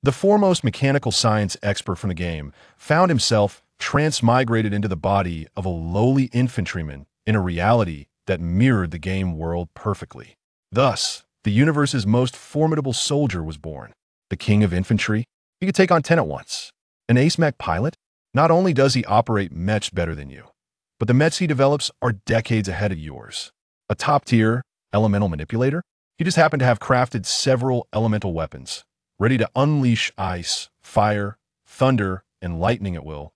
The foremost mechanical science expert from the game found himself transmigrated into the body of a lowly infantryman in a reality that mirrored the game world perfectly. Thus, the universe's most formidable soldier was born. The King of Infantry? He could take on 10 at once. An ace mech pilot? Not only does he operate mechs better than you, but the mechs he develops are decades ahead of yours. A top-tier elemental manipulator? He just happened to have crafted several elemental weapons, ready to unleash ice, fire, thunder, and lightning at will,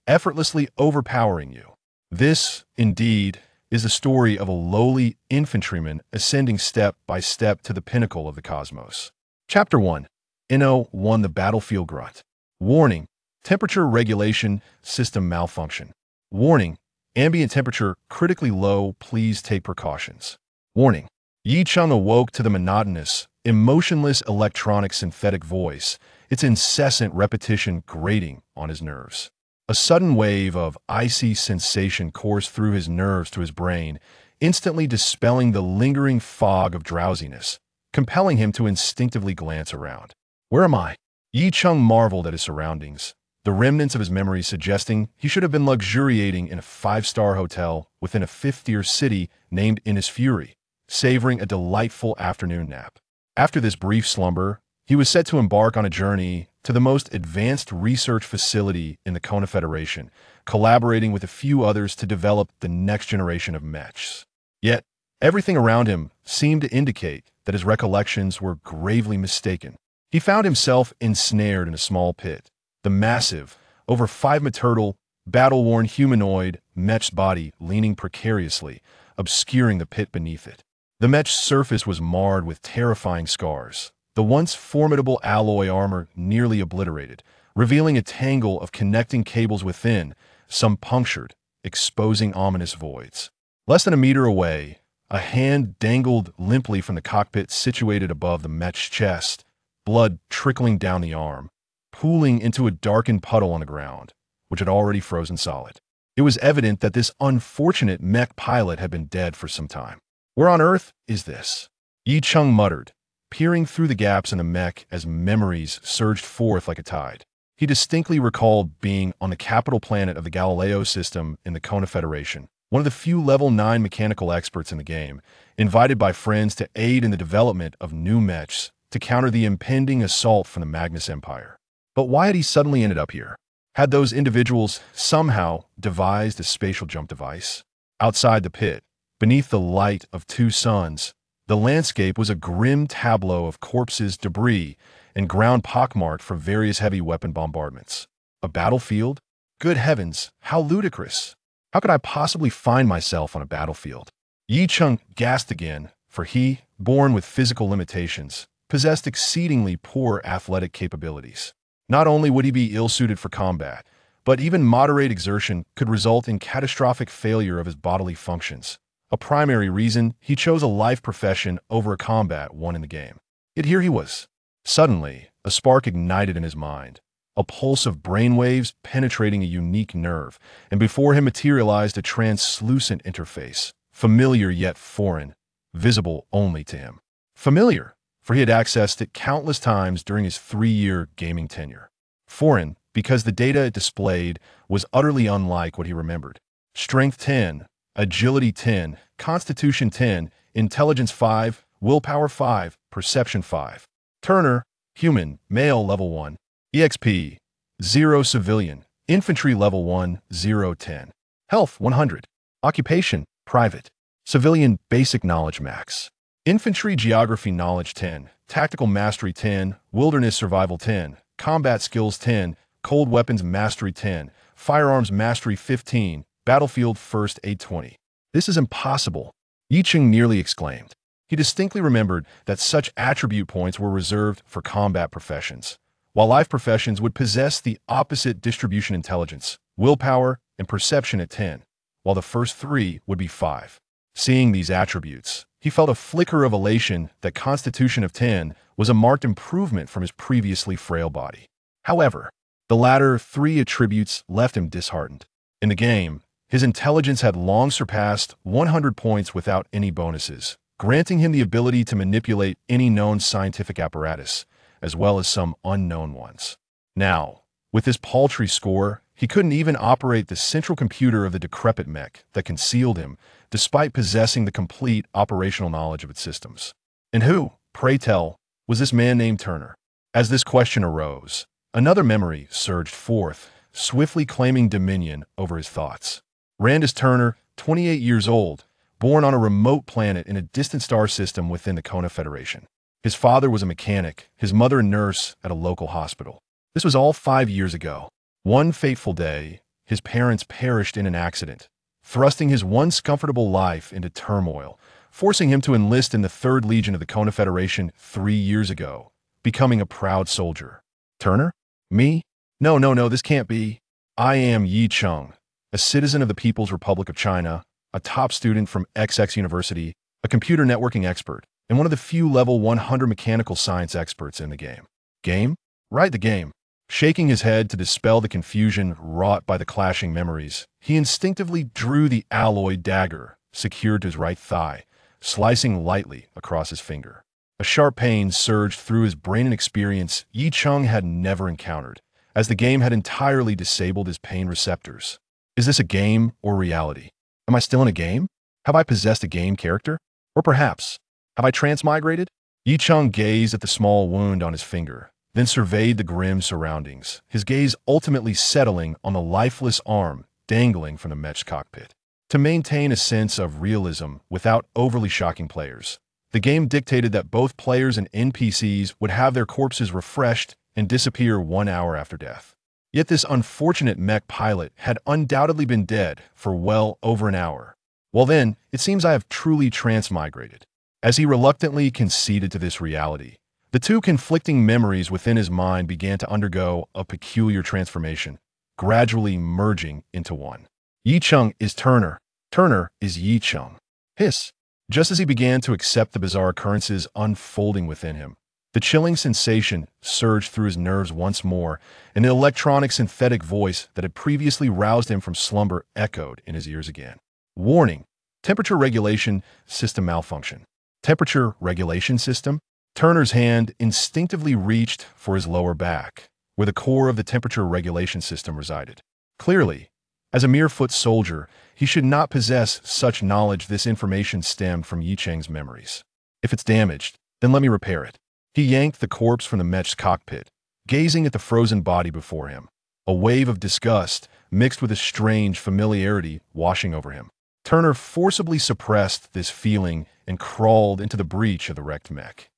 effortlessly overpowering you. This, indeed, is the story of a lowly infantryman ascending step by step to the pinnacle of the cosmos. Chapter 1. Inno 1 The Battlefield Grunt. Warning: Temperature regulation system malfunction. Warning: Ambient temperature critically low, please take precautions. Warning: Yi Chung awoke to the monotonous, emotionless electronic synthetic voice, its incessant repetition grating on his nerves. A sudden wave of icy sensation coursed through his nerves to his brain, instantly dispelling the lingering fog of drowsiness, compelling him to instinctively glance around. Where am I? Yi Chung marveled at his surroundings, the remnants of his memories suggesting he should have been luxuriating in a five-star hotel within a fifth-tier city named Innis Fury, savoring a delightful afternoon nap. After this brief slumber, he was set to embark on a journey to the most advanced research facility in the Kona Federation, collaborating with a few others to develop the next generation of mechs. Yet, everything around him seemed to indicate that his recollections were gravely mistaken. He found himself ensnared in a small pit. The massive, over 5-meter, battle-worn humanoid mech's body leaning precariously, obscuring the pit beneath it. The mech's surface was marred with terrifying scars, the once formidable alloy armor nearly obliterated, revealing a tangle of connecting cables within, some punctured, exposing ominous voids. Less than a meter away, a hand dangled limply from the cockpit situated above the mech's chest, blood trickling down the arm, pooling into a darkened puddle on the ground, which had already frozen solid. It was evident that this unfortunate mech pilot had been dead for some time. Where on earth is this? Yi Chung muttered, peering through the gaps in the mech as memories surged forth like a tide. He distinctly recalled being on the capital planet of the Galileo system in the Kona Federation, one of the few level 9 mechanical experts in the game, invited by friends to aid in the development of new mechs to counter the impending assault from the Magnus Empire. But why had he suddenly ended up here? Had those individuals somehow devised a spatial jump device? Outside the pit, beneath the light of 2 suns, the landscape was a grim tableau of corpses, debris, and ground pockmarked from various heavy weapon bombardments. A battlefield? Good heavens, how ludicrous! How could I possibly find myself on a battlefield? Yi Chung gasped again, for he, born with physical limitations, possessed exceedingly poor athletic capabilities. Not only would he be ill-suited for combat, but even moderate exertion could result in catastrophic failure of his bodily functions, a primary reason he chose a life profession over a combat one in the game. Yet here he was. Suddenly, a spark ignited in his mind, a pulse of brainwaves penetrating a unique nerve, and before him materialized a translucent interface, familiar yet foreign, visible only to him. Familiar, for he had accessed it countless times during his 3-year gaming tenure. Foreign, because the data it displayed was utterly unlike what he remembered. Strength 10, Agility 10, Constitution 10, Intelligence 5, Willpower 5, Perception 5. Turner, Human, Male Level 1, EXP, 0 Civilian, Infantry Level 1, 0 10. Health 100. Occupation, Private. Civilian Basic Knowledge Max. Infantry Geography Knowledge 10, Tactical Mastery 10, Wilderness Survival 10, Combat Skills 10, Cold Weapons Mastery 10, Firearms Mastery 15, Battlefield First Aid 20. This is impossible, Yi Chung nearly exclaimed. He distinctly remembered that such attribute points were reserved for combat professions, while life professions would possess the opposite distribution intelligence, willpower, and perception at 10, while the first 3 would be 5. Seeing these attributes, he felt a flicker of elation that Constitution of 10 was a marked improvement from his previously frail body. However, the latter 3 attributes left him disheartened. In the game, his intelligence had long surpassed 100 points without any bonuses, granting him the ability to manipulate any known scientific apparatus, as well as some unknown ones. Now, with his paltry score, he couldn't even operate the central computer of the decrepit mech that concealed him, despite possessing the complete operational knowledge of its systems. And who, pray tell, was this man named Turner? As this question arose, another memory surged forth, swiftly claiming dominion over his thoughts. Randus Turner, 28 years old, born on a remote planet in a distant star system within the Kona Federation. His father was a mechanic, his mother a nurse at a local hospital. This was all 5 years ago. One fateful day, his parents perished in an accident, thrusting his once comfortable life into turmoil, forcing him to enlist in the 3rd Legion of the Kona Federation 3 years ago, becoming a proud soldier. Turner? Me? No, this can't be. I am Yi Cheng, a citizen of the People's Republic of China, a top student from XX University, a computer networking expert, and one of the few level 100 mechanical science experts in the game. Game? Right, the game. Shaking his head to dispel the confusion wrought by the clashing memories, he instinctively drew the alloy dagger secured to his right thigh, slicing lightly across his finger. A sharp pain surged through his brain, an experience Yi Cheng had never encountered, as the game had entirely disabled his pain receptors. Is this a game or reality? Am I still in a game? Have I possessed a game character? Or perhaps, have I transmigrated? Yi Cheng gazed at the small wound on his finger, then surveyed the grim surroundings, his gaze ultimately settling on the lifeless arm dangling from the mech's cockpit. To maintain a sense of realism without overly shocking players, the game dictated that both players and NPCs would have their corpses refreshed and disappear 1 hour after death. Yet this unfortunate mech pilot had undoubtedly been dead for well over an hour. Well then, it seems I have truly transmigrated. As he reluctantly conceded to this reality, the two conflicting memories within his mind began to undergo a peculiar transformation, gradually merging into one. Yi Cheng is Turner. Turner is Yi Cheng. Hiss. Just as he began to accept the bizarre occurrences unfolding within him, the chilling sensation surged through his nerves once more, and the electronic synthetic voice that had previously roused him from slumber echoed in his ears again. Warning: temperature regulation system malfunction. Temperature regulation system? Turner's hand instinctively reached for his lower back, where the core of the temperature regulation system resided. Clearly, as a mere foot soldier, he should not possess such knowledge. This information stemmed from Yi Cheng's memories. If it's damaged, then let me repair it. He yanked the corpse from the mech's cockpit, gazing at the frozen body before him, a wave of disgust mixed with a strange familiarity washing over him. Turner forcibly suppressed this feeling and crawled into the breach of the wrecked mech.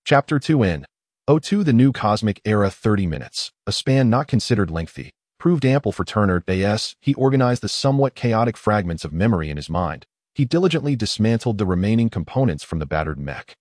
Chapter 2 02 The New Cosmic Era. 30 minutes, a span not considered lengthy, proved ample for Turner. As he organized the somewhat chaotic fragments of memory in his mind, he diligently dismantled the remaining components from the battered mech,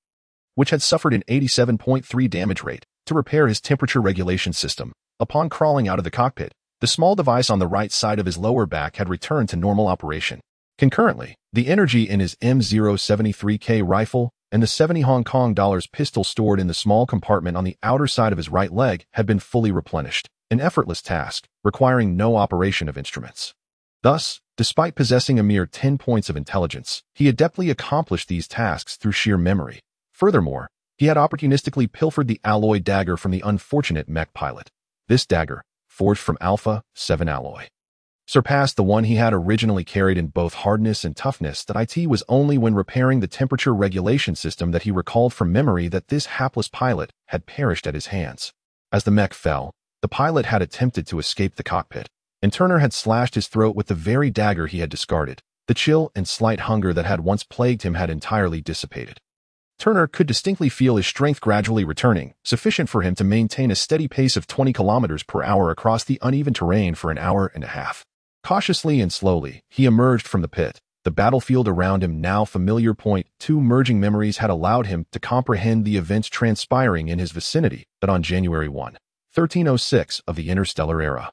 which had suffered an 87.3 damage rate, to repair his temperature regulation system. Upon crawling out of the cockpit, the small device on the right side of his lower back had returned to normal operation. Concurrently, the energy in his M073K rifle and the 70 Hong Kong dollars pistol stored in the small compartment on the outer side of his right leg had been fully replenished, an effortless task, requiring no operation of instruments. Thus, despite possessing a mere 10 points of intelligence, he adeptly accomplished these tasks through sheer memory. Furthermore, he had opportunistically pilfered the alloy dagger from the unfortunate mech pilot. This dagger, forged from Alpha 7 alloy, surpassed the one he had originally carried in both hardness and toughness. That it was only when repairing the temperature regulation system that he recalled from memory that this hapless pilot had perished at his hands. As the mech fell, the pilot had attempted to escape the cockpit, and Turner had slashed his throat with the very dagger he had discarded. The chill and slight hunger that had once plagued him had entirely dissipated. Turner could distinctly feel his strength gradually returning, sufficient for him to maintain a steady pace of 20 kilometers per hour across the uneven terrain for an hour and a half. Cautiously and slowly, he emerged from the pit, the battlefield around him now familiar. Two merging memories had allowed him to comprehend the events transpiring in his vicinity that on January 1, 1306 of the interstellar era.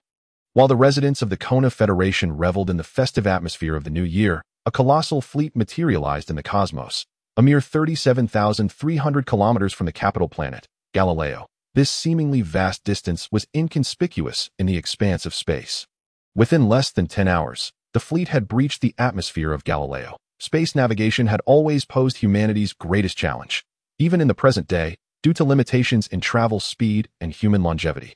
While the residents of the Kona Federation reveled in the festive atmosphere of the new year, a colossal fleet materialized in the cosmos, a mere 37,300 kilometers from the capital planet, Galileo. This seemingly vast distance was inconspicuous in the expanse of space. Within less than 10 hours, the fleet had breached the atmosphere of Galileo. Space navigation had always posed humanity's greatest challenge. Even in the present day, due to limitations in travel speed and human longevity.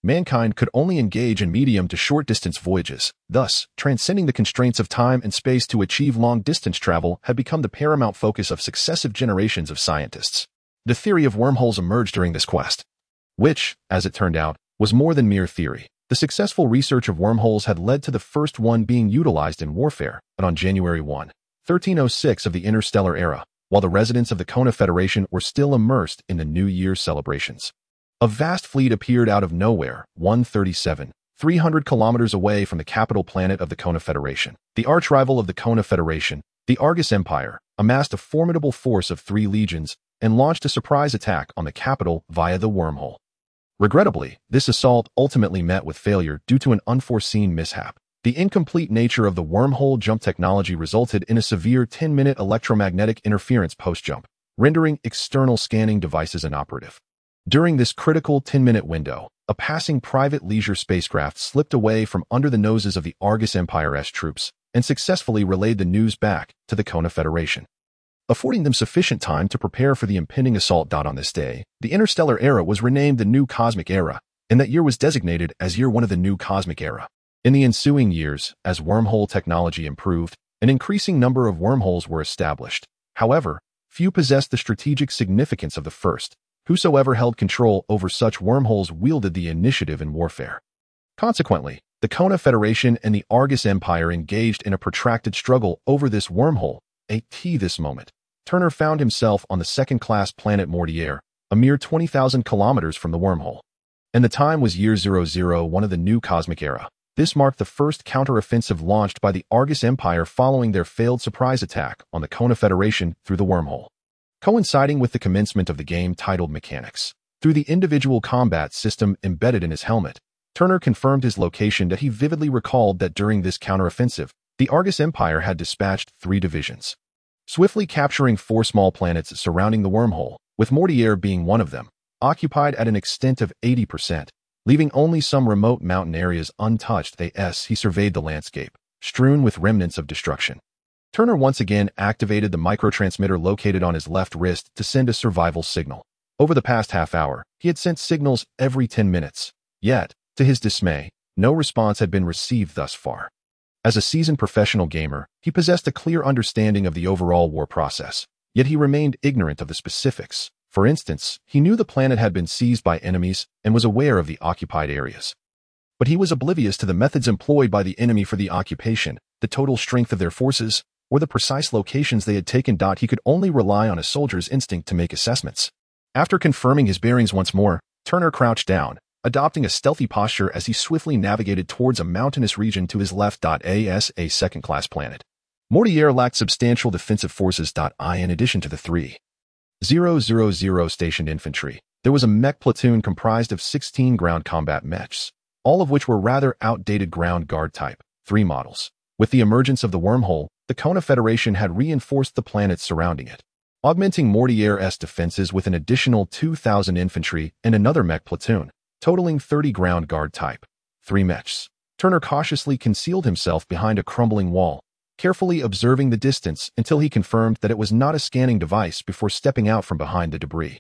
Mankind could only engage in medium to short-distance voyages. Thus, transcending the constraints of time and space to achieve long-distance travel had become the paramount focus of successive generations of scientists. The theory of wormholes emerged during this quest, which, as it turned out, was more than mere theory. The successful research of wormholes had led to the first one being utilized in warfare, but on January 1, 1306 of the interstellar era, while the residents of the Kona Federation were still immersed in the New Year's celebrations. A vast fleet appeared out of nowhere, 137, 300 kilometers away from the capital planet of the Kona Federation. The arch-rival of the Kona Federation, the Argus Empire, amassed a formidable force of 3 legions and launched a surprise attack on the capital via the wormhole. Regrettably, this assault ultimately met with failure due to an unforeseen mishap. The incomplete nature of the wormhole jump technology resulted in a severe 10-minute electromagnetic interference post-jump, rendering external scanning devices inoperative. During this critical 10-minute window, a passing private leisure spacecraft slipped away from under the noses of the Argus Empire's troops and successfully relayed the news back to the Kona Federation, affording them sufficient time to prepare for the impending assault. On this day, the interstellar era was renamed the New Cosmic Era, and that year was designated as year 1 of the New Cosmic Era. In the ensuing years, as wormhole technology improved, an increasing number of wormholes were established. However, few possessed the strategic significance of the first. Whosoever held control over such wormholes wielded the initiative in warfare. Consequently, the Kona Federation and the Argus Empire engaged in a protracted struggle over this wormhole. This moment, Turner found himself on the second-class planet Mortier, a mere 20,000 kilometers from the wormhole. And the time was year 001 of the New Cosmic Era. This marked the first counter-offensive launched by the Argus Empire following their failed surprise attack on the Kona Federation through the wormhole. Coinciding with the commencement of the game titled Mechanics, through the individual combat system embedded in his helmet, Turner confirmed his location. That he vividly recalled that during this counteroffensive, the Argus Empire had dispatched 3 divisions, swiftly capturing 4 small planets surrounding the wormhole, with Mortier being one of them, occupied at an extent of 80%, leaving only some remote mountain areas untouched. He surveyed the landscape, strewn with remnants of destruction. Turner once again activated the microtransmitter located on his left wrist to send a survival signal. Over the past half hour, he had sent signals every 10 minutes. Yet, to his dismay, no response had been received thus far. As a seasoned professional gamer, he possessed a clear understanding of the overall war process, yet he remained ignorant of the specifics. For instance, he knew the planet had been seized by enemies and was aware of the occupied areas. But he was oblivious to the methods employed by the enemy for the occupation, the total strength of their forces, or the precise locations they had taken. He could only rely on a soldier's instinct to make assessments. After confirming his bearings once more, Turner crouched down, adopting a stealthy posture as he swiftly navigated towards a mountainous region to his left. As a second-class planet, Mortier lacked substantial defensive forces. In addition to the 3,000 stationed infantry, there was a mech platoon comprised of 16 ground combat mechs, all of which were rather outdated ground guard type 3 models. With the emergence of the wormhole, the Kona Federation had reinforced the planets surrounding it, augmenting Mortier's defenses with an additional 2,000 infantry and another mech platoon, totaling 30 ground guard type 3 mechs. Turner cautiously concealed himself behind a crumbling wall, carefully observing the distance until he confirmed that it was not a scanning device before stepping out from behind the debris.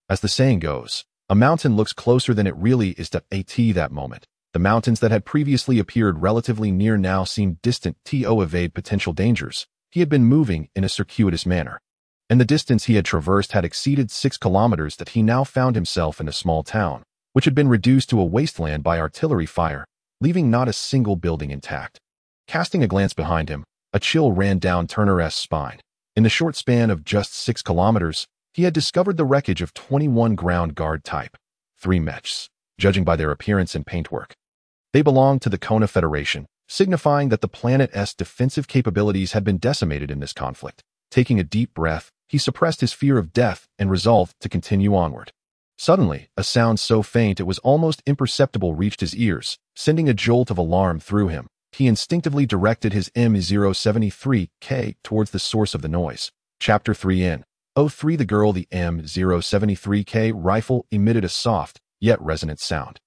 As the saying goes, a mountain looks closer than it really is. That moment, the mountains that had previously appeared relatively near now seemed distant. To evade potential dangers, he had been moving in a circuitous manner, and the distance he had traversed had exceeded 6 kilometers. He now found himself in a small town, which had been reduced to a wasteland by artillery fire, leaving not a single building intact. Casting a glance behind him, a chill ran down Turner's spine. In the short span of just 6 kilometers, he had discovered the wreckage of 21 ground guard type 3 mechs, judging by their appearance and paintwork. They belonged to the Kona Federation, signifying that the planet's defensive capabilities had been decimated in this conflict. Taking a deep breath, he suppressed his fear of death and resolved to continue onward. Suddenly, a sound so faint it was almost imperceptible reached his ears, sending a jolt of alarm through him. He instinctively directed his M073K towards the source of the noise. Chapter 3 In.03 The girl. The M073K rifle emitted a soft, yet resonant sound,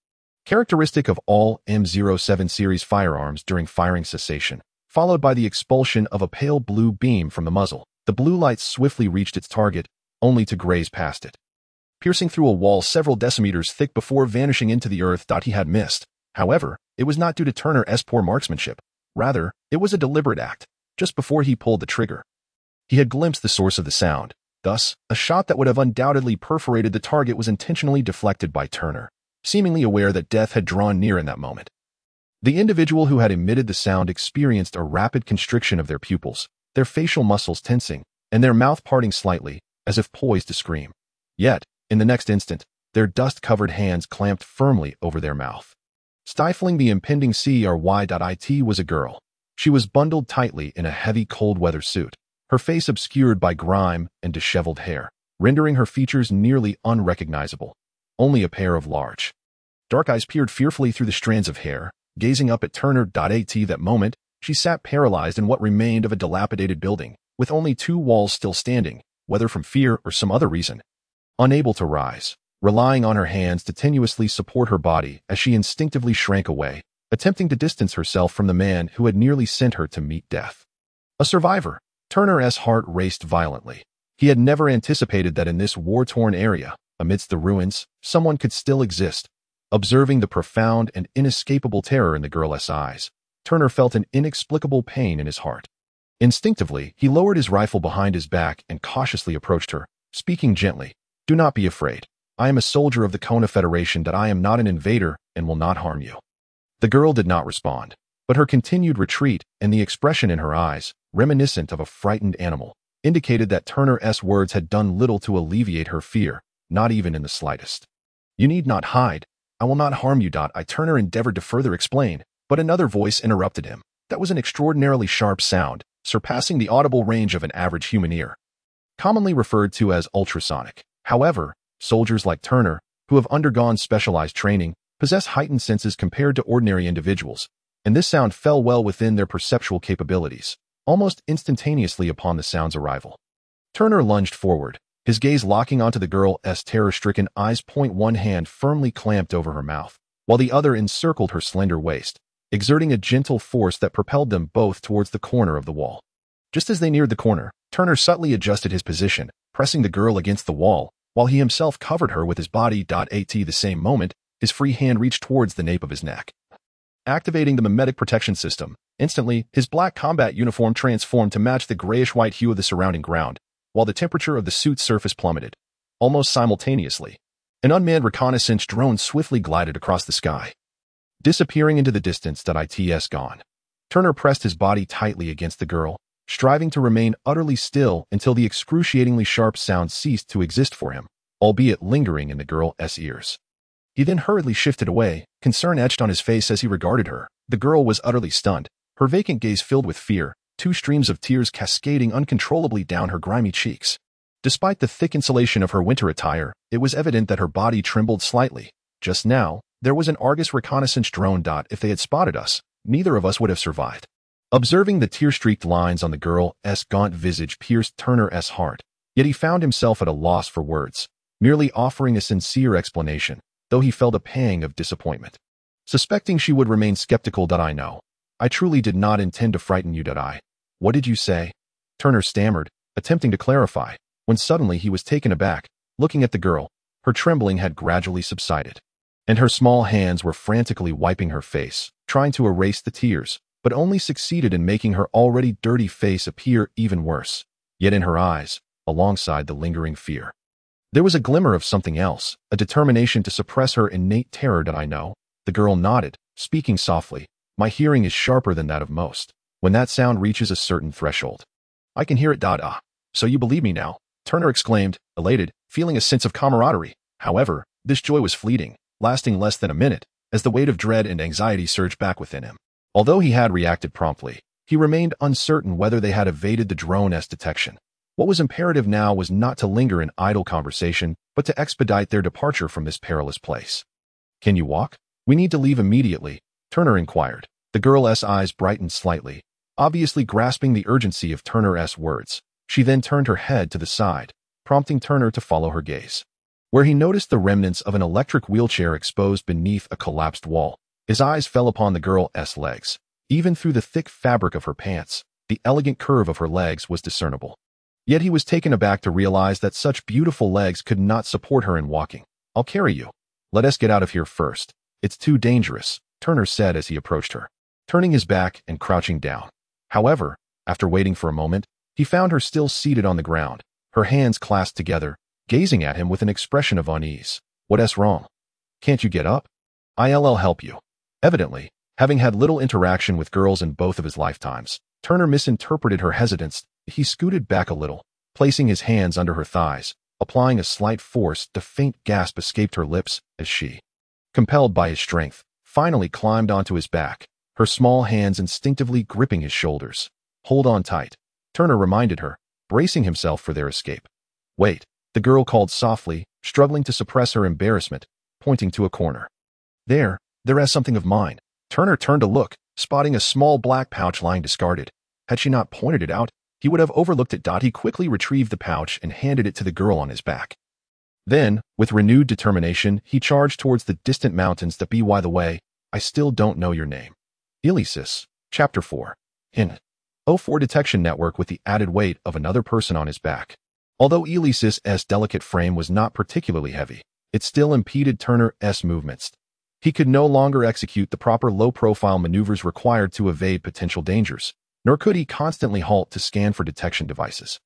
characteristic of all M07 series firearms during firing cessation, followed by the expulsion of a pale blue beam from the muzzle. The blue light swiftly reached its target, only to graze past it. piercing through a wall several decimeters thick before vanishing into the earth. He had missed. However, it was not due to Turner's poor marksmanship. Rather, it was a deliberate act. Just before he pulled the trigger, he had glimpsed the source of the sound. Thus, a shot that would have undoubtedly perforated the target was intentionally deflected by Turner, seemingly aware that death had drawn near in that moment. The individual who had emitted the sound experienced a rapid constriction of their pupils, their facial muscles tensing, and their mouth parting slightly, as if poised to scream. Yet, in the next instant, their dust-covered hands clamped firmly over their mouth, stifling the impending CRY.IT was a girl. She was bundled tightly in a heavy cold-weather suit, her face obscured by grime and disheveled hair, rendering her features nearly unrecognizable. Only a pair of large, dark eyes peered fearfully through the strands of hair. Gazing up at Turner.AT that moment, she sat paralyzed in what remained of a dilapidated building, with only two walls still standing, whether from fear or some other reason. Unable to rise, relying on her hands to tenuously support her body as she instinctively shrank away, attempting to distance herself from the man who had nearly sent her to meet death. A survivor, Turner's heart raced violently. He had never anticipated that in this war-torn area, amidst the ruins, someone could still exist. Observing the profound and inescapable terror in the girl's eyes, Turner felt an inexplicable pain in his heart. Instinctively, he lowered his rifle behind his back and cautiously approached her, speaking gently. "Do not be afraid. I am a soldier of the Kona Federation. I am not an invader and will not harm you." The girl did not respond, but her continued retreat and the expression in her eyes, reminiscent of a frightened animal, indicated that Turner's words had done little to alleviate her fear, not even in the slightest. "You need not hide. I will not harm you." Turner endeavored to further explain, but another voice interrupted him. That was an extraordinarily sharp sound, surpassing the audible range of an average human ear, commonly referred to as ultrasonic. However, soldiers like Turner, who have undergone specialized training, possess heightened senses compared to ordinary individuals, and this sound fell well within their perceptual capabilities, almost instantaneously upon the sound's arrival. Turner lunged forward, his gaze locking onto the girl's terror-stricken eyes. One hand firmly clamped over her mouth, while the other encircled her slender waist, exerting a gentle force that propelled them both towards the corner of the wall. Just as they neared the corner, Turner subtly adjusted his position, pressing the girl against the wall, while he himself covered her with his body. At the same moment, his free hand reached towards the nape of his neck, activating the mimetic protection system. Instantly, his black combat uniform transformed to match the grayish-white hue of the surrounding ground, while the temperature of the suit's surface plummeted. Almost simultaneously, an unmanned reconnaissance drone swiftly glided across the sky, disappearing into the distance. It's gone. Turner pressed his body tightly against the girl, striving to remain utterly still until the excruciatingly sharp sound ceased to exist for him, albeit lingering in the girl's ears. He then hurriedly shifted away, concern etched on his face as he regarded her. The girl was utterly stunned, her vacant gaze filled with fear, two streams of tears cascading uncontrollably down her grimy cheeks. Despite the thick insulation of her winter attire, it was evident that her body trembled slightly. Just now, there was an Argus reconnaissance drone. If they had spotted us, neither of us would have survived. Observing the tear-streaked lines on the girl's gaunt visage pierced Turner's heart, yet he found himself at a loss for words, merely offering a sincere explanation, though he felt a pang of disappointment. Suspecting she would remain skeptical. "I know. I truly did not intend to frighten you. What did you say?" Turner stammered, attempting to clarify, when suddenly he was taken aback, looking at the girl. Her trembling had gradually subsided, and her small hands were frantically wiping her face, trying to erase the tears, but only succeeded in making her already dirty face appear even worse. Yet in her eyes, alongside the lingering fear, there was a glimmer of something else, a determination to suppress her innate terror. "I know." The girl nodded, speaking softly. "My hearing is sharper than that of most. When that sound reaches a certain threshold, I can hear it. So you believe me now?" Turner exclaimed, elated, feeling a sense of camaraderie. However, this joy was fleeting, lasting less than a minute, as the weight of dread and anxiety surged back within him. Although he had reacted promptly, he remained uncertain whether they had evaded the drone's detection. What was imperative now was not to linger in idle conversation, but to expedite their departure from this perilous place. "Can you walk? We need to leave immediately," Turner inquired. The girl's eyes brightened slightly, obviously grasping the urgency of Turner's words. She then turned her head to the side, prompting Turner to follow her gaze, where he noticed the remnants of an electric wheelchair exposed beneath a collapsed wall. His eyes fell upon the girl's legs. Even through the thick fabric of her pants, the elegant curve of her legs was discernible. Yet he was taken aback to realize that such beautiful legs could not support her in walking. "I'll carry you. Let us get out of here first. It's too dangerous," Turner said as he approached her, turning his back and crouching down. However, after waiting for a moment, he found her still seated on the ground, her hands clasped together, gazing at him with an expression of unease. "What's wrong? Can't you get up? I'll help you." Evidently, having had little interaction with girls in both of his lifetimes, Turner misinterpreted her hesitance. He scooted back a little, placing his hands under her thighs, applying a slight force. A faint gasp escaped her lips as she, compelled by his strength, finally climbed onto his back, her small hands instinctively gripping his shoulders. "Hold on tight," Turner reminded her, bracing himself for their escape. "Wait," the girl called softly, struggling to suppress her embarrassment, pointing to a corner. There has something of mine." Turner turned to look, spotting a small black pouch lying discarded. Had she not pointed it out, he would have overlooked it. He quickly retrieved the pouch and handed it to the girl on his back. Then, with renewed determination, he charged towards the distant mountains. By the way, I still don't know your name." Ulysses, Chapter 4. In 04 detection network with the added weight of another person on his back. Although Ulysses' delicate frame was not particularly heavy, it still impeded Turner's movements. He could no longer execute the proper low-profile maneuvers required to evade potential dangers, nor could he constantly halt to scan for detection devices,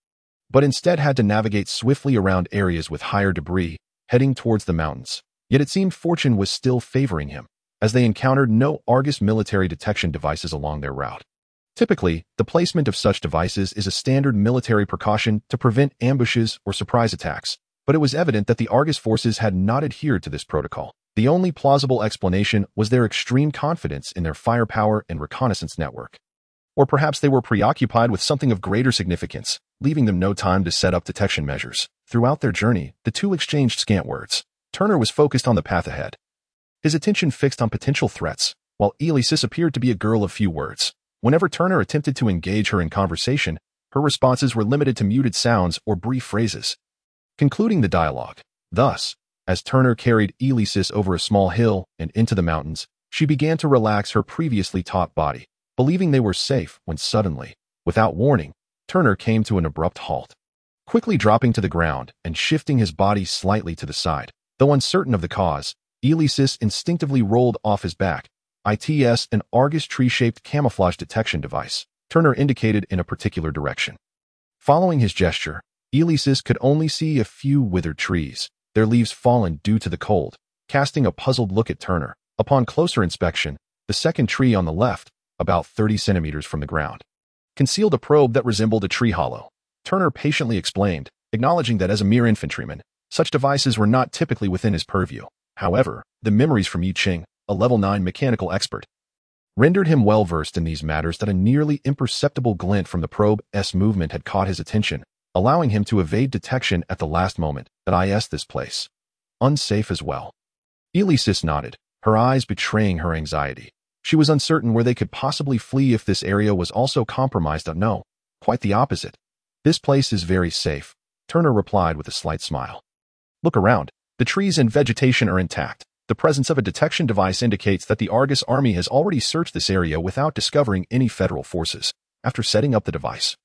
but instead had to navigate swiftly around areas with higher debris, heading towards the mountains. Yet it seemed fortune was still favoring him, as they encountered no Argus military detection devices along their route. Typically, the placement of such devices is a standard military precaution to prevent ambushes or surprise attacks, but it was evident that the Argus forces had not adhered to this protocol. The only plausible explanation was their extreme confidence in their firepower and reconnaissance network. Or perhaps they were preoccupied with something of greater significance, leaving them no time to set up detection measures. Throughout their journey, the two exchanged scant words. Turner was focused on the path ahead, his attention fixed on potential threats, while Ulysses appeared to be a girl of few words. Whenever Turner attempted to engage her in conversation, her responses were limited to muted sounds or brief phrases, concluding the dialogue. Thus, as Turner carried Ulysses over a small hill and into the mountains, she began to relax her previously taut body, believing they were safe when suddenly, without warning, Turner came to an abrupt halt. Quickly dropping to the ground and shifting his body slightly to the side, though uncertain of the cause, Ulysses instinctively rolled off his back. "It's an Argus tree-shaped camouflage detection device," Turner indicated in a particular direction. Following his gesture, Ulysses could only see a few withered trees, their leaves fallen due to the cold, casting a puzzled look at Turner. Upon closer inspection, the second tree on the left, about 30 centimeters from the ground, concealed a probe that resembled a tree hollow. Turner patiently explained, acknowledging that as a mere infantryman, such devices were not typically within his purview. However, the memories from Yi Ching, a level 9 mechanical expert, rendered him well-versed in these matters. That a nearly imperceptible glint from the probe's movement had caught his attention, allowing him to evade detection at the last moment. This place unsafe as well?" Ulysses nodded, her eyes betraying her anxiety. She was uncertain where they could possibly flee if this area was also compromised. "No, quite the opposite. This place is very safe," Turner replied with a slight smile. "Look around. The trees and vegetation are intact. The presence of a detection device indicates that the Argus army has already searched this area without discovering any federal forces. After setting up the device,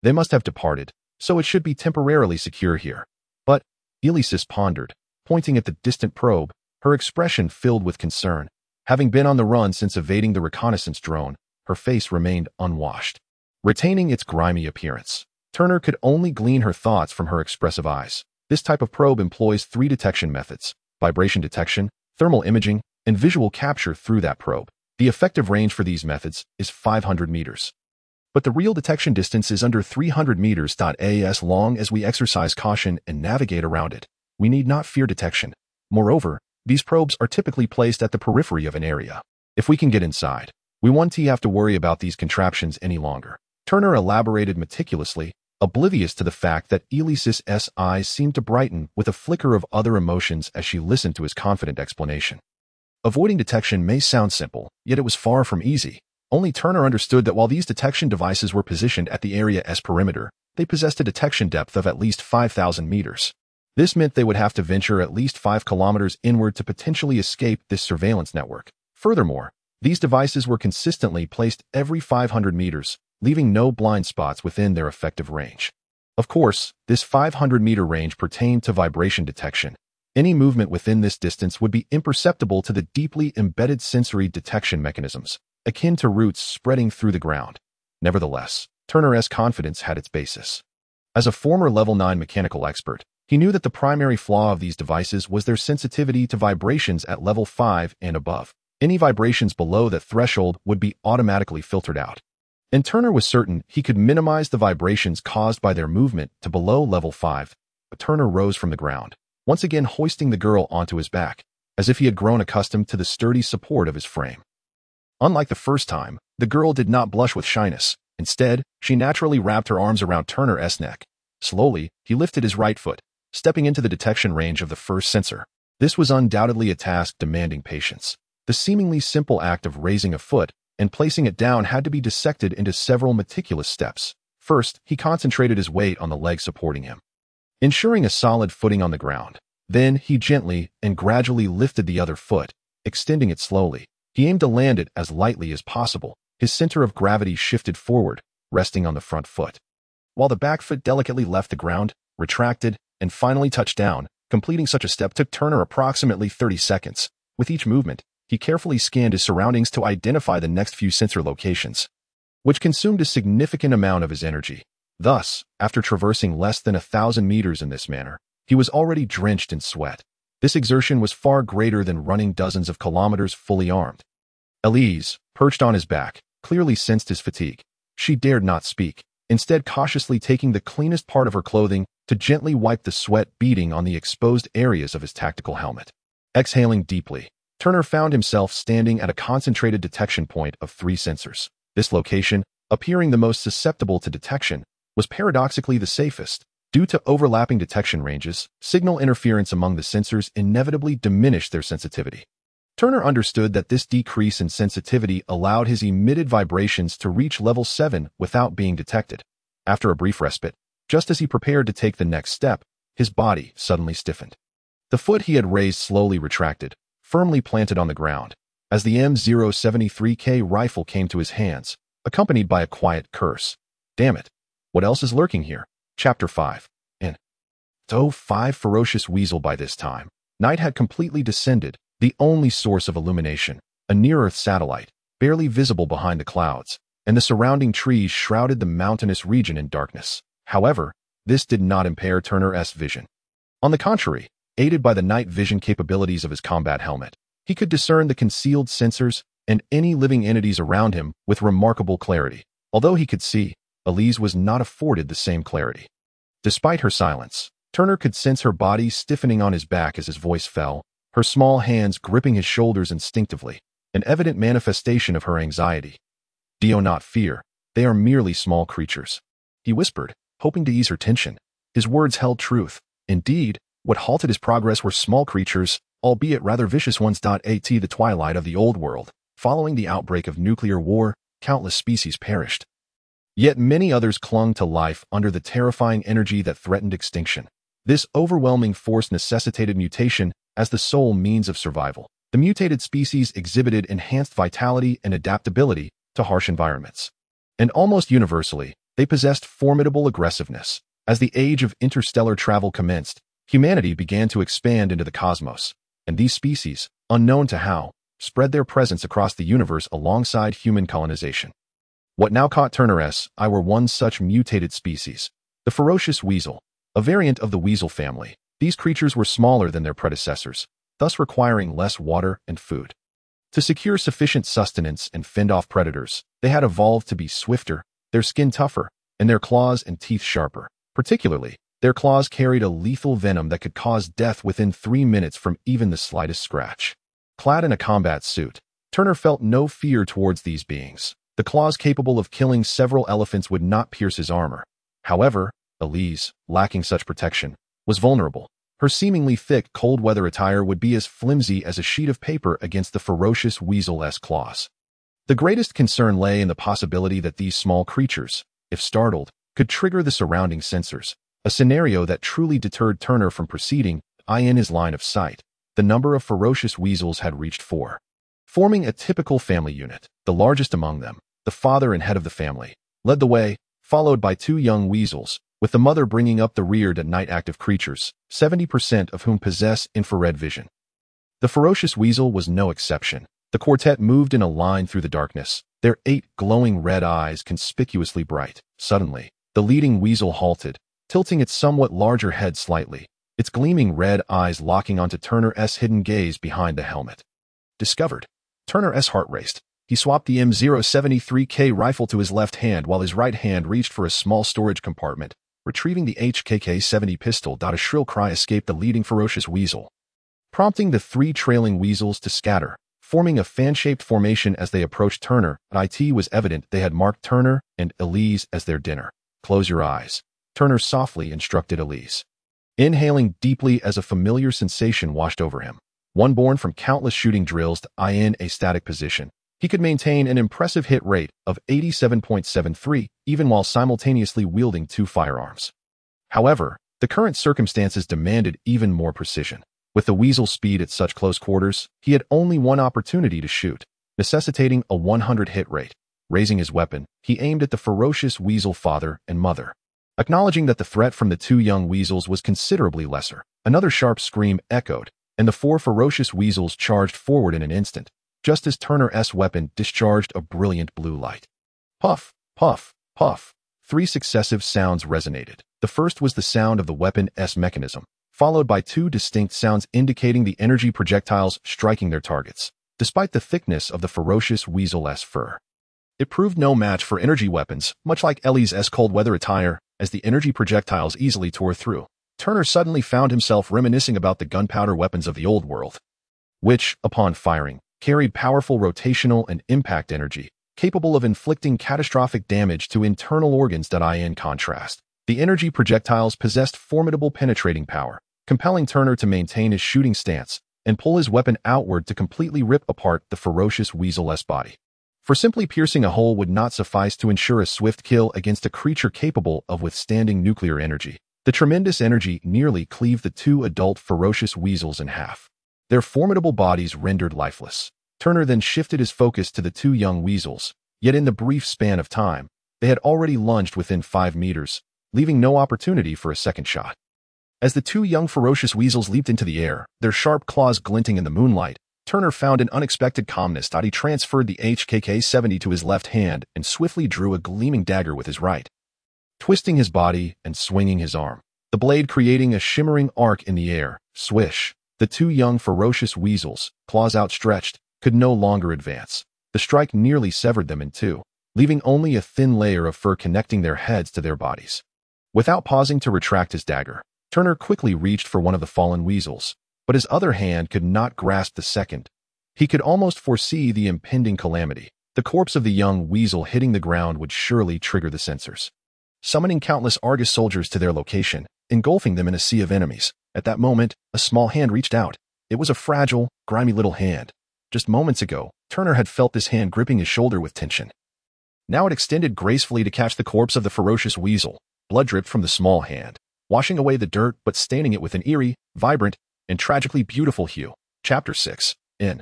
they must have departed, so it should be temporarily secure here." "But," Ulysses pondered, pointing at the distant probe, her expression filled with concern. Having been on the run since evading the reconnaissance drone, her face remained unwashed, retaining its grimy appearance. Turner could only glean her thoughts from her expressive eyes. This type of probe employs 3 detection methods: vibration detection, thermal imaging, and visual capture through that probe. The effective range for these methods is 500 meters. But the real detection distance is under 300 meters. As long as we exercise caution and navigate around it, we need not fear detection. Moreover, these probes are typically placed at the periphery of an area. If we can get inside, we won't have to worry about these contraptions any longer." Turner elaborated meticulously, oblivious to the fact that Ulysses' eyes seemed to brighten with a flicker of other emotions as she listened to his confident explanation. Avoiding detection may sound simple, yet it was far from easy. Only Turner understood that while these detection devices were positioned at the area's perimeter, they possessed a detection depth of at least 5,000 meters. This meant they would have to venture at least 5 kilometers inward to potentially escape this surveillance network. Furthermore, these devices were consistently placed every 500 meters, leaving no blind spots within their effective range. Of course, this 500-meter range pertained to vibration detection. Any movement within this distance would be imperceptible to the deeply embedded sensory detection mechanisms, akin to roots spreading through the ground. Nevertheless, Turner's confidence had its basis. As a former Level 9 mechanical expert, he knew that the primary flaw of these devices was their sensitivity to vibrations at Level 5 and above. Any vibrations below that threshold would be automatically filtered out. And Turner was certain he could minimize the vibrations caused by their movement to below Level 5. But Turner rose from the ground, once again hoisting the girl onto his back, as if he had grown accustomed to the sturdy support of his frame. Unlike the first time, the girl did not blush with shyness. Instead, she naturally wrapped her arms around Turner's neck. Slowly, he lifted his right foot, stepping into the detection range of the first sensor. This was undoubtedly a task demanding patience. The seemingly simple act of raising a foot and placing it down had to be dissected into several meticulous steps. First, he concentrated his weight on the leg supporting him, ensuring a solid footing on the ground. Then, he gently and gradually lifted the other foot, extending it slowly. He aimed to land it as lightly as possible. His center of gravity shifted forward, resting on the front foot, while the back foot delicately left the ground, retracted, and finally touched down. Completing such a step took Turner approximately 30 seconds. With each movement, he carefully scanned his surroundings to identify the next few sensor locations, which consumed a significant amount of his energy. Thus, after traversing less than 1,000 meters in this manner, he was already drenched in sweat. This exertion was far greater than running dozens of kilometers fully armed. Elise, perched on his back, clearly sensed his fatigue. She dared not speak, instead cautiously taking the cleanest part of her clothing to gently wipe the sweat beading on the exposed areas of his tactical helmet. Exhaling deeply, Turner found himself standing at a concentrated detection point of 3 sensors. This location, appearing the most susceptible to detection, was paradoxically the safest. Due to overlapping detection ranges, signal interference among the sensors inevitably diminished their sensitivity. Turner understood that this decrease in sensitivity allowed his emitted vibrations to reach level 7 without being detected. After a brief respite, just as he prepared to take the next step, his body suddenly stiffened. The foot he had raised slowly retracted, firmly planted on the ground, as the M073K rifle came to his hands, accompanied by a quiet curse. Damn it. What else is lurking here? Chapter 5. In So 5 ferocious weasel by this time. Night had completely descended, the only source of illumination, a near-Earth satellite, barely visible behind the clouds, and the surrounding trees shrouded the mountainous region in darkness. However, this did not impair Turner's vision. On the contrary, aided by the night vision capabilities of his combat helmet, he could discern the concealed sensors and any living entities around him with remarkable clarity. Although he could see, Elise was not afforded the same clarity. Despite her silence, Turner could sense her body stiffening on his back as his voice fell, her small hands gripping his shoulders instinctively, an evident manifestation of her anxiety. "Do not fear, they are merely small creatures," he whispered, hoping to ease her tension. His words held truth. Indeed, what halted his progress were small creatures, albeit rather vicious ones. At the twilight of the old world, following the outbreak of nuclear war, countless species perished. Yet many others clung to life under the terrifying energy that threatened extinction. This overwhelming force necessitated mutation as the sole means of survival. The mutated species exhibited enhanced vitality and adaptability to harsh environments. And almost universally, they possessed formidable aggressiveness. As the age of interstellar travel commenced, humanity began to expand into the cosmos, and these species, unknown to how, spread their presence across the universe alongside human colonization. What now caught Turner's eye were one such mutated species, the ferocious weasel, a variant of the weasel family. These creatures were smaller than their predecessors, thus requiring less water and food. To secure sufficient sustenance and fend off predators, they had evolved to be swifter, their skin tougher, and their claws and teeth sharper. Particularly, their claws carried a lethal venom that could cause death within 3 minutes from even the slightest scratch. Clad in a combat suit, Turner felt no fear towards these beings. The claws capable of killing several elephants would not pierce his armor. However, Elise, lacking such protection, was vulnerable. Her seemingly thick, cold-weather attire would be as flimsy as a sheet of paper against the ferocious weasel-esque claws. The greatest concern lay in the possibility that these small creatures, if startled, could trigger the surrounding sensors, a scenario that truly deterred Turner from proceeding in his line of sight. The number of ferocious weasels had reached 4, forming a typical family unit. The largest among them, the father and head of the family, led the way, followed by 2 young weasels, with the mother bringing up the rear to night-active creatures, 70% of whom possess infrared vision. The ferocious weasel was no exception. The quartet moved in a line through the darkness, their 8 glowing red eyes conspicuously bright. Suddenly, the leading weasel halted, tilting its somewhat larger head slightly, its gleaming red eyes locking onto Turner's hidden gaze behind the helmet. Discovered. Turner's heart raced. He swapped the M073K rifle to his left hand while his right hand reached for a small storage compartment, retrieving the HKK-70 pistol. A shrill cry escaped the leading ferocious weasel, prompting the 3 trailing weasels to scatter, forming a fan-shaped formation as they approached Turner. It was evident they had marked Turner and Elise as their dinner. Close your eyes, Turner softly instructed Elise, inhaling deeply as a familiar sensation washed over him. One born from countless shooting drills in a static position, he could maintain an impressive hit rate of 87.73 even while simultaneously wielding 2 firearms. However, the current circumstances demanded even more precision. With the weasel's speed at such close quarters, he had only one opportunity to shoot, necessitating a 100 hit rate. Raising his weapon, he aimed at the ferocious weasel father and mother. Acknowledging that the threat from the 2 young weasels was considerably lesser, another sharp scream echoed, and the 4 ferocious weasels charged forward in an instant, just as Turner's weapon discharged a brilliant blue light. Puff, puff, puff. 3 successive sounds resonated. The first was the sound of the weapon's mechanism, followed by 2 distinct sounds indicating the energy projectiles striking their targets. Despite the thickness of the ferocious weasel's fur, it proved no match for energy weapons, much like Ellie's cold weather attire, as the energy projectiles easily tore through. Turner suddenly found himself reminiscing about the gunpowder weapons of the old world, which, upon firing, carried powerful rotational and impact energy, capable of inflicting catastrophic damage to internal organs. In contrast, the energy projectiles possessed formidable penetrating power, compelling Turner to maintain his shooting stance and pull his weapon outward to completely rip apart the ferocious weasel's body. For simply piercing a hole would not suffice to ensure a swift kill against a creature capable of withstanding nuclear energy. The tremendous energy nearly cleaved the 2 adult ferocious weasels in half, their formidable bodies rendered lifeless. Turner then shifted his focus to the 2 young weasels, yet in the brief span of time, they had already lunged within 5 meters, leaving no opportunity for a second shot. As the 2 young ferocious weasels leaped into the air, their sharp claws glinting in the moonlight, Turner found an unexpected calmness. He transferred the HKK-70 to his left hand and swiftly drew a gleaming dagger with his right, twisting his body and swinging his arm, the blade creating a shimmering arc in the air. Swish! The 2 young ferocious weasels, claws outstretched, could no longer advance. The strike nearly severed them in 2, leaving only a thin layer of fur connecting their heads to their bodies. Without pausing to retract his dagger, Turner quickly reached for one of the fallen weasels, but his other hand could not grasp the second. He could almost foresee the impending calamity. The corpse of the young weasel hitting the ground would surely trigger the sensors, summoning countless Argus soldiers to their location, engulfing them in a sea of enemies. At that moment, a small hand reached out. It was a fragile, grimy little hand. Just moments ago, Turner had felt this hand gripping his shoulder with tension. Now it extended gracefully to catch the corpse of the ferocious weasel. Blood dripped from the small hand, washing away the dirt but staining it with an eerie, vibrant, and tragically beautiful hue. Chapter 6. In.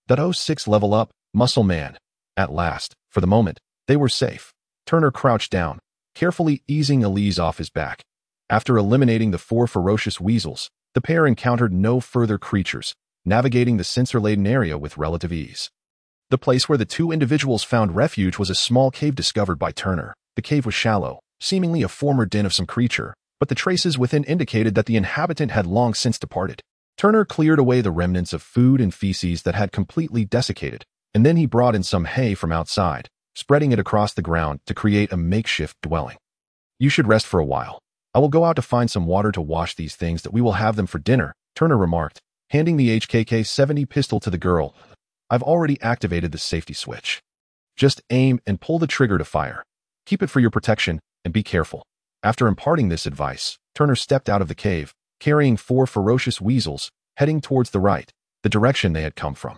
06 Level Up, Muscle Man. At last, for the moment, they were safe. Turner crouched down, carefully easing Elise off his back. After eliminating the 4 ferocious weasels, the pair encountered no further creatures, navigating the sensor-laden area with relative ease. The place where the 2 individuals found refuge was a small cave discovered by Turner. The cave was shallow, seemingly a former den of some creature, but the traces within indicated that the inhabitant had long since departed. Turner cleared away the remnants of food and feces that had completely desiccated, and then he brought in some hay from outside, spreading it across the ground to create a makeshift dwelling. You should rest for a while. I will go out to find some water to wash these things that we will have them for dinner, Turner remarked, handing the HKK-70 pistol to the girl. I've already activated the safety switch. Just aim and pull the trigger to fire. Keep it for your protection, and be careful. After imparting this advice, Turner stepped out of the cave, carrying 4 ferocious weasels, heading towards the right, the direction they had come from.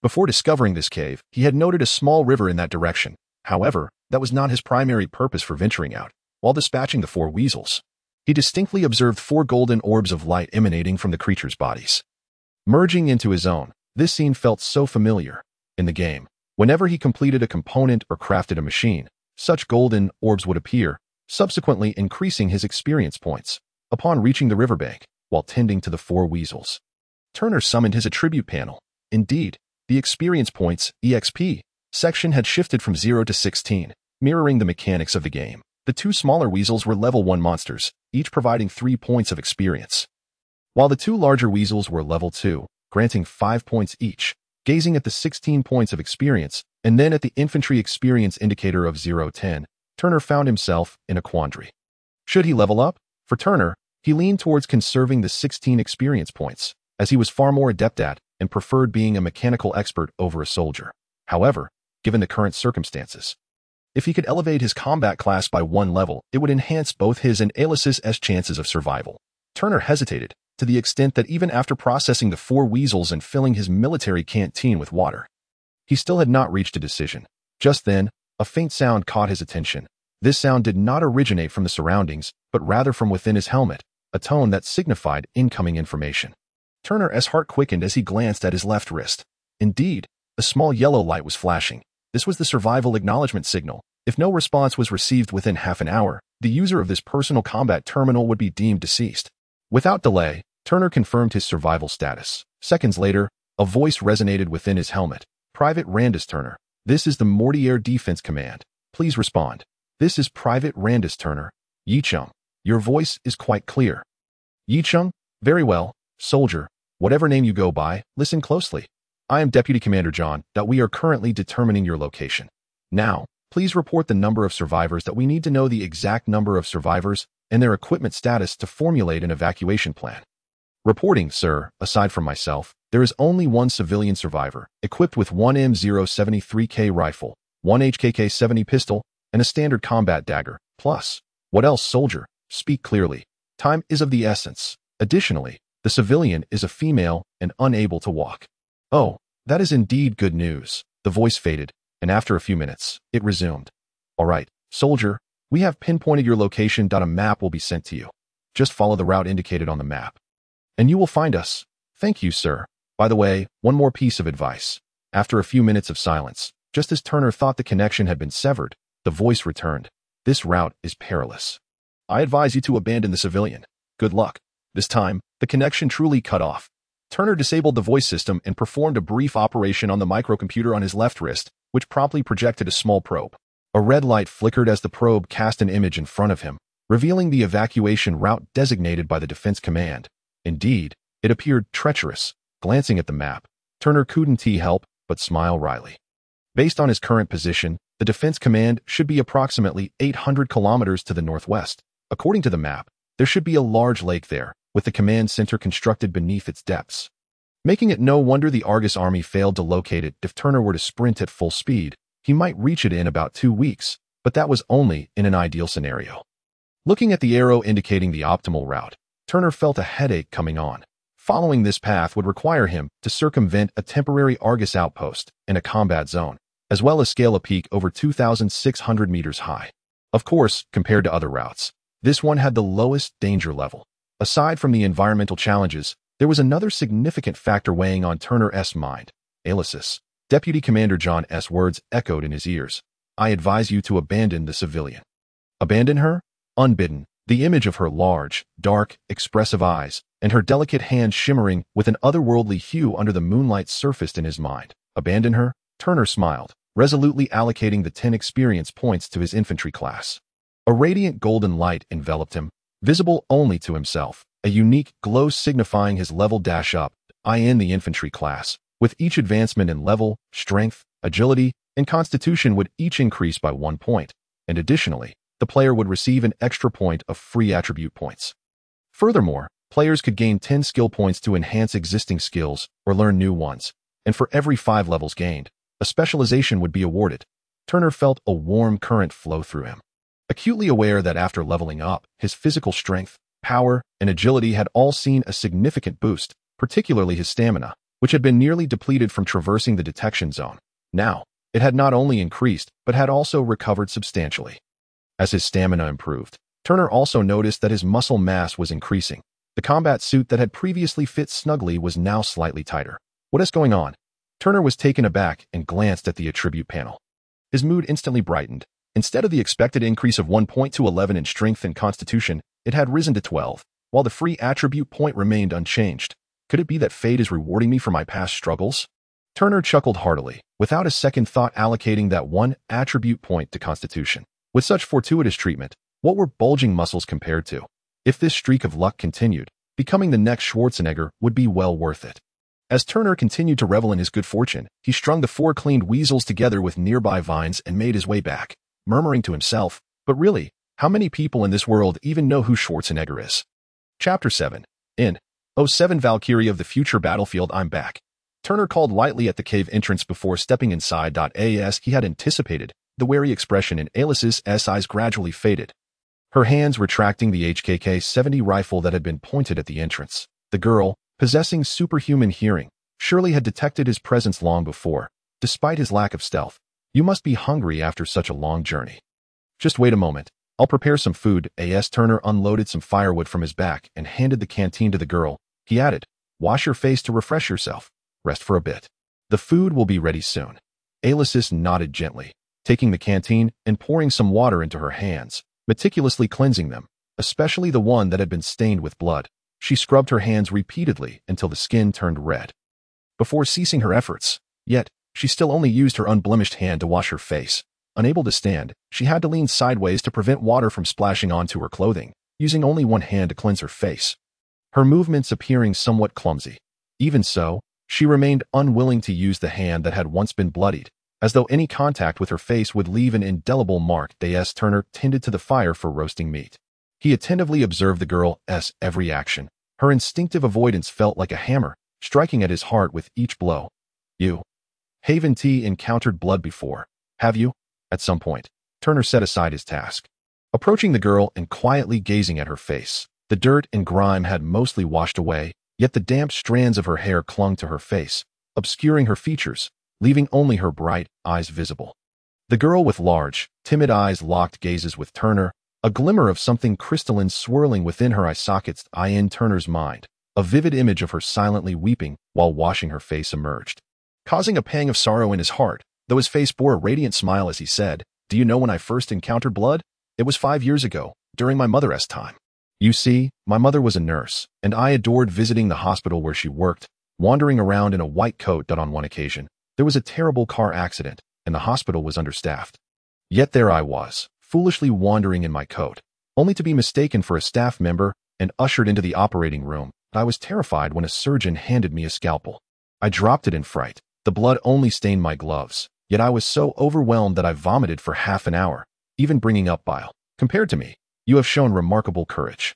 Before discovering this cave, he had noted a small river in that direction. However, that was not his primary purpose for venturing out. While dispatching the 4 weasels, he distinctly observed 4 golden orbs of light emanating from the creatures' bodies, merging into his own. This scene felt so familiar. In the game, whenever he completed a component or crafted a machine, such golden orbs would appear, subsequently increasing his experience points. Upon reaching the riverbank, while tending to the 4 weasels, Turner summoned his attribute panel. Indeed, the experience points, EXP, section had shifted from 0 to 16, mirroring the mechanics of the game. The 2 smaller weasels were level 1 monsters, each providing 3 points of experience, while the 2 larger weasels were level 2, granting 5 points each. Gazing at the 16 points of experience, and then at the infantry experience indicator of 0-10, Turner found himself in a quandary. Should he level up? For Turner, he leaned towards conserving the 16 experience points, as he was far more adept at and preferred being a mechanical expert over a soldier. However, given the current circumstances, if he could elevate his combat class by 1 level, it would enhance both his and Alice's chances of survival. Turner hesitated, to the extent that even after processing the 4 weasels and filling his military canteen with water, he still had not reached a decision. Just then, a faint sound caught his attention. This sound did not originate from the surroundings, but rather from within his helmet, a tone that signified incoming information. Turner's heart quickened as he glanced at his left wrist. Indeed, a small yellow light was flashing. This was the survival acknowledgement signal. If no response was received within half an hour, the user of this personal combat terminal would be deemed deceased. Without delay, Turner confirmed his survival status. Seconds later, a voice resonated within his helmet. Private Randus Turner, this is the Mortier Defense Command. Please respond. This is Private Randus Turner. Yicheng, your voice is quite clear. Yicheng, very well. Soldier, whatever name you go by, listen closely. I am Deputy Commander John. We are currently determining your location. Now, please report the number of survivors. We need to know the exact number of survivors and their equipment status to formulate an evacuation plan. Reporting, sir. Aside from myself, there is only 1 civilian survivor, equipped with 1 M073K rifle, 1 HKK-70 pistol, and a standard combat dagger. Plus, what else, soldier? Speak clearly. Time is of the essence. Additionally, the civilian is a female and unable to walk. Oh, that is indeed good news. The voice faded, and after a few minutes, it resumed. All right, soldier, we have pinpointed your location. A map will be sent to you. Just follow the route indicated on the map, and you will find us. Thank you, sir. By the way, one more piece of advice. After a few minutes of silence, just as Turner thought the connection had been severed, the voice returned. This route is perilous. I advise you to abandon the civilian. Good luck. This time, the connection truly cut off. Turner disabled the voice system and performed a brief operation on the microcomputer on his left wrist, which promptly projected a small probe. A red light flickered as the probe cast an image in front of him, revealing the evacuation route designated by the Defense Command. Indeed, it appeared treacherous. Glancing at the map, Turner couldn't help but smile wryly. Based on his current position, the Defense Command should be approximately 800 kilometers to the northwest. According to the map, there should be a large lake there, with the command center constructed beneath its depths, making it no wonder the Argus army failed to locate it. If Turner were to sprint at full speed, he might reach it in about 2 weeks, but that was only in an ideal scenario. Looking at the arrow indicating the optimal route, Turner felt a headache coming on. Following this path would require him to circumvent a temporary Argus outpost and a combat zone, as well as scale a peak over 2,600 meters high. Of course, compared to other routes, this one had the lowest danger level. Aside from the environmental challenges, there was another significant factor weighing on Turner's mind. Alice's. Deputy Commander John's words echoed in his ears. I advise you to abandon the civilian. Abandon her? Unbidden, the image of her large, dark, expressive eyes, and her delicate hands shimmering with an otherworldly hue under the moonlight surfaced in his mind. Abandon her? Turner smiled, resolutely allocating the 10 experience points to his infantry class. A radiant golden light enveloped him, visible only to himself, a unique glow signifying his level up in the infantry class. With each advancement in level, strength, agility, and constitution would each increase by 1 point, and additionally, the player would receive an extra point of free attribute points. Furthermore, players could gain 10 skill points to enhance existing skills or learn new ones, and for every 5 levels gained, a specialization would be awarded. Turner felt a warm current flow through him, acutely aware that after leveling up, his physical strength, power, and agility had all seen a significant boost, particularly his stamina, which had been nearly depleted from traversing the detection zone. Now, it had not only increased, but had also recovered substantially. As his stamina improved, Turner also noticed that his muscle mass was increasing. The combat suit that had previously fit snugly was now slightly tighter. What is going on? Turner was taken aback and glanced at the attribute panel. His mood instantly brightened. Instead of the expected increase of 1 point to 11 in strength and constitution, it had risen to 12, while the free attribute point remained unchanged. Could it be that fate is rewarding me for my past struggles? Turner chuckled heartily, without a second thought allocating that 1 attribute point to constitution. With such fortuitous treatment, what were bulging muscles compared to? If this streak of luck continued, becoming the next Schwarzenegger would be well worth it. As Turner continued to revel in his good fortune, he strung the 4 cleaned weasels together with nearby vines and made his way back, murmuring to himself, but really, how many people in this world even know who Schwarzenegger is? Chapter 7. In '07 Valkyrie of the Future Battlefield, I'm back. Turner called lightly at the cave entrance before stepping inside. As he had anticipated, the wary expression in Alice's eyes gradually faded. Her hands retracting the HKK-70 rifle that had been pointed at the entrance. The girl, possessing superhuman hearing, surely had detected his presence long before, despite his lack of stealth. You must be hungry after such a long journey. Just wait a moment. I'll prepare some food. Turner unloaded some firewood from his back and handed the canteen to the girl. He added, wash your face to refresh yourself. Rest for a bit. The food will be ready soon. Alice nodded gently, taking the canteen and pouring some water into her hands, meticulously cleansing them, especially the one that had been stained with blood. She scrubbed her hands repeatedly until the skin turned red. Before ceasing her efforts, yet, she still only used her unblemished hand to wash her face. Unable to stand, she had to lean sideways to prevent water from splashing onto her clothing, using only one hand to cleanse her face. Her movements appearing somewhat clumsy. Even so, she remained unwilling to use the hand that had once been bloodied, as though any contact with her face would leave an indelible mark. Turner tended to the fire for roasting meat. He attentively observed the girl's every action. Her instinctive avoidance felt like a hammer, striking at his heart with each blow. You haven't encountered blood before, have you? At some point, Turner set aside his task. Approaching the girl and quietly gazing at her face, the dirt and grime had mostly washed away, yet the damp strands of her hair clung to her face, obscuring her features, leaving only her bright eyes visible. The girl with large, timid eyes locked gazes with Turner, a glimmer of something crystalline swirling within her eye sockets. In Turner's mind, a vivid image of her silently weeping while washing her face emerged, causing a pang of sorrow in his heart, though his face bore a radiant smile as he said, Do you know when I first encountered blood? It was 5 years ago, during my mother's time. You see, my mother was a nurse, and I adored visiting the hospital where she worked, wandering around in a white coat. On one occasion, there was a terrible car accident, and the hospital was understaffed. Yet there I was, foolishly wandering in my coat, only to be mistaken for a staff member and ushered into the operating room. I was terrified when a surgeon handed me a scalpel. I dropped it in fright. The blood only stained my gloves, yet I was so overwhelmed that I vomited for half an hour, even bringing up bile. Compared to me, you have shown remarkable courage.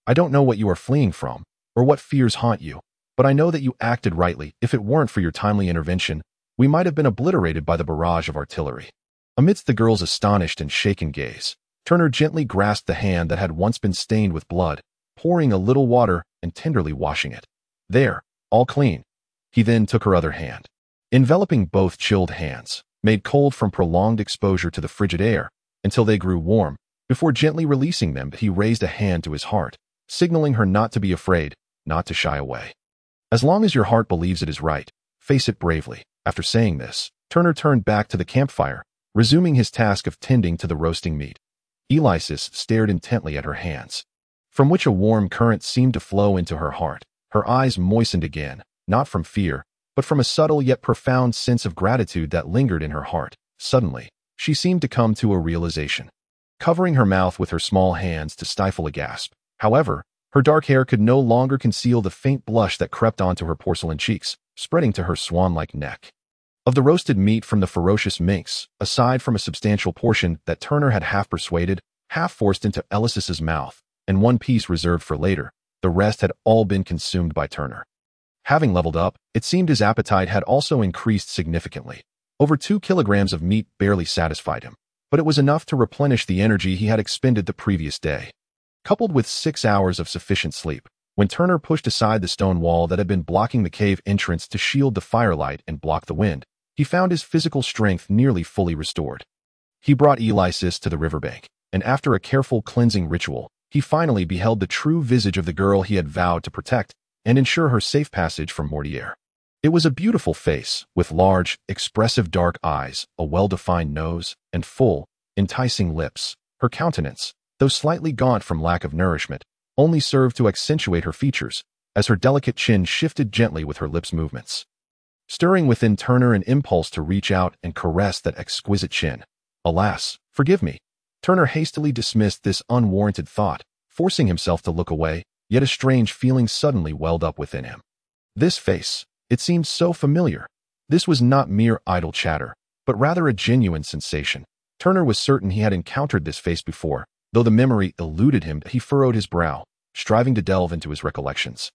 I don't know what you are fleeing from, or what fears haunt you, but I know that you acted rightly. If it weren't for your timely intervention, we might have been obliterated by the barrage of artillery. Amidst the girl's astonished and shaken gaze, Turner gently grasped the hand that had once been stained with blood, pouring a little water and tenderly washing it. There, all clean. He then took her other hand, enveloping both chilled hands, made cold from prolonged exposure to the frigid air, until they grew warm. Before gently releasing them, he raised a hand to his heart, signaling her not to be afraid, not to shy away. As long as your heart believes it is right, face it bravely. After saying this, Turner turned back to the campfire, resuming his task of tending to the roasting meat. Elisis stared intently at her hands, from which a warm current seemed to flow into her heart. Her eyes moistened again, not from fear, but from a subtle yet profound sense of gratitude that lingered in her heart. Suddenly, she seemed to come to a realization, covering her mouth with her small hands to stifle a gasp. However, her dark hair could no longer conceal the faint blush that crept onto her porcelain cheeks, spreading to her swan-like neck. Of the roasted meat from the ferocious minx, aside from a substantial portion that Turner had half persuaded, half forced into Alice's mouth, and one piece reserved for later, the rest had all been consumed by Turner. Having leveled up, it seemed his appetite had also increased significantly. Over 2 kilograms of meat barely satisfied him, but it was enough to replenish the energy he had expended the previous day. Coupled with 6 hours of sufficient sleep, when Turner pushed aside the stone wall that had been blocking the cave entrance to shield the firelight and block the wind, he found his physical strength nearly fully restored. He brought Elisis to the riverbank, and after a careful cleansing ritual, he finally beheld the true visage of the girl he had vowed to protect and ensure her safe passage from Mortier. It was a beautiful face, with large, expressive dark eyes, a well-defined nose, and full, enticing lips. Her countenance, though slightly gaunt from lack of nourishment, only served to accentuate her features, as her delicate chin shifted gently with her lips' movements, stirring within Turner an impulse to reach out and caress that exquisite chin. Alas, forgive me. Turner hastily dismissed this unwarranted thought, forcing himself to look away, yet a strange feeling suddenly welled up within him. This face, it seemed so familiar. This was not mere idle chatter, but rather a genuine sensation. Turner was certain he had encountered this face before. Though the memory eluded him, he furrowed his brow, striving to delve into his recollections.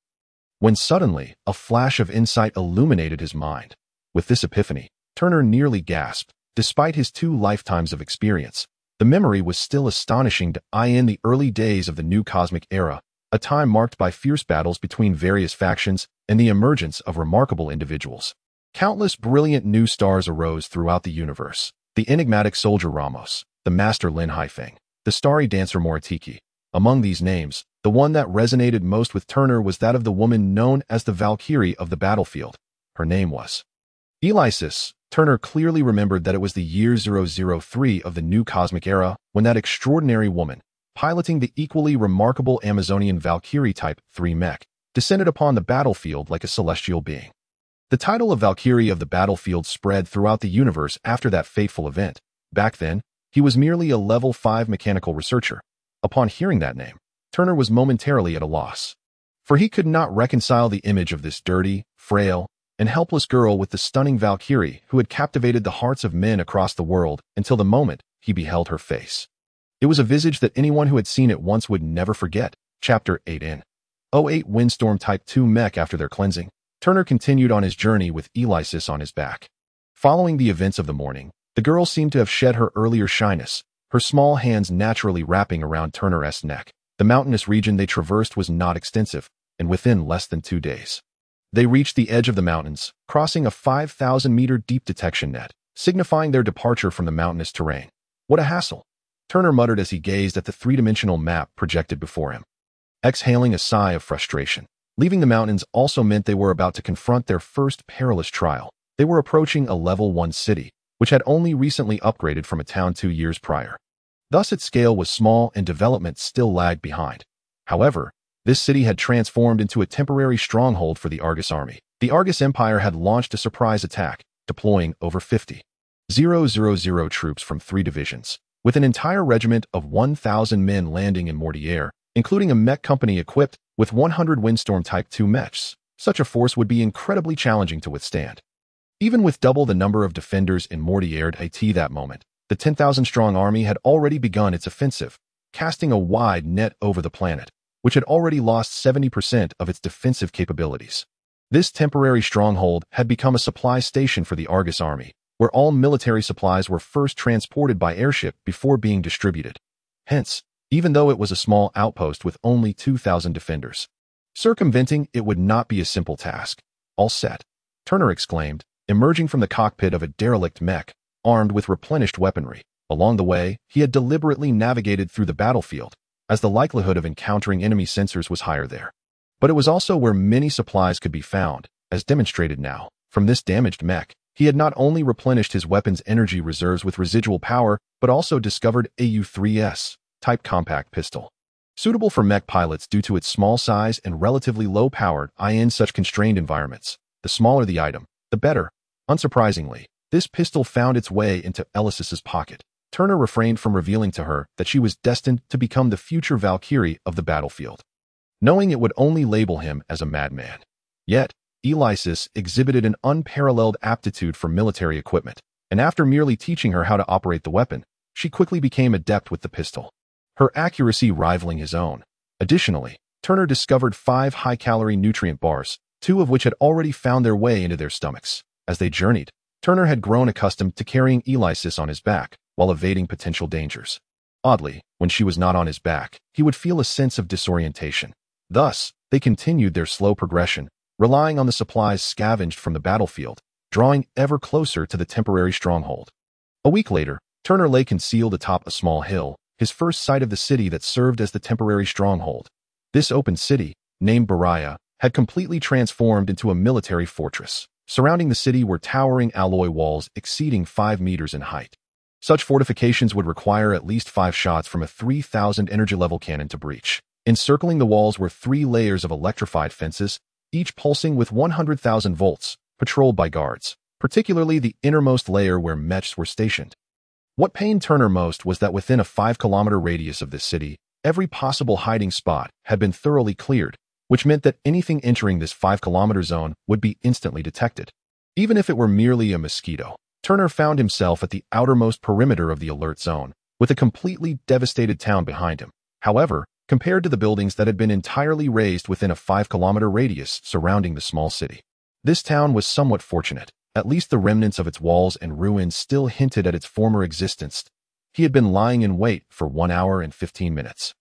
When suddenly, a flash of insight illuminated his mind. With this epiphany, Turner nearly gasped. Despite his 2 lifetimes of experience, the memory was still astonishing to in the early days of the new cosmic era, a time marked by fierce battles between various factions and the emergence of remarkable individuals. Countless brilliant new stars arose throughout the universe. The enigmatic soldier Ramos, the master Lin Haifeng, the starry dancer Moritiki. Among these names, the one that resonated most with Turner was that of the woman known as the Valkyrie of the battlefield. Her name was Elysis. Turner clearly remembered that it was the year 003 of the new cosmic era when that extraordinary woman, piloting the equally remarkable Amazonian Valkyrie Type 3 mech, descended upon the battlefield like a celestial being. The title of Valkyrie of the battlefield spread throughout the universe after that fateful event. Back then, he was merely a level 5 mechanical researcher. Upon hearing that name, Turner was momentarily at a loss, for he could not reconcile the image of this dirty, frail, and helpless girl with the stunning Valkyrie who had captivated the hearts of men across the world until the moment he beheld her face. It was a visage that anyone who had seen it once would never forget. Chapter 8 in 08 Windstorm Type 2 mech. After their cleansing, Turner continued on his journey with Elysis on his back. Following the events of the morning, the girl seemed to have shed her earlier shyness, her small hands naturally wrapping around Turner's neck. The mountainous region they traversed was not extensive, and within less than 2 days, they reached the edge of the mountains, crossing a 5,000-meter deep detection net, signifying their departure from the mountainous terrain. What a hassle! Turner muttered as he gazed at the 3-dimensional map projected before him. Exhaling a sigh of frustration, leaving the mountains also meant they were about to confront their first perilous trial. They were approaching a level 1 city, which had only recently upgraded from a town 2 years prior. Thus its scale was small and development still lagged behind. However, this city had transformed into a temporary stronghold for the Argus army. The Argus Empire had launched a surprise attack, deploying over 50,000 troops from 3 divisions, with an entire regiment of 1,000 men landing in Mortier, including a mech company equipped with 100 Windstorm Type 2 mechs. Such a force would be incredibly challenging to withstand. Even with double the number of defenders in Mortier at that moment, the 10,000-strong army had already begun its offensive, casting a wide net over the planet, which had already lost 70% of its defensive capabilities. This temporary stronghold had become a supply station for the Argus army, where all military supplies were first transported by airship before being distributed. Hence, even though it was a small outpost with only 2,000 defenders, circumventing it would not be a simple task. All set, Turner exclaimed, emerging from the cockpit of a derelict mech, armed with replenished weaponry. Along the way, he had deliberately navigated through the battlefield, as the likelihood of encountering enemy sensors was higher there. But it was also where many supplies could be found, as demonstrated now. From this damaged mech, he had not only replenished his weapon's energy reserves with residual power, but also discovered a U-3S type compact pistol, suitable for mech pilots due to its small size and relatively low power in such constrained environments. The smaller the item, the better. Unsurprisingly, this pistol found its way into Elysis's pocket. Turner refrained from revealing to her that she was destined to become the future Valkyrie of the battlefield, knowing it would only label him as a madman. Yet, Elysis exhibited an unparalleled aptitude for military equipment, and after merely teaching her how to operate the weapon, she quickly became adept with the pistol, her accuracy rivaling his own. Additionally, Turner discovered 5 high-calorie nutrient bars, 2 of which had already found their way into their stomachs. As they journeyed, Turner had grown accustomed to carrying Elysis on his back while evading potential dangers. Oddly, when she was not on his back, he would feel a sense of disorientation. Thus, they continued their slow progression, relying on the supplies scavenged from the battlefield, drawing ever closer to the temporary stronghold. A week later, Turner lay concealed atop a small hill, his first sight of the city that served as the temporary stronghold. This open city, named Baraya, had completely transformed into a military fortress. Surrounding the city were towering alloy walls exceeding 5 meters in height. Such fortifications would require at least 5 shots from a 3,000 energy level cannon to breach. Encircling the walls were 3 layers of electrified fences, each pulsing with 100,000 volts, patrolled by guards, particularly the innermost layer where mechs were stationed. What pained Turner most was that within a 5-kilometer radius of this city, every possible hiding spot had been thoroughly cleared, which meant that anything entering this 5-kilometer zone would be instantly detected. Even if it were merely a mosquito, Turner found himself at the outermost perimeter of the alert zone, with a completely devastated town behind him. However, compared to the buildings that had been entirely razed within a 5-kilometer radius surrounding the small city, this town was somewhat fortunate. At least the remnants of its walls and ruins still hinted at its former existence. He had been lying in wait for 1 hour and 15 minutes,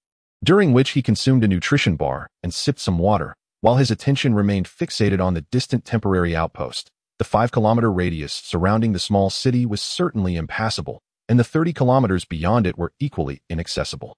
during which he consumed a nutrition bar and sipped some water, while his attention remained fixated on the distant temporary outpost. The 5-kilometer radius surrounding the small city was certainly impassable, and the 30 kilometers beyond it were equally inaccessible,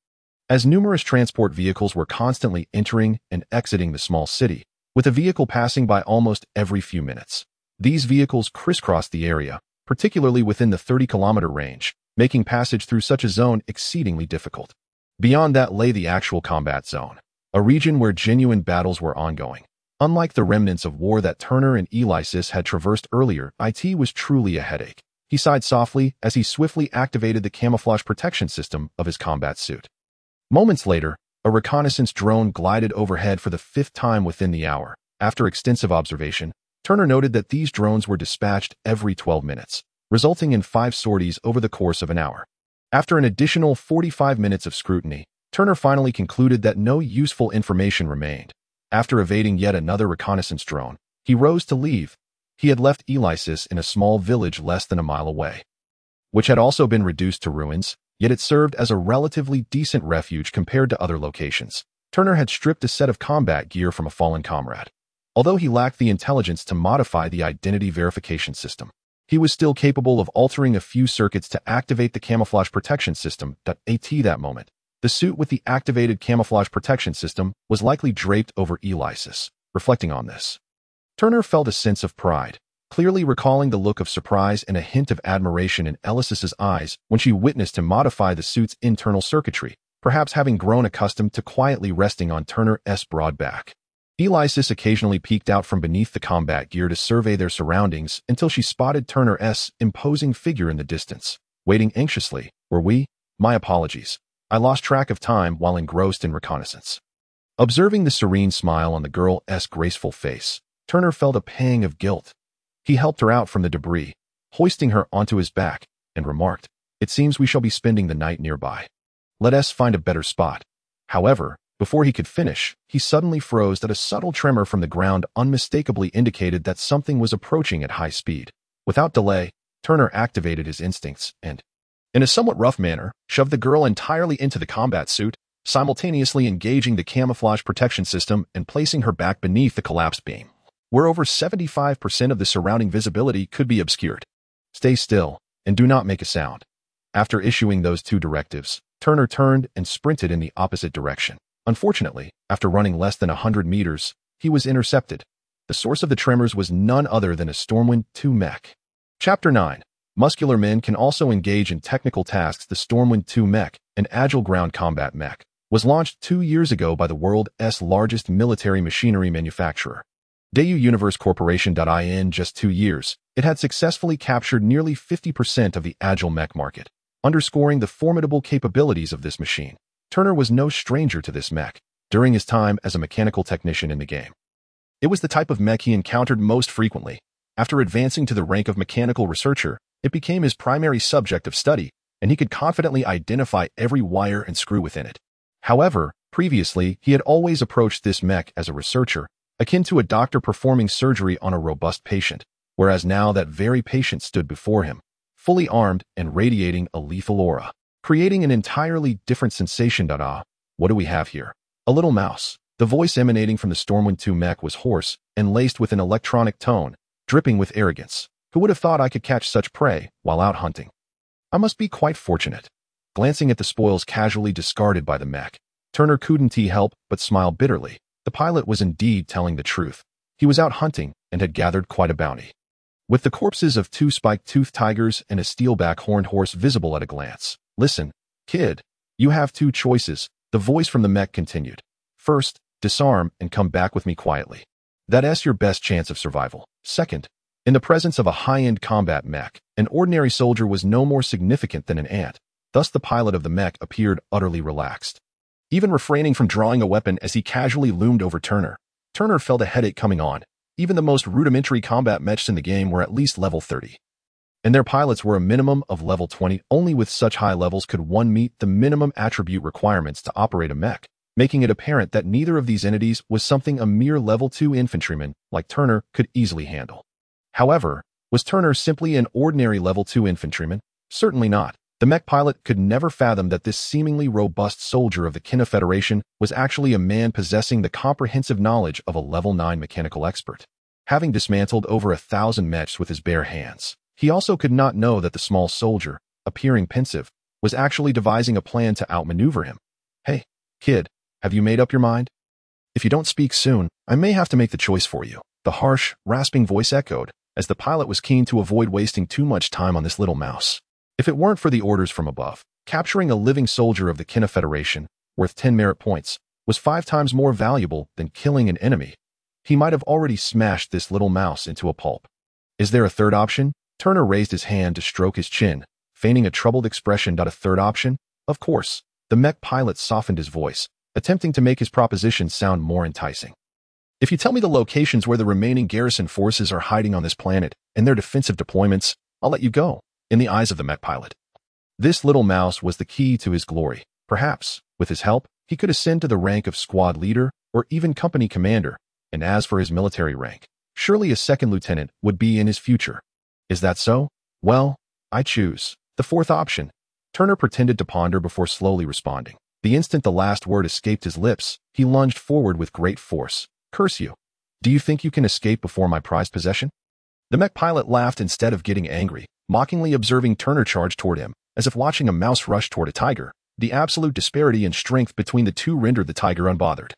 as numerous transport vehicles were constantly entering and exiting the small city, with a vehicle passing by almost every few minutes. These vehicles crisscrossed the area, particularly within the 30-kilometer range, making passage through such a zone exceedingly difficult. Beyond that lay the actual combat zone, a region where genuine battles were ongoing. Unlike the remnants of war that Turner and Elysis had traversed earlier, it was truly a headache. He sighed softly as he swiftly activated the camouflage protection system of his combat suit. Moments later, a reconnaissance drone glided overhead for the 5th time within the hour. After extensive observation, Turner noted that these drones were dispatched every 12 minutes, resulting in 5 sorties over the course of an hour. After an additional 45 minutes of scrutiny, Turner finally concluded that no useful information remained. After evading yet another reconnaissance drone, he rose to leave. He had left Elysis in a small village less than a mile away, which had also been reduced to ruins, yet it served as a relatively decent refuge compared to other locations. Turner had stripped a set of combat gear from a fallen comrade. Although he lacked the intelligence to modify the identity verification system, he was still capable of altering a few circuits to activate the camouflage protection system. At that moment, the suit with the activated camouflage protection system was likely draped over Elysis. Reflecting on this, Turner felt a sense of pride, clearly recalling the look of surprise and a hint of admiration in Elysis's eyes when she witnessed him modify the suit's internal circuitry, perhaps having grown accustomed to quietly resting on Turner's broad back. Elysis occasionally peeked out from beneath the combat gear to survey their surroundings until she spotted Turner's imposing figure in the distance, waiting anxiously. Were we? My apologies. I lost track of time while engrossed in reconnaissance. Observing the serene smile on the girl's graceful face, Turner felt a pang of guilt. He helped her out from the debris, hoisting her onto his back, and remarked, "It seems we shall be spending the night nearby. Let us find a better spot." However, before he could finish, he suddenly froze as a subtle tremor from the ground unmistakably indicated that something was approaching at high speed. Without delay, Turner activated his instincts and, in a somewhat rough manner, shoved the girl entirely into the combat suit, simultaneously engaging the camouflage protection system and placing her back beneath the collapsed beam, where over 75% of the surrounding visibility could be obscured. Stay still, and do not make a sound. After issuing those 2 directives, Turner turned and sprinted in the opposite direction. Unfortunately, after running less than 100 meters, he was intercepted. The source of the tremors was none other than a Stormwind 2 mech. Chapter 9. Muscular men can also engage in technical tasks. The Stormwind 2 mech, an agile ground combat mech, was launched 2 years ago by the world's largest military machinery manufacturer, Daewoo Universe Corporation. In just 2 years, it had successfully captured nearly 50% of the agile mech market, underscoring the formidable capabilities of this machine. Turner was no stranger to this mech during his time as a mechanical technician in the game. It was the type of mech he encountered most frequently. After advancing to the rank of mechanical researcher, it became his primary subject of study, and he could confidently identify every wire and screw within it. However, previously, he had always approached this mech as a researcher, akin to a doctor performing surgery on a robust patient, whereas now that very patient stood before him, fully armed and radiating a lethal aura, creating an entirely different sensation. What do we have here? A little mouse. The voice emanating from the Stormwind 2 mech was hoarse and laced with an electronic tone, dripping with arrogance. Who would have thought I could catch such prey while out hunting? I must be quite fortunate. Glancing at the spoils casually discarded by the mech, Turner couldn't help but smile bitterly. The pilot was indeed telling the truth. He was out hunting and had gathered quite a bounty. with the corpses of 2 spike-toothed tigers and a steelback horned horse visible at a glance. "Listen, kid, you have 2 choices," the voice from the mech continued. "First, disarm and come back with me quietly. That's your best chance of survival. Second, in the presence of a high-end combat mech, an ordinary soldier was no more significant than an ant. Thus the pilot of the mech appeared utterly relaxed, even refraining from drawing a weapon as he casually loomed over Turner. Turner felt a headache coming on. Even the most rudimentary combat mechs in the game were at least level 30. And their pilots were a minimum of level 20. Only with such high levels could one meet the minimum attribute requirements to operate a mech, making it apparent that neither of these entities was something a mere level 2 infantryman like Turner could easily handle. However, was Turner simply an ordinary level 2 infantryman? Certainly not. The mech pilot could never fathom that this seemingly robust soldier of the King of Federation was actually a man possessing the comprehensive knowledge of a level 9 mechanical expert. Having dismantled over 1,000 mechs with his bare hands, he also could not know that the small soldier, appearing pensive, was actually devising a plan to outmaneuver him. "Hey, kid, have you made up your mind? If you don't speak soon, I may have to make the choice for you," the harsh, rasping voice echoed, as the pilot was keen to avoid wasting too much time on this little mouse. If it weren't for the orders from above, capturing a living soldier of the King of Federation, worth 10 merit points, was 5 times more valuable than killing an enemy. He might have already smashed this little mouse into a pulp. "Is there a third option?" Turner raised his hand to stroke his chin, feigning a troubled expression. "A third option? Of course." The mech pilot softened his voice, attempting to make his proposition sound more enticing. "If you tell me the locations where the remaining garrison forces are hiding on this planet and their defensive deployments, I'll let you go." In the eyes of the mech pilot, this little mouse was the key to his glory. Perhaps, with his help, he could ascend to the rank of squad leader or even company commander. And as for his military rank, surely a second lieutenant would be in his future. "Is that so? Well, I choose the fourth option." Turner pretended to ponder before slowly responding. The instant the last word escaped his lips, he lunged forward with great force. "Curse you. Do you think you can escape before my prized possession?" The mech pilot laughed instead of getting angry, mockingly observing Turner charge toward him, as if watching a mouse rush toward a tiger. The absolute disparity in strength between the two rendered the tiger unbothered,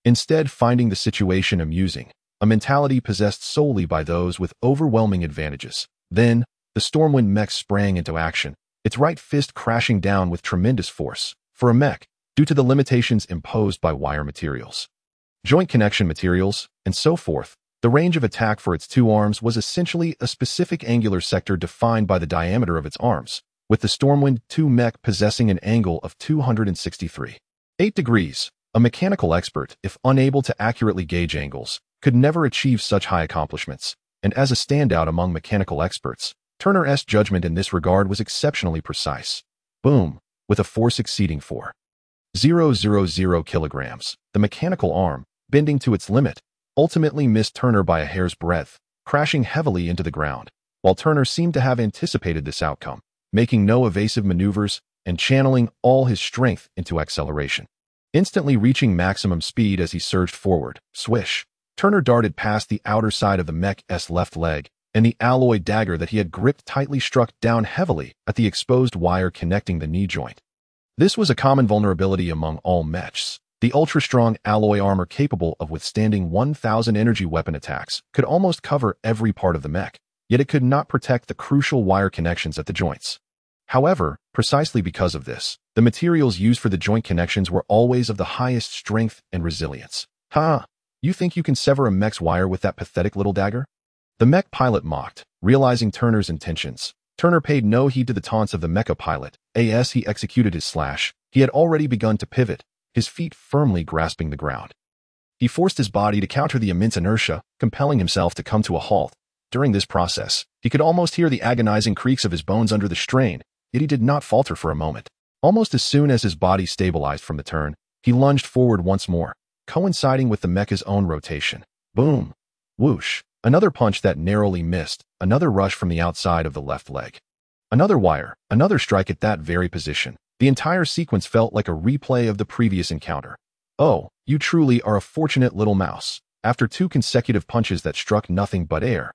instead finding the situation amusing, a mentality possessed solely by those with overwhelming advantages. Then, the Stormwind mech sprang into action, its right fist crashing down with tremendous force. For a mech, due to the limitations imposed by wire materials, joint connection materials, and so forth, the range of attack for its 2 arms was essentially a specific angular sector defined by the diameter of its arms, with the Stormwind 2 mech possessing an angle of 263.8 degrees. A mechanical expert, if unable to accurately gauge angles, could never achieve such high accomplishments, and as a standout among mechanical experts, Turner's judgment in this regard was exceptionally precise. Boom! With a force exceeding 4,000 kilograms, the mechanical arm, bending to its limit, ultimately missed Turner by a hair's breadth, crashing heavily into the ground, while Turner seemed to have anticipated this outcome, making no evasive maneuvers and channeling all his strength into acceleration. Instantly reaching maximum speed as he surged forward, swish, Turner darted past the outer side of the mech's left leg, and the alloy dagger that he had gripped tightly struck down heavily at the exposed wire connecting the knee joint. This was a common vulnerability among all mechs. The ultra-strong alloy armor capable of withstanding 1,000 energy weapon attacks could almost cover every part of the mech, yet it could not protect the crucial wire connections at the joints. However, precisely because of this, the materials used for the joint connections were always of the highest strength and resilience. "Ha! You think you can sever a mech's wire with that pathetic little dagger?" The mech pilot mocked, realizing Turner's intentions. Turner paid no heed to the taunts of the mecha pilot. As he executed his slash, he had already begun to pivot, his feet firmly grasping the ground. He forced his body to counter the immense inertia, compelling himself to come to a halt. During this process, he could almost hear the agonizing creaks of his bones under the strain, yet he did not falter for a moment. Almost as soon as his body stabilized from the turn, he lunged forward once more, coinciding with the mecha's own rotation. Boom! Whoosh! Another punch that narrowly missed, another rush from the outside of the left leg. Another wire, another strike at that very position. The entire sequence felt like a replay of the previous encounter. "Oh, you truly are a fortunate little mouse." After 2 consecutive punches that struck nothing but air,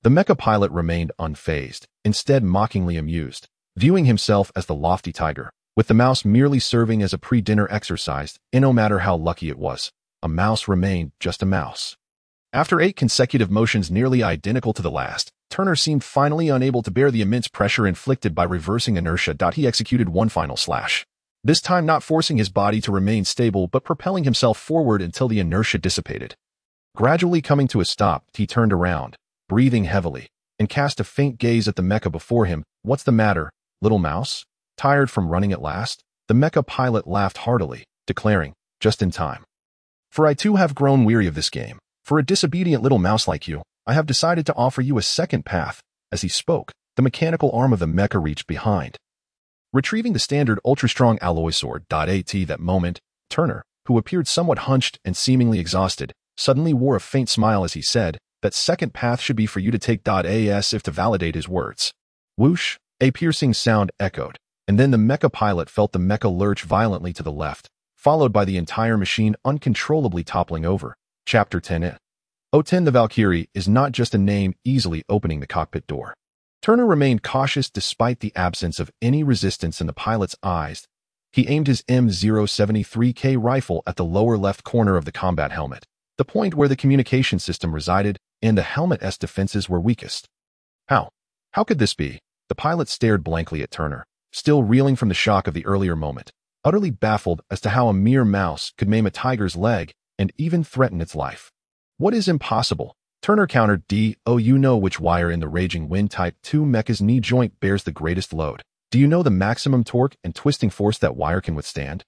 the mecha pilot remained unfazed, instead mockingly amused, viewing himself as the lofty tiger, with the mouse merely serving as a pre-dinner exercise, and no matter how lucky it was, a mouse remained just a mouse. After 8 consecutive motions nearly identical to the last, Turner seemed finally unable to bear the immense pressure inflicted by reversing inertia. He executed one final slash. This time not forcing his body to remain stable but propelling himself forward until the inertia dissipated. Gradually coming to a stop, he turned around, breathing heavily, and cast a faint gaze at the mecha before him. What's the matter, little mouse? Tired from running at last? The mecha pilot laughed heartily, declaring, just in time. For I too have grown weary of this game. For a disobedient little mouse like you, I have decided to offer you a second path. As he spoke, the mechanical arm of the mecha reached behind, retrieving the standard ultra-strong alloy sword. At that moment, Turner, who appeared somewhat hunched and seemingly exhausted, suddenly wore a faint smile as he said, that second path should be for you to take. As if to validate his words. Whoosh, a piercing sound echoed, and then the mecha pilot felt the mecha lurch violently to the left, followed by the entire machine uncontrollably toppling over. Chapter 10. O10 the Valkyrie is not just a name easily opening the cockpit door. Turner remained cautious despite the absence of any resistance in the pilot's eyes. He aimed his M073K rifle at the lower left corner of the combat helmet, the point where the communication system resided and the helmet's defenses were weakest. How could this be? The pilot stared blankly at Turner, still reeling from the shock of the earlier moment, utterly baffled as to how a mere mouse could maim a tiger's leg and even threaten its life. What is impossible? Turner countered. Oh, you know which wire in the Raging Wind Type 2 mecha's knee joint bears the greatest load. Do you know the maximum torque and twisting force that wire can withstand?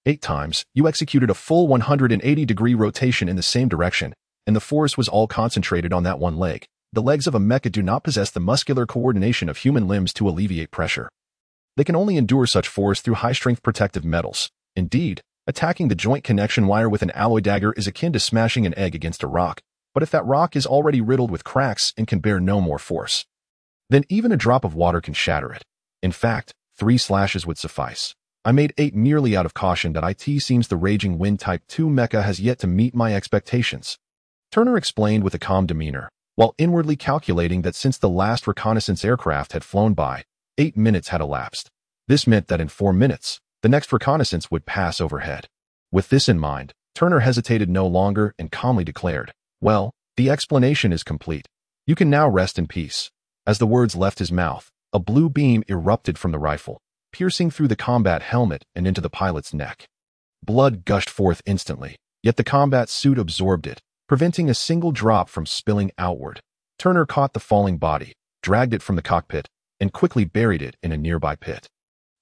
8 times, you executed a full 180-degree rotation in the same direction, and the force was all concentrated on that one leg. The legs of a mecha do not possess the muscular coordination of human limbs to alleviate pressure. They can only endure such force through high-strength protective metals. Indeed, attacking the joint connection wire with an alloy dagger is akin to smashing an egg against a rock, but if that rock is already riddled with cracks and can bear no more force, then even a drop of water can shatter it. In fact, 3 slashes would suffice. I made 8 merely out of caution. It seems the Raging Wind Type 2 mecha has yet to meet my expectations. Turner explained with a calm demeanor, while inwardly calculating that since the last reconnaissance aircraft had flown by, 8 minutes had elapsed. This meant that in 4 minutes, the next reconnaissance would pass overhead. With this in mind, Turner hesitated no longer and calmly declared, well, the explanation is complete. You can now rest in peace. As the words left his mouth, a blue beam erupted from the rifle, piercing through the combat helmet and into the pilot's neck. Blood gushed forth instantly, yet the combat suit absorbed it, preventing a single drop from spilling outward. Turner caught the falling body, dragged it from the cockpit, and quickly buried it in a nearby pit.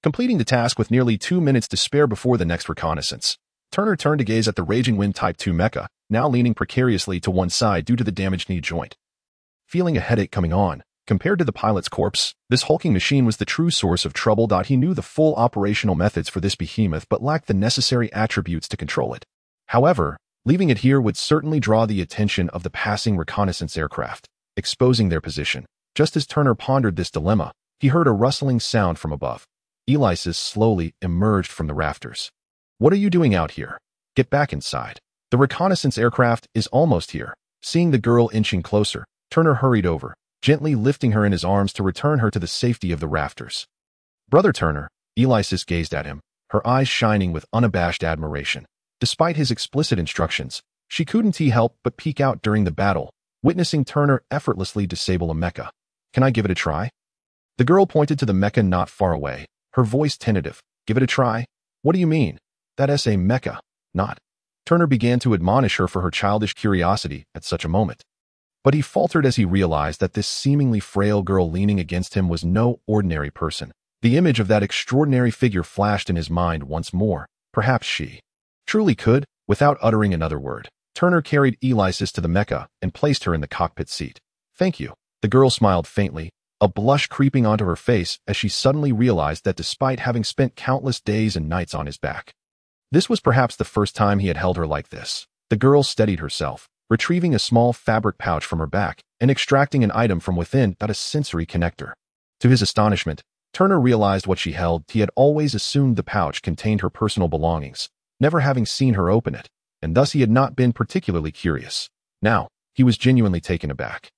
Completing the task with nearly 2 minutes to spare before the next reconnaissance, Turner turned to gaze at the Raging Wind Type 2 mecha, now leaning precariously to one side due to the damaged knee joint. Feeling a headache coming on, compared to the pilot's corpse, this hulking machine was the true source of trouble. He knew the full operational methods for this behemoth but lacked the necessary attributes to control it. However, leaving it here would certainly draw the attention of the passing reconnaissance aircraft, exposing their position. Just as Turner pondered this dilemma, he heard a rustling sound from above. Elysis slowly emerged from the rafters. What are you doing out here? Get back inside. The reconnaissance aircraft is almost here. Seeing the girl inching closer, Turner hurried over, gently lifting her in his arms to return her to the safety of the rafters. Brother Turner, Elysis gazed at him, her eyes shining with unabashed admiration. Despite his explicit instructions, she couldn't help but peek out during the battle, witnessing Turner effortlessly disable a mecha. Can I give it a try? The girl pointed to the mecha not far away, her voice tentative. Give it a try? What do you mean? That's a mecha, not. Turner began to admonish her for her childish curiosity at such a moment. But he faltered as he realized that this seemingly frail girl leaning against him was no ordinary person. The image of that extraordinary figure flashed in his mind once more. Perhaps she truly could. Without uttering another word, Turner carried Elysis to the mecha and placed her in the cockpit seat. Thank you. The girl smiled faintly, a blush creeping onto her face as she suddenly realized that despite having spent countless days and nights on his back, this was perhaps the first time he had held her like this. The girl steadied herself, retrieving a small fabric pouch from her back and extracting an item from within. A sensory connector. To his astonishment, Turner realized what she held. He had always assumed the pouch contained her personal belongings, never having seen her open it, and thus he had not been particularly curious. Now, he was genuinely taken aback.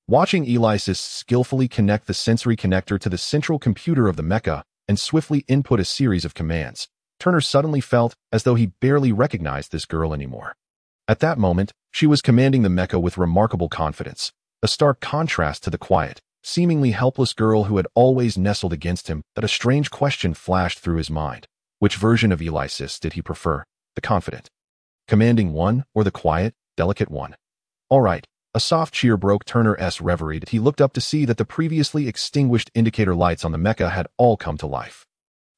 Watching Elysis skillfully connect the sensory connector to the central computer of the mecha and swiftly input a series of commands, Turner suddenly felt as though he barely recognized this girl anymore. At that moment, she was commanding the mecha with remarkable confidence, a stark contrast to the quiet, seemingly helpless girl who had always nestled against him. That a strange question flashed through his mind. Which version of Elysis did he prefer? The confident, commanding one, or the quiet, delicate one? All right. A soft cheer broke Turner's reverie. He looked up to see that the previously extinguished indicator lights on the mecha had all come to life.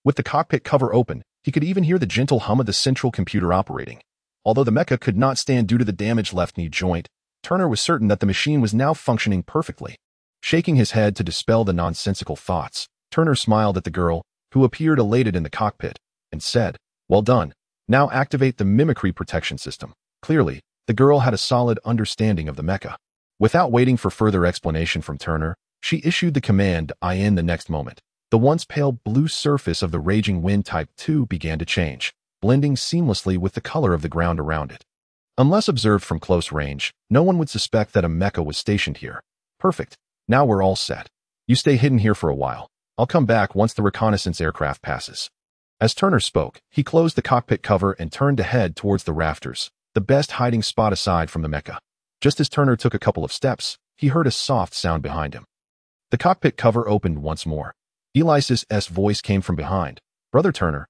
With the cockpit cover open, he could even hear the gentle hum of the central computer operating. Although the mecha could not stand due to the damaged left knee joint, Turner was certain that the machine was now functioning perfectly. Shaking his head to dispel the nonsensical thoughts, Turner smiled at the girl, who appeared elated in the cockpit, and said, "Well done. Now activate the mimicry protection system." Clearly, the girl had a solid understanding of the mecha. Without waiting for further explanation from Turner, she issued the command "in." The next moment, the once pale blue surface of the raging wind Type 2 began to change, blending seamlessly with the color of the ground around it. Unless observed from close range, no one would suspect that a mecha was stationed here. Perfect. Now we're all set. You stay hidden here for a while. I'll come back once the reconnaissance aircraft passes. As Turner spoke, he closed the cockpit cover and turned to head towards the rafters, the best hiding spot aside from the mecha. Just as Turner took a couple of steps, he heard a soft sound behind him. The cockpit cover opened once more. Elysis' voice came from behind. "Brother Turner,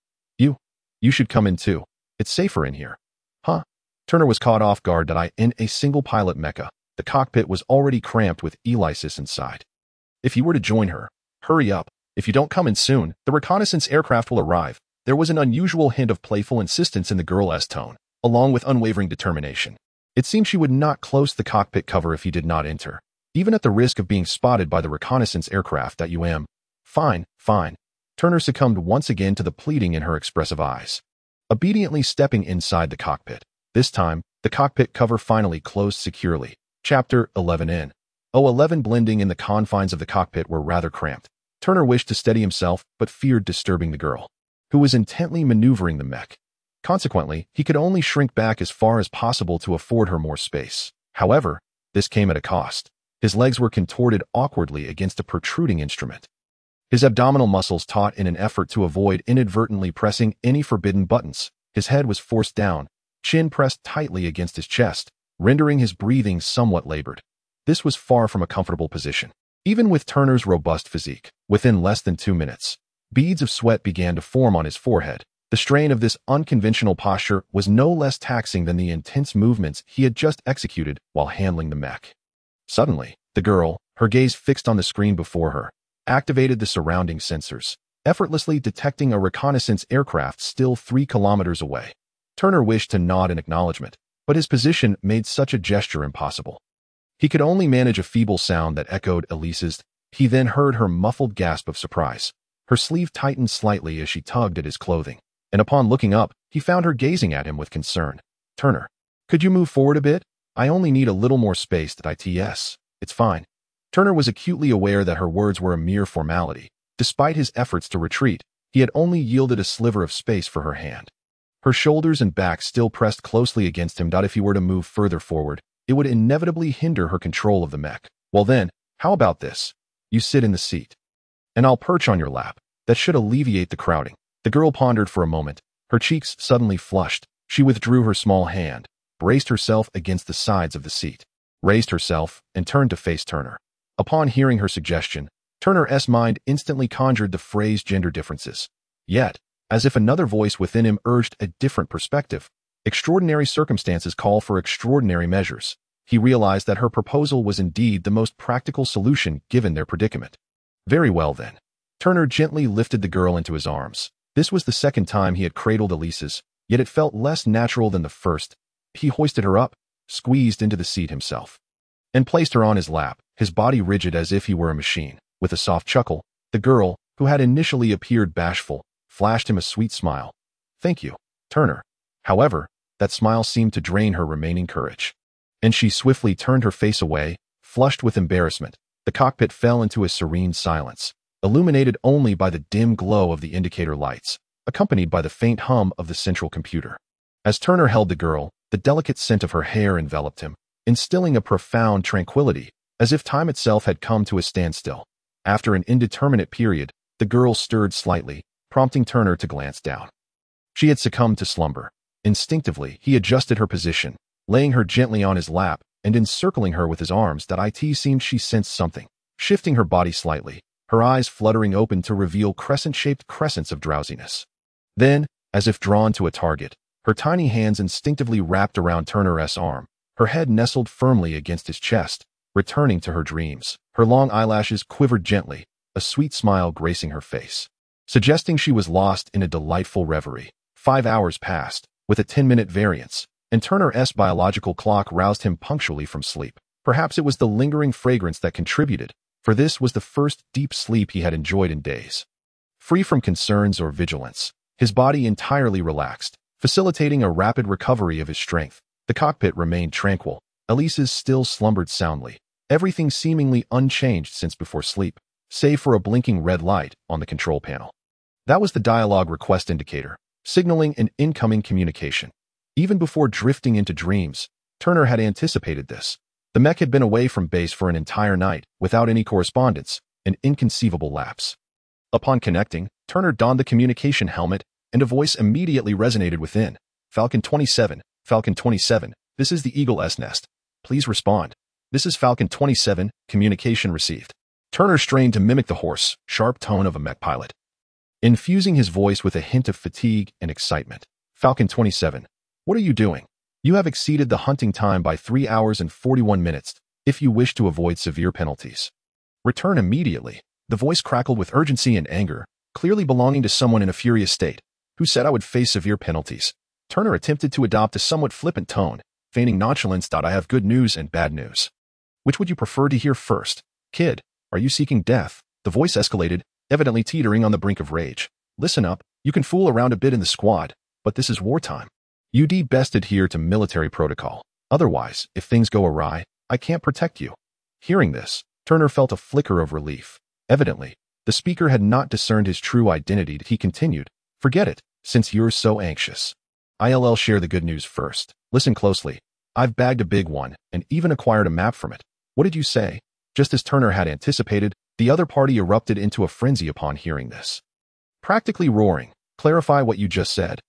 you should come in too. It's safer in here." Huh? Turner was caught off guard that in a single pilot mecha, the cockpit was already cramped with Elysis inside. "If you were to join her, hurry up. If you don't come in soon, the reconnaissance aircraft will arrive." There was an unusual hint of playful insistence in the girl's tone, along with unwavering determination. It seemed she would not close the cockpit cover if he did not enter, even at the risk of being spotted by the reconnaissance aircraft. Fine. Turner succumbed once again to the pleading in her expressive eyes. Obediently stepping inside the cockpit. This time, the cockpit cover finally closed securely. Chapter 11 in. 11 blending in the confines of the cockpit were rather cramped. Turner wished to steady himself, but feared disturbing the girl, who was intently maneuvering the mech. Consequently, he could only shrink back as far as possible to afford her more space. However, this came at a cost. His legs were contorted awkwardly against a protruding instrument. His abdominal muscles taut in an effort to avoid inadvertently pressing any forbidden buttons. His head was forced down, chin pressed tightly against his chest, rendering his breathing somewhat labored. This was far from a comfortable position. Even with Turner's robust physique, within less than 2 minutes, beads of sweat began to form on his forehead. The strain of this unconventional posture was no less taxing than the intense movements he had just executed while handling the mech. Suddenly, the girl, her gaze fixed on the screen before her, activated the surrounding sensors, effortlessly detecting a reconnaissance aircraft still 3 kilometers away. Turner wished to nod in acknowledgement, but his position made such a gesture impossible. He could only manage a feeble sound that echoed Elise's. He then heard her muffled gasp of surprise. Her sleeve tightened slightly as she tugged at his clothing, and upon looking up, he found her gazing at him with concern. "Turner, could you move forward a bit? I only need a little more space. It's fine." Turner was acutely aware that her words were a mere formality. Despite his efforts to retreat, he had only yielded a sliver of space for her hand. Her shoulders and back still pressed closely against him. If he were to move further forward, it would inevitably hinder her control of the mech. "Well then, how about this? You sit in the seat, and I'll perch on your lap. That should alleviate the crowding." The girl pondered for a moment. Her cheeks suddenly flushed. She withdrew her small hand, braced herself against the sides of the seat, raised herself, and turned to face Turner. Upon hearing her suggestion, Turner's mind instantly conjured the phrase gender differences. Yet, as if another voice within him urged a different perspective, extraordinary circumstances call for extraordinary measures. He realized that her proposal was indeed the most practical solution given their predicament. Very well then. Turner gently lifted the girl into his arms. This was the second time he had cradled Elise's, yet it felt less natural than the first. He hoisted her up, squeezed into the seat himself, and placed her on his lap, his body rigid as if he were a machine. With a soft chuckle, the girl, who had initially appeared bashful, flashed him a sweet smile. "Thank you, Turner." However, that smile seemed to drain her remaining courage, and she swiftly turned her face away, flushed with embarrassment. The cockpit fell into a serene silence, illuminated only by the dim glow of the indicator lights, accompanied by the faint hum of the central computer. As Turner held the girl, the delicate scent of her hair enveloped him, instilling a profound tranquility, as if time itself had come to a standstill. After an indeterminate period, the girl stirred slightly, prompting Turner to glance down. She had succumbed to slumber. Instinctively, he adjusted her position, laying her gently on his lap and encircling her with his arms. It seemed she sensed something, shifting her body slightly, her eyes fluttering open to reveal crescent-shaped crescents of drowsiness. Then, as if drawn to a target, her tiny hands instinctively wrapped around Turner's arm, her head nestled firmly against his chest, returning to her dreams. Her long eyelashes quivered gently, a sweet smile gracing her face, suggesting she was lost in a delightful reverie. 5 hours passed, with a 10-minute variance, and Turner's biological clock roused him punctually from sleep. Perhaps it was the lingering fragrance that contributed, for this was the first deep sleep he had enjoyed in days. Free from concerns or vigilance, his body entirely relaxed, facilitating a rapid recovery of his strength. The cockpit remained tranquil. Elise's still slumbered soundly, everything seemingly unchanged since before sleep, save for a blinking red light on the control panel. That was the dialogue request indicator, signaling an incoming communication. Even before drifting into dreams, Turner had anticipated this. The mech had been away from base for an entire night, without any correspondence, an inconceivable lapse. Upon connecting, Turner donned the communication helmet, and a voice immediately resonated within. Falcon 27, Falcon 27, this is the Eagle's Nest. Please respond. This is Falcon 27, communication received. Turner strained to mimic the hoarse, sharp tone of a mech pilot, infusing his voice with a hint of fatigue and excitement. Falcon 27, what are you doing? You have exceeded the hunting time by 3 hours and 41 minutes, if you wish to avoid severe penalties. Return immediately. The voice crackled with urgency and anger, clearly belonging to someone in a furious state. Who said I would face severe penalties? Turner attempted to adopt a somewhat flippant tone, feigning nonchalance. I have good news and bad news. Which would you prefer to hear first? Kid, are you seeking death? The voice escalated, evidently teetering on the brink of rage. Listen up, you can fool around a bit in the squad, but this is wartime. You'd best adhere to military protocol. Otherwise, if things go awry, I can't protect you. Hearing this, Turner felt a flicker of relief. Evidently, the speaker had not discerned his true identity. He continued, forget it, since you're so anxious. I'll share the good news first. Listen closely. I've bagged a big one, and even acquired a map from it. What did you say? Just as Turner had anticipated, the other party erupted into a frenzy upon hearing this, practically roaring. Clarify what you just said.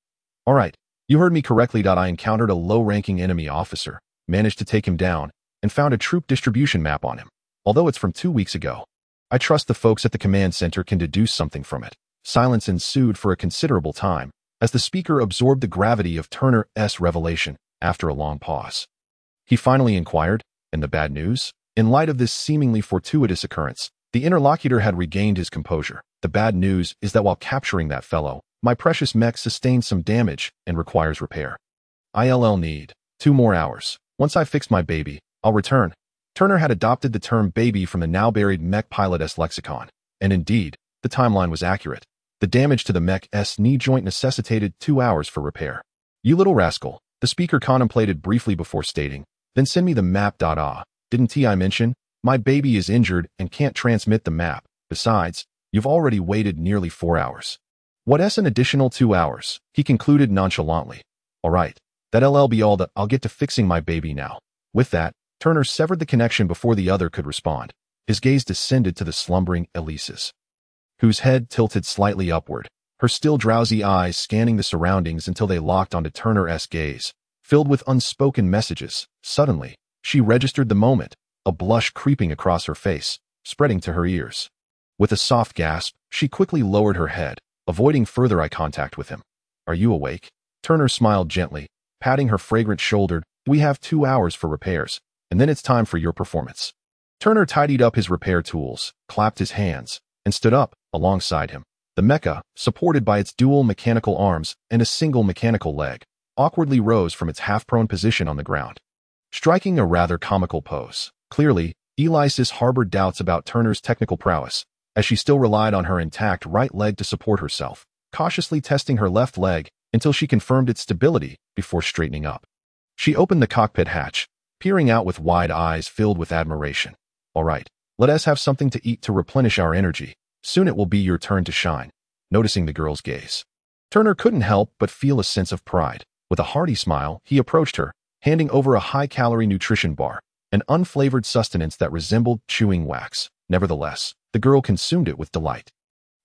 All right, you heard me correctly. I encountered a low-ranking enemy officer, managed to take him down, and found a troop distribution map on him. Although it's from 2 weeks ago, I trust the folks at the command center can deduce something from it. Silence ensued for a considerable time, as the speaker absorbed the gravity of Turner's revelation. After a long pause, he finally inquired, and the bad news? In light of this seemingly fortuitous occurrence, the interlocutor had regained his composure. The bad news is that while capturing that fellow, my precious mech sustained some damage and requires repair. I'll need 2 more hours. Once I fix my baby, I'll return. Turner had adopted the term baby from the now-buried mech pilot's lexicon, and indeed, the timeline was accurate. The damage to the mech's knee joint necessitated 2 hours for repair. You little rascal, the speaker contemplated briefly before stating, then send me the map. Didn't I mention? My baby is injured and can't transmit the map. Besides, you've already waited nearly 4 hours. What's an additional 2 hours? He concluded nonchalantly. All right, that'll be all that I'll get to fixing my baby now. With that, Turner severed the connection before the other could respond. His gaze descended to the slumbering Elise's, whose head tilted slightly upward, her still drowsy eyes scanning the surroundings until they locked onto Turner's gaze, filled with unspoken messages. Suddenly, she registered the moment, a blush creeping across her face, spreading to her ears. With a soft gasp, she quickly lowered her head, avoiding further eye contact with him. Are you awake? Turner smiled gently, patting her fragrant shoulder. We have 2 hours for repairs, and then it's time for your performance. Turner tidied up his repair tools, clapped his hands, and stood up alongside him. The mecha, supported by its dual mechanical arms and a single mechanical leg, awkwardly rose from its half-prone position on the ground, striking a rather comical pose. Clearly, Elisis harbored doubts about Turner's technical prowess, as she still relied on her intact right leg to support herself, cautiously testing her left leg until she confirmed its stability before straightening up. She opened the cockpit hatch, peering out with wide eyes filled with admiration. All right, let us have something to eat to replenish our energy. Soon it will be your turn to shine. Noticing the girl's gaze, Turner couldn't help but feel a sense of pride. With a hearty smile, he approached her, handing over a high-calorie nutrition bar, an unflavored sustenance that resembled chewing wax. Nevertheless, the girl consumed it with delight,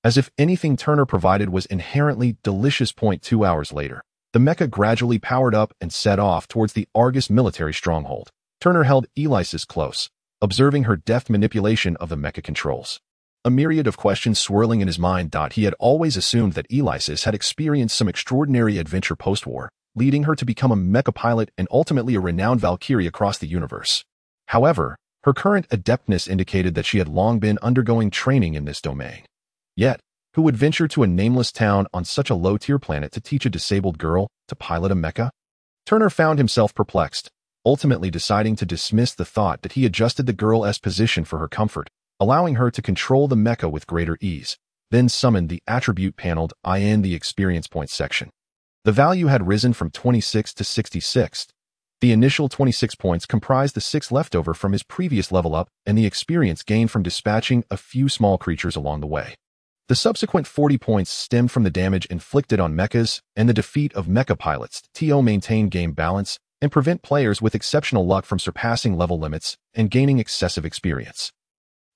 as if anything Turner provided was inherently delicious. 2 hours later, The mecha gradually powered up and set off towards the Argus military stronghold. Turner held Elysis close, observing her deft manipulation of the mecha controls. A myriad of questions swirling in his mind. He had always assumed that Elysis had experienced some extraordinary adventure post-war, leading her to become a mecha pilot and ultimately a renowned Valkyrie across the universe. However, her current adeptness indicated that she had long been undergoing training in this domain. Yet, who would venture to a nameless town on such a low-tier planet to teach a disabled girl to pilot a mecha? Turner found himself perplexed, ultimately deciding to dismiss the thought that he adjusted the girl's position for her comfort, allowing her to control the mecha with greater ease, then summoned the attribute paneled in the experience points section. The value had risen from 26 to 66. The initial 26 points comprised the 6 leftover from his previous level up and the experience gained from dispatching a few small creatures along the way. The subsequent 40 points stemmed from the damage inflicted on mechas and the defeat of mecha pilots to maintain game balance and prevent players with exceptional luck from surpassing level limits and gaining excessive experience.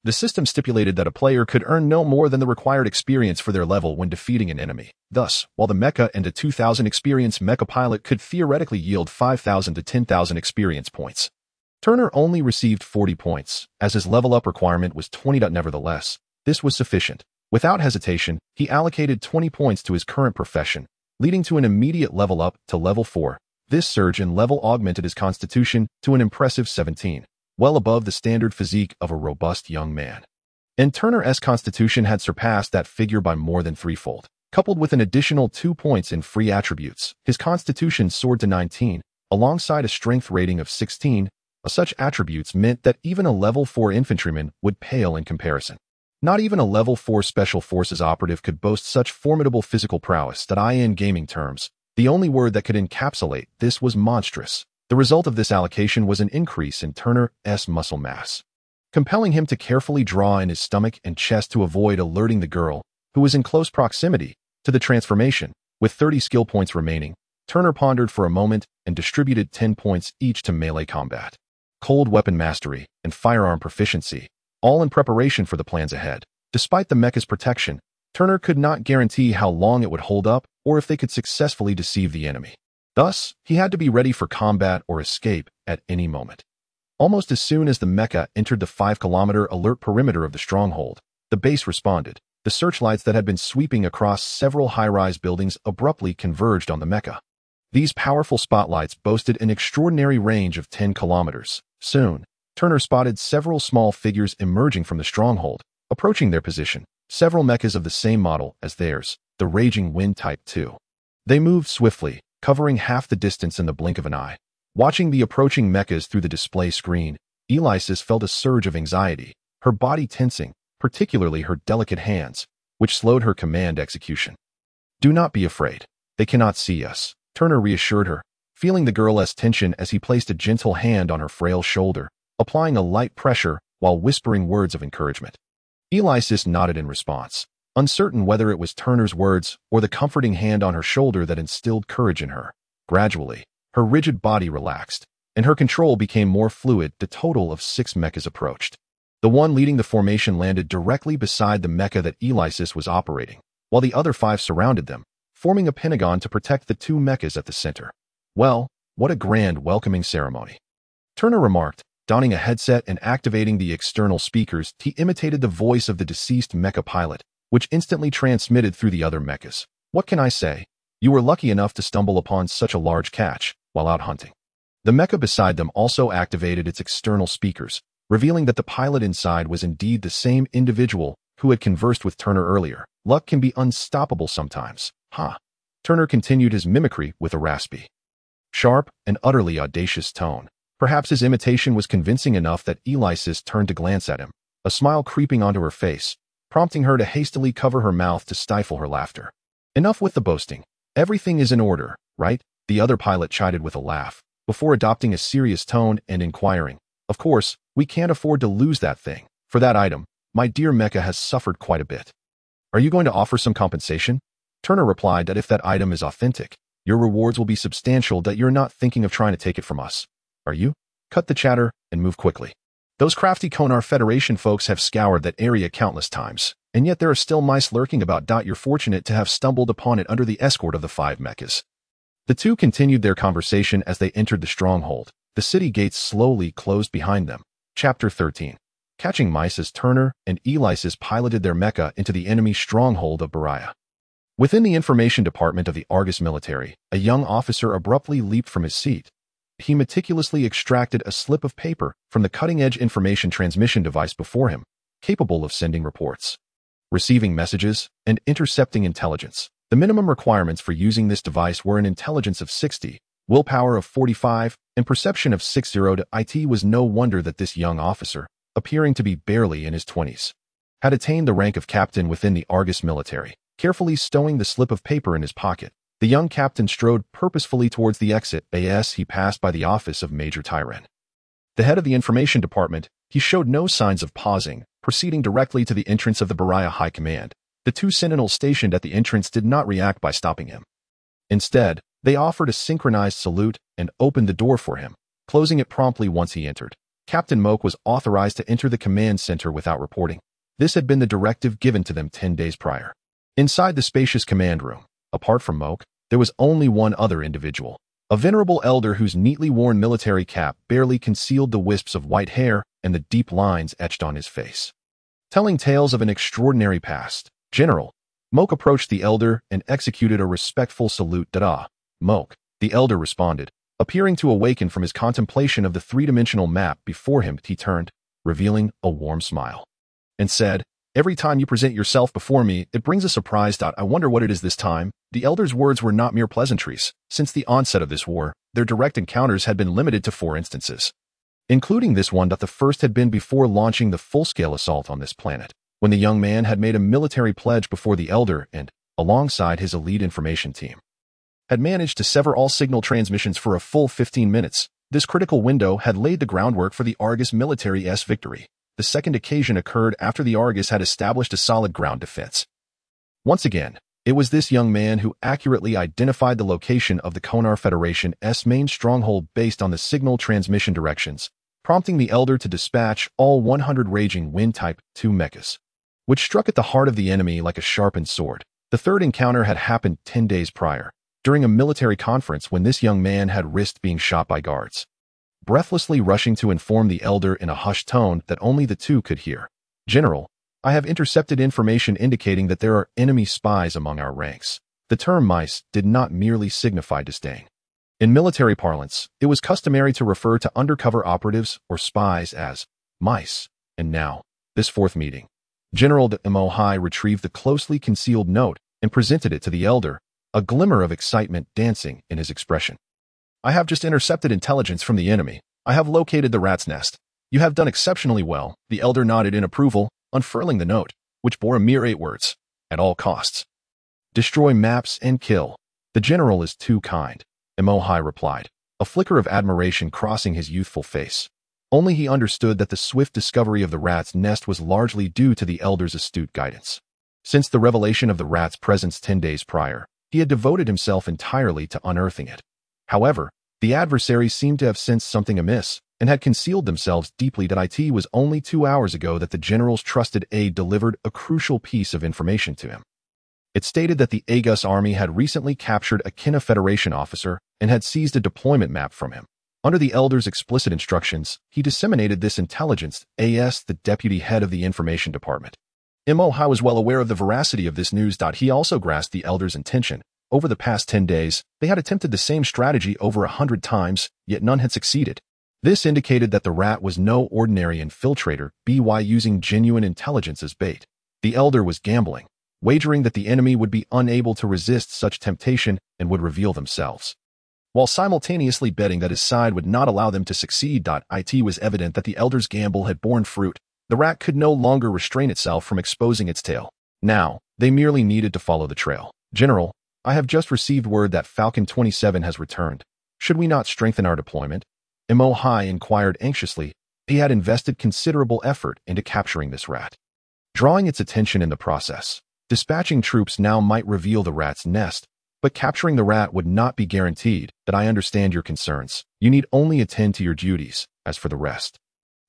The system stipulated that a player could earn no more than the required experience for their level when defeating an enemy. Thus, while the mecha and a 2,000 experience mecha pilot could theoretically yield 5,000 to 10,000 experience points, Turner only received 40 points, as his level-up requirement was 20. Nevertheless, this was sufficient. Without hesitation, he allocated 20 points to his current profession, leading to an immediate level up to level 4. This surge in level augmented his constitution to an impressive 17, well above the standard physique of a robust young man. And Turner's constitution had surpassed that figure by more than threefold. Coupled with an additional 2 points in free attributes, his constitution soared to 19, alongside a strength rating of 16. Such attributes meant that even a level 4 infantryman would pale in comparison. Not even a level 4 Special Forces operative could boast such formidable physical prowess that in gaming terms, the only word that could encapsulate this was monstrous. The result of this allocation was an increase in Turner's muscle mass, compelling him to carefully draw in his stomach and chest to avoid alerting the girl, who was in close proximity, to the transformation. With 30 skill points remaining, Turner pondered for a moment and distributed 10 points each to melee combat, cold weapon mastery, and firearm proficiency, all in preparation for the plans ahead. Despite the mecha's protection, Turner could not guarantee how long it would hold up or if they could successfully deceive the enemy. Thus, he had to be ready for combat or escape at any moment. Almost as soon as the mecha entered the 5-kilometer alert perimeter of the stronghold, the base responded. The searchlights that had been sweeping across several high-rise buildings abruptly converged on the mecha. These powerful spotlights boasted an extraordinary range of 10 kilometers. Soon, Turner spotted several small figures emerging from the stronghold, approaching their position, several mechas of the same model as theirs, the Raging Wind Type 2. They moved swiftly, covering half the distance in the blink of an eye. Watching the approaching mechas through the display screen, Elysis felt a surge of anxiety, her body tensing, particularly her delicate hands, which slowed her command execution. "Do not be afraid. They cannot see us," Turner reassured her, feeling the girl's tension as he placed a gentle hand on her frail shoulder, applying a light pressure while whispering words of encouragement. Elysis nodded in response, uncertain whether it was Turner's words or the comforting hand on her shoulder that instilled courage in her. Gradually, her rigid body relaxed, and her control became more fluid. The total of 6 mechas approached. The one leading the formation landed directly beside the mecha that Elysis was operating, while the other 5 surrounded them, forming a pentagon to protect the 2 mechas at the center. "Well, what a grand welcoming ceremony," Turner remarked, donning a headset and activating the external speakers. He imitated the voice of the deceased mecha pilot, which instantly transmitted through the other mechas. "What can I say? You were lucky enough to stumble upon such a large catch while out hunting." The mecha beside them also activated its external speakers, revealing that the pilot inside was indeed the same individual who had conversed with Turner earlier. "Luck can be unstoppable sometimes, huh?" Turner continued his mimicry with a raspy, sharp, and utterly audacious tone. Perhaps his imitation was convincing enough that Elysis turned to glance at him, a smile creeping onto her face, prompting her to hastily cover her mouth to stifle her laughter. "Enough with the boasting. Everything is in order, right?" The other pilot chided with a laugh, before adopting a serious tone and inquiring, "Of course, we can't afford to lose that thing. For that item, my dear mecha has suffered quite a bit." "Are you going to offer some compensation?" Turner replied that if that item is authentic, your rewards will be substantial. That you're not thinking of trying to take it from us, are you? Cut the chatter and move quickly. Those crafty Konar Federation folks have scoured that area countless times, and yet there are still mice lurking about. You're fortunate to have stumbled upon it under the escort of the 5 mechas. The two continued their conversation as they entered the stronghold. The city gates slowly closed behind them. Chapter 13. Catching mice as Turner and Elias piloted their mecha into the enemy stronghold of Beria. Within the information department of the Argus military, a young officer abruptly leaped from his seat. He meticulously extracted a slip of paper from the cutting-edge information transmission device before him, capable of sending reports, receiving messages, and intercepting intelligence. The minimum requirements for using this device were an intelligence of 60, willpower of 45, and perception of 60. It was no wonder that this young officer, appearing to be barely in his 20s, had attained the rank of captain within the Argus military. Carefully stowing the slip of paper in his pocket, the young captain strode purposefully towards the exit as he passed by the office of Major Tyran, the head of the information department. He showed no signs of pausing, proceeding directly to the entrance of the Beria High Command. The two sentinels stationed at the entrance did not react by stopping him. Instead, they offered a synchronized salute and opened the door for him, closing it promptly once he entered. Captain Moke was authorized to enter the command center without reporting. This had been the directive given to them 10 days prior. Inside the spacious command room, apart from Moke, there was only one other individual, a venerable elder whose neatly worn military cap barely concealed the wisps of white hair and the deep lines etched on his face, telling tales of an extraordinary past. General, Moke approached the elder and executed a respectful salute. Moke, the elder responded, appearing to awaken from his contemplation of the three-dimensional map before him. He turned, revealing a warm smile, and said, "Every time you present yourself before me, it brings a surprise. I wonder what it is this time." The elder's words were not mere pleasantries. Since the onset of this war, their direct encounters had been limited to 4 instances, including this one. The first had been before launching the full-scale assault on this planet, when the young man had made a military pledge before the elder and, alongside his elite information team, had managed to sever all signal transmissions for a full 15 minutes. This critical window had laid the groundwork for the Argus military's victory. The second occasion occurred after the Argus had established a solid ground defense. Once again, it was this young man who accurately identified the location of the Konar Federation's main stronghold based on the signal transmission directions, prompting the elder to dispatch all 100 raging wind Type 2 mechs, which struck at the heart of the enemy like a sharpened sword. The third encounter had happened 10 days prior, during a military conference when this young man had risked being shot by guards, breathlessly rushing to inform the elder in a hushed tone that only the two could hear. "General, I have intercepted information indicating that there are enemy spies among our ranks." The term mice did not merely signify disdain. In military parlance, it was customary to refer to undercover operatives or spies as mice. And now, this fourth meeting. General de Mohai retrieved the closely concealed note and presented it to the elder, a glimmer of excitement dancing in his expression. "I have just intercepted intelligence from the enemy. I have located the rat's nest. You have done exceptionally well." The elder nodded in approval, unfurling the note, which bore a mere 8 words. "At all costs, destroy maps and kill." "The general is too kind," Emohai replied, a flicker of admiration crossing his youthful face. Only he understood that the swift discovery of the rat's nest was largely due to the elder's astute guidance. Since the revelation of the rat's presence 10 days prior, he had devoted himself entirely to unearthing it. However, the adversaries seemed to have sensed something amiss and had concealed themselves deeply. It was only 2 hours ago that the general's trusted aide delivered a crucial piece of information to him. It stated that the Agus army had recently captured a Kina Federation officer and had seized a deployment map from him. Under the elder's explicit instructions, he disseminated this intelligence as the deputy head of the information department. Emohai was well aware of the veracity of this news. He also grasped the elder's intention. Over the past 10 days, they had attempted the same strategy over 100 times, yet none had succeeded. This indicated that the rat was no ordinary infiltrator, by using genuine intelligence as bait. The elder was gambling, wagering that the enemy would be unable to resist such temptation and would reveal themselves, while simultaneously betting that his side would not allow them to succeed. It was evident that the elder's gamble had borne fruit. The rat could no longer restrain itself from exposing its tail. Now, they merely needed to follow the trail. "General, I have just received word that Falcon 27 has returned. Should we not strengthen our deployment?" Emohai inquired anxiously. He had invested considerable effort into capturing this rat, drawing its attention in the process. Dispatching troops now might reveal the rat's nest, but capturing the rat would not be guaranteed. "That I understand your concerns. You need only attend to your duties. As for the rest,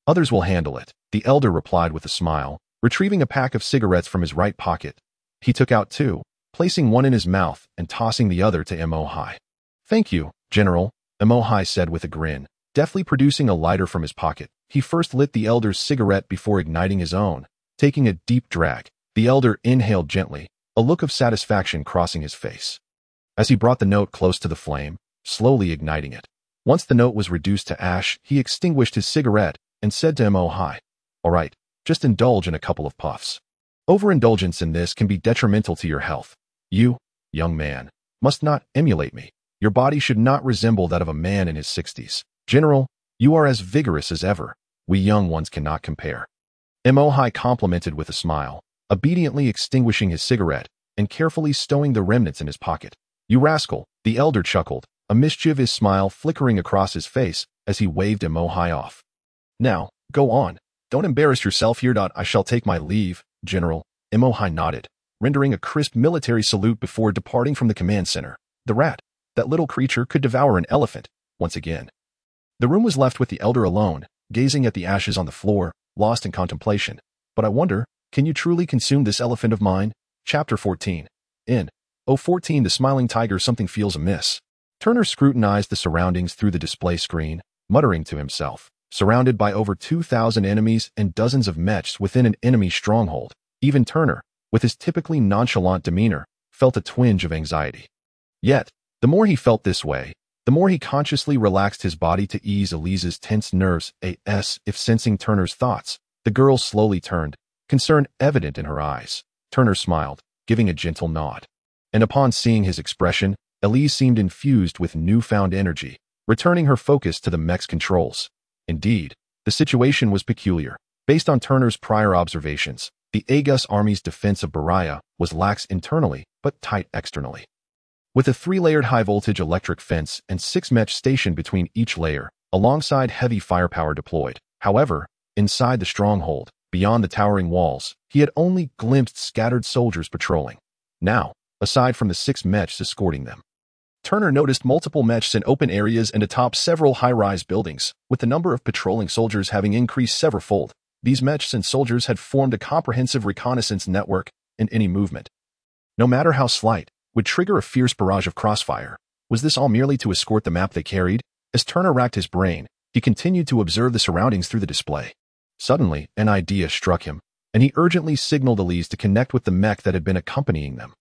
others will handle it," the elder replied with a smile, retrieving a pack of cigarettes from his right pocket. He took out 2, placing one in his mouth and tossing the other to Emohai. Thank you, General, Emohai said with a grin, deftly producing a lighter from his pocket. He first lit the elder's cigarette before igniting his own. Taking a deep drag, the elder inhaled gently, a look of satisfaction crossing his face. As he brought the note close to the flame, slowly igniting it. Once the note was reduced to ash, he extinguished his cigarette and said to Emohai, "All right, just indulge in a couple of puffs. Overindulgence in this can be detrimental to your health. You, young man, must not emulate me. Your body should not resemble that of a man in his 60s. General, you are as vigorous as ever. We young ones cannot compare." Emohai complimented with a smile, obediently extinguishing his cigarette and carefully stowing the remnants in his pocket. "You rascal," the elder chuckled, a mischievous smile flickering across his face as he waved Emohai off. "Now, go on. Don't embarrass yourself here. I shall take my leave, General." Emohai nodded, rendering a crisp military salute before departing from the command center. The rat, that little creature, could devour an elephant, once again. The room was left with the elder alone, gazing at the ashes on the floor, lost in contemplation. "But I wonder, can you truly consume this elephant of mine?" Chapter 14. In 014, the smiling tiger, something feels amiss. Turner scrutinized the surroundings through the display screen, muttering to himself. Surrounded by over 2,000 enemies and dozens of mechs within an enemy stronghold, even Turner, with his typically nonchalant demeanor, felt a twinge of anxiety. Yet, the more he felt this way, the more he consciously relaxed his body to ease Elise's tense nerves. If sensing Turner's thoughts, the girl slowly turned, concern evident in her eyes. Turner smiled, giving a gentle nod. And upon seeing his expression, Elise seemed infused with newfound energy, returning her focus to the mech's controls. Indeed, the situation was peculiar. Based on Turner's prior observations, the Aegis army's defense of Beria was lax internally, but tight externally. With a 3-layered high-voltage electric fence and 6 mechs stationed between each layer, alongside heavy firepower deployed. However, inside the stronghold, beyond the towering walls, he had only glimpsed scattered soldiers patrolling. Now, aside from the 6 mechs escorting them, Turner noticed multiple mechs in open areas and atop several high-rise buildings, with the number of patrolling soldiers having increased several-fold. These mechs and soldiers had formed a comprehensive reconnaissance network, and any movement, no matter how slight, would trigger a fierce barrage of crossfire. Was this all merely to escort the map they carried? As Turner racked his brain, he continued to observe the surroundings through the display. Suddenly, an idea struck him, and he urgently signaled Elise to connect with the mech that had been accompanying them.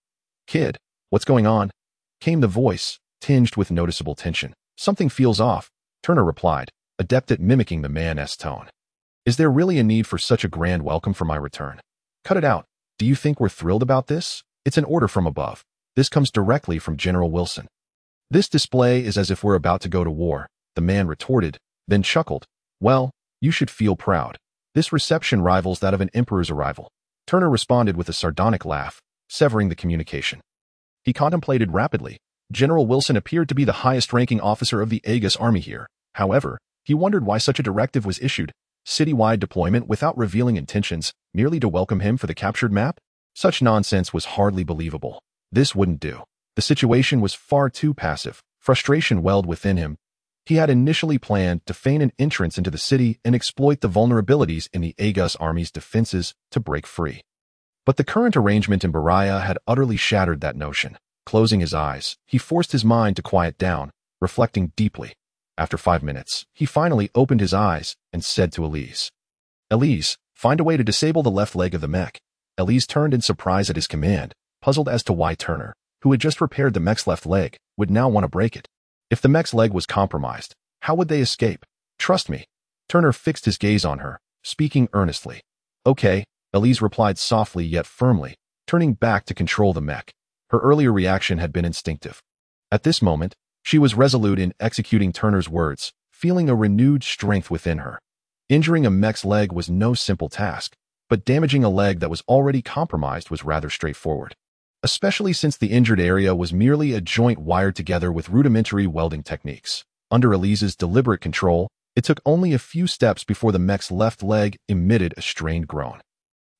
"Kid, what's going on?" came the voice, tinged with noticeable tension. "Something feels off," Turner replied, adept at mimicking the man's tone. "Is there really a need for such a grand welcome for my return? Cut it out. Do you think we're thrilled about this? It's an order from above. This comes directly from General Wilson." "This display is as if we're about to go to war," the man retorted, then chuckled. "Well, you should feel proud. This reception rivals that of an emperor's arrival." Turner responded with a sardonic laugh, severing the communication. He contemplated rapidly. General Wilson appeared to be the highest-ranking officer of the Aegis army here. However, he wondered why such a directive was issued. Citywide deployment without revealing intentions, merely to welcome him for the captured map? Such nonsense was hardly believable. This wouldn't do. The situation was far too passive. Frustration welled within him. He had initially planned to feign an entrance into the city and exploit the vulnerabilities in the Aegis army's defenses to break free. But the current arrangement in Beria had utterly shattered that notion. Closing his eyes, he forced his mind to quiet down, reflecting deeply. After 5 minutes, he finally opened his eyes and said to Elise, "Elise, find a way to disable the left leg of the mech." Elise turned in surprise at his command, puzzled as to why Turner, who had just repaired the mech's left leg, would now want to break it. If the mech's leg was compromised, how would they escape? "Trust me." Turner fixed his gaze on her, speaking earnestly. "Okay," Elise replied softly yet firmly, turning back to control the mech. Her earlier reaction had been instinctive. At this moment, she was resolute in executing Turner's words, feeling a renewed strength within her. Injuring a mech's leg was no simple task, but damaging a leg that was already compromised was rather straightforward, especially since the injured area was merely a joint wired together with rudimentary welding techniques. Under Elise's deliberate control, it took only a few steps before the mech's left leg emitted a strained groan.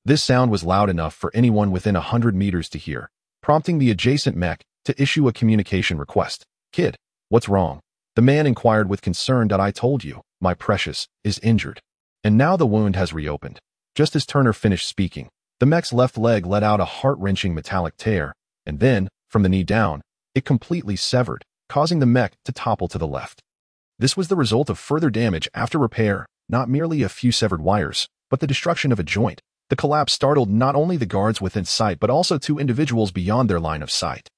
This sound was loud enough for anyone within 100 meters to hear, prompting the adjacent mech to issue a communication request. "Kid, what's wrong?" the man inquired with concern. "I told you, my precious is injured. And now the wound has reopened." Just as Turner finished speaking, the mech's left leg let out a heart-wrenching metallic tear, and then, from the knee down, it completely severed, causing the mech to topple to the left. This was the result of further damage after repair, not merely a few severed wires, but the destruction of a joint. The collapse startled not only the guards within sight but also two individuals beyond their line of sight.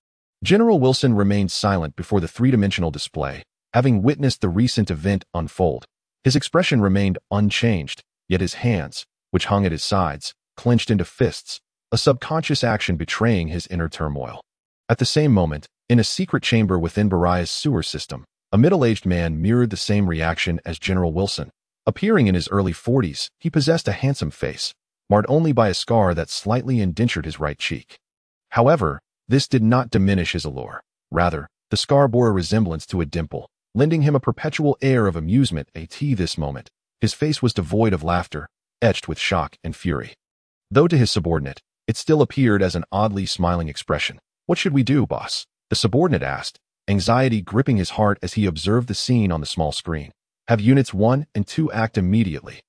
General Wilson remained silent before the three-dimensional display, having witnessed the recent event unfold. His expression remained unchanged, yet his hands, which hung at his sides, clenched into fists, a subconscious action betraying his inner turmoil. At the same moment, in a secret chamber within Baraya's sewer system, a middle-aged man mirrored the same reaction as General Wilson. Appearing in his early 40s, he possessed a handsome face, marred only by a scar that slightly indentured his right cheek. However, this did not diminish his allure. Rather, the scar bore a resemblance to a dimple, lending him a perpetual air of amusement. At this moment, his face was devoid of laughter, etched with shock and fury. Though to his subordinate, it still appeared as an oddly smiling expression. "What should we do, boss?" the subordinate asked, anxiety gripping his heart as he observed the scene on the small screen. "Have Units 1 and 2 act immediately."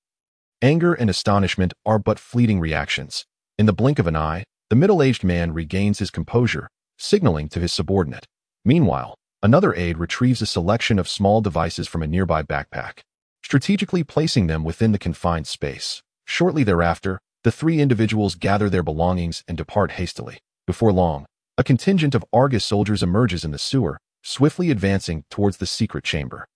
Anger and astonishment are but fleeting reactions. In the blink of an eye, the middle-aged man regains his composure, signaling to his subordinate. Meanwhile, another aide retrieves a selection of small devices from a nearby backpack, strategically placing them within the confined space. Shortly thereafter, the three individuals gather their belongings and depart hastily. Before long, a contingent of Argus soldiers emerges in the sewer, swiftly advancing towards the secret chamber.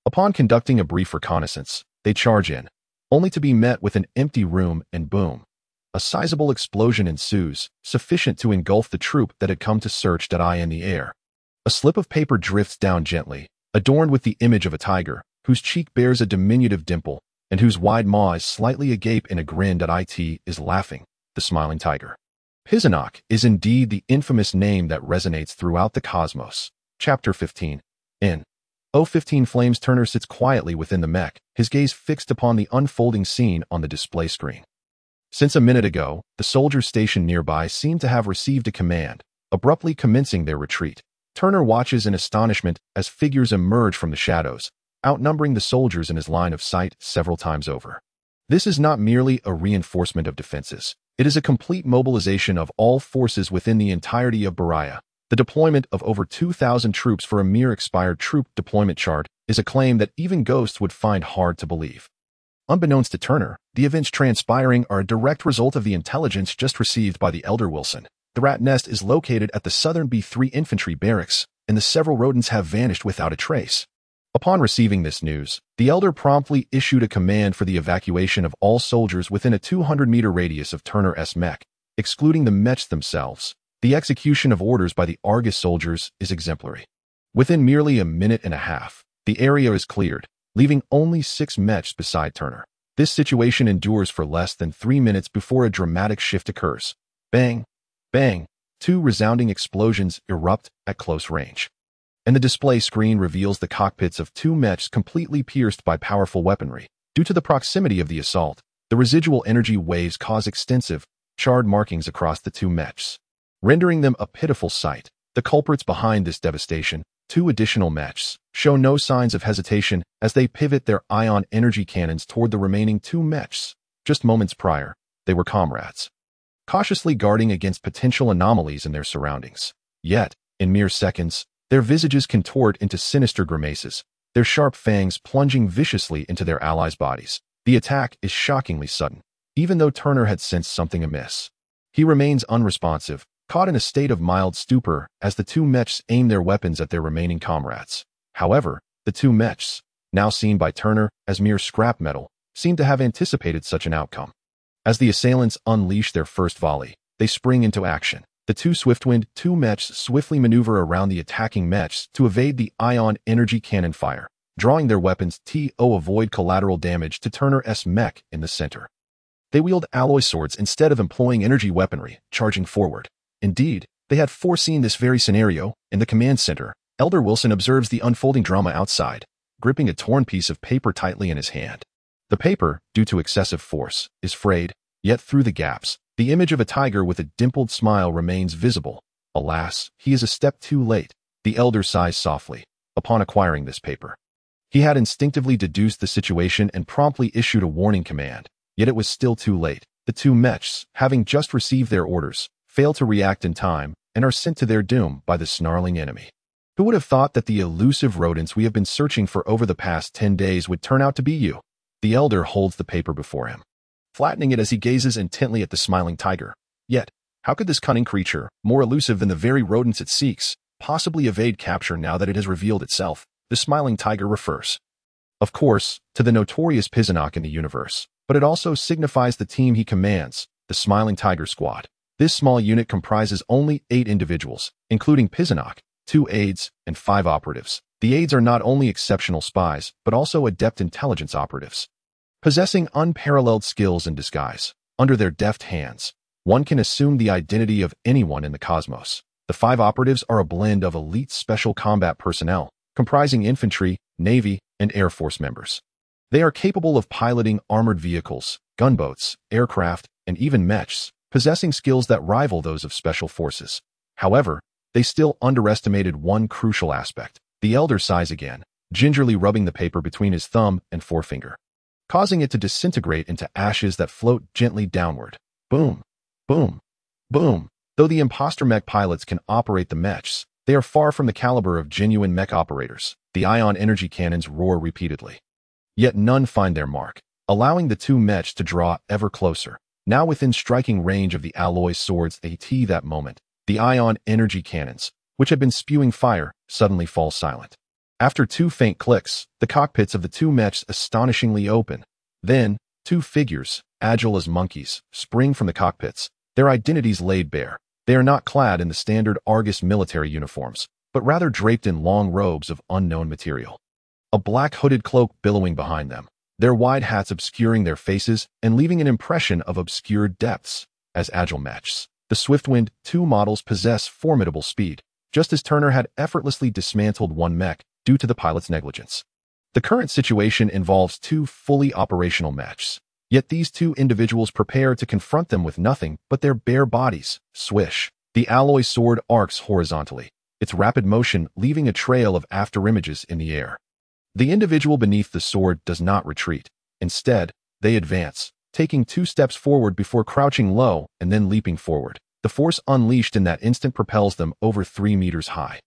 Upon conducting a brief reconnaissance, they charge in, only to be met with an empty room and boom. A sizable explosion ensues, sufficient to engulf the troop that had come to search .I in the air. A slip of paper drifts down gently, adorned with the image of a tiger, whose cheek bears a diminutive dimple, and whose wide maw is slightly agape in a grin. It is laughing, the smiling tiger. Pizanok is indeed the infamous name that resonates throughout the cosmos. Chapter 15. In O15 Flames, Turner sits quietly within the mech, his gaze fixed upon the unfolding scene on the display screen. Since a minute ago, the soldiers stationed nearby seem to have received a command, abruptly commencing their retreat. Turner watches in astonishment as figures emerge from the shadows, outnumbering the soldiers in his line of sight several times over. This is not merely a reinforcement of defenses. It is a complete mobilization of all forces within the entirety of Baraya. The deployment of over 2,000 troops for a mere expired troop deployment chart is a claim that even ghosts would find hard to believe. Unbeknownst to Turner, the events transpiring are a direct result of the intelligence just received by the elder Wilson. The rat nest is located at the southern B3 infantry barracks, and the several rodents have vanished without a trace. Upon receiving this news, the elder promptly issued a command for the evacuation of all soldiers within a 200-meter radius of Turner's mech, excluding the mechs themselves. The execution of orders by the Argus soldiers is exemplary. Within merely a minute and a half, the area is cleared, leaving only 6 mechs beside Turner. This situation endures for less than 3 minutes before a dramatic shift occurs. Bang! Bang! 2 resounding explosions erupt at close range, and the display screen reveals the cockpits of 2 mechs completely pierced by powerful weaponry. Due to the proximity of the assault, the residual energy waves cause extensive, charred markings across the 2 mechs, rendering them a pitiful sight. The culprits behind this devastation, 2 additional mechs, show no signs of hesitation as they pivot their ion energy cannons toward the remaining 2 mechs. Just moments prior, they were comrades, cautiously guarding against potential anomalies in their surroundings. Yet, in mere seconds, their visages contort into sinister grimaces, their sharp fangs plunging viciously into their allies' bodies. The attack is shockingly sudden, even though Turner had sensed something amiss. He remains unresponsive, caught in a state of mild stupor as the 2 mechs aim their weapons at their remaining comrades. However, the 2 mechs, now seen by Turner as mere scrap metal, seem to have anticipated such an outcome. As the assailants unleash their first volley, they spring into action. The 2 swift-winged 2 mechs swiftly maneuver around the attacking mechs to evade the ion energy cannon fire, drawing their weapons to avoid collateral damage to Turner's mech in the center. They wield alloy swords instead of employing energy weaponry, charging forward. Indeed, they had foreseen this very scenario. In the command center, Elder Wilson observes the unfolding drama outside, gripping a torn piece of paper tightly in his hand. The paper, due to excessive force, is frayed, yet through the gaps, the image of a tiger with a dimpled smile remains visible. Alas, he is a step too late. The elder sighs softly. Upon acquiring this paper, he had instinctively deduced the situation and promptly issued a warning command. Yet it was still too late. The 2 mechs, having just received their orders, fail to react in time and are sent to their doom by the snarling enemy. Who would have thought that the elusive rodents we have been searching for over the past 10 days would turn out to be you? The elder holds the paper before him, flattening it as he gazes intently at the smiling tiger. Yet, how could this cunning creature, more elusive than the very rodents it seeks, possibly evade capture now that it has revealed itself? The smiling tiger refers, of course, to the notorious Pinnacle in the universe, but it also signifies the team he commands, the Smiling Tiger Squad. This small unit comprises only 8 individuals, including Pinnacle, 2 aides, and 5 operatives. The aides are not only exceptional spies, but also adept intelligence operatives, possessing unparalleled skills in disguise. Under their deft hands, one can assume the identity of anyone in the cosmos. The 5 operatives are a blend of elite special combat personnel, comprising infantry, navy, and air force members. They are capable of piloting armored vehicles, gunboats, aircraft, and even mechs, possessing skills that rival those of special forces. However, they still underestimated one crucial aspect. The elder sighs again, gingerly rubbing the paper between his thumb and forefinger, causing it to disintegrate into ashes that float gently downward. Boom, boom, boom. Though the imposter mech pilots can operate the mechs, they are far from the caliber of genuine mech operators. The ion energy cannons roar repeatedly. Yet none find their mark, allowing the 2 mechs to draw ever closer. Now within striking range of the alloy swords at that moment, the ion energy cannons, which had been spewing fire, suddenly fall silent. After 2 faint clicks, the cockpits of the 2 mechs astonishingly open. Then, 2 figures, agile as monkeys, spring from the cockpits, their identities laid bare. They are not clad in the standard Argus military uniforms, but rather draped in long robes of unknown material, a black hooded cloak billowing behind them, their wide hats obscuring their faces and leaving an impression of obscured depths. As agile mechs, the Swiftwind 2 models possess formidable speed, just as Turner had effortlessly dismantled one mech due to the pilot's negligence. The current situation involves 2 fully operational mechs, yet these 2 individuals prepare to confront them with nothing but their bare bodies. Swish. The alloy sword arcs horizontally, its rapid motion leaving a trail of afterimages in the air. The individual beneath the sword does not retreat. Instead, they advance, taking 2 steps forward before crouching low and then leaping forward. The force unleashed in that instant propels them over 3 meters high,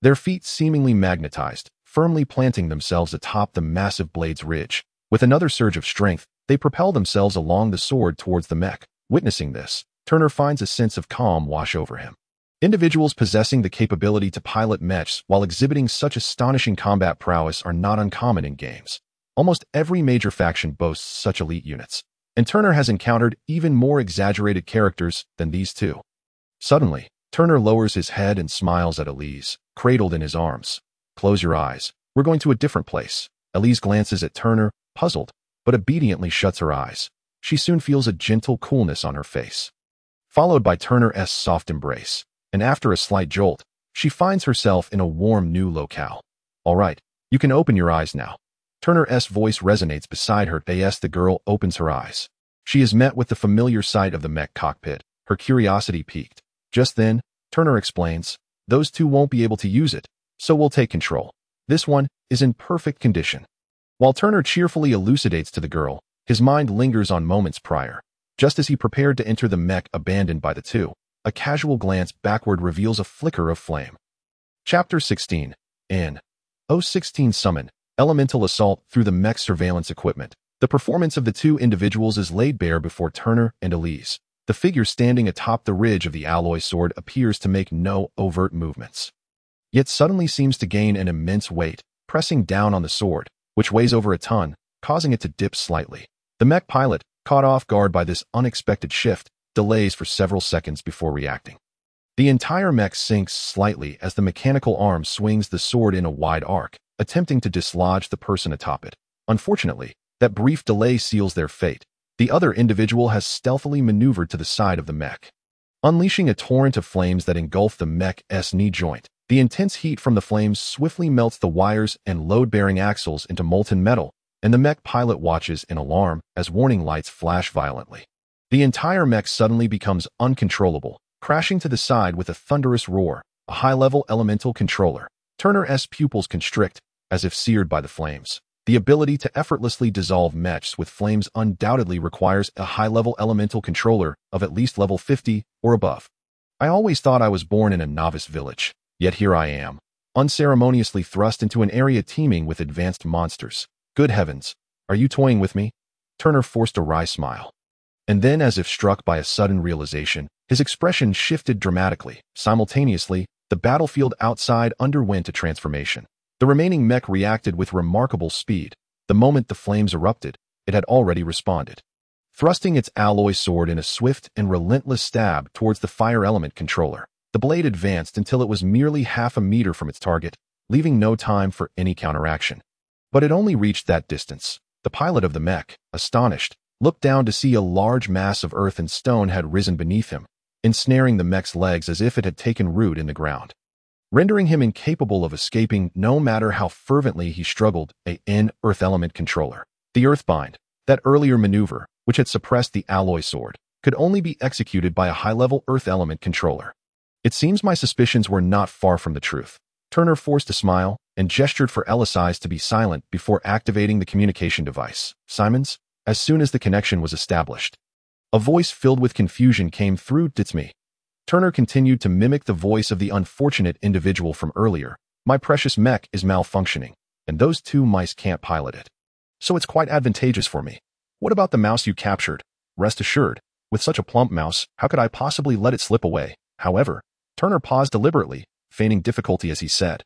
their feet seemingly magnetized, firmly planting themselves atop the massive blade's ridge. With another surge of strength, they propel themselves along the sword towards the mech. Witnessing this, Turner finds a sense of calm wash over him. Individuals possessing the capability to pilot mechs while exhibiting such astonishing combat prowess are not uncommon in games. Almost every major faction boasts such elite units, and Turner has encountered even more exaggerated characters than these 2. Suddenly, Turner lowers his head and smiles at Elise, cradled in his arms. "Close your eyes. We're going to a different place." Elise glances at Turner, puzzled, but obediently shuts her eyes. She soon feels a gentle coolness on her face, followed by Turner's soft embrace. And after a slight jolt, she finds herself in a warm new locale. "All right, you can open your eyes now." Turner's voice resonates beside her as the girl opens her eyes. She is met with the familiar sight of the mech cockpit, her curiosity piqued. Just then, Turner explains, "Those 2 won't be able to use it, so we'll take control. This one is in perfect condition." While Turner cheerfully elucidates to the girl, his mind lingers on moments prior. Just as he prepared to enter the mech abandoned by the 2, a casual glance backward reveals a flicker of flame. Chapter 16. N-016 Summon, Elemental Assault through the mech surveillance equipment. The performance of the 2 individuals is laid bare before Turner and Elise. The figure standing atop the ridge of the alloy sword appears to make no overt movements, yet suddenly seems to gain an immense weight, pressing down on the sword, which weighs over a ton, causing it to dip slightly. The mech pilot, caught off guard by this unexpected shift, delays for several seconds before reacting. The entire mech sinks slightly as the mechanical arm swings the sword in a wide arc, attempting to dislodge the person atop it. Unfortunately, that brief delay seals their fate. The other individual has stealthily maneuvered to the side of the mech, unleashing a torrent of flames that engulf the mech's knee joint. The intense heat from the flames swiftly melts the wires and load-bearing axles into molten metal, and the mech pilot watches in alarm as warning lights flash violently. The entire mech suddenly becomes uncontrollable, crashing to the side with a thunderous roar. A high-level elemental controller. Turner's pupils constrict, as if seared by the flames. The ability to effortlessly dissolve mechs with flames undoubtedly requires a high-level elemental controller of at least level 50 or above. I always thought I was born in a novice village, yet here I am, unceremoniously thrust into an area teeming with advanced monsters. Good heavens, are you toying with me? Turner forced a wry smile. And then, as if struck by a sudden realization, his expression shifted dramatically. Simultaneously, the battlefield outside underwent a transformation. The remaining mech reacted with remarkable speed. The moment the flames erupted, it had already responded. Thrusting its alloy sword in a swift and relentless stab towards the fire element controller, the blade advanced until it was merely half a meter from its target, leaving no time for any counteraction. But it only reached that distance. The pilot of the mech, astonished, looked down to see a large mass of earth and stone had risen beneath him, ensnaring the mech's legs as if it had taken root in the ground, rendering him incapable of escaping no matter how fervently he struggled. An earth element controller. The Earthbind, that earlier maneuver, which had suppressed the alloy sword, could only be executed by a high-level earth element controller. It seems my suspicions were not far from the truth. Turner forced a smile and gestured for Ellis to be silent before activating the communication device. Simons, as soon as the connection was established, a voice filled with confusion came through. It's me. Turner continued to mimic the voice of the unfortunate individual from earlier. My precious mech is malfunctioning, and those two mice can't pilot it. So it's quite advantageous for me. What about the mouse you captured? Rest assured, with such a plump mouse, how could I possibly let it slip away? However, Turner paused deliberately, feigning difficulty as he said,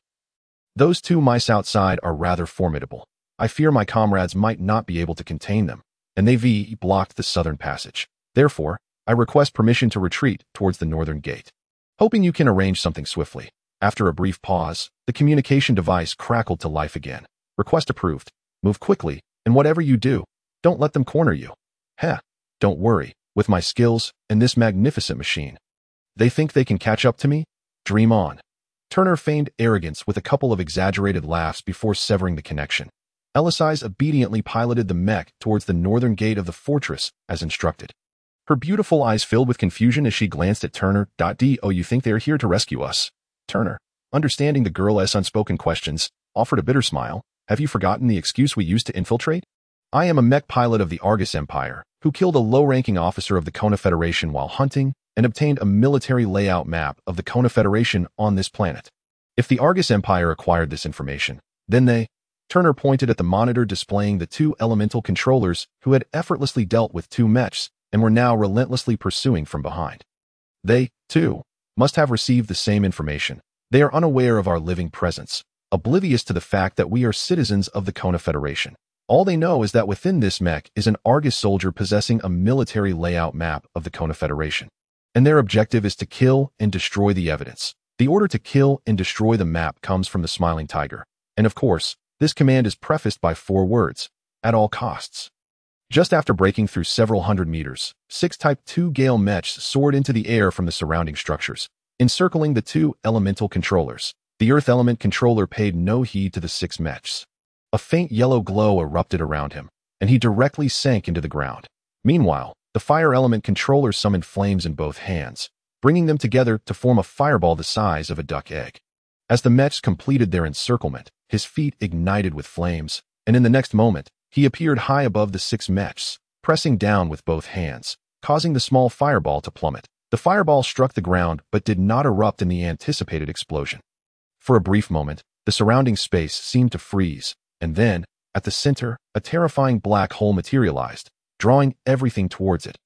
"Those two mice outside are rather formidable. I fear my comrades might not be able to contain them, and they blocked the southern passage. Therefore, I request permission to retreat towards the northern gate. Hoping you can arrange something swiftly." After a brief pause, the communication device crackled to life again. "Request approved. Move quickly, and whatever you do, don't let them corner you." "Heh, don't worry, with my skills and this magnificent machine. They think they can catch up to me? Dream on." Turner feigned arrogance with a couple of exaggerated laughs before severing the connection. Ellis obediently piloted the mech towards the northern gate of the fortress as instructed. Her beautiful eyes filled with confusion as she glanced at Turner. "Do you think they are here to rescue us?" Turner, understanding the girl's unspoken questions, offered a bitter smile. "Have you forgotten the excuse we used to infiltrate? I am a mech pilot of the Argus Empire, who killed a low-ranking officer of the Kona Federation while hunting and obtained a military layout map of the Kona Federation on this planet. If the Argus Empire acquired this information, then they..." Turner pointed at the monitor displaying the two elemental controllers who had effortlessly dealt with two mechs and were now relentlessly pursuing from behind. "They, too, must have received the same information. They are unaware of our living presence, oblivious to the fact that we are citizens of the Kona Federation. All they know is that within this mech is an Argus soldier possessing a military layout map of the Kona Federation, and their objective is to kill and destroy the evidence. The order to kill and destroy the map comes from the Smiling Tiger, and of course, this command is prefaced by 4 words, at all costs." Just after breaking through several hundred meters, 6 Type 2 Gale mechs soared into the air from the surrounding structures, encircling the 2 elemental controllers. The Earth Element controller paid no heed to the 6 mechs. A faint yellow glow erupted around him, and he directly sank into the ground. Meanwhile, the Fire Element controller summoned flames in both hands, bringing them together to form a fireball the size of a duck egg. As the mechs completed their encirclement, his feet ignited with flames, and in the next moment, he appeared high above the 6 mechs, pressing down with both hands, causing the small fireball to plummet. The fireball struck the ground but did not erupt in the anticipated explosion. For a brief moment, the surrounding space seemed to freeze, and then, at the center, a terrifying black hole materialized, drawing everything towards it.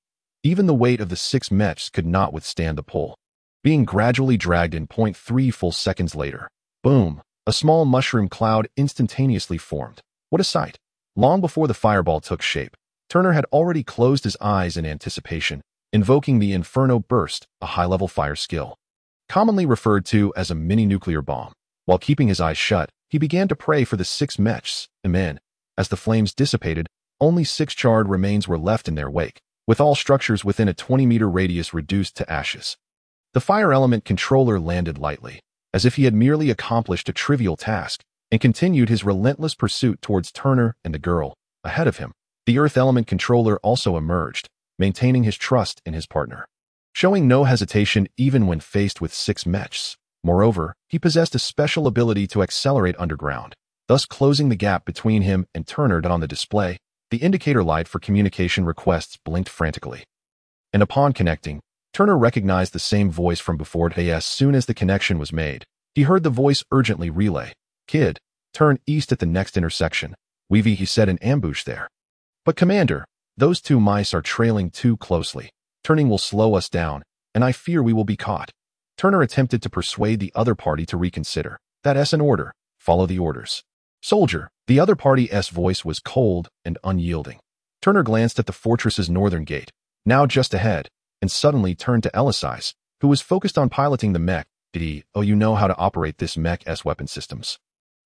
Even the weight of the 6 mechs could not withstand the pull. Being gradually dragged in 0.3 full seconds later, boom, a small mushroom cloud instantaneously formed. What a sight! Long before the fireball took shape, Turner had already closed his eyes in anticipation, invoking the Inferno Burst, a high-level fire skill, commonly referred to as a mini-nuclear bomb. While keeping his eyes shut, he began to pray for the 6 mechs, and then, as the flames dissipated, only 6 charred remains were left in their wake, with all structures within a 20-meter radius reduced to ashes. The Fire Element controller landed lightly, as if he had merely accomplished a trivial task, and continued his relentless pursuit towards Turner and the girl. Ahead of him, the Earth Element controller also emerged, maintaining his trust in his partner, showing no hesitation even when faced with 6 mechs. Moreover, he possessed a special ability to accelerate underground, thus closing the gap between him and Turner. On the display, the indicator light for communication requests blinked frantically. And upon connecting, Turner recognized the same voice from before. As soon as the connection was made, He heard the voice urgently relay, "Kid, turn east at the next intersection. He said in ambush there." "But Commander, those two mice are trailing too closely. Turning will slow us down, and I fear we will be caught." Turner attempted to persuade the other party to reconsider. "That's an order. Follow the orders." "Soldier." The other party's voice was cold and unyielding. Turner glanced at the fortress's northern gate, now just ahead, and suddenly turned to Ellis, who was focused on piloting the mech. "Oh, you know how to operate this mech's weapon systems?"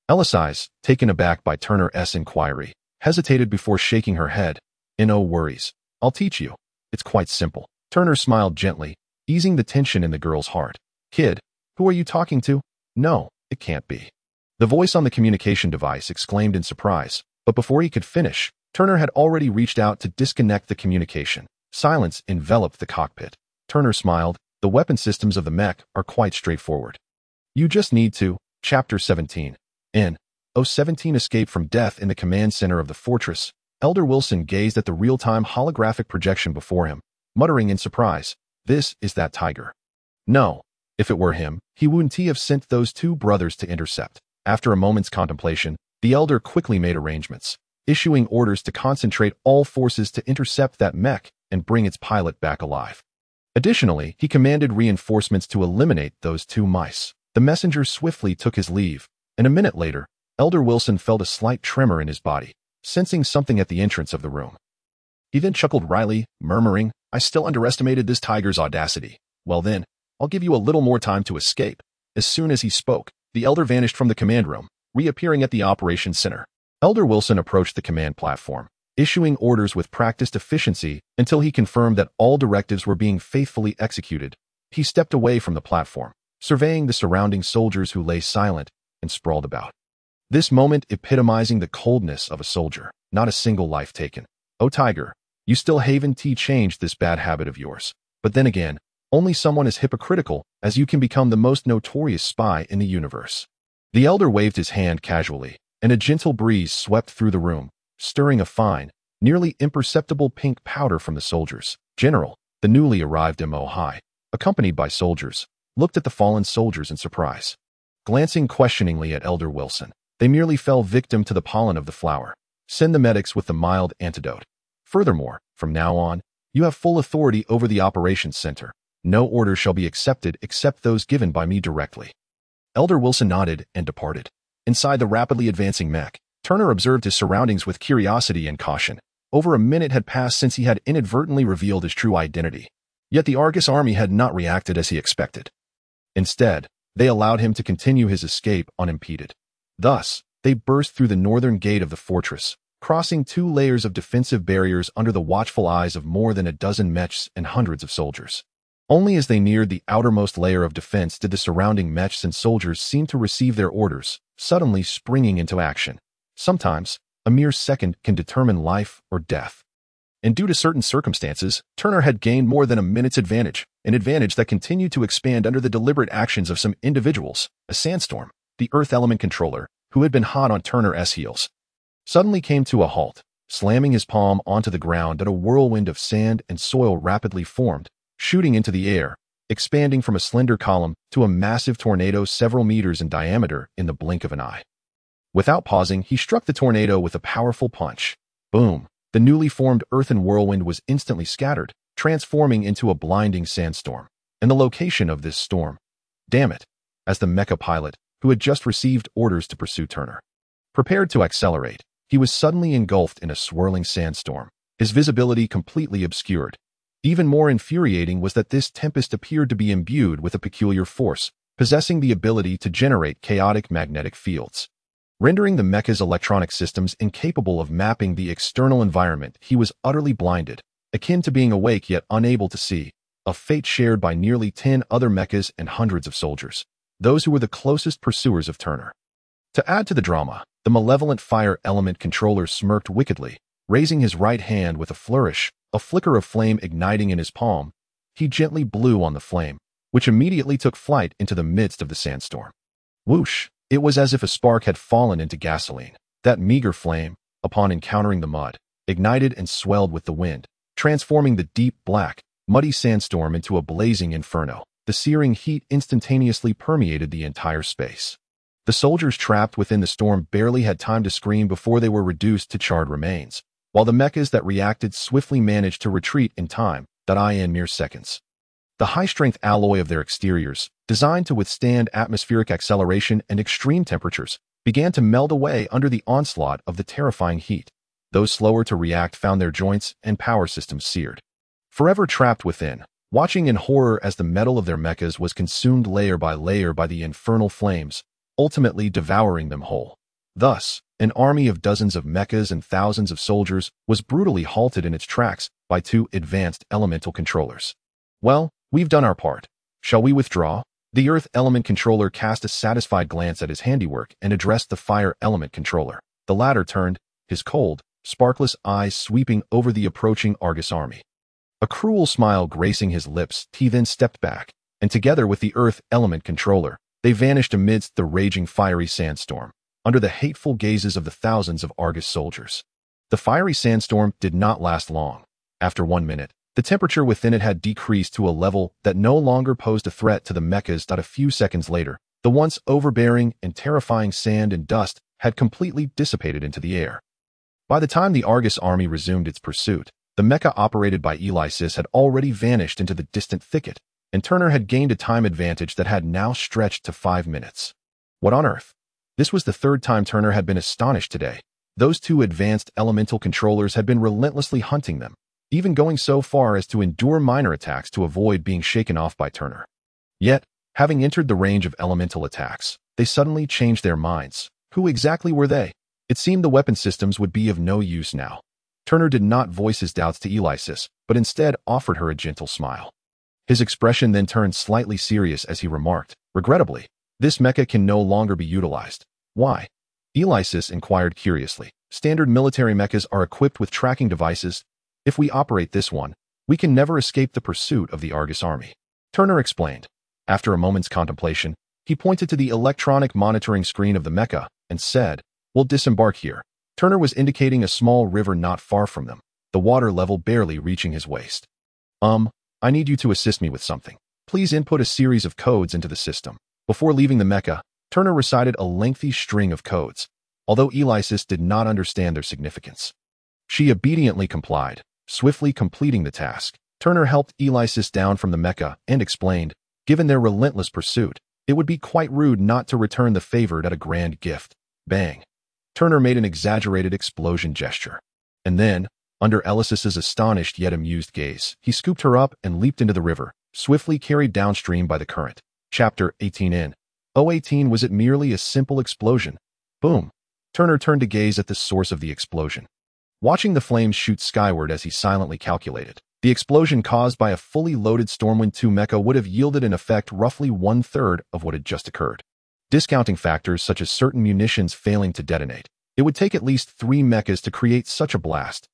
Ellis, taken aback by Turner's inquiry, hesitated before shaking her head. "No worries. I'll teach you. It's quite simple." Turner smiled gently, easing the tension in the girl's heart. "Kid, who are you talking to?" "No, it can't be." The voice on the communication device exclaimed in surprise, but before he could finish, Turner had already reached out to disconnect the communication. Silence enveloped the cockpit. Turner smiled. "The weapon systems of the mech are quite straightforward. You just need to." Chapter 17. N-017 Escape from Death. In the command center of the fortress, Elder Wilson gazed at the real-time holographic projection before him, muttering in surprise, "This is that tiger." No, if it were him, he wouldn't have sent those two brothers to intercept. After a moment's contemplation, the elder quickly made arrangements, issuing orders to concentrate all forces to intercept that mech and bring its pilot back alive. Additionally, he commanded reinforcements to eliminate those two mice. The messenger swiftly took his leave, and a minute later, Elder Wilson felt a slight tremor in his body, sensing something at the entrance of the room. He then chuckled wryly, murmuring, "I still underestimated this tiger's audacity. Well then, I'll give you a little more time to escape." As soon as he spoke, the elder vanished from the command room, reappearing at the operations center. Elder Wilson approached the command platform, issuing orders with practiced efficiency until he confirmed that all directives were being faithfully executed. He stepped away from the platform, surveying the surrounding soldiers who lay silent and sprawled about. This moment epitomizing the coldness of a soldier, not a single life taken. "Oh tiger, you still haven't changed this bad habit of yours. But then again, only someone as hypocritical as you can become the most notorious spy in the universe." The elder waved his hand casually, and a gentle breeze swept through the room, stirring a fine, nearly imperceptible pink powder from the soldiers. General, the newly arrived MO-High, accompanied by soldiers, looked at the fallen soldiers in surprise. Glancing questioningly at Elder Wilson, they merely fell victim to the pollen of the flower. "Send the medics with the mild antidote. Furthermore, from now on, you have full authority over the operations center. No orders shall be accepted except those given by me directly." Elder Wilson nodded and departed. Inside the rapidly advancing mech, Turner observed his surroundings with curiosity and caution. Over a minute had passed since he had inadvertently revealed his true identity. Yet the Argus army had not reacted as he expected. Instead, they allowed him to continue his escape unimpeded. Thus, they burst through the northern gate of the fortress, crossing 2 layers of defensive barriers under the watchful eyes of more than a dozen mechs and hundreds of soldiers. Only as they neared the outermost layer of defense did the surrounding mechs and soldiers seem to receive their orders, suddenly springing into action. Sometimes, a mere second can determine life or death. And due to certain circumstances, Turner had gained more than a minute's advantage, an advantage that continued to expand under the deliberate actions of some individuals. A sandstorm, the Earth element controller, who had been hot on Turner's heels, suddenly came to a halt, slamming his palm onto the ground that a whirlwind of sand and soil rapidly formed, shooting into the air, expanding from a slender column to a massive tornado several meters in diameter in the blink of an eye. Without pausing, he struck the tornado with a powerful punch. Boom! The newly formed earthen whirlwind was instantly scattered, transforming into a blinding sandstorm. And the location of this storm. Damn it! As the mecha pilot, who had just received orders to pursue Turner, prepared to accelerate, he was suddenly engulfed in a swirling sandstorm, his visibility completely obscured. Even more infuriating was that this tempest appeared to be imbued with a peculiar force, possessing the ability to generate chaotic magnetic fields, rendering the mecha's electronic systems incapable of mapping the external environment. He was utterly blinded, akin to being awake yet unable to see, a fate shared by nearly 10 other mechas and hundreds of soldiers, those who were the closest pursuers of Turner. To add to the drama, the malevolent fire element controller smirked wickedly, raising his right hand with a flourish, a flicker of flame igniting in his palm. He gently blew on the flame, which immediately took flight into the midst of the sandstorm. Whoosh! It was as if a spark had fallen into gasoline. That meager flame, upon encountering the mud, ignited and swelled with the wind, transforming the deep black, muddy sandstorm into a blazing inferno. the searing heat instantaneously permeated the entire space. The soldiers trapped within the storm barely had time to scream before they were reduced to charred remains, while the mechas that reacted swiftly managed to retreat in time, in mere seconds. The high-strength alloy of their exteriors, designed to withstand atmospheric acceleration and extreme temperatures, began to melt away under the onslaught of the terrifying heat. Those slower to react found their joints and power systems seared. Forever trapped within, watching in horror as the metal of their mechas was consumed layer by the infernal flames, ultimately devouring them whole. Thus, an army of dozens of mechas and thousands of soldiers was brutally halted in its tracks by two advanced elemental controllers. Well, we've done our part. Shall we withdraw? The Earth Element Controller cast a satisfied glance at his handiwork and addressed the Fire Element Controller. The latter turned, his cold, sparkless eyes sweeping over the approaching Argus army. A cruel smile gracing his lips, he then stepped back, and together with the Earth Element Controller, they vanished amidst the raging fiery sandstorm, under the hateful gazes of the thousands of Argus soldiers. The fiery sandstorm did not last long. After 1 minute, the temperature within it had decreased to a level that no longer posed a threat to the mechas. A few seconds later, the once overbearing and terrifying sand and dust had completely dissipated into the air. By the time the Argus army resumed its pursuit, the mecha operated by Elysis had already vanished into the distant thicket, and Turner had gained a time advantage that had now stretched to 5 minutes. What on earth? This was the third time Turner had been astonished today. Those two advanced elemental controllers had been relentlessly hunting them, even going so far as to endure minor attacks to avoid being shaken off by Turner. Yet, having entered the range of elemental attacks, they suddenly changed their minds. Who exactly were they? It seemed the weapon systems would be of no use now. Turner did not voice his doubts to Elysis, but instead offered her a gentle smile. His expression then turned slightly serious as he remarked, "Regrettably, this mecha can no longer be utilized." "Why?" Elysis inquired curiously. "Standard military mechas are equipped with tracking devices. If we operate this one, we can never escape the pursuit of the Argus army." Turner explained. After a moment's contemplation, he pointed to the electronic monitoring screen of the mecha and said, "We'll disembark here." Turner was indicating a small river not far from them, the water level barely reaching his waist. I need you to assist me with something. Please input a series of codes into the system." Before leaving the mecha, Turner recited a lengthy string of codes, although Elysis did not understand their significance. She obediently complied, swiftly completing the task. Turner helped Elysis down from the mecha and explained, given their relentless pursuit, it would be quite rude not to return the favored at a grand gift. Bang. Turner made an exaggerated explosion gesture. And then, under Elysis's astonished yet amused gaze, he scooped her up and leaped into the river, swiftly carried downstream by the current. Chapter 18 18 Was it merely a simple explosion? Boom. Turner turned to gaze at the source of the explosion. Watching the flames shoot skyward as he silently calculated, the explosion caused by a fully loaded Stormwind 2 mecha would have yielded in effect roughly 1/3 of what had just occurred. Discounting factors such as certain munitions failing to detonate, it would take at least 3 mechas to create such a blast.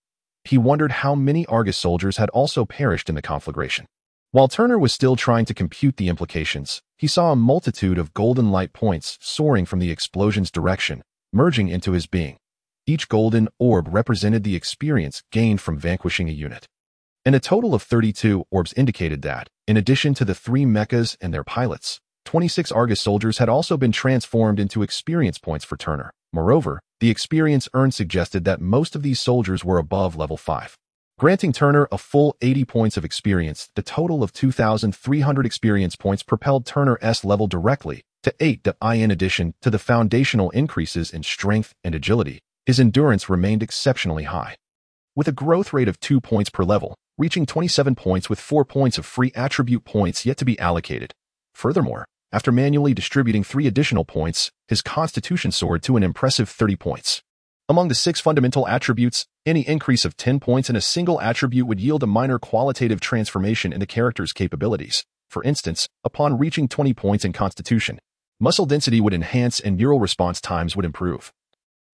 He wondered how many Argus soldiers had also perished in the conflagration. While Turner was still trying to compute the implications, he saw a multitude of golden light points soaring from the explosion's direction, merging into his being. Each golden orb represented the experience gained from vanquishing a unit. And a total of 32 orbs indicated that, in addition to the 3 mechas and their pilots, 26 Argus soldiers had also been transformed into experience points for Turner. Moreover, the experience earned suggested that most of these soldiers were above level 5. Granting Turner a full 80 points of experience, the total of 2,300 experience points propelled Turner's level directly to 8. In addition to the foundational increases in strength and agility, his endurance remained exceptionally high. With a growth rate of 2 points per level, reaching 27 points with 4 points of free attribute points yet to be allocated. Furthermore, after manually distributing 3 additional points, his constitution soared to an impressive 30 points. Among the 6 fundamental attributes, any increase of 10 points in a single attribute would yield a minor qualitative transformation in the character's capabilities. For instance, upon reaching 20 points in constitution, muscle density would enhance and neural response times would improve,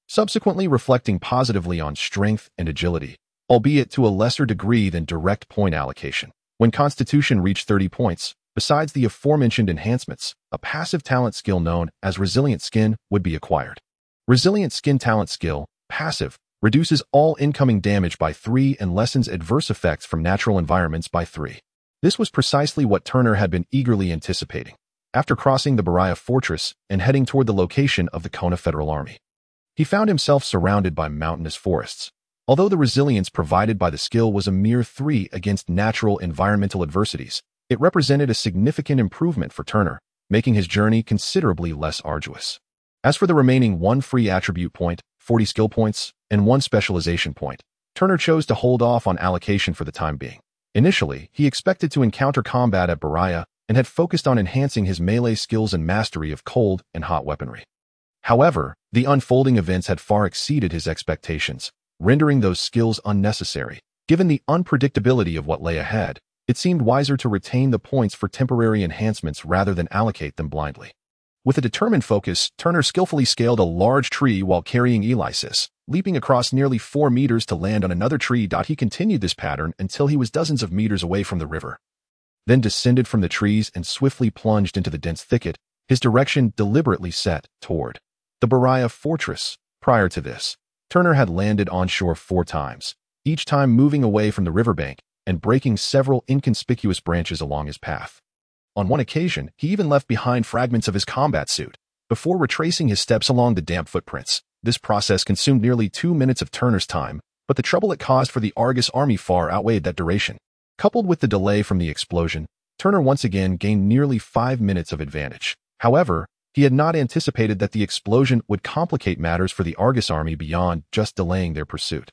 subsequently reflecting positively on strength and agility, albeit to a lesser degree than direct point allocation. When constitution reached 30 points, besides the aforementioned enhancements, a passive talent skill known as Resilient Skin would be acquired. Resilient Skin talent skill, passive, reduces all incoming damage by 3 and lessens adverse effects from natural environments by 3. This was precisely what Turner had been eagerly anticipating. After crossing the Beria fortress and heading toward the location of the Kona Federal Army, he found himself surrounded by mountainous forests. Although the resilience provided by the skill was a mere 3 against natural environmental adversities, it represented a significant improvement for Turner, making his journey considerably less arduous. As for the remaining 1 free attribute point, 40 skill points, and 1 specialization point, Turner chose to hold off on allocation for the time being. Initially, he expected to encounter combat at Beria and had focused on enhancing his melee skills and mastery of cold and hot weaponry. However, the unfolding events had far exceeded his expectations, rendering those skills unnecessary. Given the unpredictability of what lay ahead, it seemed wiser to retain the points for temporary enhancements rather than allocate them blindly. With a determined focus, Turner skillfully scaled a large tree while carrying Elysis, leaping across nearly 4 meters to land on another tree. He continued this pattern until he was dozens of meters away from the river, then descended from the trees and swiftly plunged into the dense thicket, his direction deliberately set toward the Beria fortress. Prior to this, Turner had landed onshore 4 times, each time moving away from the riverbank and breaking several inconspicuous branches along his path. On one occasion, he even left behind fragments of his combat suit before retracing his steps along the damp footprints. This process consumed nearly 2 minutes of Turner's time, but the trouble it caused for the Argus army far outweighed that duration. Coupled with the delay from the explosion, Turner once again gained nearly 5 minutes of advantage. However, he had not anticipated that the explosion would complicate matters for the Argus army beyond just delaying their pursuit.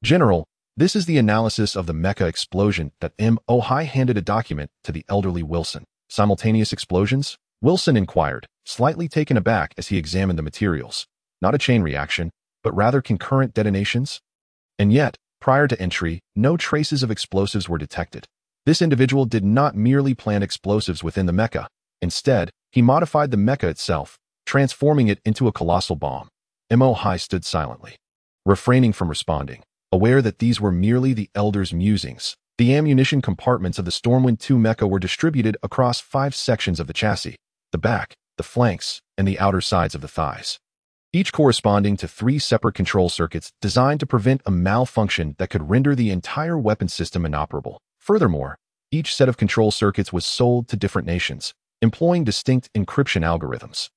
General, this is the analysis of the mecha explosion that M.O. High handed a document to the elderly Wilson. Simultaneous explosions? Wilson inquired, slightly taken aback as he examined the materials. Not a chain reaction, but rather concurrent detonations? And yet, prior to entry, no traces of explosives were detected. This individual did not merely plant explosives within the mecha. Instead, he modified the mecha itself, transforming it into a colossal bomb. M.O. High stood silently, refraining from responding, aware that these were merely the Elder's musings. The ammunition compartments of the Stormwind II mecha were distributed across 5 sections of the chassis: the back, the flanks, and the outer sides of the thighs, each corresponding to 3 separate control circuits designed to prevent a malfunction that could render the entire weapon system inoperable. Furthermore, each set of control circuits was sold to different nations, employing distinct encryption algorithms.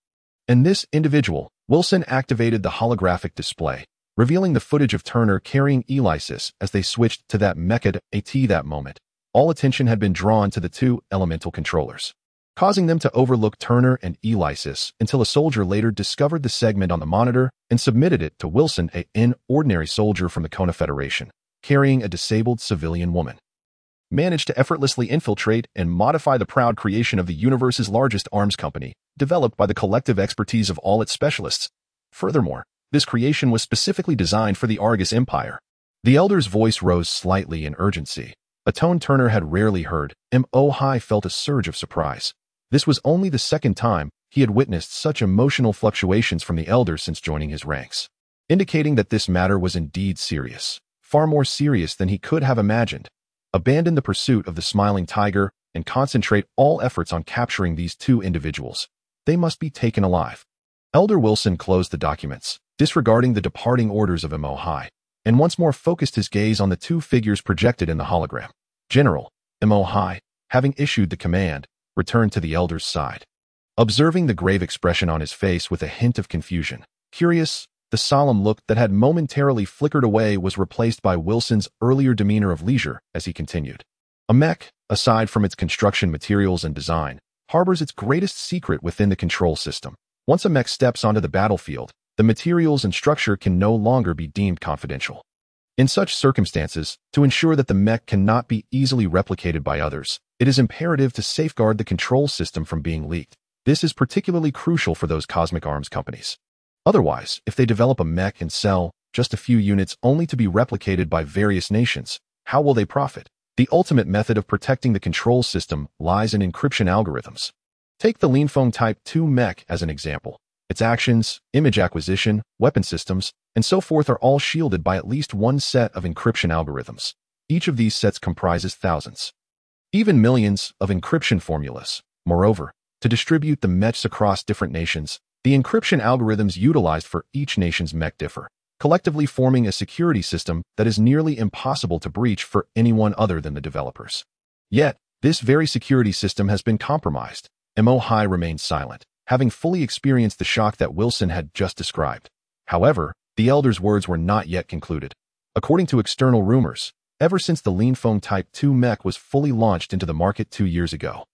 And this individual, Wilson, activated the holographic display, revealing the footage of Turner carrying Elysis as they switched to that mecha. At that moment, all attention had been drawn to the 2 elemental controllers, causing them to overlook Turner and Elysis until a soldier later discovered the segment on the monitor and submitted it to Wilson, an ordinary soldier from the Kona Federation, carrying a disabled civilian woman, managed to effortlessly infiltrate and modify the proud creation of the universe's largest arms company, developed by the collective expertise of all its specialists. Furthermore, this creation was specifically designed for the Argus Empire. The Elder's voice rose slightly in urgency, a tone Turner had rarely heard. M.O. High felt a surge of surprise. This was only the 2nd time he had witnessed such emotional fluctuations from the Elder since joining his ranks, indicating that this matter was indeed serious, far more serious than he could have imagined. Abandon the pursuit of the smiling tiger and concentrate all efforts on capturing these 2 individuals. They must be taken alive. Elder Wilson closed the documents, disregarding the departing orders of M.O. High, and once more focused his gaze on the 2 figures projected in the hologram. General, M.O. High, having issued the command, returned to the Elder's side, observing the grave expression on his face with a hint of confusion. Curious, the solemn look that had momentarily flickered away was replaced by Wilson's earlier demeanor of leisure as he continued. A mech, aside from its construction materials and design, harbors its greatest secret within the control system. Once a mech steps onto the battlefield, the materials and structure can no longer be deemed confidential. In such circumstances, to ensure that the mech cannot be easily replicated by others, it is imperative to safeguard the control system from being leaked. This is particularly crucial for those cosmic arms companies. Otherwise, if they develop a mech and sell just a few units only to be replicated by various nations, how will they profit? The ultimate method of protecting the control system lies in encryption algorithms. Take the Leanfeng Type 2 mech as an example. Its actions, image acquisition, weapon systems, and so forth are all shielded by at least 1 set of encryption algorithms. Each of these sets comprises thousands, even millions, of encryption formulas. Moreover, to distribute the mechs across different nations, the encryption algorithms utilized for each nation's mech differ, collectively forming a security system that is nearly impossible to breach for anyone other than the developers. Yet, This very security system has been compromised. Mo High remained silent, having fully experienced the shock that Wilson had just described. However, the elder's words were not yet concluded. According to external rumors, ever since the Lean Foam Type 2 mech was fully launched into the market 2 years ago,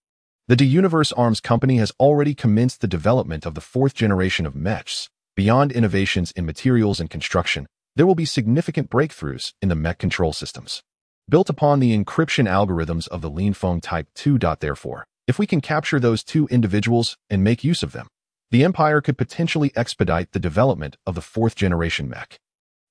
the D-Universe Arms Company has already commenced the development of the 4th generation of mechs. Beyond innovations in materials and construction, there will be significant breakthroughs in the mech control systems. Built upon the encryption algorithms of the Lean Foam Type 2. Therefore, if we can capture those two individuals and make use of them, the Empire could potentially expedite the development of the 4th generation mech.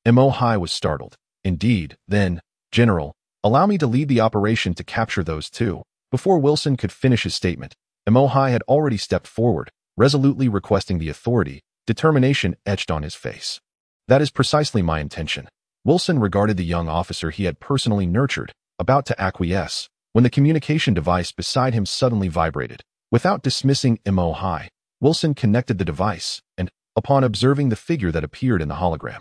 Mo High was startled. Indeed, then, General, allow me to lead the operation to capture those two. Before Wilson could finish his statement, Mo High had already stepped forward, resolutely requesting the authority, determination etched on his face. That is precisely my intention. Wilson regarded the young officer he had personally nurtured, about to acquiesce, when the communication device beside him suddenly vibrated. Without dismissing Mo High, Wilson connected the device, and, upon observing the figure that appeared in the hologram,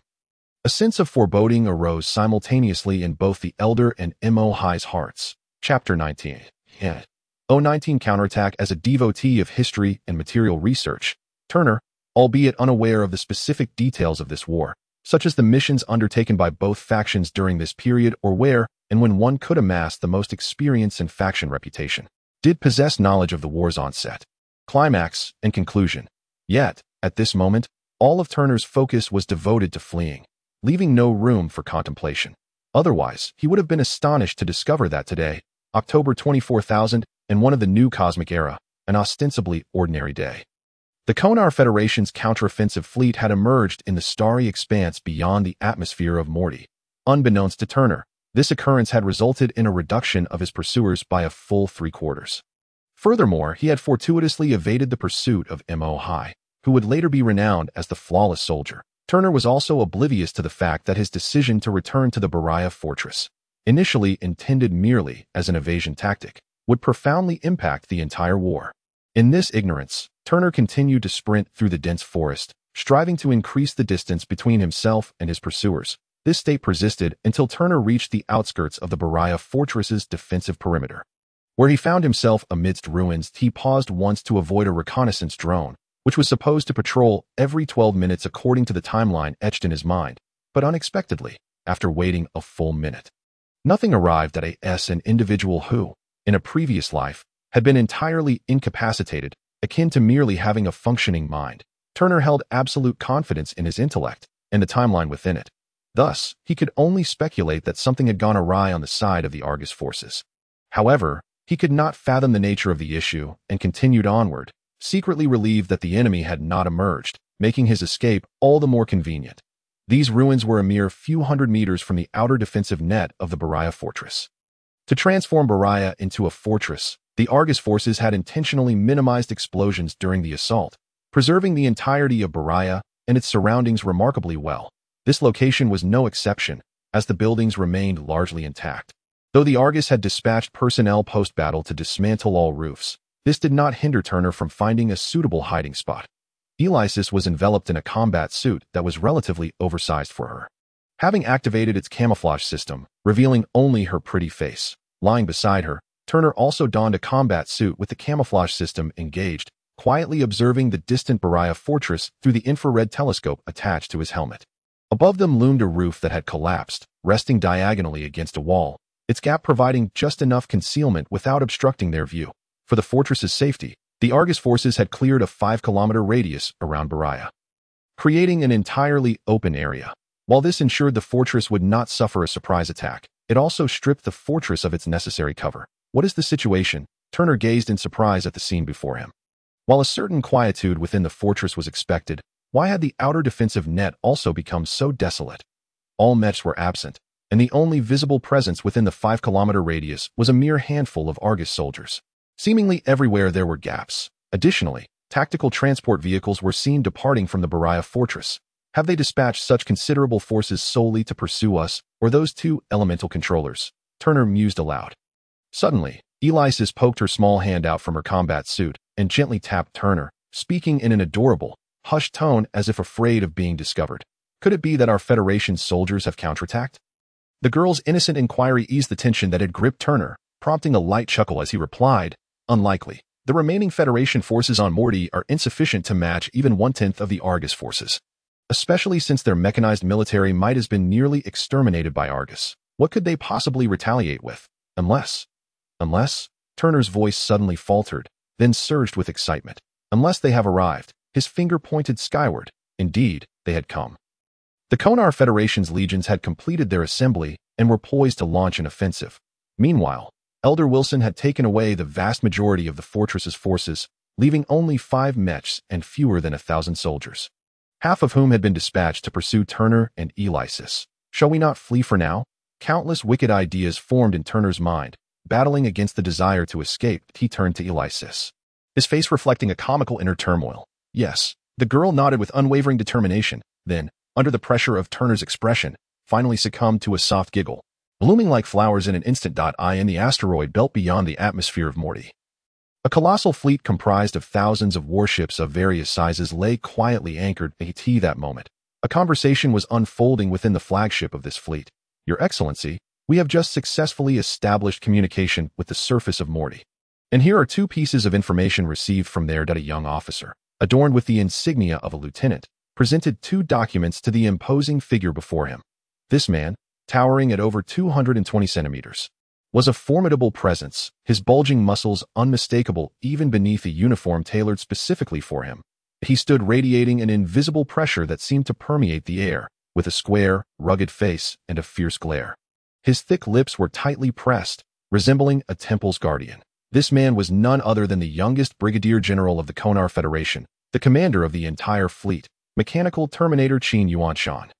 a sense of foreboding arose simultaneously in both the elder and Mo High's hearts. Chapter 19. 019 Counterattack. As a devotee of history and material research, Turner, albeit unaware of the specific details of this war, such as the missions undertaken by both factions during this period or where and when one could amass the most experience and faction reputation, did possess knowledge of the war's onset, climax, and conclusion. Yet, at this moment, all of Turner's focus was devoted to fleeing, leaving no room for contemplation. Otherwise, he would have been astonished to discover that today, October 24,000, and one of the new cosmic era, an ostensibly ordinary day. The Konar Federation's counteroffensive fleet had emerged in the starry expanse beyond the atmosphere of Morty. Unbeknownst to Turner, this occurrence had resulted in a reduction of his pursuers by a full 3/4. Furthermore, he had fortuitously evaded the pursuit of Mo High, who would later be renowned as the flawless soldier. Turner was also oblivious to the fact that his decision to return to the Bariah fortress, initially intended merely as an evasion tactic, would profoundly impact the entire war. In this ignorance, Turner continued to sprint through the dense forest, striving to increase the distance between himself and his pursuers. This state persisted until Turner reached the outskirts of the Bariah fortress's defensive perimeter. Where he found himself amidst ruins, he paused once to avoid a reconnaissance drone, which was supposed to patrol every 12 minutes according to the timeline etched in his mind, but unexpectedly, after waiting a full minute, nothing arrived at an individual who, in a previous life, had been entirely incapacitated, akin to merely having a functioning mind. Turner held absolute confidence in his intellect and the timeline within it. Thus, he could only speculate that something had gone awry on the side of the Argus forces. However, he could not fathom the nature of the issue and continued onward, secretly relieved that the enemy had not emerged, making his escape all the more convenient. These ruins were a mere few hundred meters from the outer defensive net of the Bariah fortress. To transform Bariah into a fortress, the Argus forces had intentionally minimized explosions during the assault, preserving the entirety of Bariah and its surroundings remarkably well. This location was no exception, as the buildings remained largely intact. Though the Argus had dispatched personnel post-battle to dismantle all roofs, this did not hinder Turner from finding a suitable hiding spot. Elysis was enveloped in a combat suit that was relatively oversized for her. Having activated its camouflage system, revealing only her pretty face, lying beside her, Turner also donned a combat suit with the camouflage system engaged, quietly observing the distant Bariah fortress through the infrared telescope attached to his helmet. Above them loomed a roof that had collapsed, resting diagonally against a wall, its gap providing just enough concealment without obstructing their view. For the fortress's safety, the Argus forces had cleared a 5-kilometer radius around Bariah, creating an entirely open area. While this ensured the fortress would not suffer a surprise attack, it also stripped the fortress of its necessary cover. What is the situation? Turner gazed in surprise at the scene before him. While a certain quietude within the fortress was expected, why had the outer defensive net also become so desolate? All mechs were absent, and the only visible presence within the 5-kilometer radius was a mere handful of Argus soldiers. Seemingly everywhere there were gaps. Additionally, tactical transport vehicles were seen departing from the Bariah fortress. Have they dispatched such considerable forces solely to pursue us, or those two elemental controllers? Turner mused aloud. Suddenly, Elysis poked her small hand out from her combat suit and gently tapped Turner, speaking in an adorable, hushed tone as if afraid of being discovered. Could it be that our Federation's soldiers have counterattacked? The girl's innocent inquiry eased the tension that had gripped Turner, prompting a light chuckle as he replied, "Unlikely. The remaining Federation forces on Morty are insufficient to match even 1/10 of the Argus forces, especially since their mechanized military might have been nearly exterminated by Argus. What could they possibly retaliate with? Unless... Turner's voice suddenly faltered, then surged with excitement. Unless they have arrived. His finger pointed skyward. Indeed, they had come. The Konar Federation's legions had completed their assembly and were poised to launch an offensive. Meanwhile, Elder Wilson had taken away the vast majority of the fortress's forces, leaving only 5 mechs and fewer than 1,000 soldiers, half of whom had been dispatched to pursue Turner and Elysis. Shall we not flee for now? Countless wicked ideas formed in Turner's mind. Battling against the desire to escape, he turned to Elysis, his face reflecting a comical inner turmoil. Yes, the girl nodded with unwavering determination, then, under the pressure of Turner's expression, finally succumbed to a soft giggle, blooming like flowers in an instant. In the asteroid belt beyond the atmosphere of Morty, a colossal fleet comprised of thousands of warships of various sizes lay quietly anchored at that moment. A conversation was unfolding within the flagship of this fleet. Your Excellency, we have just successfully established communication with the surface of Morty. And here are 2 pieces of information received from there. A young officer, adorned with the insignia of a lieutenant, presented 2 documents to the imposing figure before him. This man, towering at over 220 centimeters, was a formidable presence, his bulging muscles unmistakable even beneath a uniform tailored specifically for him. He stood radiating an invisible pressure that seemed to permeate the air, with a square, rugged face and a fierce glare. His thick lips were tightly pressed, resembling a temple's guardian. This man was none other than the youngest brigadier general of the Konar Federation, the commander of the entire fleet, Mechanical Terminator Qin Yuanshan.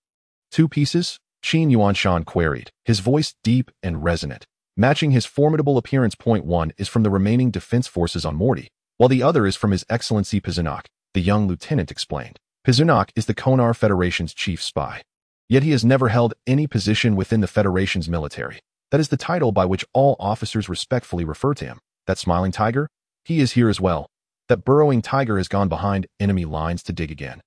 2 pieces? Qin Yuanshan queried, his voice deep and resonant. Matching his formidable appearance. Point 1 is from the remaining defense forces on Morty, while the other is from His Excellency Pizunak, the young lieutenant explained. Pizunak is the Konar Federation's chief spy. Yet he has never held any position within the Federation's military. That is the title by which all officers respectfully refer to him. That smiling tiger? He is here as well. That burrowing tiger has gone behind enemy lines to dig again.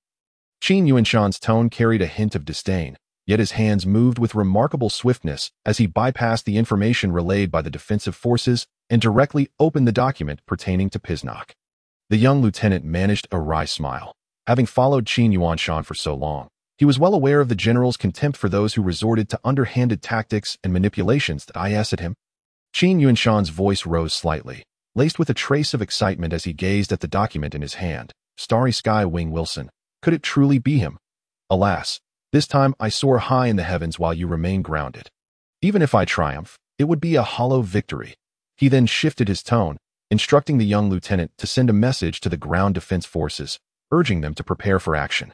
Qin Yuanshan's tone carried a hint of disdain, yet his hands moved with remarkable swiftness as he bypassed the information relayed by the defensive forces and directly opened the document pertaining to Pizunak. The young lieutenant managed a wry smile. Having followed Qin Yuanshan for so long, he was well aware of the general's contempt for those who resorted to underhanded tactics and manipulations that at him. Qin Yuanshan's voice rose slightly, laced with a trace of excitement as he gazed at the document in his hand. Starry Sky Wing Wilson. Could it truly be him? Alas, this time I soar high in the heavens while you remain grounded. Even if I triumph, it would be a hollow victory. He then shifted his tone, instructing the young lieutenant to send a message to the ground defense forces, urging them to prepare for action.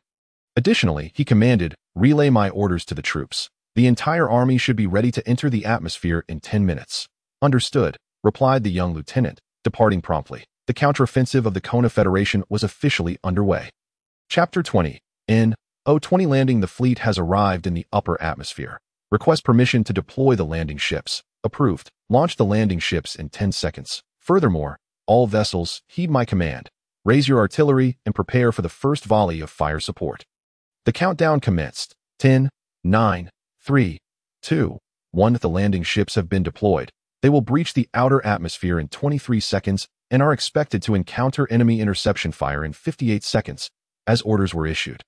Additionally, he commanded, relay my orders to the troops. The entire army should be ready to enter the atmosphere in 10 minutes. Understood, replied the young lieutenant, departing promptly. The counteroffensive of the Kona Federation was officially underway. Chapter 20. In O20 landing, the fleet has arrived in the upper atmosphere. Request permission to deploy the landing ships. Approved. Launch the landing ships in 10 seconds. Furthermore, all vessels, heed my command. Raise your artillery and prepare for the first volley of fire support. The countdown commenced. 10, 9, 3, 2, 1. The landing ships have been deployed. They will breach the outer atmosphere in 23 seconds and are expected to encounter enemy interception fire in 58 seconds, as orders were issued.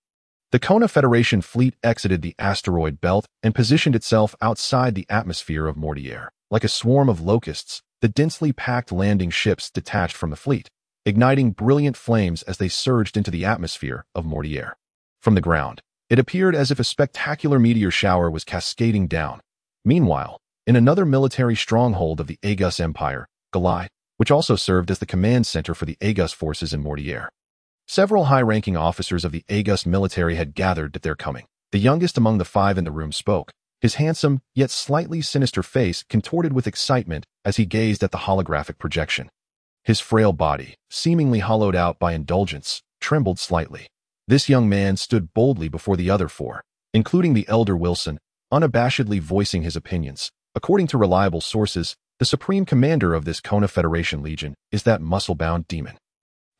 The Kona Federation fleet exited the asteroid belt and positioned itself outside the atmosphere of Mortier. Like a swarm of locusts, the densely packed landing ships detached from the fleet, igniting brilliant flames as they surged into the atmosphere of Mortier. From the ground, it appeared as if a spectacular meteor shower was cascading down. Meanwhile, in another military stronghold of the Aegis Empire, Galai, which also served as the command center for the Aegis forces in Mortier, several high-ranking officers of the Aegis military had gathered at their coming. The youngest among the 5 in the room spoke, his handsome, yet slightly sinister face contorted with excitement as he gazed at the holographic projection. His frail body, seemingly hollowed out by indulgence, trembled slightly. This young man stood boldly before the other 4, including the elder Wilson, unabashedly voicing his opinions. According to reliable sources, the supreme commander of this Kona Federation Legion is that muscle-bound demon.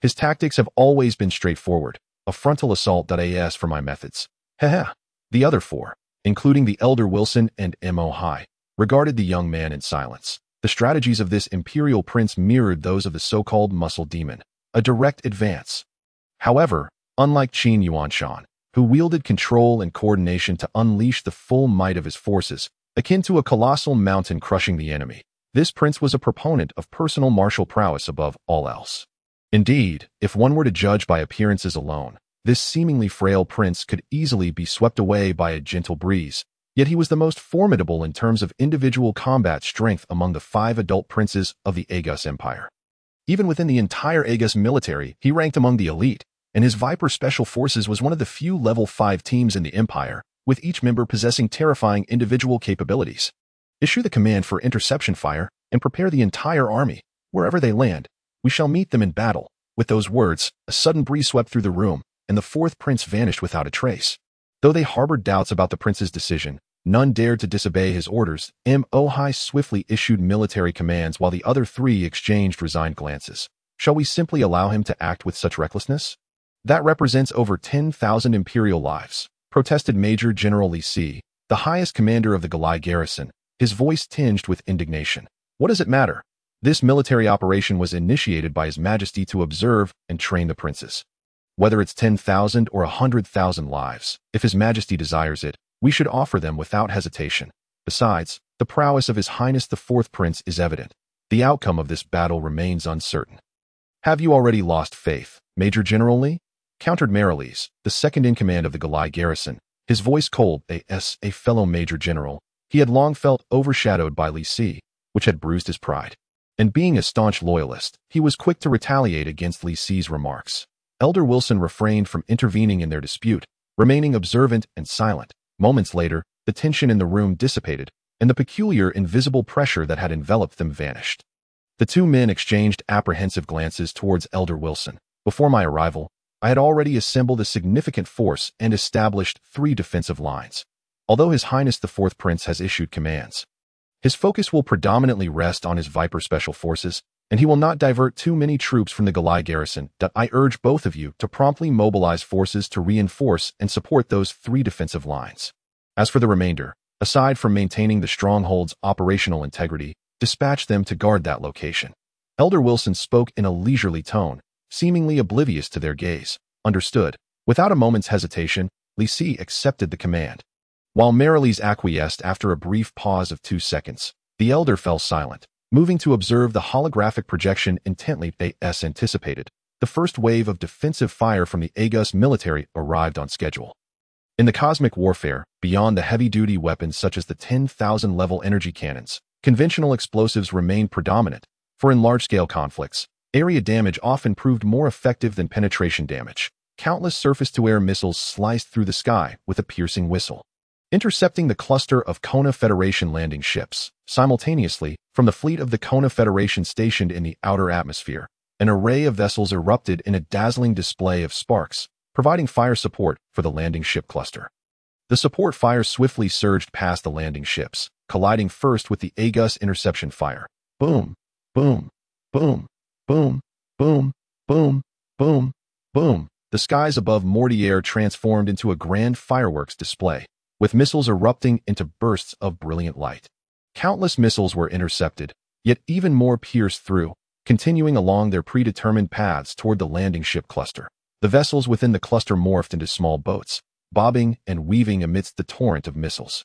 His tactics have always been straightforward, a frontal assault. As for my methods, The other 4, including the elder Wilson and M.O. High, regarded the young man in silence. The strategies of this imperial prince mirrored those of the so-called muscle demon, a direct advance. However, unlike Qin Yuanshan, who wielded control and coordination to unleash the full might of his forces, akin to a colossal mountain crushing the enemy, this prince was a proponent of personal martial prowess above all else. Indeed, if one were to judge by appearances alone, this seemingly frail prince could easily be swept away by a gentle breeze, yet he was the most formidable in terms of individual combat strength among the 5 adult princes of the Aegus Empire. Even within the entire Aegus military, he ranked among the elite, and his Viper Special Forces was one of the few level 5 teams in the Empire, with each member possessing terrifying individual capabilities. Issue the command for interception fire and prepare the entire army. Wherever they land, we shall meet them in battle. With those words, a sudden breeze swept through the room, and the 4th prince vanished without a trace. Though they harbored doubts about the prince's decision, none dared to disobey his orders. Mo swiftly issued military commands while the other 3 exchanged resigned glances. Shall we simply allow him to act with such recklessness? That represents over 10,000 imperial lives, protested Major General Li Si, the highest commander of the Galai garrison, his voice tinged with indignation. What does it matter? This military operation was initiated by His Majesty to observe and train the princes. Whether it's 10,000 or 100,000 lives, if His Majesty desires it, we should offer them without hesitation. Besides, the prowess of His Highness the 4th Prince is evident. The outcome of this battle remains uncertain. Have you already lost faith, Major General Li? Countered Marilis, the second in command of the Galai garrison, his voice cold. As a fellow Major General, he had long felt overshadowed by Li Si, which had bruised his pride. And being a staunch loyalist, he was quick to retaliate against Li Si's remarks. Elder Wilson refrained from intervening in their dispute, remaining observant and silent. Moments later, the tension in the room dissipated, and the peculiar invisible pressure that had enveloped them vanished. The 2 men exchanged apprehensive glances towards Elder Wilson. Before my arrival, I had already assembled a significant force and established 3 defensive lines. Although His Highness the 4th Prince has issued commands, his focus will predominantly rest on his Viper Special Forces, and he will not divert too many troops from the Galai garrison. I urge both of you to promptly mobilize forces to reinforce and support those 3 defensive lines. As for the remainder, aside from maintaining the stronghold's operational integrity, dispatch them to guard that location. Elder Wilson spoke in a leisurely tone, seemingly oblivious to their gaze. Understood. Without a moment's hesitation, Li Si accepted the command. While Marilis acquiesced after a brief pause of 2 seconds, the elder fell silent, moving to observe the holographic projection intently. As anticipated, the first wave of defensive fire from the Aegus military arrived on schedule. In the cosmic warfare, beyond the heavy-duty weapons such as the 10,000-level energy cannons, conventional explosives remained predominant, for in large-scale conflicts, area damage often proved more effective than penetration damage. Countless surface-to-air missiles sliced through the sky with a piercing whistle, intercepting the cluster of Kona Federation landing ships. Simultaneously, from the fleet of the Kona Federation stationed in the outer atmosphere, an array of vessels erupted in a dazzling display of sparks, providing fire support for the landing ship cluster. The support fire swiftly surged past the landing ships, colliding first with the Aegus interception fire. Boom, boom, boom, boom, boom, boom, boom, boom. The skies above Mortier transformed into a grand fireworks display, with missiles erupting into bursts of brilliant light. Countless missiles were intercepted, yet even more pierced through, continuing along their predetermined paths toward the landing ship cluster. The vessels within the cluster morphed into small boats, bobbing and weaving amidst the torrent of missiles.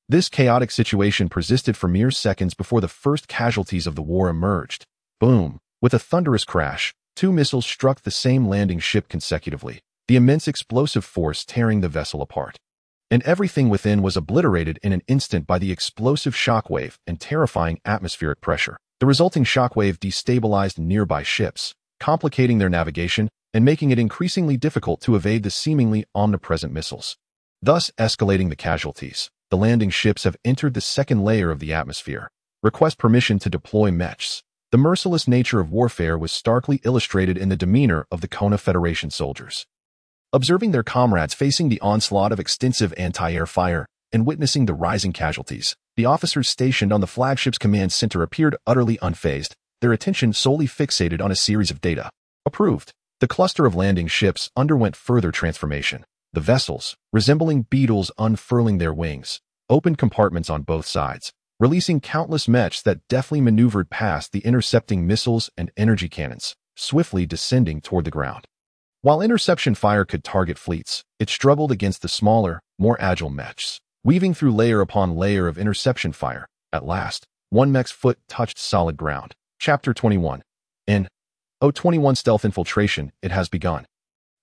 This chaotic situation persisted for mere seconds before the first casualties of the war emerged. Boom! With a thunderous crash, 2 missiles struck the same landing ship consecutively, the immense explosive force tearing the vessel apart. And everything within was obliterated in an instant by the explosive shockwave and terrifying atmospheric pressure. The resulting shockwave destabilized nearby ships, complicating their navigation and making it increasingly difficult to evade the seemingly omnipresent missiles, thus escalating the casualties. The landing ships have entered the second layer of the atmosphere. Request permission to deploy mechs. The merciless nature of warfare was starkly illustrated in the demeanor of the Kona Federation soldiers. Observing their comrades facing the onslaught of extensive anti-air fire and witnessing the rising casualties, the officers stationed on the flagship's command center appeared utterly unfazed, their attention solely fixated on a series of data. Approved. The cluster of landing ships underwent further transformation. The vessels, resembling beetles unfurling their wings, opened compartments on both sides, releasing countless mechs that deftly maneuvered past the intercepting missiles and energy cannons, swiftly descending toward the ground. While interception fire could target fleets, it struggled against the smaller, more agile mechs, weaving through layer upon layer of interception fire. At last, one mech's foot touched solid ground. Chapter 21. In 21 Stealth Infiltration, it has begun.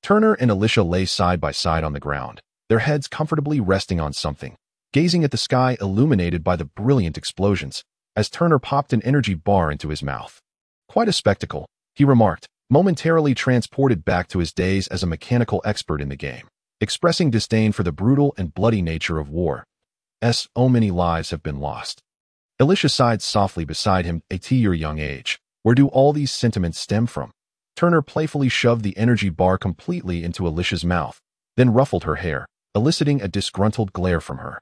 Turner and Alicia lay side by side on the ground, their heads comfortably resting on something, gazing at the sky illuminated by the brilliant explosions, as Turner popped an energy bar into his mouth. Quite a spectacle, he remarked, momentarily transported back to his days as a mechanical expert in the game, expressing disdain for the brutal and bloody nature of war. So many lives have been lost. Alicia sighed softly beside him. At your young age, where do all these sentiments stem from? Turner playfully shoved the energy bar completely into Alicia's mouth, then ruffled her hair, eliciting a disgruntled glare from her.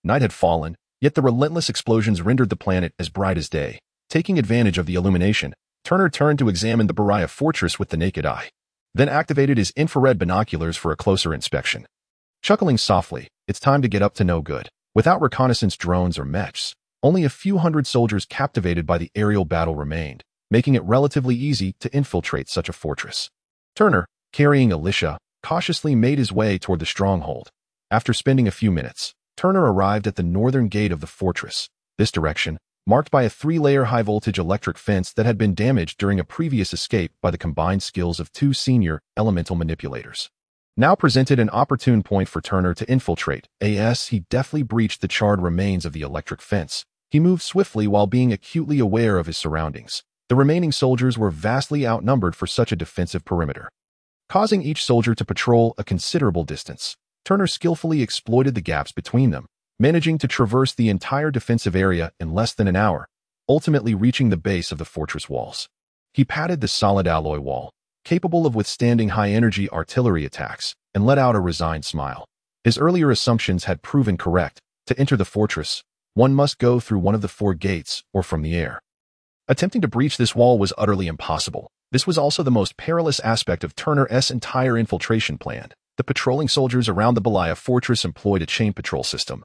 Night had fallen, yet the relentless explosions rendered the planet as bright as day. Taking advantage of the illumination, Turner turned to examine the Beria fortress with the naked eye, then activated his infrared binoculars for a closer inspection. Chuckling softly, it's time to get up to no good. Without reconnaissance drones or mechs, only a few hundred soldiers captivated by the aerial battle remained, making it relatively easy to infiltrate such a fortress. Turner, carrying Alicia, cautiously made his way toward the stronghold. After spending a few minutes, Turner arrived at the northern gate of the fortress. This direction, marked by a 3-layer high-voltage electric fence that had been damaged during a previous escape by the combined skills of 2 senior elemental manipulators, now presented an opportune point for Turner to infiltrate. As he deftly breached the charred remains of the electric fence, he moved swiftly while being acutely aware of his surroundings. The remaining soldiers were vastly outnumbered for such a defensive perimeter. Causing each soldier to patrol a considerable distance, Turner skillfully exploited the gaps between them, managing to traverse the entire defensive area in less than an hour, ultimately reaching the base of the fortress walls. He patted the solid alloy wall, capable of withstanding high-energy artillery attacks, and let out a resigned smile. His earlier assumptions had proven correct. To enter the fortress, one must go through one of the 4 gates or from the air. Attempting to breach this wall was utterly impossible. This was also the most perilous aspect of Turner's entire infiltration plan. The patrolling soldiers around the Beria fortress employed a chain patrol system,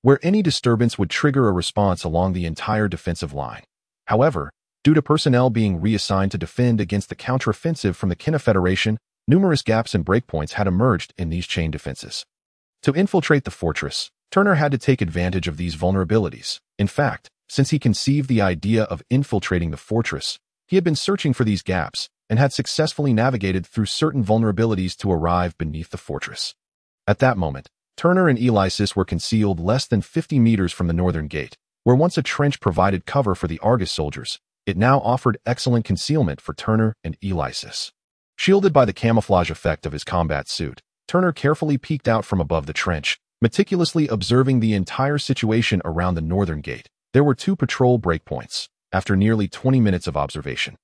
where any disturbance would trigger a response along the entire defensive line. However, due to personnel being reassigned to defend against the counteroffensive from the Confederation, numerous gaps and breakpoints had emerged in these chain defenses. To infiltrate the fortress, Turner had to take advantage of these vulnerabilities. In fact, since he conceived the idea of infiltrating the fortress, he had been searching for these gaps and had successfully navigated through certain vulnerabilities to arrive beneath the fortress. At that moment, Turner and Elysis were concealed less than 50 meters from the northern gate, where once a trench provided cover for the Argus soldiers. It now offered excellent concealment for Turner and Elysis. Shielded by the camouflage effect of his combat suit, Turner carefully peeked out from above the trench, meticulously observing the entire situation around the northern gate. There were 2 patrol breakpoints. After nearly 20 minutes of observation,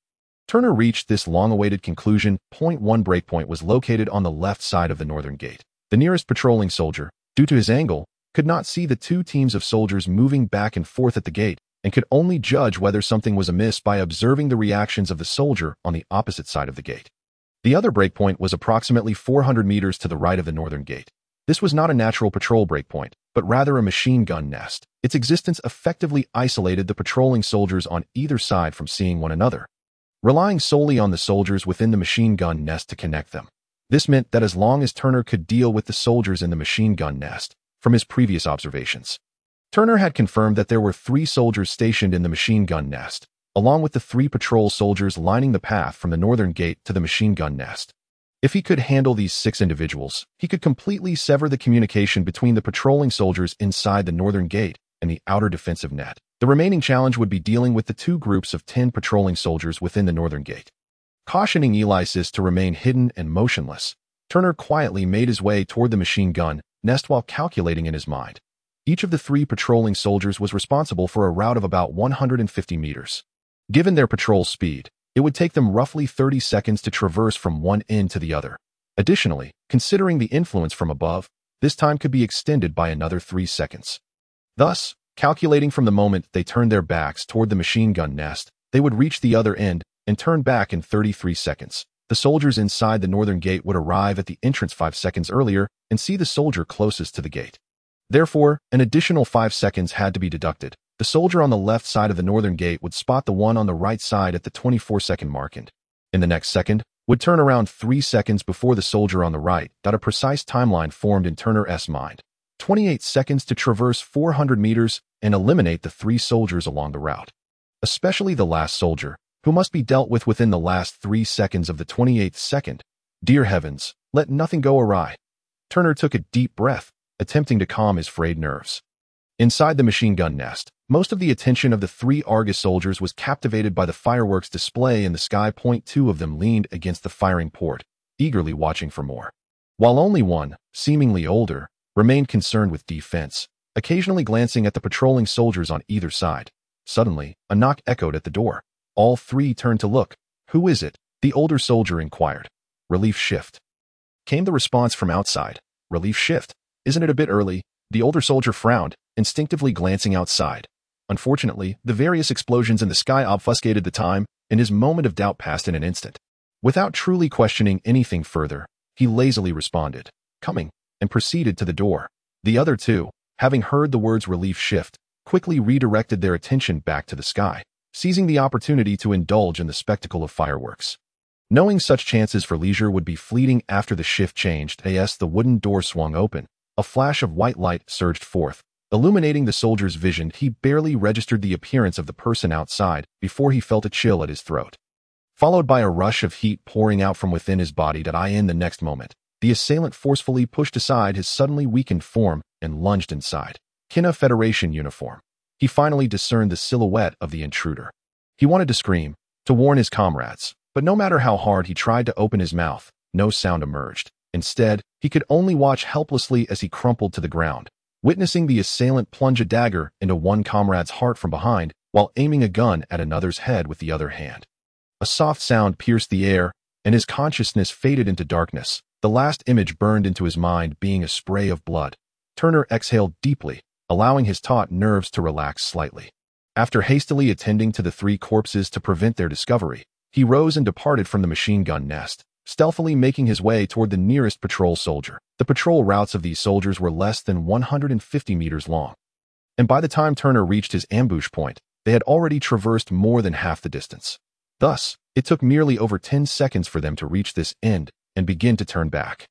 Turner reached this long-awaited conclusion. Point 1 breakpoint was located on the left side of the northern gate. The nearest patrolling soldier, due to his angle, could not see the 2 teams of soldiers moving back and forth at the gate, and could only judge whether something was amiss by observing the reactions of the soldier on the opposite side of the gate. The other breakpoint was approximately 400 meters to the right of the northern gate. This was not a natural patrol breakpoint, but rather a machine gun nest. Its existence effectively isolated the patrolling soldiers on either side from seeing one another, relying solely on the soldiers within the machine gun nest to connect them. This meant that as long as Turner could deal with the soldiers in the machine gun nest, from his previous observations, Turner had confirmed that there were 3 soldiers stationed in the machine gun nest, along with the 3 patrol soldiers lining the path from the northern gate to the machine gun nest. If he could handle these 6 individuals, he could completely sever the communication between the patrolling soldiers inside the northern gate and the outer defensive net. The remaining challenge would be dealing with the 2 groups of 10 patrolling soldiers within the northern gate. Cautioning Elysis to remain hidden and motionless, Turner quietly made his way toward the machine gun nest while calculating in his mind. Each of the 3 patrolling soldiers was responsible for a route of about 150 meters. Given their patrol speed, it would take them roughly 30 seconds to traverse from one end to the other. Additionally, considering the influence from above, this time could be extended by another 3 seconds. Thus, calculating from the moment they turned their backs toward the machine gun nest, they would reach the other end and turn back in 33 seconds. The soldiers inside the northern gate would arrive at the entrance 5 seconds earlier and see the soldier closest to the gate. Therefore, an additional 5 seconds had to be deducted. The soldier on the left side of the northern gate would spot the one on the right side at the 24-second mark and, in the next second, would turn around 3 seconds before the soldier on the right. A precise timeline formed in Turner's mind. 28 seconds to traverse 400 meters and eliminate the 3 soldiers along the route. Especially the last soldier, who must be dealt with within the last 3 seconds of the 28th second. Dear heavens, let nothing go awry. Turner took a deep breath, attempting to calm his frayed nerves. Inside the machine gun nest, most of the attention of the 3 Argus soldiers was captivated by the fireworks display in the sky. 2 of them leaned against the firing port, eagerly watching for more. While only one, seemingly older, remained concerned with defense, occasionally glancing at the patrolling soldiers on either side. Suddenly, a knock echoed at the door. All 3 turned to look. Who is it? The older soldier inquired. Relief shift. Came the response from outside. Relief shift. Isn't it a bit early? The older soldier frowned, instinctively glancing outside. Unfortunately, the various explosions in the sky obfuscated the time, and his moment of doubt passed in an instant. Without truly questioning anything further, he lazily responded, "Coming," and proceeded to the door. The other 2, having heard the words relief shift, quickly redirected their attention back to the sky, seizing the opportunity to indulge in the spectacle of fireworks. Knowing such chances for leisure would be fleeting after the shift changed, the wooden door swung open. A flash of white light surged forth, illuminating the soldier's vision. He barely registered the appearance of the person outside before he felt a chill at his throat, followed by a rush of heat pouring out from within his body. In the next moment, the assailant forcefully pushed aside his suddenly weakened form and lunged inside. Kinna Federation uniform. He finally discerned the silhouette of the intruder. He wanted to scream, to warn his comrades, but no matter how hard he tried to open his mouth, no sound emerged. Instead, he could only watch helplessly as he crumpled to the ground, witnessing the assailant plunge a dagger into one comrade's heart from behind while aiming a gun at another's head with the other hand. A soft sound pierced the air, and his consciousness faded into darkness, the last image burned into his mind being a spray of blood. Turner exhaled deeply, allowing his taut nerves to relax slightly. After hastily attending to the 3 corpses to prevent their discovery, he rose and departed from the machine gun nest, stealthily making his way toward the nearest patrol soldier. The patrol routes of these soldiers were less than 150 meters long, and by the time Turner reached his ambush point, they had already traversed more than half the distance. Thus, it took merely over 10 seconds for them to reach this end and begin to turn back.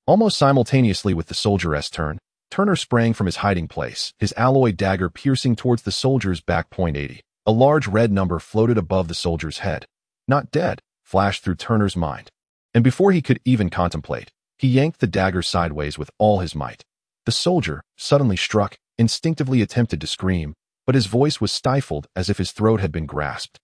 Almost simultaneously with the soldier's turn, Turner sprang from his hiding place, his alloy dagger piercing towards the soldier's back. 80. A large red number floated above the soldier's head. Not dead, flashed through Turner's mind. And before he could even contemplate, he yanked the dagger sideways with all his might. The soldier, suddenly struck, instinctively attempted to scream, but his voice was stifled as if his throat had been grasped.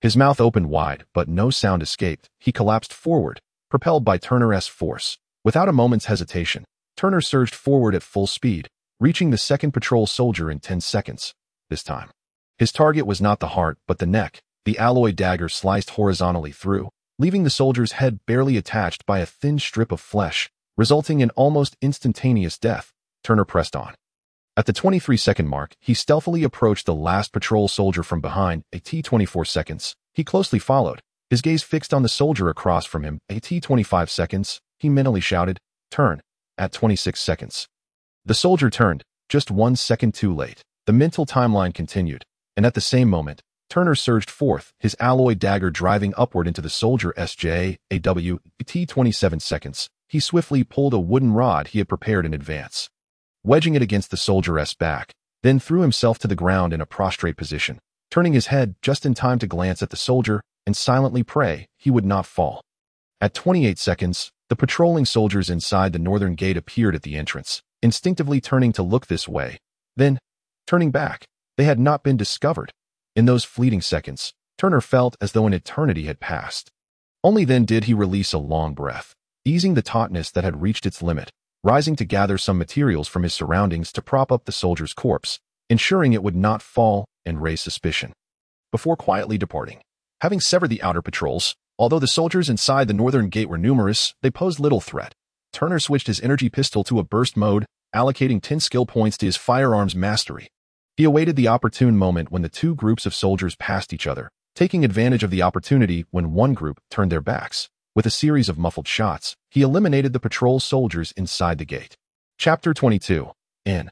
His mouth opened wide, but no sound escaped. He collapsed forward, propelled by Turner's force. Without a moment's hesitation, Turner surged forward at full speed, reaching the second patrol soldier in 10 seconds. This time, his target was not the heart, but the neck. The alloy dagger sliced horizontally through, leaving the soldier's head barely attached by a thin strip of flesh, resulting in almost instantaneous death. Turner pressed on. At the 23-second mark, he stealthily approached the last patrol soldier from behind. 24 seconds. He closely followed, his gaze fixed on the soldier across from him. 25 seconds. He mentally shouted, "Turn." At 26 seconds. The soldier turned, just 1 second too late. The mental timeline continued, and at the same moment, Turner surged forth, his alloy dagger driving upward into the soldier's jaw. 27 seconds. He swiftly pulled a wooden rod he had prepared in advance, wedging it against the soldier's back, then threw himself to the ground in a prostrate position, turning his head just in time to glance at the soldier and silently pray he would not fall. At 28 seconds, the patrolling soldiers inside the northern gate appeared at the entrance, instinctively turning to look this way, then turning back. They had not been discovered. In those fleeting seconds, Turner felt as though an eternity had passed. Only then did he release a long breath, easing the tautness that had reached its limit, rising to gather some materials from his surroundings to prop up the soldier's corpse, ensuring it would not fall and raise suspicion, before quietly departing. Having severed the outer patrols, although the soldiers inside the northern gate were numerous, they posed little threat. Turner switched his energy pistol to a burst mode, allocating 10 skill points to his firearms mastery. He awaited the opportune moment when the 2 groups of soldiers passed each other, taking advantage of the opportunity when one group turned their backs. With a series of muffled shots, he eliminated the patrol soldiers inside the gate. Chapter 22. In.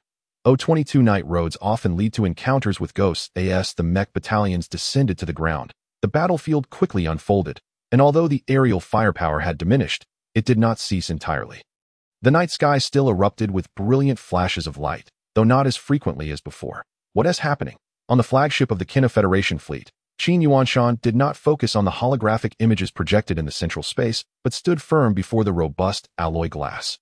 O-22 night roads often lead to encounters with ghosts. As the mech battalions descended to the ground, the battlefield quickly unfolded, and although the aerial firepower had diminished, it did not cease entirely. The night sky still erupted with brilliant flashes of light, though not as frequently as before. What is happening? On the flagship of the Qin Federation fleet, Qin Yuanshan did not focus on the holographic images projected in the central space, but stood firm before the robust alloy glass.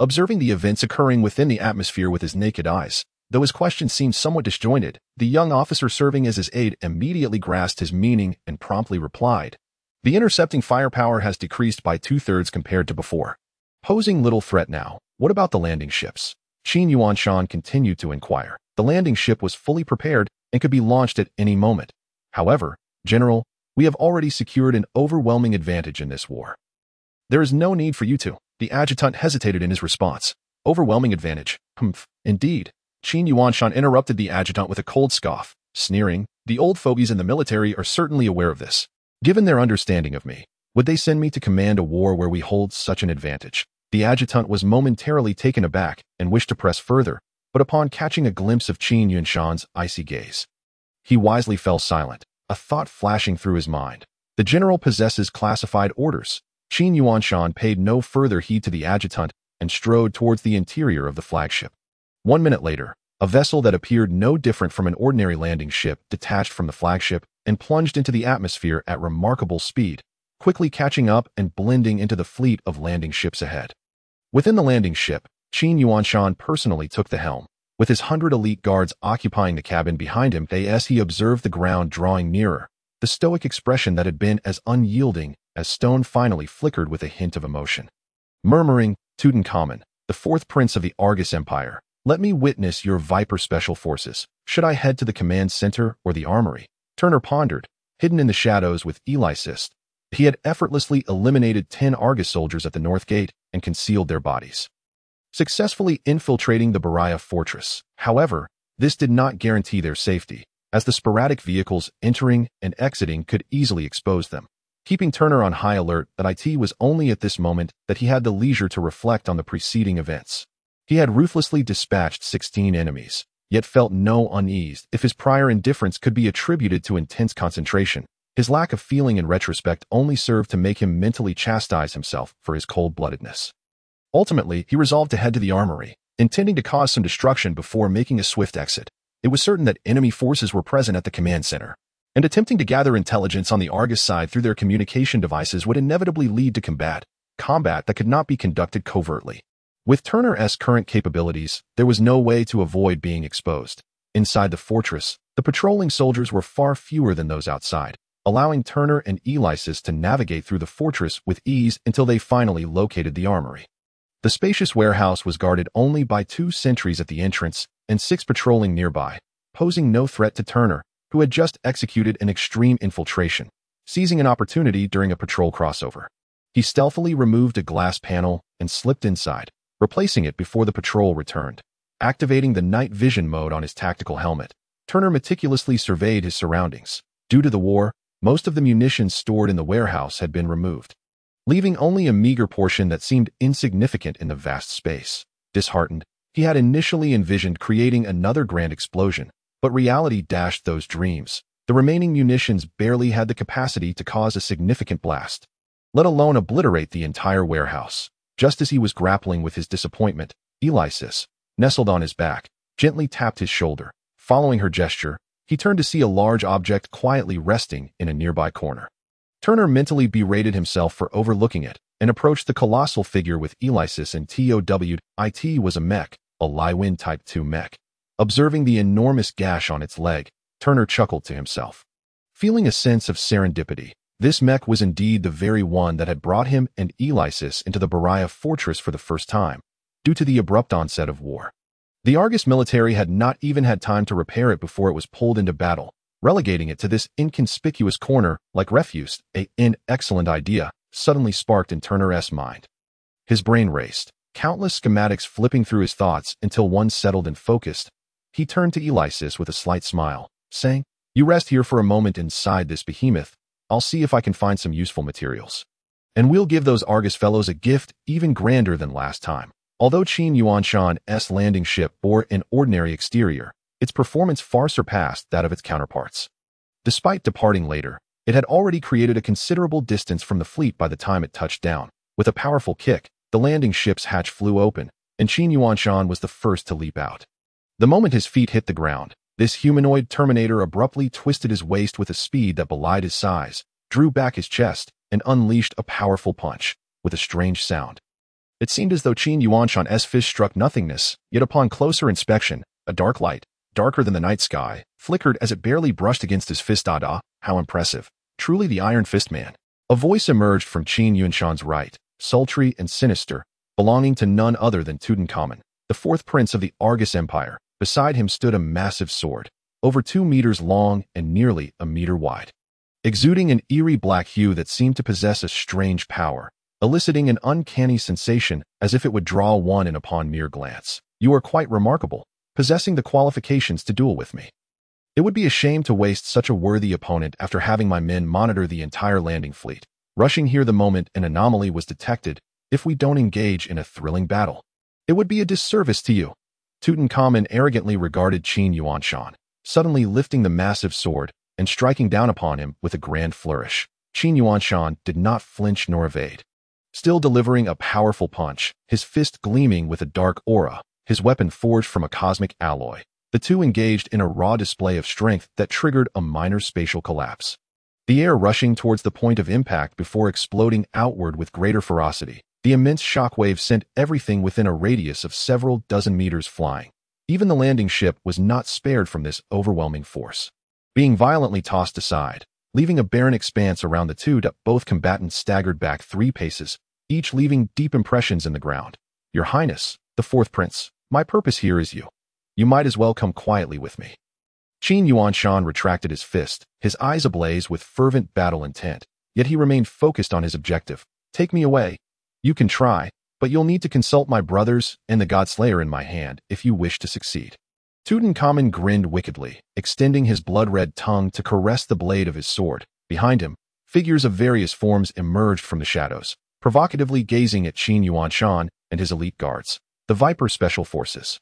Observing the events occurring within the atmosphere with his naked eyes, though his question seemed somewhat disjointed, the young officer serving as his aide immediately grasped his meaning and promptly replied, "The intercepting firepower has decreased by 2/3 compared to before, posing little threat now. What about the landing ships?" Qin Yuanshan continued to inquire. The landing ship was fully prepared and could be launched at any moment. However, General, we have already secured an overwhelming advantage in this war. There is no need for you to. The adjutant hesitated in his response. Overwhelming advantage? Indeed. Qin Yuanshan interrupted the adjutant with a cold scoff, sneering, "The old fogies in the military are certainly aware of this. Given their understanding of me, would they send me to command a war where we hold such an advantage?" The adjutant was momentarily taken aback and wished to press further, but upon catching a glimpse of Qin Yuanshan's icy gaze, he wisely fell silent, a thought flashing through his mind. The general possesses classified orders. Qin Yuanshan paid no further heed to the adjutant and strode towards the interior of the flagship. 1 minute later, a vessel that appeared no different from an ordinary landing ship detached from the flagship and plunged into the atmosphere at remarkable speed, quickly catching up and blending into the fleet of landing ships ahead. Within the landing ship, Qin Yuanshan personally took the helm, with his 100 elite guards occupying the cabin behind him. As he observed the ground drawing nearer, the stoic expression that had been as unyielding as stone finally flickered with a hint of emotion. Murmuring, "Tutankhamun, the fourth prince of the Argus Empire, let me witness your Viper special forces. Should I head to the command center or the armory?" Turner pondered, hidden in the shadows with Elysis. He had effortlessly eliminated 10 Argus soldiers at the North Gate and concealed their bodies, successfully infiltrating the Beria fortress. However, this did not guarantee their safety, as the sporadic vehicles entering and exiting could easily expose them. Keeping Turner on high alert, that it was only at this moment that he had the leisure to reflect on the preceding events. He had ruthlessly dispatched 16 enemies, yet felt no unease if his prior indifference could be attributed to intense concentration. His lack of feeling in retrospect only served to make him mentally chastise himself for his cold-bloodedness. Ultimately, he resolved to head to the armory, intending to cause some destruction before making a swift exit. It was certain that enemy forces were present at the command center, and attempting to gather intelligence on the Argus side through their communication devices would inevitably lead to combat that could not be conducted covertly. With Turner's current capabilities, there was no way to avoid being exposed. Inside the fortress, the patrolling soldiers were far fewer than those outside, allowing Turner and Elysis to navigate through the fortress with ease until they finally located the armory. The spacious warehouse was guarded only by 2 sentries at the entrance and 6 patrolling nearby, posing no threat to Turner, who had just executed an extreme infiltration, seizing an opportunity during a patrol crossover. He stealthily removed a glass panel and slipped inside, replacing it before the patrol returned. Activating the night vision mode on his tactical helmet, Turner meticulously surveyed his surroundings. Due to the war, most of the munitions stored in the warehouse had been removed, leaving only a meager portion that seemed insignificant in the vast space. Disheartened, he had initially envisioned creating another grand explosion, but reality dashed those dreams. The remaining munitions barely had the capacity to cause a significant blast, let alone obliterate the entire warehouse. Just as he was grappling with his disappointment, Elysis, nestled on his back, gently tapped his shoulder. Following her gesture, he turned to see a large object quietly resting in a nearby corner. Turner mentally berated himself for overlooking it and approached the colossal figure with Elysis and TOW. It was a mech, a Lywin Type 2 mech. Observing the enormous gash on its leg, Turner chuckled to himself. Feeling a sense of serendipity, this mech was indeed the very one that had brought him and Elysis into the Beria fortress for the first time, due to the abrupt onset of war. The Argus military had not even had time to repair it before it was pulled into battle, relegating it to this inconspicuous corner like refuse. An excellent idea suddenly sparked in Turner's mind. His brain raced, countless schematics flipping through his thoughts until one settled and focused. He turned to Elysis with a slight smile, saying, "You rest here for a moment inside this behemoth. I'll see if I can find some useful materials. And we'll give those Argus fellows a gift even grander than last time." Although Qin Yuanshan's landing ship bore an ordinary exterior, its performance far surpassed that of its counterparts. Despite departing later, it had already created a considerable distance from the fleet by the time it touched down. With a powerful kick, the landing ship's hatch flew open, and Qin Yuanshan was the first to leap out. The moment his feet hit the ground, this humanoid Terminator abruptly twisted his waist with a speed that belied his size, drew back his chest, and unleashed a powerful punch, with a strange sound. It seemed as though Qin Yuanshan's fist struck nothingness, yet upon closer inspection, a dark light, darker than the night sky, flickered as it barely brushed against his fist. How impressive. Truly the Iron Fist Man. A voice emerged from Qin Yuanshan's right, sultry and sinister, belonging to none other than Tutankhamun, the fourth prince of the Argus Empire. Beside him stood a massive sword, over 2 meters long and nearly a meter wide, exuding an eerie black hue that seemed to possess a strange power, eliciting an uncanny sensation as if it would draw one in upon mere glance. You are quite remarkable, possessing the qualifications to duel with me. It would be a shame to waste such a worthy opponent after having my men monitor the entire landing fleet, rushing here the moment an anomaly was detected. If we don't engage in a thrilling battle, it would be a disservice to you. Tutankhamun arrogantly regarded Qin Yuanshan, suddenly lifting the massive sword and striking down upon him with a grand flourish. Qin Yuanshan did not flinch nor evade. Still delivering a powerful punch, his fist gleaming with a dark aura, his weapon forged from a cosmic alloy, the two engaged in a raw display of strength that triggered a minor spatial collapse. The air rushing towards the point of impact before exploding outward with greater ferocity. The immense shockwave sent everything within a radius of several dozen meters flying. Even the landing ship was not spared from this overwhelming force, being violently tossed aside, leaving a barren expanse around the two. Both combatants staggered back 3 paces, each leaving deep impressions in the ground. Your Highness, the fourth prince, my purpose here is you. You might as well come quietly with me. Qin Yuanshan retracted his fist, his eyes ablaze with fervent battle intent, yet he remained focused on his objective. Take me away. You can try, but you'll need to consult my brothers and the Godslayer in my hand if you wish to succeed. Tutankhamun grinned wickedly, extending his blood-red tongue to caress the blade of his sword. Behind him, figures of various forms emerged from the shadows, provocatively gazing at Qin Yuanshan and his elite guards, the Viper Special Forces.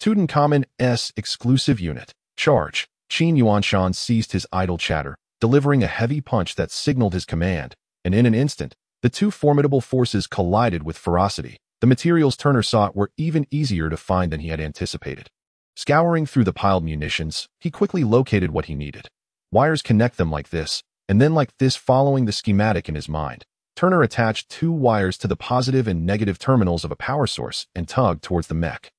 Tutankhamun's exclusive unit. Charge. Qin Yuanshan ceased his idle chatter, delivering a heavy punch that signaled his command, and in an instant, the two formidable forces collided with ferocity. The materials Turner sought were even easier to find than he had anticipated. Scouring through the piled munitions, he quickly located what he needed. Wires connect them like this, and then like this. Following the schematic in his mind, Turner attached 2 wires to the positive and negative terminals of a power source and tugged towards the mech,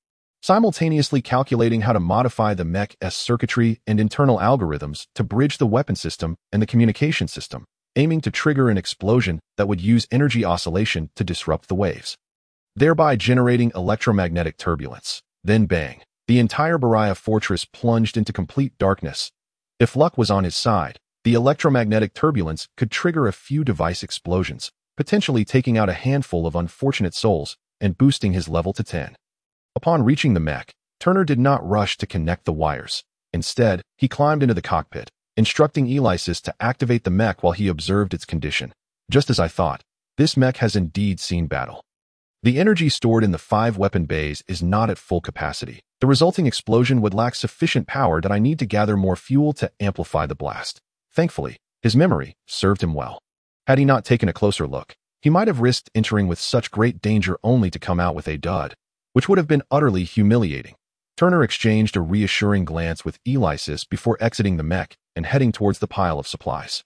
simultaneously calculating how to modify the mech's circuitry and internal algorithms to bridge the weapon system and the communication system, aiming to trigger an explosion that would use energy oscillation to disrupt the waves, thereby generating electromagnetic turbulence. Then bang, the entire Baraya fortress plunged into complete darkness. If luck was on his side, the electromagnetic turbulence could trigger a few device explosions, potentially taking out a handful of unfortunate souls and boosting his level to 10. Upon reaching the mech, Turner did not rush to connect the wires. Instead, he climbed into the cockpit, instructing Elysis to activate the mech while he observed its condition. Just as I thought, this mech has indeed seen battle. The energy stored in the 5 weapon bays is not at full capacity. The resulting explosion would lack sufficient power that I need to gather more fuel to amplify the blast. Thankfully, his memory served him well. Had he not taken a closer look, he might have risked entering with such great danger only to come out with a dud, which would have been utterly humiliating. Turner exchanged a reassuring glance with Elysis before exiting the mech and heading towards the pile of supplies.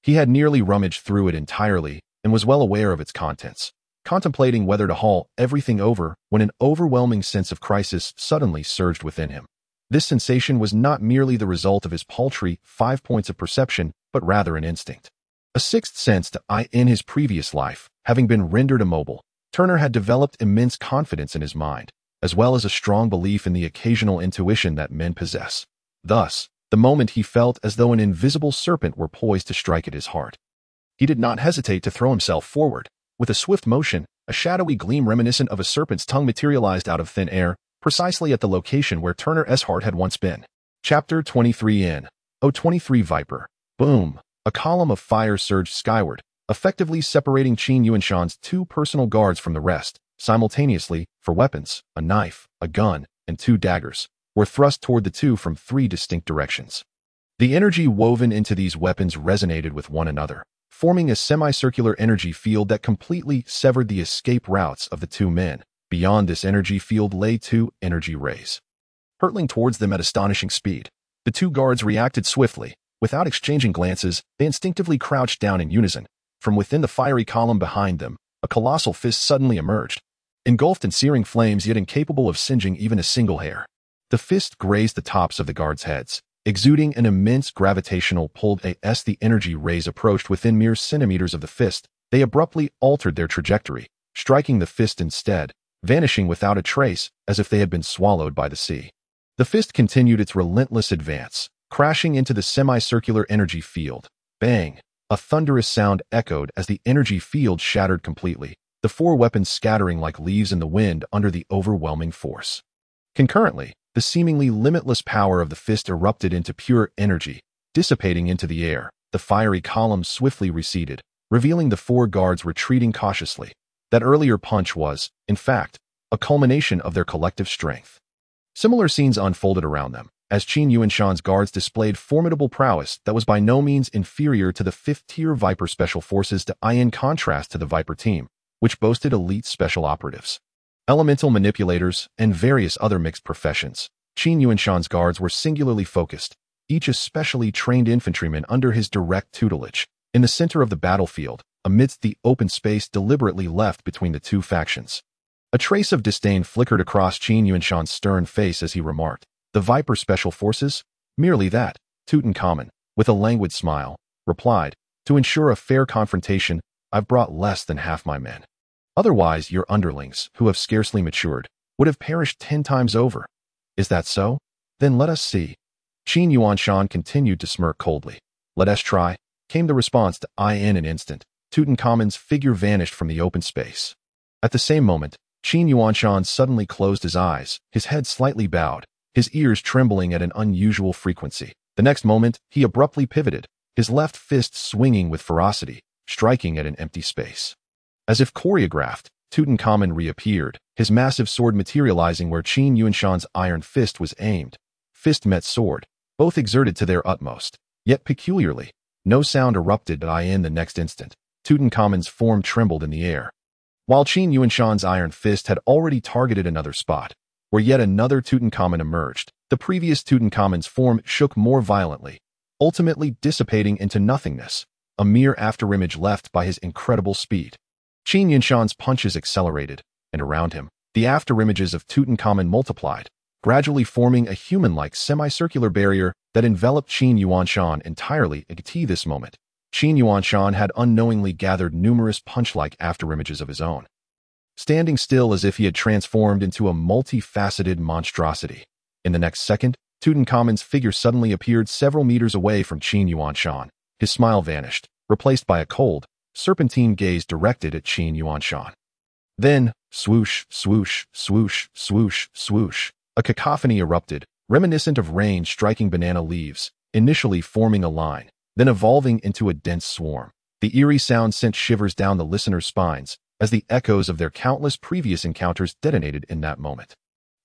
He had nearly rummaged through it entirely and was well aware of its contents, contemplating whether to haul everything over when an overwhelming sense of crisis suddenly surged within him. This sensation was not merely the result of his paltry 5 points of perception, but rather an instinct. A sixth sense in his previous life, having been rendered immobile, Turner had developed immense confidence in his mind, as well as a strong belief in the occasional intuition that men possess. Thus, the moment he felt as though an invisible serpent were poised to strike at his heart, he did not hesitate to throw himself forward. With a swift motion, a shadowy gleam reminiscent of a serpent's tongue materialized out of thin air, precisely at the location where Turner's heart had once been. Chapter 23 in O23 Viper. Boom! A column of fire surged skyward, effectively separating Qin Yuanshan's 2 personal guards from the rest, Simultaneously, for weapons, a knife, a gun, and 2 daggers were thrust toward the two from 3 distinct directions. The energy woven into these weapons resonated with one another, forming a semicircular energy field that completely severed the escape routes of the 2 men. Beyond this energy field lay 2 energy rays, hurtling towards them at astonishing speed. The 2 guards reacted swiftly. Without exchanging glances, they instinctively crouched down in unison. From within the fiery column behind them, a colossal fist suddenly emerged, engulfed in searing flames yet incapable of singeing even a single hair. The fist grazed the tops of the guards' heads, exuding an immense gravitational pull. As the energy rays approached within mere centimeters of the fist, they abruptly altered their trajectory, striking the fist instead, vanishing without a trace as if they had been swallowed by the sea. The fist continued its relentless advance, crashing into the semicircular energy field. Bang! A thunderous sound echoed as the energy field shattered completely, the 4 weapons scattering like leaves in the wind under the overwhelming force. Concurrently, the seemingly limitless power of the fist erupted into pure energy, dissipating into the air. The fiery column swiftly receded, revealing the 4 guards retreating cautiously. That earlier punch was, in fact, a culmination of their collective strength. Similar scenes unfolded around them, as Qin Yuanshan's guards displayed formidable prowess that was by no means inferior to the 5th-tier Viper Special Forces, in contrast to the Viper team, which boasted elite special operatives, elemental manipulators, and various other mixed professions. Qin Yuanshan's guards were singularly focused, each a specially trained infantryman under his direct tutelage, in the center of the battlefield, amidst the open space deliberately left between the 2 factions. A trace of disdain flickered across Qin Yuanshan's stern face as he remarked, "The Viper Special Forces? Merely that." Tutankhamun, with a languid smile, replied, "To ensure a fair confrontation, I've brought less than half my men. Otherwise, your underlings, who have scarcely matured, would have perished 10 times over. Is that so? Then let us see." Qin Yuanshan continued to smirk coldly. "Let us try," came the response. In an instant, Tutankhamun's figure vanished from the open space. At the same moment, Qin Yuanshan suddenly closed his eyes, his head slightly bowed, his ears trembling at an unusual frequency. The next moment, he abruptly pivoted, his left fist swinging with ferocity, striking at an empty space. As if choreographed, Tutankhamun reappeared, his massive sword materializing where Qin Yuanshan's iron fist was aimed. Fist met sword, both exerted to their utmost. Yet peculiarly, no sound erupted in the next instant. Tutankhamun's form trembled in the air, while Qin Yuanshan's iron fist had already targeted another spot, where yet another Tutankhamun emerged. The previous Tutankhamun's form shook more violently, ultimately dissipating into nothingness, a mere afterimage left by his incredible speed. Qin Yuanshan's punches accelerated, and around him, the afterimages of Tutankhamun multiplied, gradually forming a human-like semicircular barrier that enveloped Qin Yuanshan entirely. At this moment, Qin Yuanshan had unknowingly gathered numerous punch-like afterimages of his own, standing still as if he had transformed into a multifaceted monstrosity. In the next second, Tutankhamun's figure suddenly appeared several meters away from Qin Yuanshan. His smile vanished, replaced by a cold, serpentine gaze directed at Qin Yuanshan. Then, swoosh, swoosh, swoosh, swoosh, swoosh, a cacophony erupted, reminiscent of rain striking banana leaves, initially forming a line, then evolving into a dense swarm. The eerie sound sent shivers down the listeners' spines, as the echoes of their countless previous encounters detonated in that moment.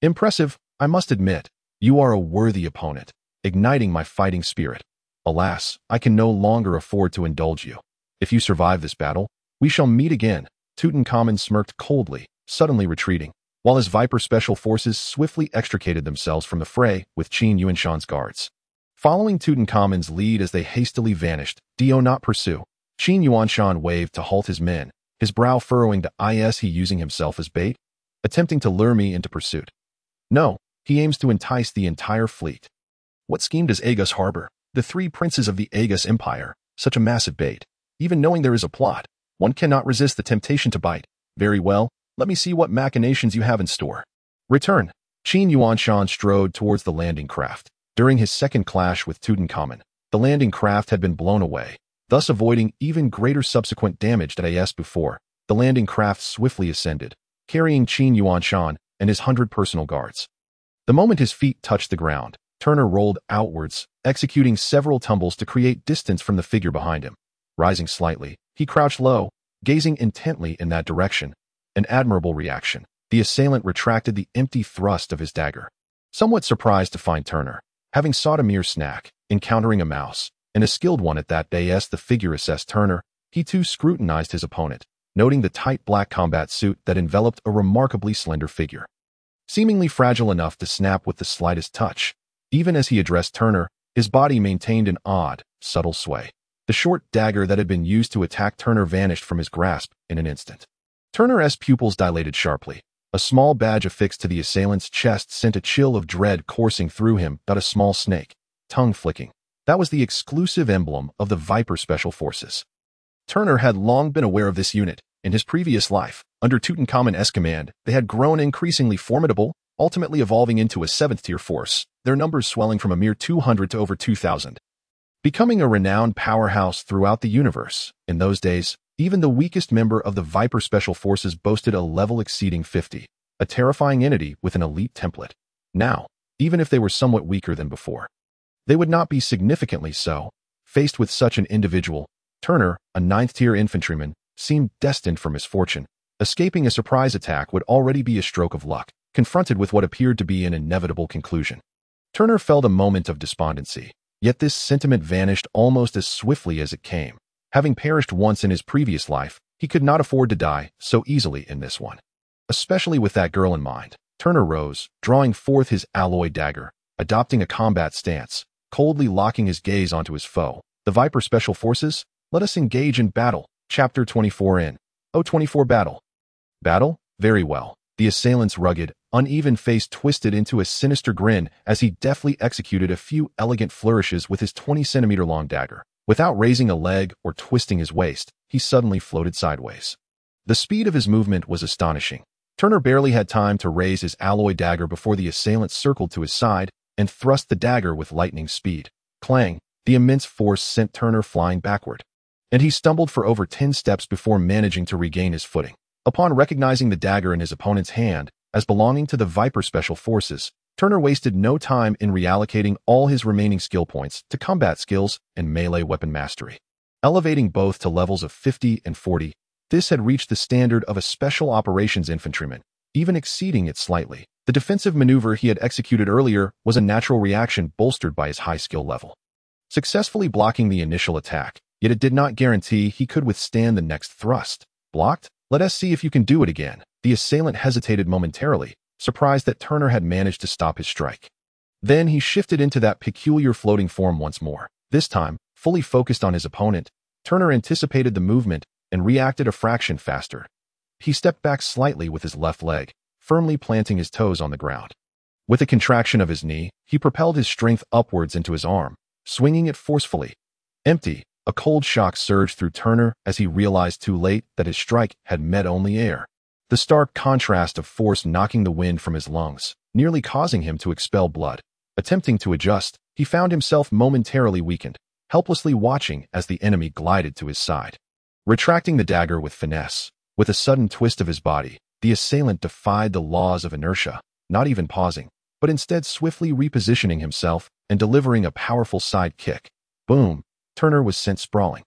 "Impressive, I must admit. You are a worthy opponent, igniting my fighting spirit. Alas, I can no longer afford to indulge you. If you survive this battle, we shall meet again." Tutankhamun smirked coldly, suddenly retreating, while his Viper Special Forces swiftly extricated themselves from the fray with Qin Yuanshan's guards, following Tutankhamun's lead as they hastily vanished. "Do not pursue." Qin Yuanshan waved to halt his men, his brow furrowing. Is he using himself as bait, attempting to lure me into pursuit? No, he aims to entice the entire fleet. What scheme does Agus harbor? The 3 princes of the Agus Empire, such a massive bait. Even knowing there is a plot, one cannot resist the temptation to bite. Very well, let me see what machinations you have in store. Return. Qin Yuanshan strode towards the landing craft. During his second clash with Tutankhamun, the landing craft had been blown away, thus avoiding even greater subsequent damage than as before. The landing craft swiftly ascended, carrying Qin Yuanshan and his 100 personal guards. The moment his feet touched the ground, Turner rolled outwards, executing several tumbles to create distance from the figure behind him. Rising slightly, he crouched low, gazing intently in that direction. An admirable reaction. The assailant retracted the empty thrust of his dagger. Somewhat surprised to find Turner, having sought a mere snack, encountering a mouse, and a skilled one at that. The figure assessed Turner, he too scrutinized his opponent, noting the tight black combat suit that enveloped a remarkably slender figure. Seemingly fragile enough to snap with the slightest touch, even as he addressed Turner, his body maintained an odd, subtle sway. The short dagger that had been used to attack Turner vanished from his grasp in an instant. Turner's pupils dilated sharply. A small badge affixed to the assailant's chest sent a chill of dread coursing through him. A small snake, tongue flicking. That was the exclusive emblem of the Viper Special Forces. Turner had long been aware of this unit. In his previous life, under Tutankhamun's command, they had grown increasingly formidable, ultimately evolving into a 7th-tier force, their numbers swelling from a mere 200 to over 2,000. Becoming a renowned powerhouse throughout the universe. In those days, even the weakest member of the Viper Special Forces boasted a level exceeding 50, a terrifying entity with an elite template. Now, even if they were somewhat weaker than before, they would not be significantly so. Faced with such an individual, Turner, a 9th-tier infantryman, seemed destined for misfortune. Escaping a surprise attack would already be a stroke of luck, confronted with what appeared to be an inevitable conclusion. Turner felt a moment of despondency, yet this sentiment vanished almost as swiftly as it came. Having perished once in his previous life, he could not afford to die so easily in this one. Especially with that girl in mind, Turner rose, drawing forth his alloy dagger, adopting a combat stance, coldly locking his gaze onto his foe. The Viper Special Forces? Let us engage in battle. Chapter 24 in 024 Battle. Battle? Very well. The assailant's rugged, uneven face twisted into a sinister grin as he deftly executed a few elegant flourishes with his 20-centimeter-long dagger. Without raising a leg or twisting his waist, he suddenly floated sideways. The speed of his movement was astonishing. Turner barely had time to raise his alloy dagger before the assailant circled to his side and thrust the dagger with lightning speed. Clang! The immense force sent Turner flying backward, and he stumbled for over 10 steps before managing to regain his footing. Upon recognizing the dagger in his opponent's hand as belonging to the Viper Special Forces, Turner wasted no time in reallocating all his remaining skill points to combat skills and melee weapon mastery. Elevating both to levels of 50 and 40, this had reached the standard of a special operations infantryman, even exceeding it slightly. The defensive maneuver he had executed earlier was a natural reaction bolstered by his high skill level. Successfully blocking the initial attack, yet it did not guarantee he could withstand the next thrust. Blocked? Let us see if you can do it again. The assailant hesitated momentarily, surprised that Turner had managed to stop his strike. Then he shifted into that peculiar floating form once more. This time, fully focused on his opponent, Turner anticipated the movement and reacted a fraction faster. He stepped back slightly with his left leg, firmly planting his toes on the ground. With a contraction of his knee, he propelled his strength upwards into his arm, swinging it forcefully. Empty. A cold shock surged through Turner as he realized too late that his strike had met only air. The stark contrast of force knocking the wind from his lungs, nearly causing him to expel blood. Attempting to adjust, he found himself momentarily weakened, helplessly watching as the enemy glided to his side. Retracting the dagger with finesse, with a sudden twist of his body, the assailant defied the laws of inertia, not even pausing, but instead swiftly repositioning himself and delivering a powerful side kick. Boom! Turner was sent sprawling,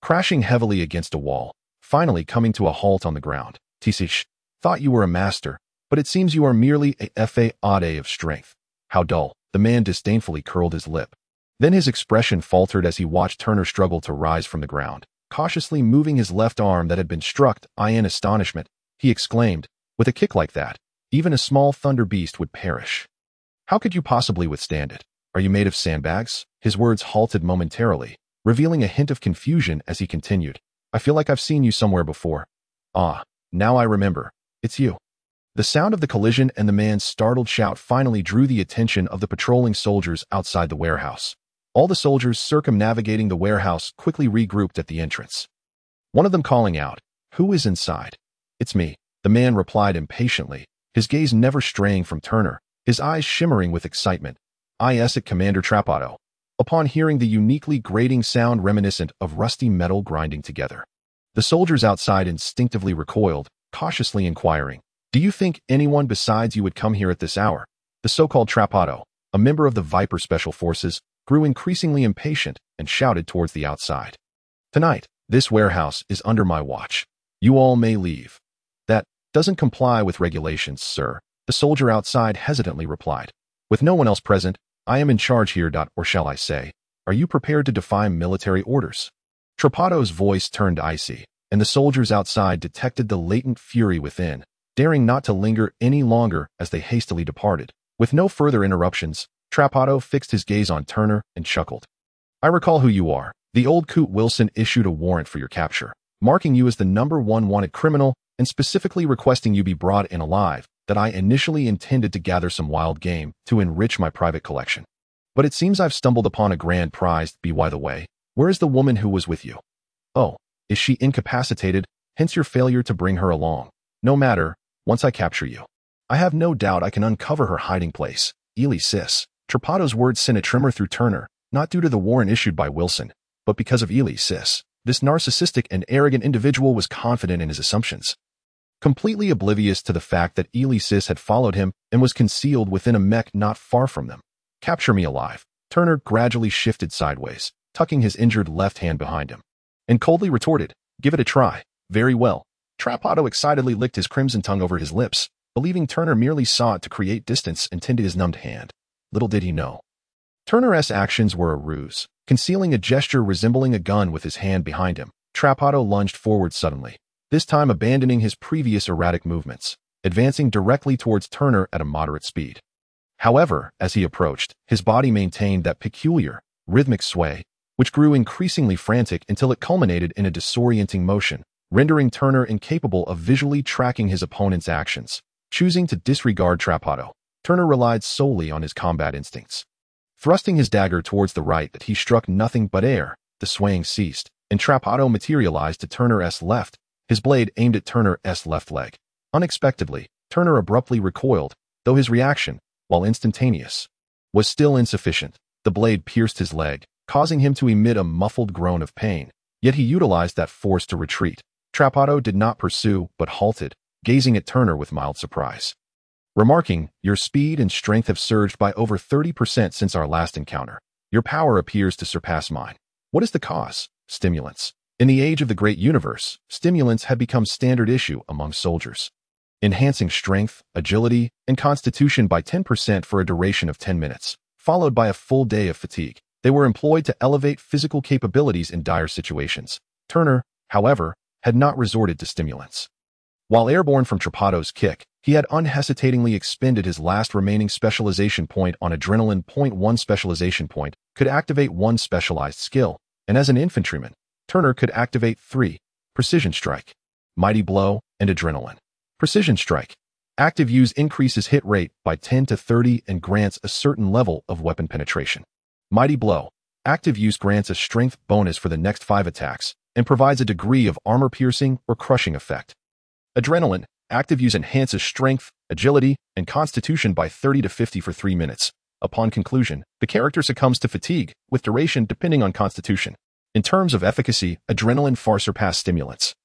crashing heavily against a wall, finally coming to a halt on the ground. Tisish, thought you were a master, but it seems you are merely a fa-ade of strength. How dull. The man disdainfully curled his lip. Then his expression faltered as he watched Turner struggle to rise from the ground. Cautiously moving his left arm that had been struck in astonishment, he exclaimed, with a kick like that, even a small thunder beast would perish. How could you possibly withstand it? Are you made of sandbags? His words halted momentarily, revealing a hint of confusion as he continued. I feel like I've seen you somewhere before. Ah, now I remember. It's you. The sound of the collision and the man's startled shout finally drew the attention of the patrolling soldiers outside the warehouse. All the soldiers circumnavigating the warehouse quickly regrouped at the entrance. One of them calling out, "Who is inside?" "It's me," the man replied impatiently, his gaze never straying from Turner, his eyes shimmering with excitement. "Yes, at Commander Trapato." Upon hearing the uniquely grating sound reminiscent of rusty metal grinding together, the soldiers outside instinctively recoiled, cautiously inquiring, "Do you think anyone besides you would come here at this hour?" The so-called Trapato, a member of the Viper Special Forces, grew increasingly impatient and shouted towards the outside. "Tonight, this warehouse is under my watch. You all may leave." That Doesn't comply with regulations, sir, the soldier outside hesitantly replied. With no one else present, I am in charge here. Or shall I say, are you prepared to defy military orders? Trapato's voice turned icy, and the soldiers outside detected the latent fury within, daring not to linger any longer as they hastily departed. With no further interruptions, Trapato fixed his gaze on Turner and chuckled. I recall who you are. The old coot Wilson issued a warrant for your capture, marking you as the #1 wanted criminal and specifically requesting you be brought in alive, that I initially intended to gather some wild game to enrich my private collection. But it seems I've stumbled upon a grand prize. By the way, where is the woman who was with you? Oh, is she incapacitated, hence your failure to bring her along? No matter, once I capture you, I have no doubt I can uncover her hiding place. Ely sis. Trapato's words sent a tremor through Turner, not due to the warrant issued by Wilson, but because of Ely sis. This narcissistic and arrogant individual was confident in his assumptions, completely oblivious to the fact that Ely sis had followed him and was concealed within a mech not far from them. Capture me alive. Turner gradually shifted sideways, tucking his injured left hand behind him, and coldly retorted, give it a try. Very well. Trapato excitedly licked his crimson tongue over his lips, believing Turner merely sought to create distance and tended his numbed hand. Little did he know, Turner's actions were a ruse. Concealing a gesture resembling a gun with his hand behind him, Trapato lunged forward suddenly, this time abandoning his previous erratic movements, advancing directly towards Turner at a moderate speed. However, as he approached, his body maintained that peculiar, rhythmic sway, which grew increasingly frantic until it culminated in a disorienting motion, rendering Turner incapable of visually tracking his opponent's actions. Choosing to disregard Trapato, Turner relied solely on his combat instincts. Thrusting his dagger towards the right that he struck nothing but air, the swaying ceased, and Trapato materialized to Turner's left, his blade aimed at Turner's left leg. Unexpectedly, Turner abruptly recoiled, though his reaction, while instantaneous, was still insufficient. The blade pierced his leg, causing him to emit a muffled groan of pain, yet he utilized that force to retreat. Trapato did not pursue, but halted, gazing at Turner with mild surprise, remarking, your speed and strength have surged by over 30% since our last encounter. Your power appears to surpass mine. What is the cause? Stimulants. In the age of the great universe, stimulants had become standard issue among soldiers, enhancing strength, agility, and constitution by 10% for a duration of 10 minutes, followed by a full day of fatigue. They were employed to elevate physical capabilities in dire situations. Turner, however, had not resorted to stimulants. While airborne from Trapato's kick, he had unhesitatingly expended his last remaining specialization point on adrenaline. One specialization point could activate one specialized skill, and as an infantryman, Turner could activate 3, precision strike, mighty blow, and adrenaline. Precision strike. Active use increases hit rate by 10 to 30 and grants a certain level of weapon penetration. Mighty blow. Active use grants a strength bonus for the next 5 attacks and provides a degree of armor-piercing or crushing effect. Adrenaline. Active use enhances strength, agility, and constitution by 30 to 50 for 3 minutes. Upon conclusion, the character succumbs to fatigue, with duration depending on constitution. In terms of efficacy, adrenaline far surpassed stimulants.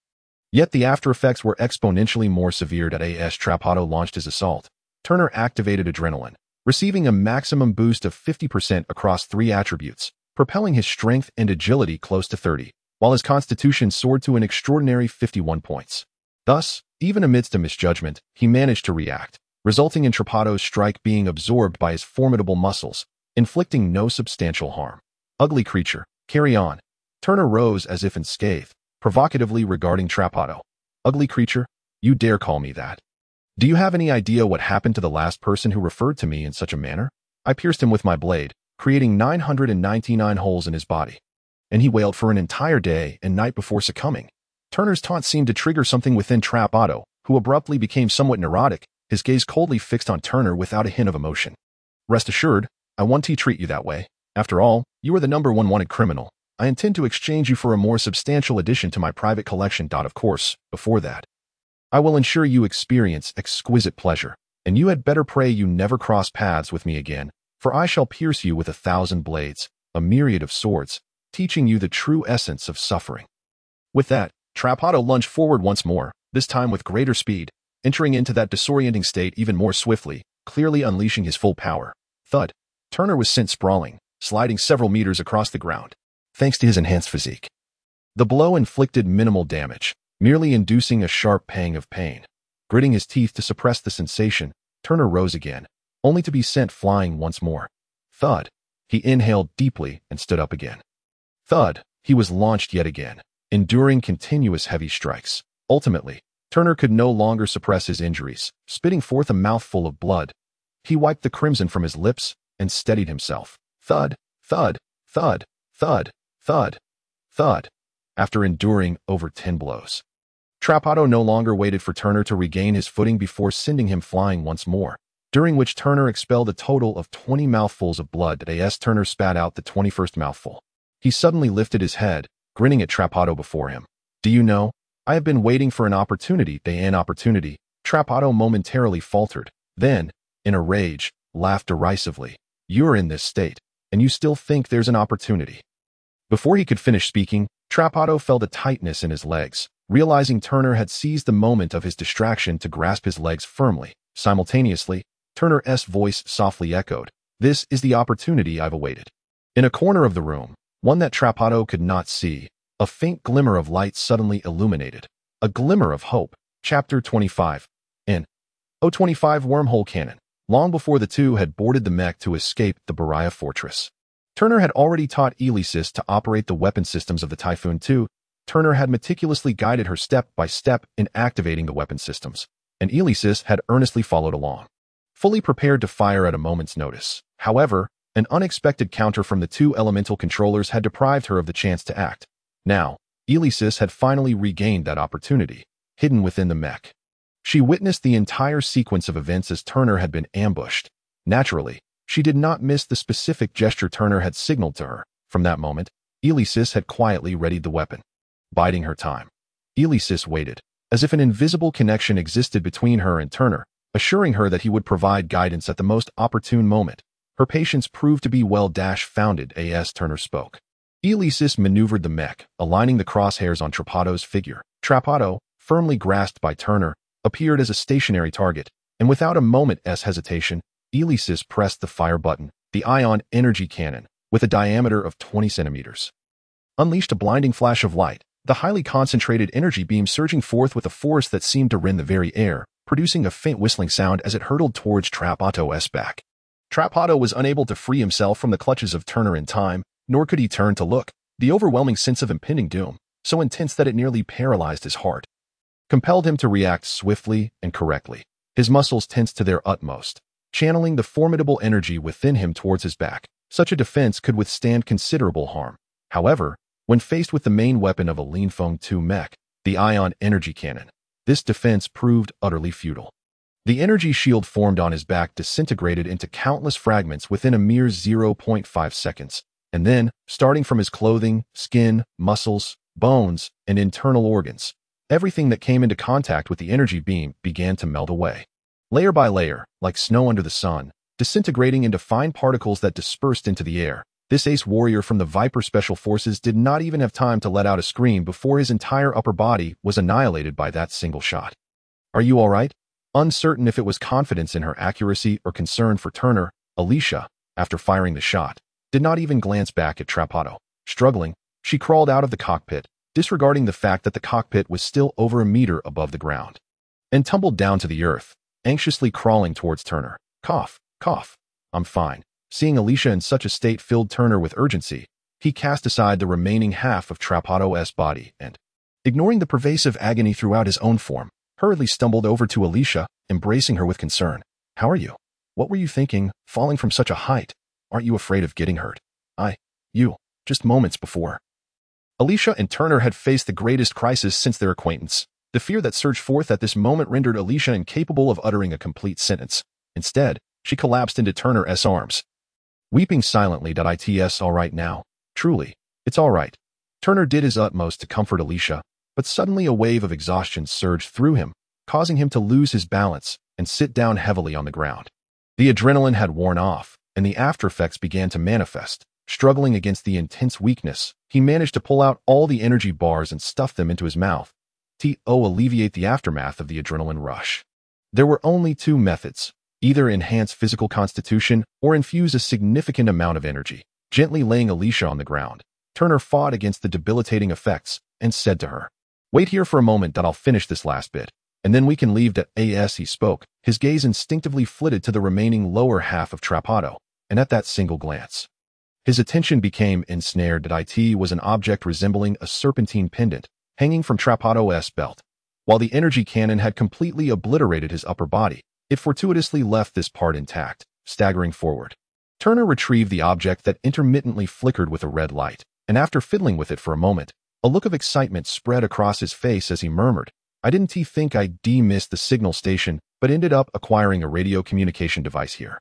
Yet the after effects were exponentially more severe. As Trapato launched his assault, Turner activated adrenaline, receiving a maximum boost of 50% across 3 attributes, propelling his strength and agility close to 30, while his constitution soared to an extraordinary 51 points. Thus, even amidst a misjudgment, he managed to react, resulting in Trapato's strike being absorbed by his formidable muscles, inflicting no substantial harm. Ugly creature, carry on. Turner rose as if unscathed, provocatively regarding Trapato. Ugly creature, you dare call me that? Do you have any idea what happened to the last person who referred to me in such a manner? I pierced him with my blade, creating 999 holes in his body, and he wailed for an entire day and night before succumbing. Turner's taunt seemed to trigger something within Trapato, who abruptly became somewhat neurotic, his gaze coldly fixed on Turner without a hint of emotion. Rest assured, I want to treat you that way. After all, you are the #1 wanted criminal. I intend to exchange you for a more substantial addition to my private collection. Of course, before that, I will ensure you experience exquisite pleasure, and you had better pray you never cross paths with me again, for I shall pierce you with 1,000 blades, a myriad of swords, teaching you the true essence of suffering. With that, Trapato lunged forward once more, this time with greater speed, entering into that disorienting state even more swiftly, clearly unleashing his full power. Thud. Turner was sent sprawling, sliding several meters across the ground, thanks to his enhanced physique. The blow inflicted minimal damage, merely inducing a sharp pang of pain. Gritting his teeth to suppress the sensation, Turner rose again, only to be sent flying once more. Thud. He inhaled deeply and stood up again. Thud. He was launched yet again, enduring continuous heavy strikes. Ultimately, Turner could no longer suppress his injuries, spitting forth a mouthful of blood. He wiped the crimson from his lips and steadied himself. Thud, thud, thud, thud, thud, thud, after enduring over 10 blows. Trapato no longer waited for Turner to regain his footing before sending him flying once more, during which Turner expelled a total of 20 mouthfuls of blood. As Turner spat out the 21st mouthful, he suddenly lifted his head, grinning at Trapato before him. Do you know, I have been waiting for an opportunity. Trapato momentarily faltered, then, in a rage, laughed derisively. You're in this state, and you still think there's an opportunity. Before he could finish speaking, Trapato felt a tightness in his legs, realizing Turner had seized the moment of his distraction to grasp his legs firmly. Simultaneously, Turner's voice softly echoed, "This is the opportunity I've awaited." In a corner of the room, one that Trapato could not see, a faint glimmer of light suddenly illuminated. A glimmer of hope. Chapter 25. In O25 Wormhole Cannon. Long before the two had boarded the mech to escape the Beria fortress, Turner had already taught Elysis to operate the weapon systems of the Typhoon II. Turner had meticulously guided her step by step in activating the weapon systems, and Elysis had earnestly followed along, fully prepared to fire at a moment's notice. However, an unexpected counter from the two elemental controllers had deprived her of the chance to act. Now, Elysis had finally regained that opportunity, hidden within the mech. She witnessed the entire sequence of events as Turner had been ambushed. Naturally, she did not miss the specific gesture Turner had signaled to her. From that moment, Elysis had quietly readied the weapon. Biding her time, Elysis waited, as if an invisible connection existed between her and Turner, assuring her that he would provide guidance at the most opportune moment. Her patience proved to be well-founded as Turner spoke. Elysis maneuvered the mech, aligning the crosshairs on Trapato's figure. Trapato, firmly grasped by Turner, appeared as a stationary target, and without a moment's hesitation, Elysis pressed the fire button. The ion energy cannon, with a diameter of 20 centimeters, unleashed a blinding flash of light, the highly concentrated energy beam surging forth with a force that seemed to rend the very air, producing a faint whistling sound as it hurtled towards Trapato's back. Trapato was unable to free himself from the clutches of Turner in time, nor could he turn to look. The overwhelming sense of impending doom, so intense that it nearly paralyzed his heart, compelled him to react swiftly and correctly. His muscles tensed to their utmost, channeling the formidable energy within him towards his back. Such a defense could withstand considerable harm. However, when faced with the main weapon of a Linfeng II mech, the ion energy cannon, this defense proved utterly futile. The energy shield formed on his back disintegrated into countless fragments within a mere 0.5 seconds, and then, starting from his clothing, skin, muscles, bones, and internal organs, everything that came into contact with the energy beam began to melt away. Layer by layer, like snow under the sun, disintegrating into fine particles that dispersed into the air. This ace warrior from the Viper Special Forces did not even have time to let out a scream before his entire upper body was annihilated by that single shot. "Are you all right?" Uncertain if it was confidence in her accuracy or concern for Turner, Alicia, after firing the shot, did not even glance back at Trapato. Struggling, she crawled out of the cockpit, disregarding the fact that the cockpit was still over a meter above the ground, and tumbled down to the earth, anxiously crawling towards Turner. Cough, cough. "I'm fine." Seeing Alicia in such a state filled Turner with urgency. He cast aside the remaining half of Trapato's body and, ignoring the pervasive agony throughout his own form, hurriedly stumbled over to Alicia, embracing her with concern. "How are you? What were you thinking, falling from such a height? Aren't you afraid of getting hurt?" You, just moments before." Alicia and Turner had faced the greatest crisis since their acquaintance. The fear that surged forth at this moment rendered Alicia incapable of uttering a complete sentence. Instead, she collapsed into Turner's arms, weeping silently. "It's all right now. Truly, it's all right." Turner did his utmost to comfort Alicia, but suddenly a wave of exhaustion surged through him, causing him to lose his balance and sit down heavily on the ground. The adrenaline had worn off, and the aftereffects began to manifest. Struggling against the intense weakness, he managed to pull out all the energy bars and stuff them into his mouth to alleviate the aftermath of the adrenaline rush. There were only two methods: either enhance physical constitution or infuse a significant amount of energy. Gently laying Alicia on the ground, Turner fought against the debilitating effects and said to her, "Wait here for a moment. I'll finish this last bit." And then we can leave that as he spoke. His gaze instinctively flitted to the remaining lower half of Trapato, and at that single glance, his attention became ensnared that it was an object resembling a serpentine pendant hanging from Trapato's belt. While the energy cannon had completely obliterated his upper body, it fortuitously left this part intact. Staggering forward, Turner retrieved the object that intermittently flickered with a red light, and after fiddling with it for a moment, a look of excitement spread across his face as he murmured, "I didn't think I'd missed the signal station, but ended up acquiring a radio communication device here.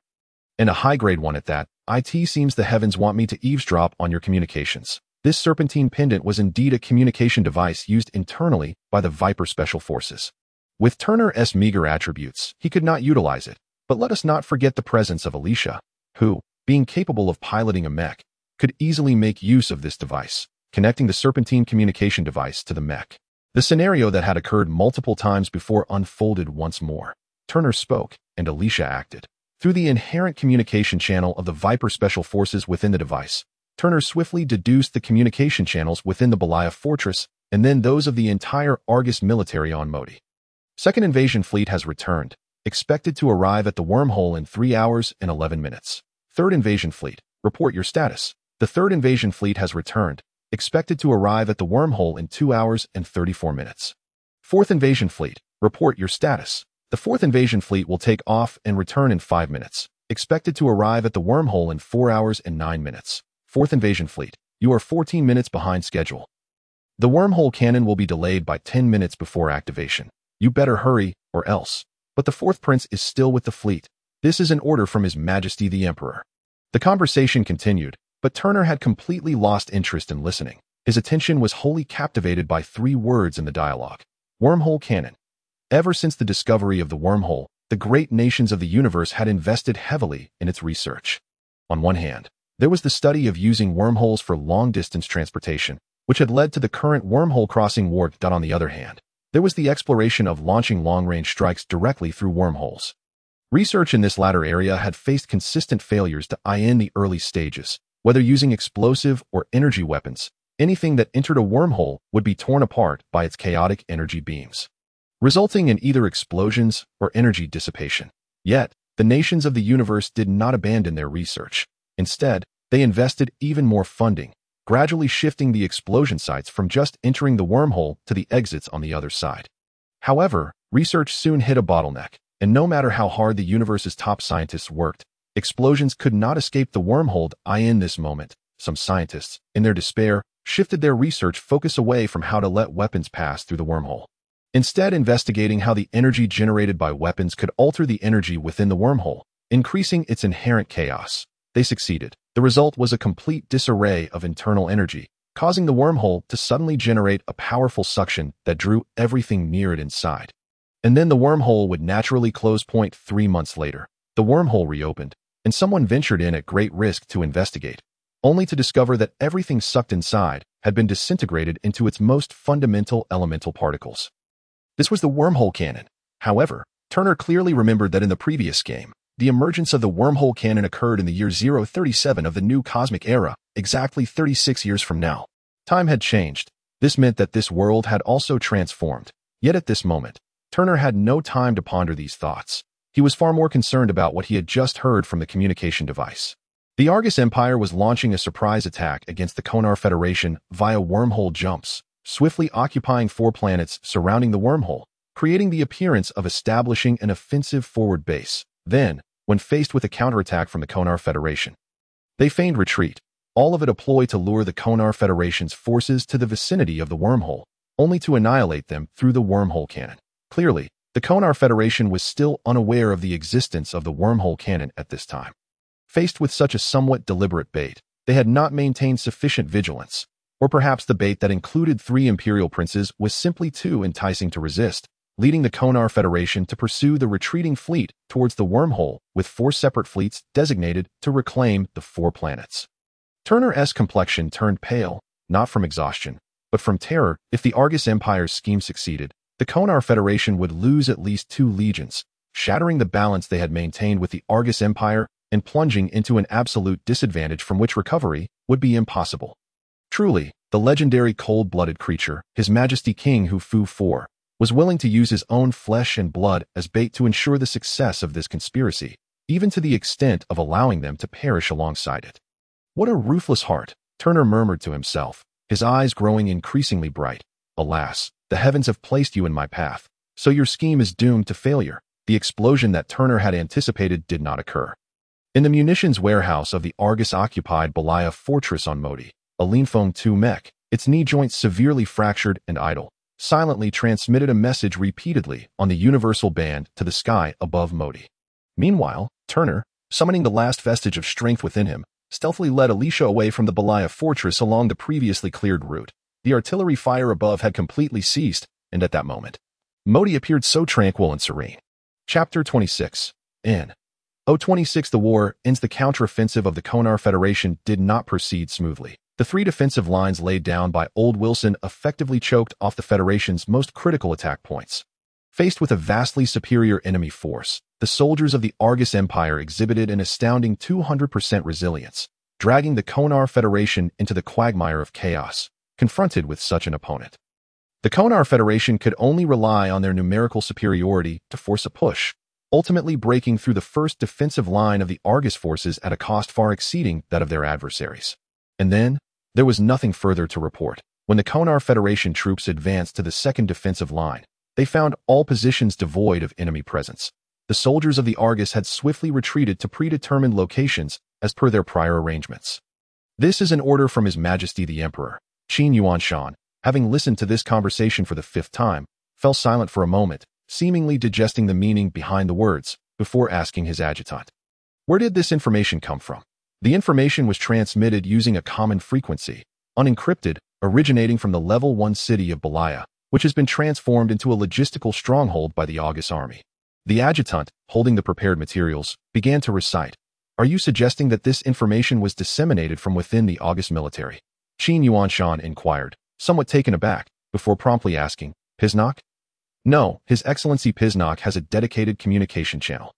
And a high-grade one at that. It seems the heavens want me to eavesdrop on your communications." This serpentine pendant was indeed a communication device used internally by the Viper Special Forces. With Turner's meager attributes, he could not utilize it, but let us not forget the presence of Alicia, who, being capable of piloting a mech, could easily make use of this device, connecting the serpentine communication device to the mech. The scenario that had occurred multiple times before unfolded once more. Turner spoke, and Alicia acted. Through the inherent communication channel of the Viper Special Forces within the device, Turner swiftly deduced the communication channels within the Belaya Fortress and then those of the entire Argus military on Modi. Second Invasion Fleet has returned, expected to arrive at the wormhole in 3 hours and 11 minutes. Third Invasion Fleet, report your status. The Third Invasion Fleet has returned, expected to arrive at the wormhole in 2 hours and 34 minutes. Fourth Invasion Fleet, report your status. The Fourth Invasion Fleet will take off and return in 5 minutes, expected to arrive at the wormhole in 4 hours and 9 minutes. Fourth Invasion Fleet, you are 14 minutes behind schedule. The wormhole cannon will be delayed by 10 minutes before activation. You better hurry, or else. But the Fourth Prince is still with the fleet. This is an order from His Majesty the Emperor. The conversation continued, but Turner had completely lost interest in listening. His attention was wholly captivated by 3 words in the dialogue. Wormhole cannon. Ever since the discovery of the wormhole, the great nations of the universe had invested heavily in its research. On one hand, there was the study of using wormholes for long-distance transportation, which had led to the current wormhole crossing war. On the other hand, there was the exploration of launching long-range strikes directly through wormholes. Research in this latter area had faced consistent failures in the early stages. Whether using explosive or energy weapons, anything that entered a wormhole would be torn apart by its chaotic energy beams, resulting in either explosions or energy dissipation. Yet, the nations of the universe did not abandon their research. Instead, they invested even more funding, gradually shifting the explosion sites from just entering the wormhole to the exits on the other side. However, research soon hit a bottleneck, and no matter how hard the universe's top scientists worked, explosions could not escape the wormhole. In this moment, some scientists, in their despair, shifted their research focus away from how to let weapons pass through the wormhole, instead investigating how the energy generated by weapons could alter the energy within the wormhole, increasing its inherent chaos. They succeeded. The result was a complete disarray of internal energy, causing the wormhole to suddenly generate a powerful suction that drew everything near it inside. And then the wormhole would naturally close. 3 months later, the wormhole reopened, and someone ventured in at great risk to investigate, only to discover that everything sucked inside had been disintegrated into its most fundamental elemental particles. This was the wormhole cannon. However, Turner clearly remembered that in the previous game, the emergence of the wormhole cannon occurred in the year 037 of the new cosmic era, exactly 36 years from now. Time had changed. This meant that this world had also transformed. Yet at this moment, Turner had no time to ponder these thoughts. He was far more concerned about what he had just heard from the communication device. The Argus Empire was launching a surprise attack against the Konar Federation via wormhole jumps, swiftly occupying 4 planets surrounding the wormhole, creating the appearance of establishing an offensive forward base. Then, when faced with a counterattack from the Konar Federation, they feigned retreat, all of it a ploy to lure the Konar Federation's forces to the vicinity of the wormhole, only to annihilate them through the wormhole cannon. Clearly, the Konar Federation was still unaware of the existence of the wormhole cannon at this time. Faced with such a somewhat deliberate bait, they had not maintained sufficient vigilance, or perhaps the bait that included 3 Imperial princes was simply too enticing to resist, leading the Konar Federation to pursue the retreating fleet towards the wormhole with 4 separate fleets designated to reclaim the 4 planets. Turner's complexion turned pale, not from exhaustion, but from terror. If the Argus Empire's scheme succeeded, the Konar Federation would lose at least 2 legions, shattering the balance they had maintained with the Argus Empire and plunging into an absolute disadvantage from which recovery would be impossible. Truly, the legendary cold-blooded creature, His Majesty King Hu Fu 4, was willing to use his own flesh and blood as bait to ensure the success of this conspiracy, even to the extent of allowing them to perish alongside it. What a ruthless heart, Turner murmured to himself, his eyes growing increasingly bright. Alas, the heavens have placed you in my path, so your scheme is doomed to failure. The explosion that Turner had anticipated did not occur. In the munitions warehouse of the Argus-occupied Belaya fortress on Modi, a Leanfoam 2 mech, its knee joints severely fractured and idle, silently transmitted a message repeatedly on the universal band to the sky above Modi. Meanwhile, Turner, summoning the last vestige of strength within him, stealthily led Alicia away from the Belaya fortress along the previously cleared route. The artillery fire above had completely ceased, and at that moment, Modi appeared so tranquil and serene. Chapter 26. In 026 the war ends. The counteroffensive of the Konar Federation did not proceed smoothly. The three defensive lines laid down by Old Wilson effectively choked off the Federation's most critical attack points. Faced with a vastly superior enemy force, the soldiers of the Argus Empire exhibited an astounding 200% resilience, dragging the Konar Federation into the quagmire of chaos, confronted with such an opponent. The Konar Federation could only rely on their numerical superiority to force a push, ultimately breaking through the first defensive line of the Argus forces at a cost far exceeding that of their adversaries. And then, there was nothing further to report. When the Konar Federation troops advanced to the second defensive line, they found all positions devoid of enemy presence. The soldiers of the Argus had swiftly retreated to predetermined locations as per their prior arrangements. This is an order from His Majesty the Emperor. Qin Yuanshan, having listened to this conversation for the 5th time, fell silent for a moment, seemingly digesting the meaning behind the words, before asking his adjutant. Where did this information come from? The information was transmitted using a common frequency, unencrypted, originating from the Level 1 city of Belaya, which has been transformed into a logistical stronghold by the Argus army. The adjutant, holding the prepared materials, began to recite. Are you suggesting that this information was disseminated from within the Argus military? Qin Yuanshan inquired, somewhat taken aback, before promptly asking, Pisnok? No, His Excellency Pisnok has a dedicated communication channel.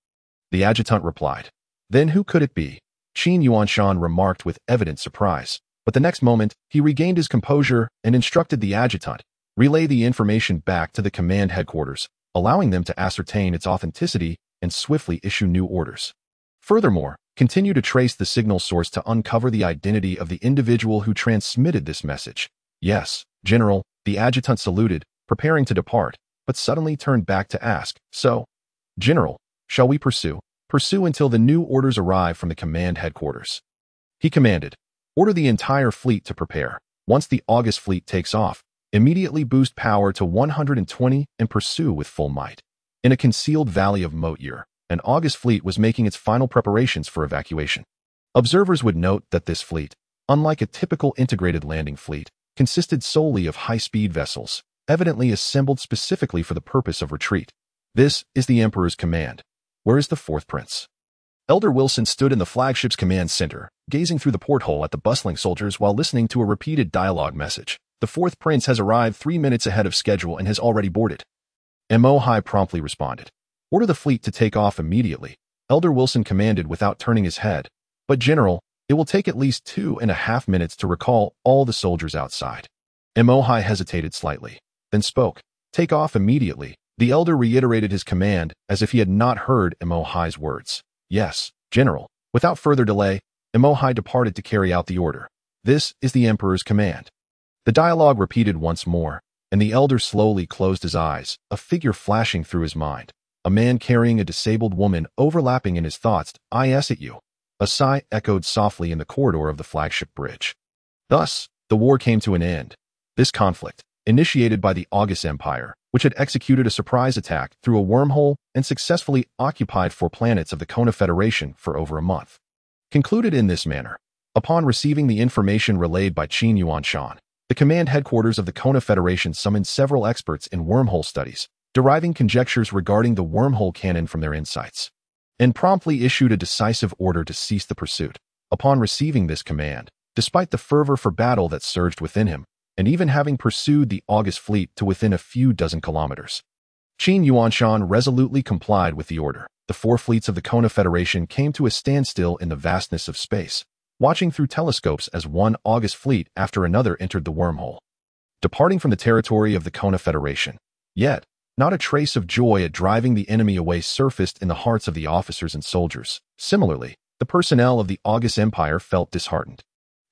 The adjutant replied. Then who could it be? Qin Yuanshan remarked with evident surprise, but the next moment, he regained his composure and instructed the adjutant, relay the information back to the command headquarters, allowing them to ascertain its authenticity and swiftly issue new orders. Furthermore, continue to trace the signal source to uncover the identity of the individual who transmitted this message. Yes, General, the adjutant saluted, preparing to depart, but suddenly turned back to ask, So, General, shall we pursue? Pursue until the new orders arrive from the command headquarters. He commanded, order the entire fleet to prepare. Once the August fleet takes off, immediately boost power to 120 and pursue with full might. In a concealed valley of Motyr, an August fleet was making its final preparations for evacuation. Observers would note that this fleet, unlike a typical integrated landing fleet, consisted solely of high-speed vessels, evidently assembled specifically for the purpose of retreat. This is the Emperor's command. Where is the 4th Prince? Elder Wilson stood in the flagship's command center, gazing through the porthole at the bustling soldiers while listening to a repeated dialogue message. The 4th Prince has arrived 3 minutes ahead of schedule and has already boarded. Mohai promptly responded. Order the fleet to take off immediately, Elder Wilson commanded without turning his head. But General, it will take at least 2.5 minutes to recall all the soldiers outside. Mohai hesitated slightly, then spoke. Take off immediately. The elder reiterated his command as if he had not heard Mohai's words. Yes, General. Without further delay, Mohai departed to carry out the order. This is the Emperor's command. The dialogue repeated once more, and the elder slowly closed his eyes, a figure flashing through his mind. A man carrying a disabled woman overlapping in his thoughts. I ask at you. A sigh echoed softly in the corridor of the flagship bridge. Thus, the war came to an end. This conflict, initiated by the Argus Empire, which had executed a surprise attack through a wormhole and successfully occupied 4 planets of the Kona Federation for over a month, concluded in this manner. Upon receiving the information relayed by Qin Yuanshan, the command headquarters of the Kona Federation summoned several experts in wormhole studies, deriving conjectures regarding the wormhole cannon from their insights, and promptly issued a decisive order to cease the pursuit. Upon receiving this command, despite the fervor for battle that surged within him, and even having pursued the August fleet to within a few dozen kilometers, Qin Yuanshan resolutely complied with the order. The 4 fleets of the Kona Federation came to a standstill in the vastness of space, watching through telescopes as one August fleet after another entered the wormhole. Departing from the territory of the Kona Federation, Yet, not a trace of joy at driving the enemy away surfaced in the hearts of the officers and soldiers. Similarly, the personnel of the August Empire felt disheartened.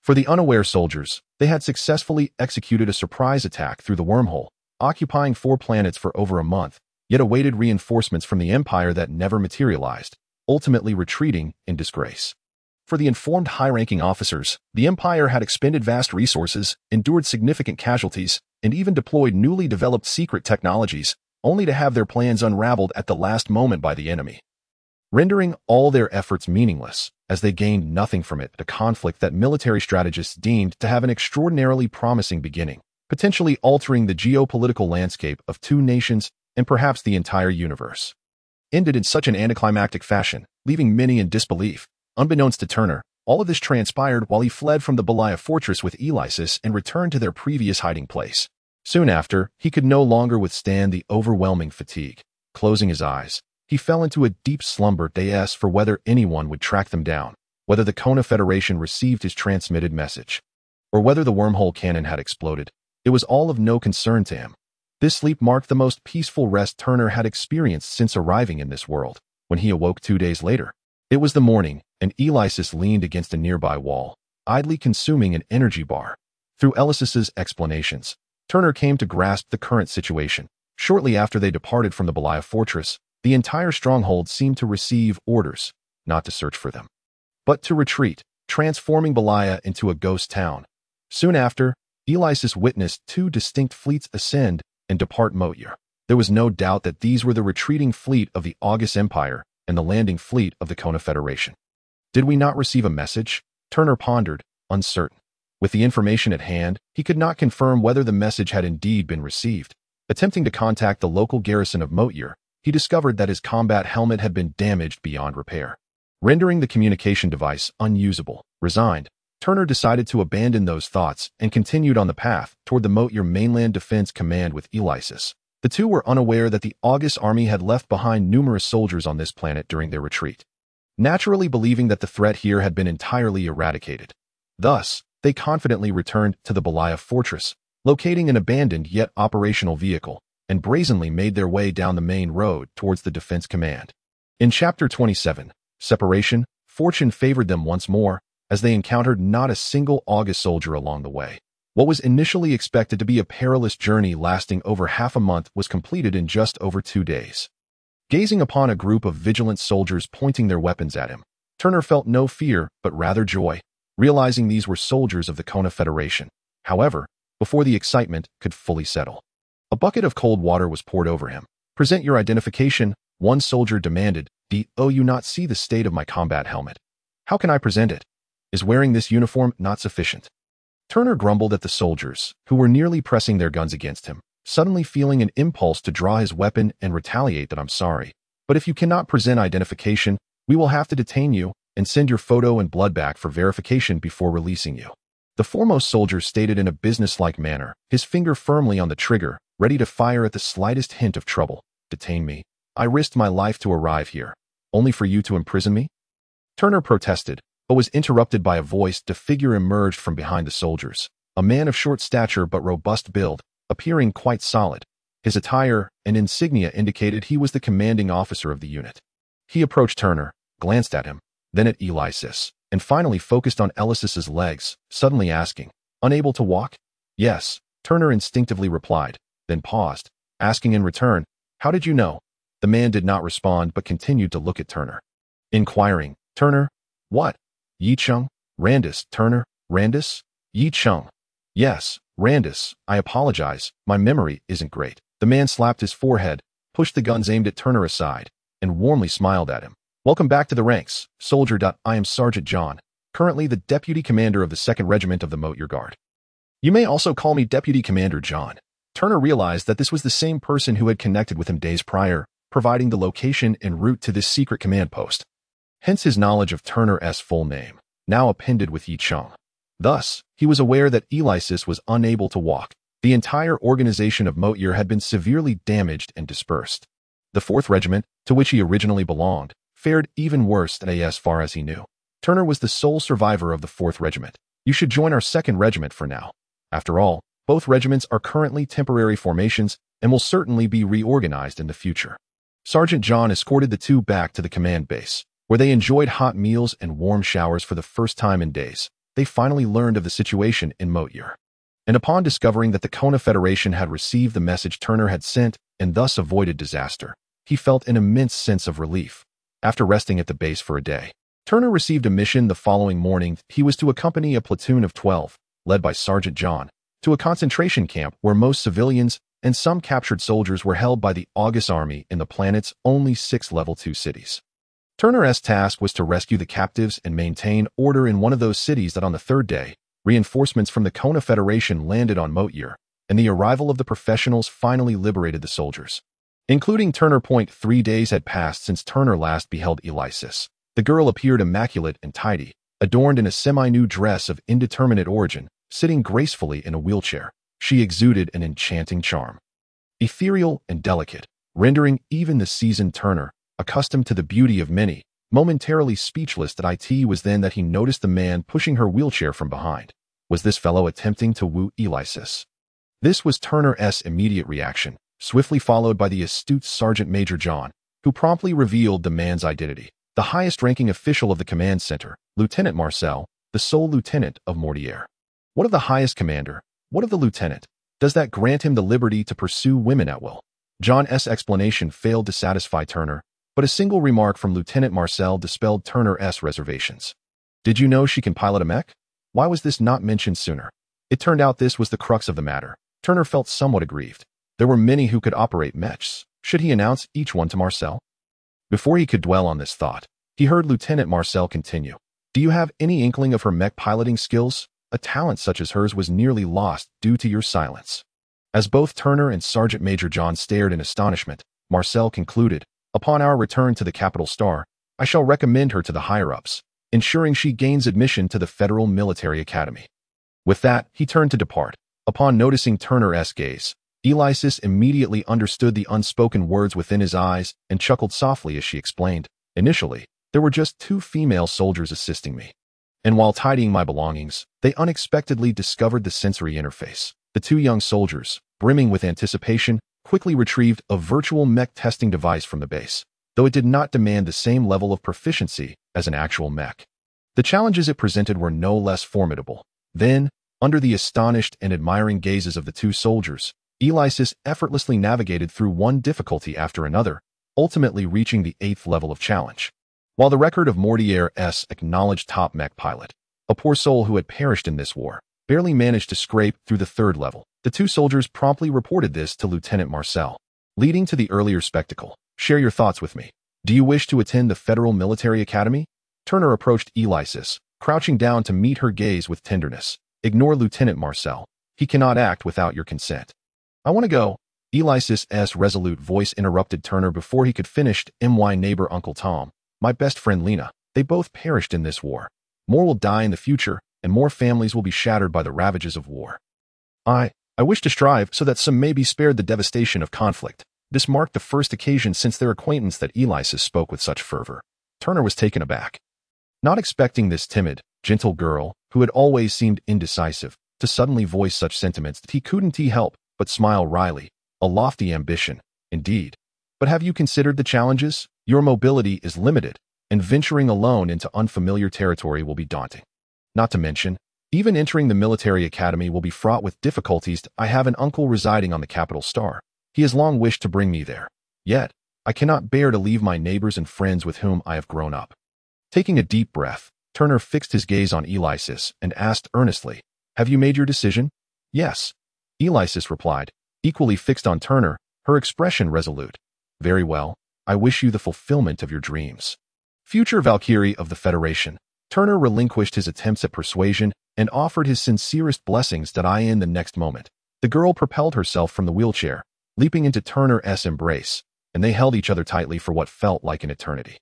For the unaware soldiers, they had successfully executed a surprise attack through the wormhole, occupying 4 planets for over a month, yet awaited reinforcements from the Empire that never materialized, ultimately retreating in disgrace. For the informed high-ranking officers, the Empire had expended vast resources, endured significant casualties, and even deployed newly developed secret technologies, only to have their plans unraveled at the last moment by the enemy, rendering all their efforts meaningless, as they gained nothing from it, a conflict that military strategists deemed to have an extraordinarily promising beginning, potentially altering the geopolitical landscape of 2 nations and perhaps the entire universe. Ended in such an anticlimactic fashion, leaving many in disbelief. Unbeknownst to Turner, all of this transpired while he fled from the Belia fortress with Elysis and returned to their previous hiding place. Soon after, he could no longer withstand the overwhelming fatigue. Closing his eyes, he fell into a deep slumber for whether anyone would track them down, whether the Kona Federation received his transmitted message, or whether the wormhole cannon had exploded. It was all of no concern to him. This sleep marked the most peaceful rest Turner had experienced since arriving in this world. When he awoke 2 days later, it was the morning, and Elysis leaned against a nearby wall, idly consuming an energy bar. Through Elysis's explanations, Turner came to grasp the current situation. Shortly after they departed from the Belia fortress, the entire stronghold seemed to receive orders, not to search for them, but to retreat, transforming Belia into a ghost town. Soon after, Elysis witnessed 2 distinct fleets ascend and depart Motyr. There was no doubt that these were the retreating fleet of the August Empire and the landing fleet of the Kona Federation. Did we not receive a message? Turner pondered, uncertain. With the information at hand, he could not confirm whether the message had indeed been received. Attempting to contact the local garrison of Motyr, he discovered that his combat helmet had been damaged beyond repair, rendering the communication device unusable. Resigned, Turner decided to abandon those thoughts and continued on the path toward the Motyr Mainland Defense Command with Elysis. The two were unaware that the August army had left behind numerous soldiers on this planet during their retreat, naturally believing that the threat here had been entirely eradicated. Thus, they confidently returned to the Belia fortress, locating an abandoned yet operational vehicle, and brazenly made their way down the main road towards the defense command. In Chapter 27, Separation, fortune favored them once more, as they encountered not a single August soldier along the way. What was initially expected to be a perilous journey lasting over half a month was completed in just over 2 days. Gazing upon a group of vigilant soldiers pointing their weapons at him, Turner felt no fear but rather joy, realizing these were soldiers of the Kona Federation. However, before the excitement could fully settle, a bucket of cold water was poured over him. "Present your identification," one soldier demanded. "Do you not see the state of my combat helmet? How can I present it? Is wearing this uniform not sufficient?" Turner grumbled at the soldiers, who were nearly pressing their guns against him, suddenly feeling an impulse to draw his weapon and retaliate. "I'm sorry, but if you cannot present identification, we will have to detain you and send your photo and blood back for verification before releasing you." The foremost soldier stated in a businesslike manner, his finger firmly on the trigger, ready to fire at the slightest hint of trouble. "Detain me? I risked my life to arrive here, only for you to imprison me?" Turner protested, but was interrupted by a voice. The figure emerged from behind the soldiers, a man of short stature but robust build, appearing quite solid. His attire and insignia indicated he was the commanding officer of the unit. He approached Turner, glanced at him, then at Elysis, and finally focused on Elysis's legs, suddenly asking, "Unable to walk?" "Yes," Turner instinctively replied, then paused, asking in return, "How did you know?" The man did not respond but continued to look at Turner, inquiring, "Turner? What? Yi Chung? Randus, Turner? Randus? Yi Chung? Yes, Randus. I apologize, my memory isn't great." The man slapped his forehead, pushed the guns aimed at Turner aside, and warmly smiled at him. "Welcome back to the ranks, soldier. I am Sergeant John, currently the Deputy Commander of the 2nd Regiment of the Motyr Guard. You may also call me Deputy Commander John." Turner realized that this was the same person who had connected with him days prior, providing the location and route to this secret command post. Hence his knowledge of Turner's full name, now appended with Yi Chung. Thus, he was aware that Elysis was unable to walk. The entire organization of Motyr had been severely damaged and dispersed. The 4th Regiment, to which he originally belonged, fared even worse as far as he knew. Turner was the sole survivor of the 4th Regiment. "You should join our 2nd Regiment for now. After all, both regiments are currently temporary formations and will certainly be reorganized in the future. Sergeant John escorted the two back to the command base, where they enjoyed hot meals and warm showers for the first time in days. They finally learned of the situation in Motier. And upon discovering that the Kona Federation had received the message Turner had sent and thus avoided disaster, he felt an immense sense of relief. After resting at the base for a day, Turner received a mission the following morning. He was to accompany a platoon of 12, led by Sergeant John, to a concentration camp where most civilians and some captured soldiers were held by the August Army in the planet's only 6 Level 2 cities. Turner's task was to rescue the captives and maintain order in one of those cities. That on the third day, reinforcements from the Kona Federation landed on Motier, and the arrival of the professionals finally liberated the soldiers. Including Turner. 3 days had passed since Turner last beheld Elysis. The girl appeared immaculate and tidy, adorned in a semi-new dress of indeterminate origin, sitting gracefully in a wheelchair. She exuded an enchanting charm. Ethereal and delicate, rendering even the seasoned Turner, accustomed to the beauty of many, momentarily speechless. It was then that he noticed the man pushing her wheelchair from behind. Was this fellow attempting to woo Elysis? This was Turner's immediate reaction, swiftly followed by the astute Sergeant Major John, who promptly revealed the man's identity. The highest-ranking official of the command center, Lieutenant Marcel, the sole lieutenant of Motier. What of the highest commander? What of the lieutenant? Does that grant him the liberty to pursue women at will? John's explanation failed to satisfy Turner, but a single remark from Lieutenant Marcel dispelled Turner's reservations. Did you know she can pilot a mech? Why was this not mentioned sooner? It turned out this was the crux of the matter. Turner felt somewhat aggrieved. There were many who could operate mechs. Should he announce each one to Marcel? Before he could dwell on this thought, he heard Lieutenant Marcel continue. Do you have any inkling of her mech piloting skills? A talent such as hers was nearly lost due to your silence. As both Turner and Sergeant Major John stared in astonishment, Marcel concluded, upon our return to the Capital Star, I shall recommend her to the higher-ups, ensuring she gains admission to the Federal Military Academy. With that, he turned to depart. Upon noticing Turner's gaze, Elysis immediately understood the unspoken words within his eyes and chuckled softly as she explained, initially, there were just 2 female soldiers assisting me. And while tidying my belongings, they unexpectedly discovered the sensory interface. The 2 young soldiers, brimming with anticipation, quickly retrieved a virtual mech testing device from the base, though it did not demand the same level of proficiency as an actual mech. The challenges it presented were no less formidable. Then, under the astonished and admiring gazes of the 2 soldiers, Elysis effortlessly navigated through one difficulty after another, ultimately reaching the 8th level of challenge. While the record of Mortier's acknowledged top mech pilot, a poor soul who had perished in this war, barely managed to scrape through the 3rd level, the 2 soldiers promptly reported this to Lieutenant Marcel. Leading to the earlier spectacle, share your thoughts with me. Do you wish to attend the Federal Military Academy? Turner approached Elysis, crouching down to meet her gaze with tenderness. Ignore Lieutenant Marcel. He cannot act without your consent. I want to go. Elysis's resolute voice interrupted Turner before he could finish. My neighbor Uncle Tom, my best friend Lena, they both perished in this war. More will die in the future, and more families will be shattered by the ravages of war. I wish to strive so that some may be spared the devastation of conflict. This marked the first occasion since their acquaintance that Elysis spoke with such fervor. Turner was taken aback. Not expecting this timid, gentle girl, who had always seemed indecisive, to suddenly voice such sentiments, he couldn't help but smile wryly. A lofty ambition, indeed. But have you considered the challenges? Your mobility is limited, and venturing alone into unfamiliar territory will be daunting. Not to mention, even entering the military academy will be fraught with difficulties. I have an uncle residing on the Capital Star. He has long wished to bring me there. Yet, I cannot bear to leave my neighbors and friends with whom I have grown up. Taking a deep breath, Turner fixed his gaze on Elysis and asked earnestly, have you made your decision? Yes. Elysis replied, equally fixed on Turner, her expression resolute. Very well, I wish you the fulfillment of your dreams. Future Valkyrie of the Federation, Turner relinquished his attempts at persuasion and offered his sincerest blessings that in the next moment. The girl propelled herself from the wheelchair, leaping into Turner's embrace, and they held each other tightly for what felt like an eternity.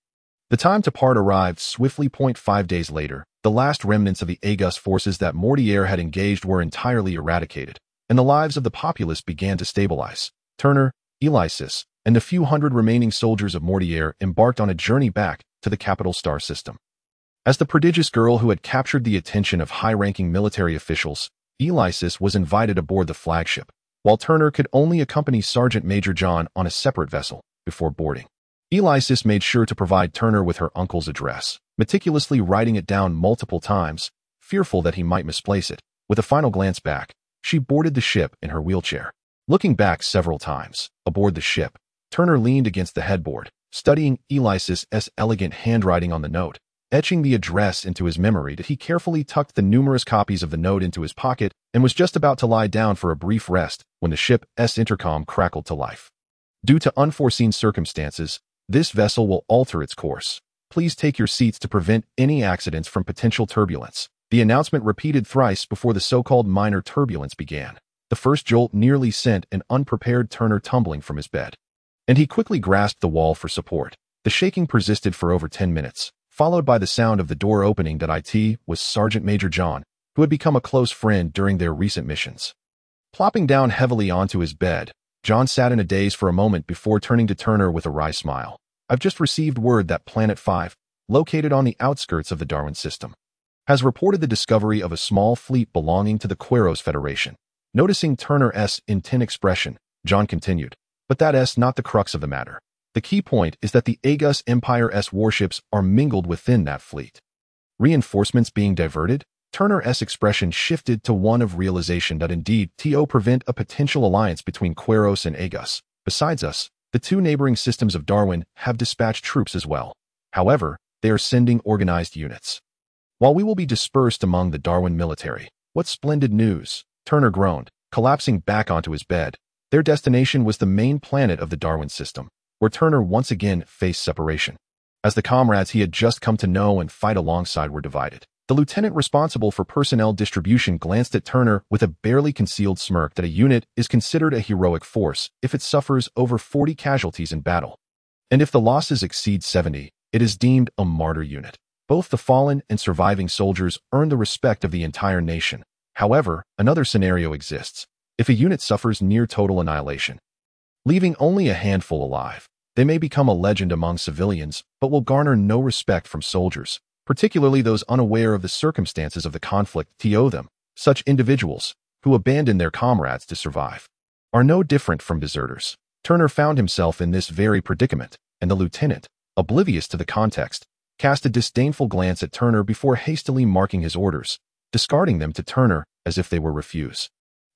The time to part arrived swiftly. 5 days later, the last remnants of the August forces that Mortier had engaged were entirely eradicated, and the lives of the populace began to stabilize. Turner, Elysis, and the few hundred remaining soldiers of Mortier embarked on a journey back to the Capital Star system. As the prodigious girl who had captured the attention of high-ranking military officials, Elysis was invited aboard the flagship, while Turner could only accompany Sergeant Major John on a separate vessel before boarding. Elisis made sure to provide Turner with her uncle's address, meticulously writing it down multiple times, fearful that he might misplace it. With a final glance back, she boarded the ship in her wheelchair. Looking back several times, aboard the ship, Turner leaned against the headboard, studying Elisis' elegant handwriting on the note, etching the address into his memory. He carefully tucked the numerous copies of the note into his pocket and was just about to lie down for a brief rest when the ship's intercom crackled to life. Due to unforeseen circumstances, this vessel will alter its course. Please take your seats to prevent any accidents from potential turbulence. The announcement repeated thrice before the so-called minor turbulence began. The first jolt nearly sent an unprepared Turner tumbling from his bed, and he quickly grasped the wall for support. The shaking persisted for over 10 minutes, followed by the sound of the door opening. It was Sergeant Major John, who had become a close friend during their recent missions. Plopping down heavily onto his bed, John sat in a daze for a moment before turning to Turner with a wry smile. I've just received word that Planet 5, located on the outskirts of the Darwin system, has reported the discovery of a small fleet belonging to the Queros Federation. Noticing Turner's intent expression, John continued, but that's not the crux of the matter. The key point is that the Aegis Empire's warships are mingled within that fleet. Reinforcements being diverted? Turner's expression shifted to one of realization that indeed to prevent a potential alliance between Queros and Aegis. Besides us, the two neighboring systems of Darwin have dispatched troops as well. However, they are sending organized units. While we will be dispersed among the Darwin military. What splendid news, Turner groaned, collapsing back onto his bed. Their destination was the main planet of the Darwin system, where Turner once again faced separation, as the comrades he had just come to know and fight alongside were divided. The lieutenant responsible for personnel distribution glanced at Turner with a barely concealed smirk. That a unit is considered a heroic force if it suffers over 40 casualties in battle, and if the losses exceed 70, it is deemed a martyr unit. Both the fallen and surviving soldiers earn the respect of the entire nation. However, another scenario exists. If a unit suffers near total annihilation, leaving only a handful alive, they may become a legend among civilians, but will garner no respect from soldiers, particularly those unaware of the circumstances of the conflict. Such individuals, who abandon their comrades to survive, are no different from deserters. Turner found himself in this very predicament, and the lieutenant, oblivious to the context, cast a disdainful glance at Turner before hastily marking his orders, discarding them to Turner as if they were refuse,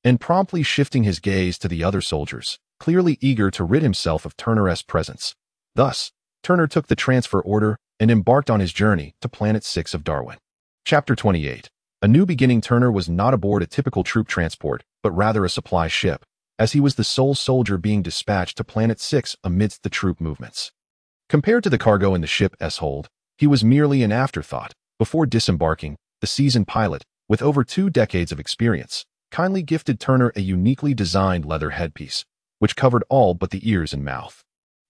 and promptly shifting his gaze to the other soldiers, clearly eager to rid himself of Turner's presence. Thus, Turner took the transfer order and embarked on his journey to Planet 6 of Darwin. Chapter 28. A new beginning. Turner was not aboard a typical troop transport, but rather a supply ship, as he was the sole soldier being dispatched to Planet 6 amidst the troop movements. Compared to the cargo in the ship's hold, he was merely an afterthought. Before disembarking, the seasoned pilot, with over 2 decades of experience, kindly gifted Turner a uniquely designed leather headpiece, which covered all but the ears and mouth,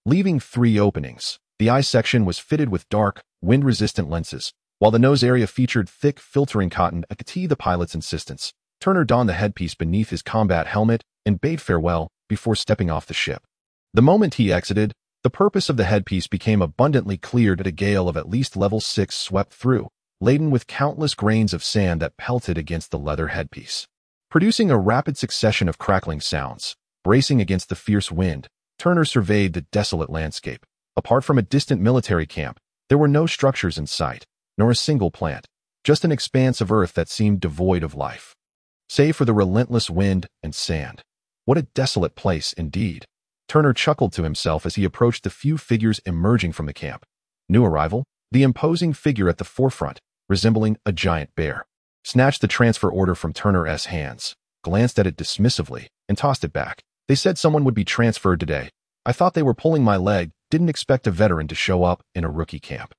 leaving 3 openings. The eye section was fitted with dark, wind-resistant lenses, while the nose area featured thick, filtering cotton. At the pilot's insistence, Turner donned the headpiece beneath his combat helmet and bade farewell before stepping off the ship. The moment he exited, the purpose of the headpiece became abundantly clear. A gale of at least level 6 swept through, laden with countless grains of sand that pelted against the leather headpiece, producing a rapid succession of crackling sounds. Bracing against the fierce wind, Turner surveyed the desolate landscape. Apart from a distant military camp, there were no structures in sight, nor a single plant, just an expanse of earth that seemed devoid of life, save for the relentless wind and sand. What a desolate place indeed. Turner chuckled to himself as he approached the few figures emerging from the camp. New arrival, the imposing figure at the forefront, resembling a giant bear, snatched the transfer order from Turner's hands, glanced at it dismissively, and tossed it back. They said someone would be transferred today. I thought they were pulling my leg, didn't expect a veteran to show up in a rookie camp.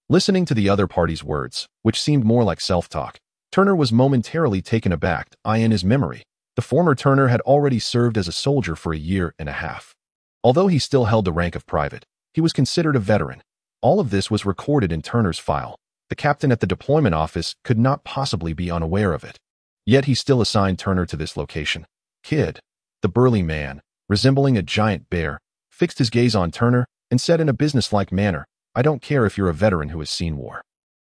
Listening to the other party's words, which seemed more like self-talk, Turner was momentarily taken aback. In his memory, the former Turner had already served as a soldier for a year and a half. Although he still held the rank of private, he was considered a veteran. All of this was recorded in Turner's file. The captain at the deployment office could not possibly be unaware of it. Yet he still assigned Turner to this location. Kid, the burly man, resembling a giant bear, fixed his gaze on Turner and said in a businesslike manner, I don't care if you're a veteran who has seen war.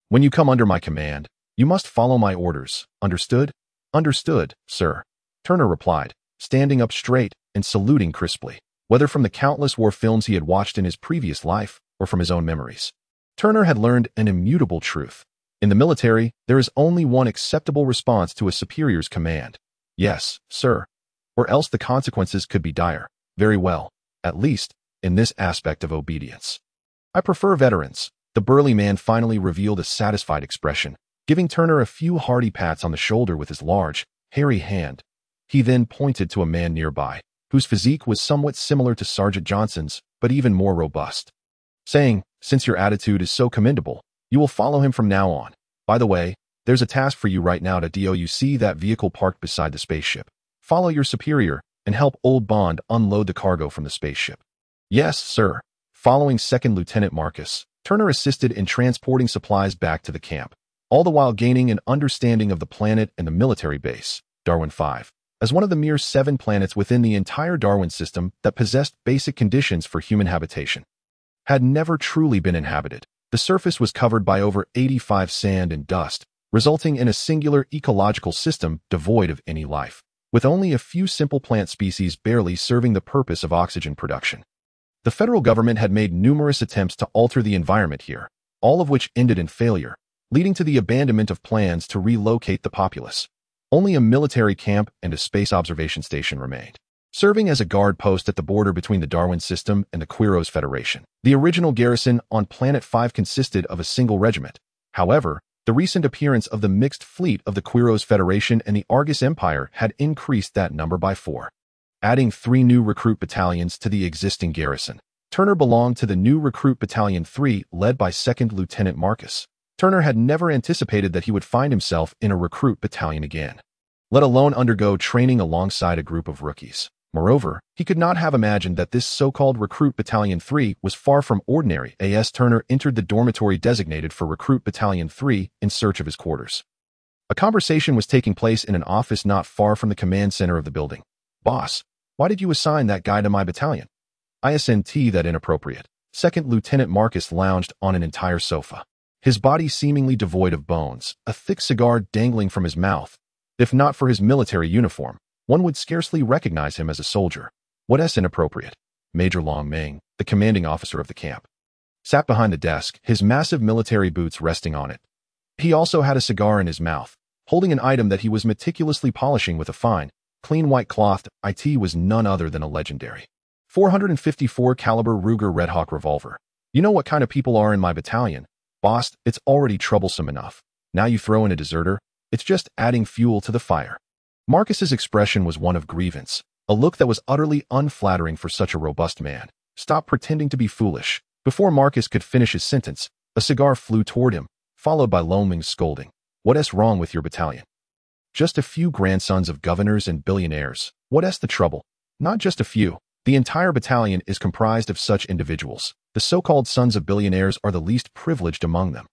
When you come under my command, you must follow my orders. Understood? Understood, sir, Turner replied, standing up straight and saluting crisply, whether from the countless war films he had watched in his previous life or from his own memories. Turner had learned an immutable truth. In the military, there is only one acceptable response to a superior's command. Yes, sir. Or else the consequences could be dire. Very well, at least in this aspect of obedience. I prefer veterans. The burly man finally revealed a satisfied expression, giving Turner a few hearty pats on the shoulder with his large, hairy hand. He then pointed to a man nearby, whose physique was somewhat similar to Sergeant Johnson's, but even more robust, saying, "Since your attitude is so commendable, you will follow him from now on. By the way, there's a task for you right now to do. You see that vehicle parked beside the spaceship. Follow your superior and help Old Bond unload the cargo from the spaceship." "Yes, sir." Following Second Lieutenant Marcus, Turner assisted in transporting supplies back to the camp, all the while gaining an understanding of the planet and the military base, Darwin 5, as one of the mere 7 planets within the entire Darwin system that possessed basic conditions for human habitation. Had never truly been inhabited. The surface was covered by over 85 sand and dust, resulting in a singular ecological system devoid of any life, with only a few simple plant species barely serving the purpose of oxygen production. The federal government had made numerous attempts to alter the environment here, all of which ended in failure, leading to the abandonment of plans to relocate the populace. Only a military camp and a space observation station remained, serving as a guard post at the border between the Darwin system and the Quiros Federation. The original garrison on Planet 5 consisted of a single regiment. However, the recent appearance of the mixed fleet of the Quiros Federation and the Argus Empire had increased that number by 4. Adding 3 new recruit battalions to the existing garrison. Turner belonged to the new Recruit Battalion 3 led by 2nd Lieutenant Marcus. Turner had never anticipated that he would find himself in a recruit battalion again, let alone undergo training alongside a group of rookies. Moreover, he could not have imagined that this so-called Recruit Battalion 3 was far from ordinary. As Turner entered the dormitory designated for Recruit Battalion 3 in search of his quarters, a conversation was taking place in an office not far from the command center of the building. "Boss, why did you assign that guy to my battalion?" "ISNT, that inappropriate." 2nd Lieutenant Marcus lounged on an entire sofa, his body seemingly devoid of bones, a thick cigar dangling from his mouth. If not for his military uniform, one would scarcely recognize him as a soldier. "What's inappropriate?" Major Long Meng, the commanding officer of the camp, sat behind the desk, his massive military boots resting on it. He also had a cigar in his mouth, holding an item that he was meticulously polishing with a fine, clean white cloth. It was none other than a legendary 454 caliber Ruger Red Hawk revolver. "You know what kind of people are in my battalion, boss. It's already troublesome enough. Now you throw in a deserter. It's just adding fuel to the fire." Marcus's expression was one of grievance, a look that was utterly unflattering for such a robust man. "Stop pretending to be foolish." Before Marcus could finish his sentence, a cigar flew toward him, followed by Long Meng's scolding. "What's wrong with your battalion? Just a few grandsons of governors and billionaires. What's the trouble?" "Not just a few. The entire battalion is comprised of such individuals. The so-called sons of billionaires are the least privileged among them."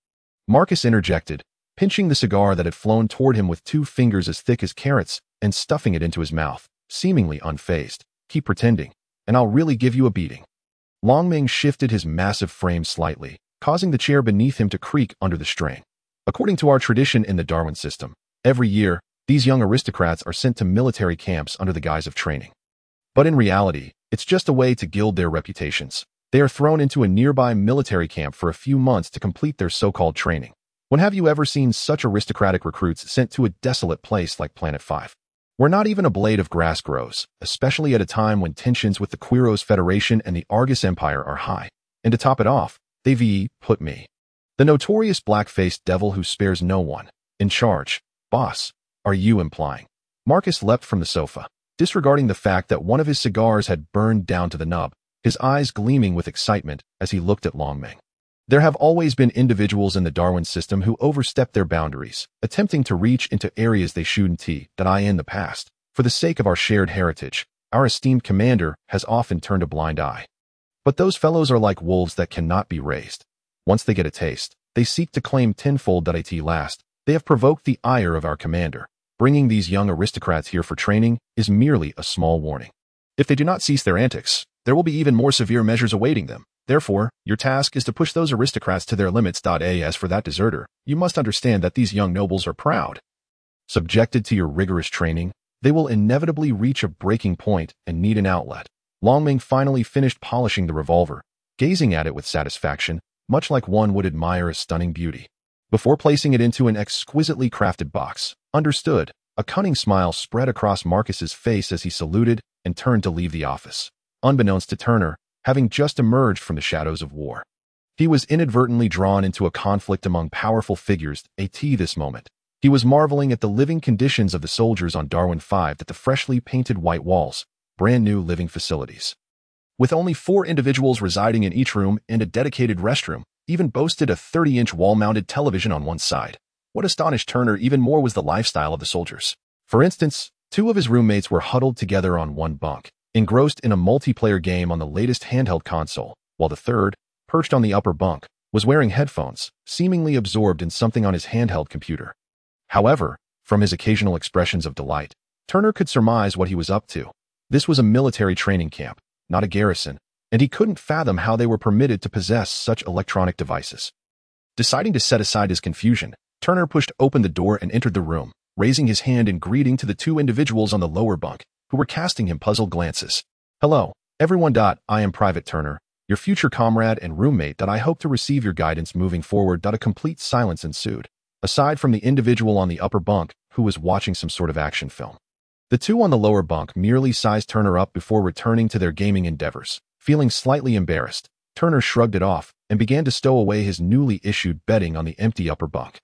Marcus interjected, pinching the cigar that had flown toward him with 2 fingers as thick as carrots and stuffing it into his mouth, seemingly unfazed. "Keep pretending, and I'll really give you a beating." Long Meng shifted his massive frame slightly, causing the chair beneath him to creak under the strain. "According to our tradition in the Darwin system, every year, these young aristocrats are sent to military camps under the guise of training. But in reality, it's just a way to gild their reputations. They are thrown into a nearby military camp for a few months to complete their so-called training. When have you ever seen such aristocratic recruits sent to a desolate place like Planet 5? Where not even a blade of grass grows, especially at a time when tensions with the Quiros Federation and the Argus Empire are high. And to top it off, they've put me, the notorious black-faced devil who spares no one, in charge. Boss, are you implying?" Marcus leapt from the sofa, disregarding the fact that one of his cigars had burned down to the nub, his eyes gleaming with excitement as he looked at Long Meng. There have always been individuals in the Darwin system who overstep their boundaries, attempting to reach into areas they shouldn't. In the past, for the sake of our shared heritage, our esteemed commander has often turned a blind eye. But those fellows are like wolves that cannot be raised. Once they get a taste, they seek to claim tenfold. At last, they have provoked the ire of our commander. Bringing these young aristocrats here for training is merely a small warning. If they do not cease their antics, there will be even more severe measures awaiting them. Therefore, your task is to push those aristocrats to their limits. As for that deserter, you must understand that these young nobles are proud. Subjected to your rigorous training, They will inevitably reach a breaking point and need an outlet. Longming finally finished polishing the revolver, gazing at it with satisfaction, much like one would admire a stunning beauty. Before placing it into an exquisitely crafted box, understood, a cunning smile spread across Marcus's face as he saluted and turned to leave the office. Unbeknownst to Turner, having just emerged from the shadows of war, he was inadvertently drawn into a conflict among powerful figures at this moment. He was marveling at the living conditions of the soldiers on Darwin 5 at the freshly painted white walls, brand new living facilities. With only 4 individuals residing in each room and a dedicated restroom, even boasted a 30-inch wall-mounted television on one side. What astonished Turner even more was the lifestyle of the soldiers. For instance, 2 of his roommates were huddled together on one bunk, engrossed in a multiplayer game on the latest handheld console, while the third, perched on the upper bunk, was wearing headphones, seemingly absorbed in something on his handheld computer. However, from his occasional expressions of delight, Turner could surmise what he was up to. This was a military training camp, not a garrison, and he couldn't fathom how they were permitted to possess such electronic devices. Deciding to set aside his confusion, Turner pushed open the door and entered the room, raising his hand in greeting to the 2 individuals on the lower bunk, who were casting him puzzled glances. "Hello, everyone. I am Private Turner, your future comrade and roommate that I hope to receive your guidance moving forward." A complete silence ensued, aside from the individual on the upper bunk, who was watching some sort of action film. The 2 on the lower bunk merely sized Turner up before returning to their gaming endeavors. Feeling slightly embarrassed, Turner shrugged it off and began to stow away his newly issued bedding on the empty upper bunk.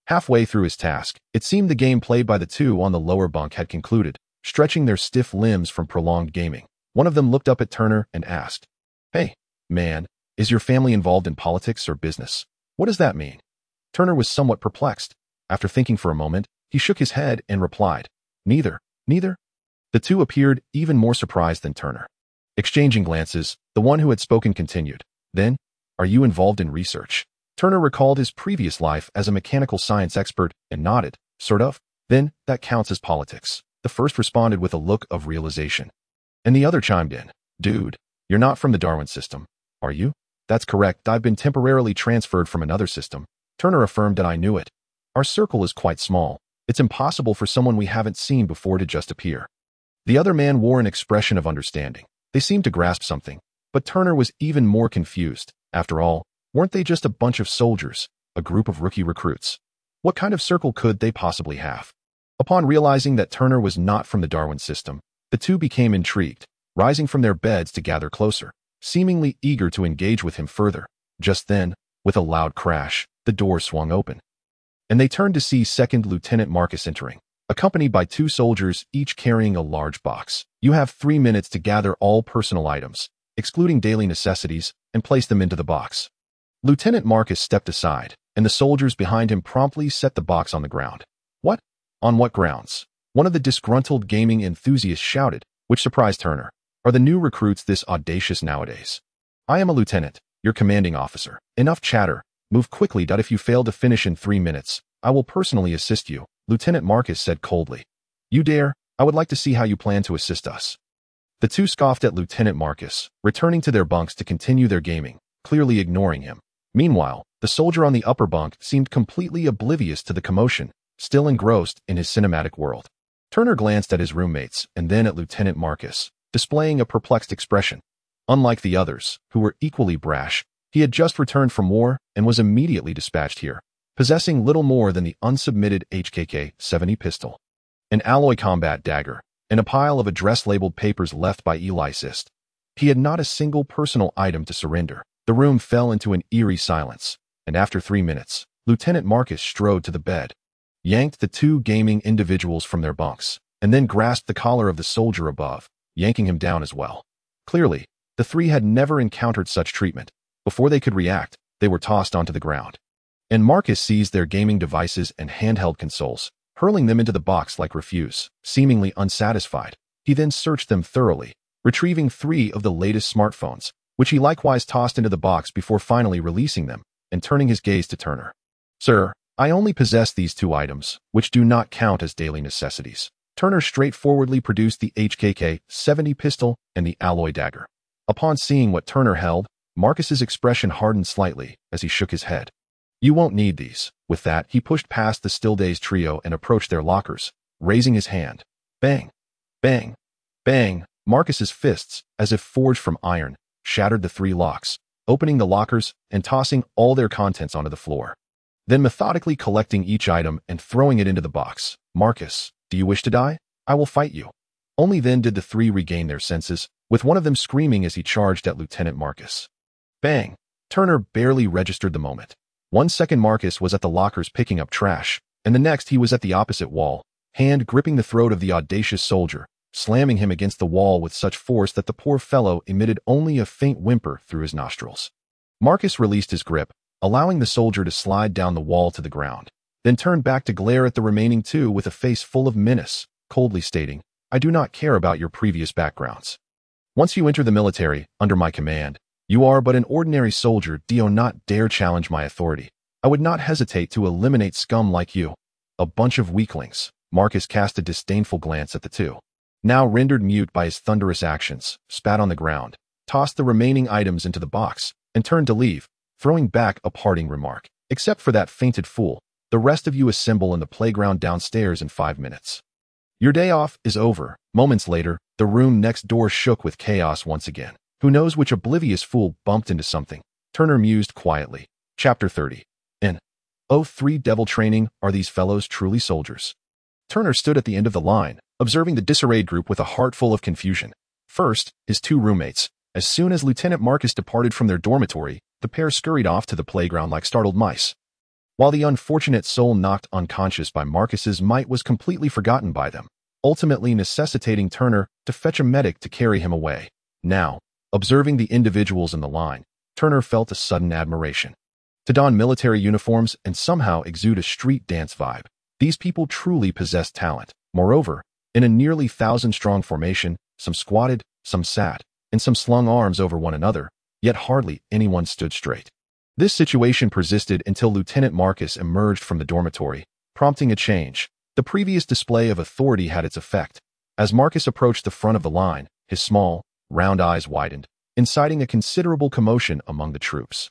Halfway through his task, it seemed the game played by the 2 on the lower bunk had concluded, stretching their stiff limbs from prolonged gaming. One of them looked up at Turner and asked, "Hey, man, is your family involved in politics or business? What does that mean?" Turner was somewhat perplexed. After thinking for a moment, he shook his head and replied, Neither. The 2 appeared even more surprised than Turner. Exchanging glances, the one who had spoken continued, "Then, are you involved in research?" Turner recalled his previous life as a mechanical science expert and nodded, "Sort of." "Then, that counts as politics." The first responded with a look of realization. And the other chimed in, "Dude, you're not from the Darwin system, are you?" "That's correct. I've been temporarily transferred from another system." Turner affirmed that I knew it. "Our circle is quite small. It's impossible for someone we haven't seen before to just appear." The other man wore an expression of understanding. They seemed to grasp something, but Turner was even more confused. After all, weren't they just a bunch of soldiers, a group of rookie recruits? What kind of circle could they possibly have? Upon realizing that Turner was not from the Darwin system, the 2 became intrigued, rising from their beds to gather closer, seemingly eager to engage with him further. Just then, with a loud crash, the door swung open, and they turned to see Second Lieutenant Marcus entering, accompanied by 2 soldiers, each carrying a large box. "You have 3 minutes to gather all personal items, excluding daily necessities, and place them into the box." Lieutenant Marcus stepped aside, and the soldiers behind him promptly set the box on the ground. "What? On what grounds?" one of the disgruntled gaming enthusiasts shouted, which surprised Turner. "Are the new recruits this audacious nowadays?" "I am a lieutenant, your commanding officer." "Enough chatter. Move quickly. If you fail to finish in 3 minutes, I will personally assist you," Lieutenant Marcus said coldly. "You dare? I would like to see how you plan to assist us." The 2 scoffed at Lieutenant Marcus, returning to their bunks to continue their gaming, clearly ignoring him. Meanwhile, the soldier on the upper bunk seemed completely oblivious to the commotion, still engrossed in his cinematic world. Turner glanced at his roommates and then at Lieutenant Marcus, displaying a perplexed expression. Unlike the others, who were equally brash, he had just returned from war and was immediately dispatched here, possessing little more than the unsubmitted HKK-70 pistol, an alloy combat dagger, and a pile of address-labeled papers left by Eli Sist. He had not a single personal item to surrender. The room fell into an eerie silence, and after 3 minutes, Lieutenant Marcus strode to the bed, yanked the 2 gaming individuals from their bunks, and then grasped the collar of the soldier above, yanking him down as well. Clearly, the 3 had never encountered such treatment. Before they could react, they were tossed onto the ground. And Marcus seized their gaming devices and handheld consoles, hurling them into the box like refuse, seemingly unsatisfied. He then searched them thoroughly, retrieving 3 of the latest smartphones, which he likewise tossed into the box before finally releasing them and turning his gaze to Turner. "Sir, I only possess these 2 items, which do not count as daily necessities." Turner straightforwardly produced the HKK-70 pistol and the alloy dagger. Upon seeing what Turner held, Marcus's expression hardened slightly as he shook his head. "You won't need these." With that, he pushed past the still-dazed trio and approached their lockers, raising his hand. Bang! Bang! Bang! Marcus's fists, as if forged from iron, shattered the 3 locks, opening the lockers and tossing all their contents onto the floor. Then methodically collecting each item and throwing it into the box. Marcus, do you wish to die? I will fight you. Only then did the 3 regain their senses, with one of them screaming as he charged at Lieutenant Marcus. Bang! Turner barely registered the moment. 1 second Marcus was at the lockers picking up trash, and the next he was at the opposite wall, hand gripping the throat of the audacious soldier, slamming him against the wall with such force that the poor fellow emitted only a faint whimper through his nostrils. Marcus released his grip, allowing the soldier to slide down the wall to the ground, then turned back to glare at the remaining 2 with a face full of menace, coldly stating, I do not care about your previous backgrounds. Once you enter the military, under my command, you are but an ordinary soldier. Do not dare challenge my authority. I would not hesitate to eliminate scum like you. A bunch of weaklings. Marcus cast a disdainful glance at the 2. Now rendered mute by his thunderous actions, spat on the ground, tossed the remaining items into the box, and turned to leave, throwing back a parting remark. Except for that fainted fool, the rest of you assemble in the playground downstairs in 5 minutes. Your day off is over. Moments later, the room next door shook with chaos once again. Who knows which oblivious fool bumped into something? Turner mused quietly. Chapter 30. In O3 Devil Training, are these fellows truly soldiers? Turner stood at the end of the line, observing the disarrayed group with a heart full of confusion. First, his 2 roommates. As soon as Lieutenant Marcus departed from their dormitory, the pair scurried off to the playground like startled mice. While the unfortunate soul knocked unconscious by Marcus's might was completely forgotten by them, ultimately necessitating Turner to fetch a medic to carry him away. Now, observing the individuals in the line, Turner felt a sudden admiration. To don military uniforms and somehow exude a street dance vibe, these people truly possessed talent. Moreover, in a nearly 1,000-strong formation, some squatted, some sat, and some slung arms over one another, yet hardly anyone stood straight. This situation persisted until Lieutenant Marcus emerged from the dormitory, prompting a change. The previous display of authority had its effect. As Marcus approached the front of the line, his small, round eyes widened, inciting a considerable commotion among the troops.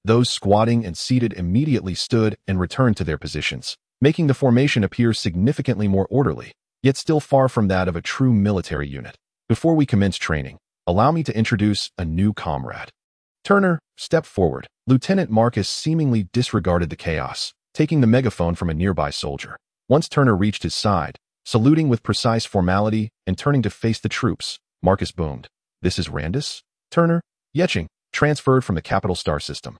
Those squatting and seated immediately stood and returned to their positions, making the formation appear significantly more orderly, yet still far from that of a true military unit. Before we commence training, allow me to introduce a new comrade. Turner, step forward. Lieutenant Marcus seemingly disregarded the chaos, taking the megaphone from a nearby soldier. Once Turner reached his side, saluting with precise formality and turning to face the troops, Marcus boomed. This is Randus? Turner, Yetching, transferred from the Capital Star system.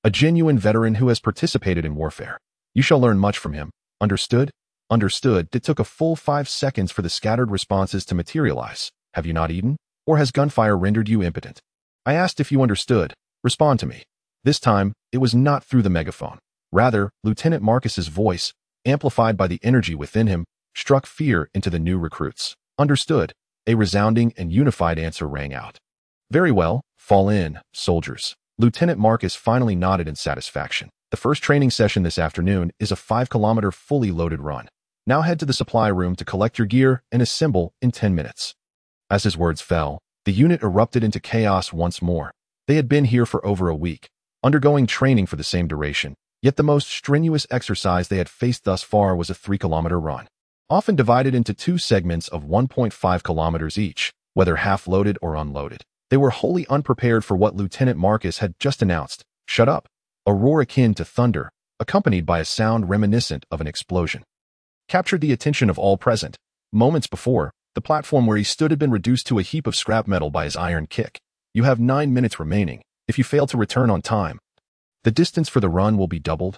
A genuine veteran who has participated in warfare. You shall learn much from him. Understood? Understood. It took a full 5 seconds for the scattered responses to materialize. Have you not eaten? Or has gunfire rendered you impotent? I asked if you understood. Respond to me. This time, it was not through the megaphone. Rather, Lieutenant Marcus's voice, amplified by the energy within him, struck fear into the new recruits. Understood. A resounding and unified answer rang out. Very well, fall in, soldiers. Lieutenant Marcus finally nodded in satisfaction. The first training session this afternoon is a 5-kilometer fully loaded run. Now head to the supply room to collect your gear and assemble in 10 minutes. As his words fell, the unit erupted into chaos once more. They had been here for over a week, undergoing training for the same duration, yet the most strenuous exercise they had faced thus far was a 3-kilometer run. Often divided into 2 segments of 1.5 kilometers each, whether half-loaded or unloaded. They were wholly unprepared for what Lieutenant Marcus had just announced. Shut up. A roar akin to thunder, accompanied by a sound reminiscent of an explosion, captured the attention of all present. Moments before, the platform where he stood had been reduced to a heap of scrap metal by his iron kick. You have 9 minutes remaining. If you fail to return on time, the distance for the run will be doubled.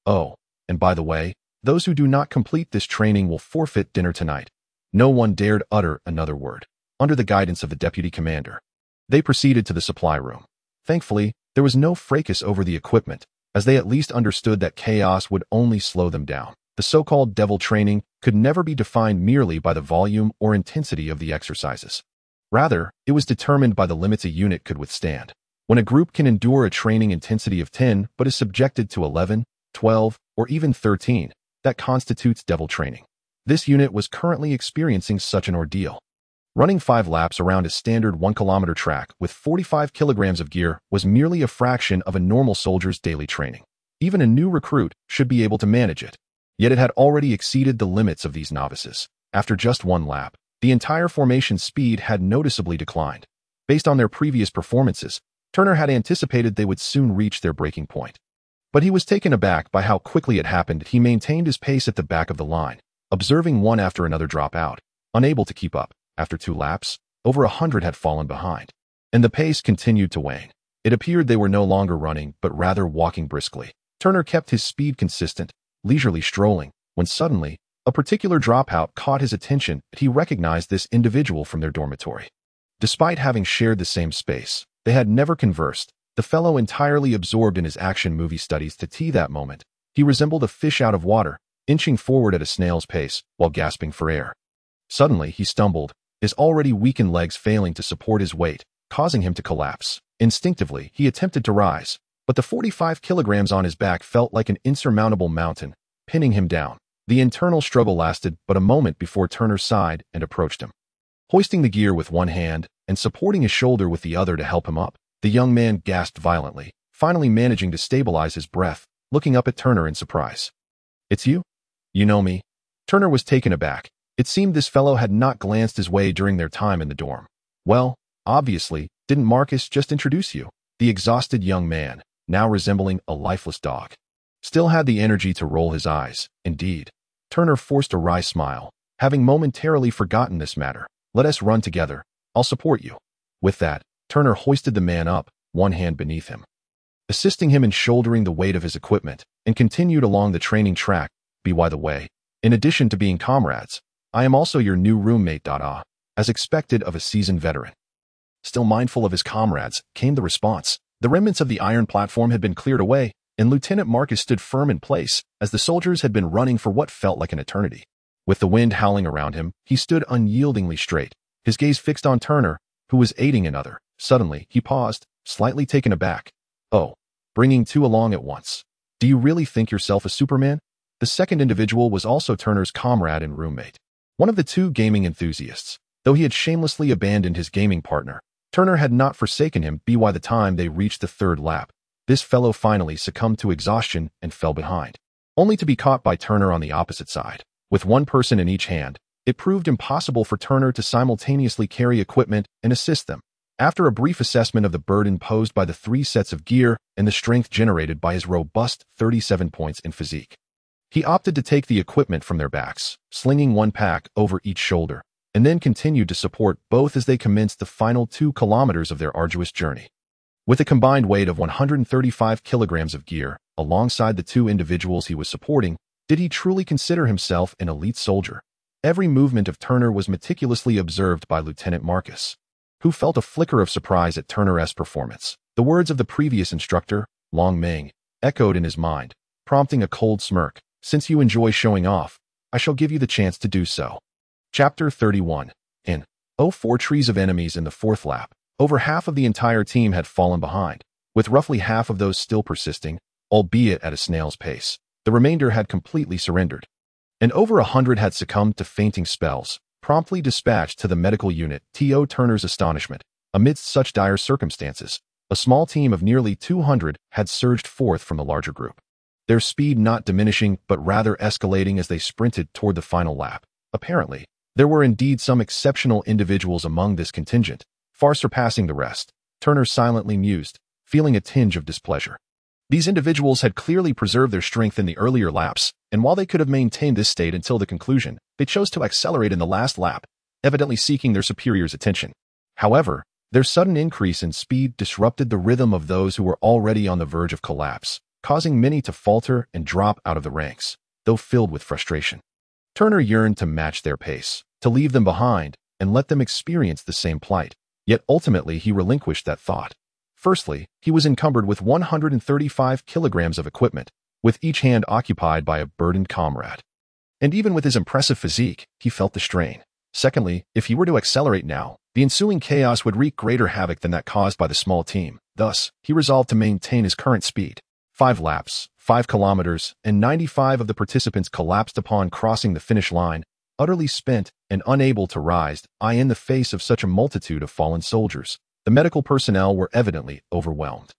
Oh, and by the way, those who do not complete this training will forfeit dinner tonight. No one dared utter another word. Under the guidance of the deputy commander, they proceeded to the supply room. Thankfully, there was no fracas over the equipment, as they at least understood that chaos would only slow them down. The so-called devil training could never be defined merely by the volume or intensity of the exercises. Rather, it was determined by the limits a unit could withstand. When a group can endure a training intensity of 10 but is subjected to 11, 12, or even 13, that constitutes devil training. This unit was currently experiencing such an ordeal. Running 5 laps around a standard 1-kilometer track with 45 kilograms of gear was merely a fraction of a normal soldier's daily training. Even a new recruit should be able to manage it. Yet it had already exceeded the limits of these novices. After just one lap, the entire formation's speed had noticeably declined. Based on their previous performances, Turner had anticipated they would soon reach their breaking point. But he was taken aback by how quickly it happened. He maintained his pace at the back of the line, observing one after another drop out, unable to keep up. After 2 laps, over 100 had fallen behind, and the pace continued to wane. It appeared they were no longer running, but rather walking briskly. Turner kept his speed consistent, leisurely strolling, when suddenly, a particular dropout caught his attention. He recognized this individual from their dormitory. Despite having shared the same space, they had never conversed. The fellow entirely absorbed in his action movie studies. That moment, he resembled a fish out of water, inching forward at a snail's pace while gasping for air. Suddenly, he stumbled, his already weakened legs failing to support his weight, causing him to collapse. Instinctively, he attempted to rise, but the 45 kilograms on his back felt like an insurmountable mountain, pinning him down. The internal struggle lasted but a moment before Turner sighed and approached him. Hoisting the gear with one hand and supporting his shoulder with the other to help him up, the young man gasped violently, finally managing to stabilize his breath, looking up at Turner in surprise. "It's you? You know me?" Turner was taken aback. It seemed this fellow had not glanced his way during their time in the dorm. "Well, obviously, didn't Marcus just introduce you?" The exhausted young man, now resembling a lifeless dog, still had the energy to roll his eyes. Indeed, Turner forced a wry smile, having momentarily forgotten this matter. "Let us run together. I'll support you." With that, Turner hoisted the man up, one hand beneath him, assisting him in shouldering the weight of his equipment, and continued along the training track. By the way, in addition to being comrades, I am also your new roommate. As expected of a seasoned veteran. Still mindful of his comrades, came the response. The remnants of the iron platform had been cleared away, and Lieutenant Marcus stood firm in place, as the soldiers had been running for what felt like an eternity. With the wind howling around him, he stood unyieldingly straight, his gaze fixed on Turner, who was aiding another. Suddenly, he paused, slightly taken aback. "Oh, bringing 2 along at once. Do you really think yourself a Superman?" The second individual was also Turner's comrade and roommate, one of the 2 gaming enthusiasts. Though he had shamelessly abandoned his gaming partner, Turner had not forsaken him. By the time they reached the 3rd lap, this fellow finally succumbed to exhaustion and fell behind, only to be caught by Turner on the opposite side. With one person in each hand, it proved impossible for Turner to simultaneously carry equipment and assist them. After a brief assessment of the burden posed by the 3 sets of gear and the strength generated by his robust 37 points in physique, he opted to take the equipment from their backs, slinging one pack over each shoulder, and then continued to support both as they commenced the final 2 kilometers of their arduous journey. With a combined weight of 135 kilograms of gear, alongside the 2 individuals he was supporting, did he truly consider himself an elite soldier? Every movement of Turner was meticulously observed by Lieutenant Marcus, who felt a flicker of surprise at Turner's performance. The words of the previous instructor, Long Meng, echoed in his mind, prompting a cold smirk. "Since you enjoy showing off, I shall give you the chance to do so." Chapter 31. In 4 trees of enemies in the 4th lap, over half of the entire team had fallen behind, with roughly half of those still persisting, albeit at a snail's pace. The remainder had completely surrendered, and over 100 had succumbed to fainting spells, promptly dispatched to the medical unit. To Turner's astonishment, amidst such dire circumstances, a small team of nearly 200 had surged forth from the larger group, their speed not diminishing but rather escalating as they sprinted toward the final lap. Apparently, there were indeed some exceptional individuals among this contingent, far surpassing the rest. Turner silently mused, feeling a tinge of displeasure. These individuals had clearly preserved their strength in the earlier laps, and while they could have maintained this state until the conclusion, they chose to accelerate in the last lap, evidently seeking their superior's attention. However, their sudden increase in speed disrupted the rhythm of those who were already on the verge of collapse, causing many to falter and drop out of the ranks, though filled with frustration. Turner yearned to match their pace, to leave them behind, and let them experience the same plight. Yet ultimately he relinquished that thought. Firstly, he was encumbered with 135 kilograms of equipment, with each hand occupied by a burdened comrade. And even with his impressive physique, he felt the strain. Secondly, if he were to accelerate now, the ensuing chaos would wreak greater havoc than that caused by the small team. Thus, he resolved to maintain his current speed. 5 laps, 5 kilometers, and 95 of the participants collapsed upon crossing the finish line, utterly spent and unable to rise, in the face of such a multitude of fallen soldiers. The medical personnel were evidently overwhelmed.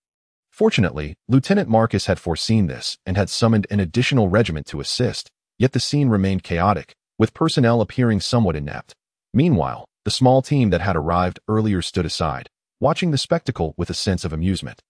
Fortunately, Lieutenant Marcus had foreseen this and had summoned an additional regiment to assist, yet the scene remained chaotic, with personnel appearing somewhat inept. Meanwhile, the small team that had arrived earlier stood aside, watching the spectacle with a sense of amusement.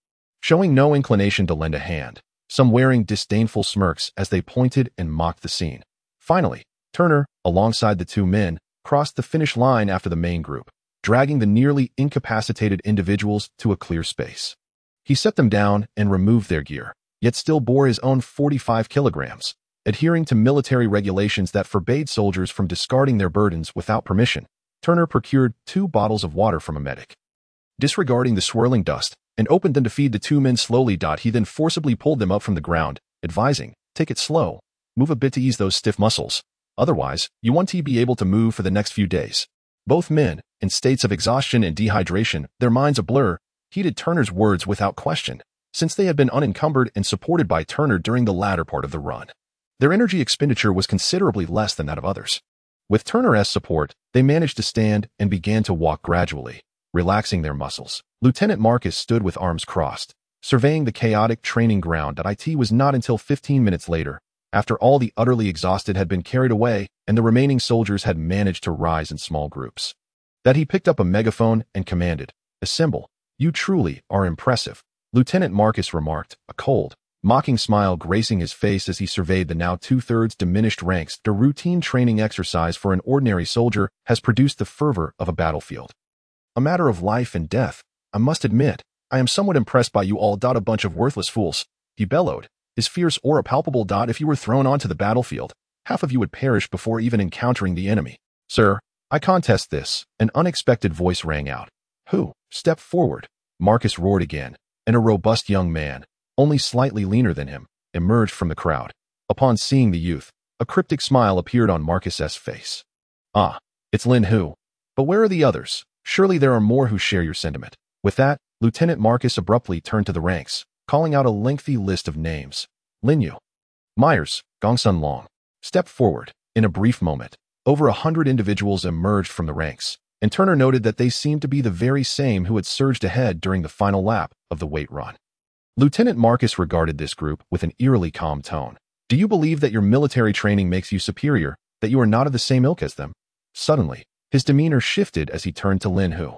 Showing no inclination to lend a hand, some wearing disdainful smirks as they pointed and mocked the scene. Finally, Turner, alongside the two men, crossed the finish line after the main group, dragging the nearly incapacitated individuals to a clear space. He set them down and removed their gear, yet still bore his own 45 kilograms, adhering to military regulations that forbade soldiers from discarding their burdens without permission. Turner procured 2 bottles of water from a medic. Disregarding the swirling dust, and opened them to feed the two men slowly. He then forcibly pulled them up from the ground, advising, "Take it slow. Move a bit to ease those stiff muscles. Otherwise, you won't be able to move for the next few days." Both men, in states of exhaustion and dehydration, their minds a blur, heeded Turner's words without question, since they had been unencumbered and supported by Turner during the latter part of the run. Their energy expenditure was considerably less than that of others. With Turner's support, they managed to stand and began to walk gradually, relaxing their muscles. Lieutenant Marcus stood with arms crossed, surveying the chaotic training ground. It was not until 15 minutes later, after all the utterly exhausted had been carried away and the remaining soldiers had managed to rise in small groups, that he picked up a megaphone and commanded, "Assemble. You truly are impressive," Lieutenant Marcus remarked, a cold, mocking smile gracing his face as he surveyed the now 2/3 diminished ranks. The routine training exercise for an ordinary soldier has produced the fervor of a battlefield. A matter of life and death. I must admit, I am somewhat impressed by you all. A bunch of worthless fools, he bellowed, his fierce aura palpable. If you were thrown onto the battlefield, half of you would perish before even encountering the enemy. Sir, I contest this, an unexpected voice rang out. Who? Step forward, Marcus roared again, and a robust young man, only slightly leaner than him, emerged from the crowd. Upon seeing the youth, a cryptic smile appeared on Marcus's face. Ah, it's Lin Hu. But where are the others? Surely there are more who share your sentiment. With that, Lieutenant Marcus abruptly turned to the ranks, calling out a lengthy list of names. Lin Yu, Myers, Gongsun Long. Stepped forward. In a brief moment, over 100 individuals emerged from the ranks, and Turner noted that they seemed to be the very same who had surged ahead during the final lap of the weight run. Lieutenant Marcus regarded this group with an eerily calm tone. Do you believe that your military training makes you superior, that you are not of the same ilk as them? Suddenly, his demeanor shifted as he turned to Lin Hu,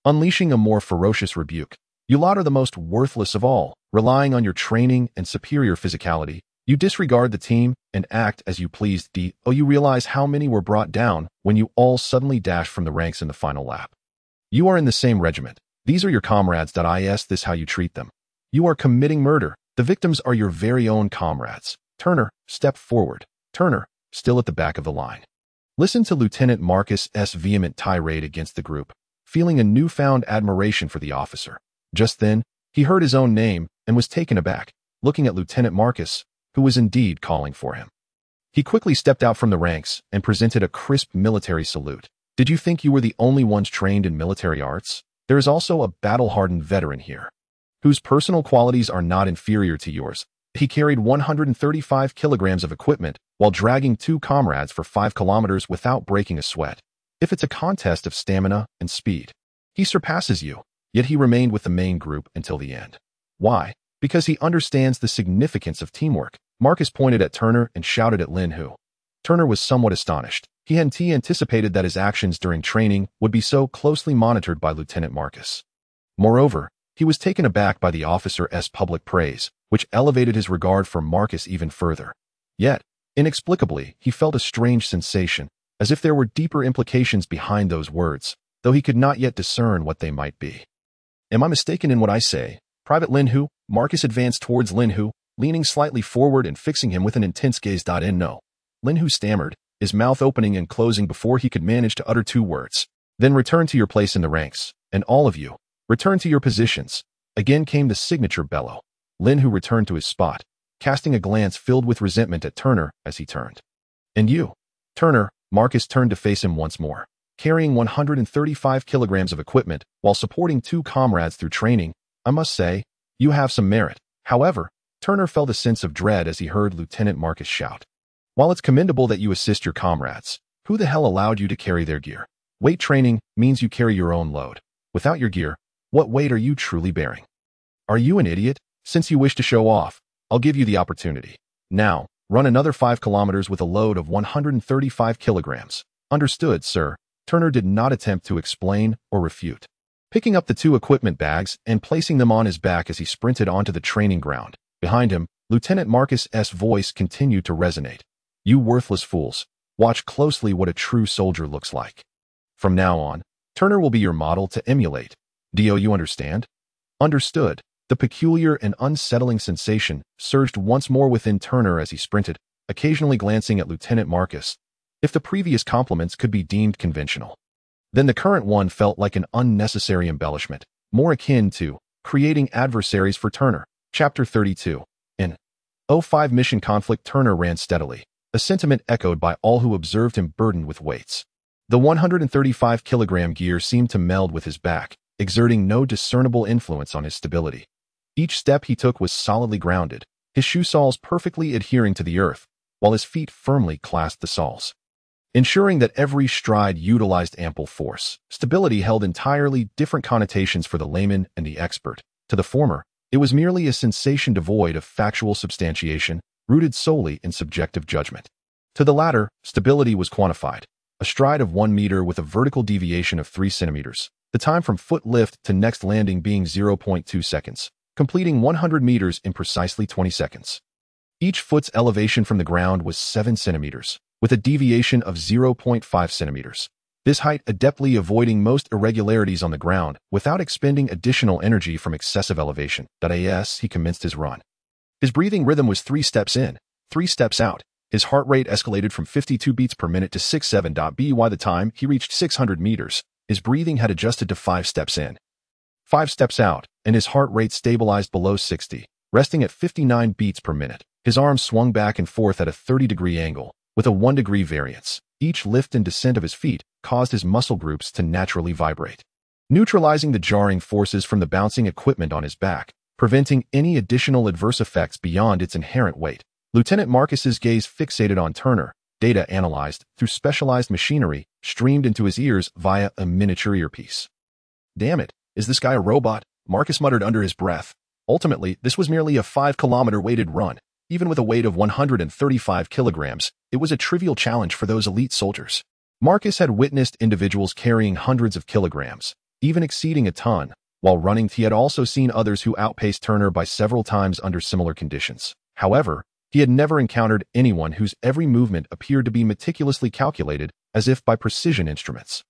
unleashing a more ferocious rebuke. You lot are the most worthless of all, relying on your training and superior physicality. You disregard the team and act as you please. You realize how many were brought down when you all suddenly dashed from the ranks in the final lap. You are in the same regiment. These are your comrades. Is this how you treat them? You are committing murder. The victims are your very own comrades. Turner, step forward. Turner, still at the back of the line. Listen to Lieutenant Marcus's vehement tirade against the group, feeling a newfound admiration for the officer. Just then, he heard his own name and was taken aback, looking at Lieutenant Marcus, who was indeed calling for him. He quickly stepped out from the ranks and presented a crisp military salute. Did you think you were the only ones trained in military arts? There is also a battle-hardened veteran here, whose personal qualities are not inferior to yours. He carried 135 kilograms of equipment while dragging 2 comrades for 5 kilometers without breaking a sweat. If it's a contest of stamina and speed, he surpasses you, yet he remained with the main group until the end. Why? Because he understands the significance of teamwork. Marcus pointed at Turner and shouted at Lin Hu. Turner was somewhat astonished. He hadn't anticipated that his actions during training would be so closely monitored by Lieutenant Marcus. Moreover, he was taken aback by the officer's public praise, which elevated his regard for Marcus even further. Yet, inexplicably, he felt a strange sensation, as if there were deeper implications behind those words, though he could not yet discern what they might be. Am I mistaken in what I say? Private Lin Hu? Marcus advanced towards Lin Hu, leaning slightly forward and fixing him with an intense gaze. No. Lin Hu stammered, his mouth opening and closing before he could manage to utter 2 words. Then return to your place in the ranks, and all of you, return to your positions. Again came the signature bellow. Lin Hu returned to his spot, casting a glance filled with resentment at Turner as he turned. And you? Turner, Marcus turned to face him once more. Carrying 135 kilograms of equipment while supporting 2 comrades through training, I must say, you have some merit. However, Turner felt a sense of dread as he heard Lieutenant Marcus shout. While it's commendable that you assist your comrades, who the hell allowed you to carry their gear? Weight training means you carry your own load. Without your gear, what weight are you truly bearing? Are you an idiot? Since you wish to show off, I'll give you the opportunity. Now, Run another 5 kilometers with a load of 135 kilograms. Understood, sir. Turner did not attempt to explain or refute. Picking up the 2 equipment bags and placing them on his back as he sprinted onto the training ground. Behind him, Lieutenant Marcus's voice continued to resonate. You worthless fools. Watch closely what a true soldier looks like. From now on, Turner will be your model to emulate. Do you understand? Understood. The peculiar and unsettling sensation surged once more within Turner as he sprinted, occasionally glancing at Lieutenant Marcus. If the previous compliments could be deemed conventional, then the current one felt like an unnecessary embellishment, more akin to creating adversaries for Turner. Chapter 32. In O5 mission conflict, Turner ran steadily, a sentiment echoed by all who observed him burdened with weights. The 135-kilogram gear seemed to meld with his back, exerting no discernible influence on his stability. Each step he took was solidly grounded, his shoe soles perfectly adhering to the earth, while his feet firmly clasped the soles. Ensuring that every stride utilized ample force, stability held entirely different connotations for the layman and the expert. To the former, it was merely a sensation devoid of factual substantiation, rooted solely in subjective judgment. To the latter, stability was quantified. A stride of 1 meter with a vertical deviation of 3 centimeters, the time from foot lift to next landing being 0.2 seconds, completing 100 meters in precisely 20 seconds. Each foot's elevation from the ground was 7 centimeters, with a deviation of 0.5 centimeters. This height adeptly avoiding most irregularities on the ground without expending additional energy from excessive elevation. As he commenced his run, his breathing rhythm was 3 steps in, 3 steps out. His heart rate escalated from 52 beats per minute to 67. By the time he reached 600 meters, his breathing had adjusted to 5 steps in, 5 steps out, and his heart rate stabilized below 60, resting at 59 beats per minute. His arms swung back and forth at a 30-degree angle, with a 1-degree variance. Each lift and descent of his feet caused his muscle groups to naturally vibrate, neutralizing the jarring forces from the bouncing equipment on his back, preventing any additional adverse effects beyond its inherent weight. Lieutenant Marcus's gaze fixated on Turner, data analyzed through specialized machinery streamed into his ears via a miniature earpiece. Damn it, is this guy a robot? Marcus muttered under his breath. Ultimately, this was merely a 5-kilometer weighted run. Even with a weight of 135 kilograms, it was a trivial challenge for those elite soldiers. Marcus had witnessed individuals carrying hundreds of kilograms, even exceeding a ton. While running, he had also seen others who outpaced Turner by several times under similar conditions. However, he had never encountered anyone whose every movement appeared to be meticulously calculated as if by precision instruments.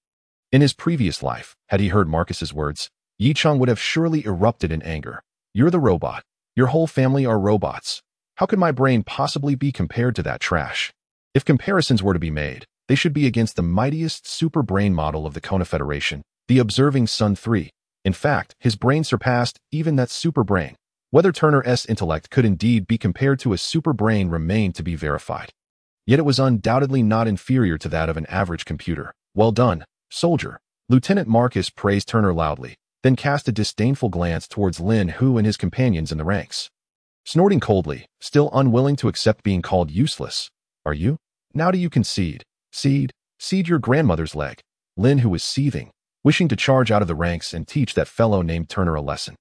In his previous life, had he heard Marcus's words, Yi Cheng would have surely erupted in anger. You're the robot. Your whole family are robots. How could my brain possibly be compared to that trash? If comparisons were to be made, they should be against the mightiest super brain model of the Kona Federation, the Observing Sun 3. In fact, his brain surpassed even that super brain. Whether Turner's intellect could indeed be compared to a super brain remained to be verified. Yet it was undoubtedly not inferior to that of an average computer. Well done, soldier. Lieutenant Marcus praised Turner loudly, then cast a disdainful glance towards Lin Hu and his companions in the ranks. Snorting coldly, still unwilling to accept being called useless. Are you? Now do you concede? Cede your grandmother's leg. Lin Hu was seething, wishing to charge out of the ranks and teach that fellow named Turner a lesson.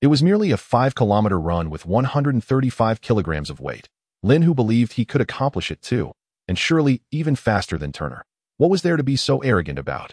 It was merely a 5-kilometer run with 135 kilograms of weight. Lin Hu believed he could accomplish it too, and surely even faster than Turner. What was there to be so arrogant about?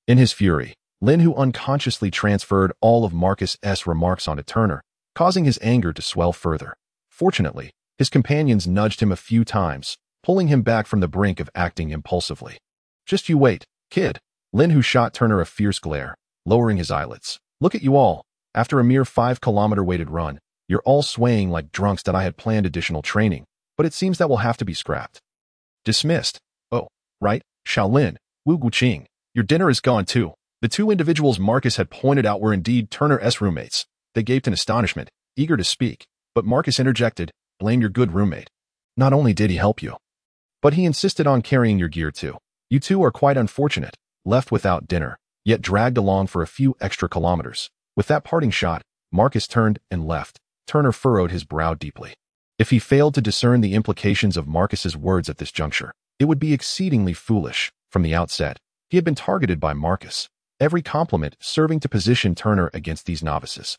In his fury, Lin Hu unconsciously transferred all of Marcus's remarks onto Turner, causing his anger to swell further. Fortunately, his companions nudged him a few times, pulling him back from the brink of acting impulsively. Just you wait, kid. Lin Hu shot Turner a fierce glare, lowering his eyelids. Look at you all. After a mere 5-kilometer weighted run, you're all swaying like drunks. That I had planned additional training, but it seems that will have to be scrapped. Dismissed. Oh, right, Shaolin, Wu Guqing. Your dinner is gone too. The 2 individuals Marcus had pointed out were indeed Turner's roommates. They gaped in astonishment, eager to speak, but Marcus interjected, blame your good roommate. Not only did he help you, but he insisted on carrying your gear too. You two are quite unfortunate, left without dinner, yet dragged along for a few extra kilometers. With that parting shot, Marcus turned and left. Turner furrowed his brow deeply. If he failed to discern the implications of Marcus's words at this juncture, it would be exceedingly foolish. From the outset, he had been targeted by Marcus, every compliment serving to position Turner against these novices.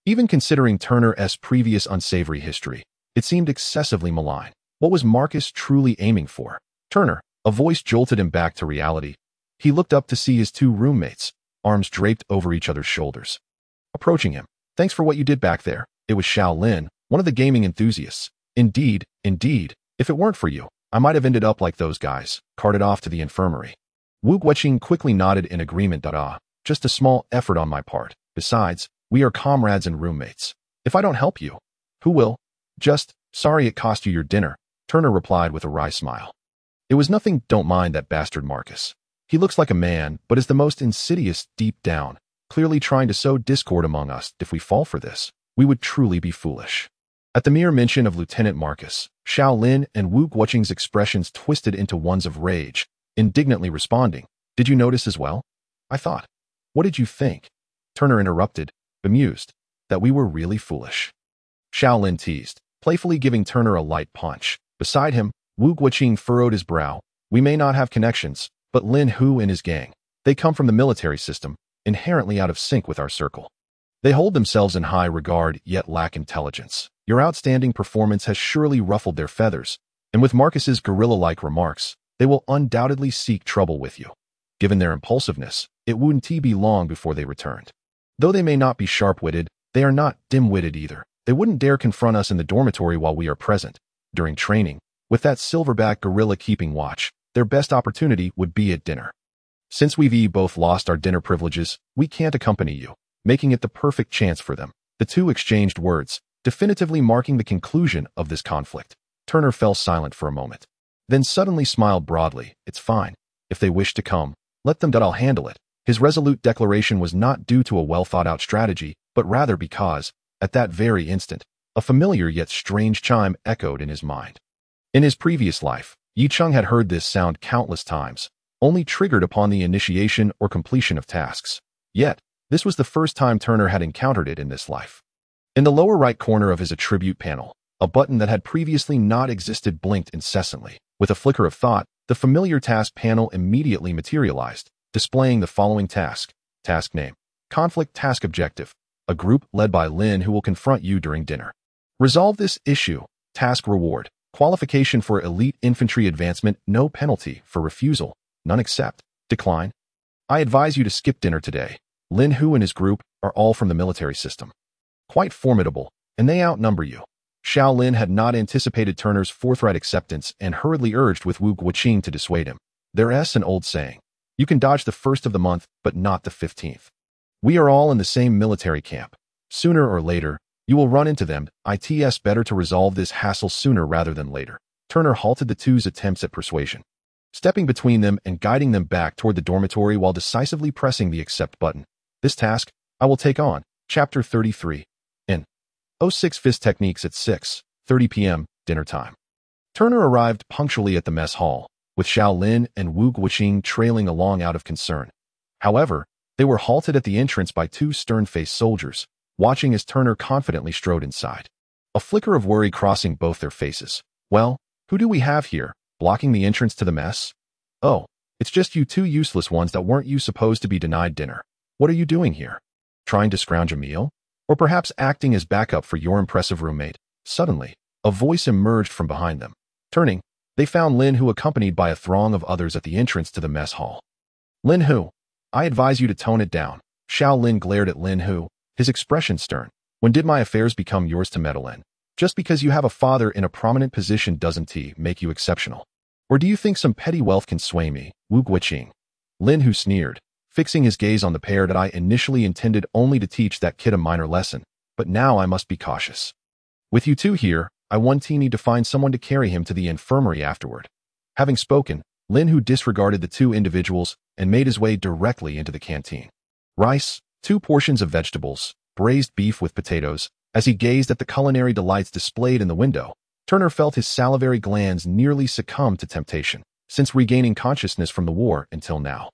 Even considering Turner's previous unsavory history, it seemed excessively malign. What was Marcus truly aiming for? Turner, a voice jolted him back to reality. He looked up to see his two roommates, arms draped over each other's shoulders. Approaching him. Thanks for what you did back there. It was Xiao Lin, one of the gaming enthusiasts. Indeed. If it weren't for you, I might have ended up like those guys, carted off to the infirmary. Wu Guoqing quickly nodded in agreement. Just a small effort on my part. Besides, we are comrades and roommates. If I don't help you, who will? Just, sorry it cost you your dinner, Turner replied with a wry smile. It was nothing. Don't mind that bastard Marcus. He looks like a man, but is the most insidious deep down, clearly trying to sow discord among us. If we fall for this, we would truly be foolish. At the mere mention of Lieutenant Marcus, Xiao Lin and Wu Guoqing's expressions twisted into ones of rage, indignantly responding, Did you notice as well? I thought. What did you think? Turner interrupted, bemused, that we were really foolish. Xiao Lin teased, playfully giving Turner a light punch. Beside him, Wu Guoqing furrowed his brow. We may not have connections, but Lin Hu and his gang, they come from the military system, inherently out of sync with our circle. They hold themselves in high regard yet lack intelligence. Your outstanding performance has surely ruffled their feathers, and with Marcus's gorilla-like remarks, they will undoubtedly seek trouble with you. Given their impulsiveness, it wouldn't be long before they returned. Though they may not be sharp-witted, they are not dim-witted either. They wouldn't dare confront us in the dormitory while we are present. During training, with that silverback gorilla keeping watch, their best opportunity would be at dinner. Since we've both lost our dinner privileges, we can't accompany you, making it the perfect chance for them. The two exchanged words, definitively marking the conclusion of this conflict. Turner fell silent for a moment, then suddenly smiled broadly. It's fine. If they wish to come, let them. I'll handle it. His resolute declaration was not due to a well-thought-out strategy, but rather because, at that very instant, a familiar yet strange chime echoed in his mind. In his previous life, Yi Cheng had heard this sound countless times, only triggered upon the initiation or completion of tasks. Yet, this was the first time Turner had encountered it in this life. In the lower right corner of his attribute panel, a button that had previously not existed blinked incessantly. With a flicker of thought, the familiar task panel immediately materialized, displaying the following task. Task name. Conflict task objective. A group led by Lin who will confront you during dinner. Resolve this issue. Task reward. Qualification for elite infantry advancement. No penalty for refusal. None accept. Decline. I advise you to skip dinner today. Lin Hu and his group are all from the military system. Quite formidable, and they outnumber you. Xiao Lin had not anticipated Turner's forthright acceptance and hurriedly urged with Wu Guoqing to dissuade him. There's an old saying. You can dodge the 1st of the month, but not the 15th. We are all in the same military camp. Sooner or later, you will run into them. It's better to resolve this hassle sooner rather than later. Turner halted the two's attempts at persuasion, stepping between them and guiding them back toward the dormitory while decisively pressing the accept button. This task, I will take on. Chapter 33. In 06 Fist Techniques at 6:30 p.m. dinner time. Turner arrived punctually at the mess hall, with Xiao Lin and Wu Guoqing trailing along out of concern. However, they were halted at the entrance by two stern-faced soldiers, watching as Turner confidently strode inside. A flicker of worry crossing both their faces. Well, who do we have here, blocking the entrance to the mess? Oh, it's just you two useless ones that weren't you supposed to be denied dinner. What are you doing here? Trying to scrounge a meal? Or perhaps acting as backup for your impressive roommate? Suddenly, a voice emerged from behind them. Turning, they found Lin Hu accompanied by a throng of others at the entrance to the mess hall. Lin Hu, I advise you to tone it down. Xiao Lin glared at Lin Hu, his expression stern. When did my affairs become yours to meddle in? Just because you have a father in a prominent position doesn't make you exceptional. Or do you think some petty wealth can sway me? Wu Guoqing. Lin Hu sneered, fixing his gaze on the pair that I initially intended only to teach that kid a minor lesson, but now I must be cautious. With you two here, I need to find someone to carry him to the infirmary afterward. Having spoken, Lin Hu disregarded the two individuals and made his way directly into the canteen. Rice, 2 portions of vegetables, braised beef with potatoes. As he gazed at the culinary delights displayed in the window, Turner felt his salivary glands nearly succumb to temptation. Since regaining consciousness from the war until now,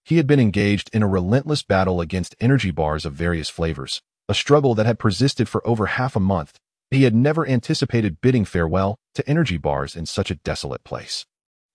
he had been engaged in a relentless battle against energy bars of various flavors, a struggle that had persisted for over half a month. He had never anticipated bidding farewell to energy bars in such a desolate place.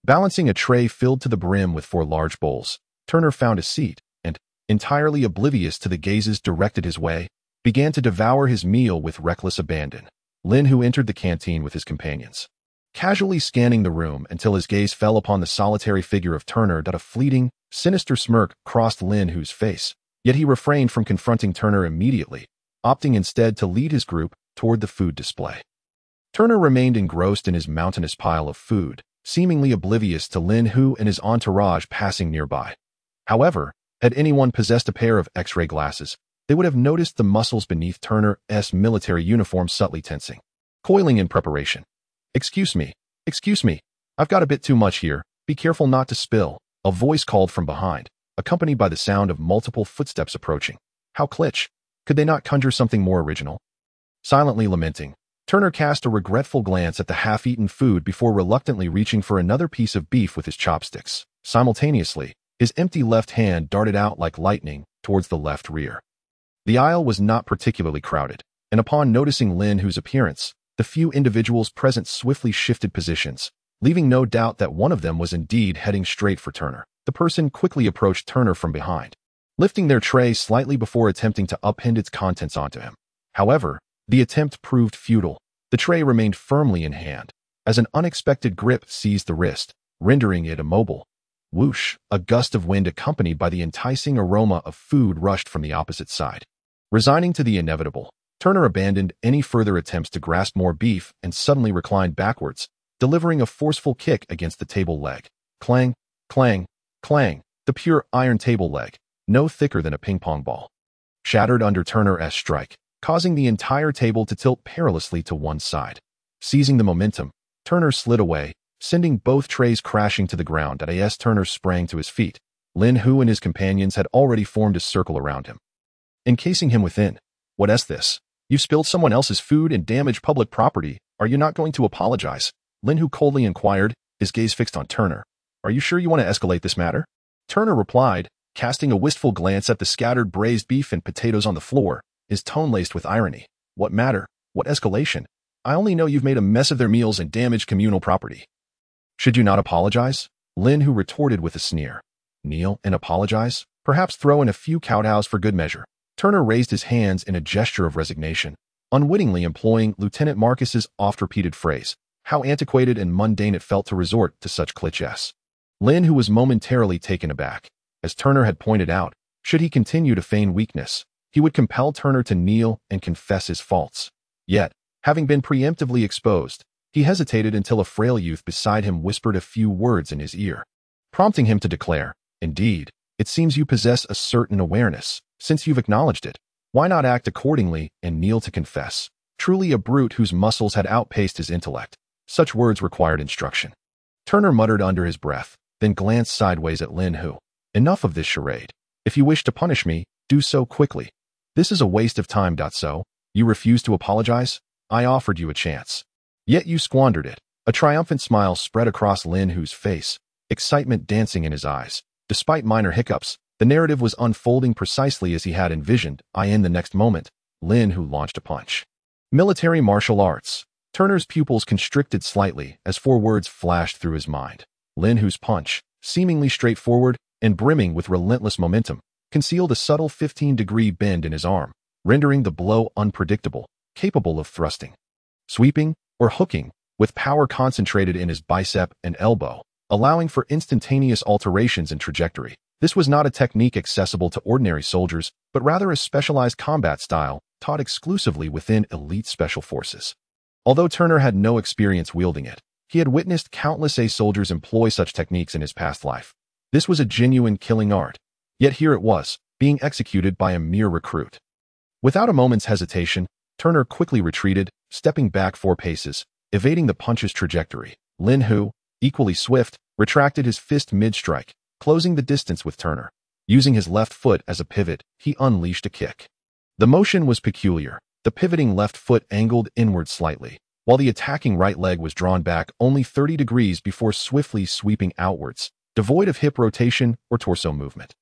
Balancing a tray filled to the brim with 4 large bowls, Turner found a seat and, entirely oblivious to the gazes directed his way, began to devour his meal with reckless abandon. Lin Hu entered the canteen with his companions. casually scanning the room until his gaze fell upon the solitary figure of Turner. A fleeting, sinister smirk crossed Lin Hu's face, yet he refrained from confronting Turner immediately, opting instead to lead his group toward the food display. Turner remained engrossed in his mountainous pile of food, seemingly oblivious to Lin Hu and his entourage passing nearby. However, had anyone possessed a pair of X-ray glasses, they would have noticed the muscles beneath Turner's military uniform subtly tensing, coiling in preparation. Excuse me, I've got a bit too much here, be careful not to spill," a voice called from behind, accompanied by the sound of multiple footsteps approaching. How klitsch! Could they not conjure something more original? Silently lamenting, Turner cast a regretful glance at the half-eaten food before reluctantly reaching for another piece of beef with his chopsticks. Simultaneously, his empty left hand darted out like lightning towards the left rear. The aisle was not particularly crowded, and upon noticing Lin Hu's appearance, the few individuals present swiftly shifted positions, leaving no doubt that one of them was indeed heading straight for Turner. The person quickly approached Turner from behind, lifting their tray slightly before attempting to upend its contents onto him. However, the attempt proved futile. The tray remained firmly in hand, as an unexpected grip seized the wrist, rendering it immobile. Whoosh! A gust of wind accompanied by the enticing aroma of food rushed from the opposite side. Resigning to the inevitable, Turner abandoned any further attempts to grasp more beef and suddenly reclined backwards, delivering a forceful kick against the table leg. Clang, clang, clang. The pure iron table leg, no thicker than a ping-pong ball, shattered under Turner's strike, causing the entire table to tilt perilously to one side. Seizing the momentum, Turner slid away, sending both trays crashing to the ground. As Turner sprang to his feet, Lin Hu and his companions had already formed a circle around him, encasing him within. "What's this? You've spilled someone else's food and damaged public property. Are you not going to apologize?" Lin Hu coldly inquired, his gaze fixed on Turner. "Are you sure you want to escalate this matter?" Turner replied, casting a wistful glance at the scattered braised beef and potatoes on the floor, his tone laced with irony. "What matter? What escalation? I only know you've made a mess of their meals and damaged communal property." "Should you not apologize?" Lin Hu retorted with a sneer. "Kneel and apologize? Perhaps throw in a few kowtows for good measure." Turner raised his hands in a gesture of resignation, unwittingly employing Lieutenant Marcus's oft-repeated phrase. How antiquated and mundane it felt to resort to such cliches. Lin Hu was momentarily taken aback. As Turner had pointed out, should he continue to feign weakness, he would compel Turner to kneel and confess his faults. Yet, having been preemptively exposed, he hesitated until a frail youth beside him whispered a few words in his ear, prompting him to declare, "Indeed, it seems you possess a certain awareness. Since you've acknowledged it, why not act accordingly and kneel to confess?" Truly a brute whose muscles had outpaced his intellect. Such words required instruction. Turner muttered under his breath, then glanced sideways at Lin Hu. "Enough of this charade. If you wish to punish me, do so quickly. This is a waste of time. So, you refuse to apologize? I offered you a chance. Yet you squandered it." A triumphant smile spread across Lin Hu's face, excitement dancing in his eyes. Despite minor hiccups, the narrative was unfolding precisely as he had envisioned. In the next moment, Lin Hu launched a punch. Military martial arts. Turner's pupils constricted slightly as 4 words flashed through his mind. Lin Hu's punch, seemingly straightforward and brimming with relentless momentum, concealed a subtle 15-degree bend in his arm, rendering the blow unpredictable, capable of thrusting, sweeping, or hooking, with power concentrated in his bicep and elbow, allowing for instantaneous alterations in trajectory. This was not a technique accessible to ordinary soldiers, but rather a specialized combat style taught exclusively within elite special forces. Although Turner had no experience wielding it, he had witnessed countless soldiers employ such techniques in his past life. This was a genuine killing art. Yet here it was, being executed by a mere recruit. Without a moment's hesitation, Turner quickly retreated, stepping back 4 paces, evading the punch's trajectory. Lin Hu, equally swift, retracted his fist mid-strike, closing the distance with Turner. Using his left foot as a pivot, he unleashed a kick. The motion was peculiar. The pivoting left foot angled inward slightly, while the attacking right leg was drawn back only 30 degrees before swiftly sweeping outwards, devoid of hip rotation or torso movement.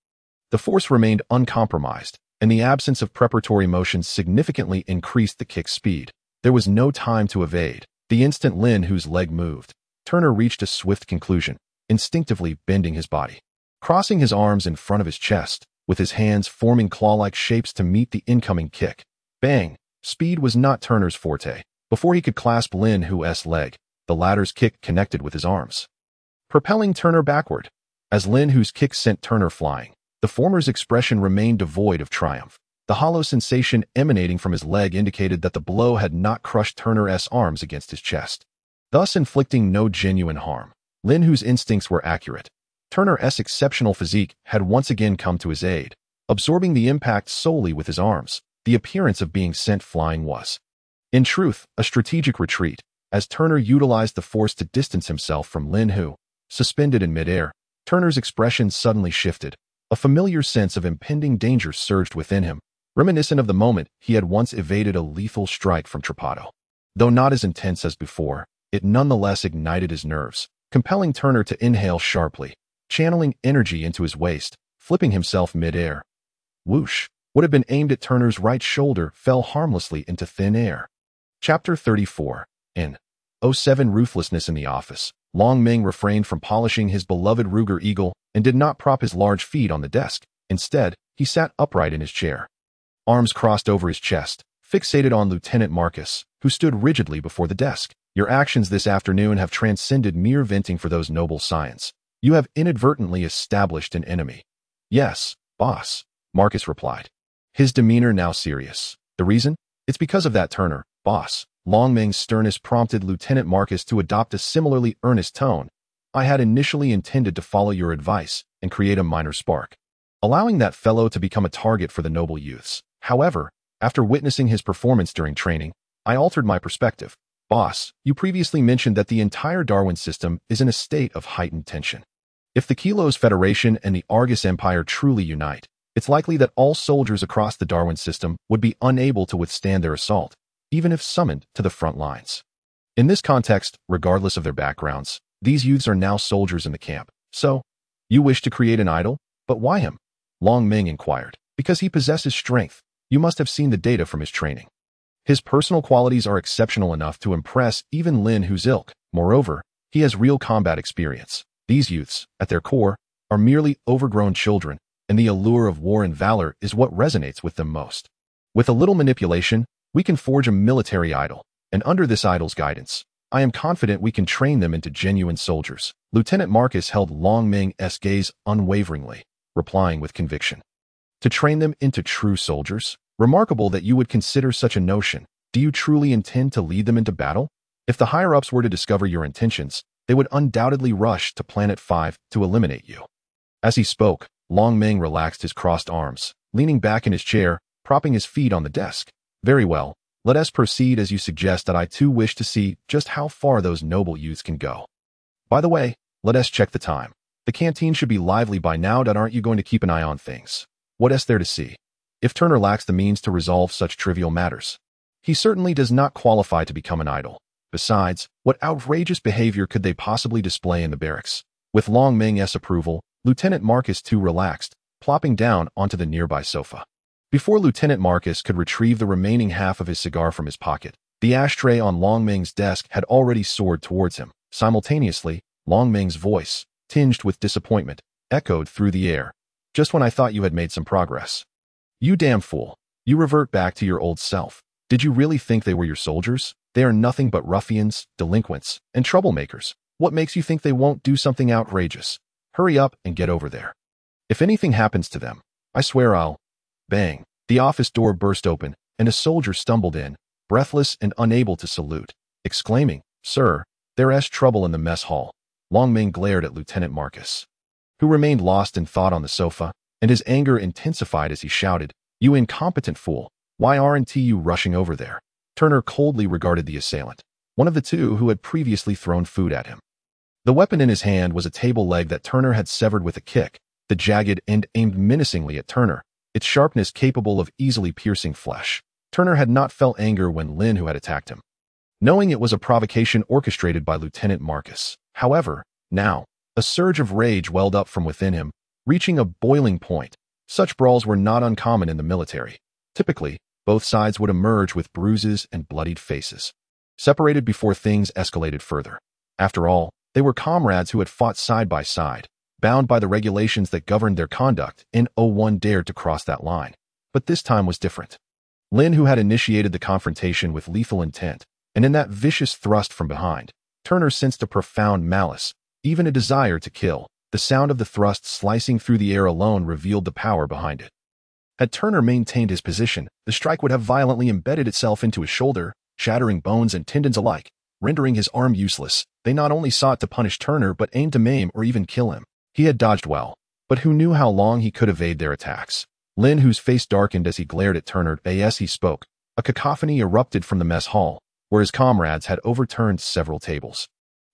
The force remained uncompromised, and the absence of preparatory motion significantly increased the kick's speed. There was no time to evade. The instant Lin Hu's leg moved, Turner reached a swift conclusion, instinctively bending his body, crossing his arms in front of his chest, with his hands forming claw-like shapes to meet the incoming kick. Bang! Speed was not Turner's forte. Before he could clasp Lin Hu's leg, the latter's kick connected with his arms, propelling Turner backward. As Lin Hu's kick sent Turner flying, the former's expression remained devoid of triumph. The hollow sensation emanating from his leg indicated that the blow had not crushed Turner's arms against his chest, thus inflicting no genuine harm. Lin Hu's instincts were accurate. Turner's exceptional physique had once again come to his aid, absorbing the impact solely with his arms. The appearance of being sent flying was, in truth, a strategic retreat, as Turner utilized the force to distance himself from Lin Hu. Suspended in midair, Turner's expression suddenly shifted. A familiar sense of impending danger surged within him, reminiscent of the moment he had once evaded a lethal strike from Trapato. Though not as intense as before, it nonetheless ignited his nerves, compelling Turner to inhale sharply, channeling energy into his waist, flipping himself midair. Whoosh! What had been aimed at Turner's right shoulder fell harmlessly into thin air. Chapter 34. In 07 Ruthlessness in the office, Long Ming refrained from polishing his beloved Ruger Eagle and did not prop his large feet on the desk. Instead, he sat upright in his chair, arms crossed over his chest, fixated on Lieutenant Marcus, who stood rigidly before the desk. Your actions this afternoon have transcended mere venting for those noble science. You have inadvertently established an enemy. Yes, boss, Marcus replied, his demeanor now serious. The reason? It's because of that, Turner, boss. Long Ming's sternness prompted Lieutenant Marcus to adopt a similarly earnest tone. I had initially intended to follow your advice and create a minor spark, allowing that fellow to become a target for the noble youths. However, after witnessing his performance during training, I altered my perspective. Boss, you previously mentioned that the entire Darwin system is in a state of heightened tension. If the Kilos Federation and the Argus Empire truly unite, it's likely that all soldiers across the Darwin system would be unable to withstand their assault, even if summoned to the front lines. In this context, regardless of their backgrounds, these youths are now soldiers in the camp. So, you wish to create an idol? But why him? Long Ming inquired. Because he possesses strength. You must have seen the data from his training. His personal qualities are exceptional enough to impress even Lin Hu's ilk. Moreover, he has real combat experience. These youths, at their core, are merely overgrown children, and the allure of war and valor is what resonates with them most. With a little manipulation, we can forge a military idol, and under this idol's guidance, I am confident we can train them into genuine soldiers. Lieutenant Marcus held Long Ming's gaze unwaveringly, replying with conviction. To train them into true soldiers? Remarkable that you would consider such a notion. Do you truly intend to lead them into battle? If the higher-ups were to discover your intentions, they would undoubtedly rush to Planet 5 to eliminate you. As he spoke, Long Ming relaxed his crossed arms, leaning back in his chair, propping his feet on the desk. Very well, let us proceed as you suggest that I too wish to see just how far those noble youths can go. By the way, let us check the time. The canteen should be lively by now, aren't you going to keep an eye on things? What is there to see? If Turner lacks the means to resolve such trivial matters, he certainly does not qualify to become an idol. Besides, what outrageous behavior could they possibly display in the barracks? With Long Ming's approval, Lieutenant Marcus too relaxed, plopping down onto the nearby sofa. Before Lieutenant Marcus could retrieve the remaining half of his cigar from his pocket, the ashtray on Long Ming's desk had already soared towards him. Simultaneously, Long Ming's voice, tinged with disappointment, echoed through the air. Just when I thought you had made some progress. You damn fool. You revert back to your old self. Did you really think they were your soldiers? They are nothing but ruffians, delinquents, and troublemakers. What makes you think they won't do something outrageous? Hurry up and get over there. If anything happens to them, I swear I'll... Bang. The office door burst open, and a soldier stumbled in, breathless and unable to salute, exclaiming, Sir, there's trouble in the mess hall. Long Ming glared at Lieutenant Marcus, who remained lost in thought on the sofa, and his anger intensified as he shouted, You incompetent fool, why aren't you rushing over there? Turner coldly regarded the assailant, one of the two who had previously thrown food at him. The weapon in his hand was a table leg that Turner had severed with a kick, the jagged end aimed menacingly at Turner, its sharpness capable of easily piercing flesh. Turner had not felt anger when Lin Hu had attacked him, knowing it was a provocation orchestrated by Lieutenant Marcus. However, now, a surge of rage welled up from within him, reaching a boiling point. Such brawls were not uncommon in the military. Typically, both sides would emerge with bruises and bloodied faces, separated before things escalated further. After all, they were comrades who had fought side by side, bound by the regulations that governed their conduct, and no one dared to cross that line. But this time was different. Lin Hu had initiated the confrontation with lethal intent, and in that vicious thrust from behind, Turner sensed a profound malice, even a desire to kill. The sound of the thrust slicing through the air alone revealed the power behind it. Had Turner maintained his position, the strike would have violently embedded itself into his shoulder, shattering bones and tendons alike, rendering his arm useless. They not only sought to punish Turner but aimed to maim or even kill him. He had dodged well, but who knew how long he could evade their attacks? Lin, whose face darkened as he glared at Turner as he spoke, a cacophony erupted from the mess hall, where his comrades had overturned several tables.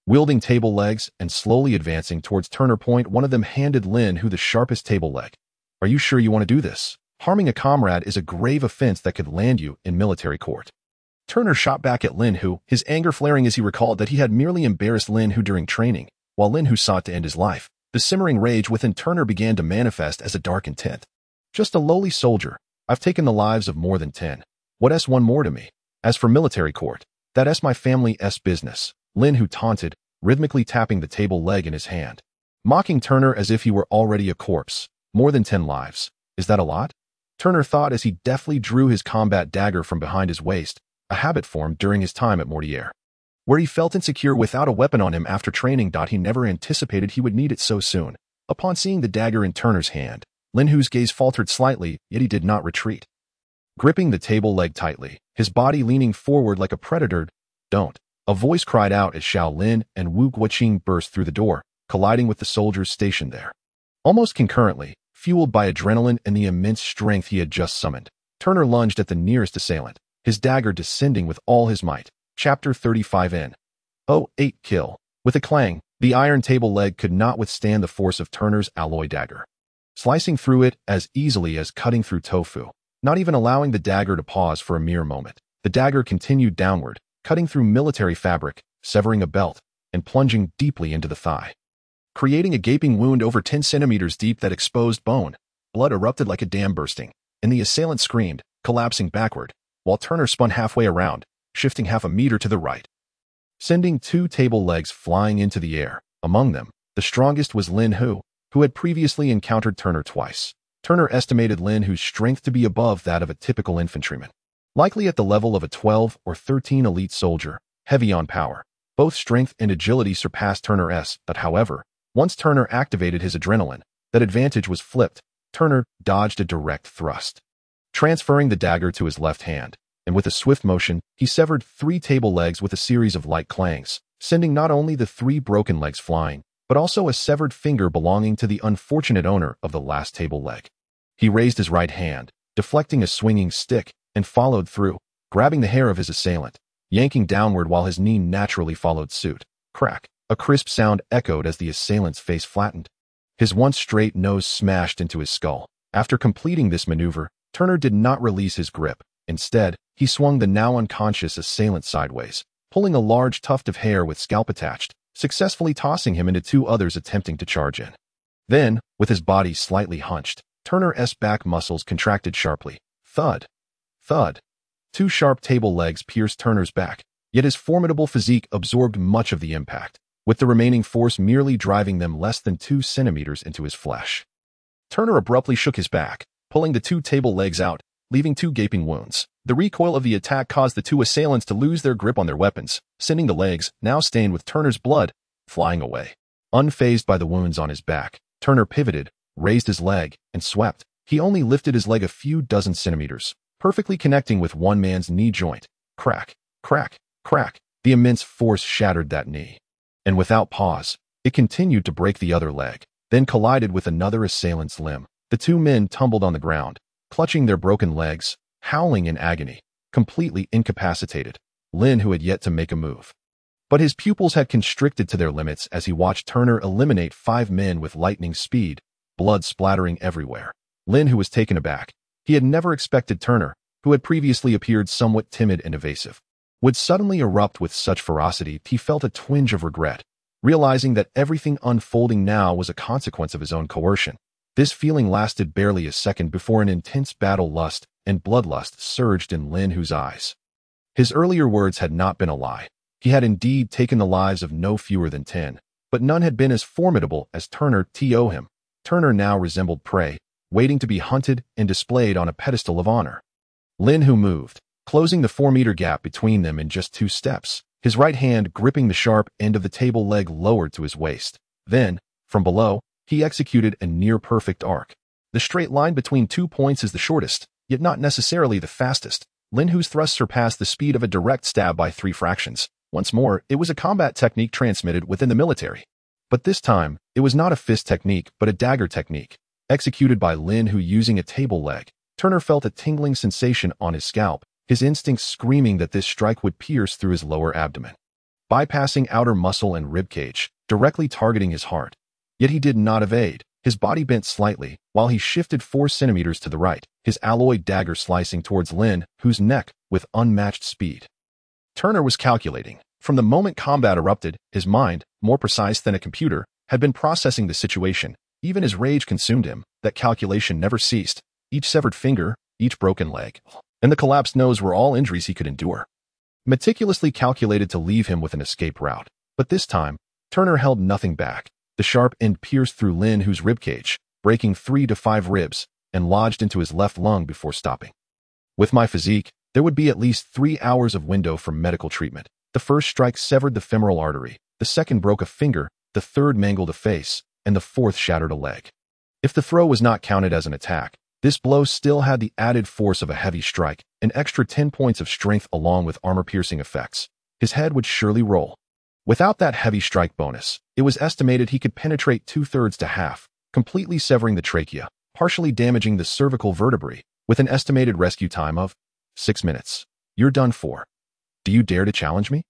Wielding table legs and slowly advancing towards Turner Point, one of them handed Lin the sharpest table leg. "Are you sure you want to do this? Harming a comrade is a grave offense that could land you in military court." Turner shot back at Lin, his anger flaring as he recalled that he had merely embarrassed Lin during training, while Lin sought to end his life. The simmering rage within Turner began to manifest as a dark intent. "Just a lowly soldier. I've taken the lives of more than 10. What's one more to me? As for military court, that's my family's business." Lin taunted, rhythmically tapping the table leg in his hand, mocking Turner as if he were already a corpse. "More than 10 lives. Is that a lot?" Turner thought as he deftly drew his combat dagger from behind his waist, a habit formed during his time at Mortier, where he felt insecure without a weapon on him after training. He never anticipated he would need it so soon. Upon seeing the dagger in Turner's hand, Lin's gaze faltered slightly, yet he did not retreat. Gripping the table leg tightly, his body leaning forward like a predator, "Don't." A voice cried out as Xiao Lin and Wu Guoqing burst through the door, colliding with the soldiers stationed there. Almost concurrently, fueled by adrenaline and the immense strength he had just summoned, Turner lunged at the nearest assailant, his dagger descending with all his might. Chapter 35 N. 08 Kill. With a clang, the iron table leg could not withstand the force of Turner's alloy dagger, slicing through it as easily as cutting through tofu. Not even allowing the dagger to pause for a mere moment, the dagger continued downward, cutting through military fabric, severing a belt, and plunging deeply into the thigh, creating a gaping wound over 10 centimeters deep that exposed bone. Blood erupted like a dam bursting, and the assailant screamed, collapsing backward, while Turner spun halfway around, shifting half a meter to the right, sending 2 table legs flying into the air. Among them, the strongest was Lin, who had previously encountered Turner twice. Turner estimated Lin's strength to be above that of a typical infantryman, likely at the level of a 12 or 13 elite soldier, heavy on power. Both strength and agility surpassed Turner's, but however, once Turner activated his adrenaline, that advantage was flipped. Turner dodged a direct thrust, transferring the dagger to his left hand, and with a swift motion, he severed 3 table legs with a series of light clangs, sending not only the 3 broken legs flying, but also a severed finger belonging to the unfortunate owner of the last table leg. He raised his right hand, deflecting a swinging stick, and followed through, grabbing the hair of his assailant, yanking downward while his knee naturally followed suit. Crack! A crisp sound echoed as the assailant's face flattened. His once straight nose smashed into his skull. After completing this maneuver, Turner did not release his grip. Instead, he swung the now unconscious assailant sideways, pulling a large tuft of hair with scalp attached, successfully tossing him into 2 others attempting to charge in. Then, with his body slightly hunched, Turner's back muscles contracted sharply. Thud! Thud! 2 sharp table legs pierced Turner's back, yet his formidable physique absorbed much of the impact, with the remaining force merely driving them less than 2 centimeters into his flesh. Turner abruptly shook his back, pulling the 2 table legs out, leaving 2 gaping wounds. The recoil of the attack caused the 2 assailants to lose their grip on their weapons, sending the legs, now stained with Turner's blood, flying away. Unfazed by the wounds on his back, Turner pivoted, raised his leg, and swept. He only lifted his leg a few dozen centimeters, perfectly connecting with one man's knee joint. Crack, crack, crack. The immense force shattered that knee, and without pause, it continued to break the other leg, then collided with another assailant's limb. The 2 men tumbled on the ground, clutching their broken legs, howling in agony, completely incapacitated. Lin, who had yet to make a move, but his pupils had constricted to their limits as he watched Turner eliminate 5 men with lightning speed, blood splattering everywhere. Lin, who was taken aback. He had never expected Turner, who had previously appeared somewhat timid and evasive, would suddenly erupt with such ferocity. He felt a twinge of regret, realizing that everything unfolding now was a consequence of his own coercion. This feeling lasted barely a second before an intense battle lust and bloodlust surged in Lin's eyes. His earlier words had not been a lie. He had indeed taken the lives of no fewer than 10, but none had been as formidable as Turner to him. Turner now resembled prey, waiting to be hunted and displayed on a pedestal of honor. Lin moved, closing the 4-meter gap between them in just 2 steps. his right hand gripping the sharp end of the table leg lowered to his waist. Then, from below, he executed a near-perfect arc. The straight line between 2 points is the shortest, yet not necessarily the fastest. Lin Hu's thrust surpassed the speed of a direct stab by 3 fractions. Once more, it was a combat technique transmitted within the military. But this time, it was not a fist technique, but a dagger technique, executed by Lin Hu using a table leg. Turner felt a tingling sensation on his scalp, his instincts screaming that this strike would pierce through his lower abdomen, bypassing outer muscle and ribcage, directly targeting his heart. Yet he did not evade. His body bent slightly, while he shifted 4 centimeters to the right, his alloy dagger slicing towards Lin Hu's neck with unmatched speed. Turner was calculating. From the moment combat erupted, his mind, more precise than a computer, had been processing the situation. Even as rage consumed him, that calculation never ceased. Each severed finger, each broken leg, and the collapsed nose were all injuries he could endure, meticulously calculated to leave him with an escape route. But this time, Turner held nothing back. The sharp end pierced through Lin Hu's ribcage, breaking 3 to 5 ribs, and lodged into his left lung before stopping. With my physique, there would be at least 3 hours of window for medical treatment. The first strike severed the femoral artery, the second broke a finger, the third mangled a face, and the fourth shattered a leg. If the throw was not counted as an attack, this blow still had the added force of a heavy strike, an extra 10 points of strength along with armor-piercing effects. His head would surely roll. Without that heavy strike bonus, it was estimated he could penetrate 2/3 to half, completely severing the trachea, partially damaging the cervical vertebrae, with an estimated rescue time of 6 minutes. You're done for. Do you dare to challenge me?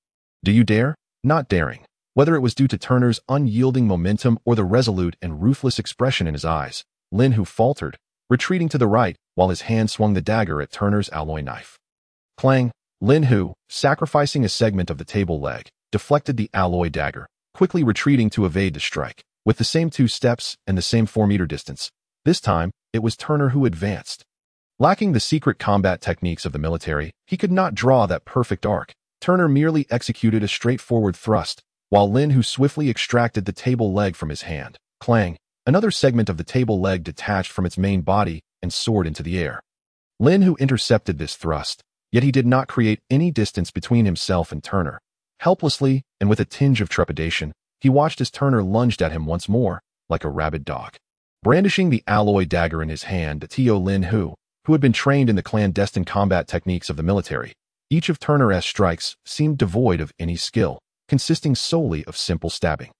Do you dare? Not daring. Whether it was due to Turner's unyielding momentum or the resolute and ruthless expression in his eyes, Lin Hu faltered, retreating to the right while his hand swung the dagger at Turner's alloy knife. Clang! Lin Hu, sacrificing a segment of the table leg, deflected the alloy dagger, quickly retreating to evade the strike. With the same 2 steps and the same 4-meter distance, this time, it was Turner who advanced. Lacking the secret combat techniques of the military, he could not draw that perfect arc. Turner merely executed a straightforward thrust, while Lin Hu swiftly extracted the table leg from his hand. Clang! Another segment of the table leg detached from its main body and soared into the air. Lin Hu intercepted this thrust, yet he did not create any distance between himself and Turner. Helplessly, and with a tinge of trepidation, he watched as Turner lunged at him once more, like a rabid dog. Brandishing the alloy dagger in his hand, Tio Lin Hu, who had been trained in the clandestine combat techniques of the military, each of Turner's strikes seemed devoid of any skill, consisting solely of simple stabbing,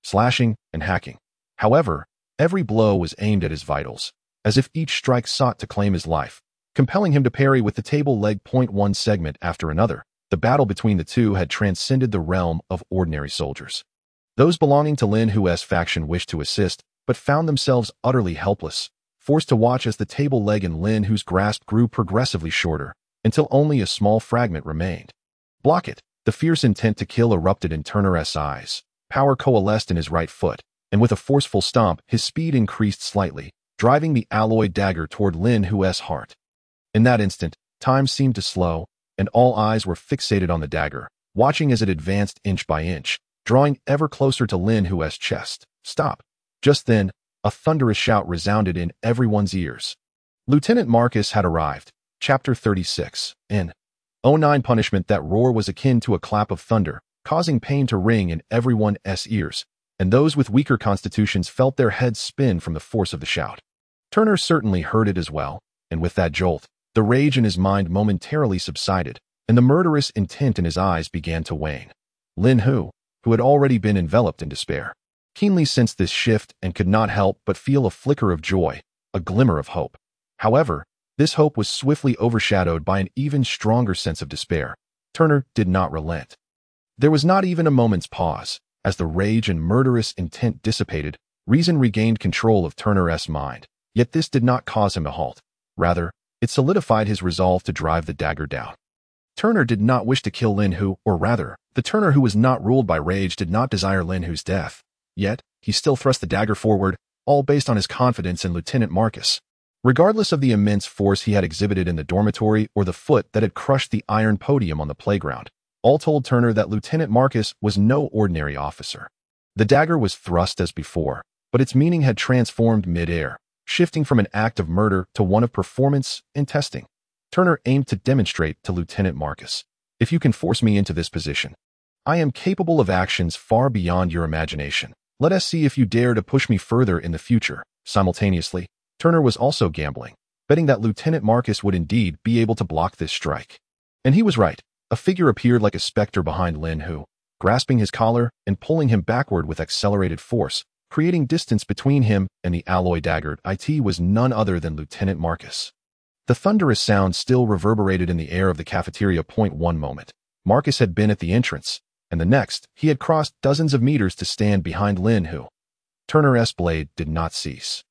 slashing, and hacking. However, every blow was aimed at his vitals, as if each strike sought to claim his life, compelling him to parry with the table leg one segment after another. The battle between the two had transcended the realm of ordinary soldiers. Those belonging to Lin Hu's faction wished to assist, but found themselves utterly helpless, forced to watch as the table leg in Lin Hu's grasp grew progressively shorter, until only a small fragment remained. Block it! The fierce intent to kill erupted in Turner's eyes. Power coalesced in his right foot, and with a forceful stomp, his speed increased slightly, driving the alloy dagger toward Lin Hu's heart. In that instant, time seemed to slow, and all eyes were fixated on the dagger, watching as it advanced inch by inch, drawing ever closer to Lin Hu's chest. Stop! Just then, a thunderous shout resounded in everyone's ears. Lieutenant Marcus had arrived. Chapter 36. In 09 punishment, that roar was akin to a clap of thunder, causing pain to ring in everyone's ears, and those with weaker constitutions felt their heads spin from the force of the shout. Turner certainly heard it as well, and with that jolt, the rage in his mind momentarily subsided, and the murderous intent in his eyes began to wane. Lin Hu, who had already been enveloped in despair, keenly sensed this shift and could not help but feel a flicker of joy, a glimmer of hope. However, this hope was swiftly overshadowed by an even stronger sense of despair. Turner did not relent. There was not even a moment's pause. As the rage and murderous intent dissipated, reason regained control of Turner's mind. Yet this did not cause him to halt. Rather, it solidified his resolve to drive the dagger down. Turner did not wish to kill Lin Hu, or rather, the Turner who was not ruled by rage did not desire Lin Hu's death. Yet, he still thrust the dagger forward, all based on his confidence in Lieutenant Marcus. Regardless of the immense force he had exhibited in the dormitory or the foot that had crushed the iron podium on the playground, all told Turner that Lieutenant Marcus was no ordinary officer. The dagger was thrust as before, but its meaning had transformed mid-air, shifting from an act of murder to one of performance and testing. Turner aimed to demonstrate to Lieutenant Marcus, if you can force me into this position, I am capable of actions far beyond your imagination. Let us see if you dare to push me further in the future. Simultaneously, Turner was also gambling, betting that Lieutenant Marcus would indeed be able to block this strike. And he was right. A figure appeared like a specter behind Lin Hu, grasping his collar and pulling him backward with accelerated force, creating distance between him and the alloy dagger. It was none other than Lieutenant Marcus. The thunderous sound still reverberated in the air of the cafeteria. One moment, Marcus had been at the entrance, and the next, he had crossed dozens of meters to stand behind Lin Hu. Turner's blade did not cease.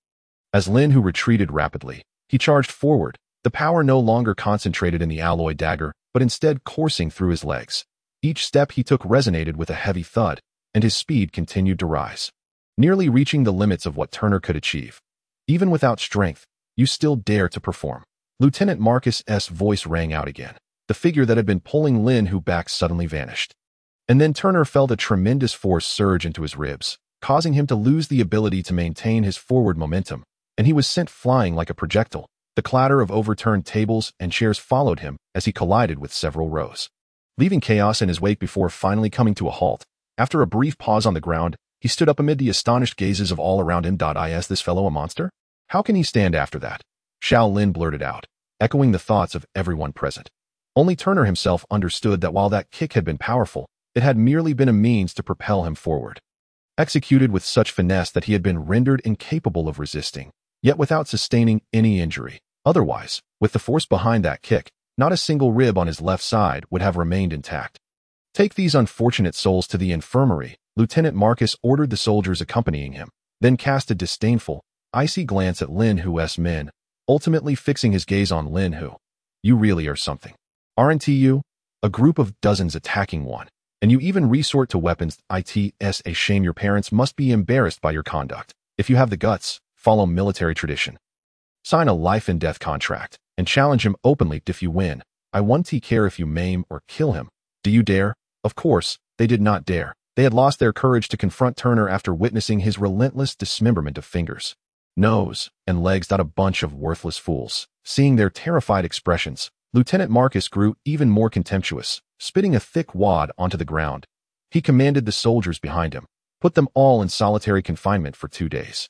As Lin Hu retreated rapidly, he charged forward, the power no longer concentrated in the alloy dagger, but instead coursing through his legs. Each step he took resonated with a heavy thud, and his speed continued to rise, nearly reaching the limits of what Turner could achieve. Even without strength, you still dare to perform. Lieutenant Marcus's voice rang out again. The figure that had been pulling Lin Hu back suddenly vanished. And then Turner felt a tremendous force surge into his ribs, causing him to lose the ability to maintain his forward momentum, and he was sent flying like a projectile. The clatter of overturned tables and chairs followed him as he collided with several rows, leaving chaos in his wake before finally coming to a halt. After a brief pause on the ground, he stood up amid the astonished gazes of all around him. Is this fellow a monster? How can he stand after that? Xiao Lin blurted out, echoing the thoughts of everyone present. Only Turner himself understood that while that kick had been powerful, it had merely been a means to propel him forward, executed with such finesse that he had been rendered incapable of resisting, yet without sustaining any injury. Otherwise, with the force behind that kick, not a single rib on his left side would have remained intact. Take these unfortunate souls to the infirmary, Lieutenant Marcus ordered the soldiers accompanying him, then cast a disdainful, icy glance at Lin Hu's men, ultimately fixing his gaze on Lin Hu. You really are something. Aren't you? A group of dozens attacking one, and you even resort to weapons. It's a shame. Your parents must be embarrassed by your conduct. If you have the guts, follow military tradition. Sign a life and death contract, and challenge him openly. If you win, I won't care if you maim or kill him. Do you dare? Of course, they did not dare. They had lost their courage to confront Turner after witnessing his relentless dismemberment of fingers, nose, and legs. A bunch of worthless fools. Seeing their terrified expressions, Lieutenant Marcus grew even more contemptuous, spitting a thick wad onto the ground. He commanded the soldiers behind him, put them all in solitary confinement for 2 days.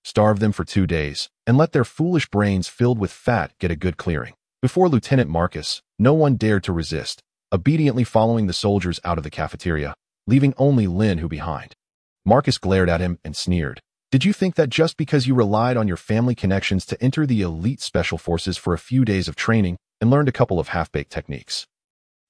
Starve them for 2 days, and let their foolish brains filled with fat get a good clearing. Before Lieutenant Marcus, no one dared to resist, obediently following the soldiers out of the cafeteria, leaving only Lin Hu behind. Marcus glared at him and sneered. Did you think that just because you relied on your family connections to enter the elite special forces for a few days of training and learned a couple of half-baked techniques,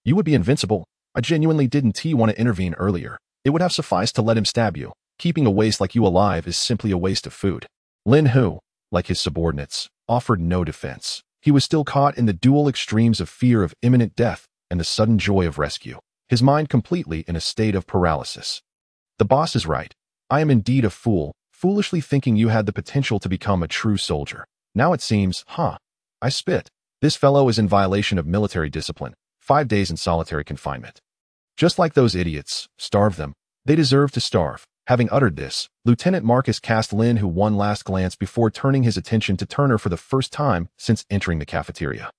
you would be invincible? I genuinely didn't want to intervene earlier. It would have sufficed to let him stab you. Keeping a waste like you alive is simply a waste of food. Lin Hu, like his subordinates, offered no defense. He was still caught in the dual extremes of fear of imminent death and the sudden joy of rescue, his mind completely in a state of paralysis. The boss is right. I am indeed a fool, foolishly thinking you had the potential to become a true soldier. Now it seems, I spit. This fellow is in violation of military discipline. 5 days in solitary confinement. Just like those idiots, starve them. They deserve to starve. Having uttered this, Lieutenant Marcus cast Lin Hu one last glance before turning his attention to Turner for the first time since entering the cafeteria.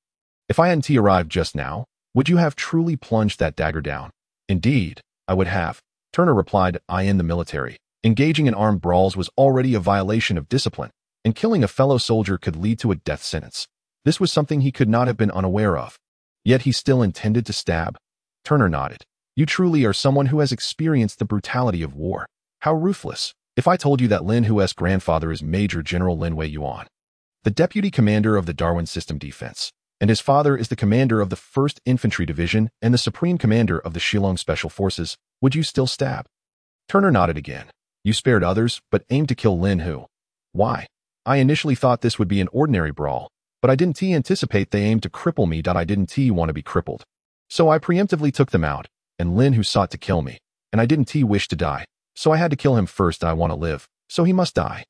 If I hadn't arrived just now, would you have truly plunged that dagger down? Indeed, I would have, Turner replied. I in the military. Engaging in armed brawls was already a violation of discipline, and killing a fellow soldier could lead to a death sentence. This was something he could not have been unaware of. Yet he still intended to stab? Turner nodded. You truly are someone who has experienced the brutality of war. How ruthless. If I told you that Lin Hu's grandfather is Major General Lin Wei Yuan, the deputy commander of the Darwin System Defense, and his father is the commander of the 1st Infantry Division and the supreme commander of the Shillong Special Forces, would you still stab? Turner nodded again. You spared others, but aimed to kill Lin Hu. Why? I initially thought this would be an ordinary brawl, but I didn't anticipate they aimed to cripple me. I didn't want to be crippled. So I preemptively took them out, and Lin Hu sought to kill me, and I didn't wish to die. So I had to kill him first. I want to live, so he must die.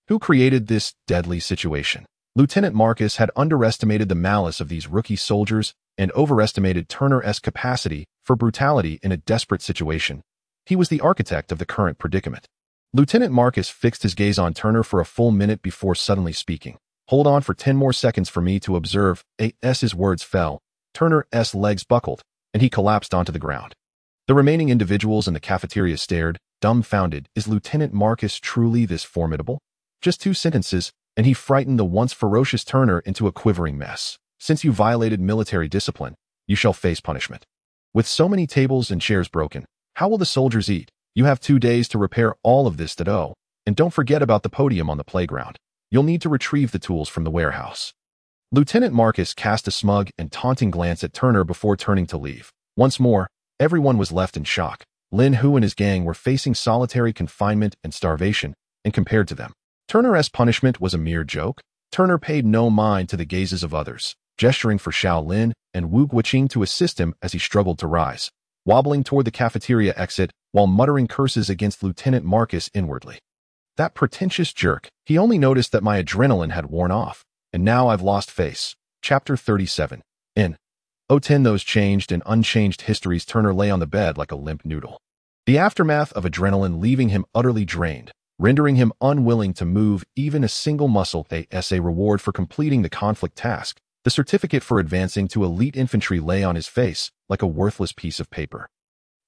Who created this deadly situation? Lieutenant Marcus had underestimated the malice of these rookie soldiers and overestimated Turner's capacity for brutality in a desperate situation. He was the architect of the current predicament. Lieutenant Marcus fixed his gaze on Turner for a full minute before suddenly speaking. Hold on for 10 more seconds for me to observe. His words fell. Turner's legs buckled, and he collapsed onto the ground. The remaining individuals in the cafeteria stared, dumbfounded. Is Lieutenant Marcus truly this formidable? Just 2 sentences, and he frightened the once ferocious Turner into a quivering mess. Since you violated military discipline, you shall face punishment. With so many tables and chairs broken, how will the soldiers eat? You have 2 days to repair all of this ditto. And don't forget about the podium on the playground. You'll need to retrieve the tools from the warehouse. Lieutenant Marcus cast a smug and taunting glance at Turner before turning to leave. Once more, everyone was left in shock. Lin Hu and his gang were facing solitary confinement and starvation, and compared to them, Turner's punishment was a mere joke. Turner paid no mind to the gazes of others, gesturing for Xiao Lin and Wu Guoqing to assist him as he struggled to rise, wobbling toward the cafeteria exit while muttering curses against Lieutenant Marcus inwardly. That pretentious jerk, he only noticed that my adrenaline had worn off, and now I've lost face. Chapter 37. In O10 those changed and unchanged histories. Turner lay on the bed like a limp noodle. The aftermath of adrenaline leaving him utterly drained, rendering him unwilling to move even a single muscle. As a reward for completing the conflict task, the certificate for advancing to elite infantry lay on his face like a worthless piece of paper.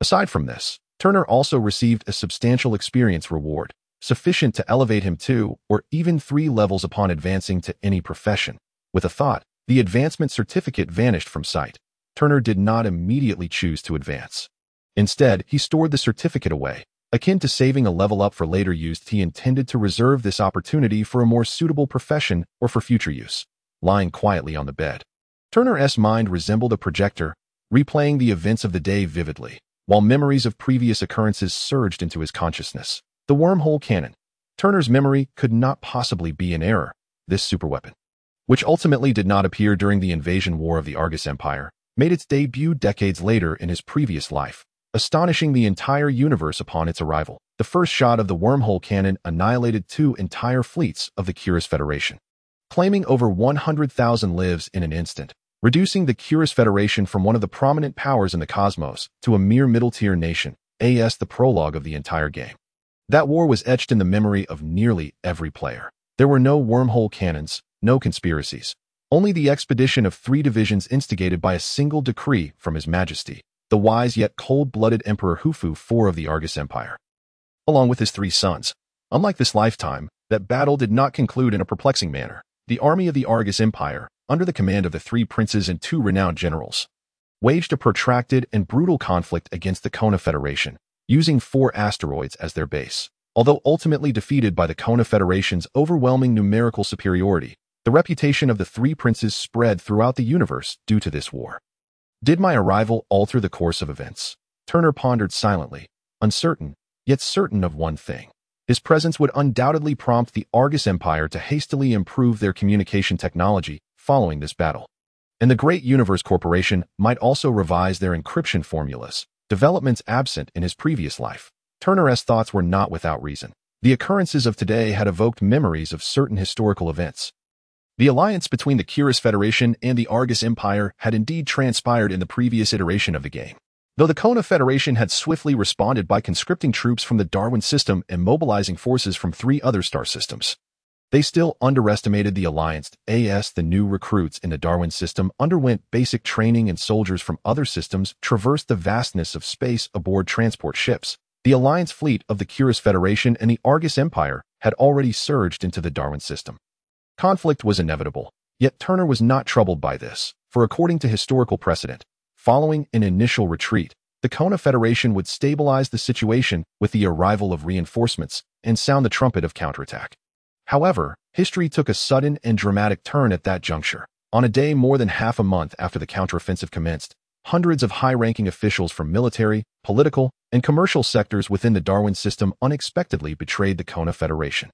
Aside from this, Turner also received a substantial experience reward, sufficient to elevate him 2 or even 3 levels upon advancing to any profession. With a thought, the advancement certificate vanished from sight. Turner did not immediately choose to advance. Instead, he stored the certificate away, akin to saving a level up for later use. He intended to reserve this opportunity for a more suitable profession or for future use. Lying quietly on the bed, Turner's mind resembled a projector, replaying the events of the day vividly, while memories of previous occurrences surged into his consciousness. The wormhole cannon. Turner's memory could not possibly be in error. This superweapon, which ultimately did not appear during the invasion war of the Argus Empire, made its debut decades later in his previous life, astonishing the entire universe upon its arrival. The first shot of the wormhole cannon annihilated 2 entire fleets of the Curious Federation, claiming over 100,000 lives in an instant, reducing the Curious Federation from one of the prominent powers in the cosmos to a mere middle-tier nation. The prologue of the entire game. That war was etched in the memory of nearly every player. There were no wormhole cannons, no conspiracies, only the expedition of 3 divisions instigated by a single decree from His Majesty, the wise yet cold-blooded Emperor Hufu IV of the Argus Empire, along with his 3 sons. Unlike this lifetime, that battle did not conclude in a perplexing manner. The army of the Argus Empire, under the command of the 3 princes and 2 renowned generals, waged a protracted and brutal conflict against the Kona Federation, using 4 asteroids as their base. Although ultimately defeated by the Kona Federation's overwhelming numerical superiority, the reputation of the 3 princes spread throughout the universe due to this war. Did my arrival alter the course of events? Turner pondered silently, uncertain, yet certain of one thing. His presence would undoubtedly prompt the Argus Empire to hastily improve their communication technology following this battle. And the Great Universe Corporation might also revise their encryption formulas, developments absent in his previous life. Turner's thoughts were not without reason. The occurrences of today had evoked memories of certain historical events. The alliance between the Curious Federation and the Argus Empire had indeed transpired in the previous iteration of the game. Though the Kona Federation had swiftly responded by conscripting troops from the Darwin system and mobilizing forces from 3 other star systems, they still underestimated the alliance. The new recruits in the Darwin system underwent basic training, and soldiers from other systems traversed the vastness of space aboard transport ships. The alliance fleet of the Curious Federation and the Argus Empire had already surged into the Darwin system. Conflict was inevitable, yet Turner was not troubled by this, for according to historical precedent, following an initial retreat, the Kona Federation would stabilize the situation with the arrival of reinforcements and sound the trumpet of counterattack. However, history took a sudden and dramatic turn at that juncture. On a day more than half a month after the counteroffensive commenced, hundreds of high-ranking officials from military, political, and commercial sectors within the Darwin system unexpectedly betrayed the Kona Federation.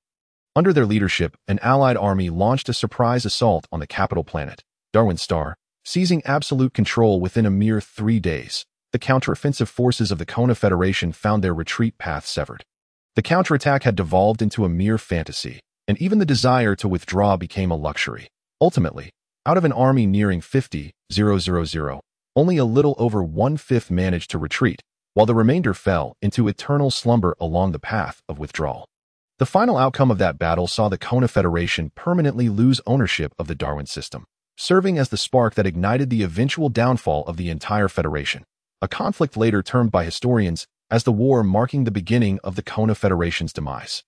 Under their leadership, an allied army launched a surprise assault on the capital planet, Darwin Star, seizing absolute control within a mere 3 days. The counteroffensive forces of the Kona Federation found their retreat path severed. The counterattack had devolved into a mere fantasy, and even the desire to withdraw became a luxury. Ultimately, out of an army nearing 50,000, only a little over 1/5 managed to retreat, while the remainder fell into eternal slumber along the path of withdrawal. The final outcome of that battle saw the Kona Federation permanently lose ownership of the Darwin system, serving as the spark that ignited the eventual downfall of the entire Federation. a conflict later termed by historians as the war marking the beginning of the Kona Federation's demise.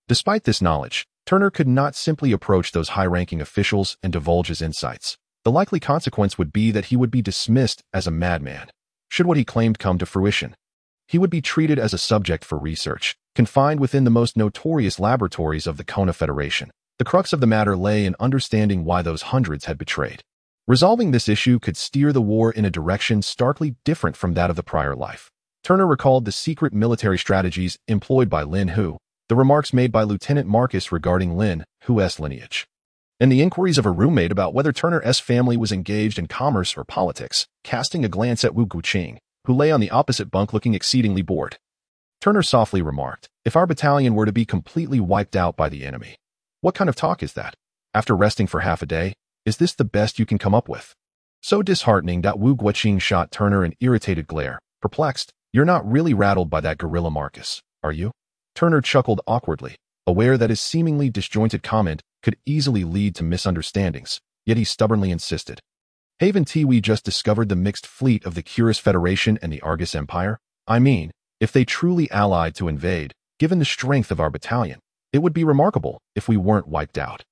Despite this knowledge, Turner could not simply approach those high-ranking officials and divulge his insights. The likely consequence would be that he would be dismissed as a madman. Should what he claimed come to fruition, he would be treated as a subject for research, confined within the most notorious laboratories of the Kona Federation. The crux of the matter lay in understanding why those hundreds had betrayed. Resolving this issue could steer the war in a direction starkly different from that of the prior life. Turner recalled the secret military strategies employed by Lin Hu, the remarks made by Lieutenant Marcus regarding Lin Hu's lineage, and the inquiries of a roommate about whether Turner's family was engaged in commerce or politics, casting a glance at Wu Guqing, who lay on the opposite bunk looking exceedingly bored. Turner softly remarked, "If our battalion were to be completely wiped out by the enemy, what kind of talk is that? After resting for half a day, is this the best you can come up with?" So disheartening that Wu Guqing shot Turner an irritated glare. Perplexed, "You're not really rattled by that gorilla Marcus, are you?" Turner chuckled awkwardly, aware that his seemingly disjointed comment could easily lead to misunderstandings, yet he stubbornly insisted. "Haven't we just discovered the mixed fleet of the Curious Federation and the Argus Empire? I mean, if they truly allied to invade, given the strength of our battalion, it would be remarkable if we weren't wiped out.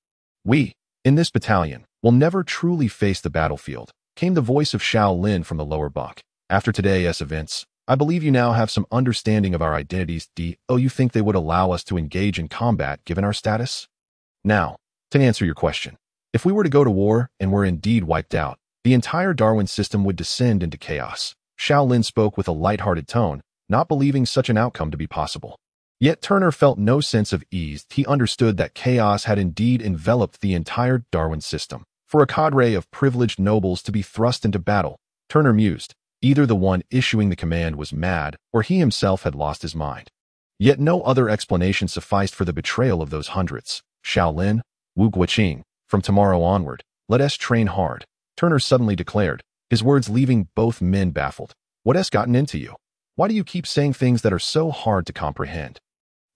We, in this battalion, will never truly face the battlefield," came the voice of Xiao Lin from the lower bunk. "After today's events, I believe you now have some understanding of our identities. You think they would allow us to engage in combat given our status? Now, to answer your question, if we were to go to war and were indeed wiped out, the entire Darwin system would descend into chaos." Xiao Lin spoke with a light-hearted tone, not believing such an outcome to be possible. Yet Turner felt no sense of ease. He understood that chaos had indeed enveloped the entire Darwin system. For a cadre of privileged nobles to be thrust into battle, Turner mused, either the one issuing the command was mad or he himself had lost his mind. Yet no other explanation sufficed for the betrayal of those hundreds. "Xiao Lin, Wu Guqing, from tomorrow onward, let us train hard," Turner suddenly declared, his words leaving both men baffled. "What has gotten into you? Why do you keep saying things that are so hard to comprehend?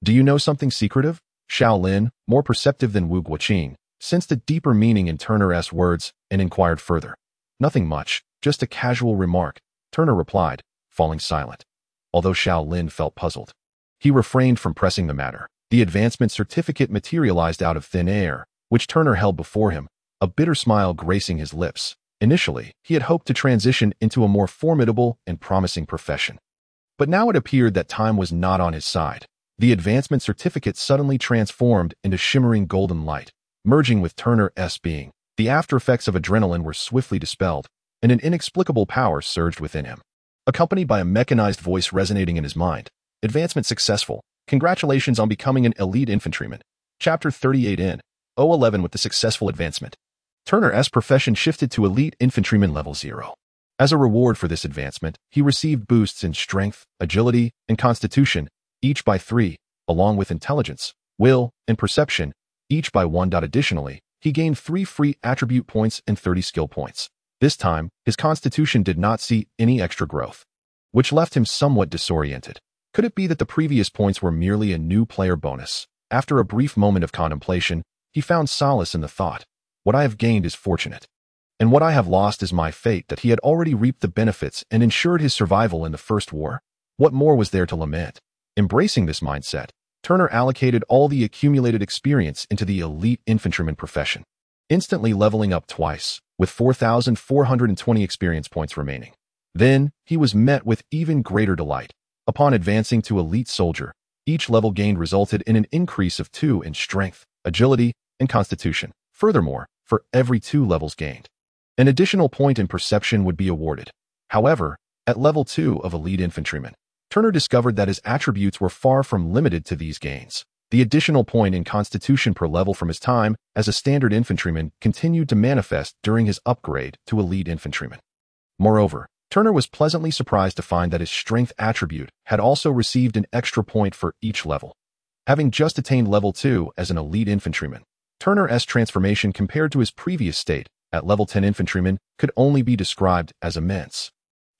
Do you know something secretive?" Xiao Lin, more perceptive than Wu Guqing, sensed a deeper meaning in Turner's words and inquired further. "Nothing much, just a casual remark," Turner replied, falling silent. Although Xiao Lin felt puzzled, he refrained from pressing the matter. The advancement certificate materialized out of thin air, which Turner held before him, a bitter smile gracing his lips. Initially, he had hoped to transition into a more formidable and promising profession. But now it appeared that time was not on his side. The advancement certificate suddenly transformed into shimmering golden light, merging with Turner's being. The aftereffects of adrenaline were swiftly dispelled, and an inexplicable power surged within him, accompanied by a mechanized voice resonating in his mind. "Advancement successful. Congratulations on becoming an elite infantryman." Chapter 38 in 011 with the successful advancement. Turner's profession shifted to elite infantryman level 0. As a reward for this advancement, he received boosts in strength, agility, and constitution, each by 3, along with intelligence, will, and perception, each by 1. Additionally, he gained 3 free attribute points and 30 skill points. This time, his constitution did not see any extra growth, which left him somewhat disoriented. Could it be that the previous points were merely a new player bonus? After a brief moment of contemplation, he found solace in the thought, "What I have gained is fortunate, and what I have lost is my fate." That he had already reaped the benefits and ensured his survival in the First War. What more was there to lament? Embracing this mindset, Turner allocated all the accumulated experience into the elite infantryman profession, instantly leveling up twice, with 4,420 experience points remaining. Then, he was met with even greater delight. Upon advancing to elite soldier, each level gained resulted in an increase of 2 in strength, agility, and constitution. Furthermore, for every 2 levels gained, an additional point in perception would be awarded. However, at level 2 of elite infantryman, Turner discovered that his attributes were far from limited to these gains. The additional point in constitution per level from his time as a standard infantryman continued to manifest during his upgrade to elite infantryman. Moreover, Turner was pleasantly surprised to find that his strength attribute had also received an extra point for each level. Having just attained level 2 as an elite infantryman, Turner's transformation compared to his previous state at level 10 infantryman could only be described as immense.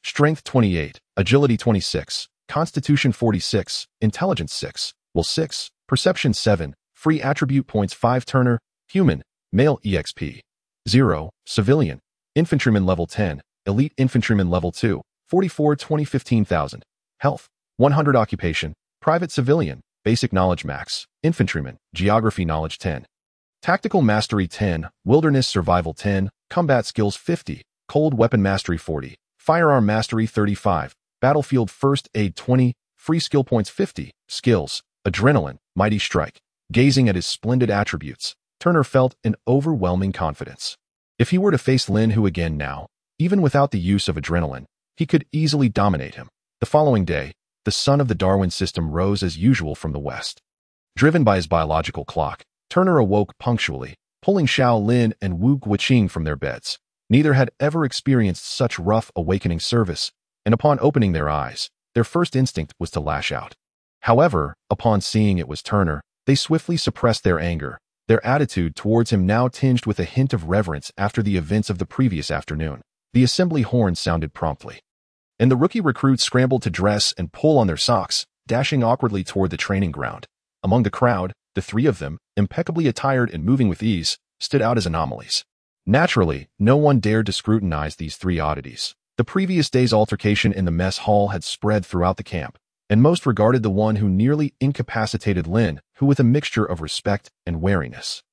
Strength 28, agility 26, constitution 46, intelligence 6, will 6, perception 7, free attribute points 5. Turner, human, male EXP 0, civilian, infantryman level 10, elite infantryman level 2, 44 20 15,000. Health, 100. Occupation, private civilian. Basic knowledge max, infantryman. Geography knowledge 10. Tactical mastery 10, wilderness survival 10, combat skills 50, cold weapon mastery 40, firearm mastery 35, battlefield first aid 20, free skill points 50, skills, adrenaline, mighty strike. Gazing at his splendid attributes, Turner felt an overwhelming confidence. If he were to face Lin Hu again now, even without the use of adrenaline, he could easily dominate him. The following day, the sun of the Darwin system rose as usual from the west. Driven by his biological clock, Turner awoke punctually, pulling Xiao Lin and Wu Guiqing from their beds. Neither had ever experienced such rough awakening service, and upon opening their eyes, their first instinct was to lash out. However, upon seeing it was Turner, they swiftly suppressed their anger, their attitude towards him now tinged with a hint of reverence after the events of the previous afternoon. The assembly horn sounded promptly, and the rookie recruits scrambled to dress and pull on their socks, dashing awkwardly toward the training ground. Among the crowd, the three of them, impeccably attired and moving with ease, stood out as anomalies. Naturally, no one dared to scrutinize these three oddities. The previous day's altercation in the mess hall had spread throughout the camp, and most regarded the one who nearly incapacitated Lin Hu with a mixture of respect and wariness.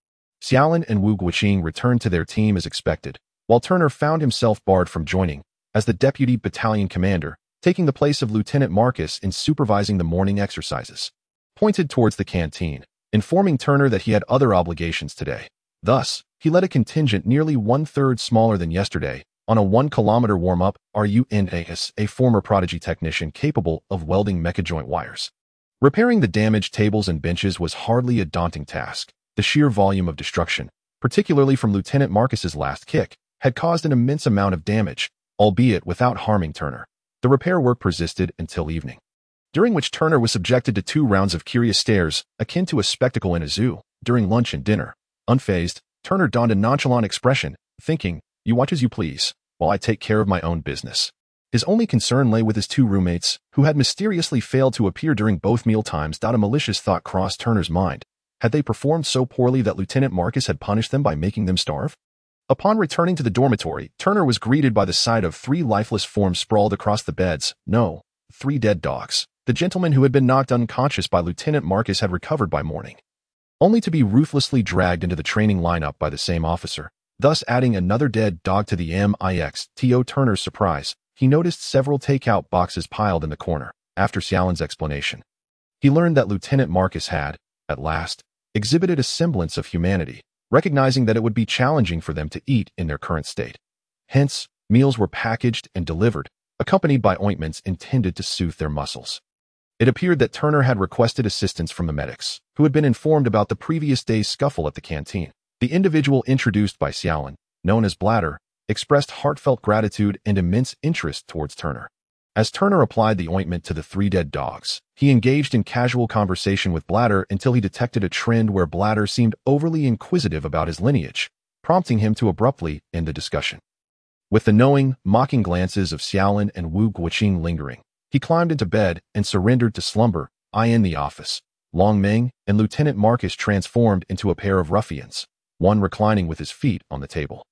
Xiaolin and Wu Guiqing returned to their team as expected, while Turner found himself barred from joining, as the deputy battalion commander, taking the place of Lieutenant Marcus in supervising the morning exercises. Pointed towards the canteen, informing Turner that he had other obligations today. Thus, he led a contingent nearly one-third smaller than yesterday on a 1-kilometer warm-up. RUNAS, a former prodigy technician capable of welding mecha joint wires. Repairing the damaged tables and benches was hardly a daunting task. The sheer volume of destruction, particularly from Lieutenant Marcus's last kick, had caused an immense amount of damage, albeit without harming Turner. The repair work persisted until evening, during which Turner was subjected to 2 rounds of curious stares, akin to a spectacle in a zoo, during lunch and dinner. Unfazed, Turner donned a nonchalant expression, thinking, "You watch as you please, while I take care of my own business." His only concern lay with his 2 roommates, who had mysteriously failed to appear during both meal times. A malicious thought crossed Turner's mind. Had they performed so poorly that Lieutenant Marcus had punished them by making them starve? Upon returning to the dormitory, Turner was greeted by the sight of 3 lifeless forms sprawled across the beds. No, 3 dead dogs. The gentleman who had been knocked unconscious by Lieutenant Marcus had recovered by morning, only to be ruthlessly dragged into the training lineup by the same officer, thus adding another dead dog to the mix. To Turner's surprise, he noticed several takeout boxes piled in the corner. After Xiaolin's explanation, he learned that Lieutenant Marcus had, at last, exhibited a semblance of humanity, recognizing that it would be challenging for them to eat in their current state. Hence, meals were packaged and delivered, accompanied by ointments intended to soothe their muscles. It appeared that Turner had requested assistance from the medics, who had been informed about the previous day's scuffle at the canteen. The individual introduced by Xiaolin, known as Bladder, expressed heartfelt gratitude and immense interest towards Turner. As Turner applied the ointment to the 3 dead dogs, he engaged in casual conversation with Bladder until he detected a trend where Bladder seemed overly inquisitive about his lineage, prompting him to abruptly end the discussion. With the knowing, mocking glances of Xiaolin and Wu Guiqing lingering, he climbed into bed and surrendered to slumber. In the office, Long Meng and Lieutenant Marcus transformed into a pair of ruffians, one reclining with his feet on the table,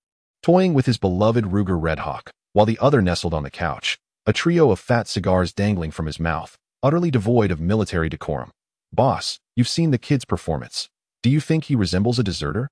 toying with his beloved Ruger Red Hawk, while the other nestled on the couch, a trio of fat cigars dangling from his mouth, utterly devoid of military decorum. "Boss, you've seen the kid's performance. Do you think he resembles a deserter?"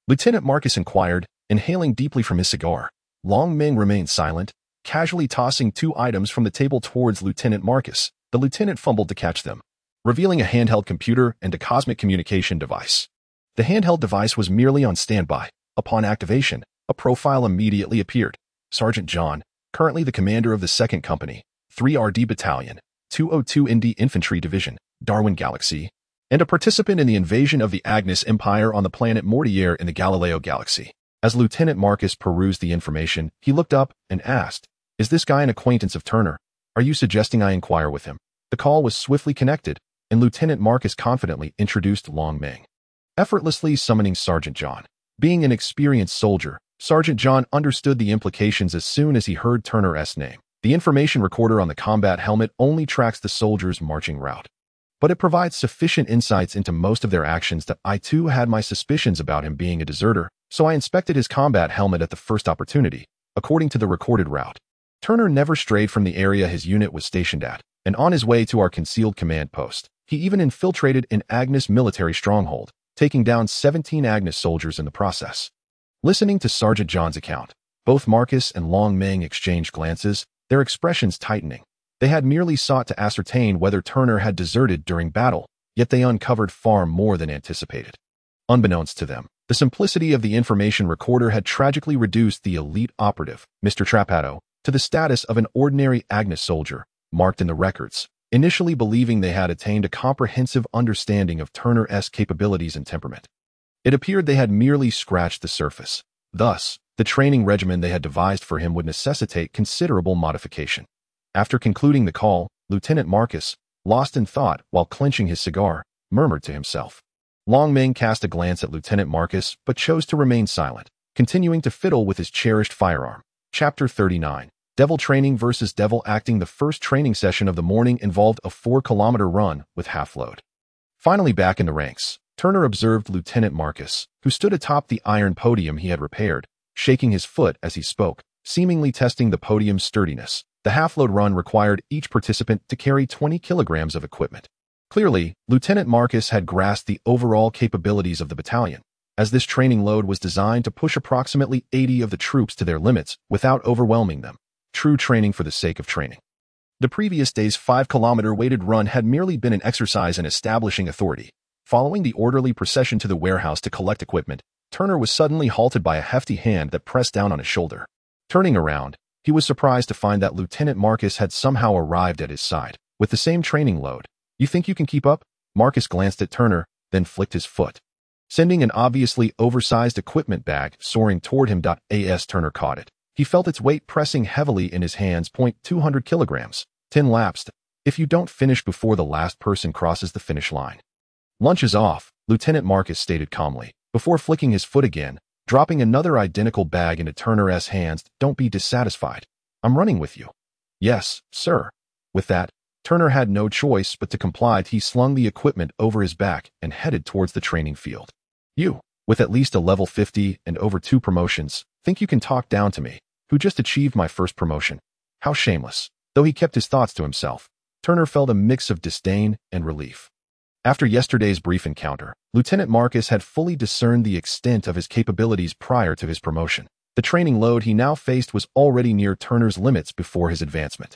Lieutenant Marcus inquired, inhaling deeply from his cigar. Long Meng remained silent, casually tossing 2 items from the table towards Lieutenant Marcus. The lieutenant fumbled to catch them, revealing a handheld computer and a cosmic communication device. The handheld device was merely on standby. Upon activation, a profile immediately appeared. Sergeant John, currently the commander of the 2nd Company, 3RD Battalion, 202 ND Infantry Division, Darwin Galaxy, and a participant in the invasion of the Agnes Empire on the planet Mortier in the Galileo Galaxy. As Lieutenant Marcus perused the information, he looked up and asked, "Is this guy an acquaintance of Turner? Are you suggesting I inquire with him?" The call was swiftly connected, and Lieutenant Marcus confidently introduced Long Meng, effortlessly summoning Sergeant John. Being an experienced soldier, Sergeant John understood the implications as soon as he heard Turner's name. The information recorder on the combat helmet only tracks the soldier's marching route, but it provides sufficient insights into most of their actions that I too had my suspicions about him being a deserter, so I inspected his combat helmet at the first opportunity, according to the recorded route. Turner never strayed from the area his unit was stationed at, and on his way to our concealed command post, he even infiltrated an Agnes military stronghold, taking down 17 Agnes soldiers in the process. Listening to Sergeant John's account, both Marcus and Long Meng exchanged glances, their expressions tightening. They had merely sought to ascertain whether Turner had deserted during battle, yet they uncovered far more than anticipated. Unbeknownst to them, the simplicity of the information recorder had tragically reduced the elite operative, Mr. Trapato, to the status of an ordinary Agnes soldier, marked in the records, initially believing they had attained a comprehensive understanding of Turner's capabilities and temperament. It appeared they had merely scratched the surface. Thus, the training regimen they had devised for him would necessitate considerable modification. After concluding the call, Lieutenant Marcus, lost in thought while clenching his cigar, murmured to himself. Long Meng cast a glance at Lieutenant Marcus but chose to remain silent, continuing to fiddle with his cherished firearm. Chapter 39. Devil Training versus Devil Acting. The first training session of the morning involved a 4-kilometer run with half load. Finally back in the ranks, Turner observed Lieutenant Marcus, who stood atop the iron podium he had repaired, shaking his foot as he spoke, seemingly testing the podium's sturdiness. The half-load run required each participant to carry 20 kilograms of equipment. Clearly, Lieutenant Marcus had grasped the overall capabilities of the battalion, as this training load was designed to push approximately 80 of the troops to their limits without overwhelming them. True training for the sake of training. The previous day's 5-kilometer weighted run had merely been an exercise in establishing authority. Following the orderly procession to the warehouse to collect equipment, Turner was suddenly halted by a hefty hand that pressed down on his shoulder. Turning around, he was surprised to find that Lieutenant Marcus had somehow arrived at his side, with the same training load. "You think you can keep up?" Marcus glanced at Turner, then flicked his foot, sending an obviously oversized equipment bag soaring toward him. As Turner caught it, he felt its weight pressing heavily in his hands. 200 kilograms. 10 laps. If you don't finish before the last person crosses the finish line. "Lunch is off," Lieutenant Marcus stated calmly, before flicking his foot again, dropping another identical bag into Turner's hands. "Don't be dissatisfied. I'm running with you." "Yes, sir." With that, Turner had no choice but to comply. He slung the equipment over his back and headed towards the training field. "You, with at least a level 50 and over 2 promotions, think you can talk down to me, who just achieved my first promotion? How shameless." Though he kept his thoughts to himself, Turner felt a mix of disdain and relief. After yesterday's brief encounter, Lieutenant Marcus had fully discerned the extent of his capabilities prior to his promotion. The training load he now faced was already near Turner's limits before his advancement,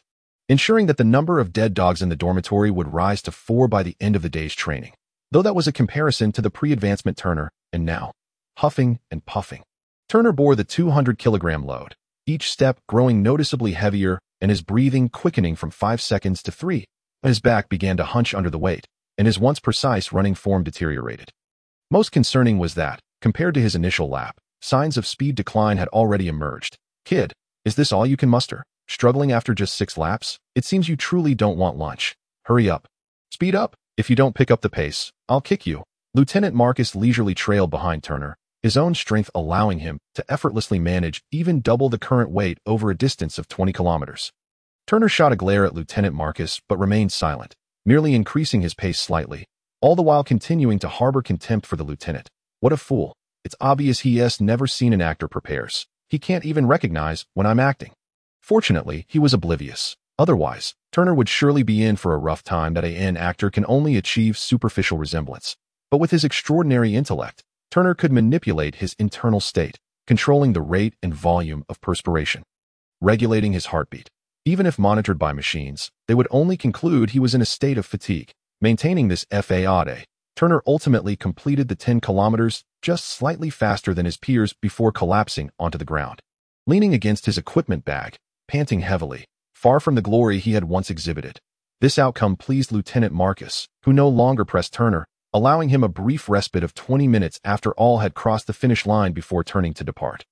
ensuring that the number of dead dogs in the dormitory would rise to 4 by the end of the day's training. Though that was a comparison to the pre-advancement Turner, and now, huffing and puffing, Turner bore the 200-kilogram load, each step growing noticeably heavier and his breathing quickening from 5 seconds to 3. His back began to hunch under the weight, and his once precise running form deteriorated. Most concerning was that, compared to his initial lap, signs of speed decline had already emerged. "Kid, is this all you can muster? Struggling after just 6 laps? It seems you truly don't want lunch. Hurry up. Speed up. If you don't pick up the pace, I'll kick you." Lieutenant Marcus leisurely trailed behind Turner, his own strength allowing him to effortlessly manage even double the current weight over a distance of 20 kilometers. Turner shot a glare at Lieutenant Marcus but remained silent, merely increasing his pace slightly, all the while continuing to harbor contempt for the lieutenant. What a fool. It's obvious he's never seen an actor prepares. He can't even recognize when I'm acting. Fortunately, he was oblivious. Otherwise, Turner would surely be in for a rough time. An actor can only achieve superficial resemblance. But with his extraordinary intellect, Turner could manipulate his internal state, controlling the rate and volume of perspiration, regulating his heartbeat. Even if monitored by machines, they would only conclude he was in a state of fatigue. Maintaining this FAAD, Turner ultimately completed the 10 kilometers just slightly faster than his peers before collapsing onto the ground, leaning against his equipment bag, panting heavily, far from the glory he had once exhibited. This outcome pleased Lieutenant Marcus, who no longer pressed Turner, allowing him a brief respite of 20 minutes after all had crossed the finish line before turning to depart.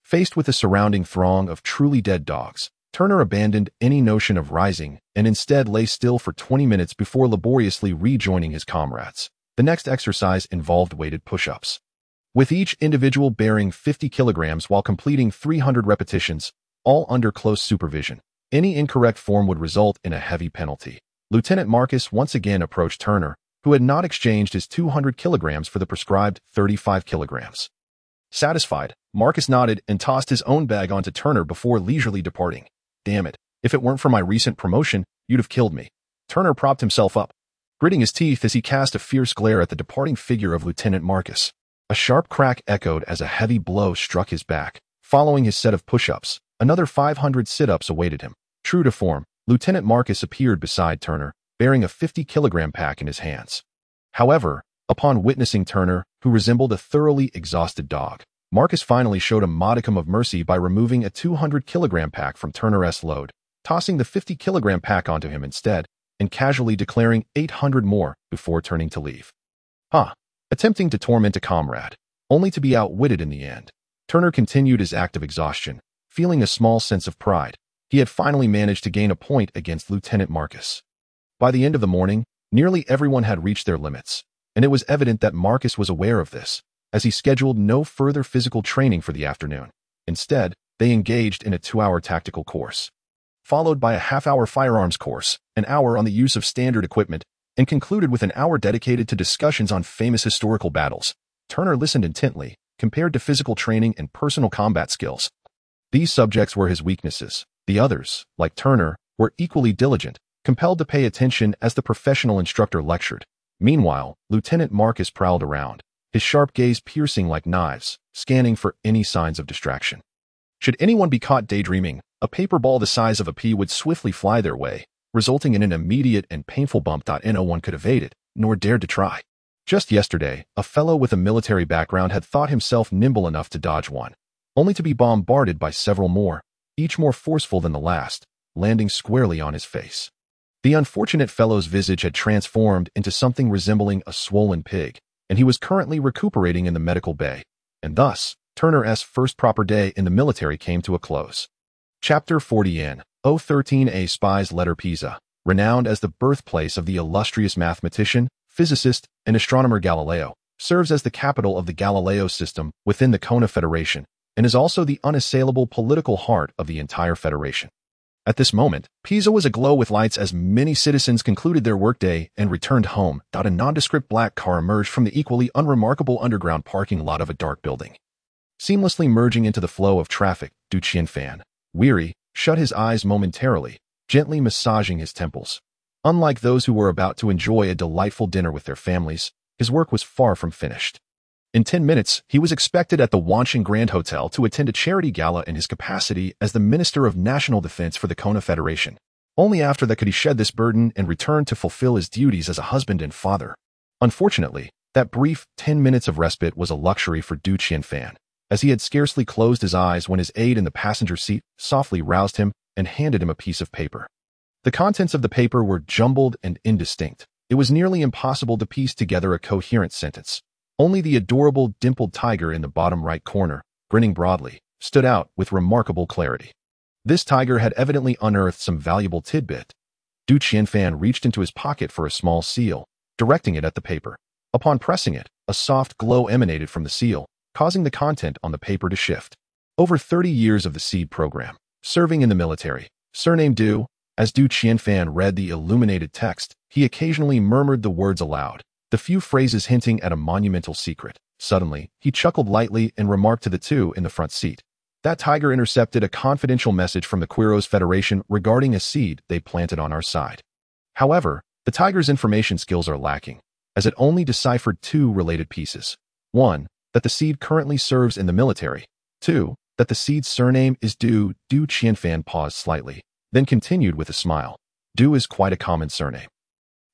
Faced with a surrounding throng of truly dead dogs, Turner abandoned any notion of rising and instead lay still for 20 minutes before laboriously rejoining his comrades. The next exercise involved weighted push-ups, with each individual bearing 50 kilograms while completing 300 repetitions, all under close supervision. Any incorrect form would result in a heavy penalty. Lieutenant Marcus once again approached Turner, who had not exchanged his 200 kilograms for the prescribed 35 kilograms. Satisfied, Marcus nodded and tossed his own bag onto Turner before leisurely departing. Damn it. If it weren't for my recent promotion, you'd have killed me. Turner propped himself up, gritting his teeth as he cast a fierce glare at the departing figure of Lieutenant Marcus. A sharp crack echoed as a heavy blow struck his back. Following his set of push-ups, another 500 sit-ups awaited him. True to form, Lieutenant Marcus appeared beside Turner, bearing a 50-kilogram pack in his hands. However, upon witnessing Turner, who resembled a thoroughly exhausted dog, Marcus finally showed a modicum of mercy by removing a 200-kilogram pack from Turner's load, tossing the 50-kilogram pack onto him instead, and casually declaring 800 more before turning to leave. Attempting to torment a comrade, only to be outwitted in the end. Turner continued his act of exhaustion, feeling a small sense of pride. He had finally managed to gain a point against Lieutenant Marcus. By the end of the morning, nearly everyone had reached their limits, and it was evident that Marcus was aware of this, as he scheduled no further physical training for the afternoon. Instead, they engaged in a 2-hour tactical course, followed by a half-hour firearms course, an hour on the use of standard equipment, and concluded with an hour dedicated to discussions on famous historical battles. Turner listened intently, compared to physical training and personal combat skills. These subjects were his weaknesses. The others, like Turner, were equally diligent, compelled to pay attention as the professional instructor lectured. Meanwhile, Lieutenant Marcus prowled around, his sharp gaze piercing like knives, scanning for any signs of distraction. Should anyone be caught daydreaming, a paper ball the size of a pea would swiftly fly their way, resulting in an immediate and painful bump. No one could evade it, nor dared to try. Just yesterday, a fellow with a military background had thought himself nimble enough to dodge one, only to be bombarded by several more, each more forceful than the last, landing squarely on his face. The unfortunate fellow's visage had transformed into something resembling a swollen pig, and he was currently recuperating in the medical bay, and thus, Turner's first proper day in the military came to a close. Chapter 40 in 013a Spies Letter Pisa, renowned as the birthplace of the illustrious mathematician, physicist, and astronomer Galileo, serves as the capital of the Galileo system within the Kona Federation, and is also the unassailable political heart of the entire Federation. At this moment, Pisa was aglow with lights as many citizens concluded their workday and returned home. A nondescript black car emerged from the equally unremarkable underground parking lot of a dark building. Seamlessly merging into the flow of traffic, Du Qianfan, weary, shut his eyes momentarily, gently massaging his temples. Unlike those who were about to enjoy a delightful dinner with their families, his work was far from finished. In 10 minutes, he was expected at the Wanshan Grand Hotel to attend a charity gala in his capacity as the Minister of National Defense for the Kona Federation. Only after that could he shed this burden and return to fulfill his duties as a husband and father. Unfortunately, that brief 10 minutes of respite was a luxury for Du Qianfan, as he had scarcely closed his eyes when his aide in the passenger seat softly roused him and handed him a piece of paper. The contents of the paper were jumbled and indistinct. It was nearly impossible to piece together a coherent sentence. Only the adorable dimpled tiger in the bottom right corner, grinning broadly, stood out with remarkable clarity. This tiger had evidently unearthed some valuable tidbit. Du Qianfan reached into his pocket for a small seal, directing it at the paper. Upon pressing it, a soft glow emanated from the seal, causing the content on the paper to shift. Over 30 years of the SEED program, serving in the military, surname Du. As Du Qianfan read the illuminated text, he occasionally murmured the words aloud, the few phrases hinting at a monumental secret. Suddenly, he chuckled lightly and remarked to the two in the front seat. That tiger intercepted a confidential message from the Quiros Federation regarding a seed they planted on our side. However, the tiger's information skills are lacking, as it only deciphered 2 related pieces. 1, that the seed currently serves in the military. 2, that the seed's surname is Du. Du Qianfan paused slightly, then continued with a smile. Du is quite a common surname.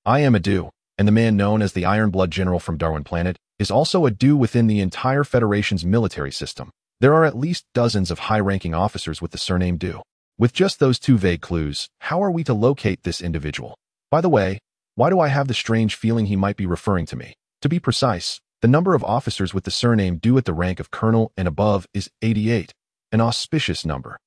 I am a Du, and the man known as the Iron Blood General from Darwin Planet is also a Du within the entire Federation's military system. There are at least dozens of high-ranking officers with the surname Du. With just those 2 vague clues, how are we to locate this individual? By the way, why do I have the strange feeling he might be referring to me? To be precise, the number of officers with the surname Du at the rank of colonel and above is 88, an auspicious number.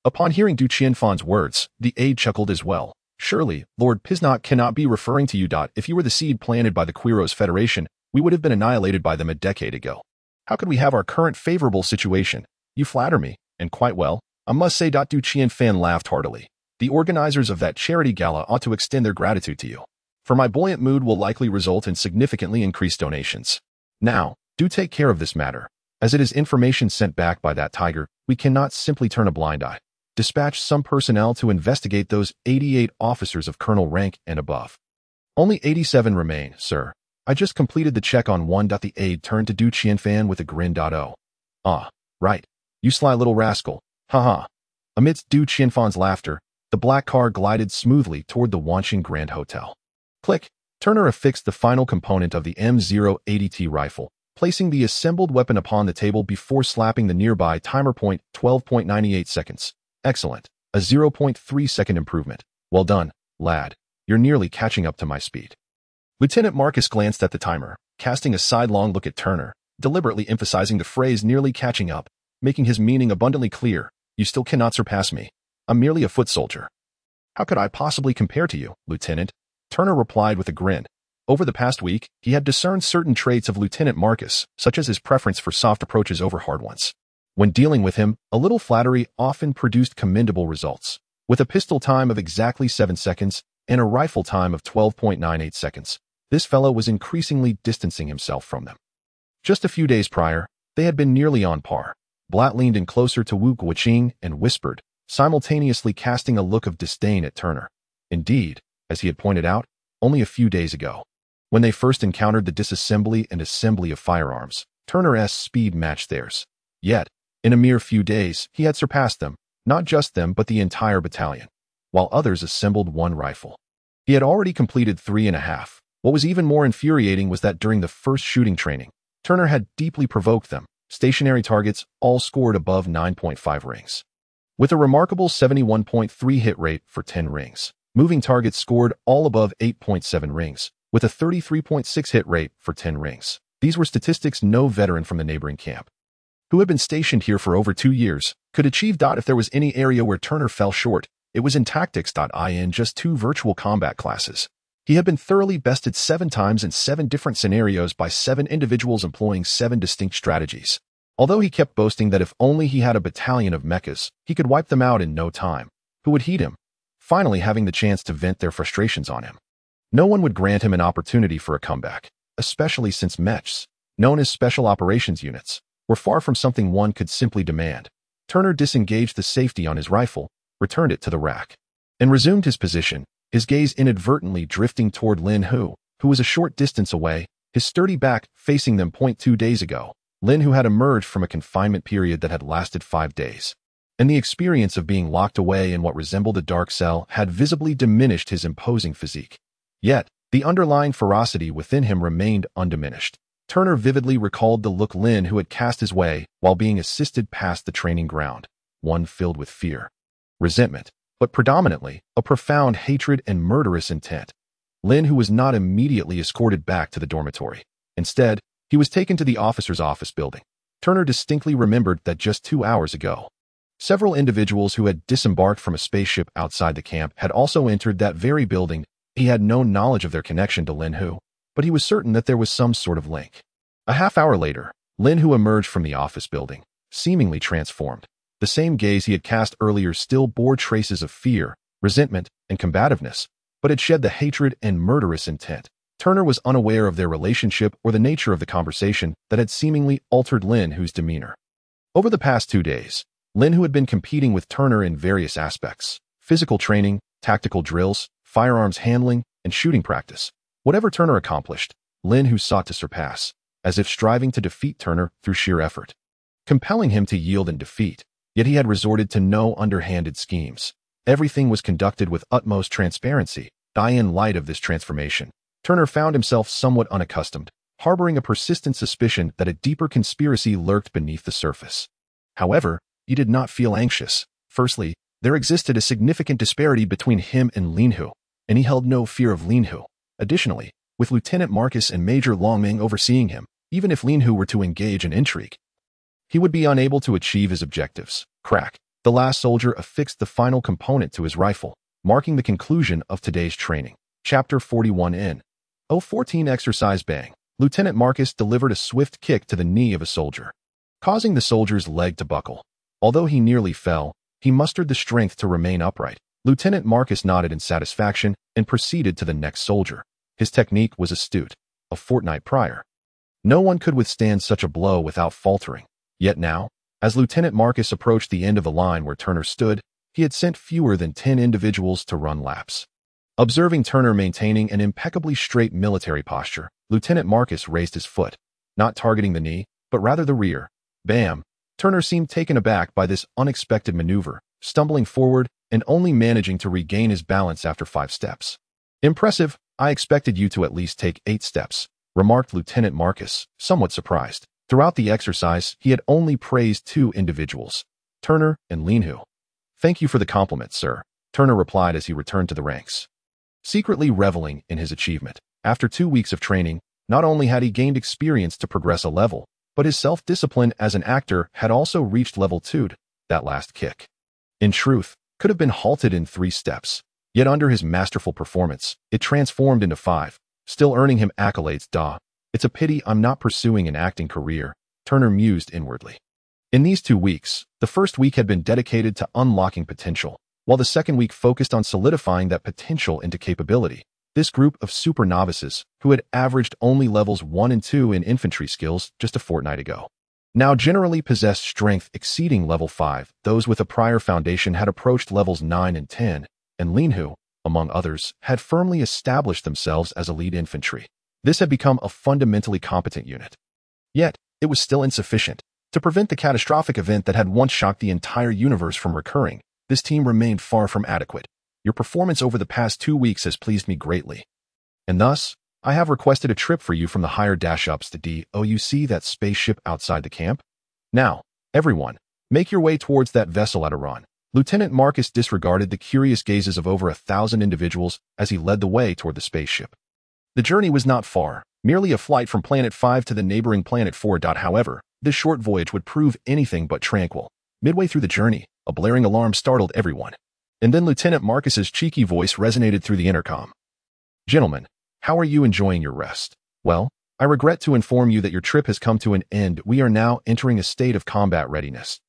Upon hearing Du Qianfan's words, the aide chuckled as well. Surely, Lord Pisnok cannot be referring to you. If you were the seed planted by the Quiros Federation, we would have been annihilated by them a decade ago. How could we have our current favorable situation? You flatter me, and quite well. I must say. Du Qianfan laughed heartily. The organizers of that charity gala ought to extend their gratitude to you, for my buoyant mood will likely result in significantly increased donations. Now, do take care of this matter. As it is information sent back by that tiger, we cannot simply turn a blind eye. Dispatch some personnel to investigate those 88 officers of colonel rank and above. Only 87 remain, sir. I just completed the check on one. The aide turned to Du Qianfan with a grin. Oh. Ah, right. You sly little rascal. Haha. Amidst Du Qianfan's laughter, the black car glided smoothly toward the Wanqing Grand Hotel. Click. Turner affixed the final component of the M080T rifle, placing the assembled weapon upon the table before slapping the nearby timer point 12.98 seconds. Excellent. A 0.3-second improvement. Well done, lad. You're nearly catching up to my speed. Lieutenant Marcus glanced at the timer, casting a sidelong look at Turner, deliberately emphasizing the phrase nearly catching up, making his meaning abundantly clear. You still cannot surpass me. I'm merely a foot soldier. How could I possibly compare to you, Lieutenant? Turner replied with a grin. Over the past week, he had discerned certain traits of Lieutenant Marcus, such as his preference for soft approaches over hard ones. When dealing with him, a little flattery often produced commendable results. With a pistol time of exactly 7 seconds and a rifle time of 12.98 seconds, this fellow was increasingly distancing himself from them. Just a few days prior, they had been nearly on par. Blatt leaned in closer to Wu Guoqing and whispered, simultaneously casting a look of disdain at Turner. Indeed, as he had pointed out, only a few days ago, when they first encountered the disassembly and assembly of firearms, Turner's speed matched theirs. Yet, in a mere few days, he had surpassed them, not just them but the entire battalion, while others assembled one rifle. He had already completed 3.5. What was even more infuriating was that during the first shooting training, Turner had deeply provoked them. Stationary targets all scored above 9.5 rings, with a remarkable 71.3 hit rate for 10 rings. Moving targets scored all above 8.7 rings, with a 33.6 hit rate for 10 rings. These were statistics no veteran from the neighboring camp, who had been stationed here for over 2 years, could achieve. If there was any area where Turner fell short, it was in tactics. In just 2 virtual combat classes, he had been thoroughly bested 7 times in 7 different scenarios by 7 individuals employing 7 distinct strategies. Although he kept boasting that if only he had a battalion of mechs, he could wipe them out in no time, who would heed him, finally having the chance to vent their frustrations on him. No one would grant him an opportunity for a comeback, especially since mechs, known as special operations units, were far from something one could simply demand. Turner disengaged the safety on his rifle, returned it to the rack, and resumed his position, his gaze inadvertently drifting toward Lin Hu, who was a short distance away, his sturdy back facing them. 2 days ago, Lin Hu had emerged from a confinement period that had lasted 5 days, and the experience of being locked away in what resembled a dark cell had visibly diminished his imposing physique. Yet, the underlying ferocity within him remained undiminished. Turner vividly recalled the look Lin Hu had cast his way while being assisted past the training ground, one filled with fear, resentment, but predominantly a profound hatred and murderous intent. Lin Hu was not immediately escorted back to the dormitory. Instead, he was taken to the officer's office building. Turner distinctly remembered that just 2 hours ago, several individuals who had disembarked from a spaceship outside the camp had also entered that very building. He had no knowledge of their connection to Lin Hu, but he was certain that there was some sort of link. A half-hour later, Lin Hu emerged from the office building, seemingly transformed. The same gaze he had cast earlier still bore traces of fear, resentment, and combativeness, but it shed the hatred and murderous intent. Turner was unaware of their relationship or the nature of the conversation that had seemingly altered Lin Hu's demeanor. Over the past 2 days, Lin Hu had been competing with Turner in various aspects: physical training, tactical drills, firearms handling, and shooting practice. Whatever Turner accomplished, Lin Hu sought to surpass, as if striving to defeat Turner through sheer effort, compelling him to yield in defeat. Yet he had resorted to no underhanded schemes. Everything was conducted with utmost transparency. In light of this transformation, Turner found himself somewhat unaccustomed, harboring a persistent suspicion that a deeper conspiracy lurked beneath the surface. However, he did not feel anxious. Firstly, there existed a significant disparity between him and Lin Hu, and he held no fear of Lin Hu. Additionally, with Lieutenant Marcus and Major Longming overseeing him, even if Lin Hu were to engage in intrigue, he would be unable to achieve his objectives. Crack. The last soldier affixed the final component to his rifle, marking the conclusion of today's training. Chapter 41 in 014 Exercise. Bang. Lieutenant Marcus delivered a swift kick to the knee of a soldier, causing the soldier's leg to buckle. Although he nearly fell, he mustered the strength to remain upright. Lieutenant Marcus nodded in satisfaction and proceeded to the next soldier. His technique was astute. A fortnight prior, no one could withstand such a blow without faltering. Yet now, as Lieutenant Marcus approached the end of the line where Turner stood, he had sent fewer than 10 individuals to run laps. Observing Turner maintaining an impeccably straight military posture, Lieutenant Marcus raised his foot, not targeting the knee, but rather the rear. Bam! Turner seemed taken aback by this unexpected maneuver, stumbling forward and only managing to regain his balance after 5 steps. Impressive. I expected you to at least take 8 steps, remarked Lieutenant Marcus, somewhat surprised. Throughout the exercise, he had only praised 2 individuals, Turner and Linhu. Thank you for the compliment, sir, Turner replied as he returned to the ranks. Secretly reveling in his achievement, after 2 weeks of training, not only had he gained experience to progress a level, but his self-discipline as an actor had also reached level 2, that last kick. In truth, could have been halted in 3 steps, yet under his masterful performance, it transformed into 5, still earning him accolades. It's a pity I'm not pursuing an acting career, Turner mused inwardly. In these 2 weeks, the first week had been dedicated to unlocking potential, while the second week focused on solidifying that potential into capability. This group of super novices, who had averaged only levels 1 and 2 in infantry skills just a fortnight ago, now generally possessed strength exceeding level 5. Those with a prior foundation had approached levels 9 and 10, and Linhu, among others, had firmly established themselves as elite infantry. This had become a fundamentally competent unit. Yet, it was still insufficient. To prevent the catastrophic event that had once shocked the entire universe from recurring, this team remained far from adequate. Your performance over the past 2 weeks has pleased me greatly. And thus, I have requested a trip for you from the higher dash-ups to D. Oh, you see that spaceship outside the camp? Now, everyone, make your way towards that vessel at Iran. Lieutenant Marcus disregarded the curious gazes of over 1,000 individuals as he led the way toward the spaceship. The journey was not far, merely a flight from Planet 5 to the neighboring Planet 4. However, this short voyage would prove anything but tranquil. Midway through the journey, a blaring alarm startled everyone. And then Lieutenant Marcus's cheeky voice resonated through the intercom. Gentlemen, how are you enjoying your rest? Well, I regret to inform you that your trip has come to an end. We are now entering a state of combat readiness.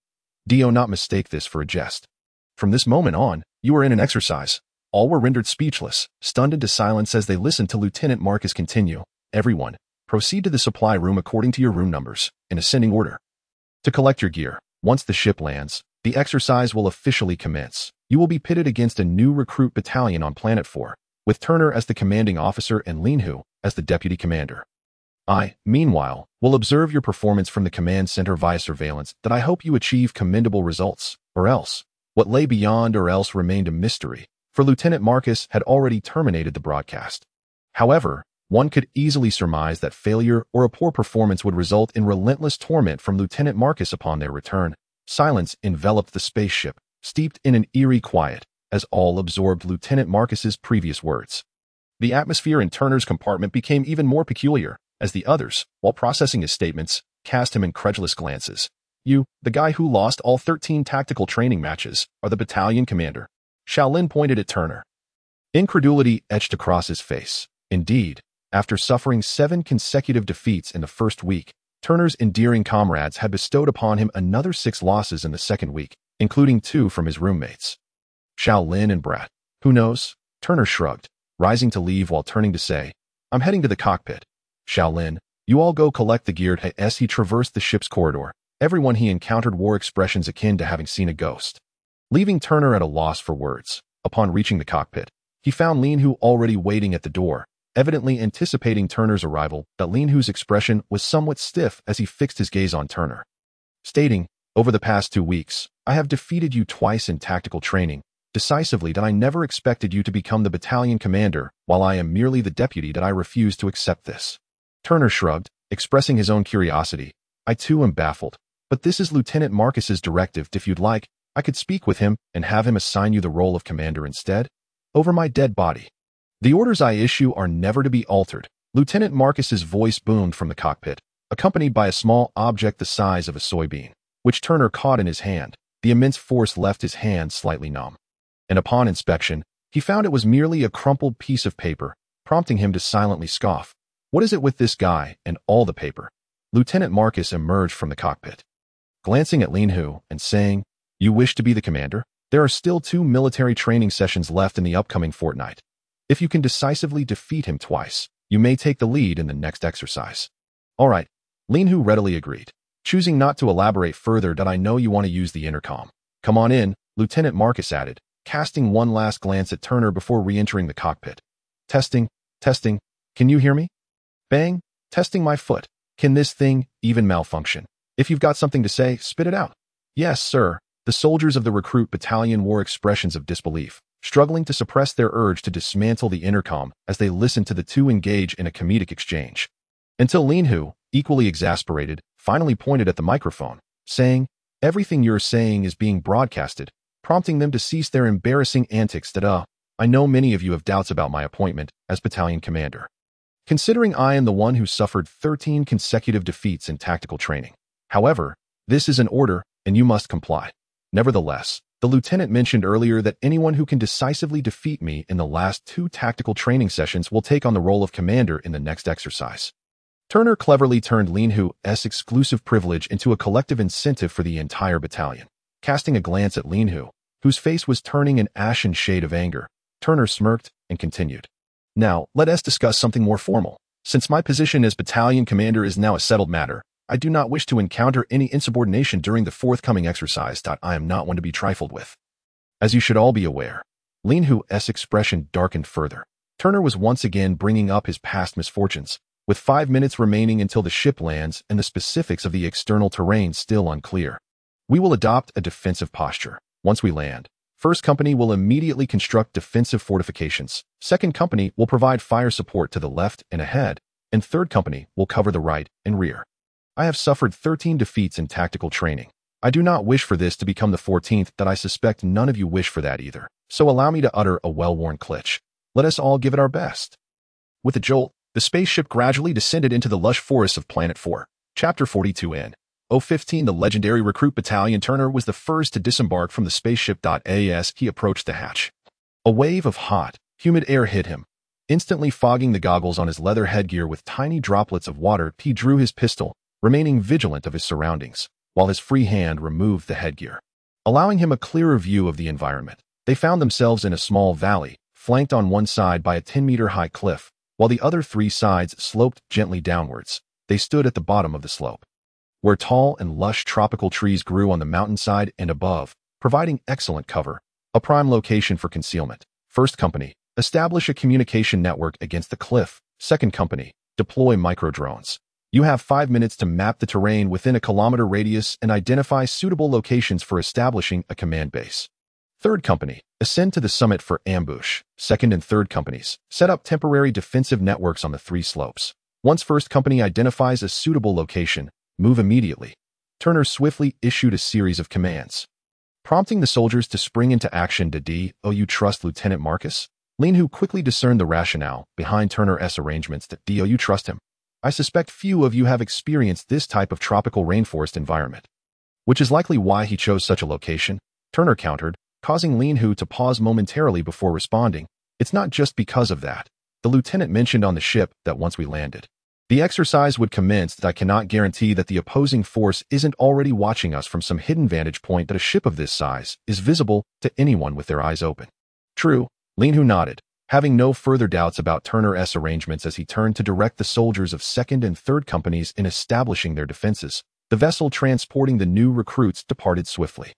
Do not mistake this for a jest. From this moment on, you are in an exercise. All were rendered speechless, stunned into silence as they listened to Lieutenant Marcus continue. Everyone, proceed to the supply room according to your room numbers, in ascending order. To collect your gear, once the ship lands, the exercise will officially commence. You will be pitted against a new recruit battalion on Planet 4, with Turner as the commanding officer and Linhu as the deputy commander. I, meanwhile, will observe your performance from the command center via surveillance. That I hope you achieve commendable results, or else. What lay beyond or else remained a mystery, for Lieutenant Marcus had already terminated the broadcast. However, one could easily surmise that failure or a poor performance would result in relentless torment from Lieutenant Marcus upon their return. Silence enveloped the spaceship, steeped in an eerie quiet, as all absorbed Lieutenant Marcus's previous words. The atmosphere in Turner's compartment became even more peculiar, as the others, while processing his statements, cast him incredulous glances. You, the guy who lost all 13 tactical training matches, are the battalion commander. Shaolin pointed at Turner. Incredulity etched across his face. Indeed, after suffering 7 consecutive defeats in the first week, Turner's endearing comrades had bestowed upon him another 6 losses in the second week, including 2 from his roommates. Shaolin and Brat. Who knows? Turner shrugged, rising to leave while turning to say, I'm heading to the cockpit. Shaolin, you all go collect the gear. As he traversed the ship's corridor, everyone he encountered wore expressions akin to having seen a ghost. Leaving Turner at a loss for words, upon reaching the cockpit, he found Linhu already waiting at the door, evidently anticipating Turner's arrival. But Linhu's expression was somewhat stiff as he fixed his gaze on Turner, stating, over the past 2 weeks, I have defeated you twice in tactical training, decisively. That I never expected you to become the battalion commander, while I am merely the deputy. That I refuse to accept this. Turner shrugged, expressing his own curiosity. I too am baffled, but this is Lieutenant Marcus's directive. If you'd like, I could speak with him and have him assign you the role of commander instead. Over my dead body. The orders I issue are never to be altered. Lieutenant Marcus's voice boomed from the cockpit, accompanied by a small object the size of a soybean, which Turner caught in his hand. The immense force left his hand slightly numb, and upon inspection, he found it was merely a crumpled piece of paper, prompting him to silently scoff. What is it with this guy and all the paper? Lieutenant Marcus emerged from the cockpit, glancing at Linhu and saying, You wish to be the commander? There are still 2 military training sessions left in the upcoming fortnight. If you can decisively defeat him twice, you may take the lead in the next exercise. All right, Linhu readily agreed, choosing not to elaborate further. I know you want to use the intercom. Come on in, Lieutenant Marcus added, casting one last glance at Turner before re-entering the cockpit. Testing, testing, can you hear me? Bang, testing my foot. Can this thing even malfunction? If you've got something to say, spit it out. Yes, sir. The soldiers of the recruit battalion wore expressions of disbelief, struggling to suppress their urge to dismantle the intercom as they listened to the two engage in a comedic exchange. Until Lin Hu, equally exasperated, finally pointed at the microphone, saying, "Everything you're saying is being broadcasted," prompting them to cease their embarrassing antics that, I know many of you have doubts about my appointment as battalion commander. Considering I am the one who suffered 13 consecutive defeats in tactical training. However, this is an order, and you must comply. Nevertheless, the lieutenant mentioned earlier that anyone who can decisively defeat me in the last 2 tactical training sessions will take on the role of commander in the next exercise. Turner cleverly turned Lin Hu's exclusive privilege into a collective incentive for the entire battalion. Casting a glance at Lin Hu, whose face was turning an ashen shade of anger, Turner smirked and continued. Now, let us discuss something more formal. Since my position as battalion commander is now a settled matter, I do not wish to encounter any insubordination during the forthcoming exercise. I am not one to be trifled with. As you should all be aware, Lin Hu's expression darkened further. Turner was once again bringing up his past misfortunes, with 5 minutes remaining until the ship lands and the specifics of the external terrain still unclear. We will adopt a defensive posture. Once we land, First Company will immediately construct defensive fortifications. Second Company will provide fire support to the left and ahead, and Third Company will cover the right and rear. I have suffered 13 defeats in tactical training. I do not wish for this to become the 14th, that I suspect none of you wish for that either. So allow me to utter a well-worn cliché. Let us all give it our best. With a jolt, the spaceship gradually descended into the lush forests of Planet 4. Chapter 42 in 015 The legendary recruit battalion. Turner was the first to disembark from the spaceship. As he approached the hatch, a wave of hot, humid air hit him, instantly fogging the goggles on his leather headgear with tiny droplets of water. He drew his pistol, remaining vigilant of his surroundings, while his free hand removed the headgear, allowing him a clearer view of the environment. They found themselves in a small valley, flanked on one side by a 10-meter-high cliff, while the other 3 sides sloped gently downwards. They stood at the bottom of the slope, where tall and lush tropical trees grew on the mountainside and above, providing excellent cover, a prime location for concealment. First Company, establish a communication network against the cliff. Second Company, deploy microdrones. You have 5 minutes to map the terrain within a kilometer radius and identify suitable locations for establishing a command base. Third Company, ascend to the summit for ambush. Second and Third Companies, set up temporary defensive networks on the 3 slopes. Once First Company identifies a suitable location, move immediately. Turner swiftly issued a series of commands, prompting the soldiers to spring into action. Do you trust Lieutenant Marcus? Lin Hu quickly discerned the rationale behind Turner's arrangements. Do you trust him? I suspect few of you have experienced this type of tropical rainforest environment, which is likely why he chose such a location, Turner countered, causing Lin Hu to pause momentarily before responding. It's not just because of that. The lieutenant mentioned on the ship that once we landed, the exercise would commence. I cannot guarantee that the opposing force isn't already watching us from some hidden vantage point that a ship of this size is visible to anyone with their eyes open. True, Lin Hu nodded, having no further doubts about Turner's arrangements as he turned to direct the soldiers of Second and Third Companies in establishing their defenses. The vessel transporting the new recruits departed swiftly,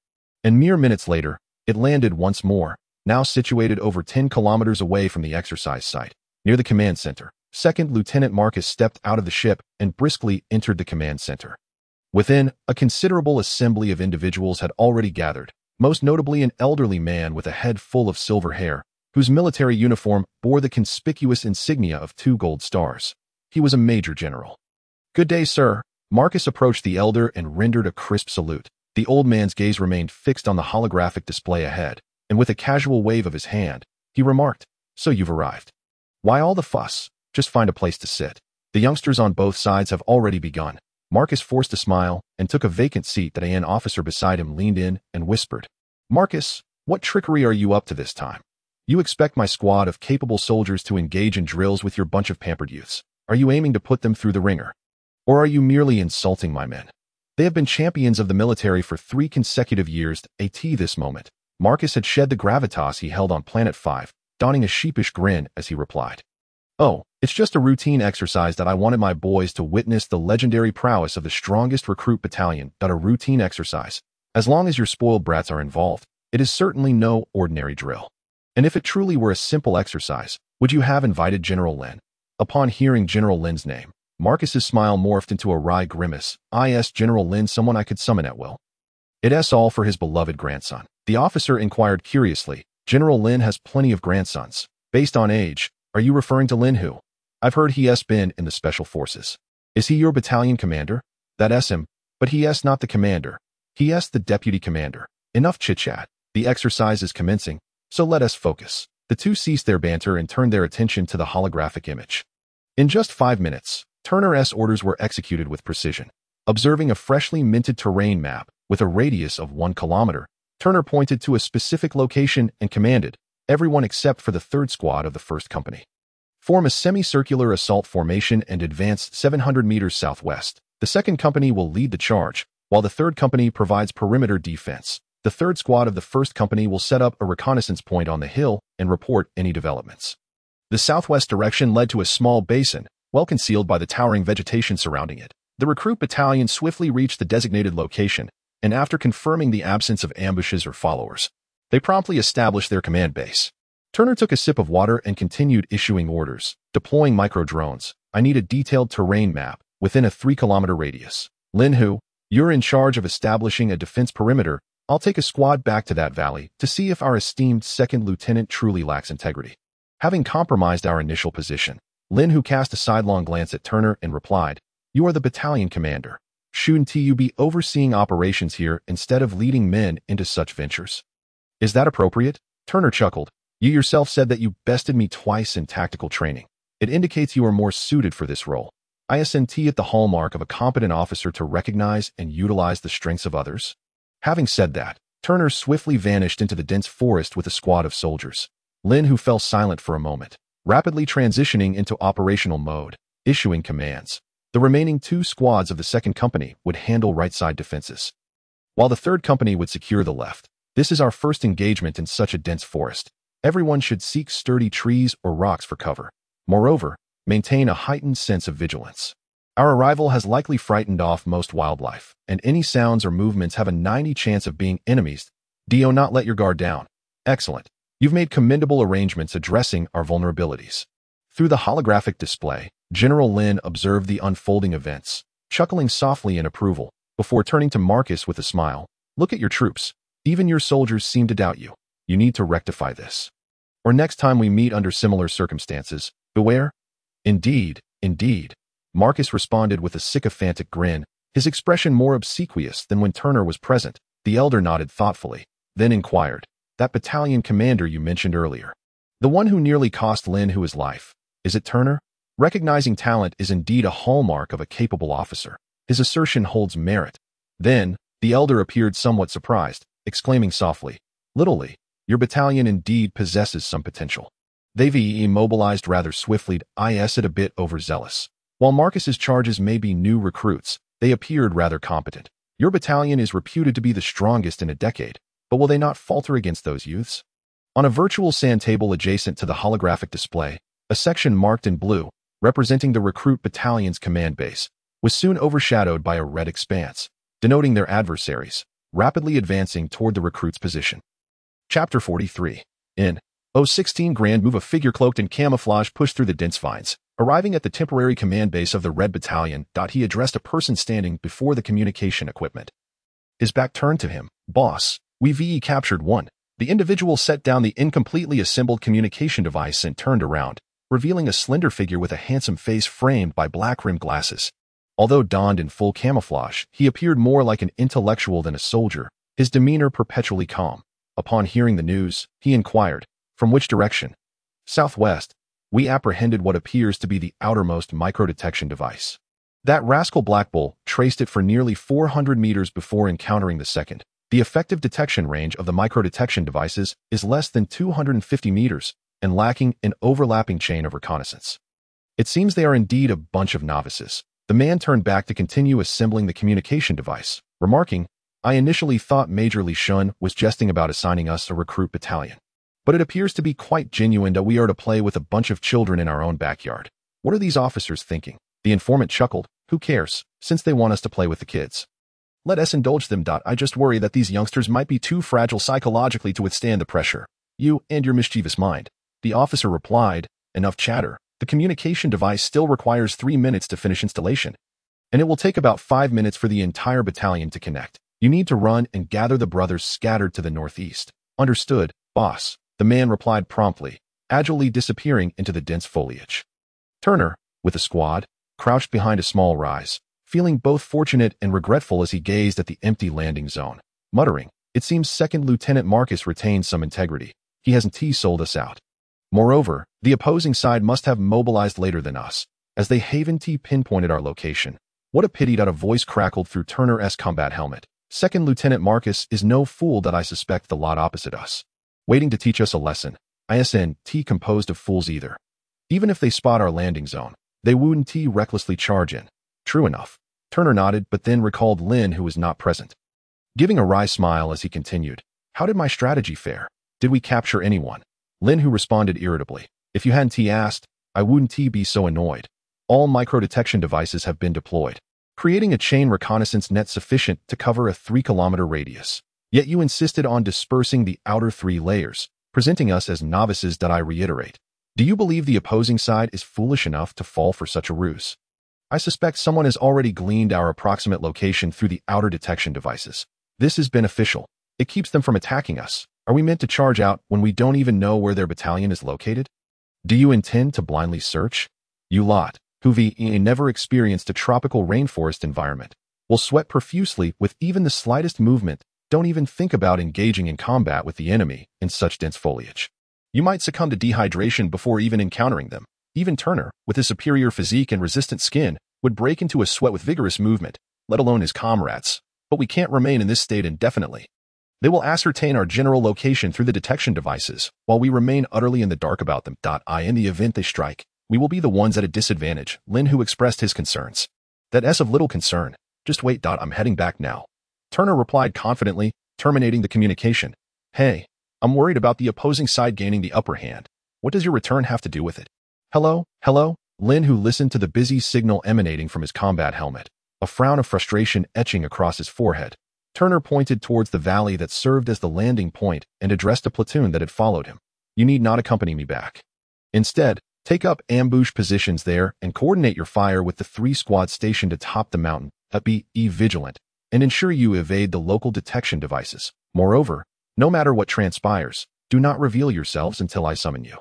and mere minutes later, it landed once more, now situated over 10 kilometers away from the exercise site, near the command center. Second Lieutenant Marcus stepped out of the ship and briskly entered the command center. Within, a considerable assembly of individuals had already gathered, most notably an elderly man with a head full of silver hair, whose military uniform bore the conspicuous insignia of 2 gold stars. He was a major general. Good day, sir. Marcus approached the elder and rendered a crisp salute. The old man's gaze remained fixed on the holographic display ahead, and with a casual wave of his hand, he remarked, "So you've arrived. Why all the fuss? Just find a place to sit. The youngsters on both sides have already begun." Marcus forced a smile and took a vacant seat that an officer beside him leaned in and whispered, "Marcus, what trickery are you up to this time? You expect my squad of capable soldiers to engage in drills with your bunch of pampered youths. Are you aiming to put them through the ringer? Or are you merely insulting my men? They have been champions of the military for 3 consecutive years. At this moment, Marcus had shed the gravitas he held on Planet 5, donning a sheepish grin as he replied, "Oh, it's just a routine exercise that I wanted my boys to witness the legendary prowess of the strongest recruit battalion. A routine exercise. As long as your spoiled brats are involved, It is certainly no ordinary drill. And if it truly were a simple exercise, would you have invited General Lin? Upon hearing General Lin's name, Marcus's smile morphed into a wry grimace. Is General Lin someone I could summon at will? It's all for his beloved grandson. The officer inquired curiously. General Lin has plenty of grandsons. Based on age, are you referring to Lin Hu? I've heard he has been in the special forces. Is he your battalion commander? That's him, but he is not the commander. He is the deputy commander. Enough chit-chat. The exercise is commencing, so let us focus. The two ceased their banter and turned their attention to the holographic image. In just 5 minutes, Turner's orders were executed with precision. Observing a freshly minted terrain map with a radius of 1 kilometer, Turner pointed to a specific location and commanded everyone except for the 3rd Squad of the 1st Company. Form a semicircular assault formation and advance 700 meters southwest. The 2nd Company will lead the charge, while the 3rd Company provides perimeter defense. The 3rd Squad of the 1st Company will set up a reconnaissance point on the hill and report any developments. The southwest direction led to a small basin, well concealed by the towering vegetation surrounding it. The recruit battalion swiftly reached the designated location, and after confirming the absence of ambushes or followers, they promptly established their command base. Turner took a sip of water and continued issuing orders. Deploying micro-drones. I need a detailed terrain map within a 3-kilometer radius. Lin Hu, you're in charge of establishing a defense perimeter. I'll take a squad back to that valley to see if our esteemed 2nd Lieutenant truly lacks integrity. Having compromised our initial position, Lin Hu cast a sidelong glance at Turner and replied, You are the battalion commander. Shouldn't you be overseeing operations here instead of leading men into such ventures? Is that appropriate? Turner chuckled. You yourself said that you bested me twice in tactical training. It indicates you are more suited for this role. Isn't it the hallmark of a competent officer to recognize and utilize the strengths of others? Having said that, Turner swiftly vanished into the dense forest with a squad of soldiers. Lin Hu fell silent for a moment, rapidly transitioning into operational mode, issuing commands. The remaining 2 squads of the 2nd Company would handle right-side defenses, while the 3rd Company would secure the left. This is our first engagement in such a dense forest. Everyone should seek sturdy trees or rocks for cover. Moreover, maintain a heightened sense of vigilance. Our arrival has likely frightened off most wildlife, and any sounds or movements have a 90% chance of being enemies. Do not let your guard down. Excellent. You've made commendable arrangements addressing our vulnerabilities. Through the holographic display, General Lin observed the unfolding events, chuckling softly in approval, before turning to Marcus with a smile. Look at your troops. Even your soldiers seem to doubt you. You need to rectify this. Or next time we meet under similar circumstances, beware. Indeed, indeed. Marcus responded with a sycophantic grin, his expression more obsequious than when Turner was present. The elder nodded thoughtfully, then inquired, That battalion commander you mentioned earlier, the one who nearly cost Lin Hu his life, is it Turner? Recognizing talent is indeed a hallmark of a capable officer. His assertion holds merit. Then, the elder appeared somewhat surprised, exclaiming softly, Little Lee, your battalion indeed possesses some potential. They've immobilized rather swiftly. Is it a bit overzealous? While Marcus's charges may be new recruits, they appeared rather competent. Your battalion is reputed to be the strongest in a decade, but will they not falter against those youths? On a virtual sand table adjacent to the holographic display, a section marked in blue, representing the recruit battalion's command base, was soon overshadowed by a red expanse, denoting their adversaries, rapidly advancing toward the recruit's position. Chapter 43. In 016 Grand Move, a figure cloaked in camouflage pushed through the dense vines. Arriving at the temporary command base of the Red Battalion, he addressed a person standing before the communication equipment. His back turned to him. Boss, we've captured one. The individual set down the incompletely assembled communication device and turned around, revealing a slender figure with a handsome face framed by black-rimmed glasses. Although donned in full camouflage, he appeared more like an intellectual than a soldier, his demeanor perpetually calm. Upon hearing the news, he inquired, From which direction? Southwest. We apprehended what appears to be the outermost micro-detection device. That rascal Black Bull traced it for nearly 400 meters before encountering the 2nd. The effective detection range of the micro-detection devices is less than 250 meters and lacking an overlapping chain of reconnaissance. It seems they are indeed a bunch of novices. The man turned back to continue assembling the communication device, remarking, I initially thought Major Li Shun was jesting about assigning us a recruit battalion. But it appears to be quite genuine that we are to play with a bunch of children in our own backyard. What are these officers thinking? The informant chuckled. Who cares, since they want us to play with the kids. Let us indulge them. I just worry that these youngsters might be too fragile psychologically to withstand the pressure. You and your mischievous mind. The officer replied, enough chatter. The communication device still requires 3 minutes to finish installation, and it will take about 5 minutes for the entire battalion to connect. You need to run and gather the brothers scattered to the northeast. Understood, boss. The man replied promptly, agilely disappearing into the dense foliage. Turner, with a squad, crouched behind a small rise, feeling both fortunate and regretful as he gazed at the empty landing zone, muttering, it seems Second Lieutenant Marcus retained some integrity. He hasn't sold us out. Moreover, the opposing side must have mobilized later than us, as they haven't pinpointed our location. What a pity that a voice crackled through Turner's combat helmet. Second Lieutenant Marcus is no fool that I suspect the lot opposite us, waiting to teach us a lesson. ISNT composed of fools either. Even if they spot our landing zone, they wouldn't recklessly charge in. True enough. Turner nodded, but then recalled Lin, who was not present, giving a wry smile as he continued. How did my strategy fare? Did we capture anyone? Lin, who responded irritably. If you hadn't asked, I wouldn't be so annoyed. All micro-detection devices have been deployed, creating a chain reconnaissance net sufficient to cover a 3-kilometer radius. Yet you insisted on dispersing the outer 3 layers, presenting us as novices. I reiterate. Do you believe the opposing side is foolish enough to fall for such a ruse? I suspect someone has already gleaned our approximate location through the outer detection devices. This is beneficial. It keeps them from attacking us. Are we meant to charge out when we don't even know where their battalion is located? Do you intend to blindly search? You lot, who never experienced a tropical rainforest environment, will sweat profusely with even the slightest movement. Don't even think about engaging in combat with the enemy in such dense foliage. You might succumb to dehydration before even encountering them. Even Turner, with his superior physique and resistant skin, would break into a sweat with vigorous movement, let alone his comrades. But we can't remain in this state indefinitely. They will ascertain our general location through the detection devices, while we remain utterly in the dark about them. In the event they strike, we will be the ones at a disadvantage. Lin, who expressed his concerns. That's of little concern. Just wait. I'm heading back now. Turner replied confidently, terminating the communication. Hey, I'm worried about the opposing side gaining the upper hand. What does your return have to do with it? Hello? Lin, who listened to the busy signal emanating from his combat helmet, a frown of frustration etching across his forehead. Turner pointed towards the valley that served as the landing point and addressed a platoon that had followed him. You need not accompany me back. Instead, take up ambush positions there and coordinate your fire with the 3 squads stationed atop the mountain. Be vigilant and ensure you evade the local detection devices. Moreover, no matter what transpires, do not reveal yourselves until I summon you.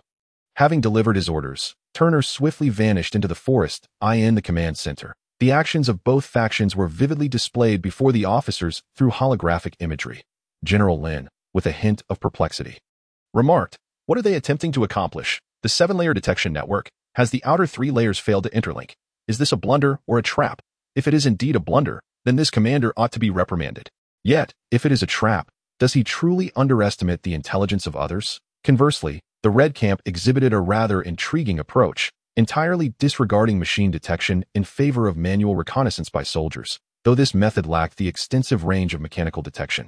Having delivered his orders, Turner swiftly vanished into the forest, in the command center. The actions of both factions were vividly displayed before the officers through holographic imagery. General Lin, with a hint of perplexity, remarked, what are they attempting to accomplish? The 7-layer detection network. Has the outer 3 layers failed to interlink? Is this a blunder or a trap? If it is indeed a blunder, then this commander ought to be reprimanded. Yet, if it is a trap, does he truly underestimate the intelligence of others? Conversely, the Red Camp exhibited a rather intriguing approach, entirely disregarding machine detection in favor of manual reconnaissance by soldiers, though this method lacked the extensive range of mechanical detection.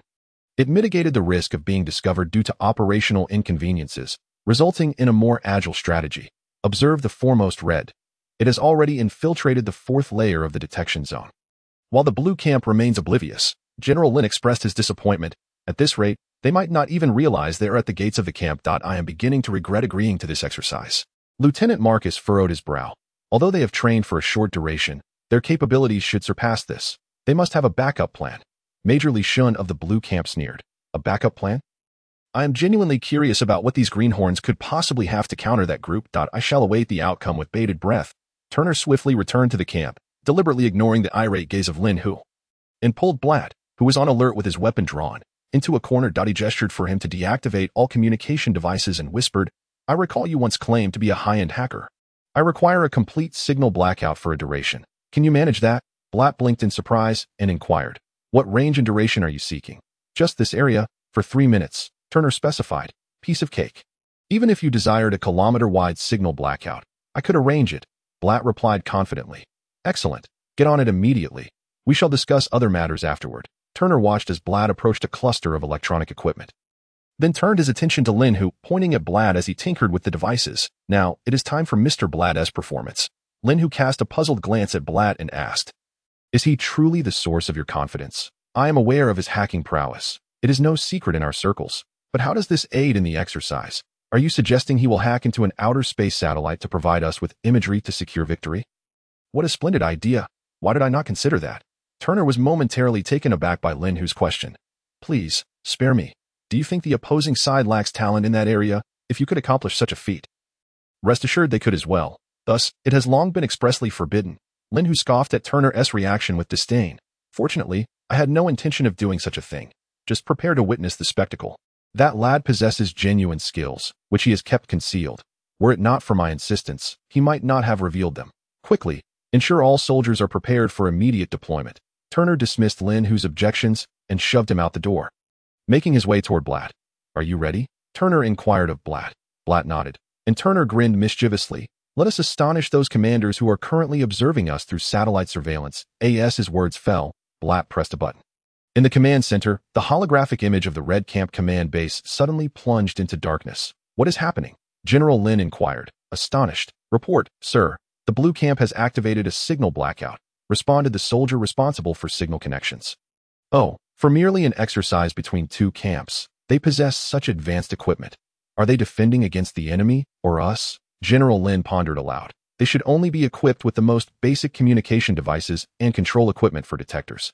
It mitigated the risk of being discovered due to operational inconveniences, resulting in a more agile strategy. Observe the foremost red. It has already infiltrated the 4th layer of the detection zone. While the Blue Camp remains oblivious, General Lin expressed his disappointment. At this rate, they might not even realize they are at the gates of the camp. I am beginning to regret agreeing to this exercise. Lieutenant Marcus furrowed his brow. Although they have trained for a short duration, their capabilities should surpass this. They must have a backup plan. Major Li Shun of the Blue Camp sneered. A backup plan? I am genuinely curious about what these greenhorns could possibly have to counter that group. I shall await the outcome with bated breath. Turner swiftly returned to the camp, deliberately ignoring the irate gaze of Lin Hu, and pulled Blatt, who was on alert with his weapon drawn, into a corner. He gestured for him to deactivate all communication devices and whispered, I recall you once claimed to be a high-end hacker. I require a complete signal blackout for a duration. Can you manage that? Blatt blinked in surprise and inquired, what range and duration are you seeking? Just this area, for 3 minutes, Turner specified. Piece of cake. Even if you desired a kilometer-wide signal blackout, I could arrange it, Blatt replied confidently. Excellent. Get on it immediately. We shall discuss other matters afterward. Turner watched as Blatt approached a cluster of electronic equipment, then turned his attention to Lin Hu, pointing at Blatt as he tinkered with the devices. Now, it is time for Mr. Blatt's performance. Lin Hu cast a puzzled glance at Blatt and asked, is he truly the source of your confidence? I am aware of his hacking prowess. It is no secret in our circles. But how does this aid in the exercise? Are you suggesting he will hack into an outer space satellite to provide us with imagery to secure victory? What a splendid idea. Why did I not consider that? Turner was momentarily taken aback by Lin Hu's question. Please, spare me. Do you think the opposing side lacks talent in that area if you could accomplish such a feat? Rest assured they could as well. Thus, it has long been expressly forbidden. Lin Hu scoffed at Turner's reaction with disdain. Fortunately, I had no intention of doing such a thing. Just prepare to witness the spectacle. That lad possesses genuine skills, which he has kept concealed. Were it not for my insistence, he might not have revealed them. Quickly, ensure all soldiers are prepared for immediate deployment. Turner dismissed Lin Hu's objections and shoved him out the door. Making his way toward Blatt. Are you ready? Turner inquired of Blatt. Blatt nodded, and Turner grinned mischievously. Let us astonish those commanders who are currently observing us through satellite surveillance. As his words fell, Blatt pressed a button. In the command center, the holographic image of the Red Camp command base suddenly plunged into darkness. What is happening? General Lin inquired, astonished. Report, sir. The Blue Camp has activated a signal blackout, responded the soldier responsible for signal connections. Oh, for merely an exercise between two camps, they possess such advanced equipment. Are they defending against the enemy, or us? General Lin pondered aloud. They should only be equipped with the most basic communication devices and control equipment for detectors.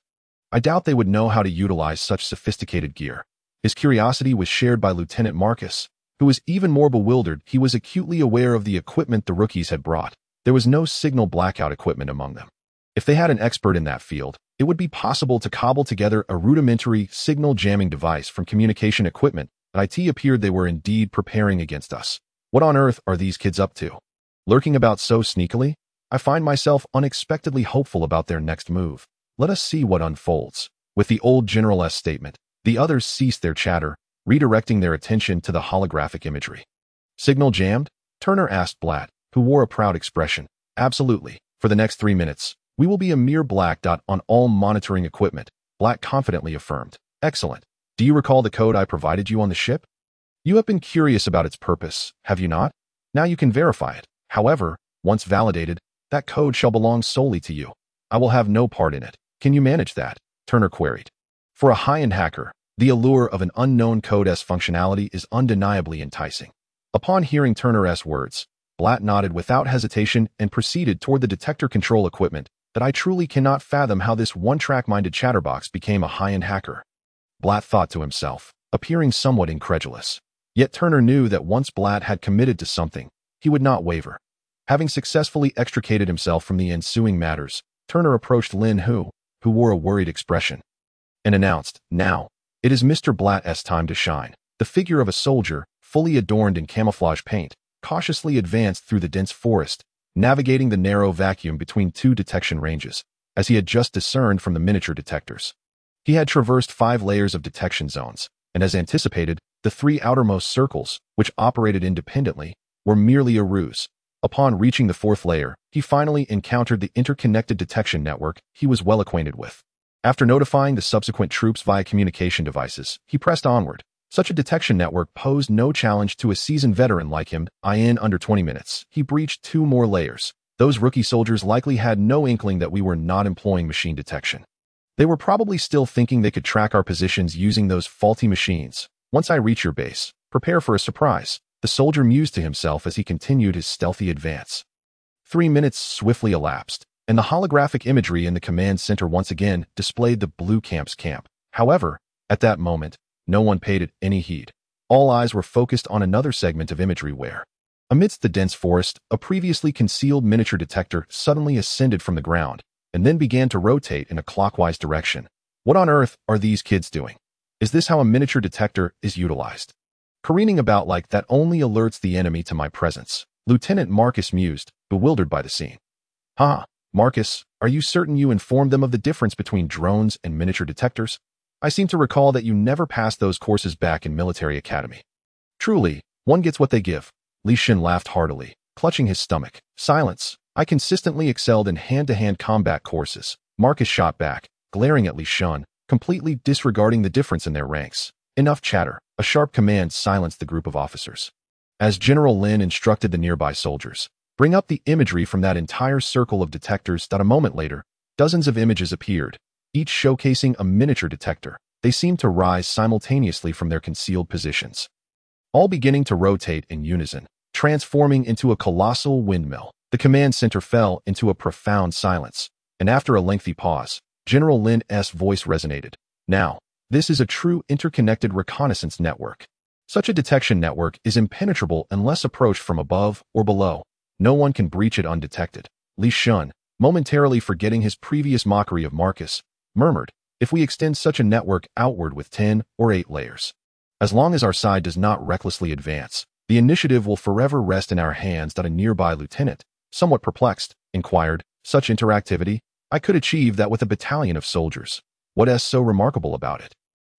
I doubt they would know how to utilize such sophisticated gear. His curiosity was shared by Lieutenant Marcus, who was even more bewildered. He was acutely aware of the equipment the rookies had brought. There was no signal blackout equipment among them. If they had an expert in that field, it would be possible to cobble together a rudimentary signal jamming device from communication equipment. It appeared they were indeed preparing against us. What on earth are these kids up to? Lurking about so sneakily? I find myself unexpectedly hopeful about their next move. Let us see what unfolds. With the old General's statement, the others ceased their chatter, redirecting their attention to the holographic imagery. Signal jammed? Turner asked Blatt, who wore a proud expression. Absolutely. For the next 3 minutes, we will be a mere black dot on all monitoring equipment, Blatt confidently affirmed. Excellent. Do you recall the code I provided you on the ship? You have been curious about its purpose, have you not? Now you can verify it. However, once validated, that code shall belong solely to you. I will have no part in it. Can you manage that? Turner queried. For a high-end hacker, the allure of an unknown code's functionality is undeniably enticing. Upon hearing Turner's words, Blatt nodded without hesitation and proceeded toward the detector control equipment. That I truly cannot fathom how this one-track-minded chatterbox became a high-end hacker. Blatt thought to himself, appearing somewhat incredulous. Yet Turner knew that once Blatt had committed to something, he would not waver. Having successfully extricated himself from the ensuing matters, Turner approached Lin Hu, who wore a worried expression, and announced, Now, it is Mr. Blatt's time to shine. The figure of a soldier, fully adorned in camouflage paint, cautiously advanced through the dense forest, navigating the narrow vacuum between two detection ranges, as he had just discerned from the miniature detectors. He had traversed 5 layers of detection zones, and as anticipated, the 3 outermost circles, which operated independently, were merely a ruse. Upon reaching the 4th layer, he finally encountered the interconnected detection network he was well acquainted with. After notifying the subsequent troops via communication devices, he pressed onward. Such a detection network posed no challenge to a seasoned veteran like him. In under 20 minutes, he breached 2 more layers. Those rookie soldiers likely had no inkling that we were not employing machine detection. They were probably still thinking they could track our positions using those faulty machines. Once I reach your base, prepare for a surprise, the soldier mused to himself as he continued his stealthy advance. 3 minutes swiftly elapsed, and the holographic imagery in the command center once again displayed the Blue Camp's camp. However, at that moment, no one paid it any heed. All eyes were focused on another segment of imagery where, amidst the dense forest, a previously concealed miniature detector suddenly ascended from the ground and then began to rotate in a clockwise direction. What on earth are these kids doing? Is this how a miniature detector is utilized? Careening about like that only alerts the enemy to my presence, Lieutenant Marcus mused, bewildered by the scene. Marcus, are you certain you informed them of the difference between drones and miniature detectors? I seem to recall that you never passed those courses back in military academy. Truly, one gets what they give. Li Shin laughed heartily, clutching his stomach. Silence. I consistently excelled in hand-to-hand combat courses. Marcus shot back, glaring at Li Shin, completely disregarding the difference in their ranks. Enough chatter. A sharp command silenced the group of officers. As General Lin instructed the nearby soldiers, bring up the imagery from that entire circle of detectors. A moment later, dozens of images appeared, each showcasing a miniature detector. They seemed to rise simultaneously from their concealed positions, all beginning to rotate in unison, transforming into a colossal windmill. The command center fell into a profound silence, and after a lengthy pause, General Lin's voice resonated. Now, this is a true interconnected reconnaissance network. Such a detection network is impenetrable unless approached from above or below. No one can breach it undetected. Li Shun, momentarily forgetting his previous mockery of Marcus, murmured, if we extend such a network outward with 10 or 8 layers, as long as our side does not recklessly advance, the initiative will forever rest in our hands. A nearby lieutenant, somewhat perplexed, inquired, such interactivity? I could achieve that with a battalion of soldiers. What is so remarkable about it?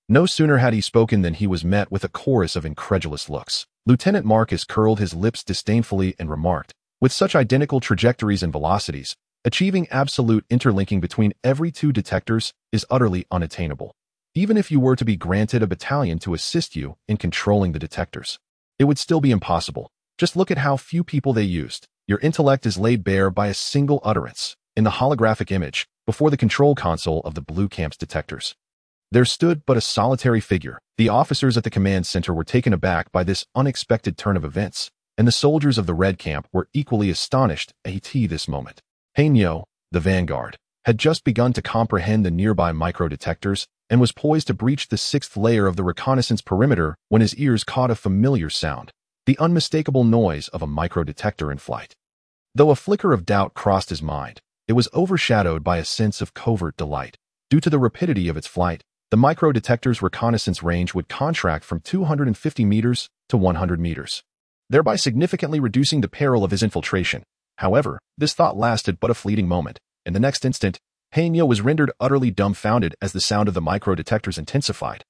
No sooner had he spoken than he was met with a chorus of incredulous looks. Lieutenant Marcus curled his lips disdainfully and remarked, with such identical trajectories and velocities, achieving absolute interlinking between every 2 detectors is utterly unattainable. Even if you were to be granted a battalion to assist you in controlling the detectors, it would still be impossible. Just look at how few people they used. Your intellect is laid bare by a single utterance. In the holographic image, before the control console of the Blue Camp's detectors, there stood but a solitary figure. The officers at the command center were taken aback by this unexpected turn of events, and the soldiers of the Red Camp were equally astonished at this moment. Hanyo, the vanguard, had just begun to comprehend the nearby micro-detectors and was poised to breach the 6th layer of the reconnaissance perimeter when his ears caught a familiar sound, the unmistakable noise of a micro-detector in flight. Though a flicker of doubt crossed his mind, it was overshadowed by a sense of covert delight. Due to the rapidity of its flight, the micro-detector's reconnaissance range would contract from 250 meters to 100 meters, thereby significantly reducing the peril of his infiltration. However, this thought lasted but a fleeting moment. In the next instant, Hanyo was rendered utterly dumbfounded as the sound of the micro-detectors intensified,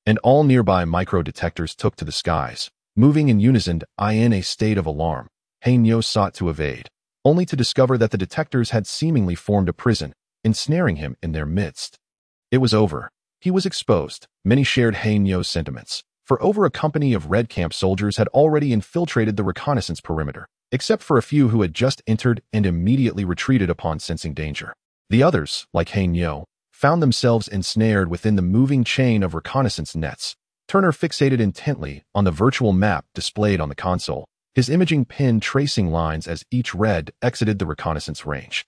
and all nearby micro-detectors took to the skies, moving in unison. In a state of alarm, Hanyo sought to evade, only to discover that the detectors had seemingly formed a prison, ensnaring him in their midst. It was over. He was exposed. Many shared Hanyo's sentiments, for over a company of Red Camp soldiers had already infiltrated the reconnaissance perimeter, except for a few who had just entered and immediately retreated upon sensing danger. The others, like Hanyo, found themselves ensnared within the moving chain of reconnaissance nets. Turner fixated intently on the virtual map displayed on the console, his imaging pen tracing lines as each red exited the reconnaissance range,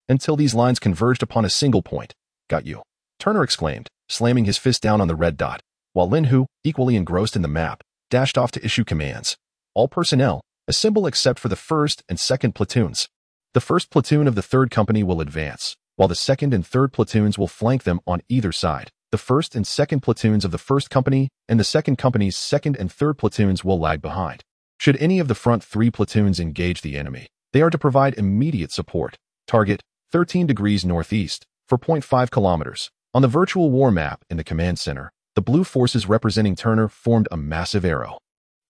until these lines converged upon a single point. Got you, Turner exclaimed, slamming his fist down on the red dot, while Linhu, equally engrossed in the map, dashed off to issue commands. All personnel, assemble except for the 1st and 2nd platoons. The 1st platoon of the 3rd Company will advance, while the 2nd and 3rd platoons will flank them on either side. The 1st and 2nd platoons of the 1st Company and the 2nd Company's 2nd and 3rd platoons will lag behind. Should any of the front 3 platoons engage the enemy, they are to provide immediate support. Target, 13 degrees northeast, for 0.5 kilometers. On the virtual war map in the command center, the blue forces representing Turner formed a massive arrow,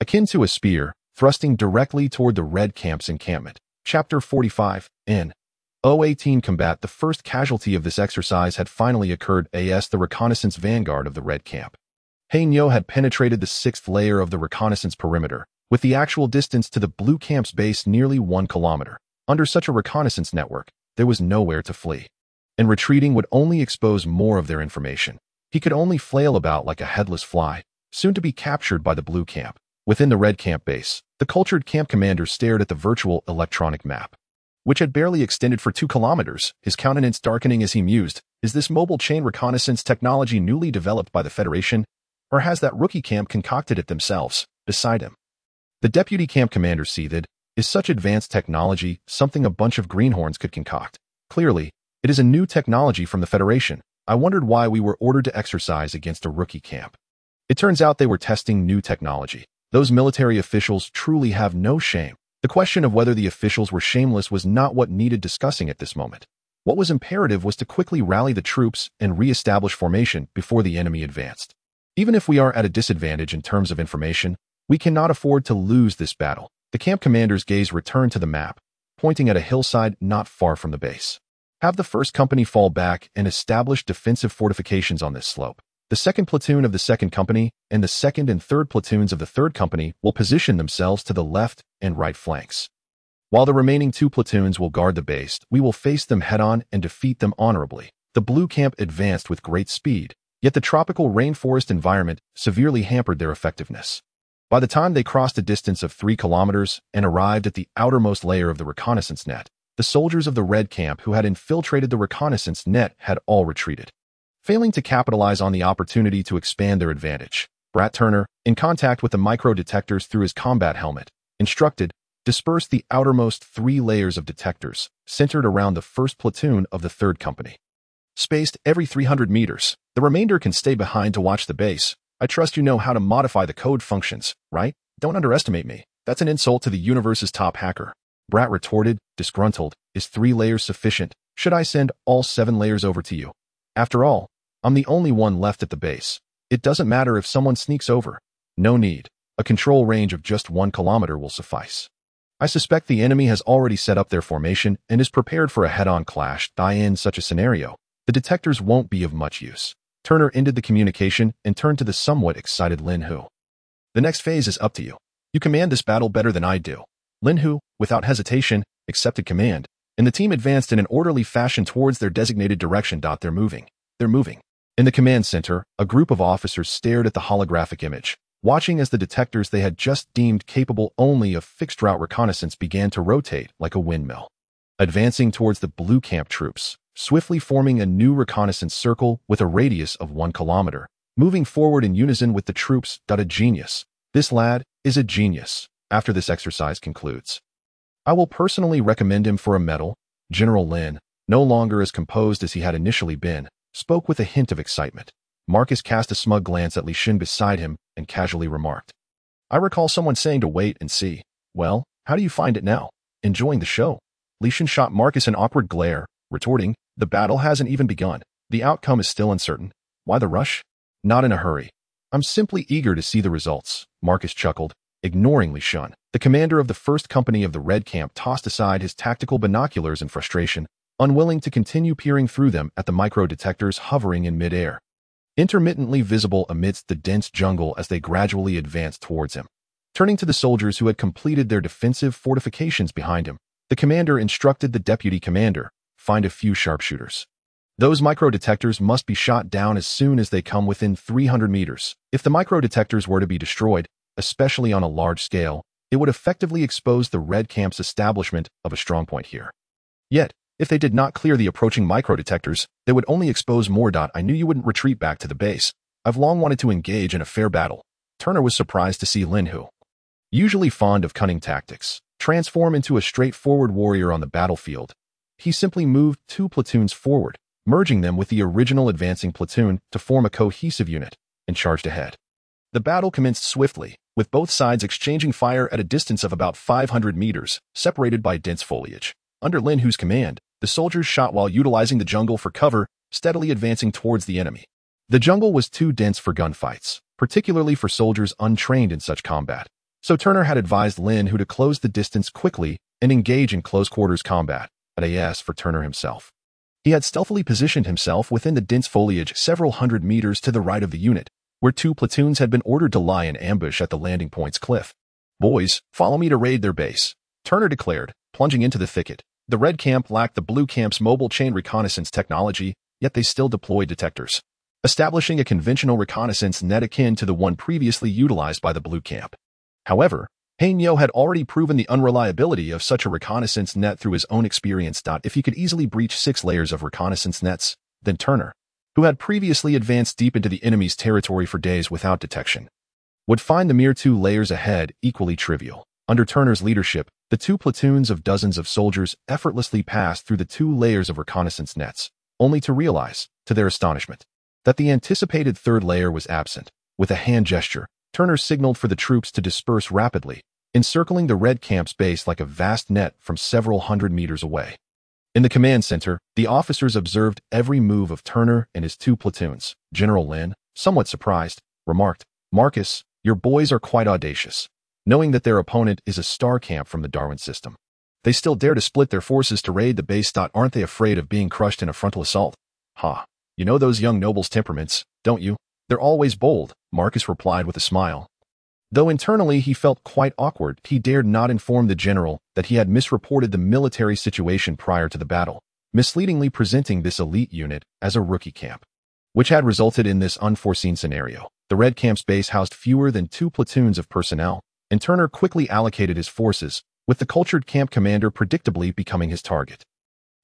akin to a spear, thrusting directly toward the Red Camp's encampment. Chapter 45, N. 018 Combat. The first casualty of this exercise had finally occurred as the reconnaissance vanguard of the Red Camp. Hanyo had penetrated the 6th layer of the reconnaissance perimeter, with the actual distance to the Blue Camp's base nearly 1 kilometer. Under such a reconnaissance network, there was nowhere to flee, and retreating would only expose more of their information. He could only flail about like a headless fly, soon to be captured by the Blue Camp. Within the Red Camp base, the cultured camp commander stared at the virtual electronic map, which had barely extended for 2 kilometers, his countenance darkening as he mused. Is this mobile chain reconnaissance technology newly developed by the Federation, or has that rookie camp concocted it themselves? Beside him, the deputy camp commander seethed. Is such advanced technology something a bunch of greenhorns could concoct? Clearly, it is a new technology from the Federation. I wondered why we were ordered to exercise against a rookie camp. It turns out they were testing new technology. Those military officials truly have no shame. The question of whether the officials were shameless was not what needed discussing at this moment. What was imperative was to quickly rally the troops and re-establish formation before the enemy advanced. Even if we are at a disadvantage in terms of information, we cannot afford to lose this battle. The camp commander's gaze returned to the map, pointing at a hillside not far from the base. Have the 1st Company fall back and establish defensive fortifications on this slope. The 2nd Platoon of the 2nd Company and the 2nd and 3rd Platoons of the 3rd Company will position themselves to the left and right flanks, while the remaining 2 platoons will guard the base. We will face them head-on and defeat them honorably. The blue camp advanced with great speed, yet the tropical rainforest environment severely hampered their effectiveness. By the time they crossed a distance of 3 kilometers and arrived at the outermost layer of the reconnaissance net, the soldiers of the red camp who had infiltrated the reconnaissance net had all retreated. Failing to capitalize on the opportunity to expand their advantage, Brat Turner, in contact with the micro-detectors through his combat helmet, instructed, disperse the outermost 3 layers of detectors, centered around the 1st platoon of the 3rd Company. Spaced every 300 meters, the remainder can stay behind to watch the base. I trust you know how to modify the code functions, right? Don't underestimate me. That's an insult to the universe's top hacker. Brat retorted, disgruntled. Is 3 layers sufficient? Should I send all 7 layers over to you? After all, I'm the only one left at the base. It doesn't matter if someone sneaks over. No need. A control range of just 1 kilometer will suffice. I suspect the enemy has already set up their formation and is prepared for a head-on clash. In such a scenario, the detectors won't be of much use. Turner ended the communication and turned to the somewhat excited Lin Hu. The next phase is up to you. You command this battle better than I do. Lin Hu, without hesitation, accepted command, and the team advanced in an orderly fashion towards their designated direction. They're moving. In the command center, a group of officers stared at the holographic image, watching as the detectors they had just deemed capable only of fixed-route reconnaissance began to rotate like a windmill. Advancing towards the blue camp troops, swiftly forming a new reconnaissance circle with a radius of 1 kilometer, moving forward in unison with the troops. A genius. This lad is a genius. After this exercise concludes, I will personally recommend him for a medal. General Lin, no longer as composed as he had initially been, spoke with a hint of excitement. Marcus cast a smug glance at Li Xin beside him and casually remarked, I recall someone saying to wait and see. Well, how do you find it now? Enjoying the show? Li Xin shot Marcus an awkward glare, retorting, the battle hasn't even begun. The outcome is still uncertain. Why the rush? Not in a hurry. I'm simply eager to see the results. Marcus chuckled, ignoring Li Xin. The commander of the 1st Company of the Red Camp tossed aside his tactical binoculars in frustration, unwilling to continue peering through them at the micro-detectors hovering in mid-air, intermittently visible amidst the dense jungle as they gradually advanced towards him. Turning to the soldiers who had completed their defensive fortifications behind him, the commander instructed the deputy commander, find a few sharpshooters. Those micro-detectors must be shot down as soon as they come within 300 meters. If the micro-detectors were to be destroyed, especially on a large scale, it would effectively expose the Red Camp's establishment of a strongpoint here. Yet, if they did not clear the approaching micro-detectors, they would only expose more. I knew you wouldn't retreat back to the base. I've long wanted to engage in a fair battle. Turner was surprised to see Lin Hu, usually fond of cunning tactics, transform into a straightforward warrior on the battlefield. He simply moved 2 platoons forward, merging them with the original advancing platoon to form a cohesive unit, and charged ahead. The battle commenced swiftly, with both sides exchanging fire at a distance of about 500 meters, separated by dense foliage. Under Lin Hu's command, the soldiers shot while utilizing the jungle for cover, steadily advancing towards the enemy. The jungle was too dense for gunfights, particularly for soldiers untrained in such combat. So Turner had advised Lin Hu to close the distance quickly and engage in close-quarters combat, at AS for Turner himself. He had stealthily positioned himself within the dense foliage several hundred meters to the right of the unit, where 2 platoons had been ordered to lie in ambush at the landing point's cliff. Boys, follow me to raid their base, Turner declared, plunging into the thicket. The Red Camp lacked the Blue Camp's mobile chain reconnaissance technology, yet they still deployed detectors, establishing a conventional reconnaissance net akin to the one previously utilized by the Blue Camp. However, Hanyo had already proven the unreliability of such a reconnaissance net through his own experience. If he could easily breach 6 layers of reconnaissance nets, then Turner, who had previously advanced deep into the enemy's territory for days without detection, would find the mere 2 layers ahead equally trivial. Under Turner's leadership, the 2 platoons of dozens of soldiers effortlessly passed through the 2 layers of reconnaissance nets, only to realize, to their astonishment, that the anticipated 3rd layer was absent. With a hand gesture, Turner signaled for the troops to disperse rapidly, encircling the Red Camp's base like a vast net from several hundred meters away. In the command center, the officers observed every move of Turner and his 2 platoons. General Lin, somewhat surprised, remarked, Marcus, your boys are quite audacious. Knowing that their opponent is a star camp from the Darwin system, they still dare to split their forces to raid the base. Aren't they afraid of being crushed in a frontal assault? Ha! You know those young nobles' temperaments, don't you? They're always bold, Marcus replied with a smile. Though internally he felt quite awkward, he dared not inform the general that he had misreported the military situation prior to the battle. misleadingly presenting this elite unit as a rookie camp, which had resulted in this unforeseen scenario. The Red Camp's base housed fewer than 2 platoons of personnel, and Turner quickly allocated his forces, with the cultured camp commander predictably becoming his target.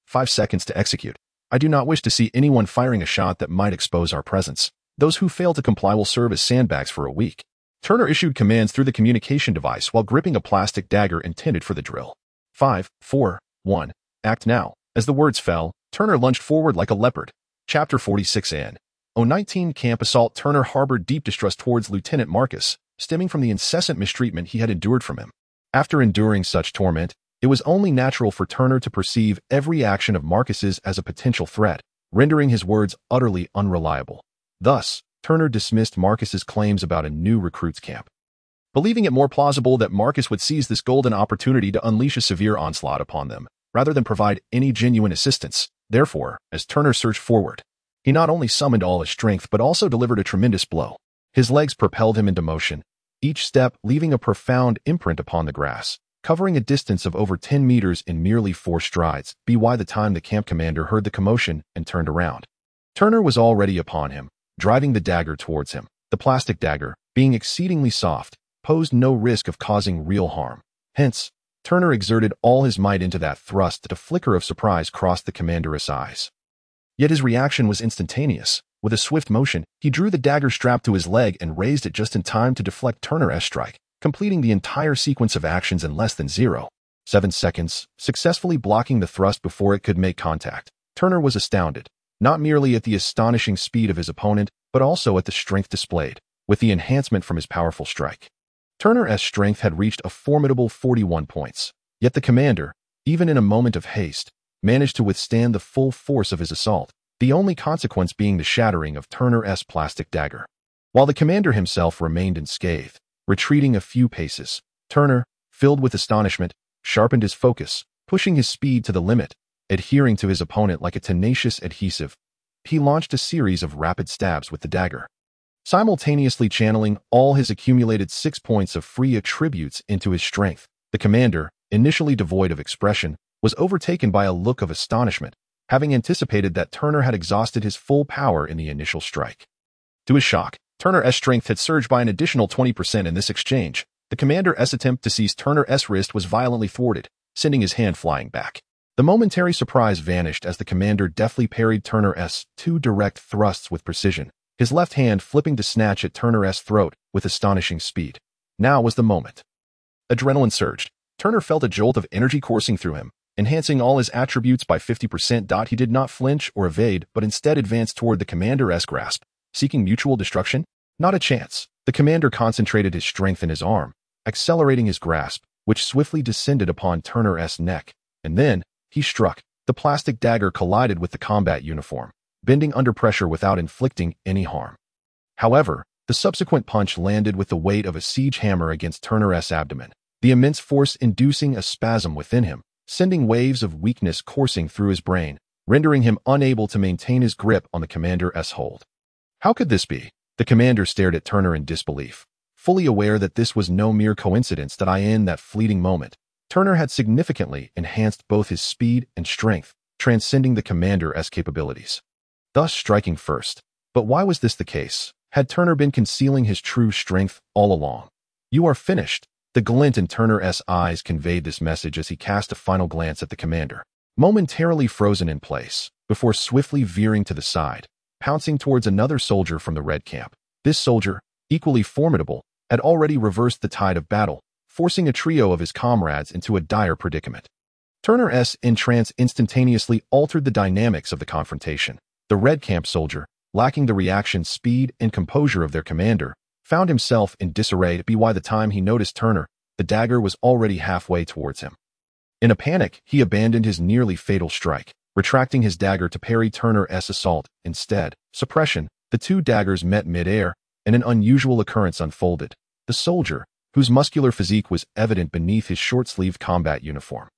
5 seconds to execute. I do not wish to see anyone firing a shot that might expose our presence. Those who fail to comply will serve as sandbags for a week. Turner issued commands through the communication device while gripping a plastic dagger intended for the drill. 5, 4, 1. Act now. As the words fell, Turner lunged forward like a leopard. Chapter 46 N. 019 Camp Assault. Turner harbored deep distrust towards Lieutenant Marcus, stemming from the incessant mistreatment he had endured from him. After enduring such torment, it was only natural for Turner to perceive every action of Marcus's as a potential threat, rendering his words utterly unreliable. Thus, Turner dismissed Marcus's claims about a new recruits camp, believing it more plausible that Marcus would seize this golden opportunity to unleash a severe onslaught upon them, rather than provide any genuine assistance. Therefore, as Turner surged forward, he not only summoned all his strength but also delivered a tremendous blow. His legs propelled him into motion, each step leaving a profound imprint upon the grass, covering a distance of over 10 meters in merely 4 strides. By the time the camp commander heard the commotion and turned around, Turner was already upon him, driving the dagger towards him. The plastic dagger, being exceedingly soft, posed no risk of causing real harm. Hence, Turner exerted all his might into that thrust that a flicker of surprise crossed the commander's eyes. Yet his reaction was instantaneous. With a swift motion, he drew the dagger strap to his leg and raised it just in time to deflect Turner's strike, completing the entire sequence of actions in less than 0.7 seconds, successfully blocking the thrust before it could make contact. Turner was astounded, not merely at the astonishing speed of his opponent, but also at the strength displayed, with the enhancement from his powerful strike. Turner's strength had reached a formidable 41 points, yet the commander, even in a moment of haste, managed to withstand the full force of his assault, the only consequence being the shattering of Turner's plastic dagger. While the commander himself remained unscathed, retreating a few paces, Turner, filled with astonishment, sharpened his focus, pushing his speed to the limit, adhering to his opponent like a tenacious adhesive. He launched a series of rapid stabs with the dagger, simultaneously channeling all his accumulated 6 points of free attributes into his strength. The commander, initially devoid of expression, was overtaken by a look of astonishment, having anticipated that Turner had exhausted his full power in the initial strike. To his shock, Turner's strength had surged by an additional 20% in this exchange. The commander's attempt to seize Turner's wrist was violently thwarted, sending his hand flying back. The momentary surprise vanished as the commander deftly parried Turner's 2 direct thrusts with precision, his left hand flipping to snatch at Turner's throat with astonishing speed. Now was the moment. Adrenaline surged. Turner felt a jolt of energy coursing through him, enhancing all his attributes by 50%. He did not flinch or evade, but instead advanced toward the commander's grasp, seeking mutual destruction. Not a chance. The commander concentrated his strength in his arm, accelerating his grasp, which swiftly descended upon Turner's neck, and then he struck. The plastic dagger collided with the combat uniform, bending under pressure without inflicting any harm. However, the subsequent punch landed with the weight of a siege hammer against Turner's abdomen, the immense force inducing a spasm within him, sending waves of weakness coursing through his brain, rendering him unable to maintain his grip on the commander's hold. How could this be? The commander stared at Turner in disbelief, fully aware that this was no mere coincidence that in that fleeting moment, Turner had significantly enhanced both his speed and strength, transcending the commander's capabilities, thus striking first. But why was this the case? Had Turner been concealing his true strength all along? You are finished. The glint in Turner's eyes conveyed this message as he cast a final glance at the commander, momentarily frozen in place, before swiftly veering to the side, pouncing towards another soldier from the Red Camp. This soldier, equally formidable, had already reversed the tide of battle, forcing a trio of his comrades into a dire predicament. Turner's entrance instantaneously altered the dynamics of the confrontation. The Red Camp soldier, lacking the reaction speed and composure of their commander, found himself in disarray. By the time he noticed Turner, the dagger was already halfway towards him. In a panic, he abandoned his nearly fatal strike, retracting his dagger to parry Turner's assault. Instead, suppression, the 2 daggers met mid-air, and an unusual occurrence unfolded. The soldier, whose muscular physique was evident beneath his short-sleeved combat uniform,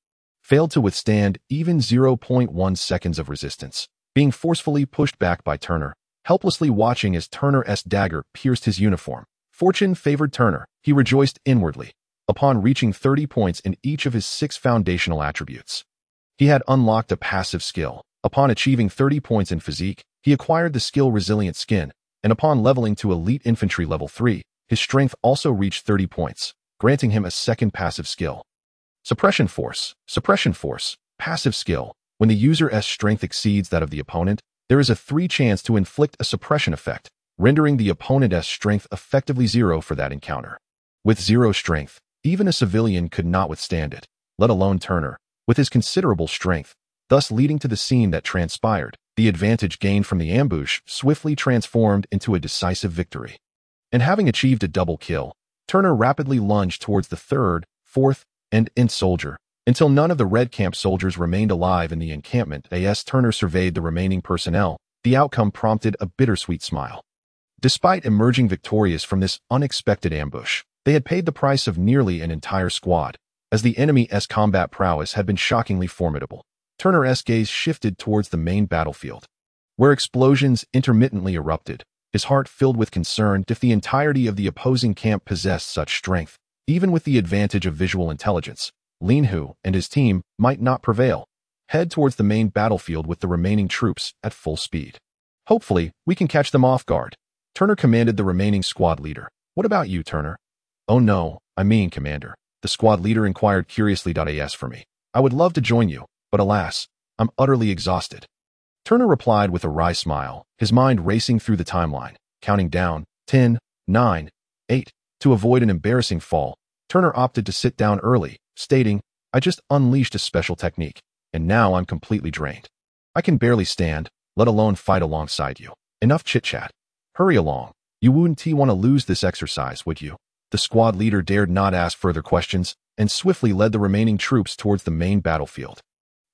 failed to withstand even 0.1 seconds of resistance, being forcefully pushed back by Turner, helplessly watching as Turner's dagger pierced his uniform. Fortune favored Turner, he rejoiced inwardly, upon reaching 30 points in each of his 6 foundational attributes. He had unlocked a passive skill. Upon achieving 30 points in physique, he acquired the skill Resilient Skin, and upon leveling to Elite Infantry level 3, his strength also reached 30 points, granting him a second passive skill. Suppression Force. Suppression Force. Passive skill. When the user's strength exceeds that of the opponent, there is a 3 chance to inflict a suppression effect, rendering the opponent's strength effectively 0 for that encounter. With 0 strength, even a civilian could not withstand it, let alone Turner, with his considerable strength, thus leading to the scene that transpired. The advantage gained from the ambush swiftly transformed into a decisive victory. And having achieved a double kill, Turner rapidly lunged towards the 3rd, 4th, and nth soldier, until none of the Red Camp soldiers remained alive in the encampment. As Turner surveyed the remaining personnel, the outcome prompted a bittersweet smile. Despite emerging victorious from this unexpected ambush, they had paid the price of nearly an entire squad, as the enemy's combat prowess had been shockingly formidable. Turner's gaze shifted towards the main battlefield, where explosions intermittently erupted, his heart filled with concern if the entirety of the opposing camp possessed such strength. Even with the advantage of visual intelligence, Lin Hu and his team might not prevail. Head towards the main battlefield with the remaining troops at full speed. Hopefully, we can catch them off guard. Turner commanded the remaining squad leader. What about you, Turner? Oh no, Commander. The squad leader inquired curiously. As for me, I would love to join you, but alas, I'm utterly exhausted. Turner replied with a wry smile, his mind racing through the timeline, counting down 10, 9, 8. To avoid an embarrassing fall, Turner opted to sit down early, stating, I just unleashed a special technique, and now I'm completely drained. I can barely stand, let alone fight alongside you. Enough chit-chat. Hurry along. You wouldn't want to lose this exercise, would you? The squad leader dared not ask further questions, and swiftly led the remaining troops towards the main battlefield.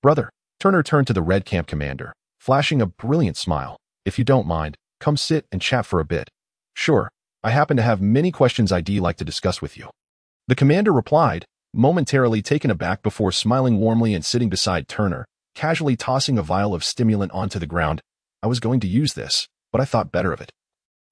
Brother, Turner turned to the Red Camp commander, flashing a brilliant smile. If you don't mind, come sit and chat for a bit. Sure, I happen to have many questions I'd like to discuss with you. The commander replied, momentarily taken aback before smiling warmly and sitting beside Turner, casually tossing a vial of stimulant onto the ground. I was going to use this, but I thought better of it.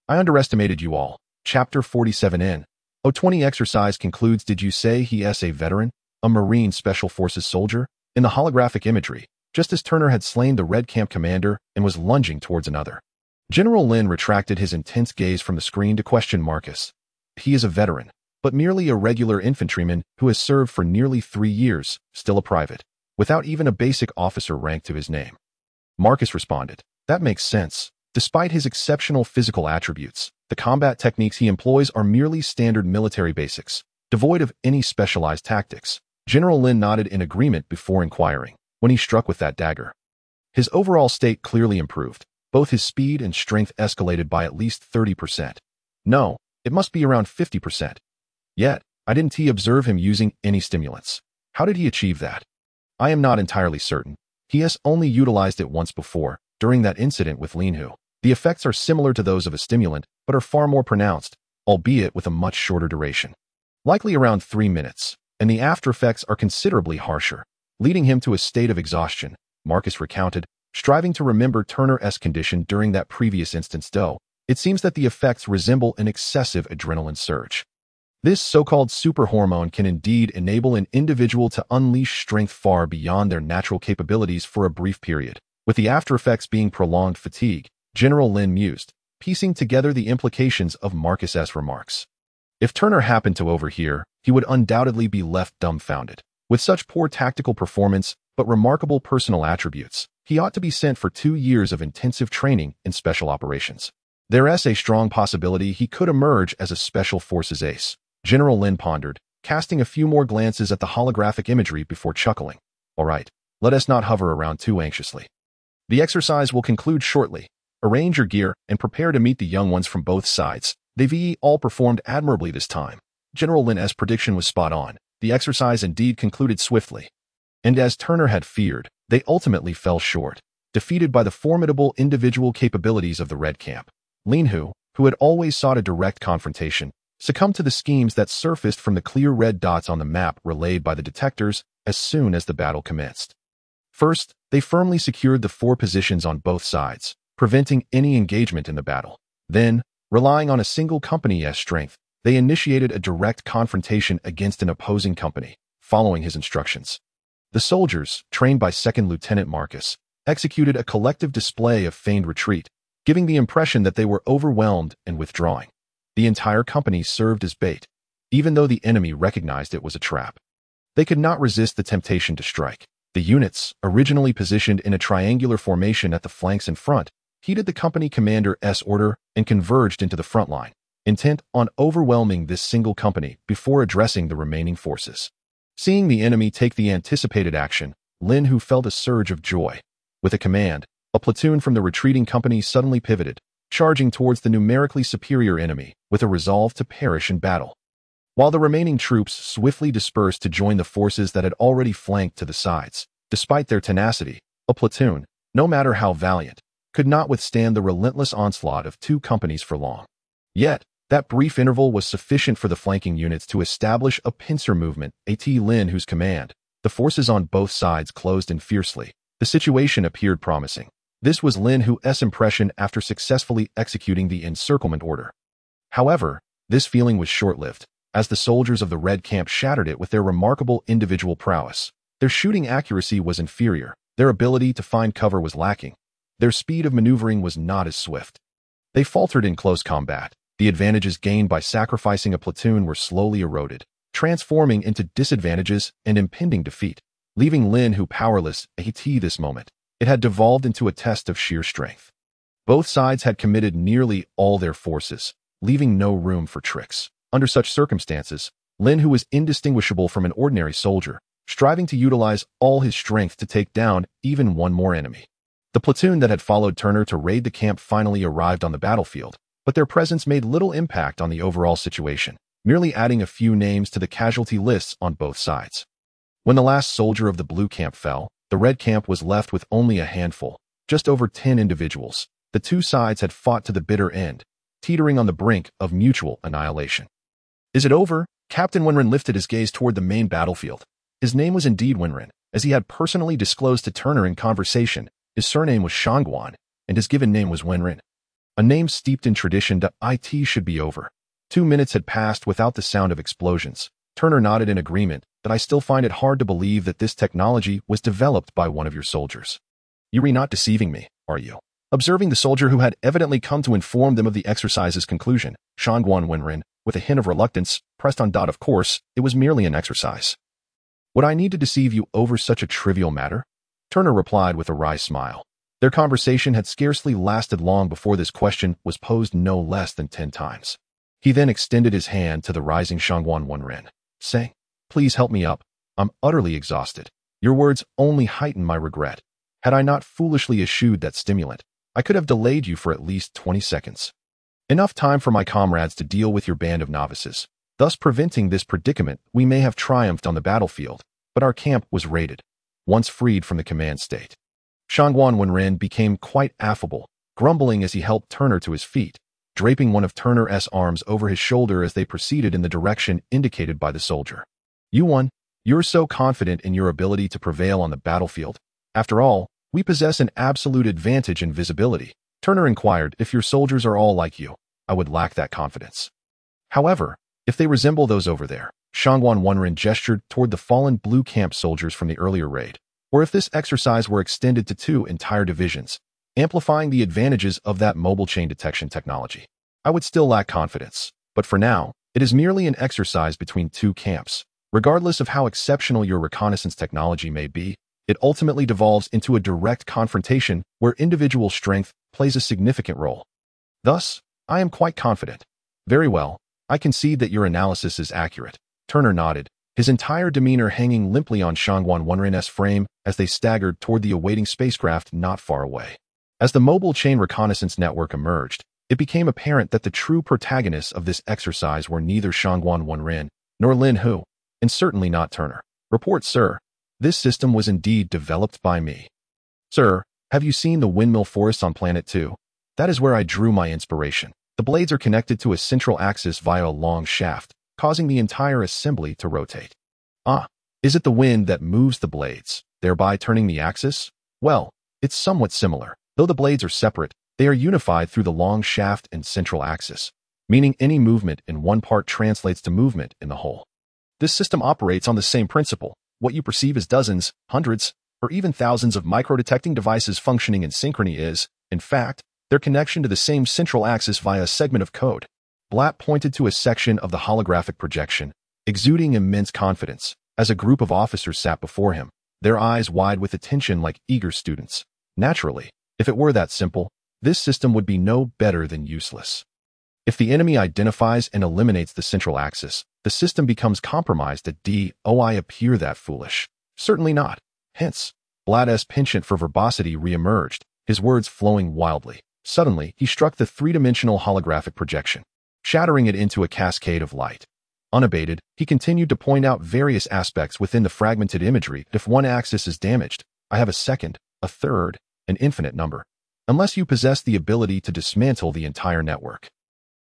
I underestimated you all. Chapter 47N. O20 exercise concludes. Did you say he is a veteran? A Marine Special Forces soldier? In the holographic imagery, just as Turner had slain the Red Camp commander and was lunging towards another. General Lin retracted his intense gaze from the screen to question Marcus. He is a veteran, but merely a regular infantryman who has served for nearly 3 years, still a private, without even a basic officer rank to his name. Marcus responded, that makes sense. Despite his exceptional physical attributes, the combat techniques he employs are merely standard military basics, devoid of any specialized tactics. General Lin nodded in agreement before inquiring, when he struck with that dagger. His overall state clearly improved. Both his speed and strength escalated by at least 30%. No, it must be around 50%. Yet, I didn't observe him using any stimulants. How did he achieve that? I am not entirely certain. He has only utilized it once before, during that incident with Lin Hu. The effects are similar to those of a stimulant, but are far more pronounced, albeit with a much shorter duration. Likely around 3 minutes, and the after effects are considerably harsher, leading him to a state of exhaustion, Marcus recounted, striving to remember Turner's condition during that previous instance. Though, it seems that the effects resemble an excessive adrenaline surge. This so-called super hormone can indeed enable an individual to unleash strength far beyond their natural capabilities for a brief period. With the after effects being prolonged fatigue, General Lin mused, piecing together the implications of Marcus's remarks. If Turner happened to overhear, he would undoubtedly be left dumbfounded. With such poor tactical performance, but remarkable personal attributes, he ought to be sent for 2 years of intensive training in special operations. There is a strong possibility he could emerge as a special forces ace. General Lin pondered, casting a few more glances at the holographic imagery before chuckling. All right, let us not hover around too anxiously. The exercise will conclude shortly. Arrange your gear and prepare to meet the young ones from both sides. They've all performed admirably this time. General Lin's prediction was spot on. The exercise indeed concluded swiftly. And as Turner had feared, they ultimately fell short, defeated by the formidable individual capabilities of the Red Camp. Lin Hu, who had always sought a direct confrontation, succumbed to the schemes that surfaced from the clear red dots on the map relayed by the detectors as soon as the battle commenced. First, they firmly secured the 4 positions on both sides, preventing any engagement in the battle. Then, relying on a single company's strength, they initiated a direct confrontation against an opposing company, following his instructions. The soldiers, trained by Second Lieutenant Marcus, executed a collective display of feigned retreat, giving the impression that they were overwhelmed and withdrawing. The entire company served as bait, even though the enemy recognized it was a trap. They could not resist the temptation to strike. The units, originally positioned in a triangular formation at the flanks and front, heeded the company commander's order and converged into the front line, intent on overwhelming this single company before addressing the remaining forces. Seeing the enemy take the anticipated action, Lin Hu felt a surge of joy. With a command, a platoon from the retreating company suddenly pivoted, charging towards the numerically superior enemy with a resolve to perish in battle. While the remaining troops swiftly dispersed to join the forces that had already flanked to the sides, despite their tenacity, a platoon, no matter how valiant, could not withstand the relentless onslaught of two companies for long. Yet, that brief interval was sufficient for the flanking units to establish a pincer movement at Lin Hu's command. The forces on both sides closed in fiercely. The situation appeared promising. This was Lin Hu's impression after successfully executing the encirclement order. However, this feeling was short-lived, as the soldiers of the Red Camp shattered it with their remarkable individual prowess. Their shooting accuracy was inferior, their ability to find cover was lacking, their speed of maneuvering was not as swift. They faltered in close combat. The advantages gained by sacrificing a platoon were slowly eroded, transforming into disadvantages and impending defeat, leaving Lin Hu powerless at this moment. It had devolved into a test of sheer strength. Both sides had committed nearly all their forces, leaving no room for tricks. Under such circumstances, Lin Hu was indistinguishable from an ordinary soldier, striving to utilize all his strength to take down even one more enemy. The platoon that had followed Turner to raid the camp finally arrived on the battlefield, but their presence made little impact on the overall situation, merely adding a few names to the casualty lists on both sides. When the last soldier of the blue camp fell, the red camp was left with only a handful, just over 10 individuals. The two sides had fought to the bitter end, teetering on the brink of mutual annihilation. Is it over? Captain Wenren lifted his gaze toward the main battlefield. His name was indeed Wenren, as he had personally disclosed to Turner in conversation. His surname was Shangguan, and his given name was Wenren. A name steeped in tradition that it should be over. 2 minutes had passed without the sound of explosions. Turner nodded in agreement, but I still find it hard to believe that this technology was developed by one of your soldiers. You're not deceiving me, are you? Observing the soldier who had evidently come to inform them of the exercise's conclusion, Shangguan Wenren, with a hint of reluctance, pressed on. Of course, it was merely an exercise. Would I need to deceive you over such a trivial matter? Turner replied with a wry smile. Their conversation had scarcely lasted long before this question was posed no less than 10 times. He then extended his hand to the rising Shangguan Wenren, saying, "Please help me up. I'm utterly exhausted. Your words only heighten my regret. Had I not foolishly eschewed that stimulant, I could have delayed you for at least 20 seconds. Enough time for my comrades to deal with your band of novices. Thus preventing this predicament, we may have triumphed on the battlefield, but our camp was raided, once freed from the command state." Shangguan Wenren became quite affable, grumbling as he helped Turner to his feet, draping one of Turner's arms over his shoulder as they proceeded in the direction indicated by the soldier. "You won. You're so confident in your ability to prevail on the battlefield. After all, we possess an absolute advantage in visibility." Turner inquired, "If your soldiers are all like you, I would lack that confidence. However, if they resemble those over there," Shangguan Wenren gestured toward the fallen blue camp soldiers from the earlier raid, "or if this exercise were extended to 2 entire divisions, amplifying the advantages of that mobile chain detection technology, I would still lack confidence. But for now, it is merely an exercise between 2 camps. Regardless of how exceptional your reconnaissance technology may be, it ultimately devolves into a direct confrontation where individual strength plays a significant role. Thus, I am quite confident." "Very well, I concede that your analysis is accurate." Turner nodded, his entire demeanor hanging limply on Shangguan Wenren's frame as they staggered toward the awaiting spacecraft not far away. As the mobile chain reconnaissance network emerged, it became apparent that the true protagonists of this exercise were neither Shangguan Wenren nor Lin Hu, and certainly not Turner. "Report, sir. This system was indeed developed by me." "Sir, have you seen the windmill forests on Planet 2? That is where I drew my inspiration. The blades are connected to a central axis via a long shaft, causing the entire assembly to rotate." "Ah, is it the wind that moves the blades, thereby turning the axis?" "Well, it's somewhat similar. Though the blades are separate, they are unified through the long shaft and central axis, meaning any movement in one part translates to movement in the whole. This system operates on the same principle. what you perceive as dozens, hundreds, or even thousands of micro-detecting devices functioning in synchrony is, in fact, their connection to the same central axis via a segment of code. Blatt pointed to a section of the holographic projection, exuding immense confidence, as a group of officers sat before him, their eyes wide with attention like eager students. Naturally, if it were that simple, this system would be no better than useless. If the enemy identifies and eliminates the central axis, the system becomes compromised at I appear that foolish. Certainly not. Hence, Blatt's penchant for verbosity re-emerged, his words flowing wildly. Suddenly, he struck the three-dimensional holographic projection, shattering it into a cascade of light. Unabated, he continued to point out various aspects within the fragmented imagery. If one axis is damaged, I have a second, a third, an infinite number. Unless you possess the ability to dismantle the entire network.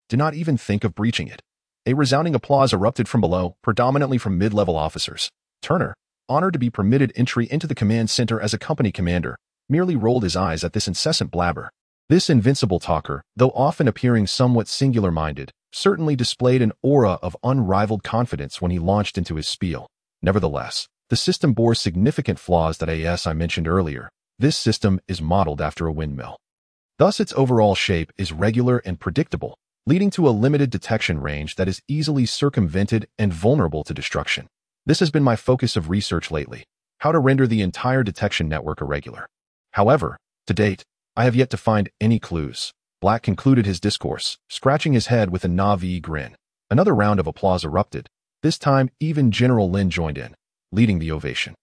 Do not even think of breaching it. A resounding applause erupted from below, predominantly from mid-level officers. Turner, honored to be permitted entry into the command center as a company commander, merely rolled his eyes at this incessant blabber. This invincible talker, though often appearing somewhat singular-minded, certainly displayed an aura of unrivaled confidence when he launched into his spiel. Nevertheless, the system bore significant flaws that I mentioned earlier. This system is modeled after a windmill. Thus, its overall shape is regular and predictable, leading to a limited detection range that is easily circumvented and vulnerable to destruction. This has been my focus of research lately, how to render the entire detection network irregular. However, to date, I have yet to find any clues. Blatt concluded his discourse, scratching his head with a Na'vi grin. Another round of applause erupted. This time, even General Lin joined in, leading the ovation.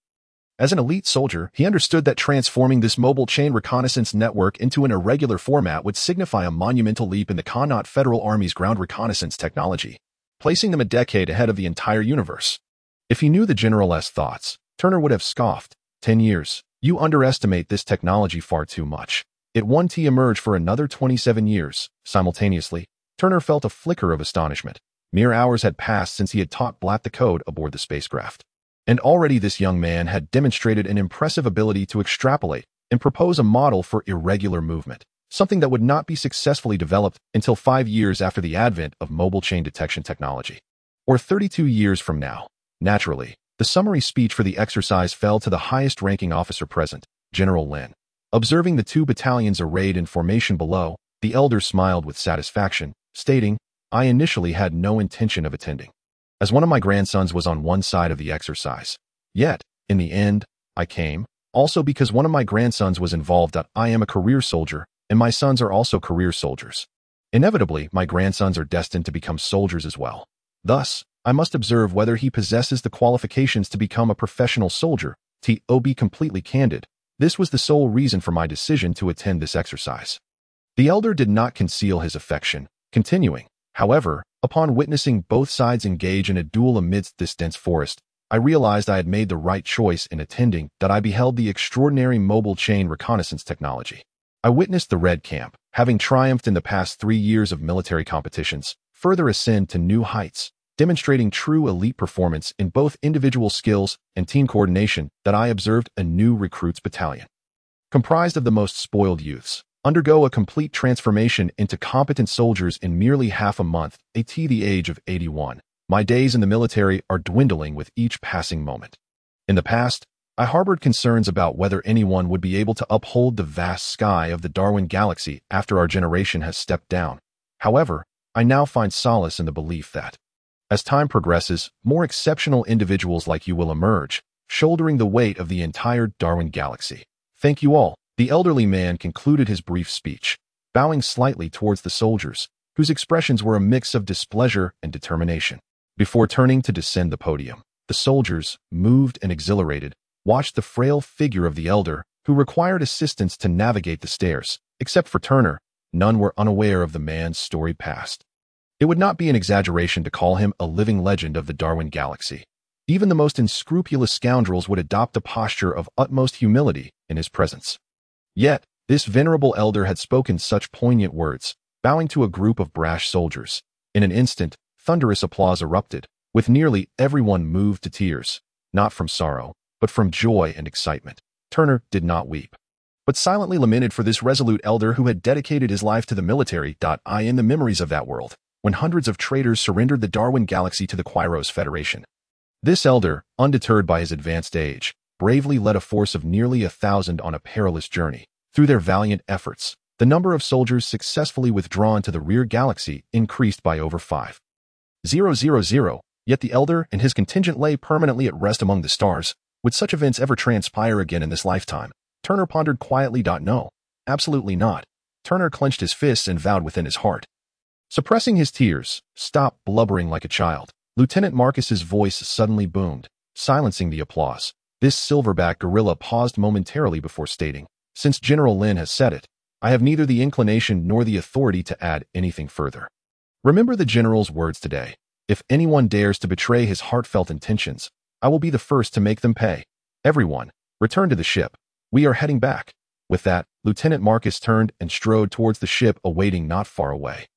As an elite soldier, he understood that transforming this mobile chain reconnaissance network into an irregular format would signify a monumental leap in the Connaught Federal Army's ground reconnaissance technology, placing them a decade ahead of the entire universe. If he knew the general's thoughts, Turner would have scoffed. 10 years. You underestimate this technology far too much. It won't emerge for another 27 years. Simultaneously, Turner felt a flicker of astonishment. Mere hours had passed since he had taught Blatt the code aboard the spacecraft. And already this young man had demonstrated an impressive ability to extrapolate and propose a model for irregular movement, something that would not be successfully developed until 5 years after the advent of mobile chain detection technology. Or 32 years from now. Naturally, the summary speech for the exercise fell to the highest-ranking officer present, General Lin. Observing the 2 battalions arrayed in formation below, the elder smiled with satisfaction, stating, I initially had no intention of attending, as one of my grandsons was on one side of the exercise. Yet, in the end, I came, also because one of my grandsons was involved. I am a career soldier, and my sons are also career soldiers. Inevitably, my grandsons are destined to become soldiers as well. Thus, I must observe whether he possesses the qualifications to become a professional soldier. To be completely candid, this was the sole reason for my decision to attend this exercise. The elder did not conceal his affection, continuing, however, upon witnessing both sides engage in a duel amidst this dense forest, I realized I had made the right choice in attending. I beheld the extraordinary mobile chain reconnaissance technology. I witnessed the Red Camp, having triumphed in the past 3 years of military competitions, further ascend to new heights, demonstrating true elite performance in both individual skills and team coordination. I observed a new recruits battalion, comprised of the most spoiled youths, undergo a complete transformation into competent soldiers in merely half a month. At the age of 81, my days in the military are dwindling with each passing moment. In the past, I harbored concerns about whether anyone would be able to uphold the vast sky of the Darwin galaxy after our generation has stepped down. However, I now find solace in the belief that, as time progresses, more exceptional individuals like you will emerge, shouldering the weight of the entire Darwin galaxy. Thank you all. The elderly man concluded his brief speech, bowing slightly towards the soldiers, whose expressions were a mix of displeasure and determination. Before turning to descend the podium, the soldiers, moved and exhilarated, watched the frail figure of the elder, who required assistance to navigate the stairs. Except for Turner, none were unaware of the man's storied past. It would not be an exaggeration to call him a living legend of the Darwin galaxy. Even the most unscrupulous scoundrels would adopt a posture of utmost humility in his presence. Yet, this venerable elder had spoken such poignant words, bowing to a group of brash soldiers. In an instant, thunderous applause erupted, with nearly everyone moved to tears, not from sorrow, but from joy and excitement. Turner did not weep, but silently lamented for this resolute elder who had dedicated his life to the military. In the memories of that world, when hundreds of traitors surrendered the Darwin galaxy to the Quiros Federation. This elder, undeterred by his advanced age, bravely led a force of nearly 1,000 on a perilous journey. Through their valiant efforts, the number of soldiers successfully withdrawn to the rear galaxy increased by over 5,000. Yet the elder and his contingent lay permanently at rest among the stars. Would such events ever transpire again in this lifetime? Turner pondered quietly. No, absolutely not. Turner clenched his fists and vowed within his heart. Suppressing his tears, stop blubbering like a child. Lieutenant Marcus's voice suddenly boomed, silencing the applause. This silverback gorilla paused momentarily before stating, "Since General Lin has said it, I have neither the inclination nor the authority to add anything further. Remember the general's words today. If anyone dares to betray his heartfelt intentions, I will be the first to make them pay. Everyone, return to the ship. We are heading back." With that, Lieutenant Marcus turned and strode towards the ship awaiting not far away.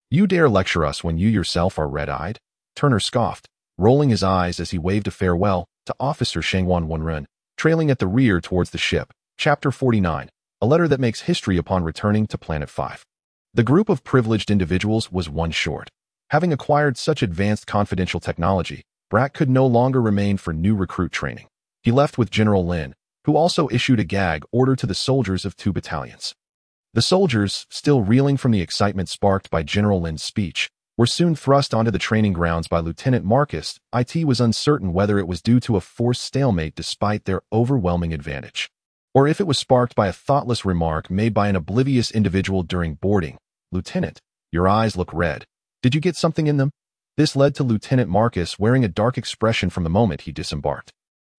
"You dare lecture us when you yourself are red-eyed?" Turner scoffed, rolling his eyes as he waved a farewell to Officer Shangwan Wenren, trailing at the rear towards the ship. Chapter 49, a letter that makes history upon returning to Planet 5. The group of privileged individuals was one short. Having acquired such advanced confidential technology, Brack could no longer remain for new recruit training. He left with General Lin, who also issued a gag order to the soldiers of 2 battalions. The soldiers, still reeling from the excitement sparked by General Lin's speech, were soon thrust onto the training grounds by Lieutenant Marcus. It was uncertain whether it was due to a forced stalemate despite their overwhelming advantage, or if it was sparked by a thoughtless remark made by an oblivious individual during boarding. "Lieutenant, your eyes look red. Did you get something in them?" This led to Lieutenant Marcus wearing a dark expression from the moment he disembarked.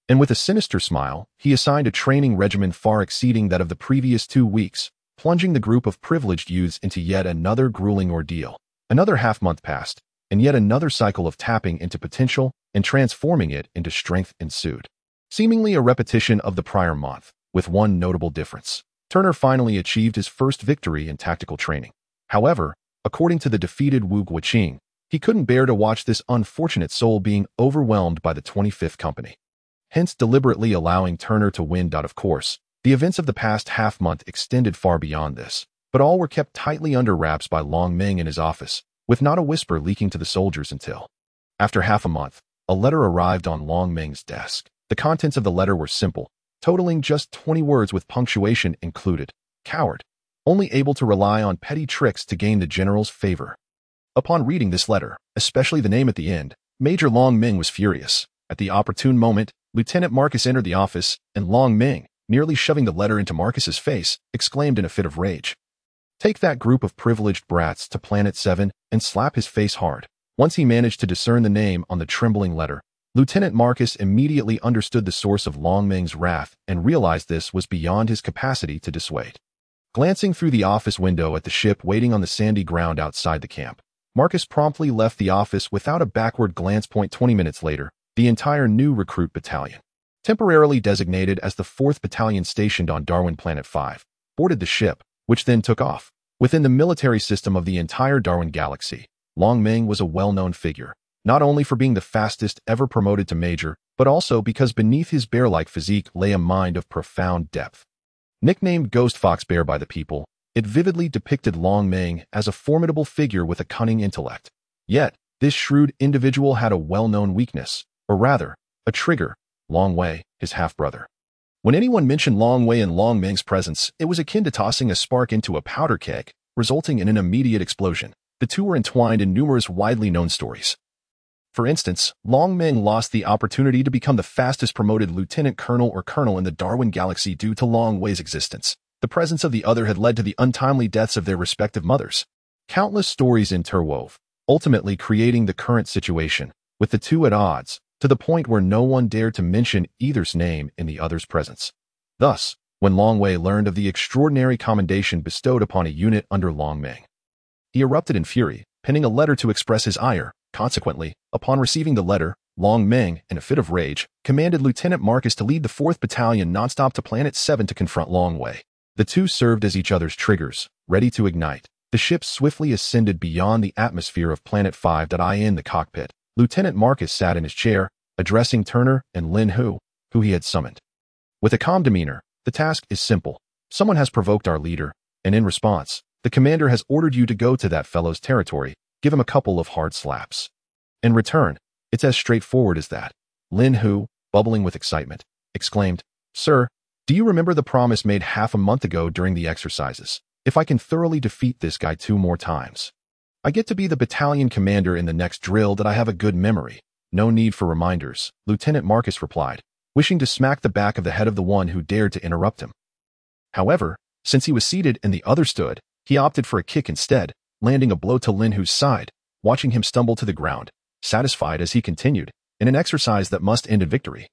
And with a sinister smile, he assigned a training regimen far exceeding that of the previous 2 weeks, plunging the group of privileged youths into yet another grueling ordeal. Another half-month passed, and yet another cycle of tapping into potential and transforming it into strength ensued. Seemingly a repetition of the prior month, with one notable difference. Turner finally achieved his first victory in tactical training. However, according to the defeated Wu Guoqing, he couldn't bear to watch this unfortunate soul being overwhelmed by the 25th Company, hence deliberately allowing Turner to win. Of course, the events of the past half-month extended far beyond this, but all were kept tightly under wraps by Long Meng in his office, with not a whisper leaking to the soldiers until, after half a month, a letter arrived on Long Meng's desk. The contents of the letter were simple, totaling just 20 words with punctuation included. "Coward, only able to rely on petty tricks to gain the general's favor." Upon reading this letter, especially the name at the end, Major Long Meng was furious. At the opportune moment, Lieutenant Marcus entered the office, and Long Meng, nearly shoving the letter into Marcus's face, exclaimed in a fit of rage, "Take that group of privileged brats to Planet 7 and slap his face hard." Once he managed to discern the name on the trembling letter, Lieutenant Marcus immediately understood the source of Long Meng's wrath and realized this was beyond his capacity to dissuade. Glancing through the office window at the ship waiting on the sandy ground outside the camp, Marcus promptly left the office without a backward glance. 20 minutes later, the entire new recruit battalion, temporarily designated as the 4th Battalion stationed on Darwin Planet 5, boarded the ship, which then took off. Within the military system of the entire Darwin galaxy, Long Meng was a well-known figure, not only for being the fastest ever promoted to major, but also because beneath his bear-like physique lay a mind of profound depth. Nicknamed Ghost Fox Bear by the people, it vividly depicted Long Meng as a formidable figure with a cunning intellect. Yet, this shrewd individual had a well-known weakness, or rather, a trigger: Long Wei, his half-brother. When anyone mentioned Long Wei in Long Meng's presence, it was akin to tossing a spark into a powder keg, resulting in an immediate explosion. The two were entwined in numerous widely known stories. For instance, Long Meng lost the opportunity to become the fastest promoted lieutenant colonel or colonel in the Darwin galaxy due to Long Wei's existence. The presence of the other had led to the untimely deaths of their respective mothers. Countless stories interwove, ultimately creating the current situation, with the two at odds, to the point where no one dared to mention either's name in the other's presence. Thus, when Long Wei learned of the extraordinary commendation bestowed upon a unit under Long Meng, he erupted in fury, penning a letter to express his ire. Consequently, upon receiving the letter, Long Meng, in a fit of rage, commanded Lieutenant Marcus to lead the 4th Battalion nonstop to Planet 7 to confront Long Wei. The two served as each other's triggers, ready to ignite. The ship swiftly ascended beyond the atmosphere of Planet 5. In the cockpit, Lieutenant Marcus sat in his chair, addressing Turner and Lin Hu, who he had summoned. With a calm demeanor, "The task is simple. Someone has provoked our leader, and in response, the commander has ordered you to go to that fellow's territory, give him a couple of hard slaps. In return, it's as straightforward as that." Lin Hu, bubbling with excitement, exclaimed, "Sir, do you remember the promise made half a month ago during the exercises? If I can thoroughly defeat this guy 2 more times, I get to be the battalion commander in the next drill that I have a good memory." "No need for reminders," Lieutenant Marcus replied, wishing to smack the back of the head of the one who dared to interrupt him. However, since he was seated and the other stood, he opted for a kick instead, landing a blow to Lin Hu's side, watching him stumble to the ground, satisfied as he continued, in an exercise that must end in victory.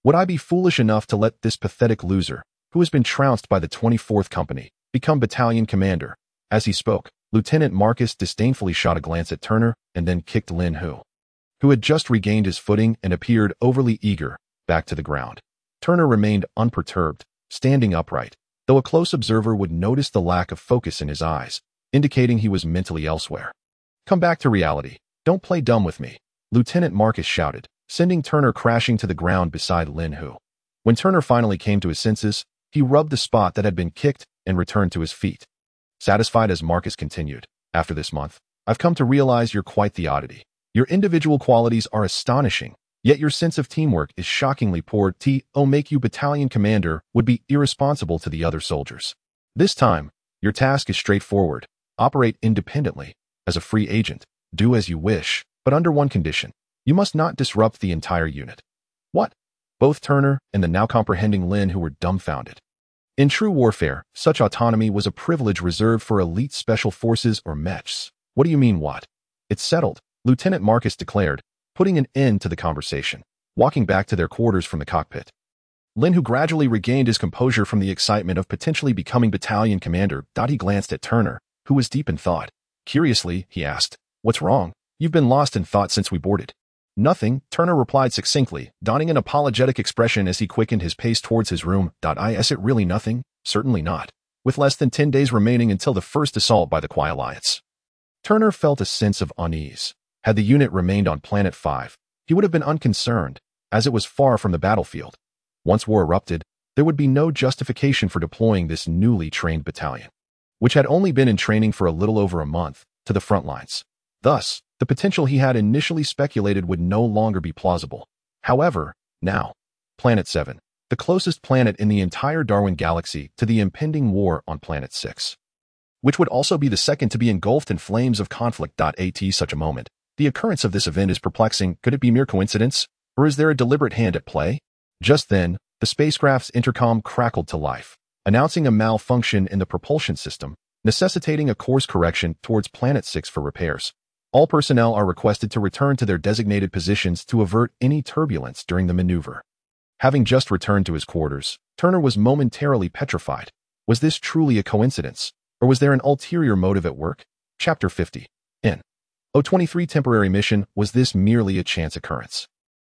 "Would I be foolish enough to let this pathetic loser, who has been trounced by the 24th Company, become battalion commander?" As he spoke, Lieutenant Marcus disdainfully shot a glance at Turner and then kicked Lin Hu, who had just regained his footing and appeared overly eager, back to the ground. Turner remained unperturbed, standing upright, though a close observer would notice the lack of focus in his eyes, indicating he was mentally elsewhere. "Come back to reality. Don't play dumb with me," Lieutenant Marcus shouted, sending Turner crashing to the ground beside Lin Hu. When Turner finally came to his senses, he rubbed the spot that had been kicked and returned to his feet. Satisfied as Marcus continued, "After this month, I've come to realize you're quite the oddity. Your individual qualities are astonishing, yet your sense of teamwork is shockingly poor. To make you battalion commander would be irresponsible to the other soldiers. This time, your task is straightforward. Operate independently, as a free agent. Do as you wish, but under one condition. You must not disrupt the entire unit." "What?" Both Turner and the now comprehending Lin Hu were dumbfounded. In true warfare, such autonomy was a privilege reserved for elite special forces or mechs. "What do you mean, what?" "It's settled," Lieutenant Marcus declared, putting an end to the conversation, walking back to their quarters from the cockpit. Lin Hu gradually regained his composure from the excitement of potentially becoming battalion commander. He glanced at Turner, who was deep in thought. Curiously, he asked, "What's wrong? You've been lost in thought since we boarded." "Nothing," Turner replied succinctly, donning an apologetic expression as he quickened his pace towards his room. "Is it really nothing?" "Certainly not. With less than 10 days remaining until the first assault by the Qui Alliance." Turner felt a sense of unease. Had the unit remained on Planet 5, he would have been unconcerned, as it was far from the battlefield. Once war erupted, there would be no justification for deploying this newly trained battalion, which had only been in training for a little over a month, to the front lines. Thus, the potential he had initially speculated would no longer be plausible. However, now, Planet 7, the closest planet in the entire Darwin galaxy to the impending war on Planet 6, which would also be the second to be engulfed in flames of conflict. Such a moment. The occurrence of this event is perplexing. Could it be mere coincidence, or is there a deliberate hand at play? Just then, the spacecraft's intercom crackled to life, announcing a malfunction in the propulsion system, necessitating a course correction towards Planet 6 for repairs. All personnel are requested to return to their designated positions to avert any turbulence during the maneuver. Having just returned to his quarters, Turner was momentarily petrified. Was this truly a coincidence, or was there an ulterior motive at work? Chapter 50. In O23 temporary mission, was this merely a chance occurrence?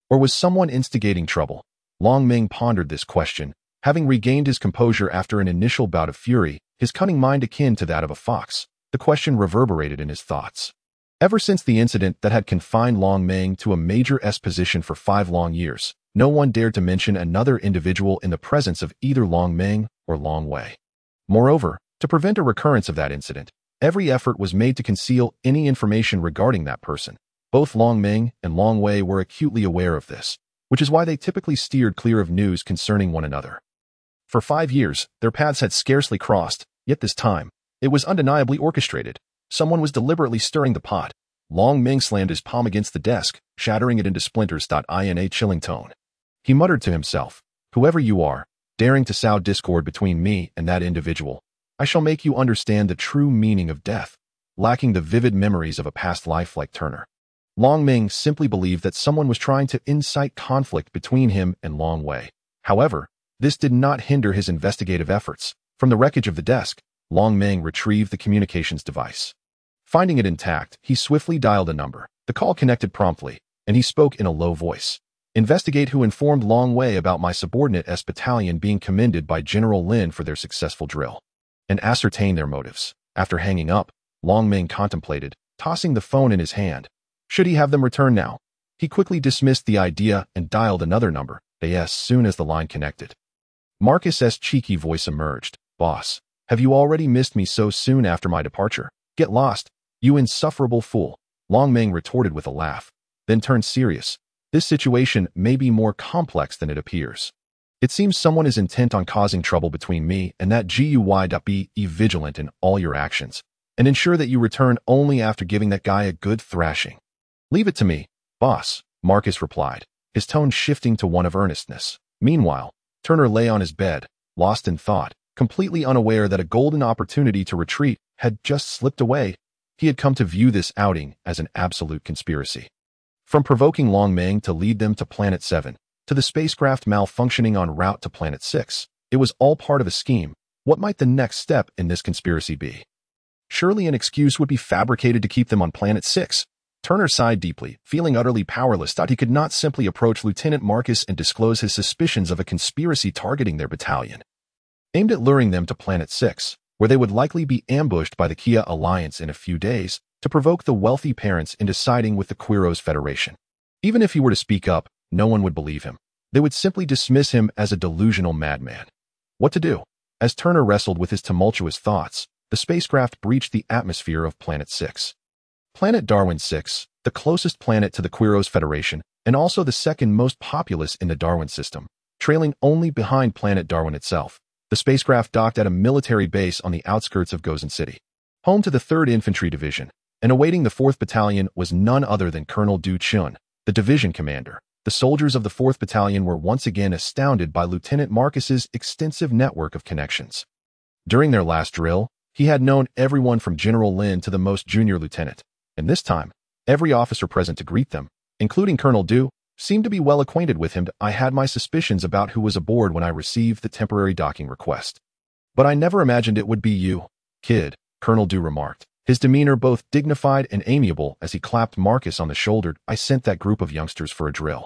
Or was someone instigating trouble? Long Ming pondered this question, having regained his composure after an initial bout of fury, his cunning mind akin to that of a fox. The question reverberated in his thoughts. Ever since the incident that had confined Long Ming to a Major S position for 5 long years, no one dared to mention another individual in the presence of either Long Ming or Long Wei. Moreover, to prevent a recurrence of that incident, every effort was made to conceal any information regarding that person. Both Long Ming and Long Wei were acutely aware of this, which is why they typically steered clear of news concerning one another. For 5 years, their paths had scarcely crossed, yet this time, it was undeniably orchestrated. Someone was deliberately stirring the pot. Long Ming slammed his palm against the desk, shattering it into splinters. In a chilling tone, he muttered to himself, "Whoever you are, daring to sow discord between me and that individual, I shall make you understand the true meaning of death." Lacking the vivid memories of a past life like Turner, Long Ming simply believed that someone was trying to incite conflict between him and Long Wei. However, this did not hinder his investigative efforts. From the wreckage of the desk, Long Ming retrieved the communications device. Finding it intact, he swiftly dialed a number. The call connected promptly, and he spoke in a low voice. "Investigate who informed Long Wei about my subordinate S battalion being commended by General Lin for their successful drill, and ascertain their motives." After hanging up, Long Ming contemplated, tossing the phone in his hand. Should he have them return now? He quickly dismissed the idea and dialed another number, as soon as the line connected. Marcus's cheeky voice emerged. "Boss, have you already missed me so soon after my departure? Get lost, you insufferable fool," Long Ming retorted with a laugh, then turned serious. This situation may be more complex than it appears. It seems someone is intent on causing trouble between me and that GUY. Be vigilant in all your actions, and ensure that you return only after giving that guy a good thrashing. Leave it to me, boss, Marcus replied, his tone shifting to one of earnestness. Meanwhile, Turner lay on his bed, lost in thought, completely unaware that a golden opportunity to retreat had just slipped away. He had come to view this outing as an absolute conspiracy. From provoking Long Meng to lead them to Planet 7, to the spacecraft malfunctioning en route to Planet 6, it was all part of a scheme. What might the next step in this conspiracy be? Surely an excuse would be fabricated to keep them on Planet 6. Turner sighed deeply, feeling utterly powerless that he could not simply approach Lieutenant Marcus and disclose his suspicions of a conspiracy targeting their battalion, aimed at luring them to Planet 6, where they would likely be ambushed by the Kia Alliance in a few days, to provoke the wealthy parents into siding with the Quiros Federation. Even if he were to speak up, no one would believe him. They would simply dismiss him as a delusional madman. What to do? As Turner wrestled with his tumultuous thoughts, the spacecraft breached the atmosphere of Planet 6. Planet Darwin 6, the closest planet to the Quiros Federation, and also the second most populous in the Darwin system, trailing only behind Planet Darwin itself. The spacecraft docked at a military base on the outskirts of Gozen City, home to the 3rd Infantry Division, and awaiting the 4th Battalion was none other than Colonel Du Chun, the division commander. The soldiers of the 4th Battalion were once again astounded by Lieutenant Marcus's extensive network of connections. During their last drill, he had known everyone from General Lin to the most junior lieutenant, and this time, every officer present to greet them, including Colonel Du, seemed to be well acquainted with him. I had my suspicions about who was aboard when I received the temporary docking request. But I never imagined it would be you, kid, Colonel Du remarked, his demeanor both dignified and amiable as he clapped Marcus on the shoulder. I sent that group of youngsters for a drill.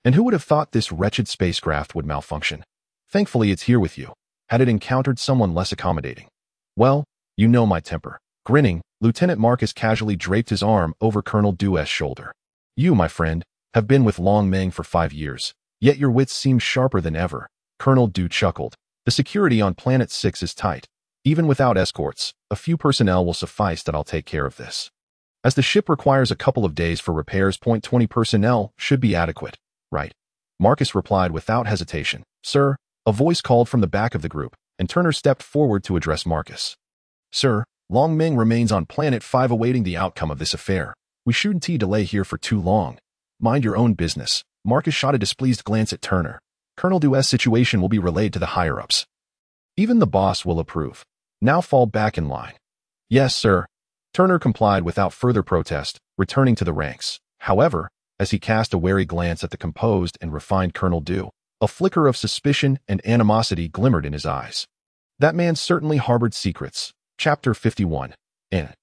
And who would have thought this wretched spacecraft would malfunction? Thankfully it's here with you. Had it encountered someone less accommodating? Well, you know my temper. Grinning, Lieutenant Marcus casually draped his arm over Colonel Du's shoulder. You, my friend, have been with Long Meng for 5 years, yet your wits seem sharper than ever. Colonel Du chuckled. The security on Planet 6 is tight. Even without escorts, a few personnel will suffice. That I'll take care of this. As the ship requires a couple of days for repairs, 20 personnel should be adequate. Right. Marcus replied without hesitation. Sir, a voice called from the back of the group, and Turner stepped forward to address Marcus. Sir, Long Meng remains on Planet 5 awaiting the outcome of this affair. We shouldn't delay here for too long. Mind your own business. Marcus shot a displeased glance at Turner. Colonel Du's situation will be relayed to the higher-ups. Even the boss will approve. Now fall back in line. Yes, sir. Turner complied without further protest, returning to the ranks. However, as he cast a wary glance at the composed and refined Colonel Du, a flicker of suspicion and animosity glimmered in his eyes. That man certainly harbored secrets. Chapter 51. N.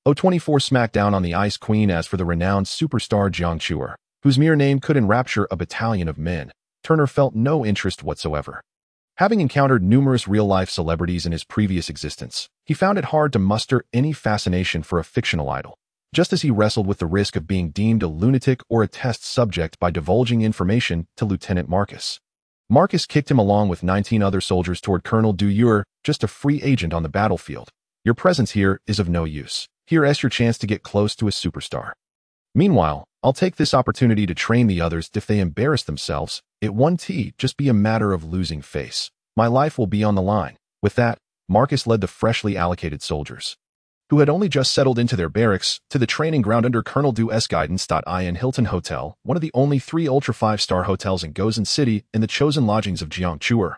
024 Smackdown on the Ice Queen. As for the renowned superstar Jiang Chuer, whose mere name could enrapture a battalion of men, Turner felt no interest whatsoever. Having encountered numerous real-life celebrities in his previous existence, he found it hard to muster any fascination for a fictional idol, just as he wrestled with the risk of being deemed a lunatic or a test subject by divulging information to Lieutenant Marcus. Marcus kicked him along with 19 other soldiers toward Colonel Du. You're just a free agent on the battlefield. Your presence here is of no use. Here's your chance to get close to a superstar. Meanwhile, I'll take this opportunity to train the others. If they embarrass themselves, it won't just be a matter of losing face. My life will be on the line. With that, Marcus led the freshly allocated soldiers, who had only just settled into their barracks, to the training ground under Colonel Du's guidance. In Hilton Hotel, one of the only 3 Ultra 5-star hotels in Gozen City, in the chosen lodgings of Jiang Chuer.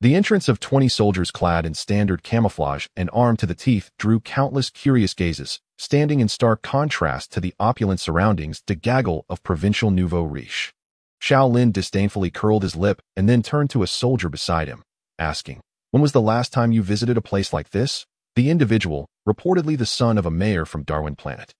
The entrance of 20 soldiers clad in standard camouflage and armed to the teeth drew countless curious gazes, standing in stark contrast to the opulent surroundings, the gaggle of provincial nouveau riche. Xiao Lin disdainfully curled his lip and then turned to a soldier beside him, asking, "When was the last time you visited a place like this?" The individual, reportedly the son of a mayor from Darwin Planet,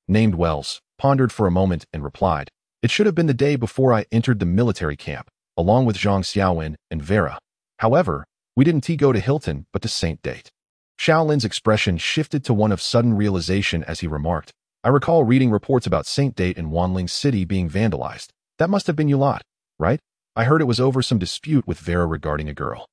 named Wells, pondered for a moment and replied, "It should have been the day before I entered the military camp, along with Zhang Xiaowen and Vera. However, we didn't go to Hilton but to Saint Date." Xiao Lin's expression shifted to one of sudden realization as he remarked, "I recall reading reports about Saint Date and Wanling City being vandalized. That must have been you lot, right? I heard it was over some dispute with Vera regarding a girl.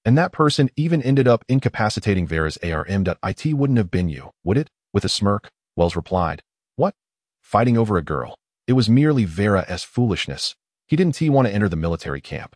And that person even ended up incapacitating Vera's ARM. It wouldn't have been you, would it?" With a smirk, Wells replied, "What? Fighting over a girl? It was merely Vera's foolishness. He didn't want to enter the military camp.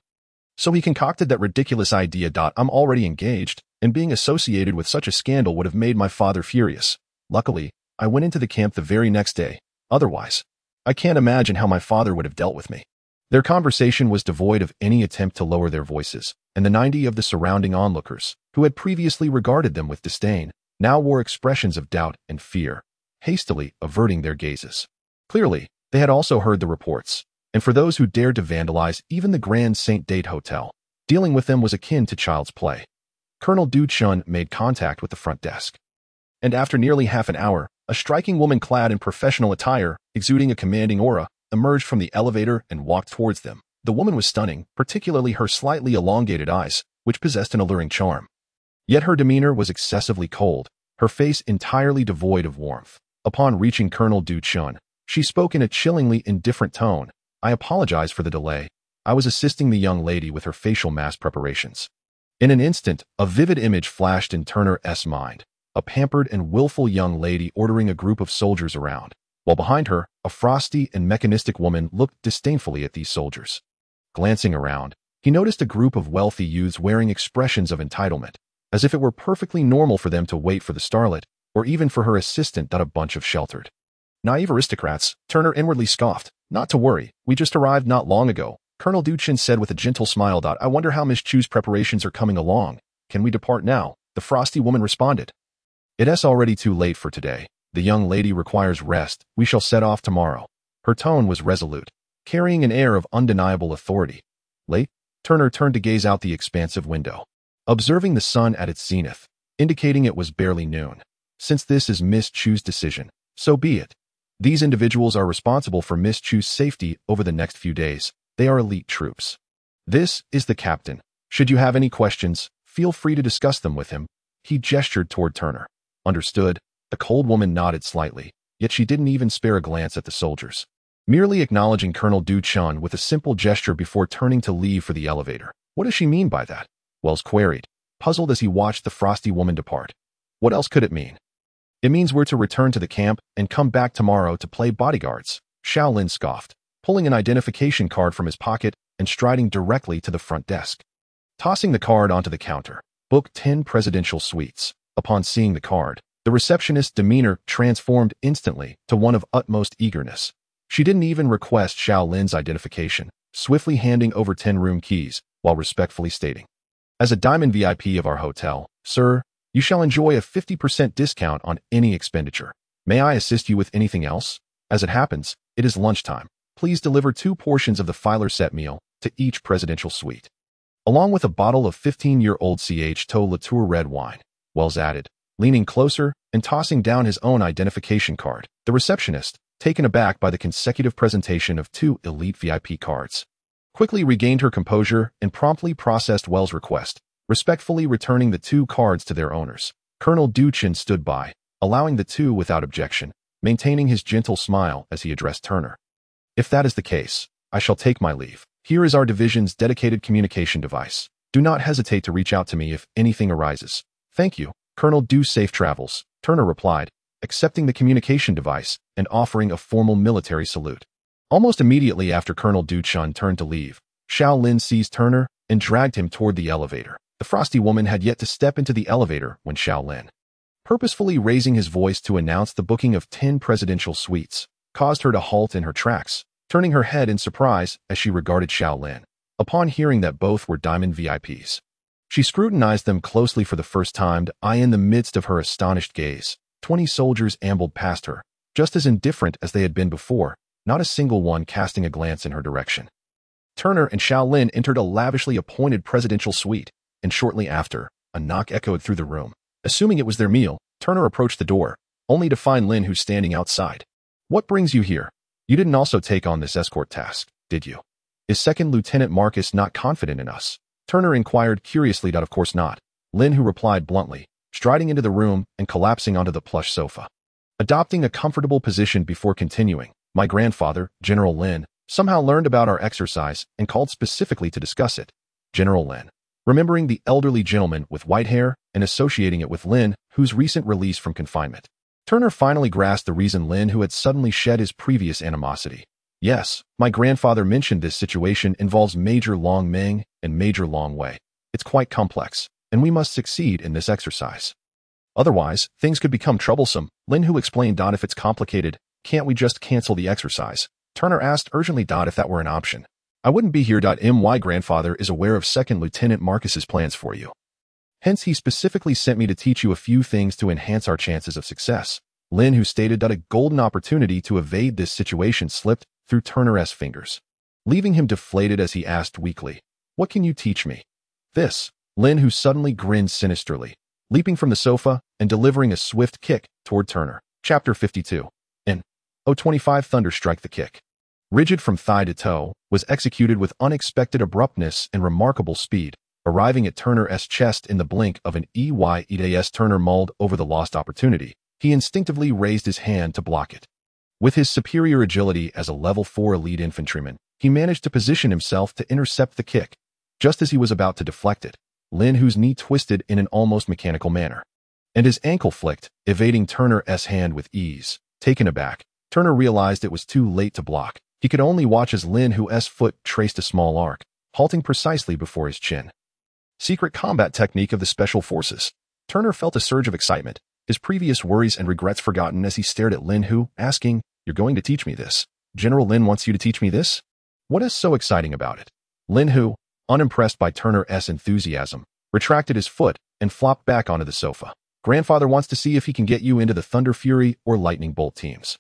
So he concocted that ridiculous idea. I'm already engaged, and being associated with such a scandal would have made my father furious. Luckily, I went into the camp the very next day. Otherwise, I can't imagine how my father would have dealt with me. Their conversation was devoid of any attempt to lower their voices, and the 90 of the surrounding onlookers, who had previously regarded them with disdain, now wore expressions of doubt and fear, hastily averting their gazes. Clearly, they had also heard the reports, and for those who dared to vandalize even the Grand Saint Date Hotel, dealing with them was akin to child's play. Colonel Du Chun made contact with the front desk. And after nearly half an hour, a striking woman clad in professional attire, exuding a commanding aura, emerged from the elevator and walked towards them. The woman was stunning, particularly her slightly elongated eyes, which possessed an alluring charm. Yet her demeanor was excessively cold, her face entirely devoid of warmth. Upon reaching Colonel Du Chun, she spoke in a chillingly indifferent tone. I apologize for the delay. I was assisting the young lady with her facial mask preparations. In an instant, a vivid image flashed in Turner's mind. A pampered and willful young lady ordering a group of soldiers around, while behind her, a frosty and mechanistic woman looked disdainfully at these soldiers. Glancing around, he noticed a group of wealthy youths wearing expressions of entitlement, as if it were perfectly normal for them to wait for the starlet, or even for her assistant. A bunch of sheltered, naive aristocrats, Turner inwardly scoffed. Not to worry, we just arrived not long ago, Colonel Du Chun said with a gentle smile. I wonder how Miss Chu's preparations are coming along. Can we depart now? The frosty woman responded. It's already too late for today. The young lady requires rest. We shall set off tomorrow. Her tone was resolute, carrying an air of undeniable authority. Late? Turner turned to gaze out the expansive window, observing the sun at its zenith, indicating it was barely noon. Since this is Miss Chu's decision, so be it. These individuals are responsible for Miss Chu's safety over the next few days. They are elite troops. This is the captain. Should you have any questions, feel free to discuss them with him. He gestured toward Turner. Understood. The cold woman nodded slightly, yet she didn't even spare a glance at the soldiers, merely acknowledging Colonel Du Chun with a simple gesture before turning to leave for the elevator. What does she mean by that? Wells queried, puzzled as he watched the frosty woman depart. What else could it mean? It means we're to return to the camp and come back tomorrow to play bodyguards, Xiao Lin scoffed, pulling an identification card from his pocket and striding directly to the front desk. Tossing the card onto the counter, book 10 presidential suites. Upon seeing the card, the receptionist's demeanor transformed instantly to one of utmost eagerness. She didn't even request Xiao Lin's identification, swiftly handing over 10 room keys, while respectfully stating, "As a diamond VIP of our hotel, sir, you shall enjoy a 50% discount on any expenditure. May I assist you with anything else? As it happens, it is lunchtime. Please deliver 2 portions of the Filer set meal to each presidential suite, along with a bottle of 15-year-old Ch. Latour red wine," Wells added, leaning closer and tossing down his own identification card. The receptionist, taken aback by the consecutive presentation of 2 elite VIP cards, quickly regained her composure and promptly processed Wells' request, respectfully returning the 2 cards to their owners. Colonel Du Chun stood by, allowing the 2 without objection, maintaining his gentle smile as he addressed Turner. "If that is the case, I shall take my leave. Here is our division's dedicated communication device. Do not hesitate to reach out to me if anything arises." "Thank you, Colonel Du. Safe travels," Turner replied, accepting the communication device and offering a formal military salute. Almost immediately after Colonel Du Chun turned to leave, Xiao Lin seized Turner and dragged him toward the elevator. The frosty woman had yet to step into the elevator when Xiao Lin, purposefully raising his voice to announce the booking of 10 presidential suites, caused her to halt in her tracks, turning her head in surprise as she regarded Xiao Lin. Upon hearing that both were diamond VIPs, she scrutinized them closely for the first time. In the midst of her astonished gaze, 20 soldiers ambled past her, just as indifferent as they had been before, not a single one casting a glance in her direction. Turner and Xiao Lin entered a lavishly appointed presidential suite, and shortly after, a knock echoed through the room. Assuming it was their meal, Turner approached the door, only to find Lin who's standing outside. "What brings you here? You didn't also take on this escort task, did you? Is Second Lieutenant Marcus not confident in us?" Turner inquired curiously. "Of course not," Lin who replied bluntly, striding into the room and collapsing onto the plush sofa, adopting a comfortable position before continuing. "My grandfather, General Lin, somehow learned about our exercise and called specifically to discuss it." General Lin, remembering the elderly gentleman with white hair and associating it with Lin, whose recent release from confinement. Turner finally grasped the reason Lin who had suddenly shed his previous animosity. Yes, my grandfather mentioned this situation involves Major Long Ming and Major Long Wei. It's quite complex, and we must succeed in this exercise. Otherwise, things could become troublesome, Lin Hu explained. If it's complicated, can't we just cancel the exercise? Turner asked urgently. If that were an option, I wouldn't be here. My grandfather is aware of Second Lieutenant Marcus's plans for you. Hence, he specifically sent me to teach you a few things to enhance our chances of success. Lin Hu stated that a golden opportunity to evade this situation slipped through Turner's fingers, leaving him deflated as he asked weakly, "What can you teach me?" This. Lin Hu suddenly grinned sinisterly, leaping from the sofa and delivering a swift kick toward Turner. Chapter 52. In 025 Thunderstrike. The kick, rigid from thigh to toe, was executed with unexpected abruptness and remarkable speed, arriving at Turner's chest in the blink of an eye. As Turner mulled over the lost opportunity, he instinctively raised his hand to block it. With his superior agility as a level 4 elite infantryman, he managed to position himself to intercept the kick. Just as he was about to deflect it, Lin Hu's knee twisted in an almost mechanical manner, and his ankle flicked, evading Turner's hand with ease. Taken aback, Turner realized it was too late to block. He could only watch as Lin Hu's foot traced a small arc, halting precisely before his chin. Secret combat technique of the Special Forces. Turner felt a surge of excitement, his previous worries and regrets forgotten as he stared at Lin Hu, asking, "You're going to teach me this? General Lin wants you to teach me this? What is so exciting about it?" Lin Hu, unimpressed by Turner's enthusiasm, retracted his foot and flopped back onto the sofa. "Grandfather wants to see if he can get you into the Thunder Fury or Lightning Bolt teams.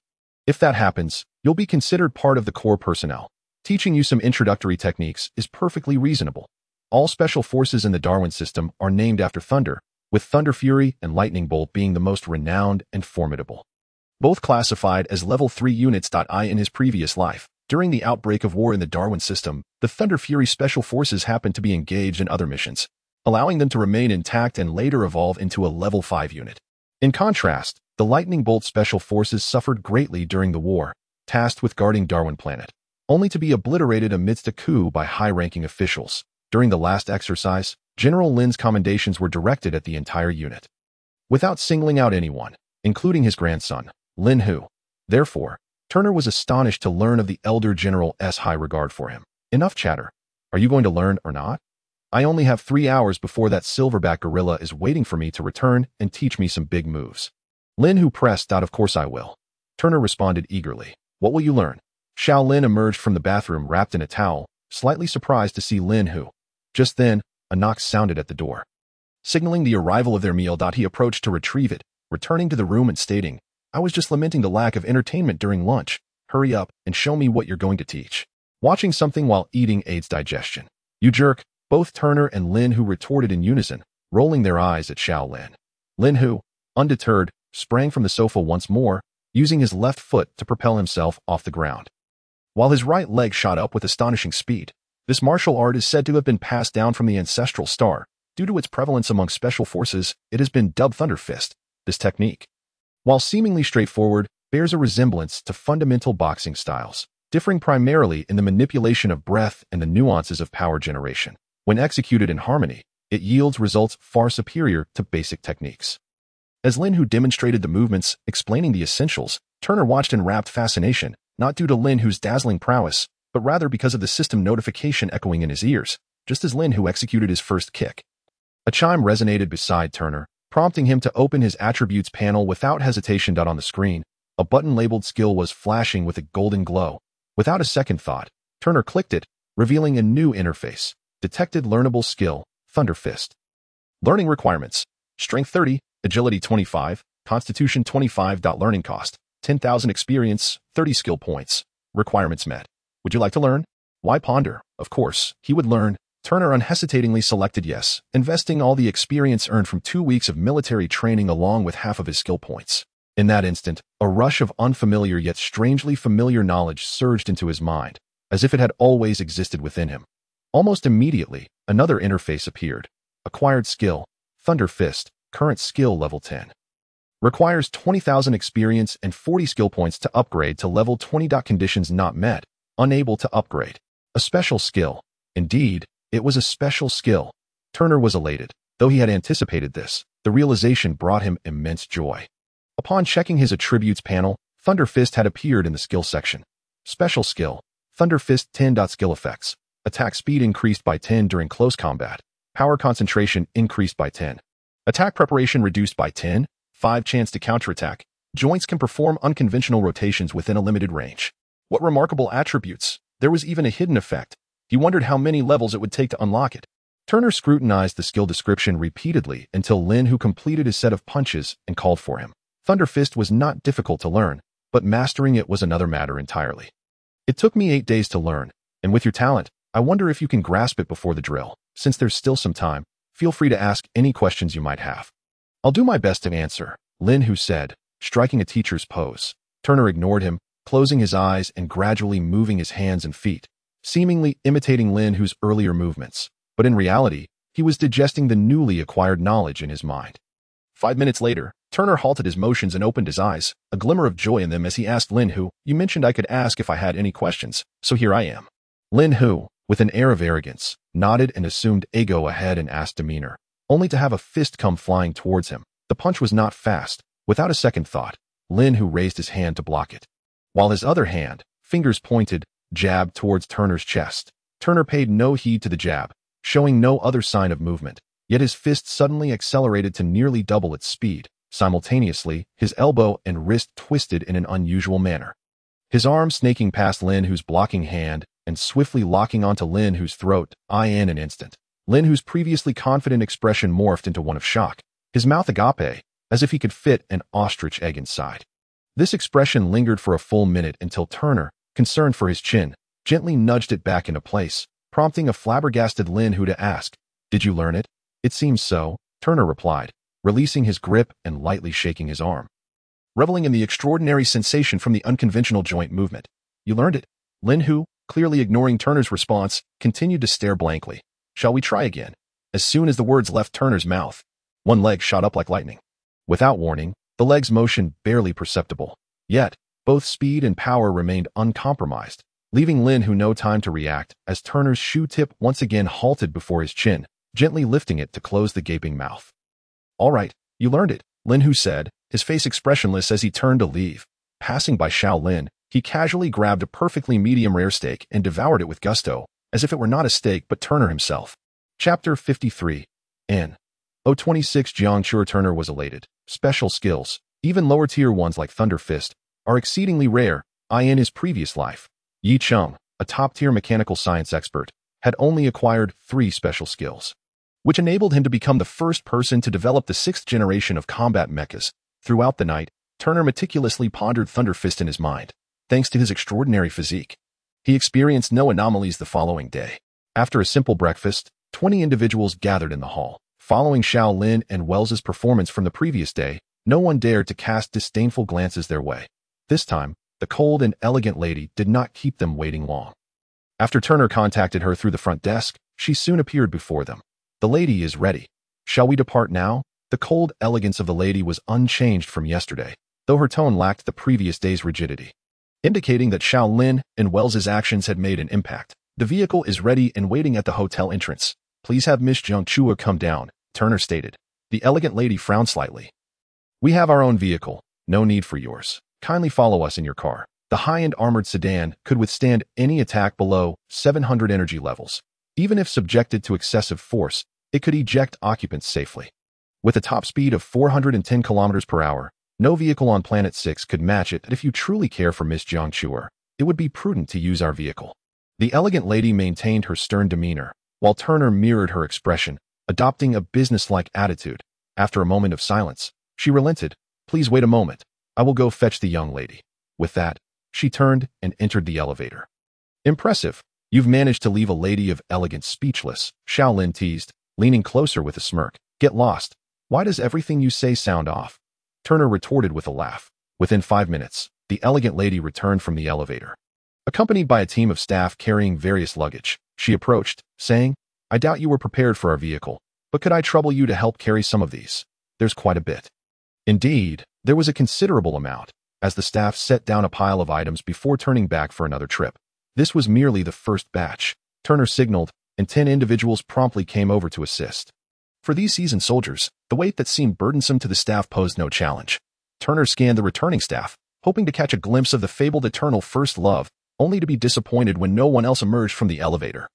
If that happens, you'll be considered part of the core personnel. Teaching you some introductory techniques is perfectly reasonable. All special forces in the Darwin system are named after thunder, with Thunder Fury and Lightning Bolt being the most renowned and formidable. Both classified as level 3 units. In his previous life, during the outbreak of war in the Darwin system, the Thunder Fury Special Forces happened to be engaged in other missions, allowing them to remain intact and later evolve into a level 5 unit. In contrast, the Lightning Bolt Special Forces suffered greatly during the war, tasked with guarding Darwin Planet, only to be obliterated amidst a coup by high-ranking officials. During the last exercise, General Lin's commendations were directed at the entire unit, without singling out anyone, including his grandson, Lin Hu. Therefore, Turner was astonished to learn of the elder general's high regard for him. "Enough chatter. Are you going to learn or not? I only have 3 hours before that silverback gorilla is waiting for me to return and teach me some big moves." Lin Hu pressed out. "Of course I will." Turner responded eagerly. "What will you learn?" Xiao Lin emerged from the bathroom wrapped in a towel, slightly surprised to see Lin Hu. Just then, a knock sounded at the door, signaling the arrival of their meal. He approached to retrieve it, returning to the room and stating, "I was just lamenting the lack of entertainment during lunch. Hurry up and show me what you're going to teach. Watching something while eating aids digestion. You jerk." Both Turner and Lin Hu retorted in unison, rolling their eyes at Xiao Lin. Lin Hu, undeterred, sprang from the sofa once more, using his left foot to propel himself off the ground, while his right leg shot up with astonishing speed. This martial art is said to have been passed down from the ancestral star. Due to its prevalence among special forces, it has been dubbed Thunder Fist. This technique, while seemingly straightforward, bears a resemblance to fundamental boxing styles, differing primarily in the manipulation of breath and the nuances of power generation. When executed in harmony, it yields results far superior to basic techniques. As Lin Hu demonstrated the movements, explaining the essentials, Turner watched in rapt fascination, not due to Lin Hu's dazzling prowess, but rather because of the system notification echoing in his ears, just as Lin Hu executed his first kick. A chime resonated beside Turner, prompting him to open his attributes panel without hesitation. On the screen, a button labeled skill was flashing with a golden glow. Without a second thought, Turner clicked it, revealing a new interface. Detected learnable skill, Thunder Fist. Learning requirements: Strength 30, Agility 25, Constitution 25. Learning cost: 10,000 experience, 30 skill points. Requirements met. Would you like to learn? Why ponder? Of course, he would learn. Turner unhesitatingly selected yes, investing all the experience earned from 2 weeks of military training along with half of his skill points. In that instant, a rush of unfamiliar yet strangely familiar knowledge surged into his mind, as if it had always existed within him. Almost immediately, another interface appeared. Acquired skill, Thunder Fist, current skill level 10. Requires 20,000 experience and 40 skill points to upgrade to level 20. Conditions not met, unable to upgrade. A special skill. Indeed, it was a special skill. Turner was elated. Though he had anticipated this, the realization brought him immense joy. Upon checking his attributes panel, Thunder Fist had appeared in the skill section. Special skill. Thunder Fist 10. Skill effects. Attack speed increased by 10 during close combat. Power concentration increased by 10. Attack preparation reduced by 10. 5 chance to counterattack. Joints can perform unconventional rotations within a limited range. What remarkable attributes. There was even a hidden effect. He wondered how many levels it would take to unlock it. Turner scrutinized the skill description repeatedly until Lin Hu completed his set of punches and called for him. Thunder Fist was not difficult to learn, but mastering it was another matter entirely. It took me 8 days to learn, and with your talent, I wonder if you can grasp it before the drill. Since there's still some time, feel free to ask any questions you might have. I'll do my best to answer, Lin Hu said, striking a teacher's pose. Turner ignored him, closing his eyes and gradually moving his hands and feet, seemingly imitating Lin Hu's earlier movements. But in reality, he was digesting the newly acquired knowledge in his mind. 5 minutes later, Turner halted his motions and opened his eyes, a glimmer of joy in them as he asked Lin Hu, "You mentioned I could ask if I had any questions, so here I am." Lin Hu, with an air of arrogance, nodded and assumed a go-ahead and asked demeanor, only to have a fist come flying towards him. The punch was not fast. Without a second thought, Lin Hu raised his hand to block it, while his other hand, fingers pointed, jabbed towards Turner's chest. Turner paid no heed to the jab, showing no other sign of movement, yet his fist suddenly accelerated to nearly double its speed. Simultaneously, his elbow and wrist twisted in an unusual manner. His arm snaking past Lin Hu's blocking hand and swiftly locking onto Lin Hu's throat, in an instant. Lin Hu's previously confident expression morphed into one of shock, his mouth agape, as if he could fit an ostrich egg inside. This expression lingered for a full minute until Turner, concerned for his chin, gently nudged it back into place, prompting a flabbergasted Lin Hu to ask, "Did you learn it?" "It seems so," Turner replied, releasing his grip and lightly shaking his arm, reveling in the extraordinary sensation from the unconventional joint movement. "You learned it?" Lin Hu, clearly ignoring Turner's response, continued to stare blankly. "Shall we try again?" As soon as the words left Turner's mouth, one leg shot up like lightning. Without warning, the leg's motion barely perceptible. Yet, both speed and power remained uncompromised, leaving Lin Hu no time to react as Turner's shoe tip once again halted before his chin, gently lifting it to close the gaping mouth. "All right, you learned it," Lin Hu said, his face expressionless as he turned to leave. Passing by Shaolin, he casually grabbed a perfectly medium-rare steak and devoured it with gusto, as if it were not a steak but Turner himself. Chapter 53. N. 026 Jiangchuer. Turner was elated. Special skills, even lower-tier ones like Thunder Fist, are exceedingly rare. In his previous life, Yi Cheng, a top-tier mechanical science expert, had only acquired 3 special skills, which enabled him to become the first person to develop the 6th generation of combat mechs. Throughout the night, Turner meticulously pondered Thunder Fist in his mind. Thanks to his extraordinary physique, he experienced no anomalies the following day. After a simple breakfast, 20 individuals gathered in the hall. Following Shaolin and Wells's performance from the previous day, no one dared to cast disdainful glances their way. This time, the cold and elegant lady did not keep them waiting long. After Turner contacted her through the front desk, she soon appeared before them. "The lady is ready. Shall we depart now?" The cold elegance of the lady was unchanged from yesterday, though her tone lacked the previous day's rigidity, indicating that Shaolin and Wells's actions had made an impact. "The vehicle is ready and waiting at the hotel entrance. Please have Miss Jiangchuer come down," Turner stated. The elegant lady frowned slightly. "We have our own vehicle. No need for yours. Kindly follow us in your car." The high-end armored sedan could withstand any attack below 700 energy levels. Even if subjected to excessive force, it could eject occupants safely. With a top speed of 410 km per hour, no vehicle on Planet 6 could match it. If you truly care for Miss Jiangchuer, it would be prudent to use our vehicle. The elegant lady maintained her stern demeanor, while Turner mirrored her expression, adopting a businesslike attitude. After a moment of silence, she relented. "Please wait a moment. I will go fetch the young lady." With that, she turned and entered the elevator. "Impressive. You've managed to leave a lady of elegance speechless," Shaolin teased, leaning closer with a smirk. "Get lost. Why does everything you say sound off?" Turner retorted with a laugh. Within 5 minutes, the elegant lady returned from the elevator, accompanied by a team of staff carrying various luggage. She approached, saying, "I doubt you were prepared for our vehicle, but could I trouble you to help carry some of these? There's quite a bit." Indeed, there was a considerable amount, as the staff set down a pile of items before turning back for another trip. This was merely the first batch. Turner signaled, and 10 individuals promptly came over to assist. For these seasoned soldiers, the weight that seemed burdensome to the staff posed no challenge. Turner scanned the returning staff, hoping to catch a glimpse of the fabled eternal first love, only to be disappointed when no one else emerged from the elevator.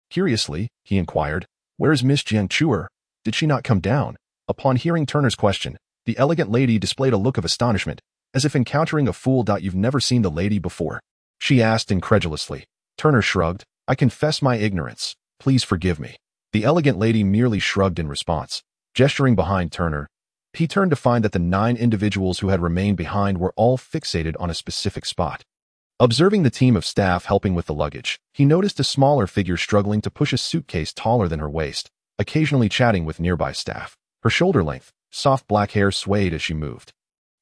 Curiously, he inquired, "Where is Miss Jiang Chuer? Did she not come down?" Upon hearing Turner's question, the elegant lady displayed a look of astonishment, as if encountering a fool. "You've never seen the lady before?" she asked incredulously. Turner shrugged. "I confess my ignorance. Please forgive me." The elegant lady merely shrugged in response. Gesturing behind Turner, he turned to find that the 9 individuals who had remained behind were all fixated on a specific spot. Observing the team of staff helping with the luggage, he noticed a smaller figure struggling to push a suitcase taller than her waist, occasionally chatting with nearby staff. Her shoulder-length, soft black hair swayed as she moved.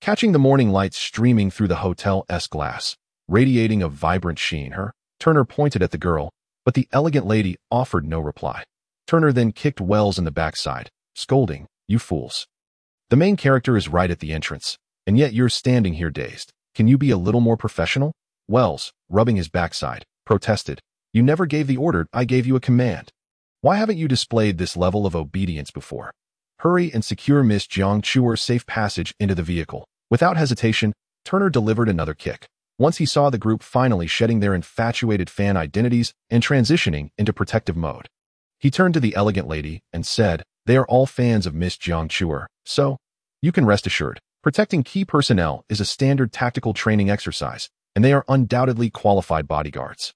Catching the morning lights streaming through the hotel's glass, radiating a vibrant sheen, Turner pointed at the girl, but the elegant lady offered no reply. Turner then kicked Wells in the backside, scolding, "You fools. The main character is right at the entrance, and yet you're standing here dazed. Can you be a little more professional?" Wells, rubbing his backside, protested, "You never gave the order. I gave you a command. Why haven't you displayed this level of obedience before? Hurry and secure Miss Jiang Chuer's safe passage into the vehicle." Without hesitation, Turner delivered another kick. Once he saw the group finally shedding their infatuated fan identities and transitioning into protective mode, he turned to the elegant lady and said, "They are all fans of Miss Jiang Chuer, so you can rest assured. Protecting key personnel is a standard tactical training exercise, and they are undoubtedly qualified bodyguards."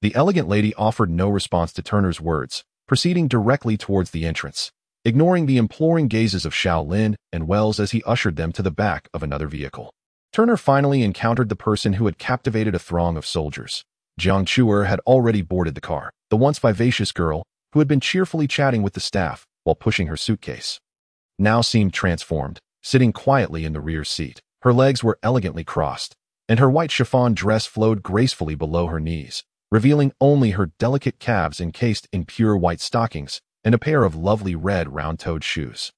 The elegant lady offered no response to Turner's words, proceeding directly towards the entrance, ignoring the imploring gazes of Xiao Lin and Wells as he ushered them to the back of another vehicle. Turner finally encountered the person who had captivated a throng of soldiers. Jiang Chuer had already boarded the car, the once vivacious girl, who had been cheerfully chatting with the staff while pushing her suitcase, now seemed transformed, sitting quietly in the rear seat. Her legs were elegantly crossed, and her white chiffon dress flowed gracefully below her knees, revealing only her delicate calves encased in pure white stockings and a pair of lovely red round-toed shoes.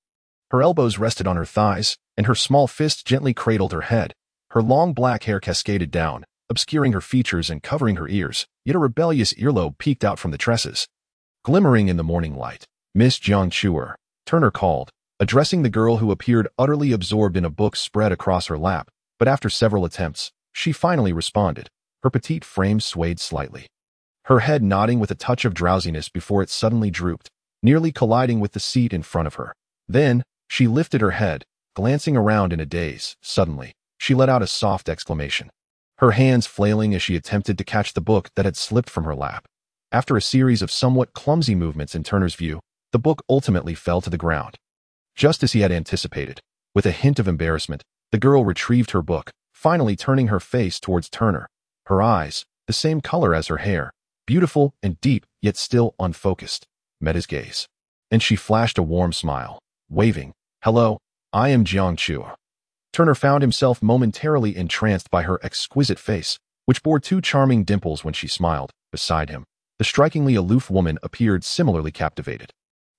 Her elbows rested on her thighs, and her small fist gently cradled her head. Her long black hair cascaded down, obscuring her features and covering her ears, yet a rebellious earlobe peeked out from the tresses. Glimmering in the morning light, "Miss Jiang Chuer," Turner called, addressing the girl who appeared utterly absorbed in a book spread across her lap, but after several attempts, she finally responded. Her petite frame swayed slightly, her head nodding with a touch of drowsiness before it suddenly drooped, nearly colliding with the seat in front of her. Then, she lifted her head, glancing around in a daze. Suddenly, she let out a soft exclamation, her hands flailing as she attempted to catch the book that had slipped from her lap. After a series of somewhat clumsy movements in Turner's view, the book ultimately fell to the ground. Just as he had anticipated, with a hint of embarrassment, the girl retrieved her book, finally turning her face towards Turner. Her eyes, the same color as her hair, beautiful and deep yet still unfocused, met his gaze, and she flashed a warm smile, waving, "Hello, I am Jiang Chuer." Turner found himself momentarily entranced by her exquisite face, which bore 2 charming dimples when she smiled. Beside him, the strikingly aloof woman appeared similarly captivated,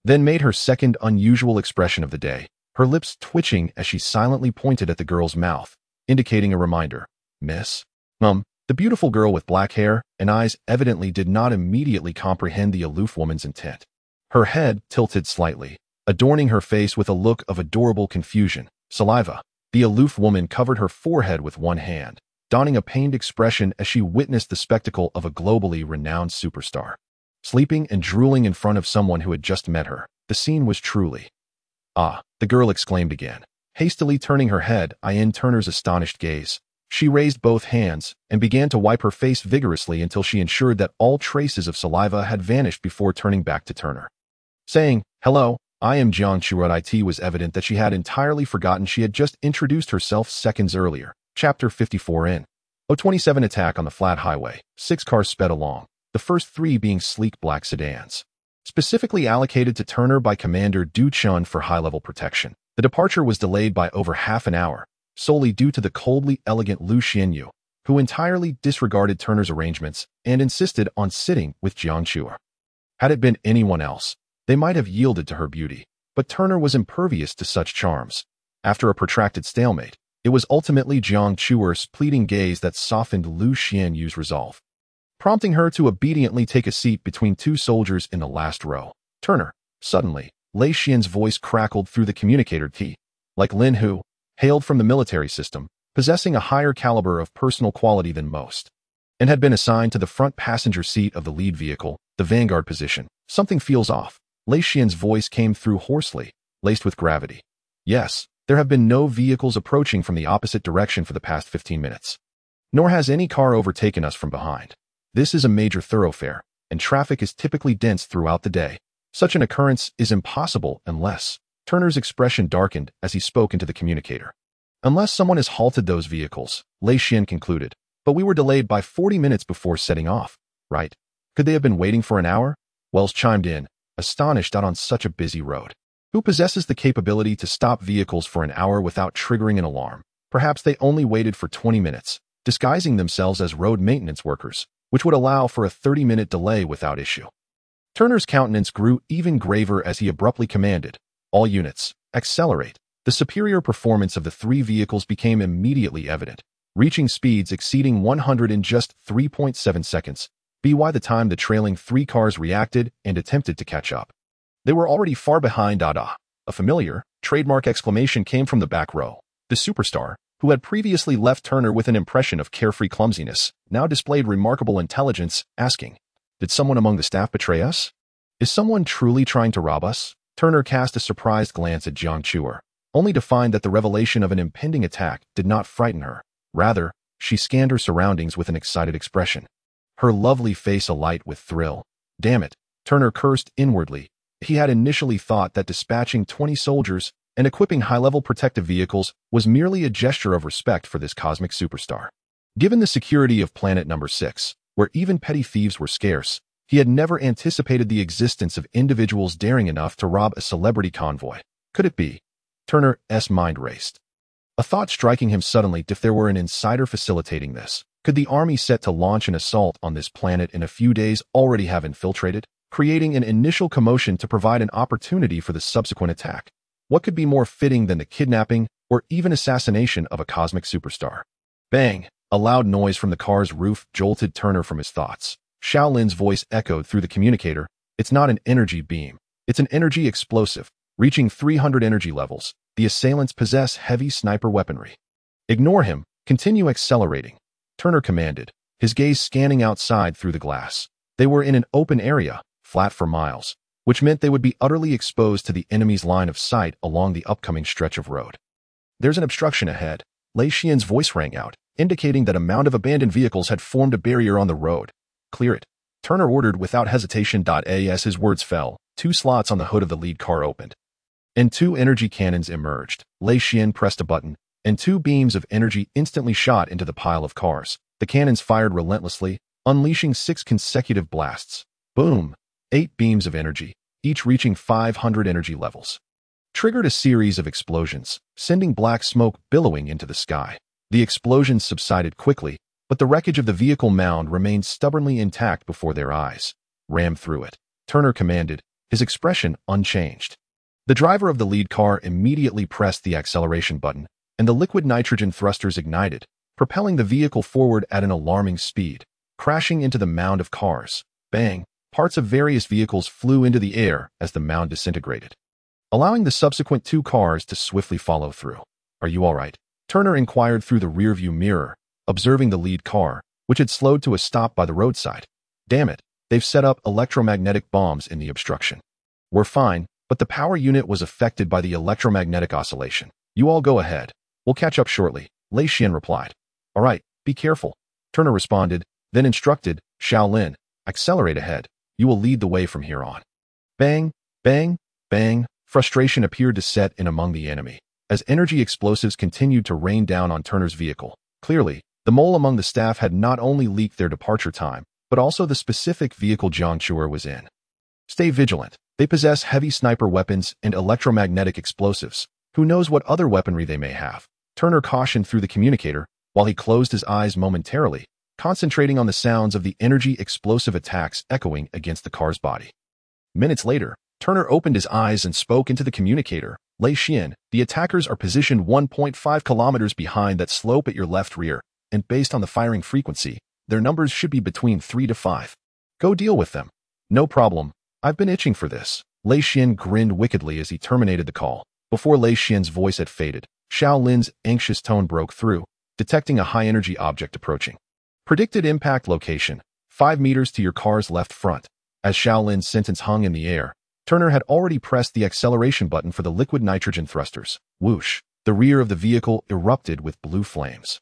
then made her second unusual expression of the day, her lips twitching as she silently pointed at the girl's mouth, indicating a reminder. "Miss?" The beautiful girl with black hair and eyes evidently did not immediately comprehend the aloof woman's intent. Her head tilted slightly, adorning her face with a look of adorable confusion. Saliva. The aloof woman covered her forehead with one hand, donning a pained expression as she witnessed the spectacle of a globally renowned superstar sleeping and drooling in front of someone who had just met her. The scene was truly... "Ah," the girl exclaimed again, hastily turning her head in Turner's astonished gaze. She raised both hands and began to wipe her face vigorously until she ensured that all traces of saliva had vanished before turning back to Turner. Saying, "Hello, I am Jiang Chuer." It was evident that she had entirely forgotten she had just introduced herself seconds earlier. Chapter 54 in. 027 Attack on the Flat Highway. 6 cars sped along, the first 3 being sleek black sedans, specifically allocated to Turner by Commander Du Chun for high-level protection. The departure was delayed by over half an hour, solely due to the coldly elegant Lu Xianyu, who entirely disregarded Turner's arrangements and insisted on sitting with Jiang Chuer. Had it been anyone else, they might have yielded to her beauty, but Turner was impervious to such charms. After a protracted stalemate, it was ultimately Jiang Chuer's pleading gaze that softened Lu Xianyu's resolve, prompting her to obediently take a seat between 2 soldiers in the last row. Turner. Suddenly, Lei Xian's voice crackled through the communicator key. Like Lin Hu, hailed from the military system, possessing a higher caliber of personal quality than most. and had been assigned to the front passenger seat of the lead vehicle, the vanguard position. Something feels off. Lei Xian's voice came through hoarsely, laced with gravity. Yes, there have been no vehicles approaching from the opposite direction for the past 15 minutes. Nor has any car overtaken us from behind. This is a major thoroughfare, and traffic is typically dense throughout the day. Such an occurrence is impossible unless... Turner's expression darkened as he spoke into the communicator. Unless someone has halted those vehicles, Lei Xian concluded. But we were delayed by 40 minutes before setting off, right? Could they have been waiting for an hour? Wells chimed in, astonished out on such a busy road. Who possesses the capability to stop vehicles for an hour without triggering an alarm? Perhaps they only waited for 20 minutes, disguising themselves as road maintenance workers, which would allow for a 30-minute delay without issue. Turner's countenance grew even graver as he abruptly commanded, "All units, accelerate." The superior performance of the three vehicles became immediately evident, reaching speeds exceeding 100 in just 3.7 seconds, by the time the trailing three cars reacted and attempted to catch up. They were already far behind. A familiar, trademark exclamation came from the back row. The superstar, who had previously left Turner with an impression of carefree clumsiness, now displayed remarkable intelligence, asking, "Did someone among the staff betray us? Is someone truly trying to rob us?" Turner cast a surprised glance at Jiang Chuer, only to find that the revelation of an impending attack did not frighten her. Rather, she scanned her surroundings with an excited expression, her lovely face alight with thrill. Damn it, Turner cursed inwardly. He had initially thought that dispatching 20 soldiers and equipping high-level protective vehicles was merely a gesture of respect for this cosmic superstar. Given the security of planet number 6, where even petty thieves were scarce, he had never anticipated the existence of individuals daring enough to rob a celebrity convoy. Could it be? Turner's mind raced. A thought striking him suddenly: if there were an insider facilitating this, could the army set to launch an assault on this planet in a few days already have infiltrated, creating an initial commotion to provide an opportunity for the subsequent attack? What could be more fitting than the kidnapping or even assassination of a cosmic superstar? Bang! A loud noise from the car's roof jolted Turner from his thoughts. Shaolin's voice echoed through the communicator. "It's not an energy beam. It's an energy explosive. Reaching 300 energy levels, the assailants possess heavy sniper weaponry." "Ignore him. Continue accelerating," Turner commanded, his gaze scanning outside through the glass. They were in an open area, flat for miles, which meant they would be utterly exposed to the enemy's line of sight along the upcoming stretch of road. "There's an obstruction ahead," Lei Xian's voice rang out, indicating that a mound of abandoned vehicles had formed a barrier on the road. "Clear it," Turner ordered without hesitation. As his words fell, 2 slots on the hood of the lead car opened, and 2 energy cannons emerged. Lei Xian pressed a button, and 2 beams of energy instantly shot into the pile of cars. The cannons fired relentlessly, unleashing 6 consecutive blasts. Boom! 8 beams of energy, each reaching 500 energy levels, triggered a series of explosions, sending black smoke billowing into the sky. The explosions subsided quickly, but the wreckage of the vehicle mound remained stubbornly intact before their eyes. "Ram through it," Turner commanded, his expression unchanged. The driver of the lead car immediately pressed the acceleration button, and the liquid nitrogen thrusters ignited, propelling the vehicle forward at an alarming speed, crashing into the mound of cars. Bang! Parts of various vehicles flew into the air as the mound disintegrated, allowing the subsequent 2 cars to swiftly follow through. "Are you all right?" Turner inquired through the rearview mirror, observing the lead car, which had slowed to a stop by the roadside. "Damn it, they've set up electromagnetic bombs in the obstruction." "We're fine, but the power unit was affected by the electromagnetic oscillation. You all go ahead. We'll catch up shortly," Lei Xian replied. "All right, be careful," Turner responded, then instructed, "Shaolin, accelerate ahead. You will lead the way from here on." Bang, bang, bang. Frustration appeared to set in among the enemy, as energy explosives continued to rain down on Turner's vehicle. Clearly, the mole among the staff had not only leaked their departure time, but also the specific vehicle Jiang Chuer was in. "Stay vigilant. They possess heavy sniper weapons and electromagnetic explosives. Who knows what other weaponry they may have?" Turner cautioned through the communicator, while he closed his eyes momentarily, concentrating on the sounds of the energy explosive attacks echoing against the car's body. Minutes later, Turner opened his eyes and spoke into the communicator. "Lei Xian, the attackers are positioned 1.5 kilometers behind that slope at your left rear, and based on the firing frequency, their numbers should be between 3 to 5. Go deal with them." "No problem. I've been itching for this." Lei Xian grinned wickedly as he terminated the call. Before Lei Xian's voice had faded, Shaolin's anxious tone broke through, detecting a high-energy object approaching. Predicted impact location, 5 meters to your car's left front. As Shaolin's sentence hung in the air, Turner had already pressed the acceleration button for the liquid nitrogen thrusters. Whoosh! The rear of the vehicle erupted with blue flames.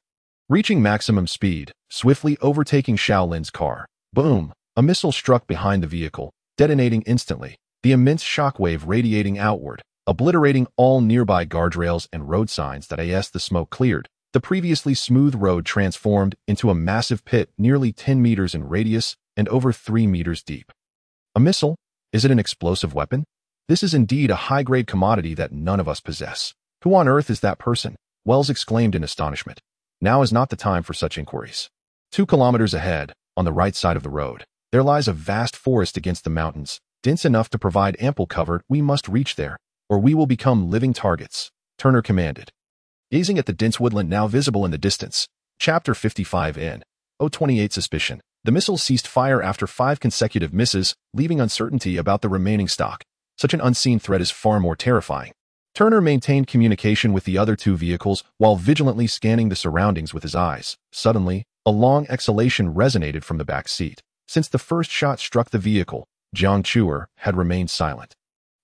Reaching maximum speed, swiftly overtaking Shaolin's car. Boom! A missile struck behind the vehicle, detonating instantly, the immense shockwave radiating outward, obliterating all nearby guardrails and road signs that as the smoke cleared. The previously smooth road transformed into a massive pit nearly 10 meters in radius and over 3 meters deep. A missile? Is it an explosive weapon? This is indeed a high-grade commodity that none of us possess. Who on earth is that person? Wells exclaimed in astonishment. Now is not the time for such inquiries. 2 kilometers ahead, on the right side of the road, there lies a vast forest against the mountains, dense enough to provide ample cover. We must reach there, or we will become living targets, Turner commanded. Gazing at the dense woodland now visible in the distance, Chapter 55 in 028 Suspicion. The missiles ceased fire after 5 consecutive misses, leaving uncertainty about the remaining stock. Such an unseen threat is far more terrifying. Turner maintained communication with the other 2 vehicles while vigilantly scanning the surroundings with his eyes. Suddenly, a long exhalation resonated from the back seat. Since the first shot struck the vehicle, Jiang Chuer had remained silent.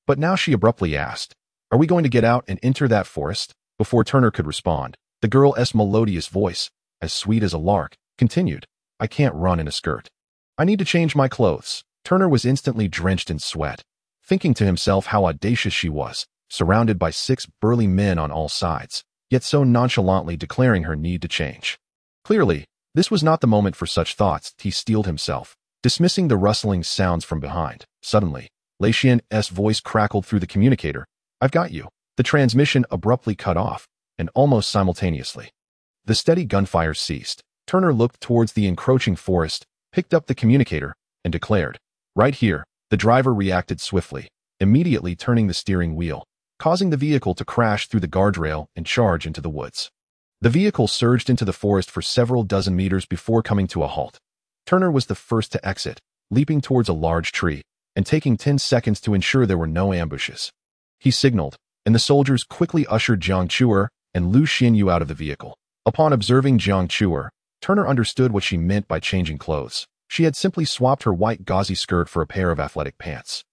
But now she abruptly asked, "Are we going to get out and enter that forest?" Before Turner could respond, the girl's melodious voice, as sweet as a lark, continued, "I can't run in a skirt. I need to change my clothes." Turner was instantly drenched in sweat, thinking to himself how audacious she was, surrounded by 6 burly men on all sides, yet so nonchalantly declaring her need to change. Clearly, this was not the moment for such thoughts. He steeled himself, dismissing the rustling sounds from behind. Suddenly, Lei Xian's voice crackled through the communicator. "I've got you." The transmission abruptly cut off, and almost simultaneously, the steady gunfire ceased. Turner looked towards the encroaching forest, picked up the communicator, and declared, "Right here." The driver reacted swiftly, immediately turning the steering wheel, causing the vehicle to crash through the guardrail and charge into the woods. The vehicle surged into the forest for several dozen meters before coming to a halt. Turner was the first to exit, leaping towards a large tree, and taking 10 seconds to ensure there were no ambushes. He signaled, and the soldiers quickly ushered Jiang Chuer and Lu Xianyu out of the vehicle. Upon observing Jiang Chuer, Turner understood what she meant by changing clothes. She had simply swapped her white gauzy skirt for a pair of athletic pants,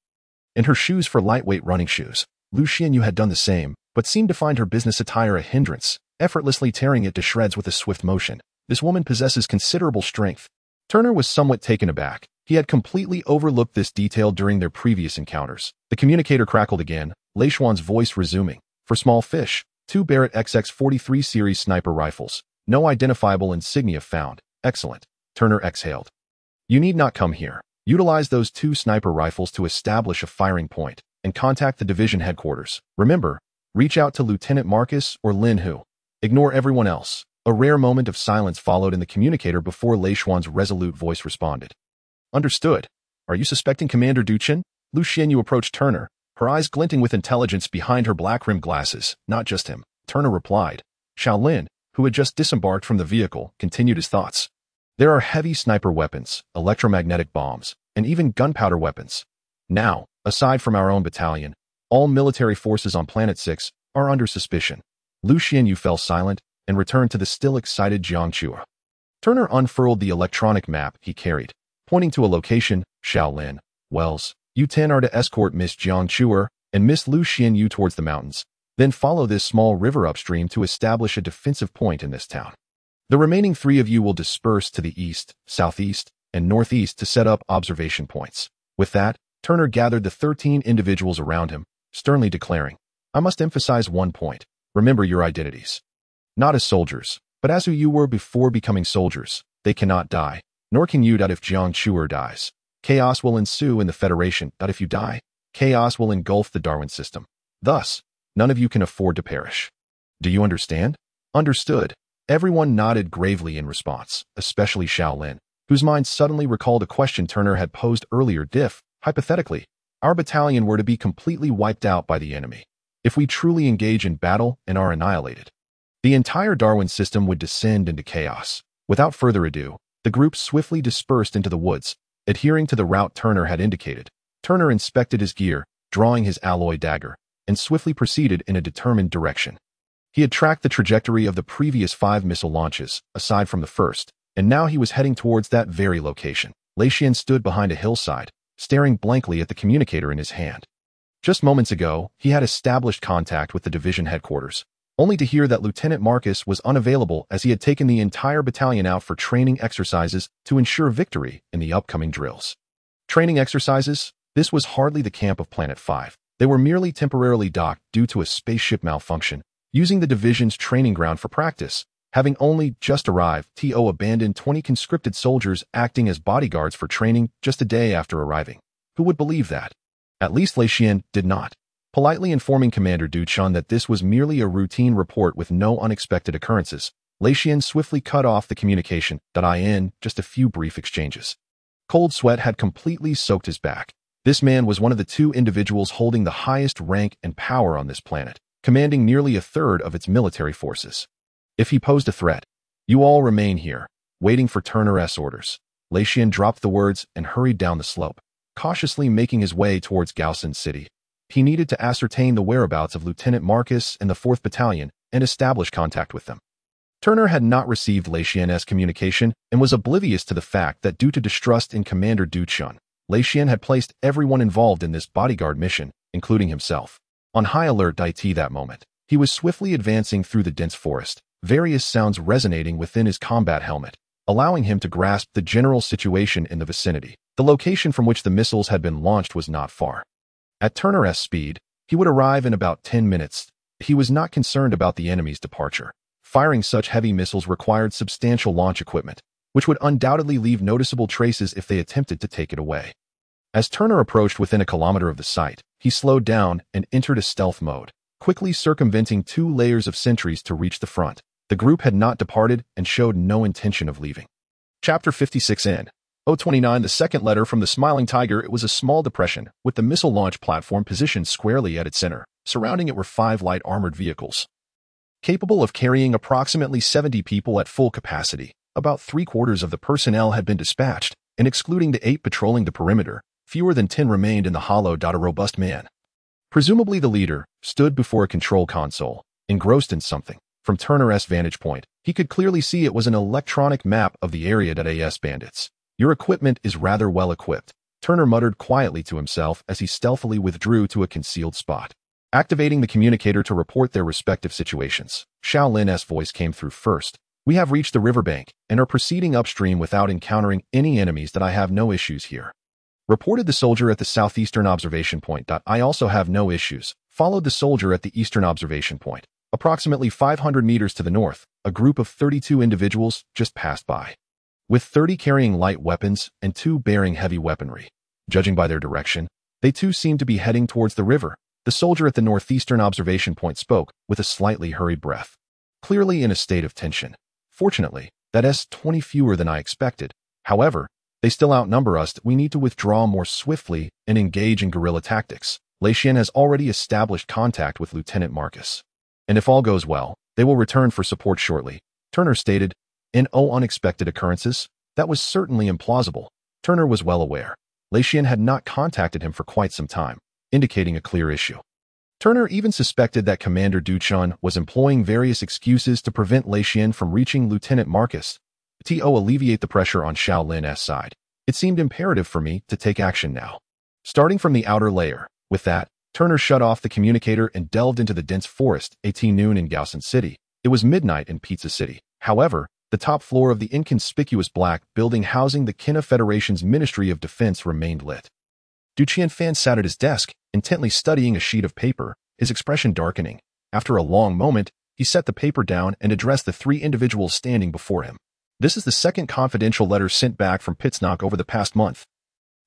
and her shoes for lightweight running shoes. Lu Xianyu had done the same, but seemed to find her business attire a hindrance, effortlessly tearing it to shreds with a swift motion. This woman possesses considerable strength. Turner was somewhat taken aback. He had completely overlooked this detail during their previous encounters. The communicator crackled again, Lei Xuan's voice resuming. "For small fish, 2 Barrett XX-43 series sniper rifles. No identifiable insignia found. Excellent." Turner exhaled. "You need not come here. Utilize those 2 sniper rifles to establish a firing point and contact the division headquarters. Remember, reach out to Lieutenant Marcus or Lin Hu. Ignore everyone else." A rare moment of silence followed in the communicator before Lei Xuan's resolute voice responded. "Understood. Are you suspecting Commander Duchen?" Lu Xianyu approached Turner, her eyes glinting with intelligence behind her black-rimmed glasses. "Not just him," Turner replied. Shaolin, who had just disembarked from the vehicle, continued his thoughts. "There are heavy sniper weapons, electromagnetic bombs, and even gunpowder weapons. Now, aside from our own battalion, all military forces on Planet 6 are under suspicion." Lu Xianyu fell silent and returned to the still excited Jiang Chuer. Turner unfurled the electronic map he carried, pointing to a location. "Shaolin, Wells, you 10 are to escort Miss Jiang Chuer and Miss Lu Xianyu towards the mountains, then follow this small river upstream to establish a defensive point in this town. The remaining 3 of you will disperse to the east, southeast, and northeast to set up observation points." With that, Turner gathered the 13 individuals around him, sternly declaring, "I must emphasize one point. Remember your identities. Not as soldiers, but as who you were before becoming soldiers. They cannot die, nor can you. If Jiang Chuer dies, chaos will ensue in the Federation. If you die, chaos will engulf the Darwin system. Thus, none of you can afford to perish. Do you understand?" "Understood." Everyone nodded gravely in response, especially Shaolin, whose mind suddenly recalled a question Turner had posed earlier. If, hypothetically, our battalion were to be completely wiped out by the enemy, if we truly engage in battle and are annihilated, the entire Darwin system would descend into chaos. Without further ado, the group swiftly dispersed into the woods, adhering to the route Turner had indicated. Turner inspected his gear, drawing his alloy dagger, and swiftly proceeded in a determined direction. He had tracked the trajectory of the previous 5 missile launches, aside from the first, and now he was heading towards that very location. Lei Xian stood behind a hillside, staring blankly at the communicator in his hand. Just moments ago, he had established contact with the division headquarters, only to hear that Lieutenant Marcus was unavailable as he had taken the entire battalion out for training exercises to ensure victory in the upcoming drills. Training exercises? This was hardly the camp of Planet 5. They were merely temporarily docked due to a spaceship malfunction, using the division's training ground for practice. Having only just arrived, TO abandoned 20 conscripted soldiers acting as bodyguards for training just a day after arriving. Who would believe that? At least Lei Xian did not. Politely informing Commander Du Chun that this was merely a routine report with no unexpected occurrences, Lei Xian swiftly cut off the communication, in just a few brief exchanges. Cold sweat had completely soaked his back. This man was one of the two individuals holding the highest rank and power on this planet, commanding nearly a third of its military forces. If he posed a threat, "You all remain here, waiting for Turner's orders." Lei Xian dropped the words and hurried down the slope, cautiously making his way towards Gaosan City. He needed to ascertain the whereabouts of Lieutenant Marcus and the 4th Battalion and establish contact with them. Turner had not received Lei Xian's communication and was oblivious to the fact that due to distrust in Commander Du Chun, Lei Xian had placed everyone involved in this bodyguard mission, including himself, on high alert that moment. He was swiftly advancing through the dense forest, various sounds resonating within his combat helmet, allowing him to grasp the general situation in the vicinity. The location from which the missiles had been launched was not far. At Turner's speed, he would arrive in about 10 minutes. He was not concerned about the enemy's departure. Firing such heavy missiles required substantial launch equipment, which would undoubtedly leave noticeable traces if they attempted to take it away. As Turner approached within a kilometer of the site, he slowed down and entered a stealth mode, quickly circumventing 2 layers of sentries to reach the front. The group had not departed and showed no intention of leaving. Chapter 56 N. 029 The second letter from the Smiling Tiger. It was a small depression, with the missile launch platform positioned squarely at its center. Surrounding it were 5 light armored vehicles, capable of carrying approximately 70 people at full capacity. About 3/4 of the personnel had been dispatched, and excluding the 8 patrolling the perimeter, fewer than 10 remained in the hollow. A robust man, presumably the leader, stood before a control console, engrossed in something. From Turner's vantage point, he could clearly see it was an electronic map of the area. As bandits, your equipment is rather well equipped, Turner muttered quietly to himself as he stealthily withdrew to a concealed spot. Activating the communicator to report their respective situations, Xiao Lin's voice came through first. "We have reached the riverbank and are proceeding upstream without encountering any enemies. I have no issues here," reported the soldier at the southeastern observation point. "I also have no issues," followed the soldier at the eastern observation point. Approximately 500 meters to the north, a group of 32 individuals just passed by, with 30 carrying light weapons and 2 bearing heavy weaponry. Judging by their direction, they too seemed to be heading towards the river. The soldier at the northeastern observation point spoke with a slightly hurried breath, clearly in a state of tension. "Fortunately, that's 20 fewer than I expected. However, they still outnumber us. We need to withdraw more swiftly and engage in guerrilla tactics. Lei Xian has already established contact with Lieutenant Marcus, and if all goes well, they will return for support shortly," Turner stated. Unexpected occurrences? That was certainly implausible. Turner was well aware. Lei Xian had not contacted him for quite some time, indicating a clear issue. Turner even suspected that Commander Du Chun was employing various excuses to prevent Lei Xian from reaching Lieutenant Marcus. To alleviate the pressure on Xiao Lin's side, it seemed imperative for me to take action now. Starting from the outer layer. With that, Turner shut off the communicator and delved into the dense forest. At noon in Gaosan City. It was midnight in Pizza City. However, the top floor of the inconspicuous black building housing the China Federation's Ministry of Defense remained lit. Du Qianfan sat at his desk, intently studying a sheet of paper, his expression darkening. After a long moment, he set the paper down and addressed the 3 individuals standing before him. "This is the second confidential letter sent back from Pitsnock over the past month,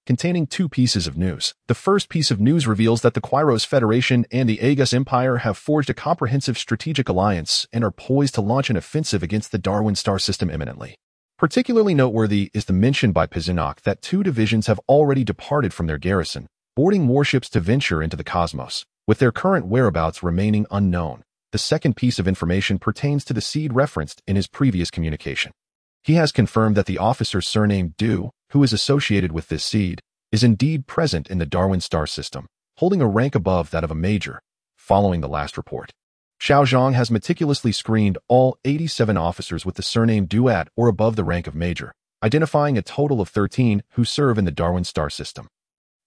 containing 2 pieces of news. The first piece of news reveals that the Quiros Federation and the Aegis Empire have forged a comprehensive strategic alliance and are poised to launch an offensive against the Darwin star system imminently. Particularly noteworthy is the mention by Pitsnock that 2 divisions have already departed from their garrison, boarding warships to venture into the cosmos, with their current whereabouts remaining unknown." The second piece of information pertains to the seed referenced in his previous communication. He has confirmed that the officer surnamed Du, who is associated with this seed, is indeed present in the Darwin star system, holding a rank above that of a major, following the last report. Xiao Zhang has meticulously screened all 87 officers with the surname due at or above the rank of major, identifying a total of 13 who serve in the Darwin star system.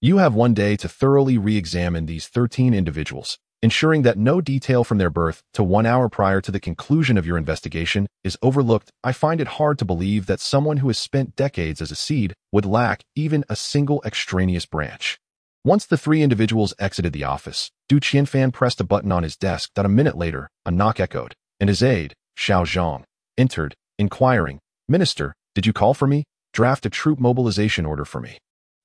You have 1 day to thoroughly re-examine these 13 individuals, ensuring that no detail from their birth to 1 hour prior to the conclusion of your investigation is overlooked. I find it hard to believe that someone who has spent decades as a seed would lack even a single extraneous branch. Once the 3 individuals exited the office, Du Qianfan pressed a button on his desk that a minute later, a knock echoed, and his aide, Xiao Zhang, entered, inquiring, "Minister, did you call for me? Draft a troop mobilization order for me.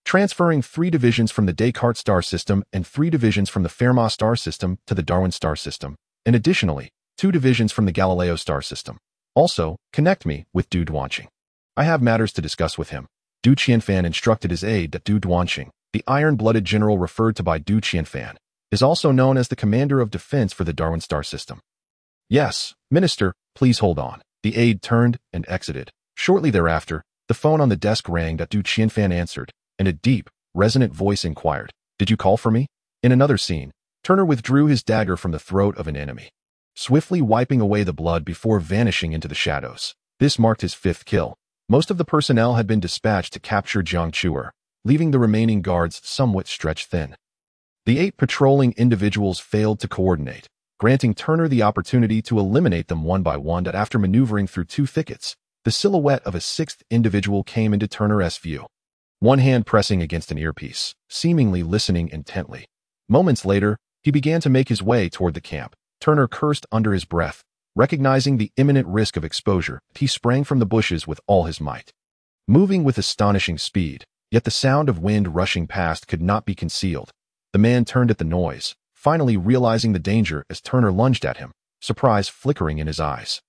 Transferring 3 divisions from the Descartes star system and 3 divisions from the Fermat star system to the Darwin star system, and additionally, 2 divisions from the Galileo star system. Also, connect me with Du Duanqing. I have matters to discuss with him." Du Qianfan instructed his aide that Du Duanqing, the iron-blooded general referred to by Du Qianfan, is also known as the commander of defense for the Darwin star system. "Yes, Minister, please hold on." The aide turned and exited. Shortly thereafter, the phone on the desk rang that Du Qianfan answered, and a deep, resonant voice inquired, "Did you call for me?" In another scene, Turner withdrew his dagger from the throat of an enemy, swiftly wiping away the blood before vanishing into the shadows. This marked his 5th kill. Most of the personnel had been dispatched to capture Jiang Chuer, leaving the remaining guards somewhat stretched thin. The 8 patrolling individuals failed to coordinate, granting Turner the opportunity to eliminate them one by one. That after maneuvering through 2 thickets, the silhouette of a 6th individual came into Turner's view, one hand pressing against an earpiece, seemingly listening intently. Moments later, he began to make his way toward the camp. Turner cursed under his breath. Recognizing the imminent risk of exposure, he sprang from the bushes with all his might, moving with astonishing speed, yet the sound of wind rushing past could not be concealed. The man turned at the noise, finally realizing the danger as Turner lunged at him, surprise flickering in his eyes.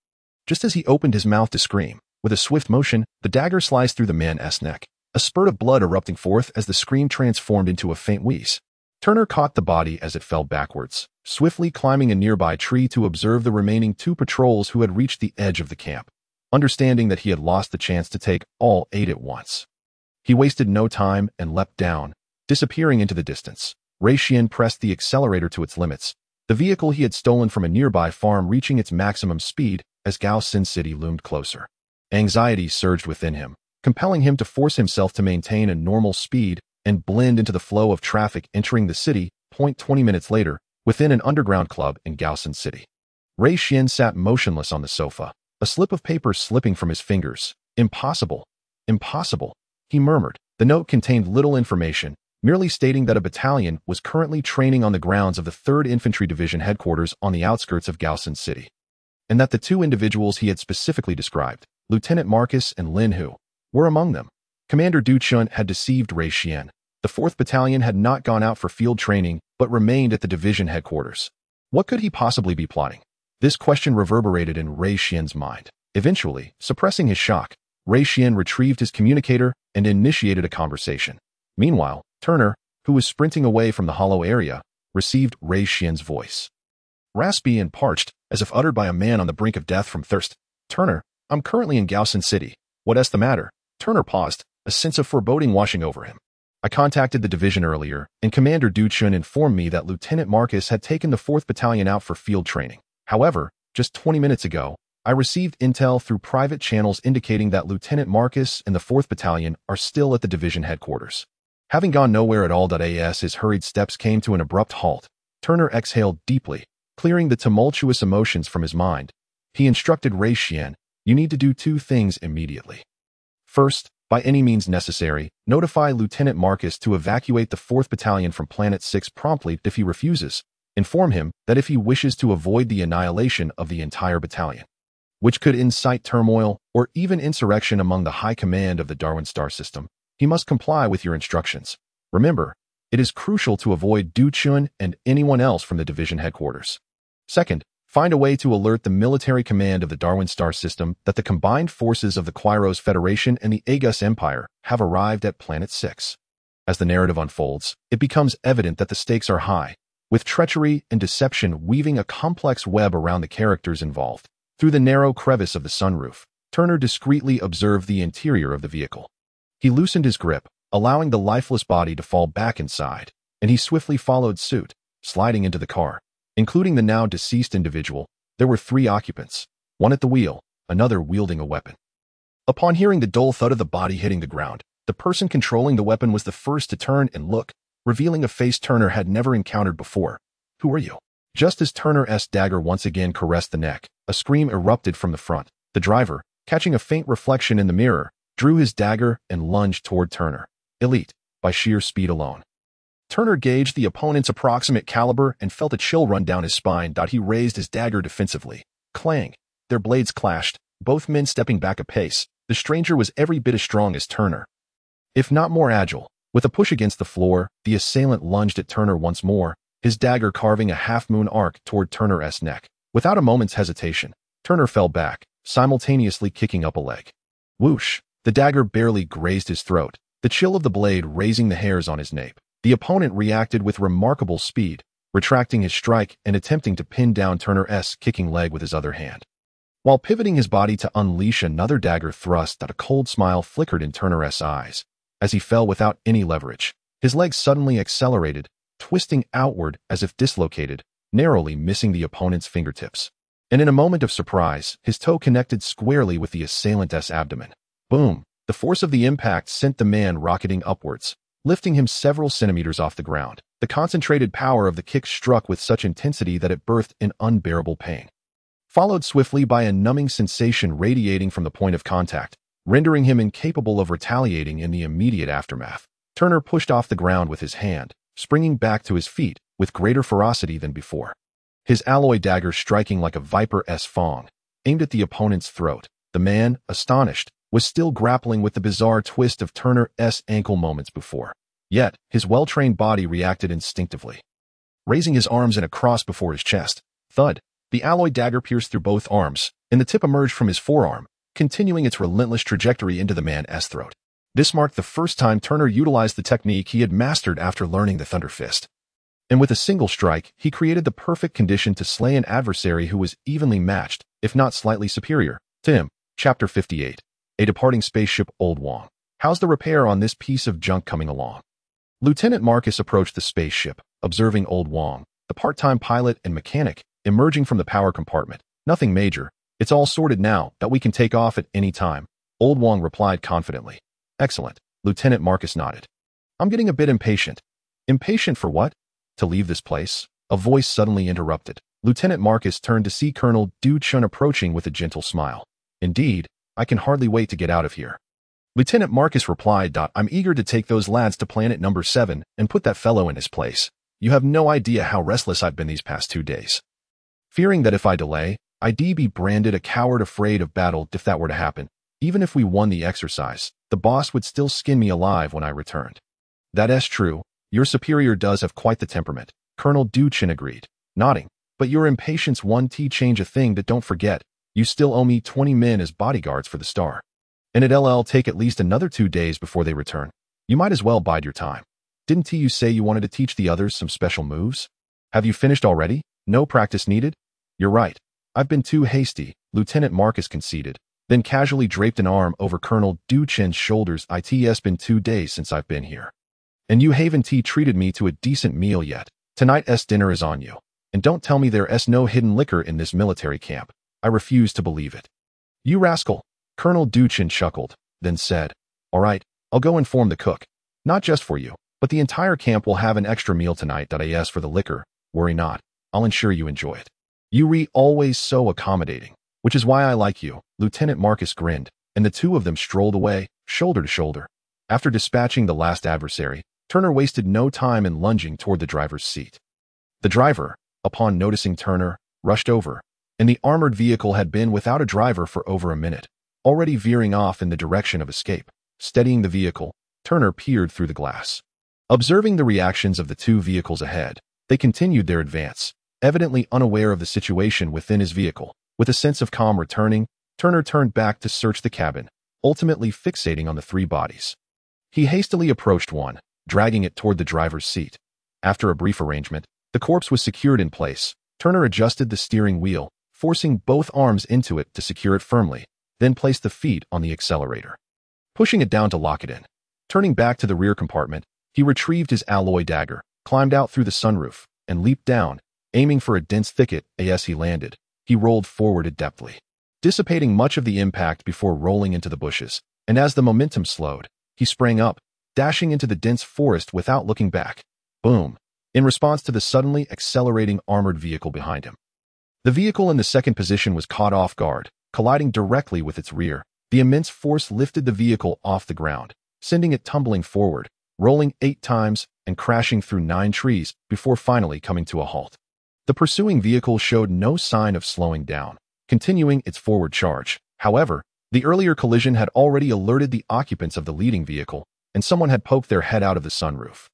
Just as he opened his mouth to scream, with a swift motion, the dagger sliced through the man's neck, a spurt of blood erupting forth as the scream transformed into a faint wheeze. Turner caught the body as it fell backwards, swiftly climbing a nearby tree to observe the remaining 2 patrols who had reached the edge of the camp, understanding that he had lost the chance to take all 8 at once. He wasted no time and leapt down, disappearing into the distance. Ray Xian pressed the accelerator to its limits, the vehicle he had stolen from a nearby farm reaching its maximum speed as Gaosin City loomed closer. Anxiety surged within him, compelling him to force himself to maintain a normal speed and blend into the flow of traffic entering the city. 20 minutes later, within an underground club in Gaosin City, Ray Xian sat motionless on the sofa, a slip of paper slipping from his fingers. "Impossible. Impossible," he murmured. The note contained little information, merely stating that a battalion was currently training on the grounds of the 3rd Infantry Division headquarters on the outskirts of Gaosin City, and that the 2 individuals he had specifically described, Lieutenant Marcus and Lin Hu, were among them. Commander Du Chun had deceived Ray Xian. The 4th Battalion had not gone out for field training, but remained at the division headquarters. What could he possibly be plotting? This question reverberated in Ray Xian's mind. Eventually, suppressing his shock, Ray Xian retrieved his communicator and initiated a conversation. Meanwhile, Turner, who was sprinting away from the hollow area, received Ray Xian's voice, raspy and parched, as if uttered by a man on the brink of death from thirst. "Turner, I'm currently in Gaosin City. What's the matter?" Turner paused, a sense of foreboding washing over him. "I contacted the division earlier, and Commander Du Chun informed me that Lieutenant Marcus had taken the 4th Battalion out for field training. However, just 20 minutes ago, I received intel through private channels indicating that Lieutenant Marcus and the 4th Battalion are still at the division headquarters." Having gone nowhere at all, as his hurried steps came to an abrupt halt, Turner exhaled deeply, clearing the tumultuous emotions from his mind. He instructed Ray Xian, "You need to do 2 things immediately. First, by any means necessary, notify Lieutenant Marcus to evacuate the 4th Battalion from Planet 6 promptly. If he refuses, inform him that if he wishes to avoid the annihilation of the entire battalion, which could incite turmoil or even insurrection among the high command of the Darwin star system, he must comply with your instructions. Remember, it is crucial to avoid Du Chun and anyone else from the division headquarters. Second, find a way to alert the military command of the Darwin star system that the combined forces of the Quiros Federation and the Agus Empire have arrived at Planet 6. As the narrative unfolds, it becomes evident that the stakes are high, with treachery and deception weaving a complex web around the characters involved. Through the narrow crevice of the sunroof, Turner discreetly observed the interior of the vehicle. He loosened his grip, allowing the lifeless body to fall back inside, and he swiftly followed suit, sliding into the car. Including the now deceased individual, there were 3 occupants, one at the wheel, another wielding a weapon. Upon hearing the dull thud of the body hitting the ground, the person controlling the weapon was the first to turn and look, revealing a face Turner had never encountered before. "Who are you?" Just as Turner's dagger once again caressed the neck, a scream erupted from the front. The driver, catching a faint reflection in the mirror, drew his dagger and lunged toward Turner. Elite, by sheer speed alone. Turner gauged the opponent's approximate caliber and felt a chill run down his spine. He raised his dagger defensively. Clang! Their blades clashed, both men stepping back a pace. The stranger was every bit as strong as Turner, if not more agile. With a push against the floor, the assailant lunged at Turner once more, his dagger carving a half-moon arc toward Turner's neck. Without a moment's hesitation, Turner fell back, simultaneously kicking up a leg. Whoosh! The dagger barely grazed his throat, the chill of the blade raising the hairs on his nape. The opponent reacted with remarkable speed, retracting his strike and attempting to pin down Turner's kicking leg with his other hand. While pivoting his body to unleash another dagger thrust, a cold smile flickered in Turner's eyes. As he fell without any leverage, his legs suddenly accelerated, twisting outward as if dislocated, narrowly missing the opponent's fingertips. And in a moment of surprise, his toe connected squarely with the assailant's abdomen. Boom! The force of the impact sent the man rocketing upwards, lifting him several centimeters off the ground. The concentrated power of the kick struck with such intensity that it birthed an unbearable pain, followed swiftly by a numbing sensation radiating from the point of contact, rendering him incapable of retaliating in the immediate aftermath. Turner pushed off the ground with his hand, springing back to his feet with greater ferocity than before. His alloy dagger striking like a viper's fang, aimed at the opponent's throat. The man, astonished, was still grappling with the bizarre twist of Turner's ankle moments before. Yet, his well-trained body reacted instinctively. Raising his arms in a cross before his chest, thud, the alloy dagger pierced through both arms, and the tip emerged from his forearm, continuing its relentless trajectory into the man's throat. This marked the first time Turner utilized the technique he had mastered after learning the Thunder Fist. And with a single strike, he created the perfect condition to slay an adversary who was evenly matched, if not slightly superior, to him. Chapter 58. A departing spaceship. Old Wong. How's the repair on this piece of junk coming along? Lieutenant Marcus approached the spaceship, observing Old Wong, the part-time pilot and mechanic, emerging from the power compartment. Nothing major. It's all sorted now that we can take off at any time, Old Wong replied confidently. Excellent. Lieutenant Marcus nodded. I'm getting a bit impatient. Impatient for what? To leave this place? A voice suddenly interrupted. Lieutenant Marcus turned to see Colonel Du Chun approaching with a gentle smile. Indeed, I can hardly wait to get out of here. Lieutenant Marcus replied. I'm eager to take those lads to planet number 7 and put that fellow in his place. You have no idea how restless I've been these past 2 days. Fearing that if I delay, I'd be branded a coward afraid of battle. If that were to happen, even if we won the exercise, the boss would still skin me alive when I returned. That's true. Your superior does have quite the temperament, Colonel Du Chun agreed, nodding. But your impatience won't change a thing. That don't forget, you still owe me 20 men as bodyguards for the star. And it'll take at least another 2 days before they return. You might as well bide your time. Didn't you say you wanted to teach the others some special moves? Have you finished already? No practice needed? You're right. I've been too hasty, Lieutenant Marcus conceded, then casually draped an arm over Colonel Du Chun's shoulders. It's been 2 days since I've been here. And you haven't treated me to a decent meal yet. Tonight's dinner is on you. And don't tell me there's no hidden liquor in this military camp. I refuse to believe it. You rascal. Colonel Du Chun chuckled, then said, All right, I'll go inform the cook. Not just for you, but the entire camp will have an extra meal tonight. As for the liquor, worry not. I'll ensure you enjoy it. You're always so accommodating, which is why I like you. Lieutenant Marcus grinned, and the two of them strolled away, shoulder to shoulder. After dispatching the last adversary, Turner wasted no time in lunging toward the driver's seat. The driver, upon noticing Turner, rushed over, and the armored vehicle had been without a driver for over a minute, already veering off in the direction of escape. Steadying the vehicle, Turner peered through the glass. Observing the reactions of the 2 vehicles ahead, they continued their advance, evidently unaware of the situation within his vehicle. With a sense of calm returning, Turner turned back to search the cabin, ultimately fixating on the 3 bodies. He hastily approached one, dragging it toward the driver's seat. After a brief arrangement, the corpse was secured in place. Turner adjusted the steering wheel, forcing both arms into it to secure it firmly, then placed the feet on the accelerator, pushing it down to lock it in. Turning back to the rear compartment, he retrieved his alloy dagger, climbed out through the sunroof, and leaped down, Aiming for a dense thicket as he landed, he rolled forward adeptly, dissipating much of the impact before rolling into the bushes, and as the momentum slowed, he sprang up, dashing into the dense forest without looking back. Boom! In response to the suddenly accelerating armored vehicle behind him. The vehicle in the second position was caught off guard, colliding directly with its rear. The immense force lifted the vehicle off the ground, sending it tumbling forward, rolling 8 times and crashing through 9 trees before finally coming to a halt. The pursuing vehicle showed no sign of slowing down, continuing its forward charge. However, the earlier collision had already alerted the occupants of the leading vehicle, and someone had poked their head out of the sunroof.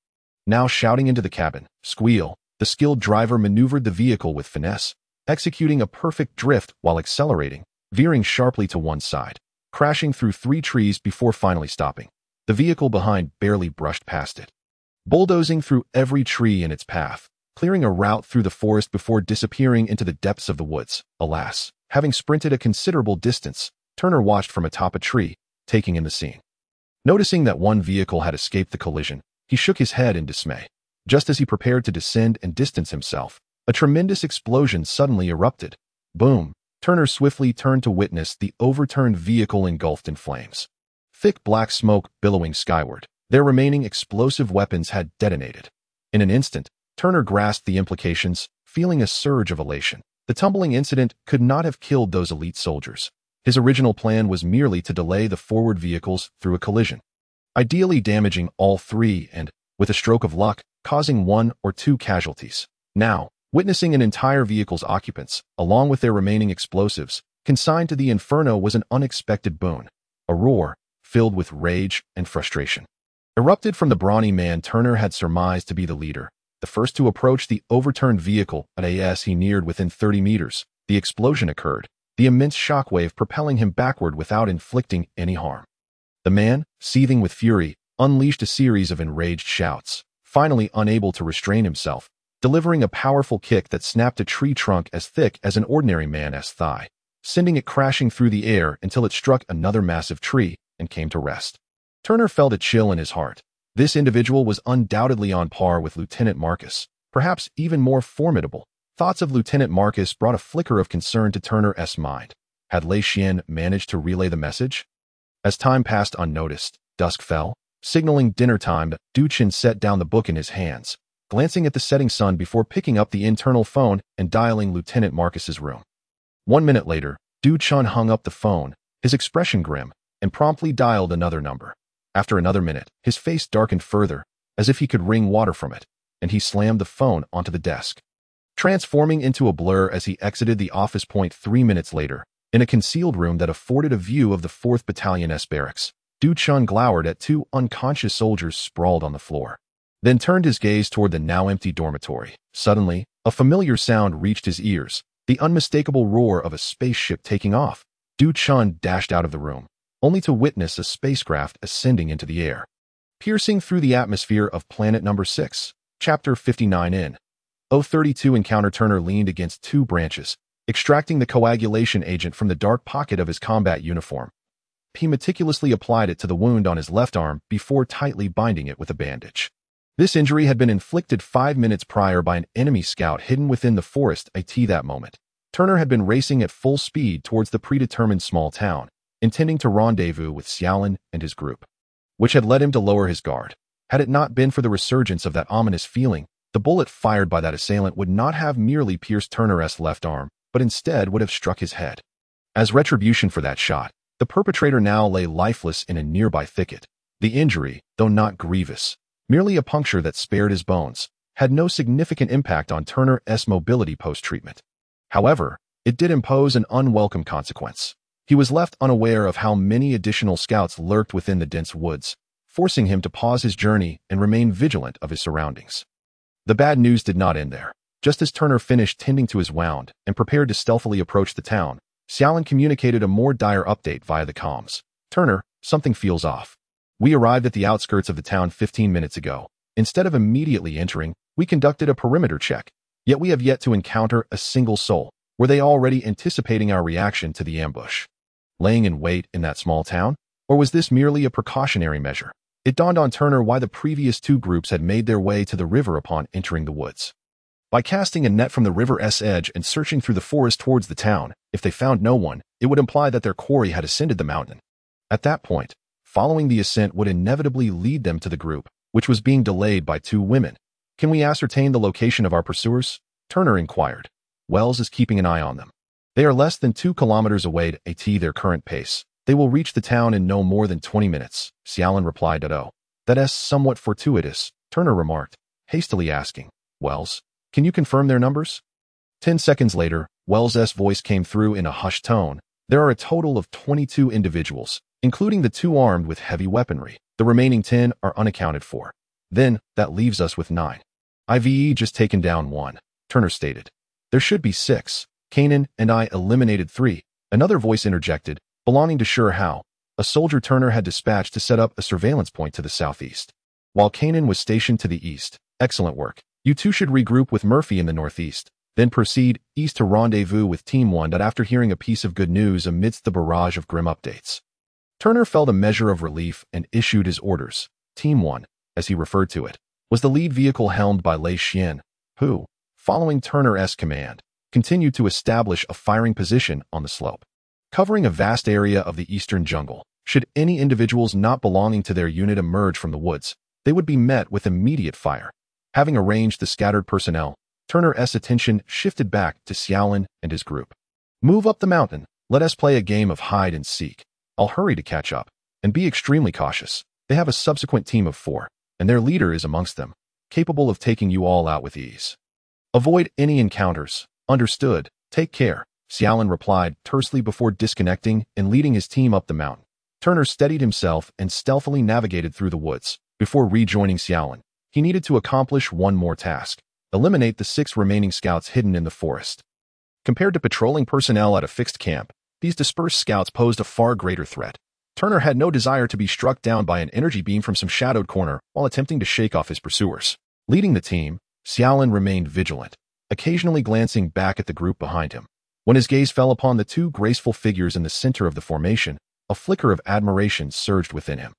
Now shouting into the cabin, squeal, the skilled driver maneuvered the vehicle with finesse, executing a perfect drift while accelerating, veering sharply to one side, crashing through 3 trees before finally stopping. The vehicle behind barely brushed past it, bulldozing through every tree in its path, clearing a route through the forest before disappearing into the depths of the woods. Alas, having sprinted a considerable distance, Turner watched from atop a tree, taking in the scene. Noticing that one vehicle had escaped the collision, he shook his head in dismay. Just as he prepared to descend and distance himself, a tremendous explosion suddenly erupted. Boom! Turner swiftly turned to witness the overturned vehicle engulfed in flames. Thick black smoke billowing skyward, their remaining explosive weapons had detonated. In an instant, Turner grasped the implications, feeling a surge of elation. The tumbling incident could not have killed those elite soldiers. His original plan was merely to delay the forward vehicles through a collision, ideally damaging all 3 and, with a stroke of luck, causing 1 or 2 casualties. Now, witnessing an entire vehicle's occupants, along with their remaining explosives, consigned to the inferno was an unexpected boon. A roar, filled with rage and frustration, erupted from the brawny man Turner had surmised to be the leader, the first to approach the overturned vehicle. As he neared within 30 meters, the explosion occurred, the immense shockwave propelling him backward without inflicting any harm. The man, seething with fury, unleashed a series of enraged shouts, finally unable to restrain himself, delivering a powerful kick that snapped a tree trunk as thick as an ordinary man's thigh, sending it crashing through the air until it struck another massive tree and came to rest. Turner felt a chill in his heart. This individual was undoubtedly on par with Lieutenant Marcus, perhaps even more formidable. Thoughts of Lieutenant Marcus brought a flicker of concern to Turner's mind. Had Lei Xian managed to relay the message? As time passed unnoticed, dusk fell, signaling dinner time. Du Chen set down the book in his hands, glancing at the setting sun before picking up the internal phone and dialing Lieutenant Marcus's room. 1 minute later, Du Chen hung up the phone, his expression grim, and promptly dialed another number. After another minute, his face darkened further, as if he could wring water from it, and he slammed the phone onto the desk, transforming into a blur as he exited the office. 3 minutes later, in a concealed room that afforded a view of the 4th Battalion's barracks, Du Chen glowered at 2 unconscious soldiers sprawled on the floor, then turned his gaze toward the now empty dormitory. Suddenly, a familiar sound reached his ears, the unmistakable roar of a spaceship taking off. Du Chen dashed out of the room, only to witness a spacecraft ascending into the air, piercing through the atmosphere of planet number 6. Chapter 59 in 032 Encounter. Turner leaned against 2 branches, extracting the coagulation agent from the dark pocket of his combat uniform. He meticulously applied it to the wound on his left arm before tightly binding it with a bandage. This injury had been inflicted 5 minutes prior by an enemy scout hidden within the forest. At that moment, Turner had been racing at full speed towards the predetermined small town, intending to rendezvous with Xiaolin and his group, which had led him to lower his guard. Had it not been for the resurgence of that ominous feeling, the bullet fired by that assailant would not have merely pierced Turner's left arm, but instead would have struck his head. As retribution for that shot, the perpetrator now lay lifeless in a nearby thicket. The injury, though not grievous, merely a puncture that spared his bones, had no significant impact on Turner's mobility post-treatment. However, it did impose an unwelcome consequence. He was left unaware of how many additional scouts lurked within the dense woods, forcing him to pause his journey and remain vigilant of his surroundings. The bad news did not end there. Just as Turner finished tending to his wound and prepared to stealthily approach the town, Xiaolin communicated a more dire update via the comms. Turner, something feels off. We arrived at the outskirts of the town 15 minutes ago. Instead of immediately entering, we conducted a perimeter check, yet we have yet to encounter a single soul. Were they already anticipating our reaction to the ambush, laying in wait in that small town? Or was this merely a precautionary measure? It dawned on Turner why the previous 2 groups had made their way to the river upon entering the woods. By casting a net from the river's edge and searching through the forest towards the town, if they found no one, it would imply that their quarry had ascended the mountain. At that point, following the ascent would inevitably lead them to the group, which was being delayed by 2 women. Can we ascertain the location of our pursuers? Turner inquired. Wells is keeping an eye on them. They are less than 2 kilometers away at their current pace. They will reach the town in no more than 20 minutes, Cialan replied. Oh, that is somewhat fortuitous, Turner remarked, hastily asking, Wells, can you confirm their numbers? 10 seconds later, Wells's voice came through in a hushed tone. There are a total of 22 individuals, including the 2 armed with heavy weaponry. The remaining 10 are unaccounted for. Then, that leaves us with 9. I've just taken down 1, Turner stated. There should be 6. Kanan and I eliminated 3. Another voice interjected, belonging to Sure How, a soldier Turner had dispatched to set up a surveillance point to the southeast. While Kanan was stationed to the east. Excellent work. You 2 should regroup with Murphy in the northeast, then proceed east to rendezvous with Team 1. After hearing a piece of good news amidst the barrage of grim updates, Turner felt a measure of relief and issued his orders. Team 1, as he referred to it, was the lead vehicle helmed by Lei Xian, who, following Turner's command, continued to establish a firing position on the slope, covering a vast area of the eastern jungle. Should any individuals not belonging to their unit emerge from the woods, they would be met with immediate fire. Having arranged the scattered personnel, Turner's attention shifted back to Cialan and his group. Move up the mountain. Let us play a game of hide and seek. I'll hurry to catch up, and be extremely cautious. They have a subsequent team of 4, and their leader is amongst them, capable of taking you all out with ease. Avoid any encounters. Understood. Take care, Cialan replied tersely before disconnecting and leading his team up the mountain. Turner steadied himself and stealthily navigated through the woods. Before rejoining Cialan, he needed to accomplish one more task: eliminate the 6 remaining scouts hidden in the forest. Compared to patrolling personnel at a fixed camp, these dispersed scouts posed a far greater threat. Turner had no desire to be struck down by an energy beam from some shadowed corner while attempting to shake off his pursuers. Leading the team, Cialan remained vigilant, occasionally glancing back at the group behind him. When his gaze fell upon the 2 graceful figures in the center of the formation, a flicker of admiration surged within him.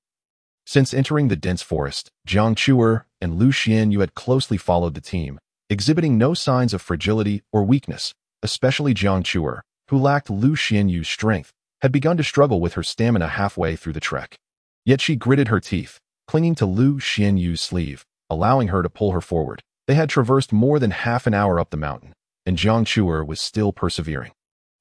Since entering the dense forest, Jiang Chuer and Lu Xianyu had closely followed the team, exhibiting no signs of fragility or weakness. Especially Jiang Chuer, who lacked Lu Xianyu's strength, had begun to struggle with her stamina halfway through the trek. Yet she gritted her teeth, clinging to Lu Xianyu's sleeve, allowing her to pull her forward. They had traversed more than half an hour up the mountain, and Jiang Chuer was still persevering.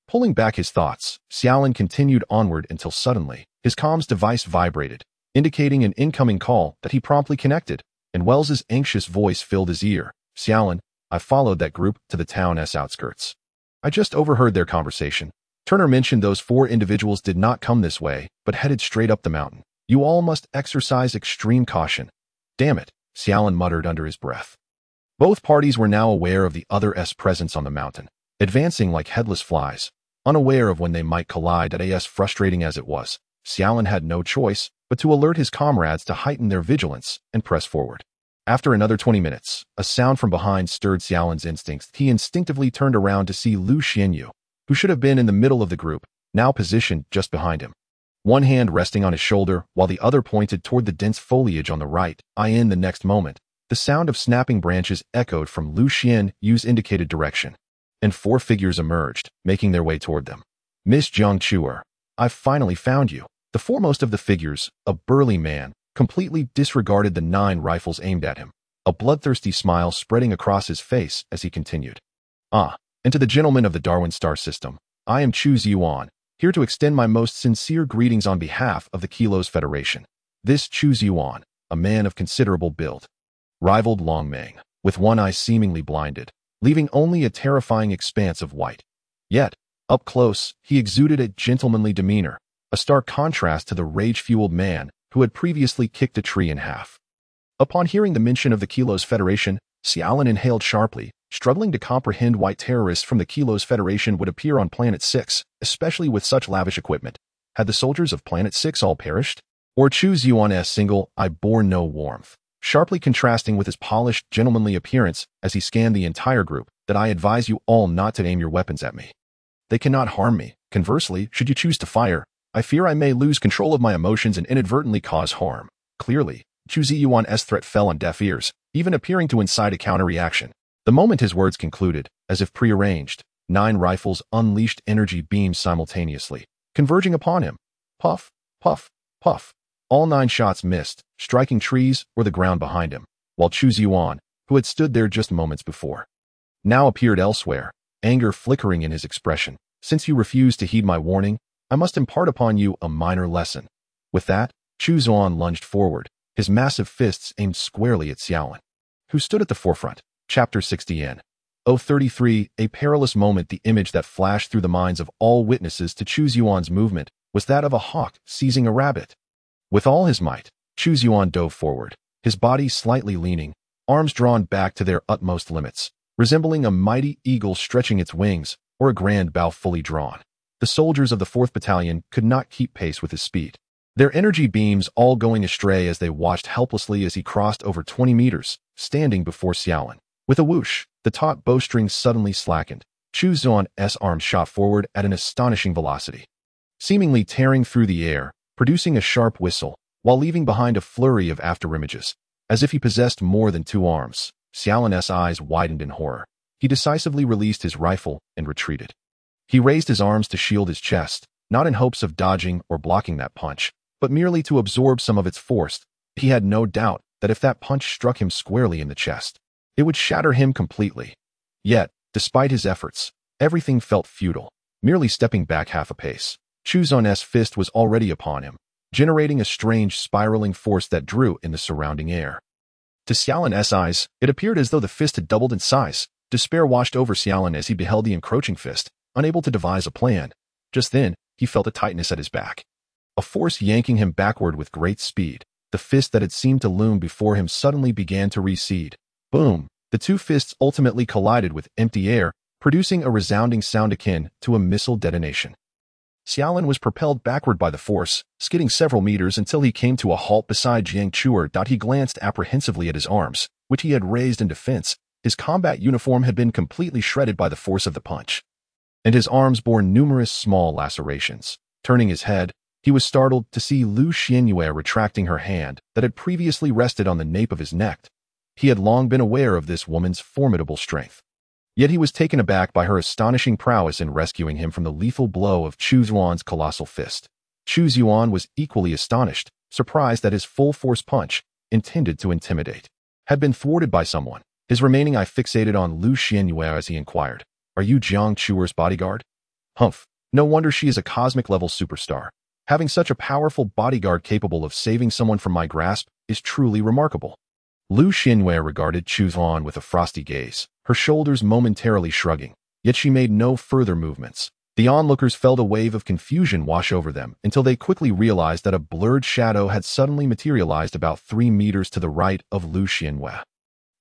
Pulling back his thoughts, Cialan continued onward until suddenly, his comms device vibrated, indicating an incoming call that he promptly connected, and Wells's anxious voice filled his ear. Cialan, I followed that group to the town's outskirts. I just overheard their conversation. Turner mentioned those 4 individuals did not come this way, but headed straight up the mountain. You all must exercise extreme caution. Damn it, Cialan muttered under his breath. Both parties were now aware of the other's presence on the mountain, advancing like headless flies, unaware of when they might collide. As frustrating as it was, Cialan had no choice but to alert his comrades to heighten their vigilance and press forward. After another 20 minutes, a sound from behind stirred Cialan's instincts. He instinctively turned around to see Lu Xianyu, who should have been in the middle of the group, now positioned just behind him. One hand resting on his shoulder, while the other pointed toward the dense foliage on the right. In the next moment, the sound of snapping branches echoed from Lu Xianyu's indicated direction, and 4 figures emerged, making their way toward them. Miss Jiang Chuer, I've finally found you. The foremost of the figures, a burly man, completely disregarded the 9 rifles aimed at him, a bloodthirsty smile spreading across his face as he continued. And to the gentlemen of the Darwin star system, I am Chu Ziyuan, here to extend my most sincere greetings on behalf of the Kilos Federation. This Chu Ziyuan, a man of considerable build, rivaled Long Meng, with one eye seemingly blinded, leaving only a terrifying expanse of white. Yet, up close, he exuded a gentlemanly demeanor, a stark contrast to the rage-fueled man who had previously kicked a tree in half. Upon hearing the mention of the Kilos Federation, Cialan inhaled sharply, struggling to comprehend why terrorists from the Kilos Federation would appear on Planet 6, especially with such lavish equipment. Had the soldiers of Planet 6 all perished? Or Chu Ziyuan's single, I bore no warmth, sharply contrasting with his polished, gentlemanly appearance as he scanned the entire group, that I advise you all not to aim your weapons at me. They cannot harm me. Conversely, should you choose to fire, I fear I may lose control of my emotions and inadvertently cause harm. Clearly, Chu Ziyuan's threat fell on deaf ears, even appearing to incite a counter-reaction. The moment his words concluded, as if prearranged, 9 rifles unleashed energy beams simultaneously, converging upon him. Puff, puff, puff. All 9 shots missed, striking trees or the ground behind him, while Chu Ziyuan, who had stood there just moments before, now appeared elsewhere, anger flickering in his expression. Since you refuse to heed my warning, I must impart upon you a minor lesson. With that, Chu Ziyuan lunged forward, his massive fists aimed squarely at Xiaolin, who stood at the forefront. Chapter 60 033, a perilous moment. The image that flashed through the minds of all witnesses to Chu Ziyuan's movement was that of a hawk seizing a rabbit. With all his might, Chu Ziyuan dove forward, his body slightly leaning, arms drawn back to their utmost limits, resembling a mighty eagle stretching its wings or a grand bow fully drawn. The soldiers of the 4th Battalion could not keep pace with his speed, their energy beams all going astray as they watched helplessly as he crossed over 20 meters, standing before Xiaolin. With a whoosh, the taut bowstring suddenly slackened. Chu Ziyuan's arms shot forward at an astonishing velocity, seemingly tearing through the air, producing a sharp whistle, while leaving behind a flurry of afterimages, as if he possessed more than 2 arms. Xiaolin's eyes widened in horror. He decisively released his rifle and retreated. He raised his arms to shield his chest, not in hopes of dodging or blocking that punch, but merely to absorb some of its force. He had no doubt that if that punch struck him squarely in the chest, it would shatter him completely. Yet, despite his efforts, everything felt futile. Merely stepping back half a pace, Chu Ziyuan's fist was already upon him, generating a strange spiraling force that drew in the surrounding air. To Xiaolin's eyes, it appeared as though the fist had doubled in size. Despair washed over Xiaolin as he beheld the encroaching fist, unable to devise a plan. Just then, he felt a tightness at his back, a force yanking him backward with great speed. The fist that had seemed to loom before him suddenly began to recede. Boom! The 2 fists ultimately collided with empty air, producing a resounding sound akin to a missile detonation. Xiaolin was propelled backward by the force, skidding several meters until he came to a halt beside Jiang Chuer. He glanced apprehensively at his arms, which he had raised in defense. His combat uniform had been completely shredded by the force of the punch, and his arms bore numerous small lacerations. Turning his head, he was startled to see Lu Xianyue retracting her hand that had previously rested on the nape of his neck. He had long been aware of this woman's formidable strength, yet he was taken aback by her astonishing prowess in rescuing him from the lethal blow of Chu Ziyuan's colossal fist. Chu Ziyuan was equally astonished, surprised that his full-force punch, intended to intimidate, had been thwarted by someone. His remaining eye fixated on Lu Xianyue as he inquired, "Are you Jiang Chuer's bodyguard?" "Humph, no wonder she is a cosmic-level superstar. Having such a powerful bodyguard capable of saving someone from my grasp is truly remarkable." Lu Xianyue regarded Chu Ziyuan with a frosty gaze, her shoulders momentarily shrugging, yet she made no further movements. The onlookers felt a wave of confusion wash over them until they quickly realized that a blurred shadow had suddenly materialized about 3 meters to the right of Lu Xianyue.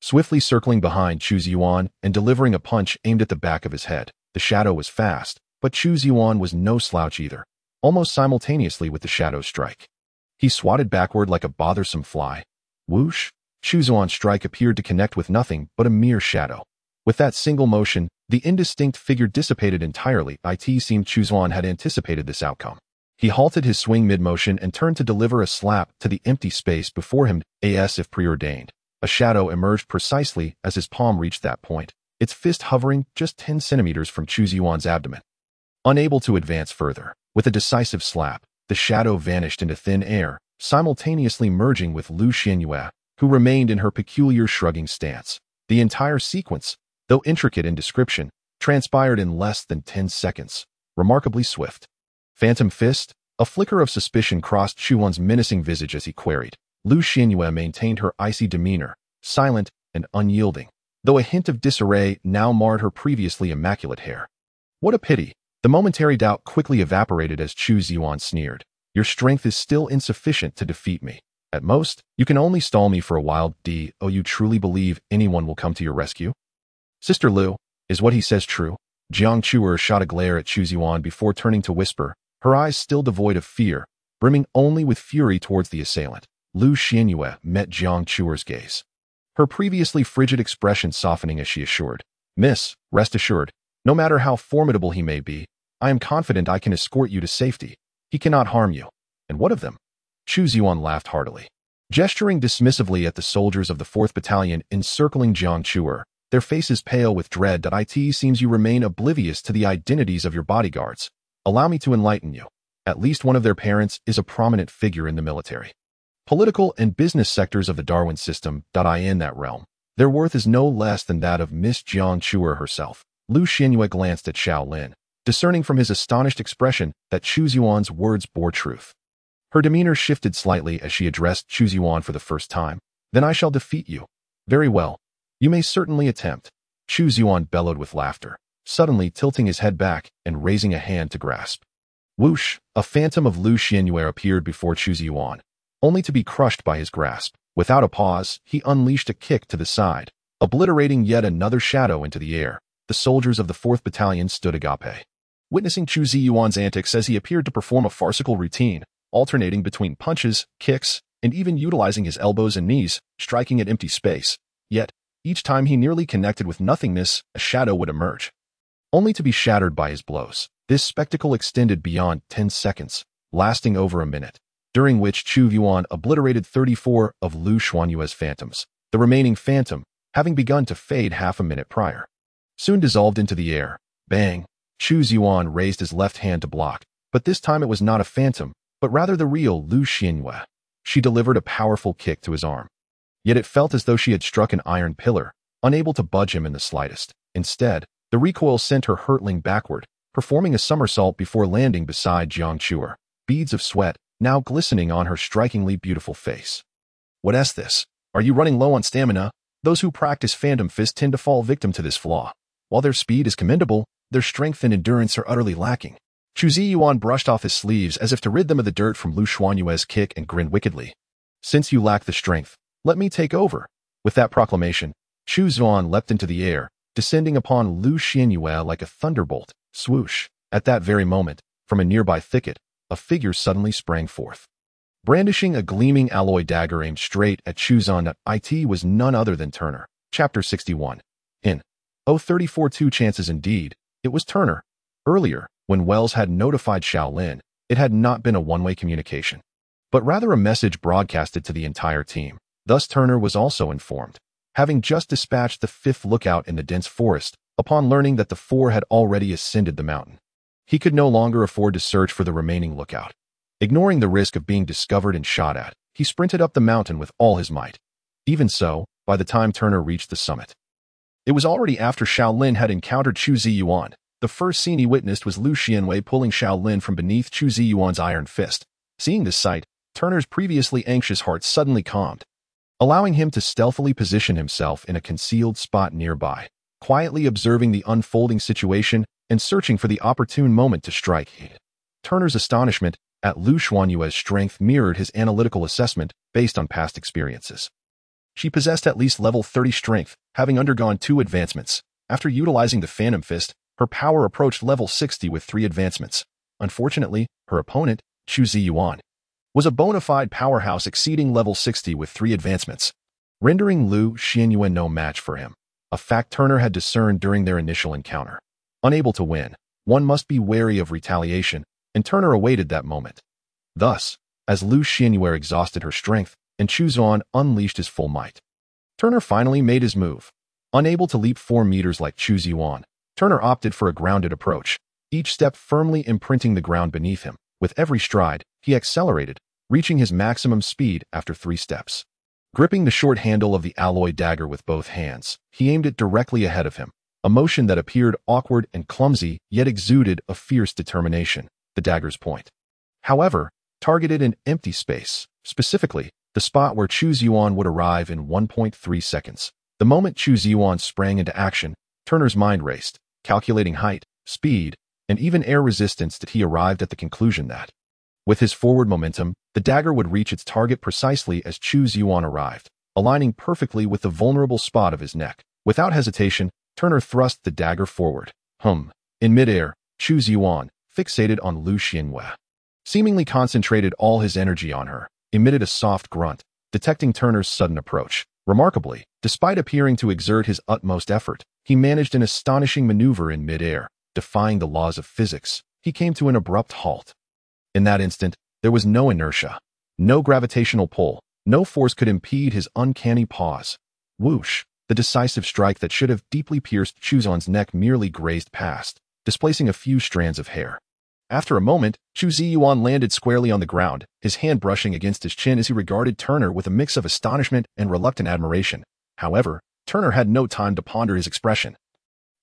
Swiftly circling behind Chu Ziyuan and delivering a punch aimed at the back of his head, the shadow was fast, but Chu Ziyuan was no slouch either. Almost simultaneously with the shadow's strike, he swatted backward like a bothersome fly. Whoosh! Chu Ziyuan's strike appeared to connect with nothing but a mere shadow. With that single motion, the indistinct figure dissipated entirely. It seemed Chu Ziyuan had anticipated this outcome. He halted his swing mid-motion and turned to deliver a slap to the empty space before him, as if preordained. A shadow emerged precisely as his palm reached that point, its fist hovering just 10 centimeters from Chu Ziyuan's abdomen. Unable to advance further, with a decisive slap, the shadow vanished into thin air, simultaneously merging with Lu Xianyue, who remained in her peculiar shrugging stance. The entire sequence, though intricate in description, transpired in less than 10 seconds, remarkably swift. Phantom fist? A flicker of suspicion crossed Chu Ziyuan's menacing visage as he queried. Lu Xianyue maintained her icy demeanor, silent and unyielding, though a hint of disarray now marred her previously immaculate hair. What a pity! The momentary doubt quickly evaporated as Chu Ziyuan sneered. Your strength is still insufficient to defeat me. At most, you can only stall me for a while. Do you truly believe anyone will come to your rescue? Sister Lu, is what he says true? Jiang Chuer shot a glare at Chu Ziyuan before turning to whisper, her eyes still devoid of fear, brimming only with fury towards the assailant. Lu Xianyue met Jiang Chuer's gaze, her previously frigid expression softening as she assured, "Miss, rest assured, no matter how formidable he may be, I am confident I can escort you to safety. He cannot harm you." "And what of them?" Chu Ziyuan laughed heartily. Gesturing dismissively at the soldiers of the 4th Battalion encircling Jiang Chuer, their faces pale with dread. It seems you remain oblivious to the identities of your bodyguards. Allow me to enlighten you. At least one of their parents is a prominent figure in the military, political and business sectors of the Darwin system. In that realm, their worth is no less than that of Miss Jiang Chuer herself. Lu Xianyue glanced at Xiao Lin, discerning from his astonished expression that Chu Ziyuan's words bore truth. Her demeanor shifted slightly as she addressed Chu Ziyuan for the first time. Then I shall defeat you. Very well. You may certainly attempt. Chu Ziyuan bellowed with laughter, suddenly tilting his head back and raising a hand to grasp. Whoosh! A phantom of Lu Xianyue appeared before Chu Ziyuan, only to be crushed by his grasp. Without a pause, he unleashed a kick to the side, obliterating yet another shadow into the air. The soldiers of the 4th Battalion stood agape, witnessing Chu Ziyuan's antics as he appeared to perform a farcical routine, alternating between punches, kicks, and even utilizing his elbows and knees, striking at empty space. Yet, each time he nearly connected with nothingness, a shadow would emerge, only to be shattered by his blows. This spectacle extended beyond 10 seconds, lasting over a minute, during which Chu Ziyuan obliterated 34 of Lu Xianyue's phantoms, the remaining phantom, having begun to fade half a minute prior, soon dissolved into the air. Bang! Chu Ziyuan raised his left hand to block, but this time it was not a phantom, but rather the real Lu Xianyue. She delivered a powerful kick to his arm. Yet it felt as though she had struck an iron pillar, unable to budge him in the slightest. Instead, the recoil sent her hurtling backward, performing a somersault before landing beside Jiang Chuer, beads of sweat now glistening on her strikingly beautiful face. What is this? Are you running low on stamina? Those who practice Phantom Fist tend to fall victim to this flaw. While their speed is commendable, their strength and endurance are utterly lacking. Chu Ziyuan brushed off his sleeves as if to rid them of the dirt from Lu Xianyue's kick and grinned wickedly. Since you lack the strength, let me take over. With that proclamation, Chu Ziyuan leapt into the air, descending upon Lu Xianyue like a thunderbolt. Swoosh! At that very moment, from a nearby thicket, a figure suddenly sprang forth. Brandishing a gleaming alloy dagger aimed straight at Chu Ziyuan, it was none other than Turner. Chapter 61. In 034 chances indeed, it was Turner. Earlier, when Wells had notified Xiao Lin, it had not been a one-way communication, but rather a message broadcasted to the entire team. Thus Turner was also informed, having just dispatched the 5th lookout in the dense forest, upon learning that the 4 had already ascended the mountain. He could no longer afford to search for the remaining lookout. Ignoring the risk of being discovered and shot at, he sprinted up the mountain with all his might. Even so, by the time Turner reached the summit, it was already after Xiao Lin had encountered Chu Ziyuan. The first scene he witnessed was Lu Xianyue pulling Xiao Lin from beneath Chu Ziyuan's iron fist. Seeing this sight, Turner's previously anxious heart suddenly calmed, allowing him to stealthily position himself in a concealed spot nearby, quietly observing the unfolding situation and searching for the opportune moment to strike. Turner's astonishment at Lu Xianyue's strength mirrored his analytical assessment based on past experiences. She possessed at least level 30 strength, having undergone 2 advancements. After utilizing the Phantom Fist, her power approached level 60 with 3 advancements. Unfortunately, her opponent, Chu Ziyuan, was a bona fide powerhouse exceeding level 60 with 3 advancements, rendering Lu Xianyue no match for him, a fact Turner had discerned during their initial encounter. Unable to win, one must be wary of retaliation, and Turner awaited that moment. Thus, as Lu Xianyue exhausted her strength and Chu Ziyuan unleashed his full might, Turner finally made his move. Unable to leap 4 meters like Chu Ziyuan, Turner opted for a grounded approach, each step firmly imprinting the ground beneath him. With every stride, he accelerated, reaching his maximum speed after 3 steps. Gripping the short handle of the alloy dagger with both hands, he aimed it directly ahead of him, a motion that appeared awkward and clumsy yet exuded a fierce determination. The dagger's point, however, targeted an empty space, specifically the spot where Chu Ziyuan would arrive in 1.3 seconds. The moment Chu Ziyuan sprang into action, Turner's mind raced, calculating height, speed, and even air resistance that he arrived at the conclusion that, with his forward momentum, the dagger would reach its target precisely as Chu Ziyuan arrived, aligning perfectly with the vulnerable spot of his neck. Without hesitation, Turner thrust the dagger forward. In midair, Chu Ziyuan, fixated on Lu Xianyue, seemingly concentrated all his energy on her, emitted a soft grunt, detecting Turner's sudden approach. Remarkably, despite appearing to exert his utmost effort, he managed an astonishing maneuver in midair. Defying the laws of physics, he came to an abrupt halt. In that instant, there was no inertia, no gravitational pull, no force could impede his uncanny pause. Whoosh! The decisive strike that should have deeply pierced Chuzon's neck merely grazed past, displacing a few strands of hair. After a moment, Chu Ziyuan landed squarely on the ground, his hand brushing against his chin as he regarded Turner with a mix of astonishment and reluctant admiration. However, Turner had no time to ponder his expression.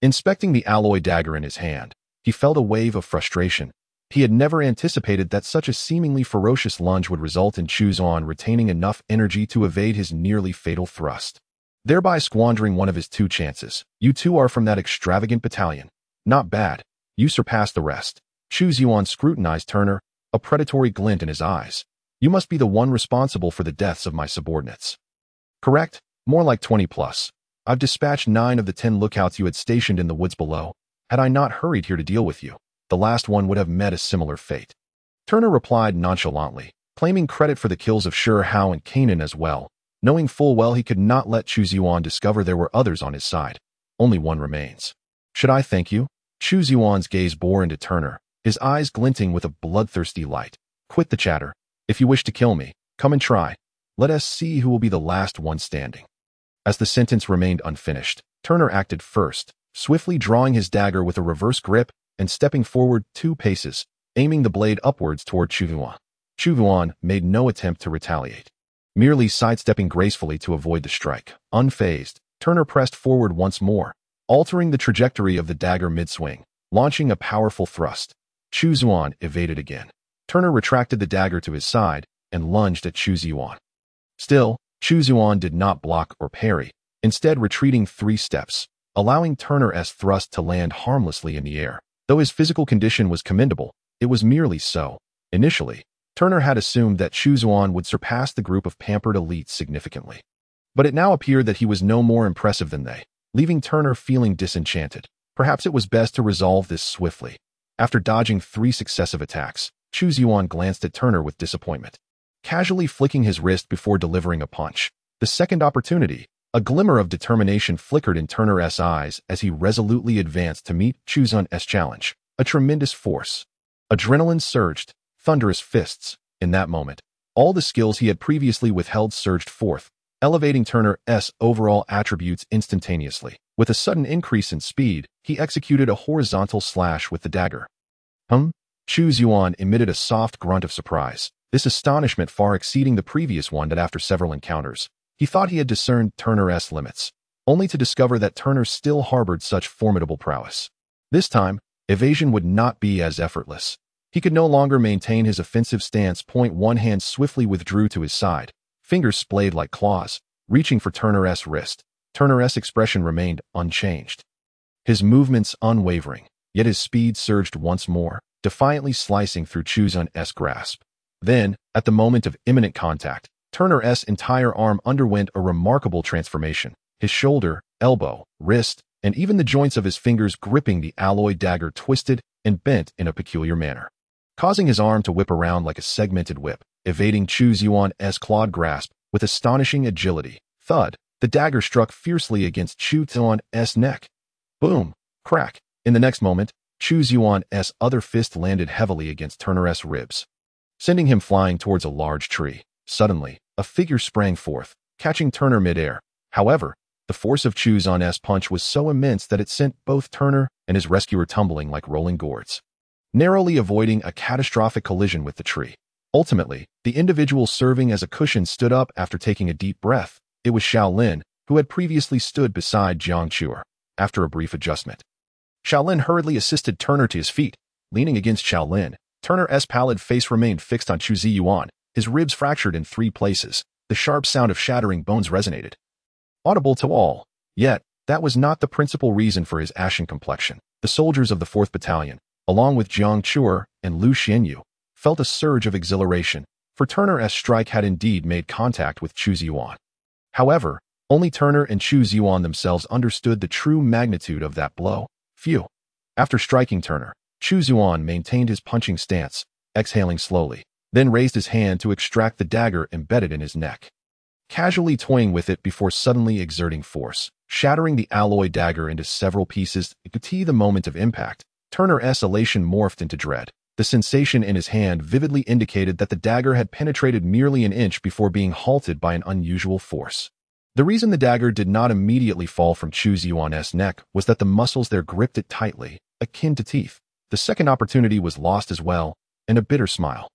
Inspecting the alloy dagger in his hand, he felt a wave of frustration. He had never anticipated that such a seemingly ferocious lunge would result in Chuzon retaining enough energy to evade his nearly fatal thrust, thereby squandering one of his 2 chances. You two are from that extravagant battalion. Not bad. You surpass the rest. Chu Ziyuan scrutinized Turner, a predatory glint in his eyes. You must be the one responsible for the deaths of my subordinates. Correct? More like 20 plus. I've dispatched 9 of the 10 lookouts you had stationed in the woods below. Had I not hurried here to deal with you, the last one would have met a similar fate. Turner replied nonchalantly, claiming credit for the kills of Sure Hao and Kanan as well, knowing full well he could not let Chu Ziyuan discover there were others on his side. Only one remains. Should I thank you? Chu Ziyuan's gaze bore into Turner, his eyes glinting with a bloodthirsty light. Quit the chatter. If you wish to kill me, come and try. Let us see who will be the last one standing. As the sentence remained unfinished, Turner acted first, swiftly drawing his dagger with a reverse grip and stepping forward 2 paces, aiming the blade upwards toward Chu Ziyuan. Chu Ziyuan made no attempt to retaliate. Merely sidestepping gracefully to avoid the strike. Unfazed, Turner pressed forward once more, altering the trajectory of the dagger mid-swing, launching a powerful thrust. Chu Ziyuan evaded again. Turner retracted the dagger to his side and lunged at Chu Ziyuan. Still, Chu Ziyuan did not block or parry, instead retreating 3 steps, allowing Turner's thrust to land harmlessly in the air. Though his physical condition was commendable, it was merely so. Initially, Turner had assumed that Chu Ziyuan would surpass the group of pampered elites significantly. But it now appeared that he was no more impressive than they, leaving Turner feeling disenchanted. Perhaps it was best to resolve this swiftly. After dodging 3 successive attacks, Chu Ziyuan glanced at Turner with disappointment, casually flicking his wrist before delivering a punch. The second opportunity, a glimmer of determination flickered in Turner's eyes as he resolutely advanced to meet Chuzon's challenge. A tremendous force. Adrenaline surged, thunderous fists. In that moment, all the skills he had previously withheld surged forth, elevating Turner's overall attributes instantaneously. With a sudden increase in speed, he executed a horizontal slash with the dagger. Chu Ziyuan emitted a soft grunt of surprise, this astonishment far exceeding the previous one that after several encounters, he thought he had discerned Turner's limits, only to discover that Turner still harbored such formidable prowess. This time, evasion would not be as effortless. He could no longer maintain his offensive stance. One hand swiftly withdrew to his side, fingers splayed like claws, reaching for Turner's wrist. Turner's expression remained unchanged, his movements unwavering, yet his speed surged once more, defiantly slicing through Chuzon's grasp. Then, at the moment of imminent contact, Turner's entire arm underwent a remarkable transformation, his shoulder, elbow, wrist, and even the joints of his fingers gripping the alloy dagger twisted and bent in a peculiar manner, causing his arm to whip around like a segmented whip, evading Chu Ziyuan's clawed grasp with astonishing agility. Thud! The dagger struck fiercely against Chu Ziyuan's neck. Boom! Crack! In the next moment, Chu Ziyuan's other fist landed heavily against Turner's ribs, sending him flying towards a large tree. Suddenly, a figure sprang forth, catching Turner midair. However, the force of Chu Ziyuan's punch was so immense that it sent both Turner and his rescuer tumbling like rolling gourds, narrowly avoiding a catastrophic collision with the tree. Ultimately, the individual serving as a cushion stood up after taking a deep breath. It was Shaolin, who had previously stood beside Jiang Chuer. After a brief adjustment, Shaolin hurriedly assisted Turner to his feet. Leaning against Shaolin, Turner's pallid face remained fixed on Chu Ziyuan, his ribs fractured in 3 places. The sharp sound of shattering bones resonated, audible to all. Yet, that was not the principal reason for his ashen complexion. The soldiers of the 4th Battalion, along with Jiang Chuer and Lu Xianyu, felt a surge of exhilaration, for Turner's strike had indeed made contact with Chu Ziyuan. However, only Turner and Chu Ziyuan themselves understood the true magnitude of that blow. Phew! After striking Turner, Chu Ziyuan maintained his punching stance, exhaling slowly, then raised his hand to extract the dagger embedded in his neck, casually toying with it before suddenly exerting force, shattering the alloy dagger into several pieces. The moment of impact, Turner's elation morphed into dread. The sensation in his hand vividly indicated that the dagger had penetrated merely an inch before being halted by an unusual force. The reason the dagger did not immediately fall from Chu Ziyuan's neck was that the muscles there gripped it tightly, akin to teeth. The second opportunity was lost as well, and a bitter smile,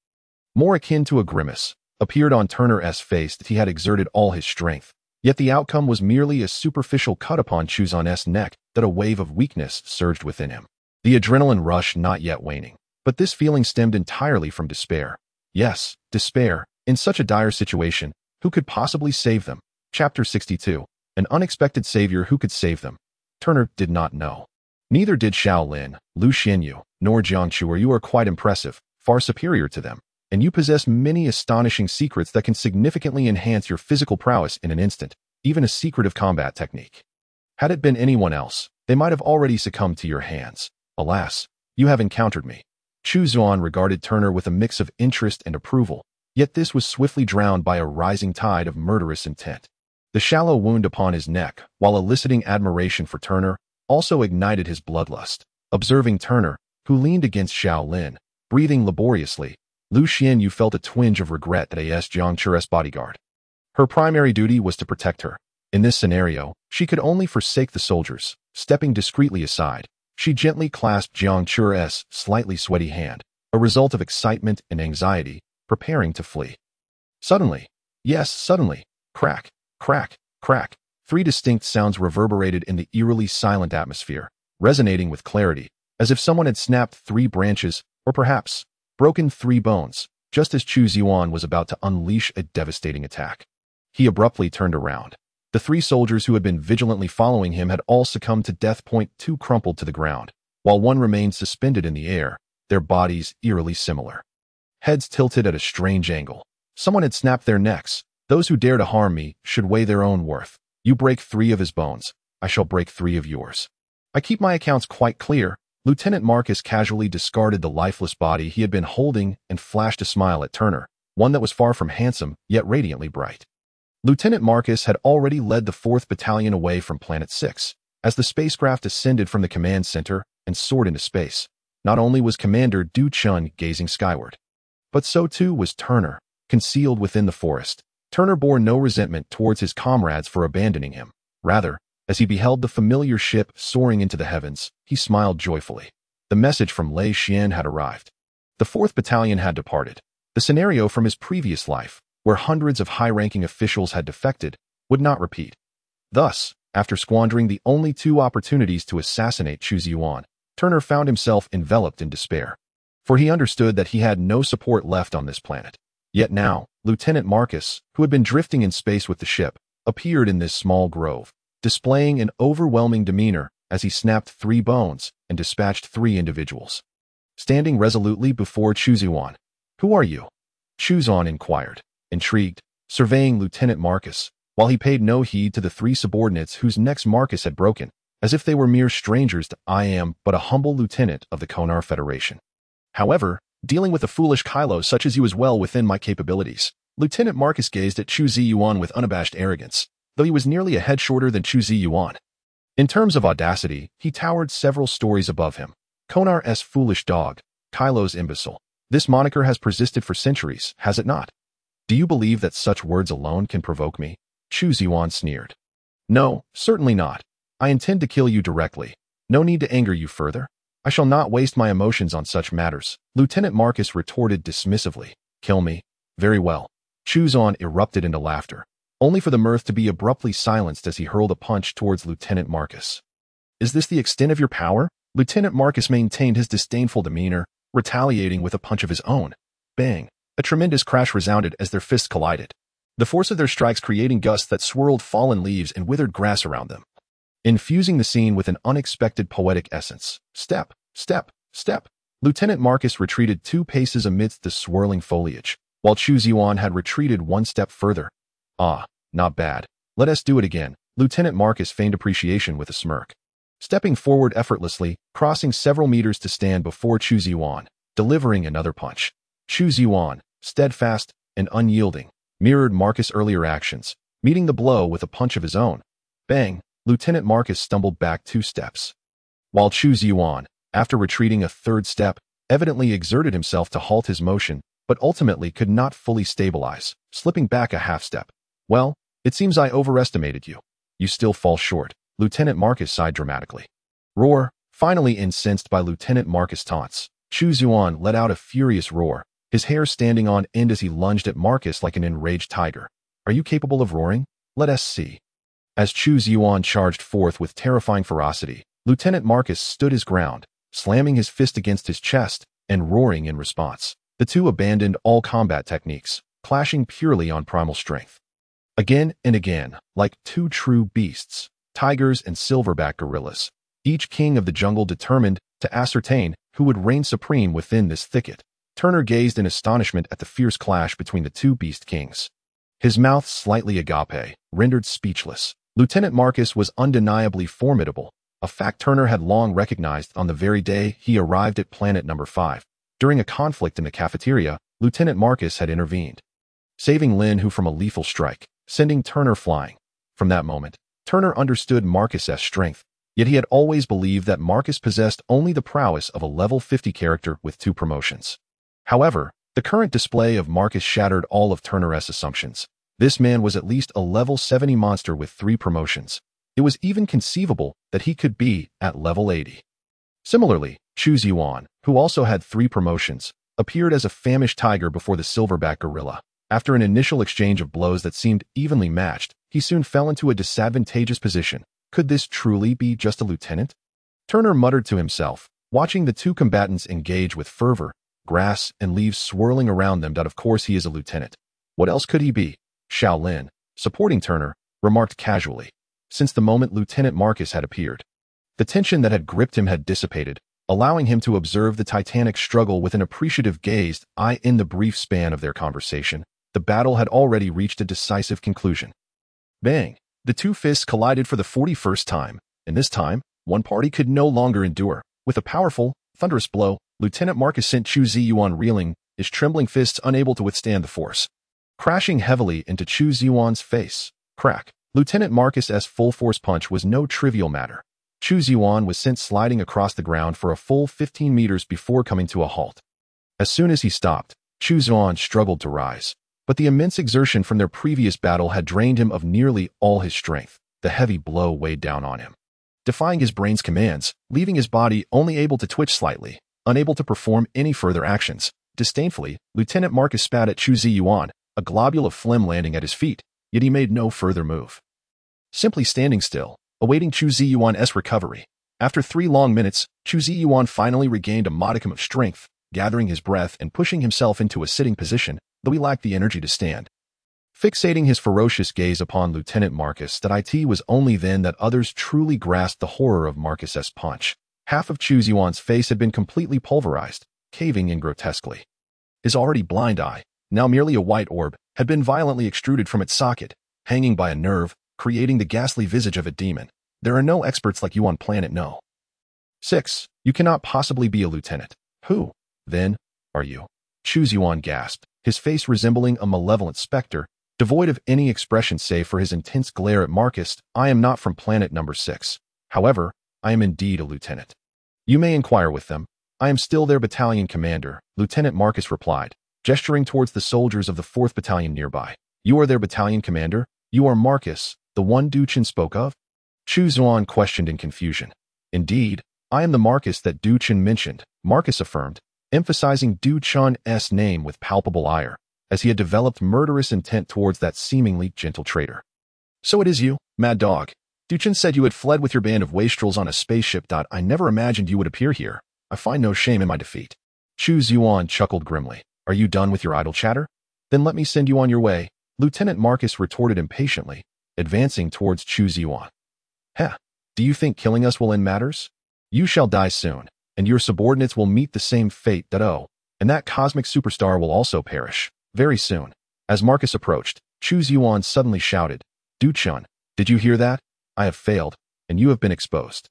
more akin to a grimace, appeared on Turner's face that he had exerted all his strength. Yet the outcome was merely a superficial cut upon Chu Ziyuan's neck that a wave of weakness surged within him. The adrenaline rush not yet waning. But this feeling stemmed entirely from despair. Yes, despair. In such a dire situation, who could possibly save them? Chapter 62. An unexpected savior who could save them. Turner did not know. Neither did Shaolin, Lu Xianyu, nor Jiang Chu. You are quite impressive, far superior to them, and you possess many astonishing secrets that can significantly enhance your physical prowess in an instant, even a secretive combat technique. Had it been anyone else, they might have already succumbed to your hands. Alas, you have encountered me. Chu Ziyuan regarded Turner with a mix of interest and approval, yet this was swiftly drowned by a rising tide of murderous intent. The shallow wound upon his neck, while eliciting admiration for Turner, also ignited his bloodlust. Observing Turner, who leaned against Shaolin, breathing laboriously, Lu Xianyu felt a twinge of regret that Jiang Chu's bodyguard. Her primary duty was to protect her. In this scenario, she could only forsake the soldiers. Stepping discreetly aside, she gently clasped Jiang Chu's slightly sweaty hand, a result of excitement and anxiety, preparing to flee. Suddenly, yes, suddenly, crack, crack, crack, three distinct sounds reverberated in the eerily silent atmosphere, resonating with clarity, as if someone had snapped three branches, or perhaps broken three bones, just as Chu Ziyuan was about to unleash a devastating attack. He abruptly turned around. The three soldiers who had been vigilantly following him had all succumbed to death. Two crumpled to the ground, while one remained suspended in the air, their bodies eerily similar. Heads tilted at a strange angle. Someone had snapped their necks. Those who dare to harm me should weigh their own worth. You break three of his bones, I shall break three of yours. I keep my accounts quite clear. Lieutenant Marcus casually discarded the lifeless body he had been holding and flashed a smile at Turner, one that was far from handsome, yet radiantly bright. Lieutenant Marcus had already led the 4th Battalion away from Planet 6, as the spacecraft ascended from the command center and soared into space. Not only was Commander Du Chun gazing skyward, but so too was Turner, concealed within the forest. Turner bore no resentment towards his comrades for abandoning him. Rather, as he beheld the familiar ship soaring into the heavens, he smiled joyfully. The message from Lei Xian had arrived. The 4th Battalion had departed. The scenario from his previous life, where hundreds of high-ranking officials had defected, would not repeat. Thus, after squandering the only two opportunities to assassinate Chu Ziyuan, Turner found himself enveloped in despair. For he understood that he had no support left on this planet. Yet now, Lieutenant Marcus, who had been drifting in space with the ship, appeared in this small grove, displaying an overwhelming demeanor as he snapped three bones and dispatched three individuals. Standing resolutely before Chu Ziyuan. "Who are you?" Chu Ziyuan inquired, intrigued, surveying Lieutenant Marcus, while he paid no heed to the three subordinates whose necks Marcus had broken, as if they were mere strangers to "I am but a humble lieutenant of the Konar Federation. However, dealing with a foolish Kylo such as you is well within my capabilities." Lieutenant Marcus gazed at Chu Ziyuan with unabashed arrogance, though he was nearly a head shorter than Chu Ziyuan. In terms of audacity, he towered several stories above him. Konar's foolish dog, Kylo's imbecile. This moniker has persisted for centuries, has it not? Do you believe that such words alone can provoke me? Chu Ziyuan sneered. No, certainly not. I intend to kill you directly. No need to anger you further. I shall not waste my emotions on such matters. Lieutenant Marcus retorted dismissively. Kill me? Very well. Chu Ziyuan erupted into laughter, only for the mirth to be abruptly silenced as he hurled a punch towards Lieutenant Marcus. Is this the extent of your power? Lieutenant Marcus maintained his disdainful demeanor, retaliating with a punch of his own. Bang! A tremendous crash resounded as their fists collided, the force of their strikes creating gusts that swirled fallen leaves and withered grass around them, infusing the scene with an unexpected poetic essence. Step, step, step. Lieutenant Marcus retreated 2 paces amidst the swirling foliage, while Chu Ziyuan had retreated 1 step further. Ah, not bad. Let us do it again. Lieutenant Marcus feigned appreciation with a smirk, stepping forward effortlessly, crossing several meters to stand before Chu Ziyuan, delivering another punch. Chu Ziyuan, steadfast and unyielding, mirrored Marcus' earlier actions, meeting the blow with a punch of his own. Bang! Lieutenant Marcus stumbled back 2 steps, while Chu Ziyuan, after retreating a 3rd step, evidently exerted himself to halt his motion, but ultimately could not fully stabilize, slipping back a half step. Well, It seems I overestimated you. You still fall short. Lieutenant Marcus sighed dramatically. Roar. Finally incensed by Lieutenant Marcus' taunts, Chu Zuan let out a furious roar, his hair standing on end as he lunged at Marcus like an enraged tiger. Are you capable of roaring? Let us see. As Chu Zuan charged forth with terrifying ferocity, Lieutenant Marcus stood his ground, slamming his fist against his chest and roaring in response. The two abandoned all combat techniques, clashing purely on primal strength. Again and again, like two true beasts, tigers and silverback gorillas, each king of the jungle determined to ascertain who would reign supreme within this thicket. Turner gazed in astonishment at the fierce clash between the two beast kings. His mouth slightly agape, rendered speechless. Lieutenant Marcus was undeniably formidable, a fact Turner had long recognized on the very day he arrived at planet number 5. During a conflict in the cafeteria, Lieutenant Marcus had intervened, saving Lin Hu from a lethal strike, sending Turner flying. From that moment, Turner understood Marcus's strength, yet he had always believed that Marcus possessed only the prowess of a level 50 character with 2 promotions. However, the current display of Marcus shattered all of Turner's assumptions. This man was at least a level 70 monster with 3 promotions. It was even conceivable that he could be at level 80. Similarly, Chu Zuan, who also had 3 promotions, appeared as a famished tiger before the silverback gorilla. After an initial exchange of blows that seemed evenly matched, he soon fell into a disadvantageous position. Could this truly be just a lieutenant? Turner muttered to himself, watching the two combatants engage with fervor, grass and leaves swirling around them. Of course he is a lieutenant. What else could he be? Xiao Lin, supporting Turner, remarked casually, since the moment Lieutenant Marcus had appeared. The tension that had gripped him had dissipated, allowing him to observe the titanic struggle with an appreciative gazed eye. In the brief span of their conversation, the battle had already reached a decisive conclusion. Bang! The two fists collided for the 41st time, and this time, one party could no longer endure. With a powerful, thunderous blow, Lieutenant Marcus sent Chu Ziyuan reeling, his trembling fists unable to withstand the force. Crashing heavily into Chu Ziyuan's face. Crack! Lieutenant Marcus's full-force punch was no trivial matter. Chu Ziyuan was sent sliding across the ground for a full 15 meters before coming to a halt. As soon as he stopped, Chu Ziyuan struggled to rise. But the immense exertion from their previous battle had drained him of nearly all his strength. The heavy blow weighed down on him, defying his brain's commands, leaving his body only able to twitch slightly, unable to perform any further actions. Disdainfully, Lieutenant Marcus spat at Chu Ziyuan, a globule of phlegm landing at his feet, yet he made no further move. Simply standing still, awaiting Chu Ziyuan's recovery. After 3 long minutes, Chu Ziyuan finally regained a modicum of strength, gathering his breath and pushing himself into a sitting position, though he lacked the energy to stand. Fixating his ferocious gaze upon Lieutenant Marcus, it was only then that others truly grasped the horror of Marcus's punch. Half of Chu Ziyuan's face had been completely pulverized, caving in grotesquely. His already blind eye, now merely a white orb, had been violently extruded from its socket, hanging by a nerve, creating the ghastly visage of a demon. There are no experts like you on planet No. 6. You cannot possibly be a lieutenant. Who, then, are you? Chu Ziyuan gasped, his face resembling a malevolent specter, devoid of any expression save for his intense glare at Marcus. I am not from planet number 6. However, I am indeed a lieutenant. You may inquire with them. I am still their battalion commander, Lieutenant Marcus replied, gesturing towards the soldiers of the 4th Battalion nearby. You are their battalion commander? You are Marcus, the one Du Chen spoke of? Chu Ziyuan questioned in confusion. Indeed, I am the Marcus that Du Chen mentioned, Marcus affirmed, emphasizing Du Chen's name with palpable ire, as he had developed murderous intent towards that seemingly gentle traitor. So it is you, mad dog. Du Chen said you had fled with your band of wastrels on a spaceship. I never imagined you would appear here. I find no shame in my defeat. Chu Ziyuan chuckled grimly. Are you done with your idle chatter? Then let me send you on your way, Lieutenant Marcus retorted impatiently, advancing towards Chu Ziyuan. Heh, do you think killing us will end matters? You shall die soon, and your subordinates will meet the same fate. And that cosmic superstar will also perish, very soon. As Marcus approached, Chu Ziyuan suddenly shouted, Du Chen, did you hear that? I have failed, and you have been exposed.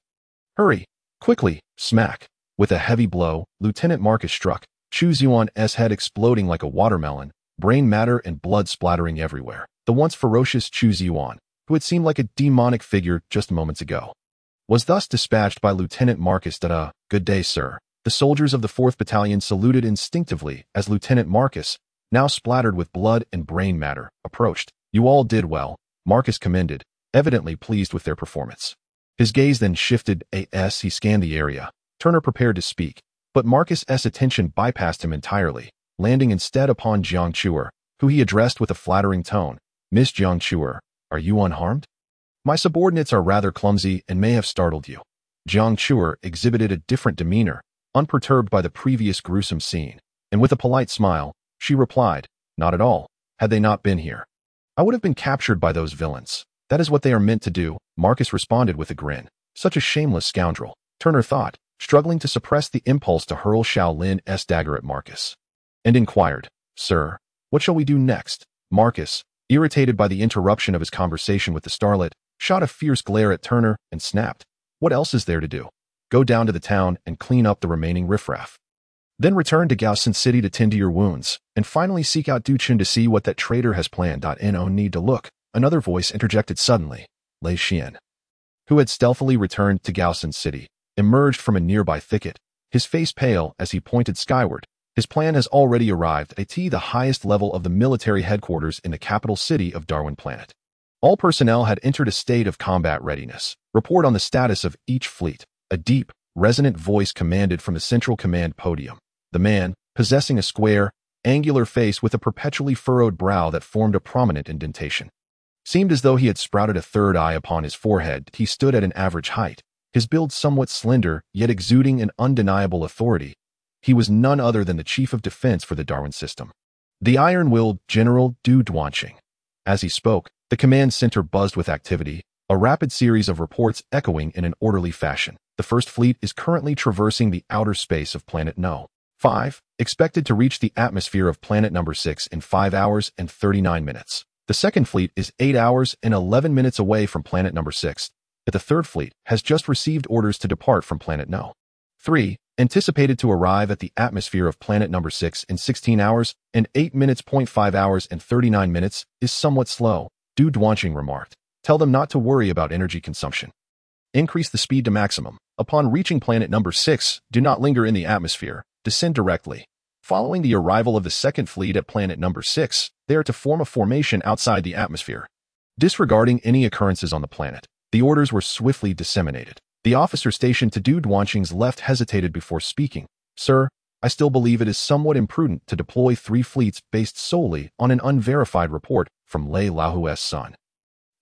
Hurry, quickly, smack. With a heavy blow, Lieutenant Marcus struck, Chu Ziyuan's head exploding like a watermelon, brain matter and blood splattering everywhere. The once ferocious Chu Ziyuan, who had seemed like a demonic figure just moments ago, was thus dispatched by Lieutenant Marcus. Good day, sir. The soldiers of the 4th Battalion saluted instinctively as Lieutenant Marcus, now splattered with blood and brain matter, approached. You all did well. Marcus commended, evidently pleased with their performance. His gaze then shifted as he scanned the area. Turner prepared to speak, but Marcus's attention bypassed him entirely, landing instead upon Jiang Chuer, who he addressed with a flattering tone. Miss Jiang Chuer, are you unharmed? My subordinates are rather clumsy and may have startled you. Jiang Chuer exhibited a different demeanor, unperturbed by the previous gruesome scene, and with a polite smile, she replied, not at all. Had they not been here, I would have been captured by those villains. That is what they are meant to do, Marcus responded with a grin. Such a shameless scoundrel, Turner thought, struggling to suppress the impulse to hurl Shaolin's dagger at Marcus. And inquired, Sir, what shall we do next? Marcus, irritated by the interruption of his conversation with the starlet, shot a fierce glare at Turner and snapped, what else is there to do? Go down to the town and clean up the remaining riffraff. Then return to Gaosan City to tend to your wounds, and finally seek out Du Chun to see what that traitor has planned. No need to look. Another voice interjected suddenly. Lei Xian, who had stealthily returned to Gaosan City, emerged from a nearby thicket, his face pale as he pointed skyward. His plan has already arrived at the highest level of the military headquarters in the capital city of Darwin Planet. All personnel had entered a state of combat readiness. Report on the status of each fleet. A deep, resonant voice commanded from the central command podium. The man, possessing a square, angular face with a perpetually furrowed brow that formed a prominent indentation, seemed as though he had sprouted a third eye upon his forehead. He stood at an average height, his build somewhat slender, yet exuding an undeniable authority. He was none other than the chief of defense for the Darwin system, the iron-willed General Du Duanqing. As he spoke, the command center buzzed with activity, a rapid series of reports echoing in an orderly fashion. The first fleet is currently traversing the outer space of planet No. 5, expected to reach the atmosphere of planet number 6 in 5 hours and 39 minutes. The second fleet is 8 hours and 11 minutes away from planet number 6. But the third fleet has just received orders to depart from planet No. 3, anticipated to arrive at the atmosphere of planet number 6 in 16 hours and 8 minutes. 5 hours and 39 minutes is somewhat slow, Du Duanqing remarked. Tell them not to worry about energy consumption. Increase the speed to maximum. Upon reaching planet number 6, do not linger in the atmosphere. Descend directly. Following the arrival of the second fleet at planet number 6, they are to form a formation outside the atmosphere. Disregarding any occurrences on the planet, the orders were swiftly disseminated. The officer stationed to Du Duanqing's left hesitated before speaking. Sir, I still believe it is somewhat imprudent to deploy 3 fleets based solely on an unverified report from Lei Laohu's son.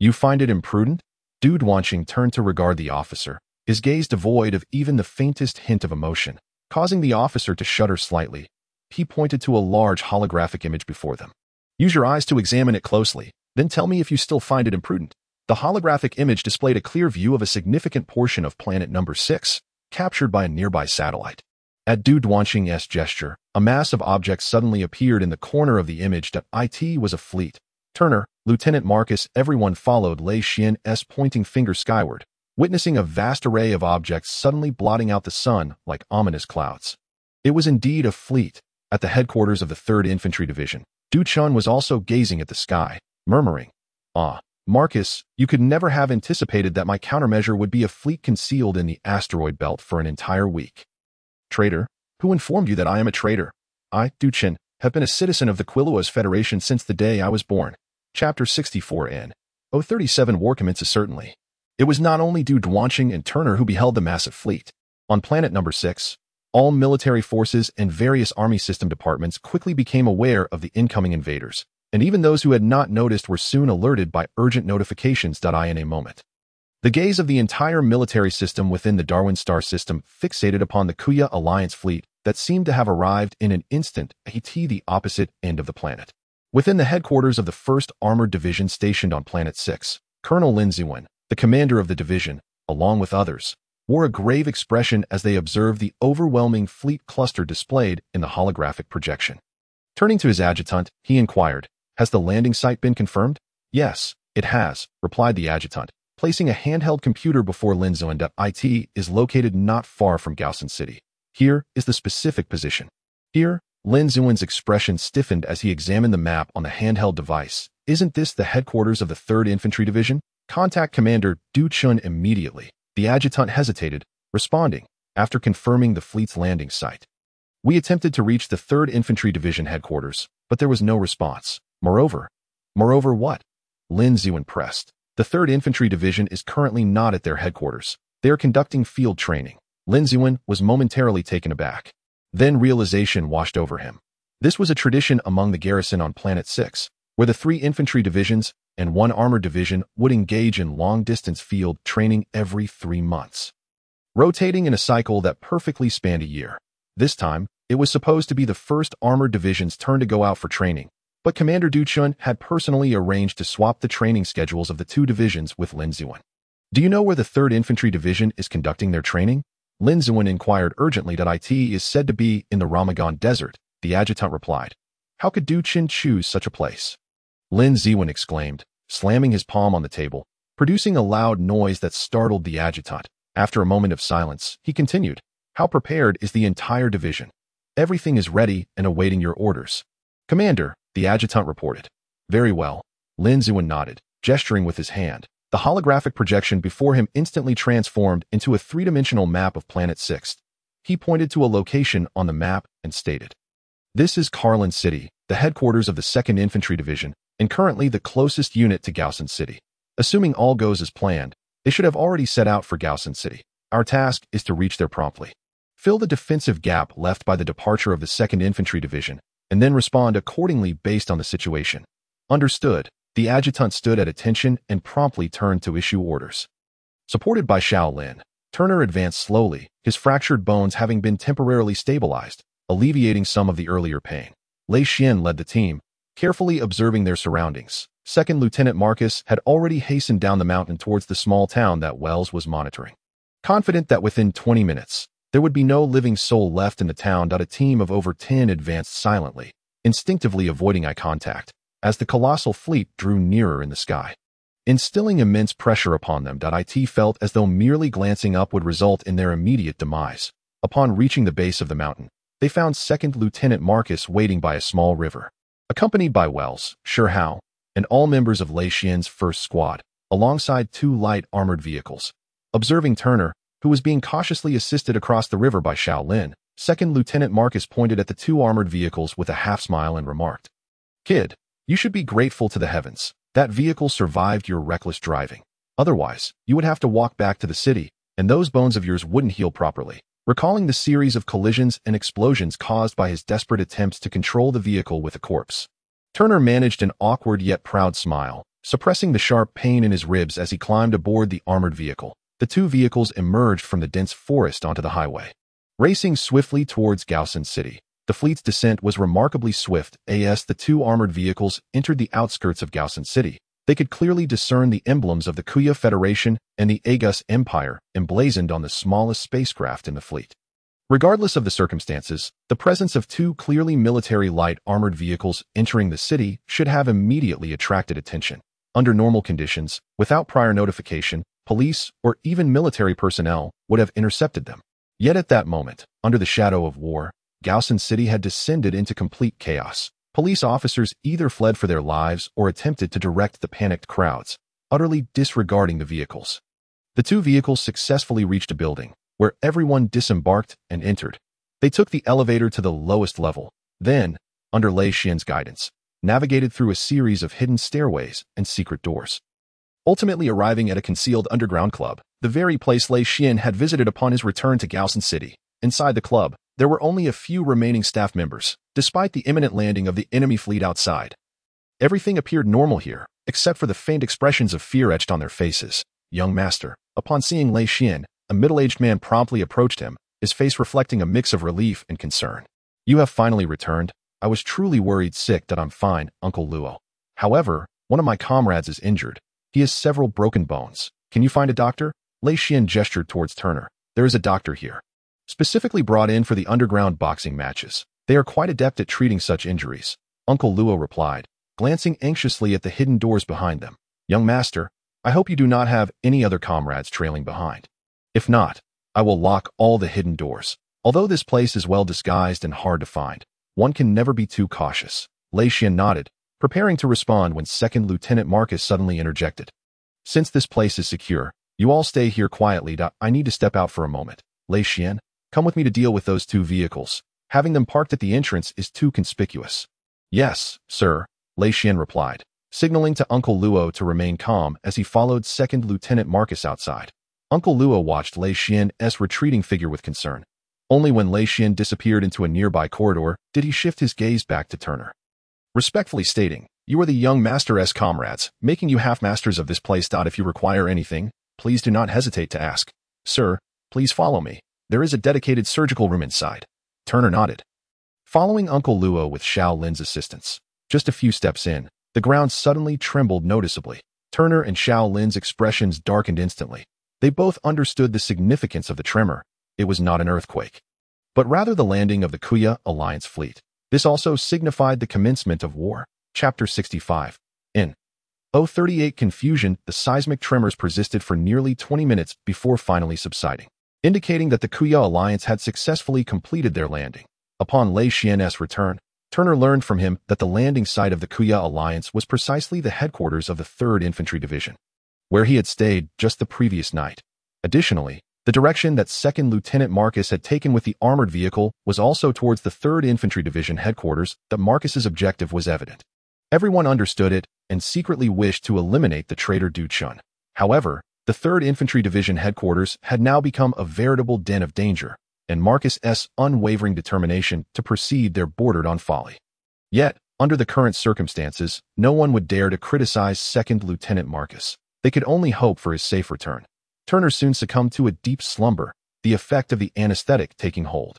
You find it imprudent? Du Duanqing turned to regard the officer, his gaze devoid of even the faintest hint of emotion, causing the officer to shudder slightly. He pointed to a large holographic image before them. Use your eyes to examine it closely, then tell me if you still find it imprudent. The holographic image displayed a clear view of a significant portion of planet number 6, captured by a nearby satellite. At Du Duanqing's gesture, a mass of objects suddenly appeared in the corner of the image. It was a fleet. Turner, Lieutenant Marcus, everyone followed Lei Xian's pointing finger skyward, witnessing a vast array of objects suddenly blotting out the sun like ominous clouds. It was indeed a fleet. At the headquarters of the 3rd Infantry Division, Du Chun was also gazing at the sky, murmuring, Ah, Marcus, you could never have anticipated that my countermeasure would be a fleet concealed in the asteroid belt for an entire week. Traitor, who informed you that I am a traitor? I, Du Chun, have been a citizen of the Quilua's Federation since the day I was born. Chapter 64 N. 037 War commences certainly. It was not only Du Duanqing and Turner who beheld the massive fleet. On planet number 6, all military forces and various army system departments quickly became aware of the incoming invaders, and even those who had not noticed were soon alerted by urgent notifications. In a moment, the gaze of the entire military system within the Darwin star system fixated upon the Kuya Alliance fleet that seemed to have arrived in an instant at the opposite end of the planet. Within the headquarters of the 1st Armored Division stationed on Planet 6, Colonel Lin Ziwen, the commander of the division, along with others, wore a grave expression as they observed the overwhelming fleet cluster displayed in the holographic projection. Turning to his adjutant, he inquired, Has the landing site been confirmed? Yes, it has, replied the adjutant, placing a handheld computer before Lin Ziwen. It is located not far from Gaosan City. Here is the specific position. Here, Lin Ziwen's expression stiffened as he examined the map on the handheld device. Isn't this the headquarters of the 3rd Infantry Division? Contact Commander Du Chun immediately. The adjutant hesitated, responding, after confirming the fleet's landing site. We attempted to reach the 3rd Infantry Division headquarters, but there was no response. Moreover what? Lin Ziwen pressed. The 3rd Infantry Division is currently not at their headquarters. They are conducting field training. Lin Ziwen was momentarily taken aback. Then realization washed over him. This was a tradition among the garrison on Planet 6, where the 3 infantry divisions and 1 armored division would engage in long-distance field training every 3 months, rotating in a cycle that perfectly spanned a year. This time, it was supposed to be the 1st Armored Division's turn to go out for training, but Commander Du Chun had personally arranged to swap the training schedules of the 2 divisions with Lin Ziwen. Do you know where the 3rd Infantry Division is conducting their training? Lin Ziwen inquired urgently. It is said to be in the Ramagan Desert, the adjutant replied. How could Du Chun choose such a place? Lin Ziwen exclaimed, slamming his palm on the table, producing a loud noise that startled the adjutant. After a moment of silence, he continued, How prepared is the entire division? Everything is ready and awaiting your orders. Commander, the adjutant reported. Very well. Lin Ziwen nodded, gesturing with his hand. The holographic projection before him instantly transformed into a 3-dimensional map of Planet 6. He pointed to a location on the map and stated, This is Carlin City, the headquarters of the 2nd Infantry Division, and currently the closest unit to Gaosan City. Assuming all goes as planned, they should have already set out for Gaosan City. Our task is to reach there promptly. Fill the defensive gap left by the departure of the 2nd Infantry Division, and then respond accordingly based on the situation. Understood. The adjutant stood at attention and promptly turned to issue orders. Supported by Xiao Lin, Turner advanced slowly, his fractured bones having been temporarily stabilized, alleviating some of the earlier pain. Lei Xian led the team, carefully observing their surroundings. 2nd Lieutenant Marcus had already hastened down the mountain towards the small town that Wells was monitoring. Confident that within 20 minutes, there would be no living soul left in the town. A team of over 10 advanced silently, instinctively avoiding eye contact, as the colossal fleet drew nearer in the sky, instilling immense pressure upon them. It felt as though merely glancing up would result in their immediate demise. Upon reaching the base of the mountain, they found 2nd Lieutenant Marcus waiting by a small river, accompanied by Wells, Hao, and all members of Lei Xian's 1st squad, alongside 2 light armored vehicles. Observing Turner, who was being cautiously assisted across the river by Xiao Lin, 2nd Lieutenant Marcus pointed at the 2 armored vehicles with a half-smile and remarked, Kid, you should be grateful to the heavens. That vehicle survived your reckless driving. Otherwise, you would have to walk back to the city, and those bones of yours wouldn't heal properly. Recalling the series of collisions and explosions caused by his desperate attempts to control the vehicle with a corpse, Turner managed an awkward yet proud smile, suppressing the sharp pain in his ribs as he climbed aboard the armored vehicle. The 2 vehicles emerged from the dense forest onto the highway, racing swiftly towards Gaosan City. The fleet's descent was remarkably swift. As the 2 armored vehicles entered the outskirts of Gaosan City, they could clearly discern the emblems of the Kuya Federation and the Agus Empire emblazoned on the smallest spacecraft in the fleet. Regardless of the circumstances, the presence of 2 clearly military light armored vehicles entering the city should have immediately attracted attention. Under normal conditions, without prior notification, police or even military personnel would have intercepted them. Yet at that moment, under the shadow of war, Gaosan City had descended into complete chaos. Police officers either fled for their lives or attempted to direct the panicked crowds, utterly disregarding the vehicles. The 2 vehicles successfully reached a building, where everyone disembarked and entered. They took the elevator to the lowest level, then, under Lei Xian's guidance, navigated through a series of hidden stairways and secret doors, ultimately arriving at a concealed underground club, the very place Lei Xian had visited upon his return to Gaosan City. Inside the club, there were only a few remaining staff members, despite the imminent landing of the enemy fleet outside. Everything appeared normal here, except for the faint expressions of fear etched on their faces. Young master, upon seeing Lei Xian, a middle-aged man promptly approached him, his face reflecting a mix of relief and concern. You have finally returned. I was truly worried sick. I'm fine, Uncle Luo. However, one of my comrades is injured. He has several broken bones. Can you find a doctor? Lei Xian gestured towards Turner. There is a doctor here, specifically brought in for the underground boxing matches. They are quite adept at treating such injuries. Uncle Luo replied, glancing anxiously at the hidden doors behind them. Young master, I hope you do not have any other comrades trailing behind. If not, I will lock all the hidden doors. Although this place is well disguised and hard to find, one can never be too cautious. Lei Xian nodded, preparing to respond when 2nd Lieutenant Marcus suddenly interjected. Since this place is secure, you all stay here quietly. I need to step out for a moment. Lei Xian, come with me to deal with those 2 vehicles. Having them parked at the entrance is too conspicuous. Yes, sir, Lei Xian replied, signaling to Uncle Luo to remain calm as he followed Second Lieutenant Marcus outside. Uncle Luo watched Lei Xian's retreating figure with concern. Only when Lei Xian disappeared into a nearby corridor did he shift his gaze back to Turner. Respectfully stating, "You are the young master's comrades, making you half-masters of this place. If you require anything, please do not hesitate to ask. Sir, please follow me. There is a dedicated surgical room inside." Turner nodded. Following Uncle Luo with Xiao Lin's assistance, just a few steps in, the ground suddenly trembled noticeably. Turner and Xiao Lin's expressions darkened instantly. They both understood the significance of the tremor. It was not an earthquake, but rather the landing of the Kuya Alliance fleet. This also signified the commencement of war. Chapter 65. In 038 confusion, the seismic tremors persisted for nearly 20 minutes before finally subsiding, indicating that the Kuya Alliance had successfully completed their landing. Upon Lei Xian's return, Turner learned from him that the landing site of the Kuya Alliance was precisely the headquarters of the 3rd Infantry Division, where he had stayed just the previous night. Additionally, the direction that 2nd Lieutenant Marcus had taken with the armored vehicle was also towards the 3rd Infantry Division headquarters. That Marcus's objective was evident. Everyone understood it and secretly wished to eliminate the traitor Du Chun. However, the 3rd Infantry Division headquarters had now become a veritable den of danger, and Marcus's unwavering determination to proceed there bordered on folly. Yet, under the current circumstances, no one would dare to criticize 2nd Lieutenant Marcus. They could only hope for his safe return. Turner soon succumbed to a deep slumber, the effect of the anesthetic taking hold.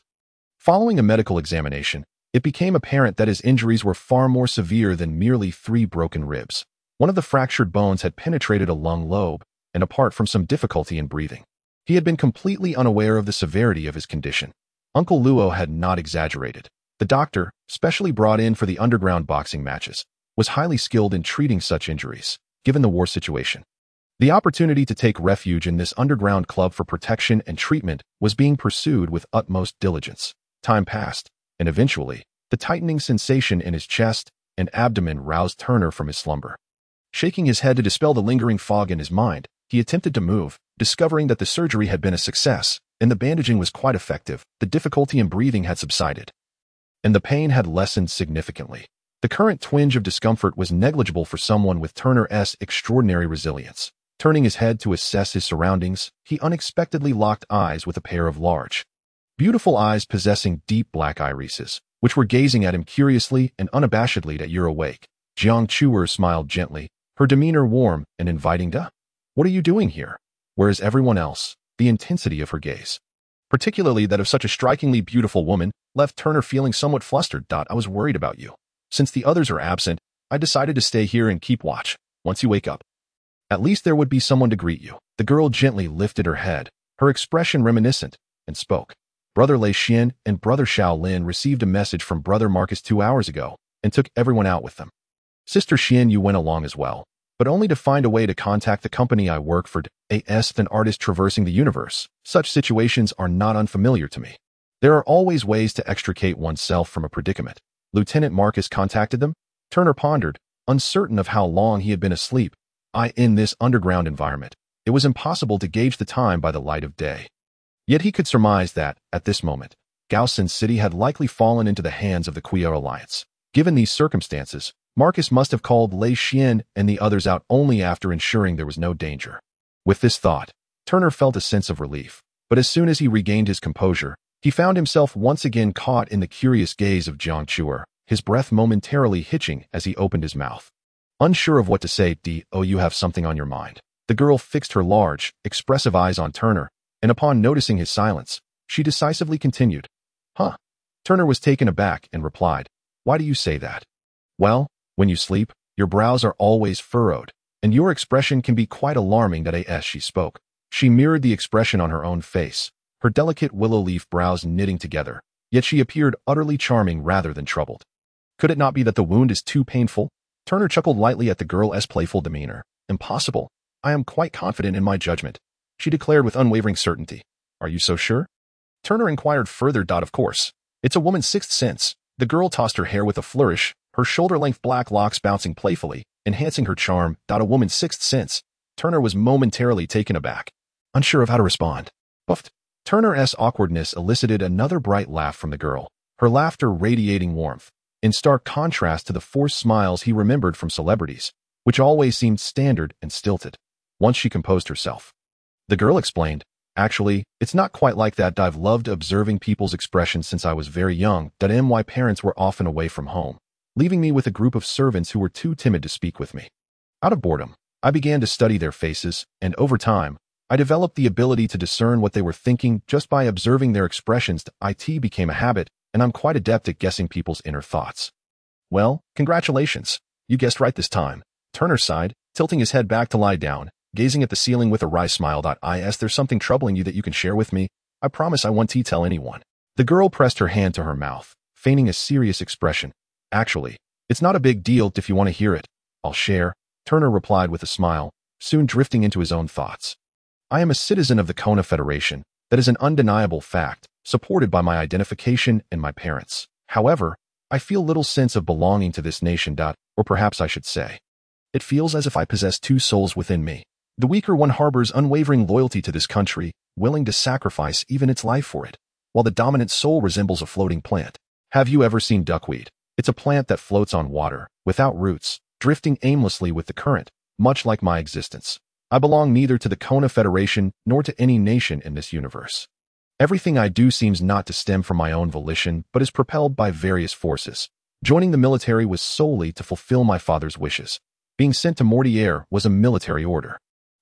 Following a medical examination, it became apparent that his injuries were far more severe than merely 3 broken ribs. One of the fractured bones had penetrated a lung lobe, and apart from some difficulty in breathing, he had been completely unaware of the severity of his condition. Uncle Luo had not exaggerated. The doctor, specially brought in for the underground boxing matches, was highly skilled in treating such injuries, given the war situation. The opportunity to take refuge in this underground club for protection and treatment was being pursued with utmost diligence. Time passed, and eventually, the tightening sensation in his chest and abdomen roused Turner from his slumber. Shaking his head to dispel the lingering fog in his mind, he attempted to move, discovering that the surgery had been a success, and the bandaging was quite effective. The difficulty in breathing had subsided, and the pain had lessened significantly. The current twinge of discomfort was negligible for someone with Turner's extraordinary resilience. Turning his head to assess his surroundings, he unexpectedly locked eyes with a pair of large, beautiful eyes possessing deep black irises, which were gazing at him curiously and unabashedly. "That you're awake." Jiang Chuer smiled gently, her demeanor warm and inviting. "Duh. What are you doing here?" Whereas everyone else, the intensity of her gaze, particularly that of such a strikingly beautiful woman, left Turner feeling somewhat flustered. "I was worried about you. Since the others are absent, I decided to stay here and keep watch. Once you wake up, at least there would be someone to greet you." The girl gently lifted her head, her expression reminiscent, and spoke. "Brother Lei Xian and Brother Xiao Lin received a message from Brother Marcus 2 hours ago and took everyone out with them. Sister Xian, you went along as well, but only to find a way to contact the company I work for. An artist traversing the universe. Such situations are not unfamiliar to me. There are always ways to extricate oneself from a predicament." Lieutenant Marcus contacted them? Turner pondered, uncertain of how long he had been asleep. In this underground environment, it was impossible to gauge the time by the light of day. Yet he could surmise that, at this moment, Gaosan City had likely fallen into the hands of the Kuya Alliance. Given these circumstances, Marcus must have called Lei Xian and the others out only after ensuring there was no danger. With this thought, Turner felt a sense of relief, but as soon as he regained his composure, he found himself once again caught in the curious gaze of Jiang Chuer, his breath momentarily hitching as he opened his mouth. Unsure of what to say. You have something on your mind." The girl fixed her large, expressive eyes on Turner, and upon noticing his silence, she decisively continued. "Huh?" Turner was taken aback and replied, "Why do you say that?" "Well, when you sleep, your brows are always furrowed, and your expression can be quite alarming." As she spoke, she mirrored the expression on her own face, her delicate willow leaf brows knitting together, yet she appeared utterly charming rather than troubled. "Could it not be that the wound is too painful?" Turner chuckled lightly at the girl's playful demeanor. "Impossible. I am quite confident in my judgment," she declared with unwavering certainty. "Are you so sure?" Turner inquired further. "Of course. It's a woman's sixth sense." The girl tossed her hair with a flourish, her shoulder-length black locks bouncing playfully, enhancing her charm. "A woman's sixth sense." Turner was momentarily taken aback, unsure of how to respond. Puffed. Turner's awkwardness elicited another bright laugh from the girl, her laughter radiating warmth, in stark contrast to the forced smiles he remembered from celebrities. which always seemed standard and stilted. Once she composed herself, the girl explained, "Actually, it's not quite like that. I've loved observing people's expressions since I was very young. My parents were often away from home, leaving me with a group of servants who were too timid to speak with me. Out of boredom, I began to study their faces, and over time, I developed the ability to discern what they were thinking just by observing their expressions. It became a habit, and I'm quite adept at guessing people's inner thoughts." "Well, congratulations. You guessed right this time," Turner sighed, tilting his head back to lie down, gazing at the ceiling with a wry smile. There's something troubling you that you can share with me? I promise I won't tell anyone." The girl pressed her hand to her mouth, feigning a serious expression. "Actually, it's not a big deal. If you want to hear it, I'll share," Turner replied with a smile, soon drifting into his own thoughts. "I am a citizen of the Kona Federation. That is an undeniable fact, supported by my identification and my parents. However, I feel little sense of belonging to this nation. Or perhaps I should say, it feels as if I possess two souls within me. The weaker one harbors unwavering loyalty to this country, willing to sacrifice even its life for it, while the dominant soul resembles a floating plant. Have you ever seen duckweed? It's a plant that floats on water, without roots, drifting aimlessly with the current, much like my existence. I belong neither to the Kona Federation nor to any nation in this universe. Everything I do seems not to stem from my own volition, but is propelled by various forces. Joining the military was solely to fulfill my father's wishes. Being sent to Mortier was a military order.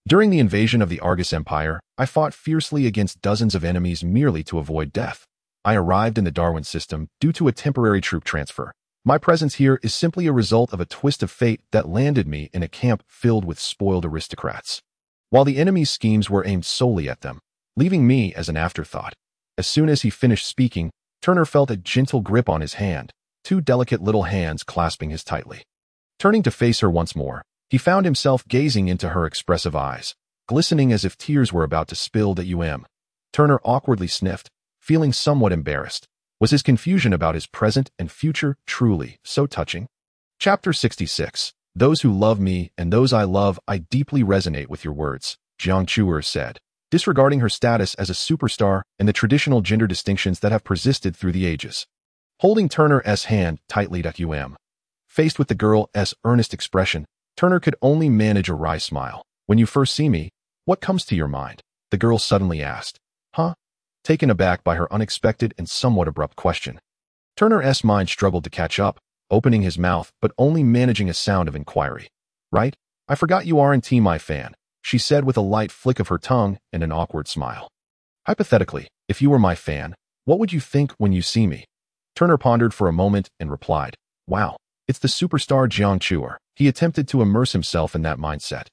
During the invasion of the Argus Empire, I fought fiercely against dozens of enemies merely to avoid death. I arrived in the Darwin system due to a temporary troop transfer. My presence here is simply a result of a twist of fate that landed me in a camp filled with spoiled aristocrats, while the enemy's schemes were aimed solely at them, leaving me as an afterthought." As soon as he finished speaking, Turner felt a gentle grip on his hand, two delicate little hands clasping his tightly. Turning to face her once more, he found himself gazing into her expressive eyes, glistening as if tears were about to spill. Turner awkwardly sniffed, feeling somewhat embarrassed. Was his confusion about his present and future truly so touching? Chapter 66. Those who love me and those I love, I deeply resonate with your words, Jiang Chuer said, disregarding her status as a superstar and the traditional gender distinctions that have persisted through the ages. Holding Turner's hand tightly, faced with the girl's earnest expression, Turner could only manage a wry smile. "When you first see me, what comes to your mind?" the girl suddenly asked. "Huh?" Taken aback by her unexpected and somewhat abrupt question. Turner's mind struggled to catch up, opening his mouth but only managing a sound of inquiry. "Right? I forgot you aren't my fan," she said with a light flick of her tongue and an awkward smile. "Hypothetically, if you were my fan, what would you think when you see me?" Turner pondered for a moment and replied, "Wow, it's the superstar Jiang Chuer." He attempted to immerse himself in that mindset,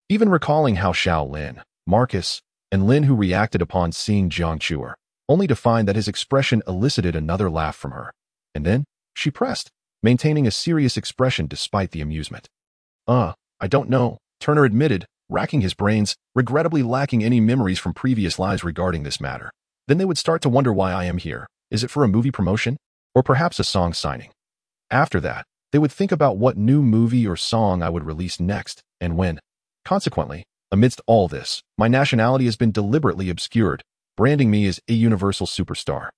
even recalling how Xiao Lin, Marcus, and Lin who reacted upon seeing Jiang Chuer, only to find that his expression elicited another laugh from her. And then, she pressed, maintaining a serious expression despite the amusement. I don't know," Turner admitted, racking his brains, regrettably lacking any memories from previous lives regarding this matter. "Then they would start to wonder why I am here. Is it for a movie promotion? Or perhaps a song signing? After that, they would think about what new movie or song I would release next, and when. Consequently, amidst all this, my nationality has been deliberately obscured, branding me as a universal superstar.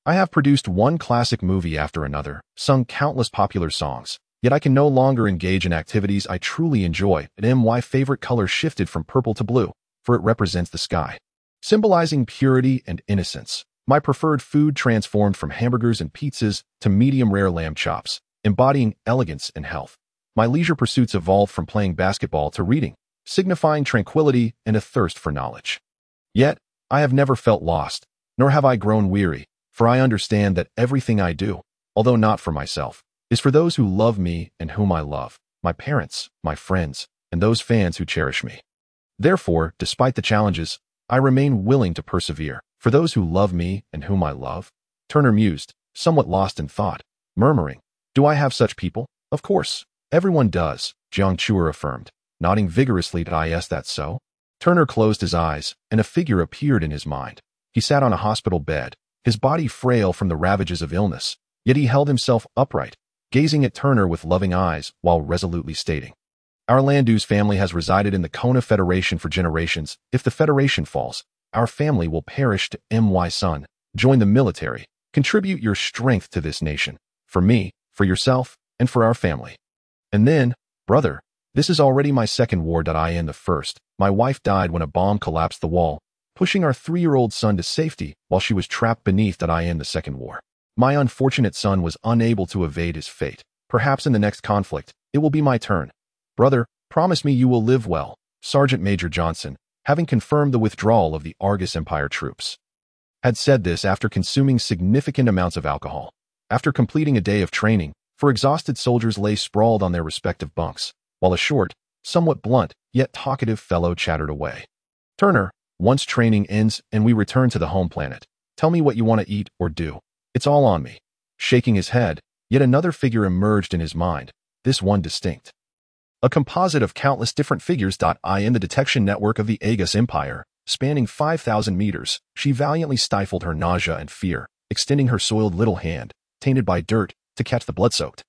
I have produced one classic movie after another, sung countless popular songs, yet I can no longer engage in activities I truly enjoy. My favorite color shifted from purple to blue, for it represents the sky, symbolizing purity and innocence. My preferred food transformed from hamburgers and pizzas to medium-rare lamb chops, embodying elegance and health. My leisure pursuits evolved from playing basketball to reading, signifying tranquility and a thirst for knowledge. Yet, I have never felt lost, nor have I grown weary, for I understand that everything I do, although not for myself, is for those who love me and whom I love, my parents, my friends, and those fans who cherish me. Therefore, despite the challenges, I remain willing to persevere. For those who love me and whom I love, Turner mused, somewhat lost in thought, murmuring, "Do I have such people? Of course, everyone does," Jiang Chuer affirmed, nodding vigorously. That's so?" Turner closed his eyes, and a figure appeared in his mind. He sat on a hospital bed, his body frail from the ravages of illness, yet he held himself upright, gazing at Turner with loving eyes while resolutely stating, "Our Landu's family has resided in the Kona Federation for generations. If the Federation falls, our family will perish. My son, join the military. Contribute your strength to this nation. For me, for yourself, and for our family. And then, brother, This is already my second war. I in the first. My wife died when a bomb collapsed the wall, pushing our 3-year-old son to safety while she was trapped beneath. I in the second war. My unfortunate son was unable to evade his fate. Perhaps in the next conflict, it will be my turn. Brother, promise me you will live well. Sergeant Major Johnson, having confirmed the withdrawal of the Argus Empire troops, had said this after consuming significant amounts of alcohol. After completing a day of training, exhausted soldiers lay sprawled on their respective bunks, while a short, somewhat blunt, yet talkative fellow chattered away. Turner, once training ends and we return to the home planet, tell me what you want to eat or do. It's all on me. Shaking his head, yet another figure emerged in his mind, this one distinct. A composite of countless different figures. In the detection network of the Argus Empire, spanning 5,000 meters, she valiantly stifled her nausea and fear, extending her soiled little hand, tainted by dirt, to catch the blood-soaked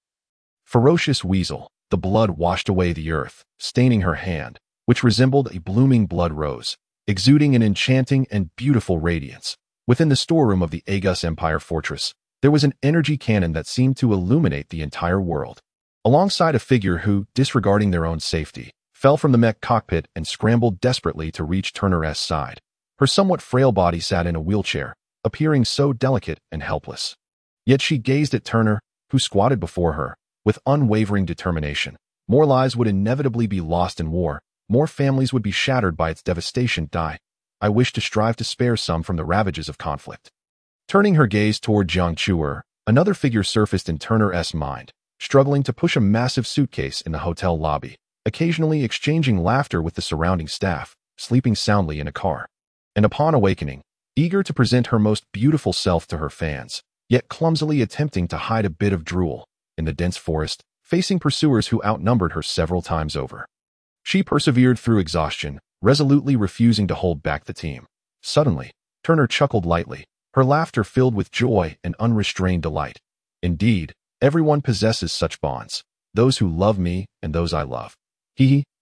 ferocious weasel. The blood washed away the earth, staining her hand, which resembled a blooming blood rose, exuding an enchanting and beautiful radiance. Within the storeroom of the Argus Empire fortress, there was an energy cannon that seemed to illuminate the entire world. Alongside a figure who, disregarding their own safety, fell from the mech cockpit and scrambled desperately to reach Turner's side. Her somewhat frail body sat in a wheelchair, appearing so delicate and helpless. Yet she gazed at Turner, who squatted before her, with unwavering determination. More lives would inevitably be lost in war, more families would be shattered by its devastation. I wish to strive to spare some from the ravages of conflict. Turning her gaze toward Jiang Chuer, another figure surfaced in Turner's mind, struggling to push a massive suitcase in the hotel lobby, occasionally exchanging laughter with the surrounding staff, sleeping soundly in a car. And upon awakening, eager to present her most beautiful self to her fans, yet clumsily attempting to hide a bit of drool in the dense forest, facing pursuers who outnumbered her several times over. She persevered through exhaustion, resolutely refusing to hold back the team. Suddenly, Turner chuckled lightly, her laughter filled with joy and unrestrained delight. Indeed, everyone possesses such bonds, those who love me and those I love.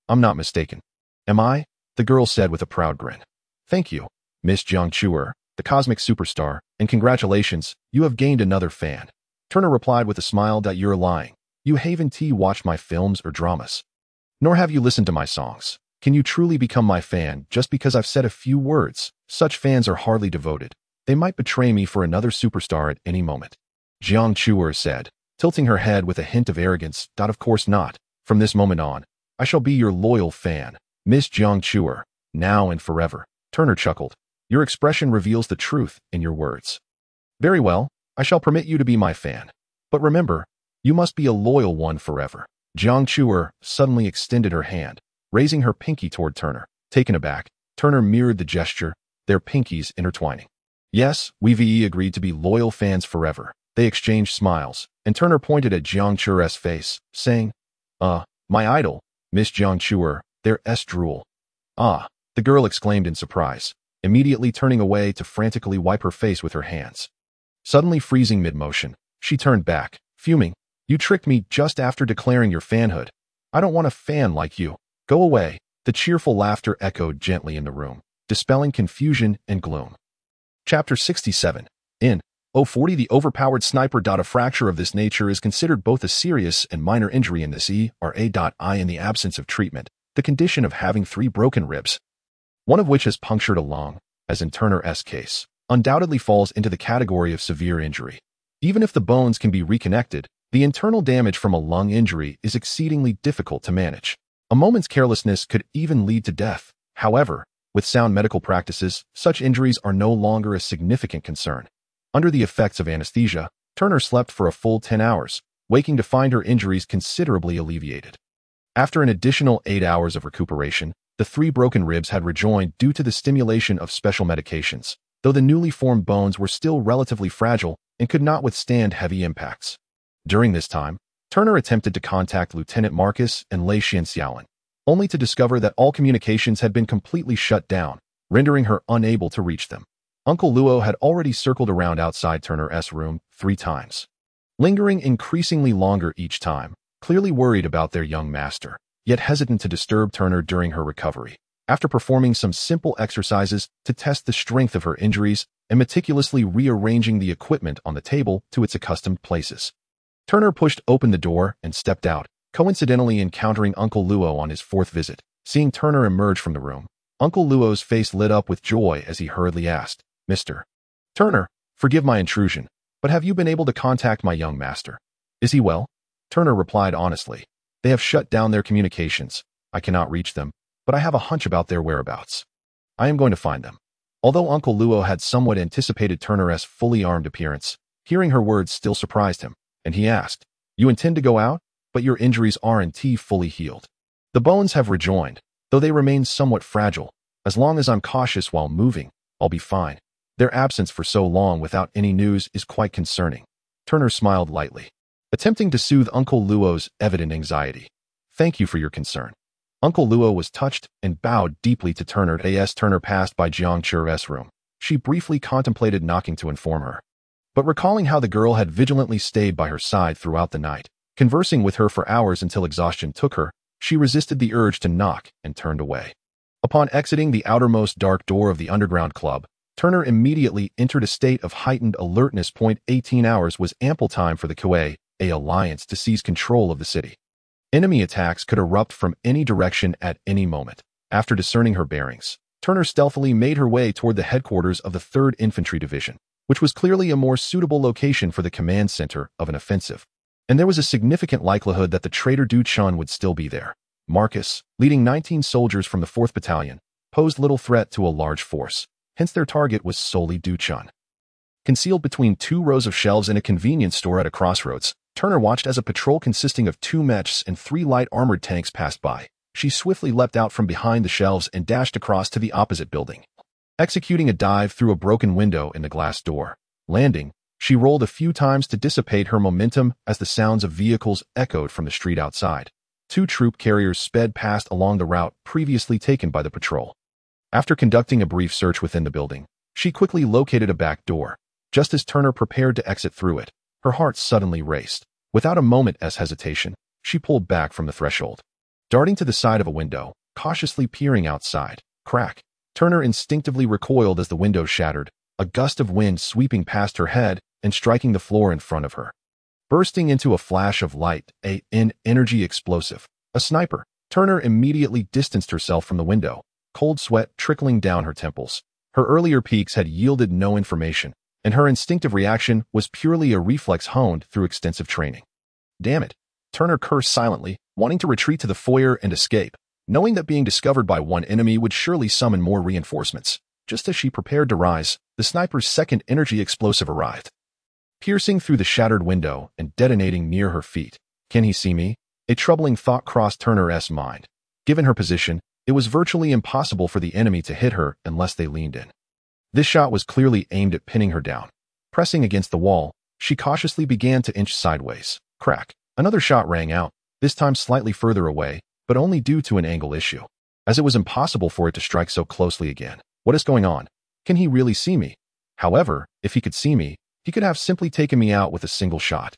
I'm not mistaken. Am I? The girl said with a proud grin. Thank you, Miss Jiang Chuer, the cosmic superstar, and congratulations, you have gained another fan. Turner replied with a smile. You're lying. You haven't watched my films or dramas. Nor have you listened to my songs. Can you truly become my fan just because I've said a few words? Such fans are hardly devoted. They might betray me for another superstar at any moment. Jiang Chuer said, tilting her head with a hint of arrogance. Of course not. From this moment on, I shall be your loyal fan, Miss Jiang Chuer, now and forever. Turner chuckled. Your expression reveals the truth in your words. Very well, I shall permit you to be my fan. But remember, you must be a loyal one forever. Jiang Chuer suddenly extended her hand, raising her pinky toward Turner. Taken aback, Turner mirrored the gesture, their pinkies intertwining. Yes, we've agreed to be loyal fans forever. They exchanged smiles, and Turner pointed at Jiang Chuer's face, saying, my idol, Miss Jiang Chuer, their drool. Ah, the girl exclaimed in surprise, immediately turning away to frantically wipe her face with her hands. Suddenly freezing mid-motion, she turned back, fuming. You tricked me just after declaring your fanhood. I don't want a fan like you. Go away. The cheerful laughter echoed gently in the room, dispelling confusion and gloom. Chapter 67. In 040, the overpowered sniper. A fracture of this nature is considered both a serious and minor injury in this ERA.I in the absence of treatment, the condition of having 3 broken ribs, one of which has punctured a lung, as in Turner's case, undoubtedly falls into the category of severe injury. Even if the bones can be reconnected, the internal damage from a lung injury is exceedingly difficult to manage. A moment's carelessness could even lead to death. However, with sound medical practices, such injuries are no longer a significant concern. Under the effects of anesthesia, Turner slept for a full 10 hours, waking to find her injuries considerably alleviated. After an additional 8 hours of recuperation, the 3 broken ribs had rejoined due to the stimulation of special medications, though the newly formed bones were still relatively fragile and could not withstand heavy impacts. During this time, Turner attempted to contact Lieutenant Marcus and Lei Xianxiaolan, only to discover that all communications had been completely shut down, rendering her unable to reach them. Uncle Luo had already circled around outside Turner's room 3 times, lingering increasingly longer each time, clearly worried about their young master, yet hesitant to disturb Turner during her recovery. After performing some simple exercises to test the strength of her injuries and meticulously rearranging the equipment on the table to its accustomed places, Turner pushed open the door and stepped out, coincidentally encountering Uncle Luo on his fourth visit. Seeing Turner emerge from the room, Uncle Luo's face lit up with joy as he hurriedly asked, "Mr. Turner, forgive my intrusion, but have you been able to contact my young master? Is he well?" Turner replied honestly, "They have shut down their communications. I cannot reach them, but I have a hunch about their whereabouts. I am going to find them." Although Uncle Luo had somewhat anticipated Turner's fully armed appearance, hearing her words still surprised him, and he asked, "You intend to go out? But your injuries aren't fully healed." "The bones have rejoined, though they remain somewhat fragile. As long as I'm cautious while moving, I'll be fine. Their absence for so long without any news is quite concerning." Turner smiled lightly, attempting to soothe Uncle Luo's evident anxiety. "Thank you for your concern." Uncle Luo was touched and bowed deeply to Turner. As Turner passed by Jiang Chu's room, she briefly contemplated knocking to inform her. But recalling how the girl had vigilantly stayed by her side throughout the night, conversing with her for hours until exhaustion took her, she resisted the urge to knock and turned away. Upon exiting the outermost dark door of the underground club, Turner immediately entered a state of heightened alertness. 18 hours was ample time for the Kuei alliance to seize control of the city. Enemy attacks could erupt from any direction at any moment. After discerning her bearings, Turner stealthily made her way toward the headquarters of the 3rd Infantry Division, which was clearly a more suitable location for the command center of an offensive. And there was a significant likelihood that the traitor Du Chun would still be there. Marcus, leading 19 soldiers from the 4th Battalion, posed little threat to a large force, hence their target was solely Du Chun. Concealed between 2 rows of shelves in a convenience store at a crossroads, Turner watched as a patrol consisting of 2 mechs and 3 light armored tanks passed by. She swiftly leapt out from behind the shelves and dashed across to the opposite building, executing a dive through a broken window in the glass door. Landing, she rolled a few times to dissipate her momentum as the sounds of vehicles echoed from the street outside. 2 troop carriers sped past along the route previously taken by the patrol. After conducting a brief search within the building, she quickly located a back door. Just as Turner prepared to exit through it, her heart suddenly raced. Without a moment's hesitation, she pulled back from the threshold. Darting to the side of a window, cautiously peering outside. Crack! Turner instinctively recoiled as the window shattered, a gust of wind sweeping past her head and striking the floor in front of her. Bursting into a flash of light, an energy explosive. A sniper. Turner immediately distanced herself from the window, cold sweat trickling down her temples. Her earlier peeks had yielded no information, and her instinctive reaction was purely a reflex honed through extensive training. Damn it! Turner cursed silently, wanting to retreat to the foyer and escape, knowing that being discovered by one enemy would surely summon more reinforcements. Just as she prepared to rise, the sniper's second energy explosive arrived, piercing through the shattered window and detonating near her feet. Can he see me? A troubling thought crossed Turner's mind. Given her position, it was virtually impossible for the enemy to hit her unless they leaned in. This shot was clearly aimed at pinning her down. Pressing against the wall, she cautiously began to inch sideways. Crack! Another shot rang out, this time slightly further away, but only due to an angle issue, as it was impossible for it to strike so closely again. What is going on? Can he really see me? However, if he could see me, he could have simply taken me out with a single shot.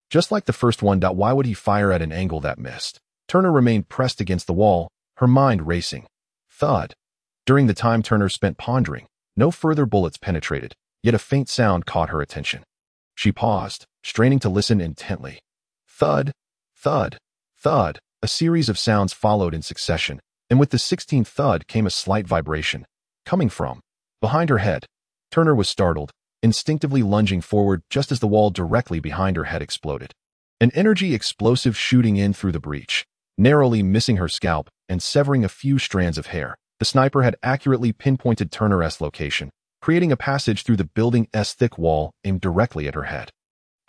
Just like the first one. Why would he fire at an angle that missed? Turner remained pressed against the wall, her mind racing. Thud! During the time Turner spent pondering, no further bullets penetrated, yet a faint sound caught her attention. She paused, straining to listen intently. Thud! Thud! Thud! A series of sounds followed in succession, and with the 16th thud came a slight vibration, coming from behind her head. Turner was startled, instinctively lunging forward just as the wall directly behind her head exploded. An energy explosive shooting in through the breach, narrowly missing her scalp and severing a few strands of hair. The sniper had accurately pinpointed Turner's location, creating a passage through the building's thick wall aimed directly at her head.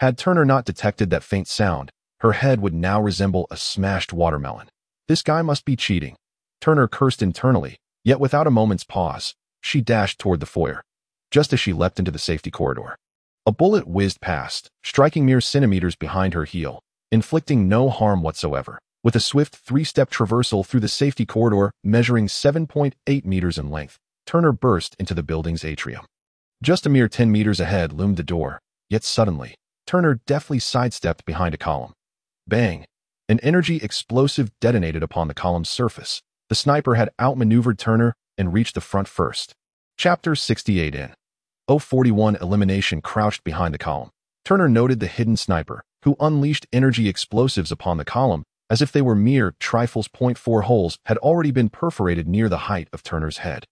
Had Turner not detected that faint sound, her head would now resemble a smashed watermelon. This guy must be cheating. Turner cursed internally, yet without a moment's pause, she dashed toward the foyer. Just as she leapt into the safety corridor, a bullet whizzed past, striking mere centimeters behind her heel, inflicting no harm whatsoever. With a swift 3-step traversal through the safety corridor measuring 7.8 meters in length, Turner burst into the building's atrium. Just a mere 10 meters ahead loomed the door, yet suddenly, Turner deftly sidestepped behind a column. Bang! An energy explosive detonated upon the column's surface. The sniper had outmaneuvered Turner and reached the front first. Chapter 68 in 041 Elimination crouched behind the column. Turner noted the hidden sniper, who unleashed energy explosives upon the column as if they were mere trifles. .4 holes had already been perforated near the height of Turner's head.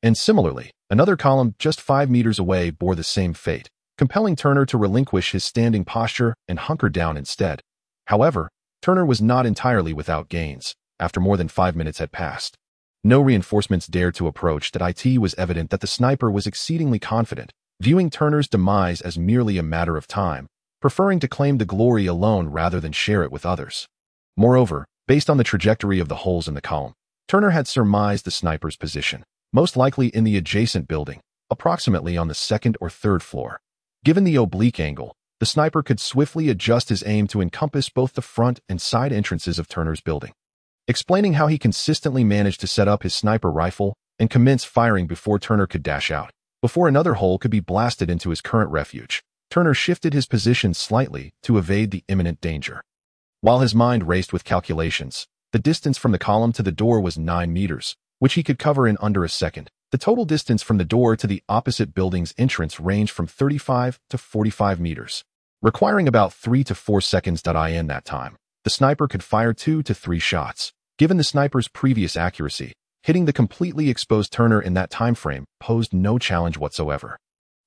And similarly, another column just 5 meters away bore the same fate, compelling Turner to relinquish his standing posture and hunker down instead. However, Turner was not entirely without gains. After more than 5 minutes had passed, no reinforcements dared to approach. It was evident that the sniper was exceedingly confident, viewing Turner's demise as merely a matter of time, preferring to claim the glory alone rather than share it with others. Moreover, based on the trajectory of the holes in the column, Turner had surmised the sniper's position, most likely in the adjacent building, approximately on the second or third floor. Given the oblique angle, the sniper could swiftly adjust his aim to encompass both the front and side entrances of Turner's building. Explaining how he consistently managed to set up his sniper rifle and commence firing before Turner could dash out, before another hole could be blasted into his current refuge, Turner shifted his position slightly to evade the imminent danger. While his mind raced with calculations, the distance from the column to the door was 9 meters, which he could cover in under a second. The total distance from the door to the opposite building's entrance ranged from 35 to 45 meters, requiring about 3 to 4 seconds. In that time, the sniper could fire 2 to 3 shots. Given the sniper's previous accuracy, hitting the completely exposed Turner in that time frame posed no challenge whatsoever.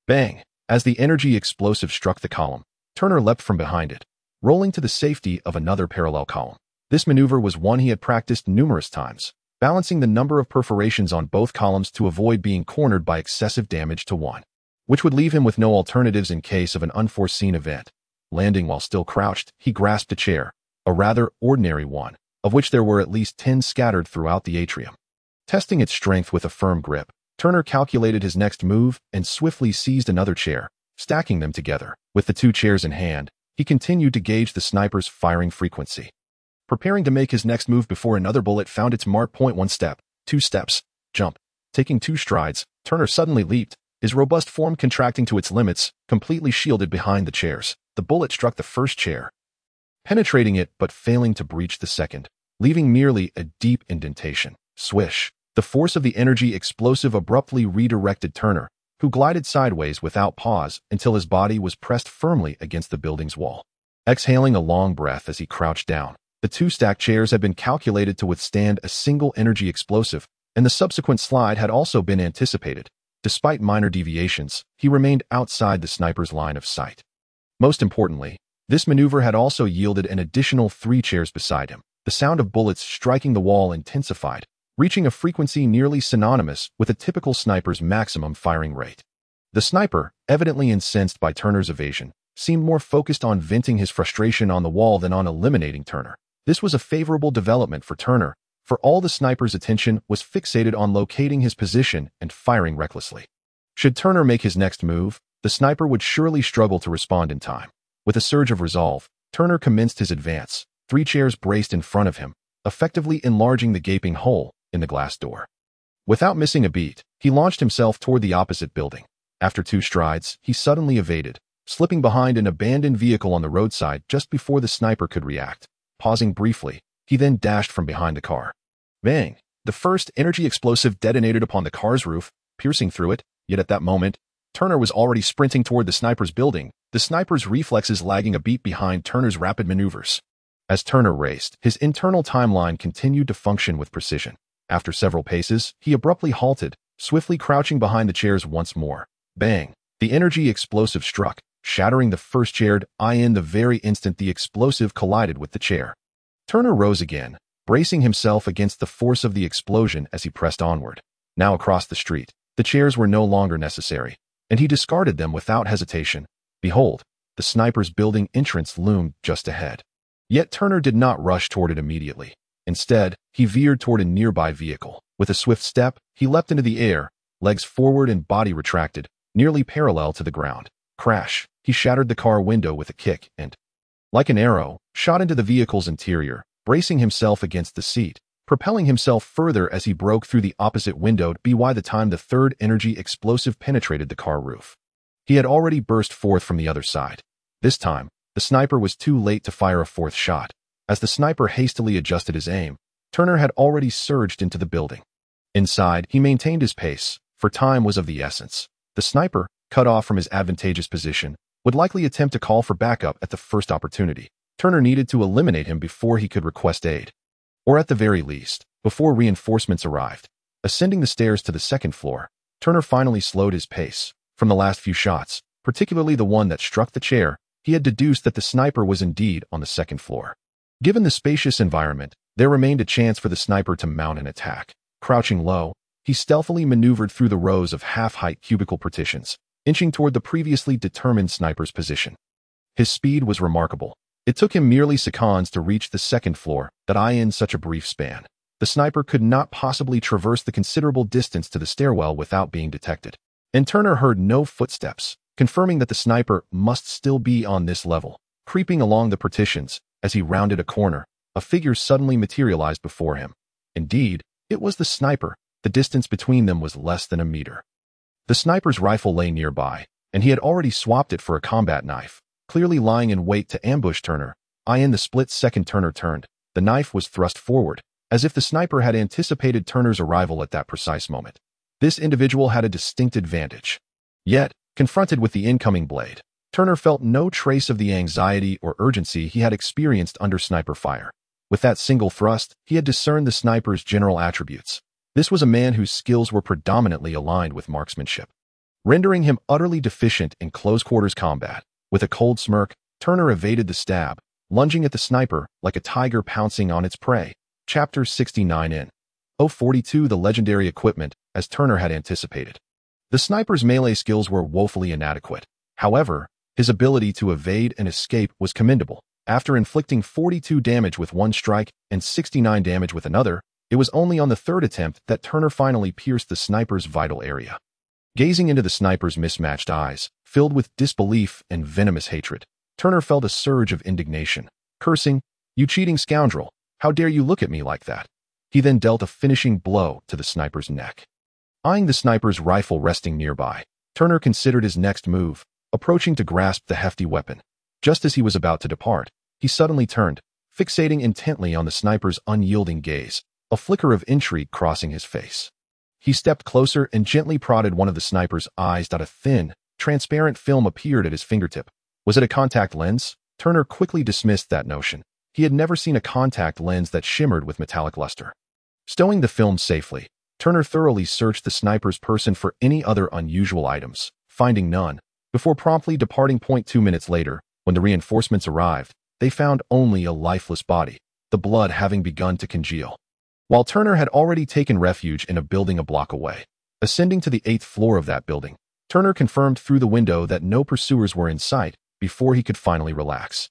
Bang! As the energy explosive struck the column, Turner leapt from behind it, rolling to the safety of another parallel column. This maneuver was one he had practiced numerous times, balancing the number of perforations on both columns to avoid being cornered by excessive damage to one, which would leave him with no alternatives in case of an unforeseen event. Landing while still crouched, he grasped a chair, a rather ordinary one, of which there were at least 10 scattered throughout the atrium. Testing its strength with a firm grip, Turner calculated his next move and swiftly seized another chair, stacking them together. With the 2 chairs in hand, he continued to gauge the sniper's firing frequency, preparing to make his next move before another bullet found its mark. 1 step, 2 steps, jump. Taking 2 strides, Turner suddenly leaped, his robust form contracting to its limits, completely shielded behind the chairs. The bullet struck the first chair, penetrating it but failing to breach the second, leaving merely a deep indentation. Swish! The force of the energy explosive abruptly redirected Turner, who glided sideways without pause until his body was pressed firmly against the building's wall. Exhaling a long breath as he crouched down, the 2 stacked chairs had been calculated to withstand a single energy explosive, and the subsequent slide had also been anticipated. Despite minor deviations, he remained outside the sniper's line of sight. Most importantly, this maneuver had also yielded an additional 3 chairs beside him. The sound of bullets striking the wall intensified, reaching a frequency nearly synonymous with a typical sniper's maximum firing rate. The sniper, evidently incensed by Turner's evasion, seemed more focused on venting his frustration on the wall than on eliminating Turner. This was a favorable development for Turner, for all the sniper's attention was fixated on locating his position and firing recklessly. Should Turner make his next move, the sniper would surely struggle to respond in time. With a surge of resolve, Turner commenced his advance, 3 chairs braced in front of him, effectively enlarging the gaping hole in the glass door. Without missing a beat, he launched himself toward the opposite building. After 2 strides, he suddenly evaded, slipping behind an abandoned vehicle on the roadside just before the sniper could react. Pausing briefly, he then dashed from behind the car. Bang! The first energy explosive detonated upon the car's roof, piercing through it, yet at that moment, Turner was already sprinting toward the sniper's building, the sniper's reflexes lagging a beat behind Turner's rapid maneuvers. As Turner raced, his internal timeline continued to function with precision. After several paces, he abruptly halted, swiftly crouching behind the chairs once more. Bang! The energy explosive struck, shattering the first chair in the very instant the explosive collided with the chair. Turner rose again, bracing himself against the force of the explosion as he pressed onward. Now across the street, the chairs were no longer necessary, and he discarded them without hesitation. Behold, the sniper's building entrance loomed just ahead. Yet Turner did not rush toward it immediately. Instead, he veered toward a nearby vehicle. With a swift step, he leapt into the air, legs forward and body retracted, nearly parallel to the ground. Crash! He shattered the car window with a kick and, like an arrow, shot into the vehicle's interior, bracing himself against the seat, propelling himself further as he broke through the opposite window by the time the third energy explosive penetrated the car roof. He had already burst forth from the other side. This time, the sniper was too late to fire a 4th shot. As the sniper hastily adjusted his aim, Turner had already surged into the building. Inside, he maintained his pace, for time was of the essence. The sniper, cut off from his advantageous position, would likely attempt to call for backup at the first opportunity. Turner needed to eliminate him before he could request aid. Or at the very least, before reinforcements arrived. Ascending the stairs to the second floor, Turner finally slowed his pace. From the last few shots, particularly the one that struck the chair, he had deduced that the sniper was indeed on the second floor. Given the spacious environment, there remained a chance for the sniper to mount an attack. Crouching low, he stealthily maneuvered through the rows of half-height cubicle partitions, inching toward the previously determined sniper's position. His speed was remarkable. It took him merely seconds to reach the second floor, in such a brief span. The sniper could not possibly traverse the considerable distance to the stairwell without being detected. And Turner heard no footsteps, confirming that the sniper must still be on this level. Creeping along the partitions, as he rounded a corner, a figure suddenly materialized before him. Indeed, it was the sniper. The distance between them was less than a meter. The sniper's rifle lay nearby, and he had already swapped it for a combat knife, clearly lying in wait to ambush Turner. In the split second Turner turned, the knife was thrust forward, as if the sniper had anticipated Turner's arrival at that precise moment. This individual had a distinct advantage. Yet, confronted with the incoming blade, Turner felt no trace of the anxiety or urgency he had experienced under sniper fire. With that single thrust, he had discerned the sniper's general attributes. This was a man whose skills were predominantly aligned with marksmanship, rendering him utterly deficient in close-quarters combat. With a cold smirk, Turner evaded the stab, lunging at the sniper like a tiger pouncing on its prey. Chapter 69 in 042 The legendary equipment, as Turner had anticipated. The sniper's melee skills were woefully inadequate. However, his ability to evade and escape was commendable. After inflicting 42 damage with one strike and 69 damage with another, it was only on the third attempt that Turner finally pierced the sniper's vital area. Gazing into the sniper's mismatched eyes, filled with disbelief and venomous hatred, Turner felt a surge of indignation. Cursing, "You cheating scoundrel! How dare you look at me like that?" He then dealt a finishing blow to the sniper's neck. Eyeing the sniper's rifle resting nearby, Turner considered his next move, approaching to grasp the hefty weapon. Just as he was about to depart, he suddenly turned, fixating intently on the sniper's unyielding gaze, a flicker of intrigue crossing his face. He stepped closer and gently prodded one of the sniper's eyes. A thin, transparent film appeared at his fingertip. Was it a contact lens? Turner quickly dismissed that notion. He had never seen a contact lens that shimmered with metallic luster. Stowing the film safely, Turner thoroughly searched the sniper's person for any other unusual items, finding none, before promptly departing. 2 minutes later, when the reinforcements arrived, they found only a lifeless body, the blood having begun to congeal. While Turner had already taken refuge in a building a block away, ascending to the 8th floor of that building, Turner confirmed through the window that no pursuers were in sight before he could finally relax.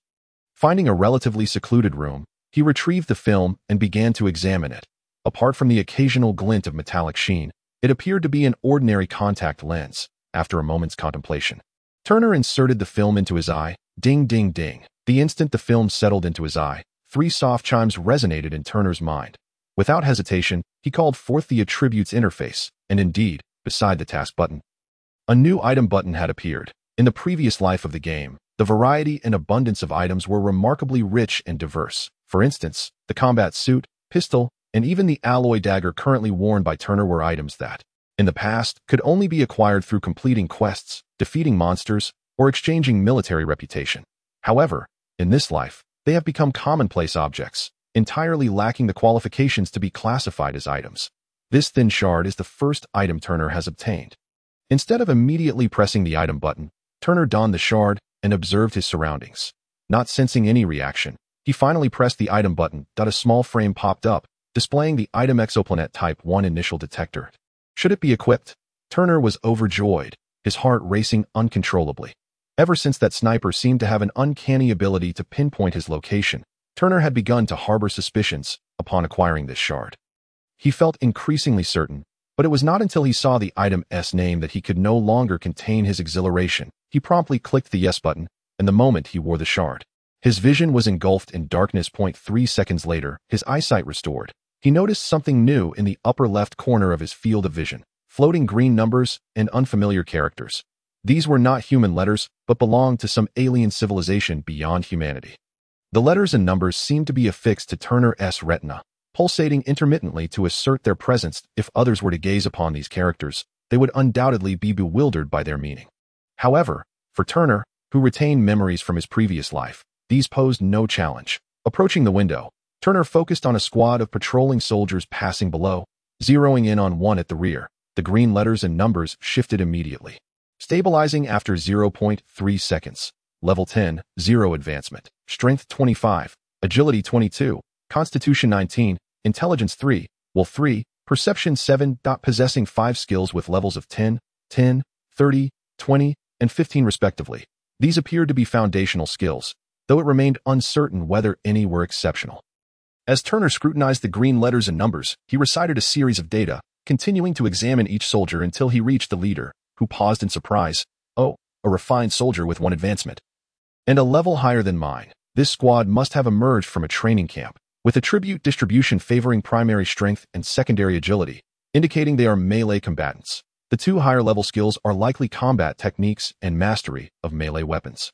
Finding a relatively secluded room, he retrieved the film and began to examine it. Apart from the occasional glint of metallic sheen, it appeared to be an ordinary contact lens. After a moment's contemplation, Turner inserted the film into his eye. Ding, ding, ding. The instant the film settled into his eye, 3 soft chimes resonated in Turner's mind. Without hesitation, he called forth the attributes interface, and indeed, beside the task button, a new item button had appeared. In the previous life of the game, the variety and abundance of items were remarkably rich and diverse. For instance, the combat suit, pistol, and even the alloy dagger currently worn by Turner were items that, in the past, could only be acquired through completing quests, defeating monsters, or exchanging military reputation. However, in this life, they have become commonplace objects, entirely lacking the qualifications to be classified as items. This thin shard is the first item Turner has obtained. Instead of immediately pressing the item button, Turner donned the shard and observed his surroundings. Not sensing any reaction, he finally pressed the item button. A small frame popped up, displaying the item exoplanet Type 1 initial detector. Should it be equipped? Turner was overjoyed, his heart racing uncontrollably. Ever since that sniper seemed to have an uncanny ability to pinpoint his location, Turner had begun to harbor suspicions upon acquiring this shard. He felt increasingly certain, but it was not until he saw the item's name that he could no longer contain his exhilaration. He promptly clicked the yes button, and the moment he wore the shard, his vision was engulfed in darkness. 3 seconds later, his eyesight restored. He noticed something new in the upper left corner of his field of vision, floating green numbers and unfamiliar characters. These were not human letters, but belonged to some alien civilization beyond humanity. The letters and numbers seemed to be affixed to Turner's retina, pulsating intermittently to assert their presence. If others were to gaze upon these characters, they would undoubtedly be bewildered by their meaning. However, for Turner, who retained memories from his previous life, these posed no challenge. Approaching the window, Turner focused on a squad of patrolling soldiers passing below, zeroing in on one at the rear. The green letters and numbers shifted immediately. Stabilizing after 0.3 seconds. Level 10, 0 advancement. Strength 25, Agility 22, Constitution 19, Intelligence 3, Will 3, Perception 7. Possessing 5 skills with levels of 10, 10, 30, 20, and 15 respectively. These appeared to be foundational skills, though it remained uncertain whether any were exceptional. As Turner scrutinized the green letters and numbers, he recited a series of data, continuing to examine each soldier until he reached the leader, who paused in surprise. Oh, a refined soldier with 1 advancement. And a level higher than mine. This squad must have emerged from a training camp, with attribute distribution favoring primary strength and secondary agility, indicating they are melee combatants. The 2 higher-level skills are likely combat techniques and mastery of melee weapons.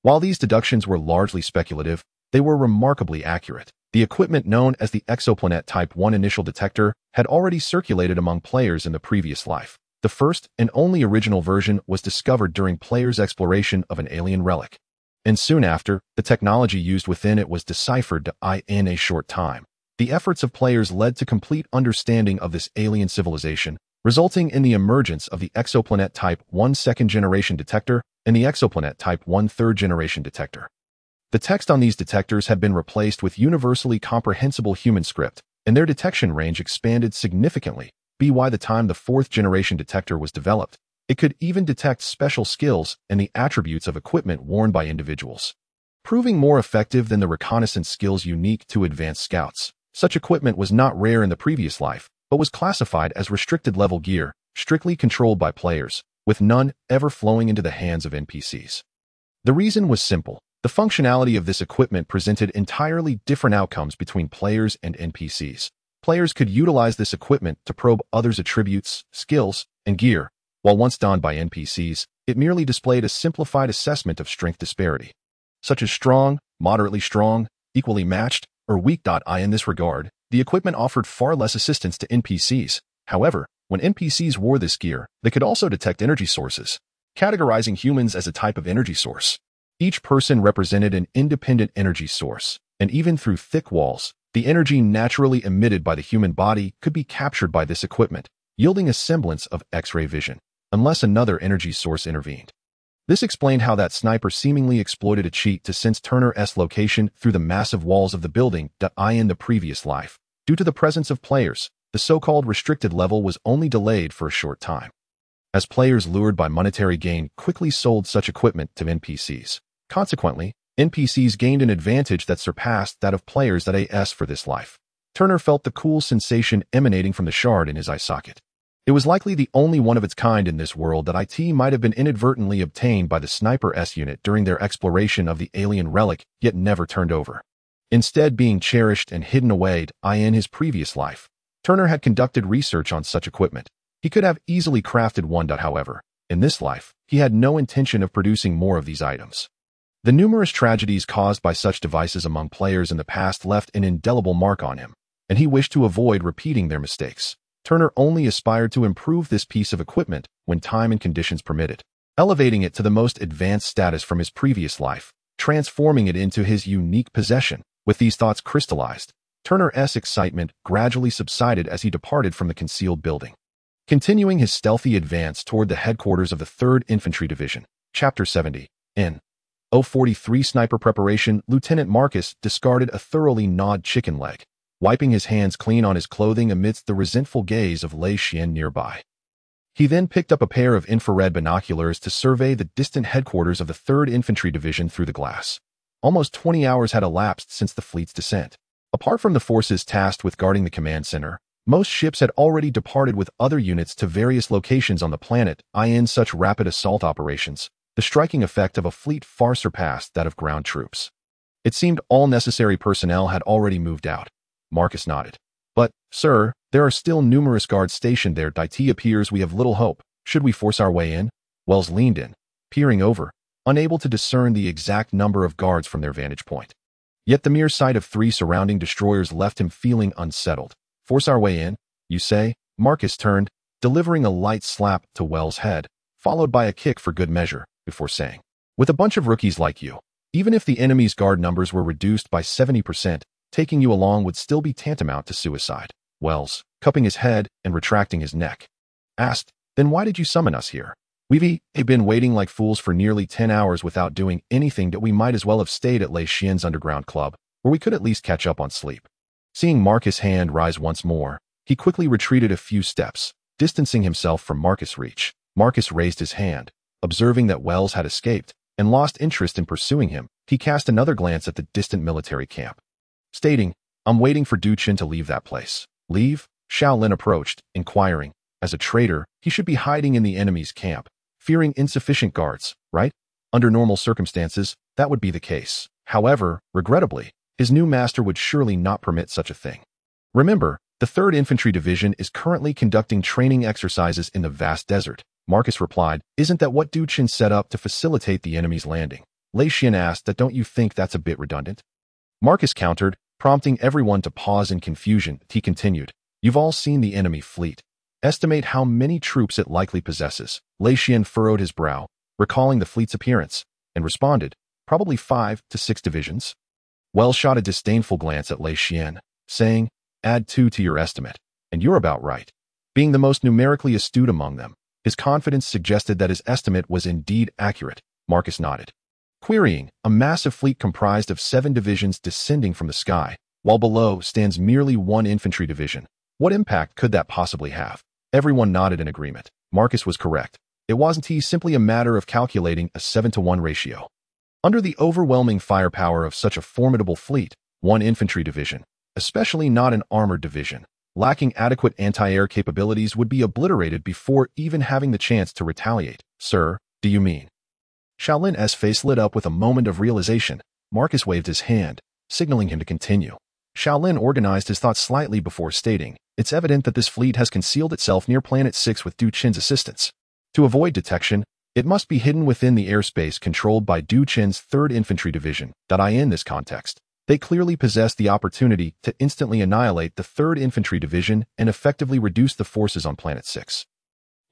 While these deductions were largely speculative, they were remarkably accurate. The equipment known as the Exoplanet Type 1 Initial Detector had already circulated among players in the previous life. The first and only original version was discovered during players' exploration of an alien relic. And soon after, the technology used within it was deciphered in a short time. The efforts of players led to complete understanding of this alien civilization, resulting in the emergence of the Exoplanet Type 1 Second-Generation Detector and the Exoplanet Type 1 Third-Generation Detector. The text on these detectors had been replaced with universally comprehensible human script, and their detection range expanded significantly. By the time the 4th-generation detector was developed, it could even detect special skills and the attributes of equipment worn by individuals, proving more effective than the reconnaissance skills unique to advanced scouts. Such equipment was not rare in the previous life, but was classified as restricted-level gear, strictly controlled by players, with none ever flowing into the hands of NPCs. The reason was simple. The functionality of this equipment presented entirely different outcomes between players and NPCs. Players could utilize this equipment to probe others' attributes, skills, and gear, while once donned by NPCs, it merely displayed a simplified assessment of strength disparity, such as strong, moderately strong, equally matched, or weak. In this regard, the equipment offered far less assistance to NPCs. However, when NPCs wore this gear, they could also detect energy sources, categorizing humans as a type of energy source. Each person represented an independent energy source, and even through thick walls, the energy naturally emitted by the human body could be captured by this equipment, yielding a semblance of X-ray vision, unless another energy source intervened. This explained how that sniper seemingly exploited a cheat to sense Turner's location through the massive walls of the building. In the previous life, due to the presence of players, the so-called restricted level was only delayed for a short time, as players lured by monetary gain quickly sold such equipment to NPCs. Consequently, NPCs gained an advantage that surpassed that of players for this life. Turner felt the cool sensation emanating from the shard in his eye socket. It was likely the only one of its kind in this world that might have been inadvertently obtained by the Sniper S unit during their exploration of the alien relic, yet never turned over. Instead being cherished and hidden away in his previous life. Turner had conducted research on such equipment. He could have easily crafted one. However, in this life, he had no intention of producing more of these items. The numerous tragedies caused by such devices among players in the past left an indelible mark on him, and he wished to avoid repeating their mistakes. Turner only aspired to improve this piece of equipment when time and conditions permitted, elevating it to the most advanced status from his previous life, transforming it into his unique possession. With these thoughts crystallized, Turner's excitement gradually subsided as he departed from the concealed building, continuing his stealthy advance toward the headquarters of the 3rd Infantry Division. Chapter 70. In 043 Sniper Preparation, Lieutenant Marcus discarded a thoroughly gnawed chicken leg, wiping his hands clean on his clothing amidst the resentful gaze of Lei Xian nearby. He then picked up a pair of infrared binoculars to survey the distant headquarters of the 3rd Infantry Division through the glass. Almost 20 hours had elapsed since the fleet's descent. Apart from the forces tasked with guarding the command center, most ships had already departed with other units to various locations on the planet. In such rapid assault operations, the striking effect of a fleet far surpassed that of ground troops. It seemed all necessary personnel had already moved out. Marcus nodded. But, sir, there are still numerous guards stationed there. It appears we have little hope. Should we force our way in? Wells leaned in, peering over, unable to discern the exact number of guards from their vantage point. Yet the mere sight of 3 surrounding destroyers left him feeling unsettled. Force our way in, you say? Marcus turned, delivering a light slap to Wells' head, followed by a kick for good measure, before saying, with a bunch of rookies like you, Even if the enemy's guard numbers were reduced by 70%, taking you along would still be tantamount to suicide. Wells, cupping his head and retracting his neck, asked, "Then why did you summon us here? We've been waiting like fools for nearly 10 hours without doing anything that we might as well have stayed at Lei Xian's underground club, where we could at least catch up on sleep." Seeing Marcus' hand rise once more, he quickly retreated a few steps, distancing himself from Marcus' reach. Marcus raised his hand. Observing that Wells had escaped and lost interest in pursuing him, he cast another glance at the distant military camp, stating, "I'm waiting for Du Qin to leave that place." "Leave?" Shaolin approached, inquiring. As a traitor, he should be hiding in the enemy's camp, fearing insufficient guards, right? Under normal circumstances, that would be the case. However, regrettably, his new master would surely not permit such a thing. "Remember, the 3rd Infantry Division is currently conducting training exercises in the vast desert," Marcus replied. "Isn't that what Du Qin set up to facilitate the enemy's landing?" Lei Xian asked, "That don't you think that's a bit redundant?" Marcus countered, prompting everyone to pause in confusion. He continued, "You've all seen the enemy fleet. Estimate how many troops it likely possesses." Lei Xian furrowed his brow, recalling the fleet's appearance, and responded, "Probably 5 to 6 divisions." Wells shot a disdainful glance at Lei Xian, saying, "Add 2 to your estimate, and you're about right." Being the most numerically astute among them, his confidence suggested that his estimate was indeed accurate. Marcus nodded, querying, "A massive fleet comprised of 7 divisions descending from the sky, while below stands merely 1 infantry division. What impact could that possibly have?" Everyone nodded in agreement. Marcus was correct. It wasn't simply a matter of calculating a 7-to-1 ratio. Under the overwhelming firepower of such a formidable fleet, 1 infantry division, especially not an armored division, lacking adequate anti-air capabilities, would be obliterated before even having the chance to retaliate. "Sir, do you mean?" Shaolin's face lit up with a moment of realization. Marcus waved his hand, signaling him to continue. Shaolin organized his thoughts slightly before stating, "It's evident that this fleet has concealed itself near Planet 6 with Du Qin's assistance. To avoid detection, it must be hidden within the airspace controlled by Du Qin's 3rd Infantry Division. In this context, they clearly possess the opportunity to instantly annihilate the 3rd Infantry Division and effectively reduce the forces on Planet 6.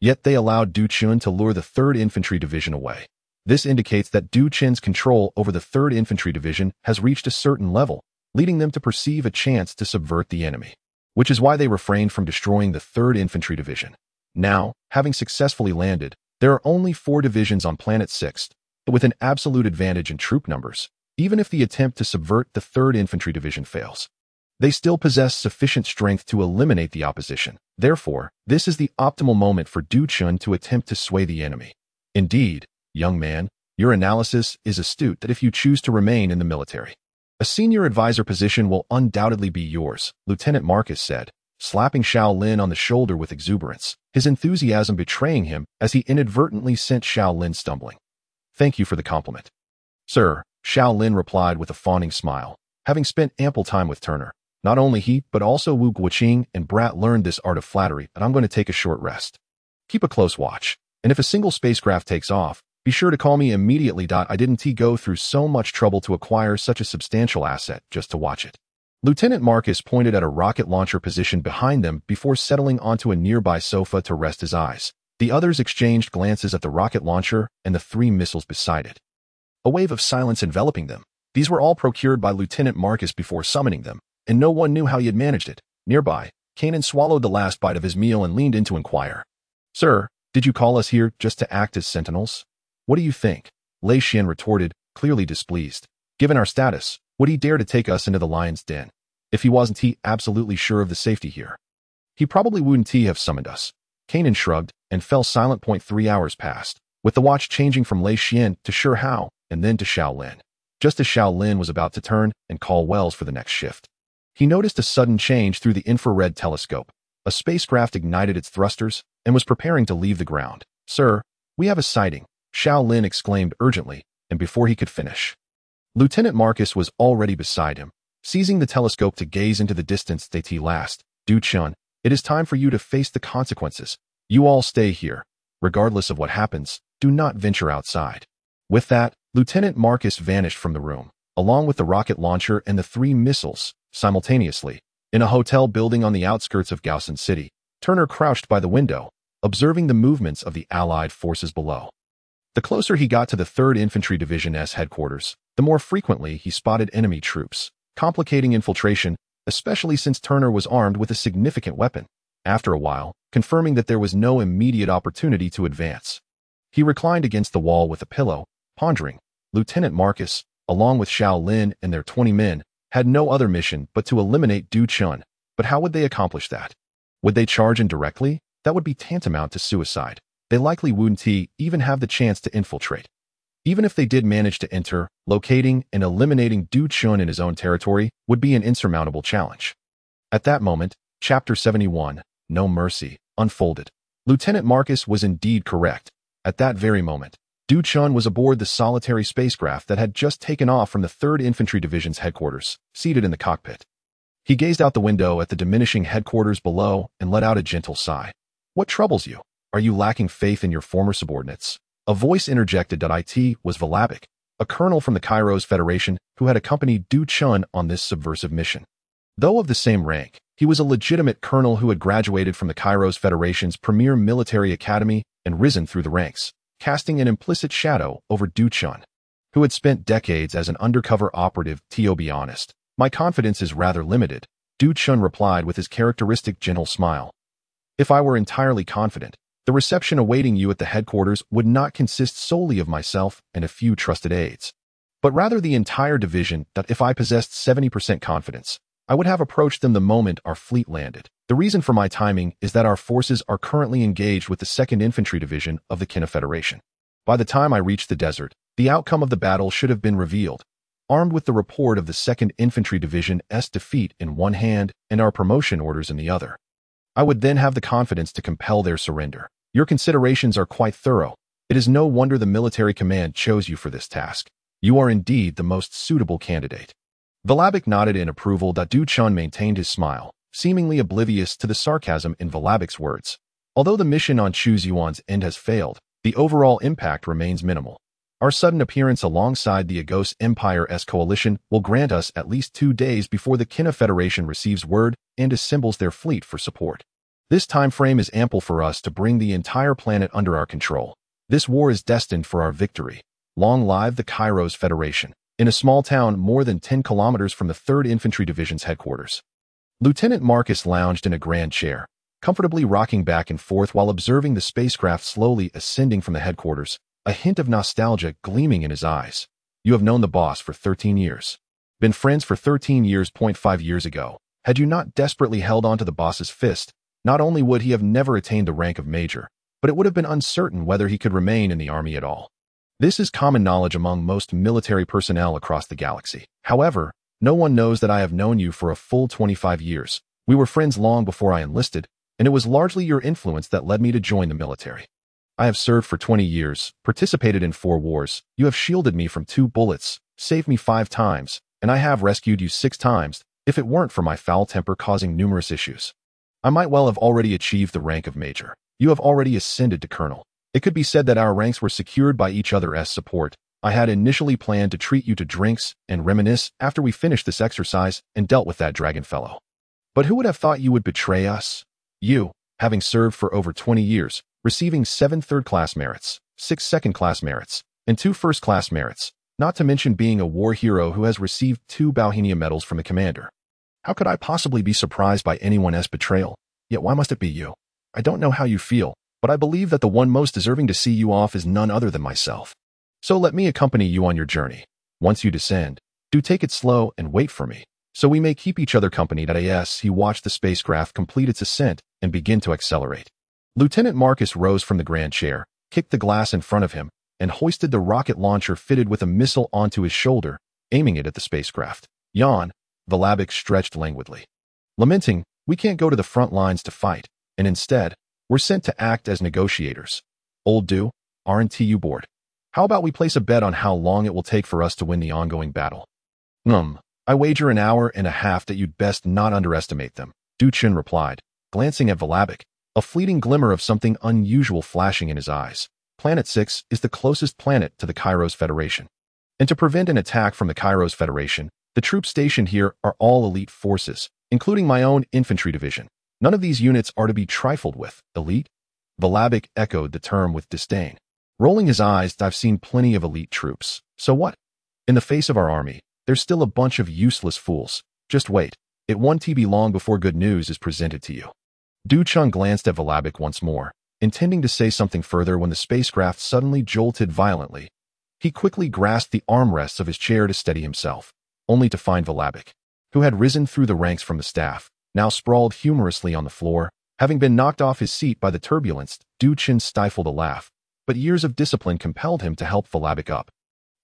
Yet they allowed Du Qin to lure the 3rd Infantry Division away. This indicates that Du Qin's control over the 3rd Infantry Division has reached a certain level, leading them to perceive a chance to subvert the enemy, which is why they refrained from destroying the 3rd Infantry Division. Now, having successfully landed, there are only 4 divisions on Planet 6, with an absolute advantage in troop numbers. Even if the attempt to subvert the 3rd Infantry Division fails, they still possess sufficient strength to eliminate the opposition. Therefore, this is the optimal moment for Du Qin to attempt to sway the enemy. Indeed, young man, your analysis is astute that if you choose to remain in the military, a senior advisor position will undoubtedly be yours, Lieutenant Marcus said, slapping Shaolin on the shoulder with exuberance, his enthusiasm betraying him as he inadvertently sent Shaolin stumbling. "Thank you for the compliment, sir," Shaolin replied with a fawning smile. Having spent ample time with Turner, not only he but also Wu Guoqing and Brat learned this art of flattery, and I'm going to take a short rest. Keep a close watch, and if a single spacecraft takes off, be sure to call me immediately. I didn't go through so much trouble to acquire such a substantial asset just to watch it. Lieutenant Marcus pointed at a rocket launcher positioned behind them before settling onto a nearby sofa to rest his eyes. The others exchanged glances at the rocket launcher and the 3 missiles beside it. A wave of silence enveloping them. These were all procured by Lieutenant Marcus before summoning them, and no one knew how he had managed it. Nearby, Kanan swallowed the last bite of his meal and leaned in to inquire, "Sir, did you call us here just to act as sentinels? What do you think?" Lei Xian retorted, clearly displeased. Given our status, would he dare to take us into the lion's den? If he wasn't absolutely sure of the safety here, he probably wouldn't have summoned us. Kanan shrugged and fell silent. 3 hours passed, with the watch changing from Lei Xian to Sure Hao and then to Shaolin. Just as Shaolin was about to turn and call Wells for the next shift, he noticed a sudden change through the infrared telescope. A spacecraft ignited its thrusters and was preparing to leave the ground. "Sir, we have a sighting," Shaolin exclaimed urgently, and before he could finish, Lieutenant Marcus was already beside him, seizing the telescope to gaze into the distance. Last, Du Qin, it is time for you to face the consequences. You all stay here. Regardless of what happens, do not venture outside. With that, Lieutenant Marcus vanished from the room, along with the rocket launcher and the 3 missiles, simultaneously. In a hotel building on the outskirts of Gaosan City, Turner crouched by the window, observing the movements of the Allied forces below. The closer he got to the 3rd Infantry Division's headquarters, the more frequently he spotted enemy troops, complicating infiltration, especially since Turner was armed with a significant weapon. After a while, confirming that there was no immediate opportunity to advance, he reclined against the wall with a pillow, pondering. Lieutenant Marcus, along with Xiao Lin and their 20 men, had no other mission but to eliminate Du Chun. But how would they accomplish that? Would they charge in directly? That would be tantamount to suicide. They likely wouldn't even have the chance to infiltrate. Even if they did manage to enter, locating and eliminating Du Chun in his own territory would be an insurmountable challenge. At that moment, Chapter 71, No Mercy, unfolded. Lieutenant Marcus was indeed correct. At that very moment, Du Chun was aboard the solitary spacecraft that had just taken off from the 3rd Infantry Division's headquarters, seated in the cockpit. He gazed out the window at the diminishing headquarters below and let out a gentle sigh. What troubles you? Are you lacking faith in your former subordinates? A voice interjected. It was Valabic, a colonel from the Kairos Federation who had accompanied Du Chun on this subversive mission. Though of the same rank, he was a legitimate colonel who had graduated from the Kairos Federation's premier military academy and risen through the ranks, casting an implicit shadow over Du Chun, who had spent decades as an undercover operative. To be honest, my confidence is rather limited, Du Chun replied with his characteristic gentle smile. If I were entirely confident, the reception awaiting you at the headquarters would not consist solely of myself and a few trusted aides, but rather the entire division. If I possessed 70% confidence, I would have approached them the moment our fleet landed. The reason for my timing is that our forces are currently engaged with the 2nd Infantry Division of the King of Federation. By the time I reached the desert, the outcome of the battle should have been revealed. Armed with the report of the 2nd Infantry Division's defeat in one hand and our promotion orders in the other, I would then have the confidence to compel their surrender. Your considerations are quite thorough. It is no wonder the military command chose you for this task. You are indeed the most suitable candidate. Valabic nodded in approval. Du Chun maintained his smile, seemingly oblivious to the sarcasm in Valabic's words. Although the mission on Chu Xuan's end has failed, the overall impact remains minimal. Our sudden appearance alongside the Agos Empire's coalition will grant us at least 2 days before the King of Federation receives word and assembles their fleet for support. This time frame is ample for us to bring the entire planet under our control. This war is destined for our victory. Long live the Kairos Federation. In a small town more than 10 kilometers from the 3rd Infantry Division's headquarters, Lieutenant Marcus lounged in a grand chair, comfortably rocking back and forth while observing the spacecraft slowly ascending from the headquarters, a hint of nostalgia gleaming in his eyes. You have known the boss for 13 years. Been friends for 13 years. 5 years ago, had you not desperately held on to the boss's fist, not only would he have never attained the rank of major, but it would have been uncertain whether he could remain in the army at all. This is common knowledge among most military personnel across the galaxy. However, no one knows that I have known you for a full 25 years. We were friends long before I enlisted, and it was largely your influence that led me to join the military. I have served for 20 years, participated in 4 wars. You have shielded me from 2 bullets, saved me 5 times, and I have rescued you 6 times, if it weren't for my foul temper causing numerous issues. I might well have already achieved the rank of major. You have already ascended to colonel. It could be said that our ranks were secured by each other's support. I had initially planned to treat you to drinks and reminisce after we finished this exercise and dealt with that dragon fellow. But who would have thought you would betray us? You, having served for over 20 years, receiving 7 third-class merits, 6 second-class merits, and 2 first-class merits, not to mention being a war hero who has received 2 Bauhinia medals from the commander. How could I possibly be surprised by anyone's betrayal? Yet why must it be you? I don't know how you feel, but I believe that the one most deserving to see you off is none other than myself. So let me accompany you on your journey. Once you descend, do take it slow and wait for me, so we may keep each other company. He watched the spacecraft complete its ascent and begin to accelerate. Lieutenant Marcus rose from the grand chair, kicked the glass in front of him, and hoisted the rocket launcher fitted with a missile onto his shoulder, aiming it at the spacecraft. Yawn, Valabic stretched languidly. Lamenting, we can't go to the front lines to fight, and instead, we're sent to act as negotiators. Old Du, aren't you bored? How about we place a bet on how long it will take for us to win the ongoing battle? I wager an hour and a half that you'd best not underestimate them, Du Chun replied, glancing at Valabic, a fleeting glimmer of something unusual flashing in his eyes. Planet 6 is the closest planet to the Kairos Federation. And to prevent an attack from the Kairos Federation, the troops stationed here are all elite forces, including my own infantry division. None of these units are to be trifled with. Elite? Valabic echoed the term with disdain. Rolling his eyes, I've seen plenty of elite troops. So what? In the face of our army, there's still a bunch of useless fools. Just wait. It won't be long before good news is presented to you. Du Chun glanced at Volabik once more, intending to say something further when the spacecraft suddenly jolted violently. He quickly grasped the armrests of his chair to steady himself, only to find Volabik, who had risen through the ranks from the staff, now sprawled humorously on the floor. Having been knocked off his seat by the turbulence, Du Chun stifled a laugh, but years of discipline compelled him to help Volabik up.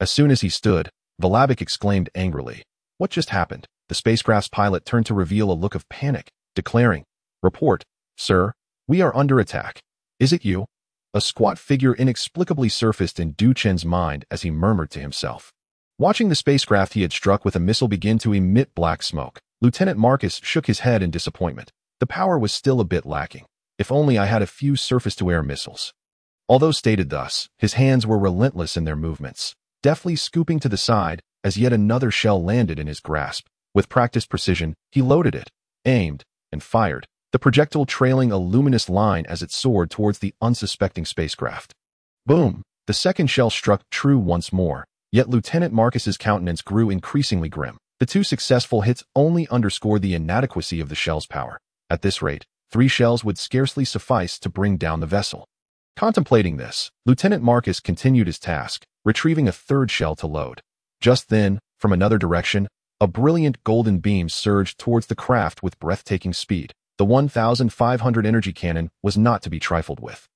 As soon as he stood, Volabik exclaimed angrily, "What just happened?" The spacecraft's pilot turned to reveal a look of panic, declaring, "Report, sir, we are under attack. Is it you?" A squat figure inexplicably surfaced in Du Chun's mind as he murmured to himself. Watching the spacecraft he had struck with a missile begin to emit black smoke, Lieutenant Marcus shook his head in disappointment. The power was still a bit lacking. If only I had a few surface-to-air missiles. Although stated thus, his hands were relentless in their movements, deftly scooping to the side as yet another shell landed in his grasp. With practiced precision, he loaded it, aimed, and fired, the projectile trailing a luminous line as it soared towards the unsuspecting spacecraft. Boom! The second shell struck true once more, yet Lieutenant Marcus's countenance grew increasingly grim. The two successful hits only underscored the inadequacy of the shell's power. At this rate, 3 shells would scarcely suffice to bring down the vessel. Contemplating this, Lieutenant Marcus continued his task, retrieving a third shell to load. Just then, from another direction, a brilliant golden beam surged towards the craft with breathtaking speed. The 1,500 energy cannon was not to be trifled with.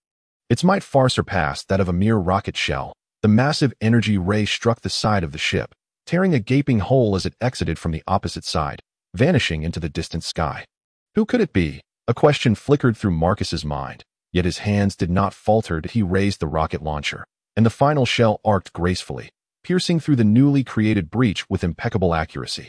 Its might far surpassed that of a mere rocket shell. The massive energy ray struck the side of the ship, tearing a gaping hole as it exited from the opposite side, vanishing into the distant sky. Who could it be? A question flickered through Marcus's mind, yet his hands did not falter as he raised the rocket launcher, and the final shell arced gracefully, piercing through the newly created breach with impeccable accuracy.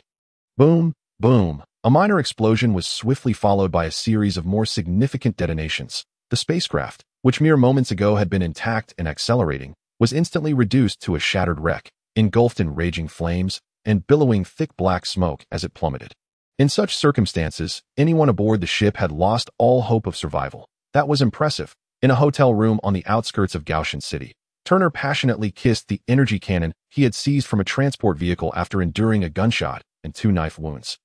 Boom, boom. A minor explosion was swiftly followed by a series of more significant detonations. The spacecraft, which mere moments ago had been intact and accelerating, was instantly reduced to a shattered wreck, engulfed in raging flames and billowing thick black smoke as it plummeted. In such circumstances, anyone aboard the ship had lost all hope of survival. That was impressive. In a hotel room on the outskirts of Gaussian City, Turner passionately kissed the energy cannon he had seized from a transport vehicle after enduring a gunshot and 2 knife wounds.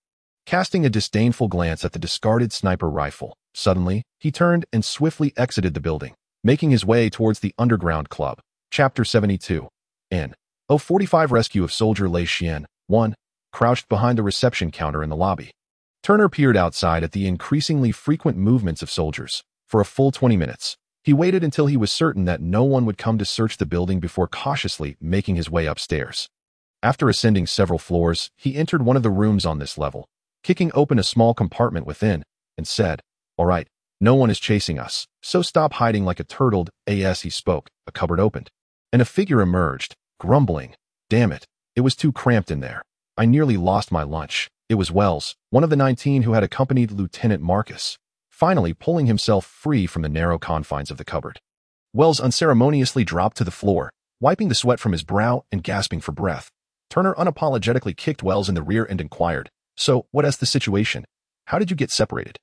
Casting a disdainful glance at the discarded sniper rifle, suddenly, he turned and swiftly exited the building, making his way towards the underground club. Chapter 72. N. 045 Rescue of Soldier Lei Xian, 1. Crouched behind the reception counter in the lobby. Turner peered outside at the increasingly frequent movements of soldiers. For a full 20 minutes, he waited until he was certain that no one would come to search the building before cautiously making his way upstairs. After ascending several floors, he entered one of the rooms on this level, kicking open a small compartment within, and said, "All right, no one is chasing us, so stop hiding like a turtle." As he spoke, a cupboard opened, and a figure emerged, grumbling, "Damn it, it was too cramped in there. I nearly lost my lunch." It was Wells, one of the 19 who had accompanied Lieutenant Marcus, finally pulling himself free from the narrow confines of the cupboard. Wells unceremoniously dropped to the floor, wiping the sweat from his brow and gasping for breath. Turner unapologetically kicked Wells in the rear and inquired, "So, what is the situation? How did you get separated?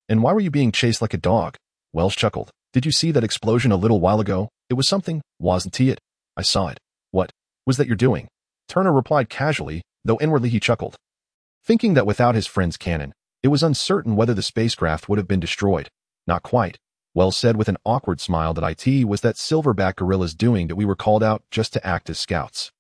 And why were you being chased like a dog?" Wells chuckled. "Did you see that explosion a little while ago? It was something, wasn't it? I saw it. What was that you're doing?" Turner replied casually, though inwardly he chuckled. Thinking that without his friend's cannon, it was uncertain whether the spacecraft would have been destroyed. "Not quite," Wells said with an awkward smile. "That IT was that silverback gorilla's doing that we were called out just to act as scouts.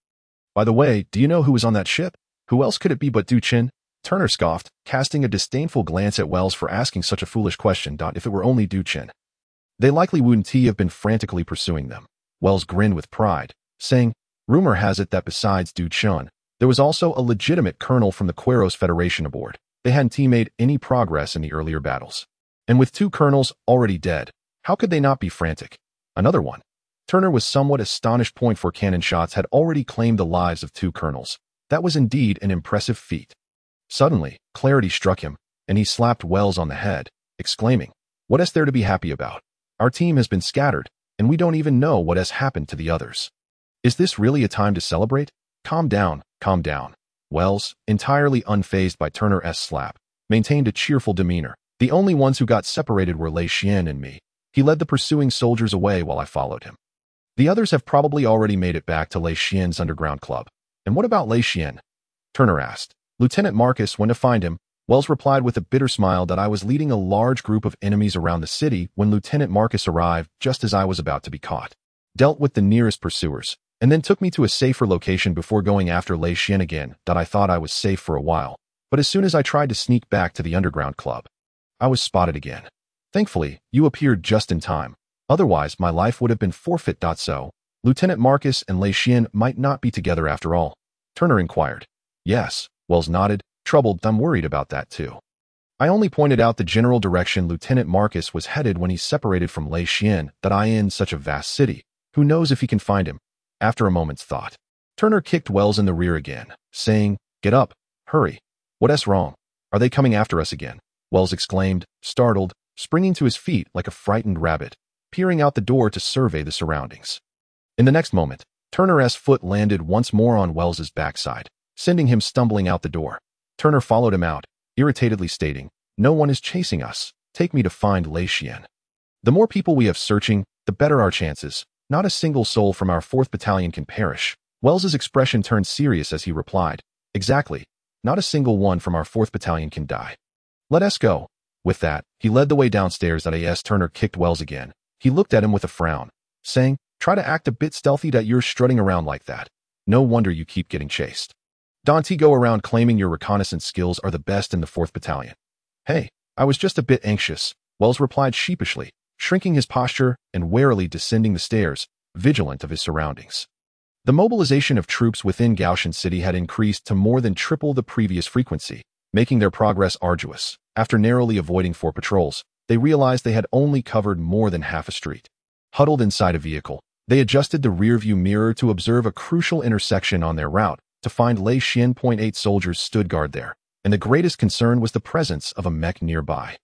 By the way, do you know who was on that ship? Who else could it be but Du Chun?" Turner scoffed, casting a disdainful glance at Wells for asking such a foolish question. "If it were only Du Chun, they likely wouldn't have been frantically pursuing them." Wells grinned with pride, saying, "Rumor has it that besides Du Chun, there was also a legitimate colonel from the Queros Federation aboard. They hadn't made any progress in the earlier battles. And with 2 colonels already dead, how could they not be frantic? Another one." Turner was somewhat astonished. .4 cannon shots had already claimed the lives of 2 colonels. That was indeed an impressive feat. Suddenly, clarity struck him, and he slapped Wells on the head, exclaiming, "What is there to be happy about? Our team has been scattered, and we don't even know what has happened to the others. Is this really a time to celebrate? Calm down, calm down." Wells, entirely unfazed by Turner's slap, maintained a cheerful demeanor. "The only ones who got separated were Lei Xian and me. He led the pursuing soldiers away while I followed him. The others have probably already made it back to Lei Xian's underground club. And what about Lei Xian? Turner asked. Lieutenant Marcus went to find him. Wells replied with a bitter smile that I was leading a large group of enemies around the city when Lieutenant Marcus arrived just as I was about to be caught. Dealt with the nearest pursuers, and then took me to a safer location before going after Lei Xian again. That I thought I was safe for a while, but as soon as I tried to sneak back to the underground club, I was spotted again. Thankfully, you appeared just in time. Otherwise, my life would have been forfeit. So, Lieutenant Marcus and Lei Xian might not be together after all? Turner inquired. Yes, Wells nodded, troubled. I'm worried about that too. I only pointed out the general direction Lieutenant Marcus was headed when he separated from Lei Xian. That I in such a vast city. Who knows if he can find him? After a moment's thought, Turner kicked Wells in the rear again, saying, Get up, hurry. What's wrong? Are they coming after us again? Wells exclaimed, startled, springing to his feet like a frightened rabbit, peering out the door to survey the surroundings. In the next moment, Turner's foot landed once more on Wells's backside, sending him stumbling out the door. Turner followed him out, irritatedly stating, No one is chasing us. Take me to find Lei Xian. The more people we have searching, the better our chances. Not a single soul from our 4th Battalion can perish. Wells's expression turned serious as he replied, Exactly. Not a single one from our 4th Battalion can die. Let us go. With that, he led the way downstairs. As Turner kicked Wells again, he looked at him with a frown, saying, Try to act a bit stealthy. You're strutting around like that. No wonder you keep getting chased. Don't go around claiming your reconnaissance skills are the best in the 4th Battalion. Hey, I was just a bit anxious, Wells replied sheepishly, shrinking his posture and warily descending the stairs, vigilant of his surroundings. The mobilization of troops within Gaussian City had increased to more than triple the previous frequency, making their progress arduous. After narrowly avoiding 4 patrols, they realized they had only covered more than half a street. Huddled inside a vehicle, they adjusted the rearview mirror to observe a crucial intersection on their route to find Lei Xian. 8 soldiers stood guard there, and the greatest concern was the presence of a mech nearby.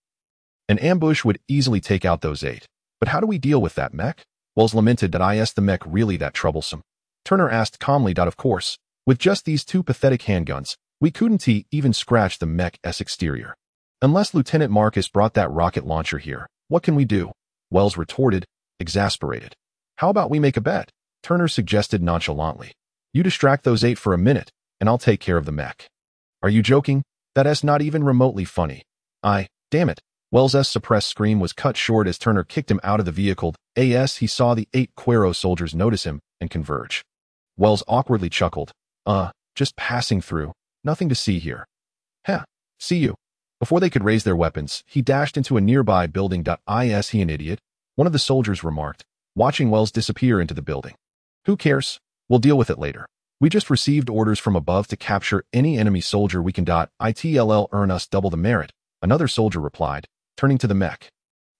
An ambush would easily take out those 8. But how do we deal with that mech? Wells lamented. Is the mech really that troublesome? Turner asked calmly. Of course, with just these 2 pathetic handguns, we couldn't even scratch the mech's exterior. Unless Lieutenant Marcus brought that rocket launcher here, what can we do? Wells retorted, exasperated. How about we make a bet? Turner suggested nonchalantly. You distract those 8 for a minute, and I'll take care of the mech. Are you joking? That's not even remotely funny. Damn it. Wells's suppressed scream was cut short as Turner kicked him out of the vehicle. He saw the 8 Quero soldiers notice him and converge. Wells awkwardly chuckled. Just passing through. Nothing to see here. See you. Before they could raise their weapons, he dashed into a nearby building. Is he an idiot? One of the soldiers remarked, watching Wells disappear into the building. Who cares? We'll deal with it later. We just received orders from above to capture any enemy soldier we can. It'll earn us double the merit, another soldier replied, turning to the mech.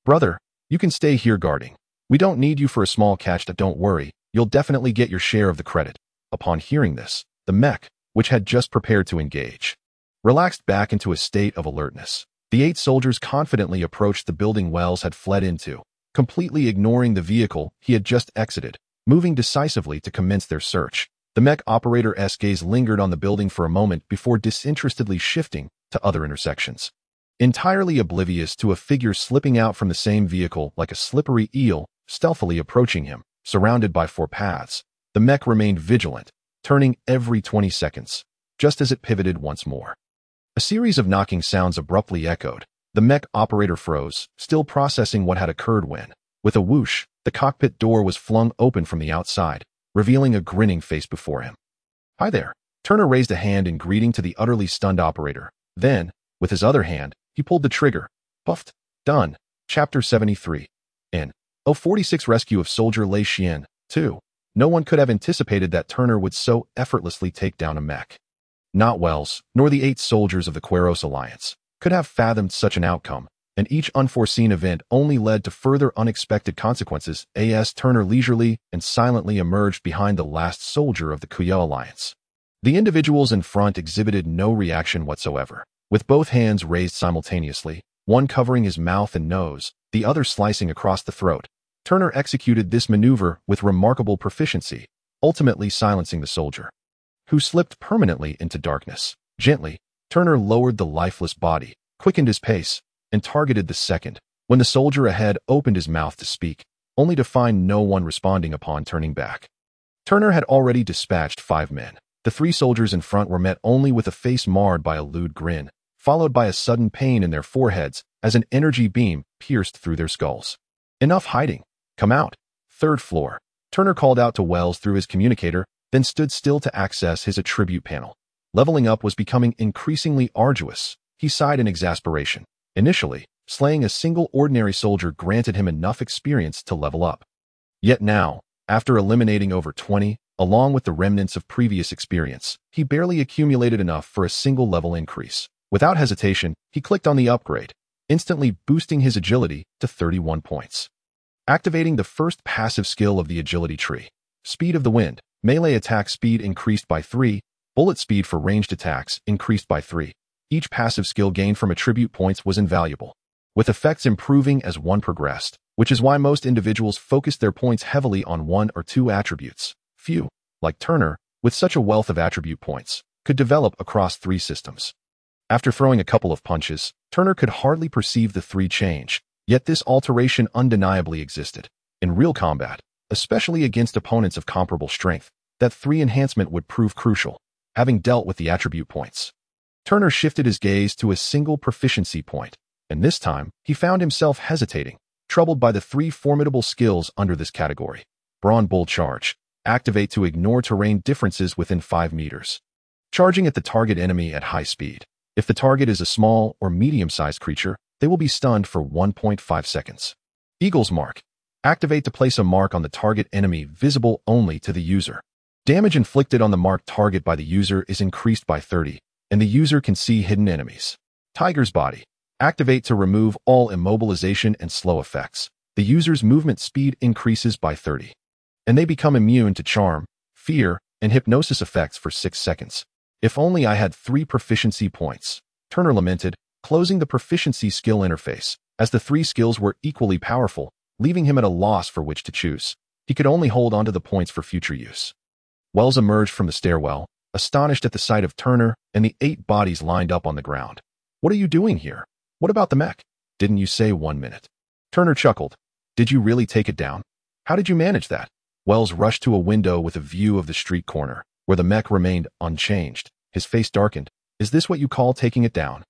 Brother, you can stay here guarding. We don't need you for a small catch. Don't worry, you'll definitely get your share of the credit. Upon hearing this, the mech, which had just prepared to engage, relaxed back into a state of alertness. The 8 soldiers confidently approached the building Wells had fled into, completely ignoring the vehicle he had just exited, moving decisively to commence their search. The mech operator's gaze lingered on the building for a moment before disinterestedly shifting to other intersections. Entirely oblivious to a figure slipping out from the same vehicle like a slippery eel, stealthily approaching him, surrounded by 4 paths, the mech remained vigilant, turning every 20 seconds, just as it pivoted once more. A series of knocking sounds abruptly echoed. The mech operator froze, still processing what had occurred when, with a whoosh, the cockpit door was flung open from the outside, revealing a grinning face before him. Hi there. Turner raised a hand in greeting to the utterly stunned operator. Then, with his other hand, he pulled the trigger. Puffed. Done. Chapter 73. In 046 Rescue of Soldier Lei Xian, 2. No one could have anticipated that Turner would so effortlessly take down a mech. Not Wells, nor the 8 soldiers of the Queros Alliance, could have fathomed such an outcome, and each unforeseen event only led to further unexpected consequences. As Turner leisurely and silently emerged behind the last soldier of the Kuyo Alliance. The individuals in front exhibited no reaction whatsoever. With both hands raised simultaneously, one covering his mouth and nose, the other slicing across the throat, Turner executed this maneuver with remarkable proficiency, ultimately silencing the soldier, who slipped permanently into darkness. Gently, Turner lowered the lifeless body, quickened his pace, and targeted the second, when the soldier ahead opened his mouth to speak, only to find no one responding upon turning back. Turner had already dispatched 5 men. The three soldiers in front were met only with a face marred by a lewd grin, followed by a sudden pain in their foreheads as an energy beam pierced through their skulls. Enough hiding. Come out. Third floor. Turner called out to Wells through his communicator, then stood still to access his attribute panel. Leveling up was becoming increasingly arduous. He sighed in exasperation. Initially, slaying a single ordinary soldier granted him enough experience to level up. Yet now, after eliminating over 20, along with the remnants of previous experience, he barely accumulated enough for a single level increase. Without hesitation, he clicked on the upgrade, instantly boosting his agility to 31 points. Activating the first passive skill of the agility tree. Speed of the wind. Melee attack speed increased by 3, bullet speed for ranged attacks increased by 3. Each passive skill gained from attribute points was invaluable, with effects improving as one progressed, which is why most individuals focused their points heavily on 1 or 2 attributes. Few, like Turner, with such a wealth of attribute points, could develop across 3 systems. After throwing a couple of punches, Turner could hardly perceive the 3 change, yet this alteration undeniably existed. In real combat, especially against opponents of comparable strength, that 3 enhancement would prove crucial, having dealt with the attribute points. Turner shifted his gaze to a single proficiency point, and this time, he found himself hesitating, troubled by the 3 formidable skills under this category. Brawn Bull Charge. Activate to ignore terrain differences within 5 meters. Charging at the target enemy at high speed. If the target is a small or medium-sized creature, they will be stunned for 1.5 seconds. Eagle's Mark. Activate to place a mark on the target enemy visible only to the user. Damage inflicted on the marked target by the user is increased by 30, and the user can see hidden enemies. Tiger's Body. Activate to remove all immobilization and slow effects. The user's movement speed increases by 30, and they become immune to charm, fear, and hypnosis effects for 6 seconds. If only I had 3 proficiency points, Turner lamented, closing the proficiency skill interface, as the 3 skills were equally powerful, leaving him at a loss for which to choose. He could only hold onto the points for future use. Wells emerged from the stairwell, astonished at the sight of Turner and the 8 bodies lined up on the ground. What are you doing here? What about the mech? Didn't you say 1 minute? Turner chuckled. Did you really take it down? How did you manage that? Wells rushed to a window with a view of the street corner, where the mech remained unchanged. His face darkened. Is this what you call taking it down?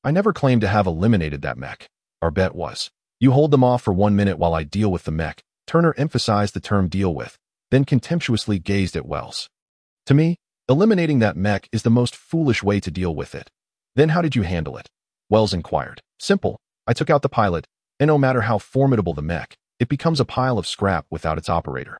I never claimed to have eliminated that mech. Our bet was, you hold them off for 1 minute while I deal with the mech. Turner emphasized the term deal with, then contemptuously gazed at Wells. To me, eliminating that mech is the most foolish way to deal with it. Then how did you handle it? Wells inquired. Simple. I took out the pilot, and no matter how formidable the mech, it becomes a pile of scrap without its operator.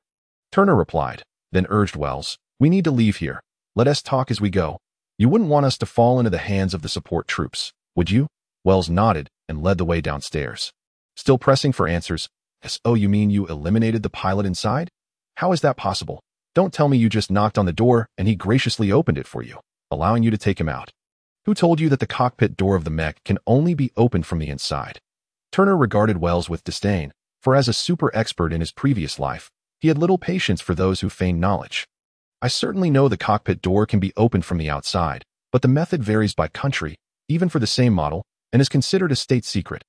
Turner replied, then urged Wells, we need to leave here. Let us talk as we go. You wouldn't want us to fall into the hands of the support troops, would you? Wells nodded and led the way downstairs. Still pressing for answers. Yes, oh, you mean you eliminated the pilot inside? How is that possible? Don't tell me you just knocked on the door and he graciously opened it for you, allowing you to take him out. Who told you that the cockpit door of the mech can only be opened from the inside? Turner regarded Wells with disdain, for as a super expert in his previous life, he had little patience for those who feigned knowledge. I certainly know the cockpit door can be opened from the outside, but the method varies by country, even for the same model, and is considered a state secret.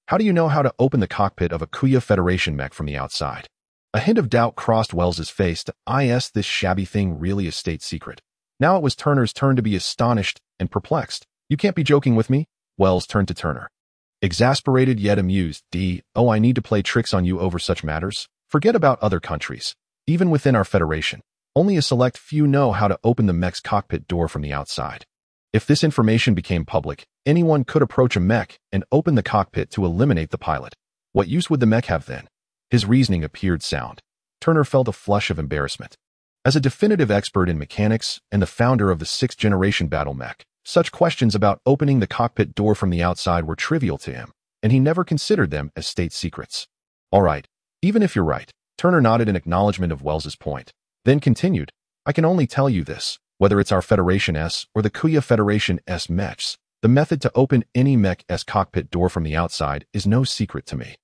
How do you know how to open the cockpit of a Kuya Federation mech from the outside? A hint of doubt crossed Wells's face. Is this shabby thing really a state secret? Now it was Turner's turn to be astonished and perplexed. You can't be joking with me? Wells turned to Turner. Exasperated yet amused. Oh, I need to play tricks on you over such matters? Forget about other countries. Even within our federation, only a select few know how to open the mech's cockpit door from the outside. If this information became public, anyone could approach a mech and open the cockpit to eliminate the pilot. What use would the mech have then? His reasoning appeared sound. Turner felt a flush of embarrassment. As a definitive expert in mechanics and the founder of the 6th-generation battle mech, such questions about opening the cockpit door from the outside were trivial to him, and he never considered them as state secrets. All right, even if you're right, Turner nodded in acknowledgement of Wells's point, then continued, I can only tell you this, whether it's our Federation S or the Kuya Federation S mechs, the method to open any mech S cockpit door from the outside is no secret to me.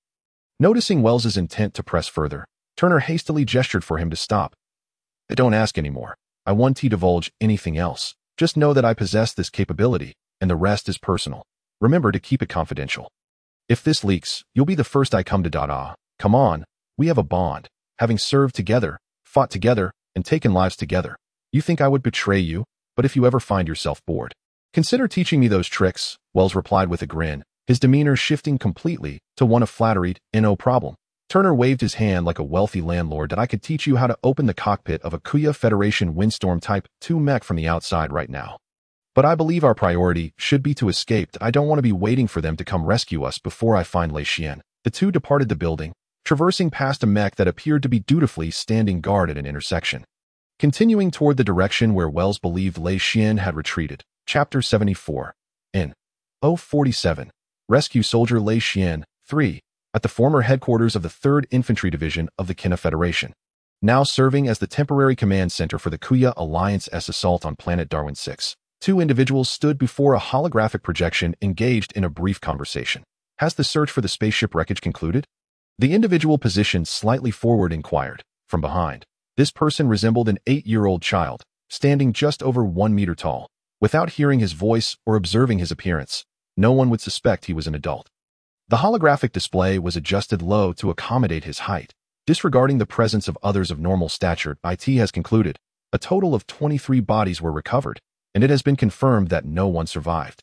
Noticing Wells's intent to press further, Turner hastily gestured for him to stop. Don't ask anymore. I won't divulge anything else. Just know that I possess this capability, and the rest is personal. Remember to keep it confidential. If this leaks, you'll be the first I come to. Come on, we have a bond. Having served together, fought together, and taken lives together. You think I would betray you? But if you ever find yourself bored, consider teaching me those tricks, Wells replied with a grin, his demeanor shifting completely to one of flattery. No problem. Turner waved his hand like a wealthy landlord that I could teach you how to open the cockpit of a Kuya Federation Windstorm Type 2 mech from the outside right now. But I believe our priority should be to escape. I don't want to be waiting for them to come rescue us before I find Lei Xian. The two departed the building, traversing past a mech that appeared to be dutifully standing guard at an intersection. Continuing toward the direction where Wells believed Lei Xian had retreated. Chapter 74. In 047. Rescue Soldier Lei Xian, 3, at the former headquarters of the 3rd Infantry Division of the Qin Federation, now serving as the temporary command center for the Kuya Alliance-S assault on planet Darwin 6. Two individuals stood before a holographic projection engaged in a brief conversation. Has the search for the spaceship wreckage concluded? The individual positioned slightly forward inquired. From behind, this person resembled an 8-year-old child, standing just over 1 meter tall. Without hearing his voice or observing his appearance, no one would suspect he was an adult. The holographic display was adjusted low to accommodate his height. Disregarding the presence of others of normal stature, IT has concluded. A total of 23 bodies were recovered, and it has been confirmed that no one survived.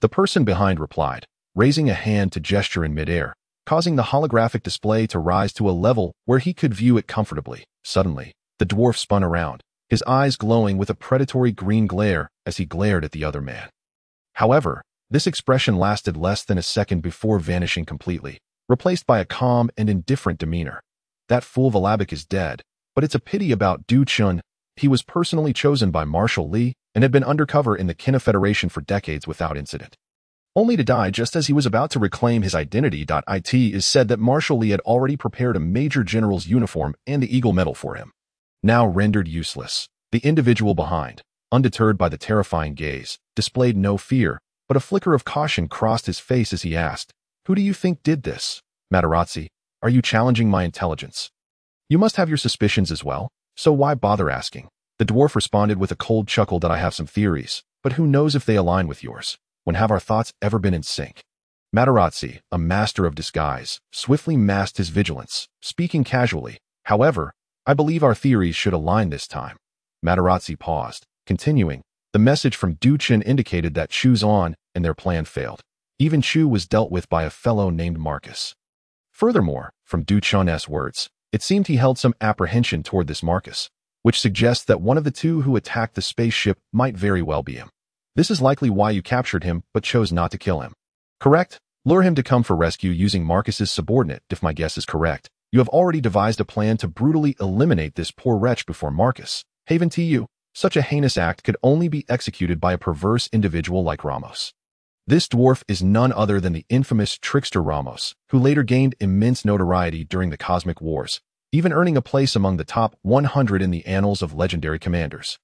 The person behind replied, raising a hand to gesture in midair, causing the holographic display to rise to a level where he could view it comfortably. Suddenly, the dwarf spun around, his eyes glowing with a predatory green glare as he glared at the other man. However, this expression lasted less than a second before vanishing completely, replaced by a calm and indifferent demeanor. That fool Valabic is dead, but it's a pity about Du Chun. He was personally chosen by Marshal Li and had been undercover in the Qin Federation for decades without incident, only to die just as he was about to reclaim his identity. It is said that Marshal Li had already prepared a Major General's uniform and the Eagle Medal for him. Now rendered useless, the individual behind, undeterred by the terrifying gaze, displayed no fear, but a flicker of caution crossed his face as he asked, "Who do you think did this? Materazzi, are you challenging my intelligence? You must have your suspicions as well, so why bother asking?" The dwarf responded with a cold chuckle. "That I have some theories, but who knows if they align with yours? When have our thoughts ever been in sync?" Materazzi, a master of disguise, swiftly masked his vigilance, speaking casually. "However, I believe our theories should align this time." Materazzi paused, continuing. The message from Du Chen indicated that Chu's on and their plan failed. Even Chu was dealt with by a fellow named Marcus. Furthermore, from Du Chun's words, it seemed he held some apprehension toward this Marcus, which suggests that one of the two who attacked the spaceship might very well be him. This is likely why you captured him but chose not to kill him. Correct? Lure him to come for rescue using Marcus's subordinate. If my guess is correct, you have already devised a plan to brutally eliminate this poor wretch before Marcus. Haven to you. Such a heinous act could only be executed by a perverse individual like Ramos. This dwarf is none other than the infamous trickster Ramos, who later gained immense notoriety during the Cosmic Wars, even earning a place among the top 100 in the annals of legendary commanders.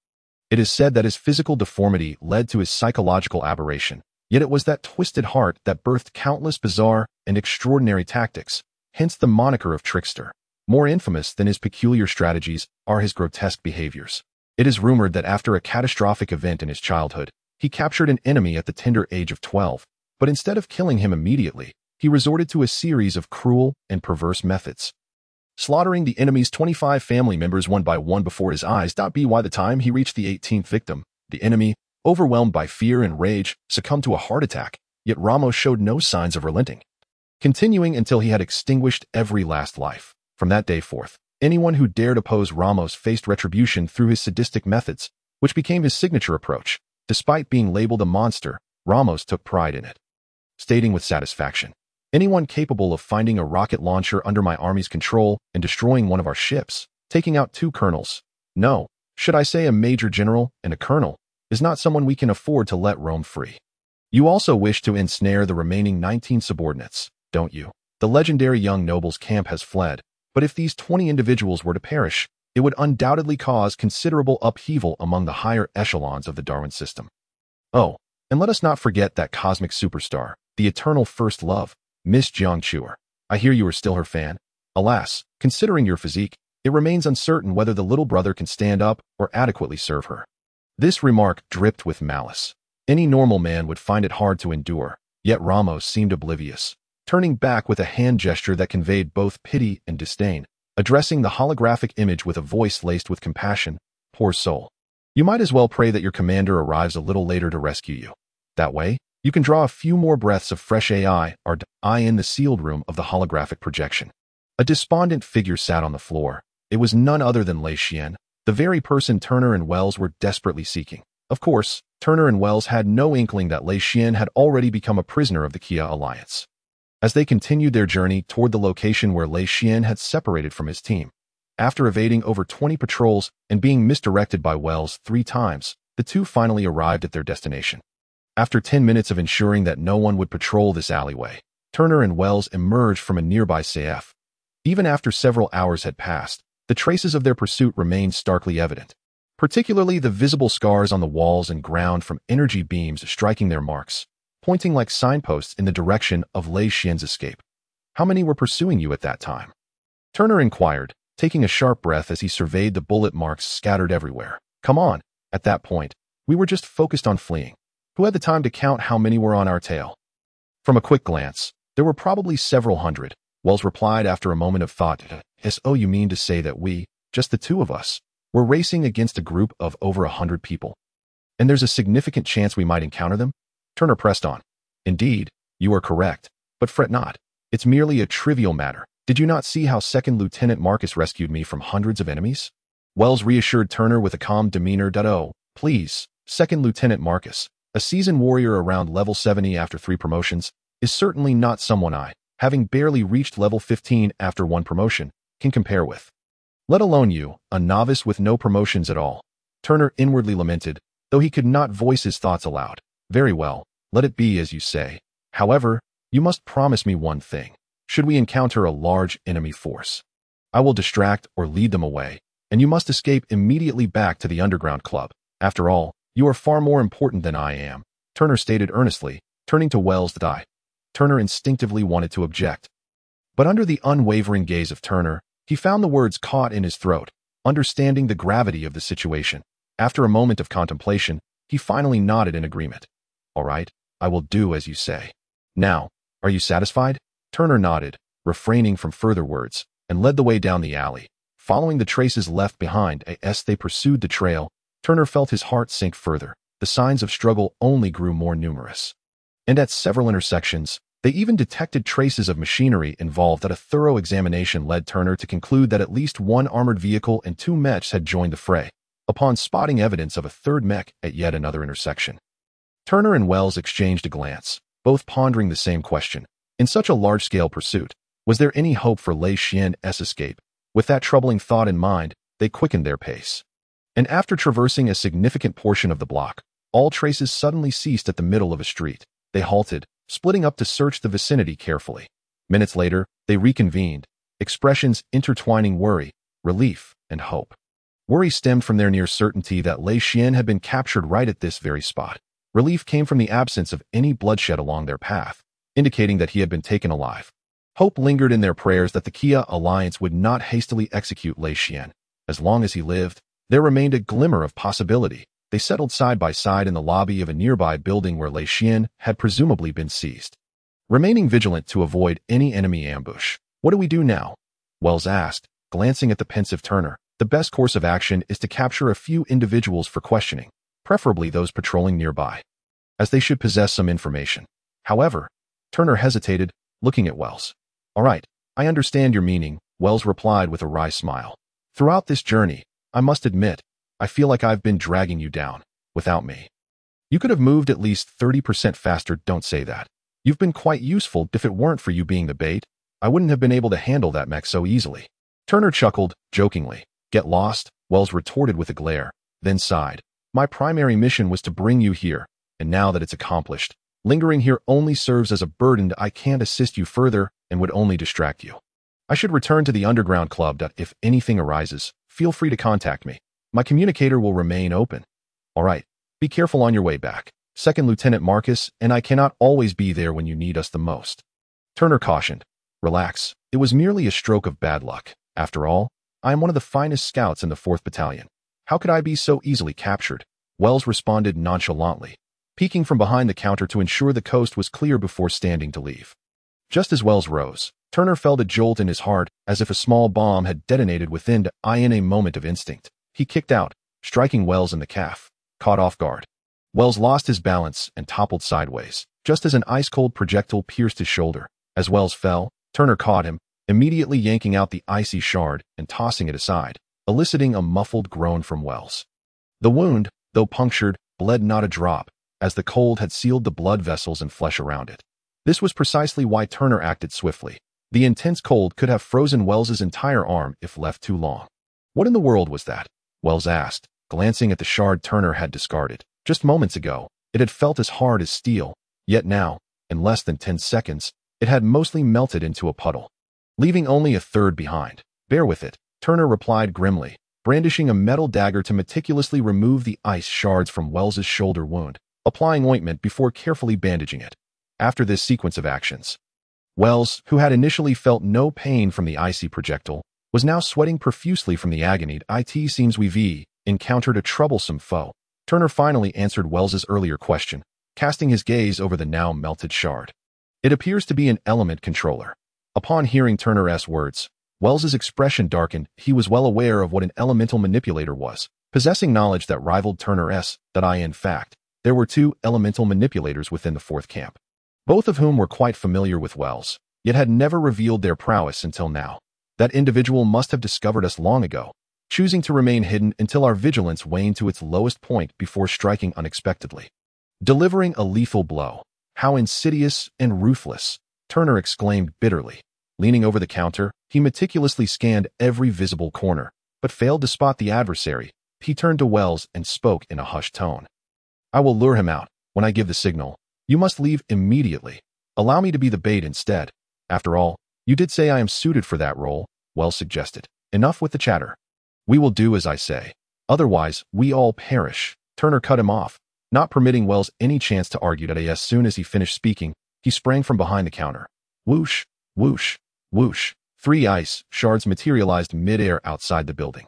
It is said that his physical deformity led to his psychological aberration, yet it was that twisted heart that birthed countless bizarre and extraordinary tactics, hence the moniker of trickster. More infamous than his peculiar strategies are his grotesque behaviors. It is rumored that after a catastrophic event in his childhood, he captured an enemy at the tender age of 12, but instead of killing him immediately, he resorted to a series of cruel and perverse methods, slaughtering the enemy's 25 family members one by one before his eyes. By the time he reached the 18th victim, the enemy, overwhelmed by fear and rage, succumbed to a heart attack, yet Ramos showed no signs of relenting, continuing until he had extinguished every last life. From that day forth, anyone who dared oppose Ramos faced retribution through his sadistic methods, which became his signature approach. Despite being labeled a monster, Ramos took pride in it, stating with satisfaction, "Anyone capable of finding a rocket launcher under my army's control and destroying one of our ships, taking out 2 colonels, no, should I say a major general and a colonel, is not someone we can afford to let roam free." You also wish to ensnare the remaining 19 subordinates, don't you? The legendary young noble's camp has fled, but if these 20 individuals were to perish, it would undoubtedly cause considerable upheaval among the higher echelons of the Darwin system. Oh, and let us not forget that cosmic superstar, the eternal first love, Miss Jiang Chuer. I hear you are still her fan. Alas, considering your physique, it remains uncertain whether the little brother can stand up or adequately serve her. This remark dripped with malice. Any normal man would find it hard to endure, yet Ramos seemed oblivious, turning back with a hand gesture that conveyed both pity and disdain, addressing the holographic image with a voice laced with compassion. "Poor soul. You might as well pray that your commander arrives a little later to rescue you. That way, you can draw a few more breaths of fresh AI or I in the sealed room of the holographic projection. A despondent figure sat on the floor. It was none other than Lei Xian, the very person Turner and Wells were desperately seeking. Of course, Turner and Wells had no inkling that Lei Xian had already become a prisoner of the Kia Alliance. As they continued their journey toward the location where Lei Xian had separated from his team, after evading over 20 patrols and being misdirected by Wells 3 times, the two finally arrived at their destination. After 10 minutes of ensuring that no one would patrol this alleyway, Turner and Wells emerged from a nearby CF. Even after several hours had passed, the traces of their pursuit remained starkly evident, particularly the visible scars on the walls and ground from energy beams striking their marks, pointing like signposts in the direction of Lei Xian's escape. How many were pursuing you at that time? Turner inquired, taking a sharp breath as he surveyed the bullet marks scattered everywhere. Come on, at that point, we were just focused on fleeing. Who had the time to count how many were on our tail? From a quick glance, there were probably several hundred, Wells replied after a moment of thought. So you mean to say that we, just the two of us, were racing against a group of over 100 people? And there's a significant chance we might encounter them? Turner pressed on. Indeed, you are correct, but fret not. It's merely a trivial matter. Did you not see how Second Lieutenant Marcus rescued me from hundreds of enemies? Wells reassured Turner with a calm demeanor. Oh, please, Second Lieutenant Marcus, a seasoned warrior around level 70 after 3 promotions, is certainly not someone I, having barely reached level 15 after 1 promotion, can compare with. Let alone you, a novice with no promotions at all. Turner inwardly lamented, though he could not voice his thoughts aloud. Very well, let it be as you say. However, you must promise me one thing. Should we encounter a large enemy force, I will distract or lead them away, and you must escape immediately back to the underground club. After all, you are far more important than I am, Turner stated earnestly, turning to Wells. Turner instinctively wanted to object. But under the unwavering gaze of Turner, he found the words caught in his throat. Understanding the gravity of the situation, after a moment of contemplation, he finally nodded in agreement. All right, I will do as you say. Now, are you satisfied? Turner nodded, refraining from further words, and led the way down the alley. Following the traces left behind as they pursued the trail, Turner felt his heart sink further. The signs of struggle only grew more numerous. And at several intersections, they even detected traces of machinery involved. That a thorough examination led Turner to conclude that at least 1 armored vehicle and 2 mechs had joined the fray, upon spotting evidence of a 3rd mech at yet another intersection. Turner and Wells exchanged a glance, both pondering the same question. In such a large-scale pursuit, was there any hope for Lei Xian's escape? With that troubling thought in mind, they quickened their pace. And after traversing a significant portion of the block, all traces suddenly ceased at the middle of a street. They halted, splitting up to search the vicinity carefully. Minutes later, they reconvened, expressions intertwining worry, relief, and hope. Worry stemmed from their near certainty that Lei Xian had been captured right at this very spot. Relief came from the absence of any bloodshed along their path, indicating that he had been taken alive. Hope lingered in their prayers that the Kia Alliance would not hastily execute Lei Xian. As long as he lived, there remained a glimmer of possibility. They settled side by side in the lobby of a nearby building where Lei Xian had presumably been seized. Remaining vigilant to avoid any enemy ambush. What do we do now? Wells asked, glancing at the pensive Turner. The best course of action is to capture a few individuals for questioning, preferably those patrolling nearby, as they should possess some information. However, Turner hesitated, looking at Wells. All right, I understand your meaning, Wells replied with a wry smile. Throughout this journey, I must admit, I feel like I've been dragging you down, without me. You could have moved at least 30% faster. Don't say that. You've been quite useful. If it weren't for you being the bait, I wouldn't have been able to handle that mech so easily. Turner chuckled, jokingly. Get lost, Wells retorted with a glare, then sighed. My primary mission was to bring you here, and now that it's accomplished, lingering here only serves as a burden. I can't assist you further and would only distract you. I should return to the underground club. If anything arises, feel free to contact me. My communicator will remain open. All right, be careful on your way back. Second Lieutenant Marcus and I cannot always be there when you need us the most. Turner cautioned. Relax, it was merely a stroke of bad luck. After all, I am one of the finest scouts in the 4th Battalion. How could I be so easily captured? Wells responded nonchalantly, peeking from behind the counter to ensure the coast was clear before standing to leave. Just as Wells rose, Turner felt a jolt in his heart as if a small bomb had detonated within. In a moment of instinct, he kicked out, striking Wells in the calf. Caught off guard, Wells lost his balance and toppled sideways, just as an ice-cold projectile pierced his shoulder. As Wells fell, Turner caught him, immediately yanking out the icy shard and tossing it aside, eliciting a muffled groan from Wells. The wound, though punctured, bled not a drop, as the cold had sealed the blood vessels and flesh around it. This was precisely why Turner acted swiftly. The intense cold could have frozen Wells's entire arm if left too long. What in the world was that? Wells asked, glancing at the shard Turner had discarded. Just moments ago, it had felt as hard as steel, yet now, in less than 10 seconds, it had mostly melted into a puddle, leaving only a third behind. Bear with it, Turner replied grimly, brandishing a metal dagger to meticulously remove the ice shards from Wells's shoulder wound, applying ointment before carefully bandaging it. After this sequence of actions, Wells, who had initially felt no pain from the icy projectile, was now sweating profusely from the agony. It seems we've encountered a troublesome foe. Turner finally answered Wells's earlier question, casting his gaze over the now melted shard. It appears to be an element controller. Upon hearing Turner's words, Wells's expression darkened. He was well aware of what an elemental manipulator was, possessing knowledge that rivaled Turner's. In fact, there were 2 elemental manipulators within the 4th camp, both of whom were quite familiar with Wells, yet had never revealed their prowess until now. That individual must have discovered us long ago, choosing to remain hidden until our vigilance waned to its lowest point before striking unexpectedly, delivering a lethal blow. How insidious and ruthless, Turner exclaimed bitterly. Leaning over the counter, he meticulously scanned every visible corner, but failed to spot the adversary. He turned to Wells and spoke in a hushed tone. I will lure him out. When I give the signal, you must leave immediately. Allow me to be the bait instead. After all, you did say I am suited for that role, Wells suggested. Enough with the chatter. We will do as I say. Otherwise, we all perish. Turner cut him off, not permitting Wells any chance to argue. As soon as he finished speaking, he sprang from behind the counter. Whoosh, whoosh, whoosh. 3 ice shards materialized mid-air outside the building,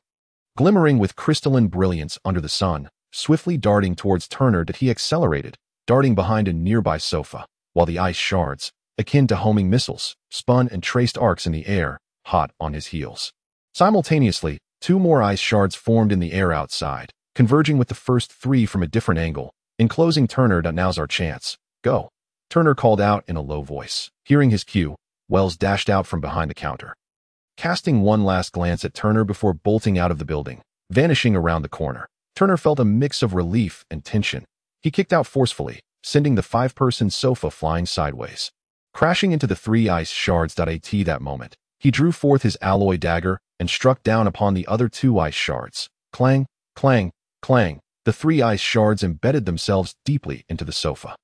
glimmering with crystalline brilliance under the sun. Swiftly darting towards Turner, he accelerated, darting behind a nearby sofa, while the ice shards, akin to homing missiles, spun and traced arcs in the air, hot on his heels. Simultaneously, 2 more ice shards formed in the air outside, converging with the first 3 from a different angle, enclosing Turner. Now's our chance. Go, Turner called out in a low voice. Hearing his cue, Wells dashed out from behind the counter, casting one last glance at Turner before bolting out of the building, vanishing around the corner. Turner felt a mix of relief and tension. He kicked out forcefully, sending the 5-person sofa flying sideways, crashing into the 3 ice shards. At that moment, he drew forth his alloy dagger and struck down upon the other 2 ice shards. Clang, clang, clang. The 3 ice shards embedded themselves deeply into the sofa,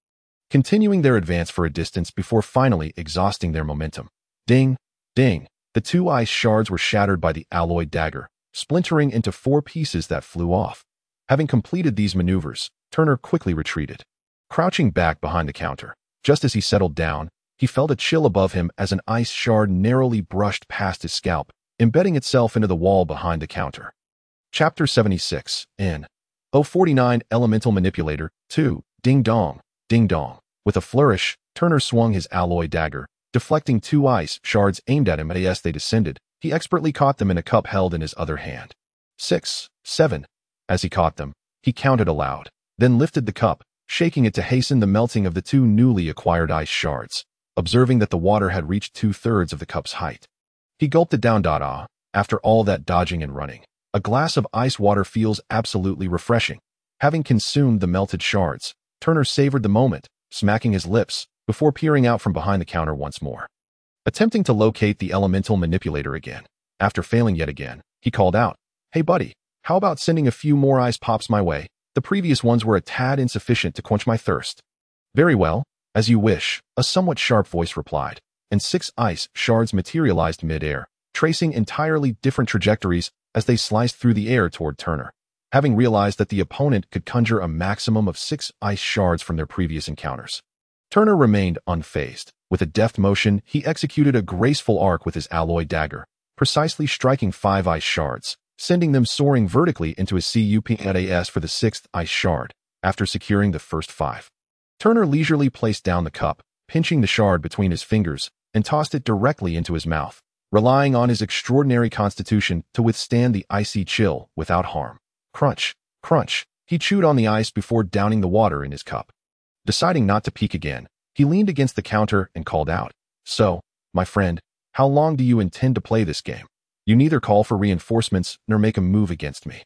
continuing their advance for a distance before finally exhausting their momentum. Ding, ding. The 2 ice shards were shattered by the alloy dagger, splintering into 4 pieces that flew off. Having completed these maneuvers, Turner quickly retreated, crouching back behind the counter. Just as he settled down, he felt a chill above him as an ice shard narrowly brushed past his scalp, embedding itself into the wall behind the counter. Chapter 76, N. 049 Elemental Manipulator, 2, Ding Dong, Ding Dong. With a flourish, Turner swung his alloy dagger, deflecting 2 ice shards aimed at him. As they descended, he expertly caught them in a cup held in his other hand. 6, 7. As he caught them, he counted aloud, then lifted the cup, shaking it to hasten the melting of the 2 newly acquired ice shards. Observing that the water had reached 2/3 of the cup's height, he gulped it down. After all that dodging and running, a glass of ice water feels absolutely refreshing. Having consumed the melted shards, Turner savored the moment, smacking his lips, before peering out from behind the counter once more, attempting to locate the elemental manipulator again. After failing yet again, he called out, Hey buddy, how about sending a few more ice pops my way? The previous ones were a tad insufficient to quench my thirst. Very well, as you wish, a somewhat sharp voice replied, and 6 ice shards materialized mid-air, tracing entirely different trajectories as they sliced through the air toward Turner. Having realized that the opponent could conjure a maximum of 6 ice shards from their previous encounters, Turner remained unfazed. With a deft motion, he executed a graceful arc with his alloy dagger, precisely striking 5 ice shards, sending them soaring vertically into his cups for the 6th ice shard. After securing the first 5, Turner leisurely placed down the cup, pinching the shard between his fingers, and tossed it directly into his mouth, relying on his extraordinary constitution to withstand the icy chill without harm. Crunch, Crunch. He chewed on the ice before downing the water in his cup. Deciding not to peek again, he leaned against the counter and called out, "So, my friend, how long do you intend to play this game? You neither call for reinforcements nor make a move against me.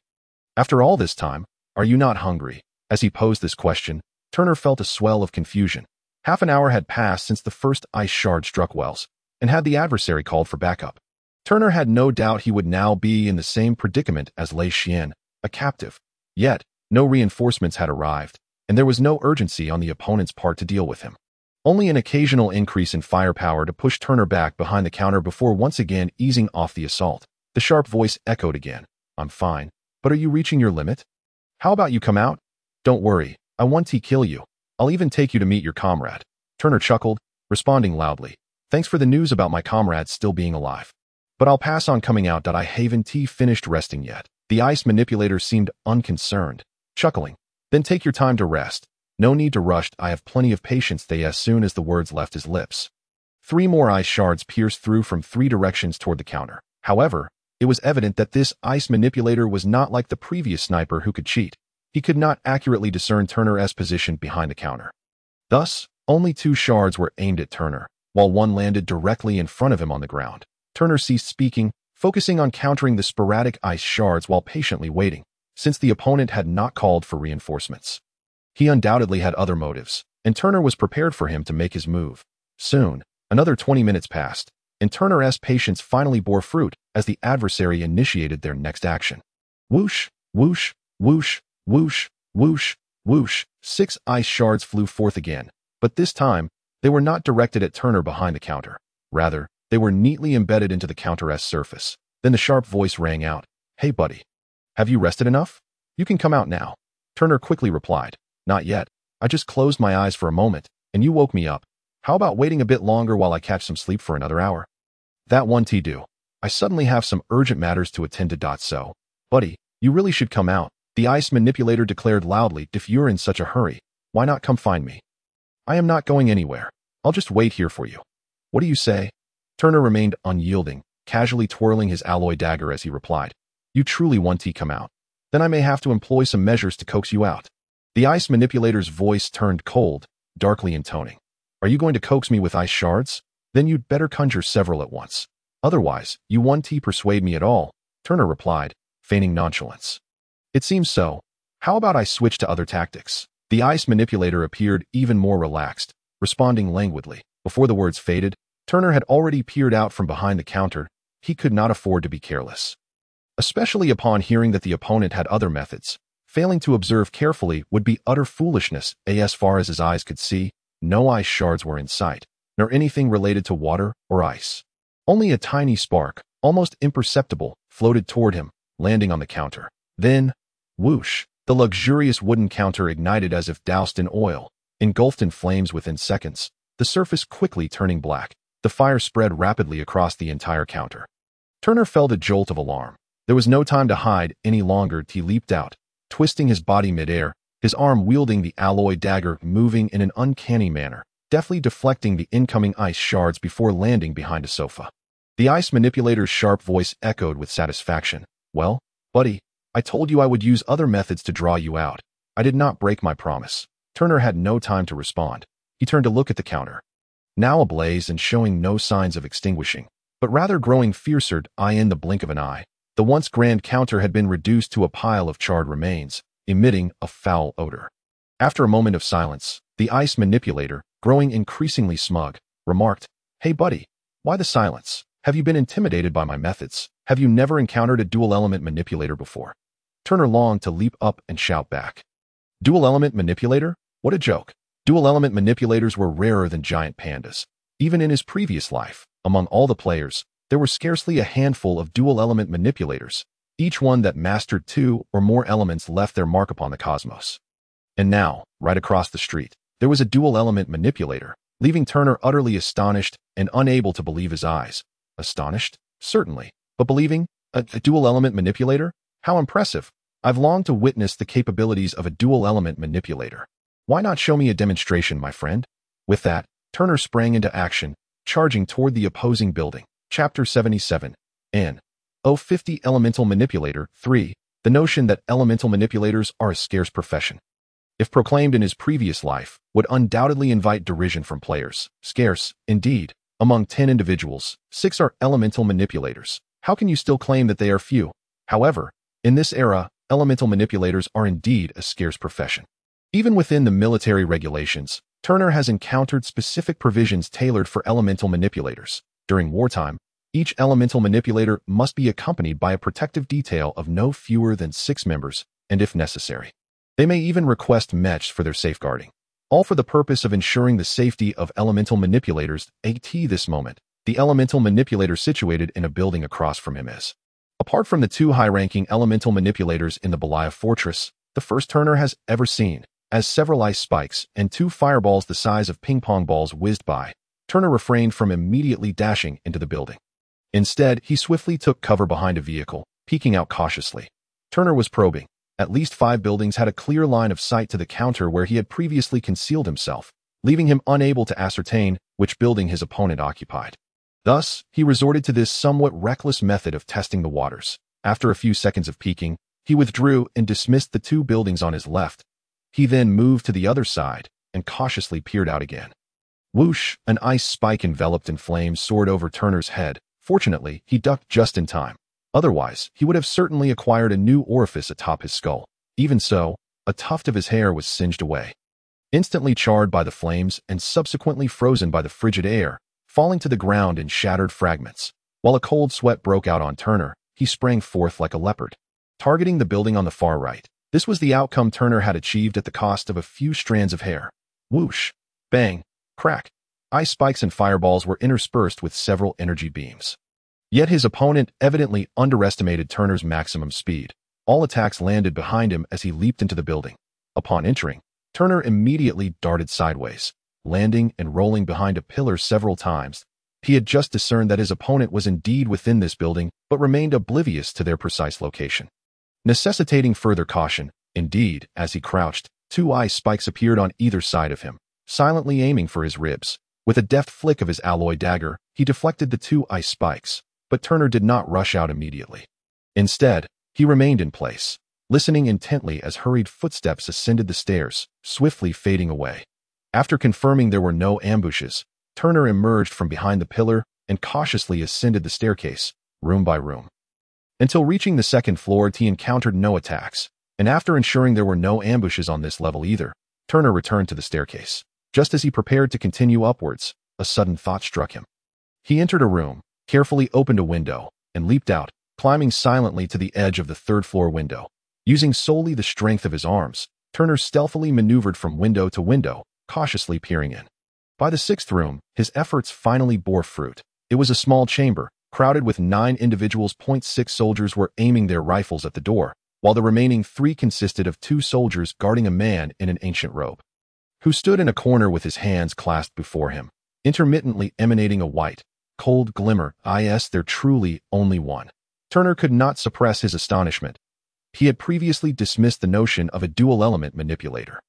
After all this time, are you not hungry?" As he posed this question, Turner felt a swell of confusion. Half an hour had passed since the first ice shard struck Wells, and had the adversary called for backup. Turner had no doubt he would now be in the same predicament as Lei Xian, a captive. Yet, no reinforcements had arrived, and there was no urgency on the opponent's part to deal with him. Only an occasional increase in firepower to push Turner back behind the counter before once again easing off the assault. The sharp voice echoed again. "I'm fine, but are you reaching your limit? How about you come out? Don't worry, I won't kill you. I'll even take you to meet your comrade." Turner chuckled, responding loudly, "Thanks for the news about my comrades still being alive. But I'll pass on coming out. I haven't finished resting yet." The ice manipulator seemed unconcerned, chuckling. "Then take your time to rest. No need to rush. I have plenty of patience." As soon as the words left his lips, 3 more ice shards pierced through from 3 directions toward the counter. However, it was evident that this ice manipulator was not like the previous sniper who could cheat. He could not accurately discern Turner's position behind the counter. Thus, only 2 shards were aimed at Turner, while one landed directly in front of him on the ground. Turner ceased speaking, focusing on countering the sporadic ice shards while patiently waiting, since the opponent had not called for reinforcements. He undoubtedly had other motives, and Turner was prepared for him to make his move. Soon, another 20 minutes passed, and Turner's patience finally bore fruit as the adversary initiated their next action. Whoosh, whoosh, whoosh, whoosh, whoosh, whoosh. 6 ice shards flew forth again, but this time, they were not directed at Turner behind the counter. Rather, they were neatly embedded into the counter's surface. Then the sharp voice rang out, "Hey buddy, have you rested enough? You can come out now." Turner quickly replied, "Not yet. I just closed my eyes for a moment, and you woke me up. How about waiting a bit longer while I catch some sleep for another hour?" "That won't do. I suddenly have some urgent matters to attend to. So, buddy, you really should come out," the ice manipulator declared loudly. "If you're in such a hurry, why not come find me? I am not going anywhere. I'll just wait here for you. What do you say?" Turner remained unyielding, casually twirling his alloy dagger as he replied, "You truly want to come out? Then I may have to employ some measures to coax you out." The ice manipulator's voice turned cold, darkly intoning. "Are you going to coax me with ice shards? Then you'd better conjure several at once. Otherwise, you won't persuade me at all," Turner replied, feigning nonchalance. "It seems so. How about I switch to other tactics?" The ice manipulator appeared even more relaxed, responding languidly. Before the words faded, Turner had already peered out from behind the counter. He could not afford to be careless, especially upon hearing that the opponent had other methods. Failing to observe carefully would be utter foolishness. As far as his eyes could see, no ice shards were in sight, nor anything related to water or ice. Only a tiny spark, almost imperceptible, floated toward him, landing on the counter. Then, whoosh, the luxurious wooden counter ignited as if doused in oil, engulfed in flames within seconds, the surface quickly turning black. The fire spread rapidly across the entire counter. Turner felt a jolt of alarm. There was no time to hide any longer. He leaped out, twisting his body midair, his arm wielding the alloy dagger, moving in an uncanny manner, deftly deflecting the incoming ice shards before landing behind a sofa. The ice manipulator's sharp voice echoed with satisfaction. "Well, buddy, I told you I would use other methods to draw you out. I did not break my promise." Turner had no time to respond. He turned to look at the counter, now ablaze and showing no signs of extinguishing, but rather growing fiercer in the blink of an eye. The once grand counter had been reduced to a pile of charred remains, emitting a foul odor. After a moment of silence, the ice manipulator, growing increasingly smug, remarked, "Hey buddy, why the silence? Have you been intimidated by my methods? Have you never encountered a dual-element manipulator before?" Turner longed to leap up and shout back. Dual-element manipulator? What a joke. Dual-element manipulators were rarer than giant pandas. Even in his previous life, among all the players, there were scarcely a handful of dual-element manipulators. Each one that mastered 2 or more elements left their mark upon the cosmos. And now, right across the street, there was a dual-element manipulator, leaving Turner utterly astonished and unable to believe his eyes. Astonished? Certainly. But believing? A dual-element manipulator? How impressive. I've longed to witness the capabilities of a dual-element manipulator. Why not show me a demonstration, my friend? With that, Turner sprang into action, charging toward the opposing building. Chapter 77. N. 50 Elemental Manipulator 3. the notion that elemental manipulators are a scarce profession, if proclaimed in his previous life, would undoubtedly invite derision from players. Scarce, indeed. Among 10 individuals, 6 are elemental manipulators. How can you still claim that they are few? However, in this era, elemental manipulators are indeed a scarce profession. Even within the military regulations, Turner has encountered specific provisions tailored for elemental manipulators. During wartime, each elemental manipulator must be accompanied by a protective detail of no fewer than 6 members, and if necessary, they may even request mechs for their safeguarding, all for the purpose of ensuring the safety of elemental manipulators. At this moment, the elemental manipulator situated in a building across from him is. Apart from the 2 high-ranking elemental manipulators in the Belia fortress, the first Turner has ever seen, as several ice spikes and 2 fireballs the size of ping-pong balls whizzed by, Turner refrained from immediately dashing into the building. Instead, he swiftly took cover behind a vehicle, peeking out cautiously. Turner was probing. At least 5 buildings had a clear line of sight to the counter where he had previously concealed himself, leaving him unable to ascertain which building his opponent occupied. Thus, he resorted to this somewhat reckless method of testing the waters. After a few seconds of peeking, he withdrew and dismissed the 2 buildings on his left. He then moved to the other side and cautiously peered out again. Whoosh! An ice spike enveloped in flames soared over Turner's head. Fortunately, he ducked just in time. Otherwise, he would have certainly acquired a new orifice atop his skull. Even so, a tuft of his hair was singed away, instantly charred by the flames and subsequently frozen by the frigid air, falling to the ground in shattered fragments. While a cold sweat broke out on Turner, he sprang forth like a leopard, targeting the building on the far right. This was the outcome Turner had achieved at the cost of a few strands of hair. Whoosh! Bang! Crack! Ice spikes and fireballs were interspersed with several energy beams. Yet his opponent evidently underestimated Turner's maximum speed. All attacks landed behind him as he leaped into the building. Upon entering, Turner immediately darted sideways, landing and rolling behind a pillar several times. He had just discerned that his opponent was indeed within this building, but remained oblivious to their precise location, necessitating further caution. Indeed, as he crouched, 2 ice spikes appeared on either side of him, silently aiming for his ribs. With a deft flick of his alloy dagger, he deflected the 2 ice spikes. But Turner did not rush out immediately. Instead, he remained in place, listening intently as hurried footsteps ascended the stairs, swiftly fading away. After confirming there were no ambushes, Turner emerged from behind the pillar and cautiously ascended the staircase, room by room. Until reaching the 2nd floor, he encountered no attacks, and after ensuring there were no ambushes on this level either, Turner returned to the staircase. Just as he prepared to continue upwards, a sudden thought struck him. He entered a room, carefully opened a window, and leaped out, climbing silently to the edge of the 3rd floor window. Using solely the strength of his arms, Turner stealthily maneuvered from window to window, cautiously peering in. By the 6th room, his efforts finally bore fruit. It was a small chamber, crowded with 9 individuals. 6 soldiers were aiming their rifles at the door, while the remaining 3 consisted of 2 soldiers guarding a man in an ancient robe, who stood in a corner with his hands clasped before him, intermittently emanating a white, cold glimmer. There truly only one. Turner could not suppress his astonishment. He had previously dismissed the notion of a dual-element manipulator.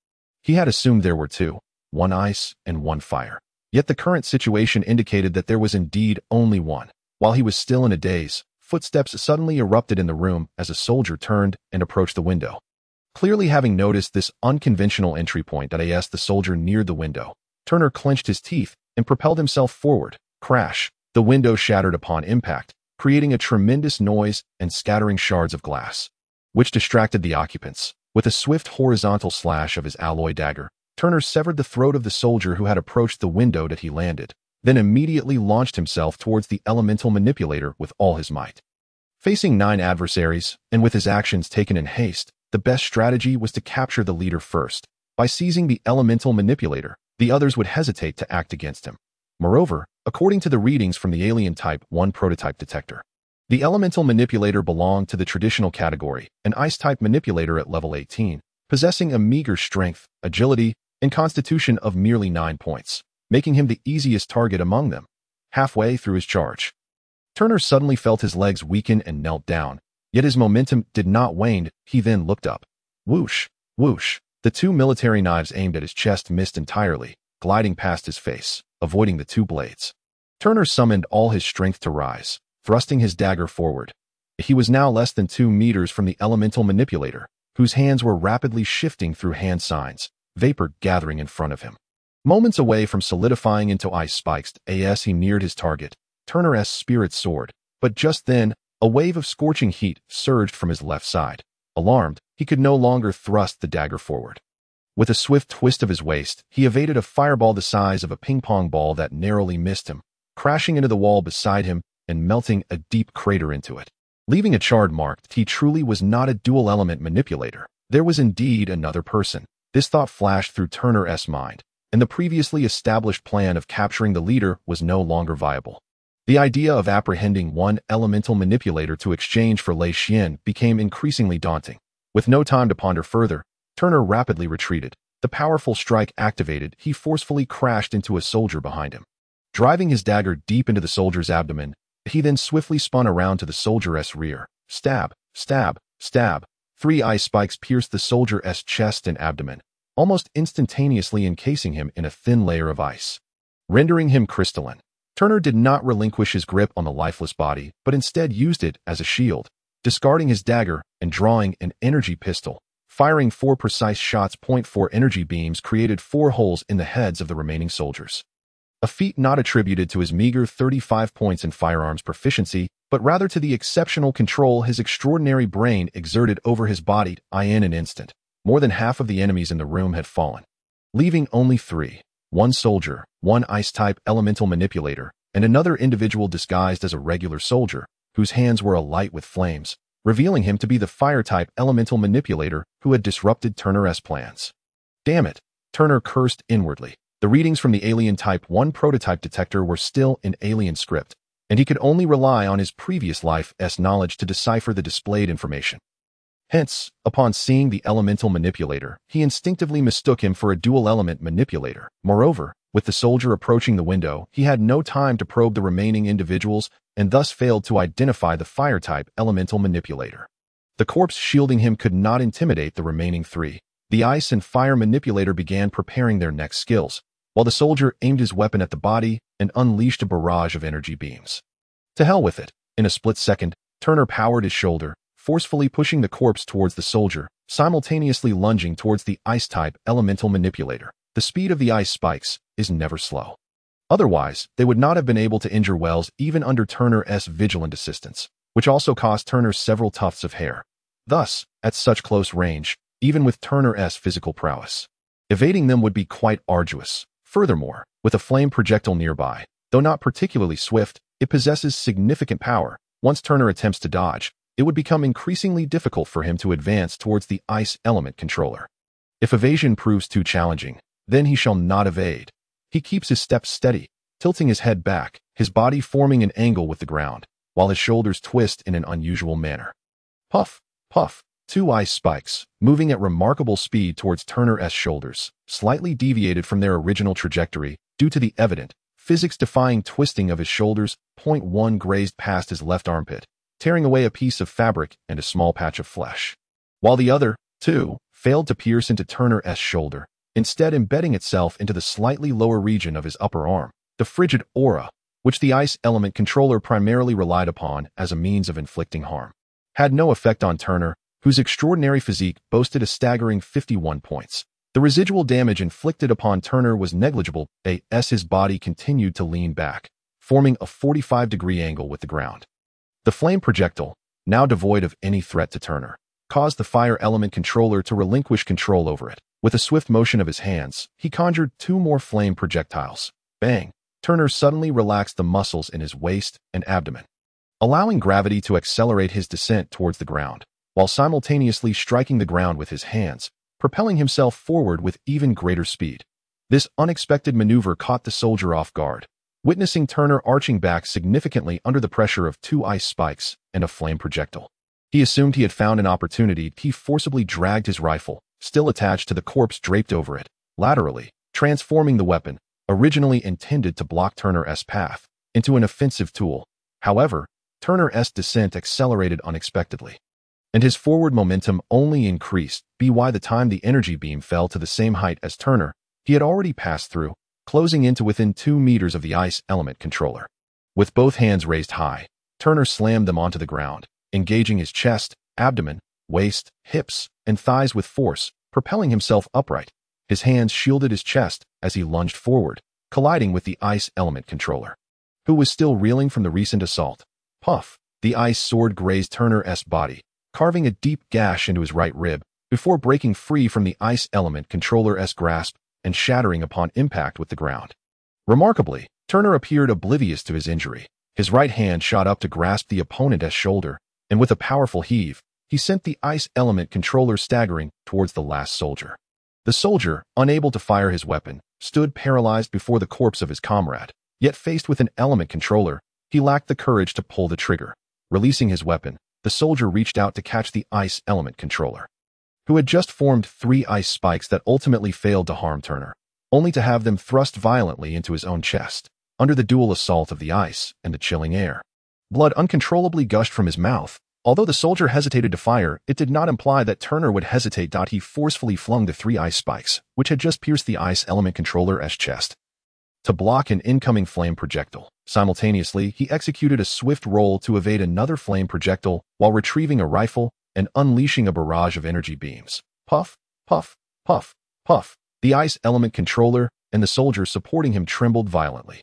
He had assumed there were 2, 1 ice and 1 fire. Yet the current situation indicated that there was indeed only one. While he was still in a daze, footsteps suddenly erupted in the room as a soldier turned and approached the window. Clearly having noticed this unconventional entry point, the soldier neared the window. Turner clenched his teeth and propelled himself forward. Crash! The window shattered upon impact, creating a tremendous noise and scattering shards of glass, which distracted the occupants. With a swift horizontal slash of his alloy dagger, Turner severed the throat of the soldier who had approached the window that he landed, then immediately launched himself towards the elemental manipulator with all his might. Facing 9 adversaries, and with his actions taken in haste, the best strategy was to capture the leader first. By seizing the elemental manipulator, the others would hesitate to act against him. Moreover, according to the readings from the Alien Type 1 prototype detector, the elemental manipulator belonged to the traditional category, an ice-type manipulator at level 18, possessing a meager strength, agility, and constitution of merely 9 points, making him the easiest target among them. Halfway through his charge, Turner suddenly felt his legs weaken and knelt down, yet his momentum did not wane. He then looked up. Whoosh! Whoosh! The 2 military knives aimed at his chest missed entirely, gliding past his face, avoiding the 2 blades. Turner summoned all his strength to rise, thrusting his dagger forward. He was now less than 2 meters from the elemental manipulator, whose hands were rapidly shifting through hand signs, vapor gathering in front of him. Moments away from solidifying into ice spikes as he neared his target, Turner's spirit soared, but just then, a wave of scorching heat surged from his left side. Alarmed, he could no longer thrust the dagger forward. With a swift twist of his waist, he evaded a fireball the size of a ping-pong ball that narrowly missed him, crashing into the wall beside him and melting a deep crater into it. Leaving a charred mark, he truly was not a dual-element manipulator. There was indeed another person. This thought flashed through Turner's mind, and the previously established plan of capturing the leader was no longer viable. The idea of apprehending one elemental manipulator to exchange for Lei Xian became increasingly daunting. With no time to ponder further, Turner rapidly retreated. The powerful strike activated, he forcefully crashed into a soldier behind him. Driving his dagger deep into the soldier's abdomen, he then swiftly spun around to the soldier's rear. Stab, stab, stab. 3 ice spikes pierced the soldier's chest and abdomen, almost instantaneously encasing him in a thin layer of ice, rendering him crystalline. Turner did not relinquish his grip on the lifeless body, but instead used it as a shield, discarding his dagger and drawing an energy pistol. Firing 4 precise shots. 4 energy beams created 4 holes in the heads of the remaining soldiers. A feat not attributed to his meager 35 points in firearms proficiency, but rather to the exceptional control his extraordinary brain exerted over his body. In an instant, more than half of the enemies in the room had fallen, leaving only 3. 1 soldier, 1 ice-type elemental manipulator, and another individual disguised as a regular soldier, whose hands were alight with flames, revealing him to be the fire-type elemental manipulator who had disrupted Turner's plans. Damn it, Turner cursed inwardly. The readings from the Alien Type 1 prototype detector were still in alien script, and he could only rely on his previous life's knowledge to decipher the displayed information. Hence, upon seeing the elemental manipulator, he instinctively mistook him for a dual-element manipulator. Moreover, with the soldier approaching the window, he had no time to probe the remaining individuals and thus failed to identify the fire-type elemental manipulator. The corpse shielding him could not intimidate the remaining 3. The ice and fire manipulator began preparing their next skills, while the soldier aimed his weapon at the body and unleashed a barrage of energy beams. To hell with it. In a split second, Turner powered his shoulder, forcefully pushing the corpse towards the soldier, simultaneously lunging towards the ice-type elemental manipulator. The speed of the ice spikes is never slow. Otherwise, they would not have been able to injure Wells even under Turner's vigilant assistance, which also cost Turner several tufts of hair. Thus, at such close range, even with Turner's physical prowess, evading them would be quite arduous. Furthermore, with a flame projectile nearby, though not particularly swift, it possesses significant power. Once Turner attempts to dodge, it would become increasingly difficult for him to advance towards the ice element controller. If evasion proves too challenging, then he shall not evade. He keeps his steps steady, tilting his head back, his body forming an angle with the ground, while his shoulders twist in an unusual manner. Puff, puff. 2 ice spikes, moving at remarkable speed towards Turner's shoulders, slightly deviated from their original trajectory due to the evident, physics-defying twisting of his shoulders. 1 grazed past his left armpit, tearing away a piece of fabric and a small patch of flesh, while the other, 2, failed to pierce into Turner's shoulder, instead embedding itself into the slightly lower region of his upper arm. The frigid aura, which the ice element controller primarily relied upon as a means of inflicting harm, had no effect on Turner, whose extraordinary physique boasted a staggering 51 points. The residual damage inflicted upon Turner was negligible as his body continued to lean back, forming a 45-degree angle with the ground. The flame projectile, now devoid of any threat to Turner, caused the fire element controller to relinquish control over it. With a swift motion of his hands, he conjured 2 more flame projectiles. Bang! Turner suddenly relaxed the muscles in his waist and abdomen, allowing gravity to accelerate his descent towards the ground, while simultaneously striking the ground with his hands, propelling himself forward with even greater speed. This unexpected maneuver caught the soldier off guard, witnessing Turner arching back significantly under the pressure of 2 ice spikes and a flame projectile. He assumed he had found an opportunity. He forcibly dragged his rifle, still attached to the corpse, draped over it, laterally, transforming the weapon, originally intended to block Turner's path, into an offensive tool. However, Turner's descent accelerated unexpectedly, and his forward momentum only increased. By the time the energy beam fell to the same height as Turner, he had already passed through, closing in to within 2 meters of the ice element controller. With both hands raised high, Turner slammed them onto the ground, engaging his chest, abdomen, waist, hips, and thighs with force, propelling himself upright. His hands shielded his chest as he lunged forward, colliding with the ice element controller, who was still reeling from the recent assault. Puff! The ice sword grazed Turner's body, carving a deep gash into his right rib, before breaking free from the ice element controller's grasp and shattering upon impact with the ground. Remarkably, Turner appeared oblivious to his injury. His right hand shot up to grasp the opponent's shoulder, and with a powerful heave, he sent the ice element controller staggering towards the last soldier. The soldier, unable to fire his weapon, stood paralyzed before the corpse of his comrade. Yet faced with an element controller, he lacked the courage to pull the trigger. Releasing his weapon, the soldier reached out to catch the ice element controller, who had just formed 3 ice spikes that ultimately failed to harm Turner, only to have them thrust violently into his own chest. Under the dual assault of the ice and the chilling air, blood uncontrollably gushed from his mouth. Although the soldier hesitated to fire, it did not imply that Turner would hesitate. He forcefully flung the 3 ice spikes, which had just pierced the ice element controller's chest, to block an incoming flame projectile. Simultaneously, he executed a swift roll to evade another flame projectile while retrieving a rifle and unleashing a barrage of energy beams. Puff, puff, puff, puff. The ice element controller and the soldier supporting him trembled violently,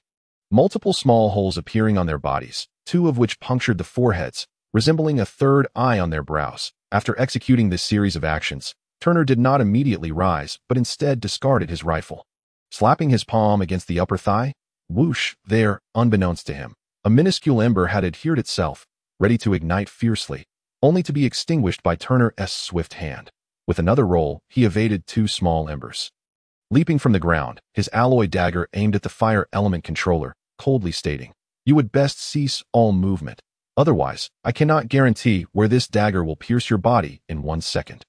multiple small holes appearing on their bodies, 2 of which punctured the foreheads, resembling a third eye on their brows. After executing this series of actions, Turner did not immediately rise, but instead discarded his rifle. Slapping his palm against the upper thigh, whoosh, there, unbeknownst to him, a minuscule ember had adhered itself, ready to ignite fiercely, only to be extinguished by Turner's swift hand. With another roll, he evaded 2 small embers. Leaping from the ground, his alloy dagger aimed at the fire element controller, coldly stating, "You would best cease all movement. Otherwise, I cannot guarantee where this dagger will pierce your body in 1 second."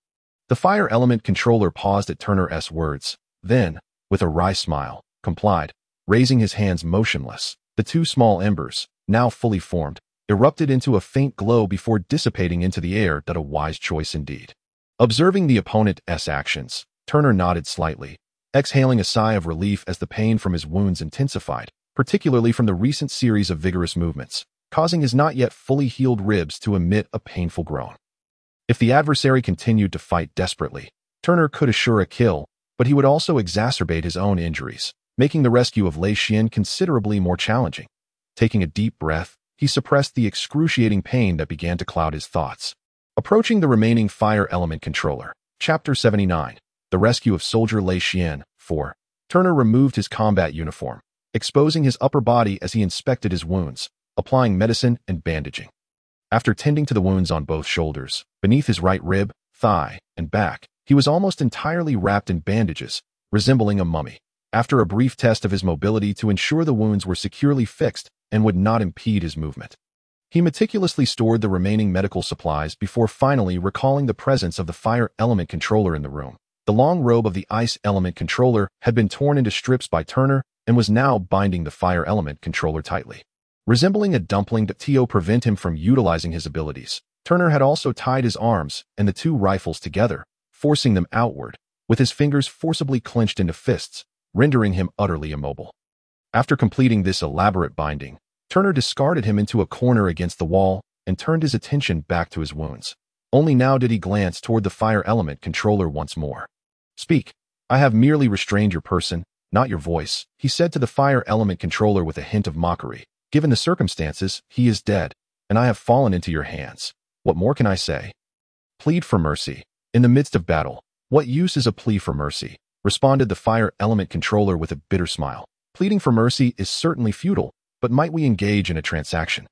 The fire element controller paused at Turner's words, then, with a wry smile, complied, raising his hands motionless. The 2 small embers, now fully formed, erupted into a faint glow before dissipating into the air. A wise choice indeed. Observing the opponent's actions, Turner nodded slightly, exhaling a sigh of relief as the pain from his wounds intensified, particularly from the recent series of vigorous movements, causing his not yet fully healed ribs to emit a painful groan. If the adversary continued to fight desperately, Turner could assure a kill, but he would also exacerbate his own injuries, making the rescue of Lei Xian considerably more challenging. Taking a deep breath, he suppressed the excruciating pain that began to cloud his thoughts. Approaching the remaining fire element controller. Chapter 79. The Rescue of Soldier Lei Xian. 4. Turner removed his combat uniform, exposing his upper body as he inspected his wounds, applying medicine and bandaging. After tending to the wounds on both shoulders, beneath his right rib, thigh, and back, he was almost entirely wrapped in bandages, resembling a mummy. After a brief test of his mobility to ensure the wounds were securely fixed and would not impede his movement, he meticulously stored the remaining medical supplies before finally recalling the presence of the fire element controller in the room. The long robe of the ice element controller had been torn into strips by Turner and was now binding the fire element controller tightly. Resembling a dumpling to prevent him from utilizing his abilities, Turner had also tied his arms and the 2 rifles together, forcing them outward, with his fingers forcibly clenched into fists, rendering him utterly immobile. After completing this elaborate binding, Turner discarded him into a corner against the wall and turned his attention back to his wounds. Only now did he glance toward the fire element controller once more. "Speak. I have merely restrained your person, not your voice," he said to the fire element controller with a hint of mockery. "Given the circumstances, he is dead, and I have fallen into your hands. What more can I say? Plead for mercy. In the midst of battle, what use is a plea for mercy?" responded the fire element controller with a bitter smile. "Pleading for mercy is certainly futile, but might we engage in a transaction?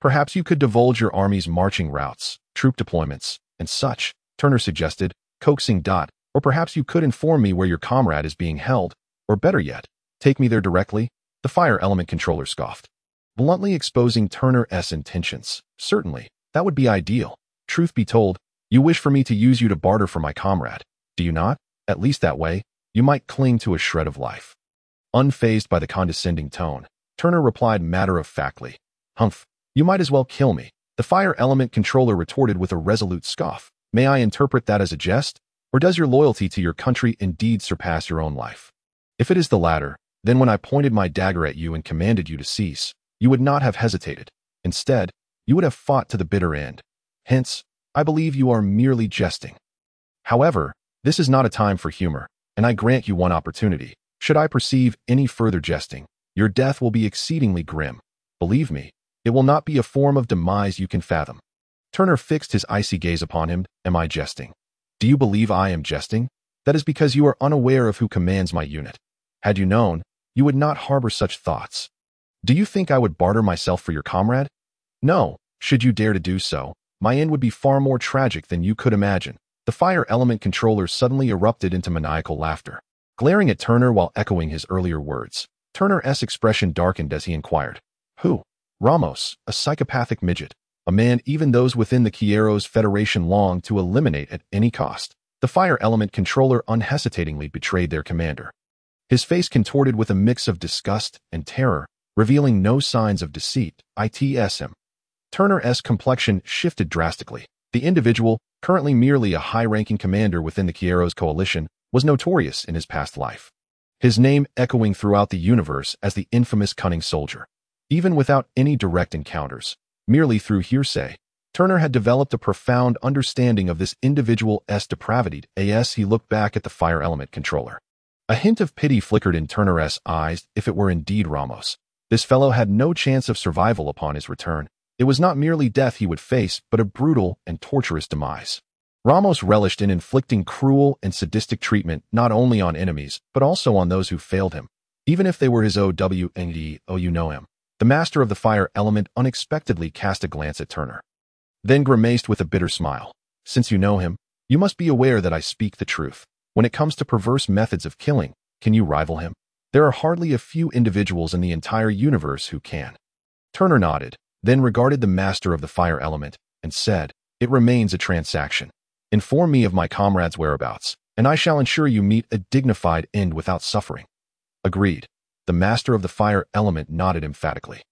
Perhaps you could divulge your army's marching routes, troop deployments, and such," Turner suggested, coaxing. "Or perhaps you could inform me where your comrade is being held, or better yet, take me there directly," the fire element controller scoffed, bluntly exposing Turner's intentions. "Certainly, that would be ideal. Truth be told, you wish for me to use you to barter for my comrade, do you not? At least that way, you might cling to a shred of life." Unfazed by the condescending tone, Turner replied matter-of-factly, "Humph, you might as well kill me." The fire element controller retorted with a resolute scoff. "May I interpret that as a jest? Or does your loyalty to your country indeed surpass your own life? If it is the latter, then when I pointed my dagger at you and commanded you to cease, you would not have hesitated. Instead, you would have fought to the bitter end. Hence, I believe you are merely jesting. However, this is not a time for humor, and I grant you one opportunity. Should I perceive any further jesting, your death will be exceedingly grim. Believe me, it will not be a form of demise you can fathom. Turner fixed his icy gaze upon him. Am I jesting? Do you believe I am jesting? That is because you are unaware of who commands my unit. Had you known, you would not harbor such thoughts. Do you think I would barter myself for your comrade? No, should you dare to do so, my end would be far more tragic than you could imagine. The fire element controller suddenly erupted into maniacal laughter, glaring at Turner while echoing his earlier words. Turner's expression darkened as he inquired, "Who?" "Ramos, a psychopathic midget. A man even those within the Quieros Federation long to eliminate at any cost." The fire element controller unhesitatingly betrayed their commander. His face contorted with a mix of disgust and terror, revealing no signs of deceit. Its him. Turner's complexion shifted drastically. The individual, currently merely a high-ranking commander within the Quieros coalition, was notorious in his past life. His name echoing throughout the universe as the infamous Cunning Soldier. Even without any direct encounters, merely through hearsay, Turner had developed a profound understanding of this individual's depravity as he looked back at the fire element controller. A hint of pity flickered in Turner's eyes. If it were indeed Ramos, this fellow had no chance of survival upon his return. It was not merely death he would face, but a brutal and torturous demise. Ramos relished in inflicting cruel and sadistic treatment not only on enemies, but also on those who failed him, even if they were his OWND. "Oh, you know him." The master of the fire element unexpectedly cast a glance at Turner, then grimaced with a bitter smile. "Since you know him, you must be aware that I speak the truth. When it comes to perverse methods of killing, can you rival him? There are hardly a few individuals in the entire universe who can." Turner nodded, then regarded the master of the fire element, and said, "It remains a transaction. Inform me of my comrade's whereabouts, and I shall ensure you meet a dignified end without suffering." "Agreed." The master of the fire element nodded emphatically.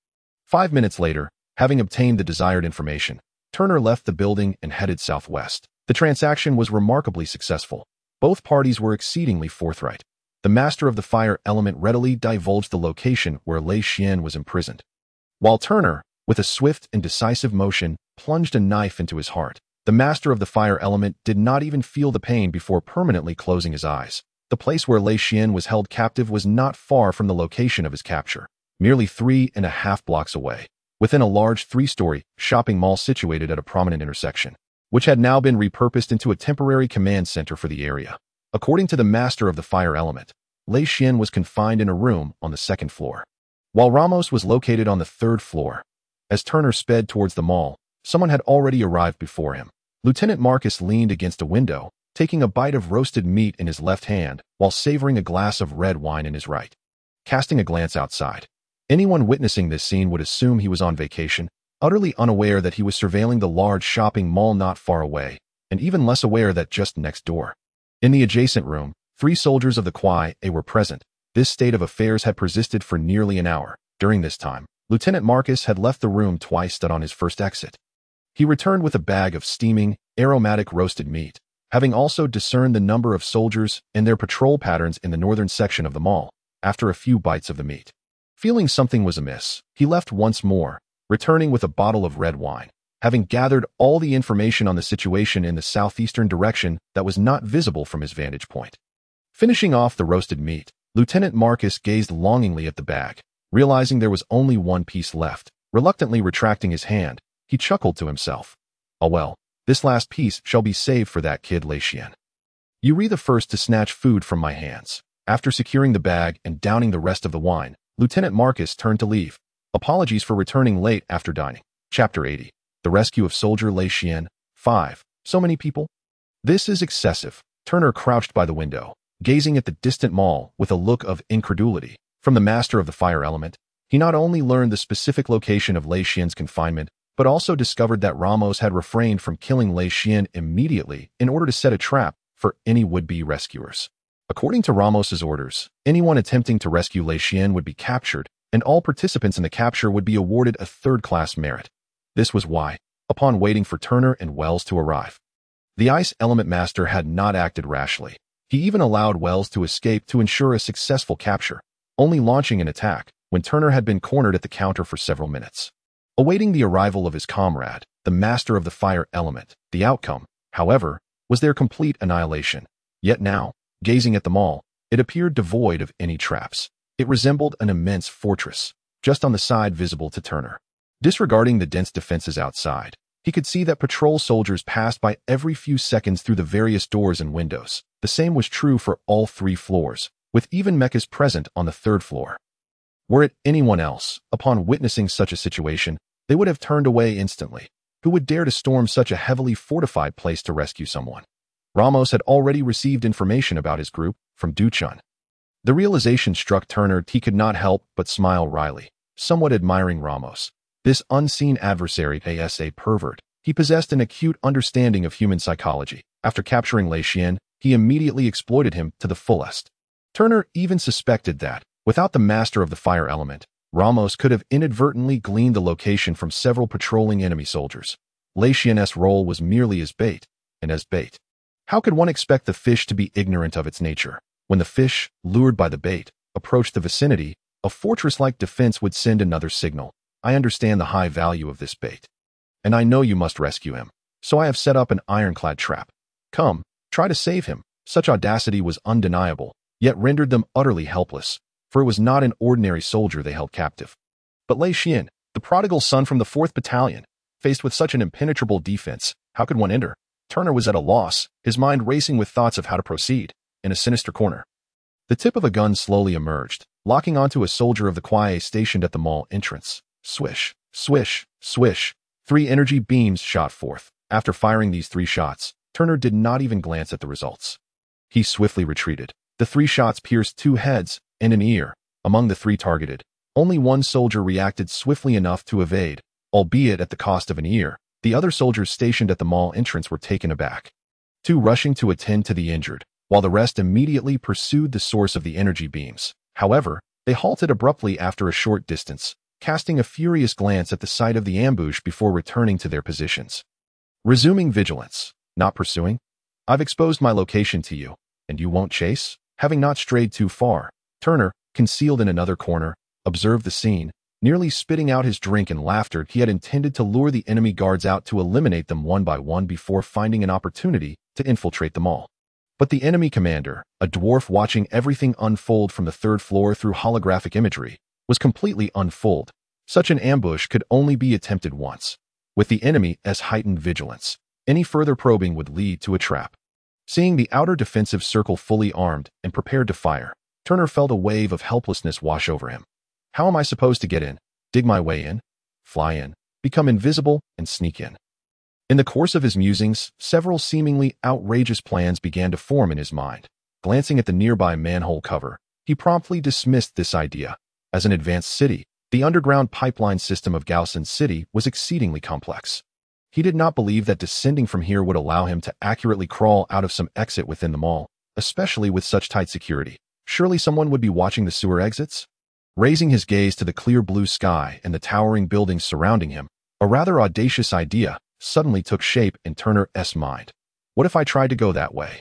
5 minutes later, having obtained the desired information, Turner left the building and headed southwest. The transaction was remarkably successful. Both parties were exceedingly forthright. The master of the fire element readily divulged the location where Lei Xian was imprisoned, while Turner, with a swift and decisive motion, plunged a knife into his heart. The master of the fire element did not even feel the pain before permanently closing his eyes. The place where Lei Xian was held captive was not far from the location of his capture, merely 3.5 blocks away, within a large 3-story shopping mall situated at a prominent intersection, which had now been repurposed into a temporary command center for the area. According to the master of the fire element, Lei Xian was confined in a room on the 2nd floor, while Ramos was located on the 3rd floor. As Turner sped towards the mall, someone had already arrived before him. Lieutenant Marcus leaned against a window, taking a bite of roasted meat in his left hand while savoring a glass of red wine in his right. Casting a glance outside, anyone witnessing this scene would assume he was on vacation, utterly unaware that he was surveilling the large shopping mall not far away, and even less aware that just next door, in the adjacent room, 3 soldiers of the Quia were present. This state of affairs had persisted for nearly an hour. During this time, Lieutenant Marcus had left the room twice on his first exit. He returned with a bag of steaming, aromatic roasted meat, having also discerned the number of soldiers and their patrol patterns in the northern section of the mall. After a few bites of the meat, feeling something was amiss, he left once more, returning with a bottle of red wine, having gathered all the information on the situation in the southeastern direction that was not visible from his vantage point. Finishing off the roasted meat, Lieutenant Marcus gazed longingly at the bag, realizing there was only one piece left. Reluctantly retracting his hand, he chuckled to himself. "Oh well, this last piece shall be saved for that kid Lei Xian. You re the first to snatch food from my hands." After securing the bag and downing the rest of the wine, Lieutenant Marcus turned to leave. Apologies for returning late after dining. Chapter 80. The Rescue of Soldier Lei Xian. 5. So many people? This is excessive. Turner crouched by the window, gazing at the distant mall with a look of incredulity. From the master of the fire element, he not only learned the specific location of Lei Xian's confinement, but also discovered that Ramos had refrained from killing Lei Xian immediately in order to set a trap for any would-be rescuers. According to Ramos's orders, anyone attempting to rescue Lei Xian would be captured, and all participants in the capture would be awarded a 3rd-class merit. This was why, upon waiting for Turner and Wells to arrive, the Ice Element Master had not acted rashly. He even allowed Wells to escape to ensure a successful capture, only launching an attack when Turner had been cornered at the counter for several minutes. awaiting the arrival of his comrade, the master of the fire element. The outcome, however, was their complete annihilation. Yet now, gazing at them all, it appeared devoid of any traps. It resembled an immense fortress, just on the side visible to Turner. Disregarding the dense defenses outside, he could see that patrol soldiers passed by every few seconds through the various doors and windows. The same was true for all 3 floors, with even mechs present on the 3rd floor. Were it anyone else, upon witnessing such a situation, they would have turned away instantly. Who would dare to storm such a heavily fortified place to rescue someone? Ramos had already received information about his group from Duchun. The realization struck Turner. He could not help but smile wryly, somewhat admiring Ramos. This unseen adversary, a pervert, he possessed an acute understanding of human psychology. After capturing Lei Xian, he immediately exploited him to the fullest. Turner even suspected that, without the master of the fire element, Ramos could have inadvertently gleaned the location from several patrolling enemy soldiers. Lei Xian's role was merely as bait, and as bait. How could one expect the fish to be ignorant of its nature? When the fish, lured by the bait, approached the vicinity, a fortress-like defense would send another signal. I understand the high value of this bait. And I know you must rescue him, so I have set up an ironclad trap. Come, try to save him. Such audacity was undeniable, yet rendered them utterly helpless, for it was not an ordinary soldier they held captive. But Lei Xian, the prodigal son from the 4th Battalion, faced with such an impenetrable defense, how could one enter? Turner was at a loss, his mind racing with thoughts of how to proceed. In a sinister corner, the tip of a gun slowly emerged, locking onto a soldier of the Kuai stationed at the mall entrance. Swish, swish, swish. 3 energy beams shot forth. After firing these 3 shots, Turner did not even glance at the results. He swiftly retreated. The 3 shots pierced 2 heads and an ear. Among the 3 targeted, only 1 soldier reacted swiftly enough to evade, albeit at the cost of an ear. The other soldiers stationed at the mall entrance were taken aback, 2 rushing to attend to the injured, while the rest immediately pursued the source of the energy beams. However, they halted abruptly after a short distance, casting a furious glance at the site of the ambush before returning to their positions. Resuming vigilance, not pursuing? I've exposed my location to you, and you won't chase? Having not strayed too far, Turner, concealed in another corner, observed the scene, nearly spitting out his drink in laughter. He had intended to lure the enemy guards out to eliminate them one by one before finding an opportunity to infiltrate them all. But the enemy commander, a dwarf watching everything unfold from the 3rd floor through holographic imagery, was completely unfooled. Such an ambush could only be attempted once. With the enemy as heightened vigilance, any further probing would lead to a trap. Seeing the outer defensive circle fully armed and prepared to fire, Turner felt a wave of helplessness wash over him. How am I supposed to get in? Dig my way in? Fly in? Become invisible and sneak in? In the course of his musings, several seemingly outrageous plans began to form in his mind. Glancing at the nearby manhole cover, he promptly dismissed this idea. As an advanced city, the underground pipeline system of Gaosan City was exceedingly complex. He did not believe that descending from here would allow him to accurately crawl out of some exit within the mall, especially with such tight security. Surely someone would be watching the sewer exits? Raising his gaze to the clear blue sky and the towering buildings surrounding him, a rather audacious idea suddenly took shape in Turner's mind. What if I tried to go that way?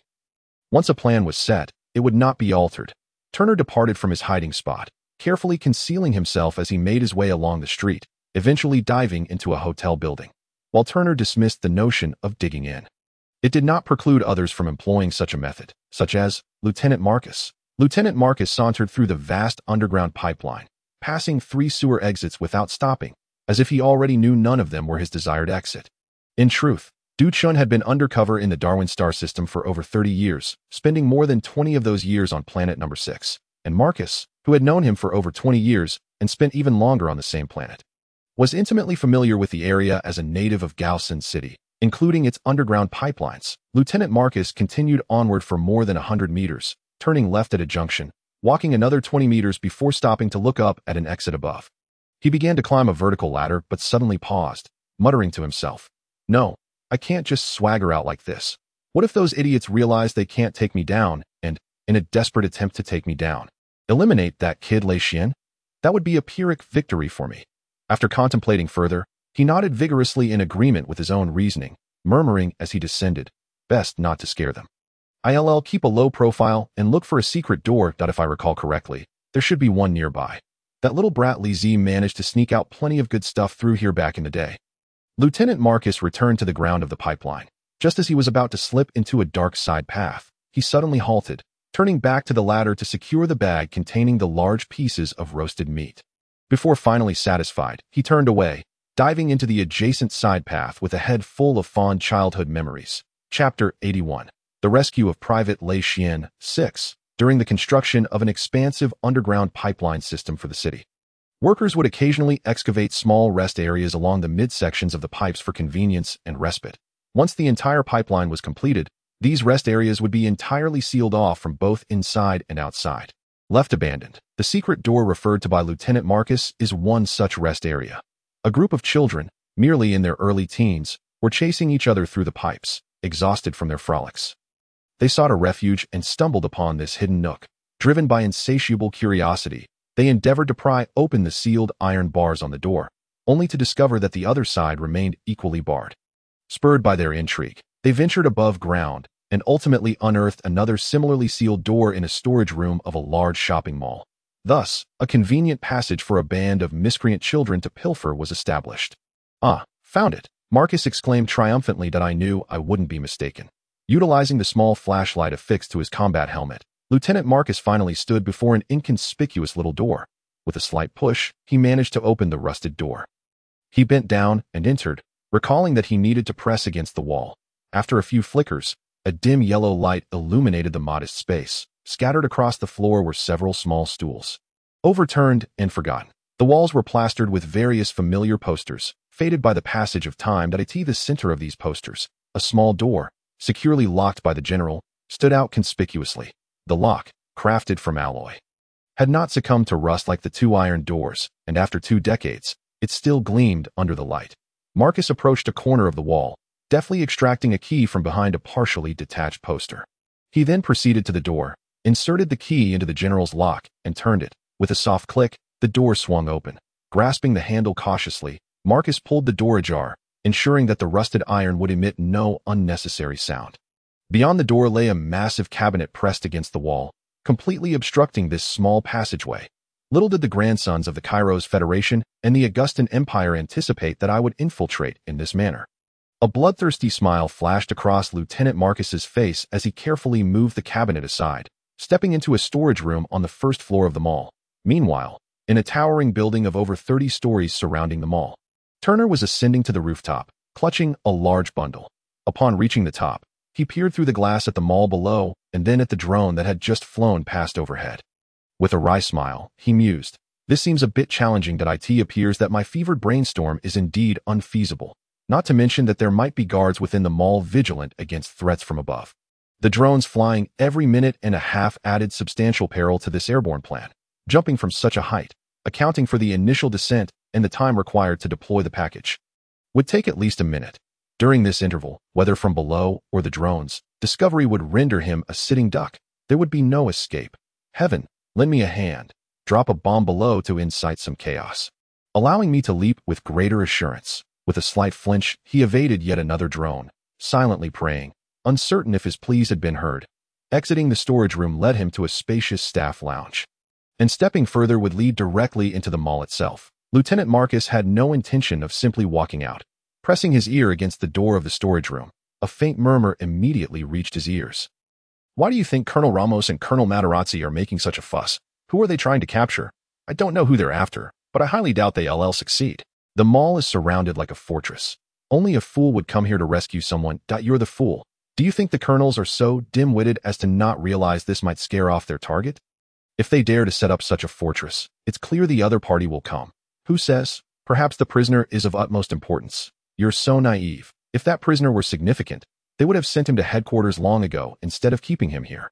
Once a plan was set, it would not be altered. Turner departed from his hiding spot, carefully concealing himself as he made his way along the street, eventually diving into a hotel building. While Turner dismissed the notion of digging in, it did not preclude others from employing such a method, such as Lieutenant Marcus. Lieutenant Marcus sauntered through the vast underground pipeline, passing 3 sewer exits without stopping, as if he already knew none of them were his desired exit. In truth, Du Chun had been undercover in the Darwin star system for over 30 years, spending more than 20 of those years on planet number 6, and Marcus, who had known him for over 20 years and spent even longer on the same planet, was intimately familiar with the area as a native of Gaosan City, including its underground pipelines. Lieutenant Marcus continued onward for more than 100 meters, turning left at a junction, walking another 20 meters before stopping to look up at an exit above. He began to climb a vertical ladder but suddenly paused, muttering to himself, "No, I can't just swagger out like this. What if those idiots realize they can't take me down and, in a desperate attempt to take me down, eliminate that kid Lei Xian? That would be a Pyrrhic victory for me." After contemplating further, he nodded vigorously in agreement with his own reasoning, murmuring as he descended, "Best not to scare them. I'll keep a low profile and look for a secret door. If I recall correctly, there should be one nearby. That little brat Z managed to sneak out plenty of good stuff through here back in the day. Lieutenant Marcus returned to the ground of the pipeline. Just as he was about to slip into a dark side path, he suddenly halted, turning back to the ladder to secure the bag containing the large pieces of roasted meat. Before finally satisfied, he turned away, diving into the adjacent side path with a head full of fond childhood memories. Chapter 81. The Rescue of Private Lei Xian. 6. During the construction of an expansive underground pipeline system for the city, workers would occasionally excavate small rest areas along the midsections of the pipes for convenience and respite. Once the entire pipeline was completed, these rest areas would be entirely sealed off from both inside and outside. Left abandoned, the secret door referred to by Lieutenant Marcus is one such rest area. A group of children, merely in their early teens, were chasing each other through the pipes, exhausted from their frolics. They sought a refuge and stumbled upon this hidden nook. Driven by insatiable curiosity, they endeavored to pry open the sealed iron bars on the door, only to discover that the other side remained equally barred. Spurred by their intrigue, they ventured above ground and ultimately unearthed another similarly sealed door in a storage room of a large shopping mall. Thus, a convenient passage for a band of miscreant children to pilfer was established. "Ah, found it," Marcus exclaimed triumphantly that I knew I wouldn't be mistaken. Utilizing the small flashlight affixed to his combat helmet, Lieutenant Marcus finally stood before an inconspicuous little door. With a slight push, he managed to open the rusted door. He bent down and entered, recalling that he needed to press against the wall. After a few flickers, a dim yellow light illuminated the modest space. Scattered across the floor were several small stools, overturned and forgotten. The walls were plastered with various familiar posters, faded by the passage of time. At the center of these posters, a small door, securely locked by the general, stood out conspicuously. The lock, crafted from alloy, had not succumbed to rust like the two iron doors, and after 2 decades, it still gleamed under the light. Marcus approached a corner of the wall, deftly extracting a key from behind a partially detached poster. He then proceeded to the door, inserted the key into the general's lock, and turned it. With a soft click, the door swung open. Grasping the handle cautiously, Marcus pulled the door ajar, ensuring that the rusted iron would emit no unnecessary sound. Beyond the door lay a massive cabinet pressed against the wall, completely obstructing this small passageway. Little did the grandsons of the Kairos Federation and the Augustan Empire anticipate that I would infiltrate in this manner. A bloodthirsty smile flashed across Lieutenant Marcus's face as he carefully moved the cabinet aside, stepping into a storage room on the first floor of the mall. Meanwhile, in a towering building of over 30 stories surrounding the mall, Turner was ascending to the rooftop, clutching a large bundle. Upon reaching the top, he peered through the glass at the mall below and then at the drone that had just flown past overhead. With a wry smile, he mused, "This seems a bit challenging. It appears that my fevered brainstorm is indeed unfeasible, not to mention that there might be guards within the mall vigilant against threats from above. The drones flying every minute and a half added substantial peril to this airborne plan, jumping from such a height, accounting for the initial descent and the time required to deploy the package, would take at least a minute. During this interval, whether from below or the drones, discovery would render him a sitting duck. There would be no escape. Heaven, lend me a hand. Drop a bomb below to incite some chaos, allowing me to leap with greater assurance." With a slight flinch, he evaded yet another drone, silently praying, uncertain if his pleas had been heard. Exiting the storage room led him to a spacious staff lounge, and stepping further would lead directly into the mall itself. Lieutenant Marcus had no intention of simply walking out. Pressing his ear against the door of the storage room, a faint murmur immediately reached his ears. "Why do you think Colonel Ramos and Colonel Materazzi are making such a fuss? Who are they trying to capture? I don't know who they're after, but I highly doubt they'll succeed. The mall is surrounded like a fortress. Only a fool would come here to rescue someone. You're the fool. Do you think the colonels are so dim-witted as to not realize this might scare off their target? If they dare to set up such a fortress, it's clear the other party will come. Who says? Perhaps the prisoner is of utmost importance. You're so naive. If that prisoner were significant, they would have sent him to headquarters long ago instead of keeping him here.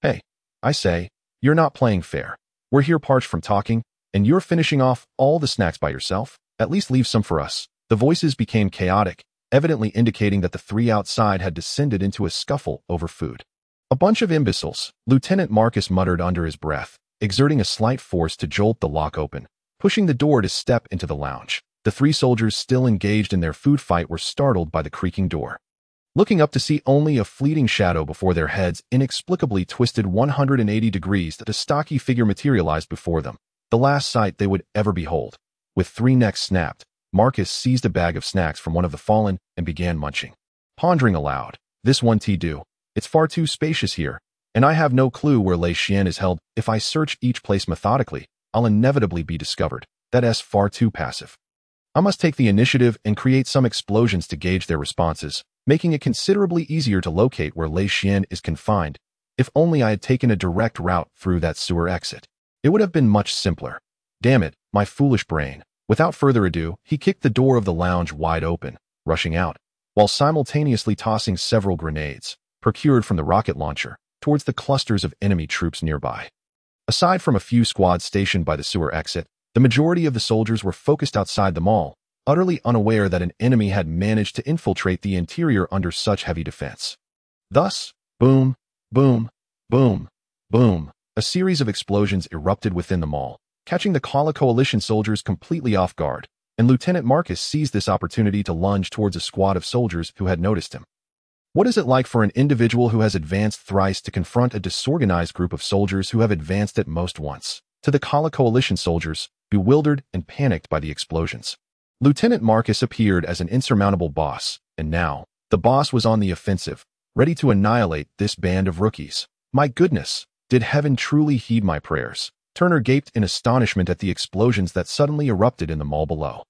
Hey, I say, you're not playing fair. We're here parched from talking, and you're finishing off all the snacks by yourself. At least leave some for us." The voices became chaotic, evidently indicating that the three outside had descended into a scuffle over food. "A bunch of imbeciles," Lieutenant Marcus muttered under his breath, exerting a slight force to jolt the lock open, pushing the door to step into the lounge. The 3 soldiers still engaged in their food fight were startled by the creaking door. Looking up to see only a fleeting shadow before their heads inexplicably twisted 180 degrees, that a stocky figure materialized before them. the last sight they would ever behold. With 3 necks snapped, Marcus seized a bag of snacks from one of the fallen and began munching. Pondering aloud, this won't do. It's far too spacious here, and I have no clue where Lei Xian is held. If I search each place methodically, I'll inevitably be discovered. That's far too passive. I must take the initiative and create some explosions to gauge their responses, making it considerably easier to locate where Lei Xian is confined. If only I had taken a direct route through that sewer exit. It would have been much simpler. Damn it, my foolish brain. Without further ado, he kicked the door of the lounge wide open, rushing out, while simultaneously tossing several grenades, procured from the rocket launcher, towards the clusters of enemy troops nearby. Aside from a few squads stationed by the sewer exit, the majority of the soldiers were focused outside the mall, utterly unaware that an enemy had managed to infiltrate the interior under such heavy defense. Thus, boom, boom, boom, boom, a series of explosions erupted within the mall, catching the Coalition soldiers completely off guard, and Lieutenant Marcus seized this opportunity to lunge towards a squad of soldiers who had noticed him. What is it like for an individual who has advanced thrice to confront a disorganized group of soldiers who have advanced at most once? To the Coalition soldiers, bewildered and panicked by the explosions, Lieutenant Marcus appeared as an insurmountable boss, and now, the boss was on the offensive, ready to annihilate this band of rookies. My goodness, did heaven truly heed my prayers? Turner gaped in astonishment at the explosions that suddenly erupted in the mall below,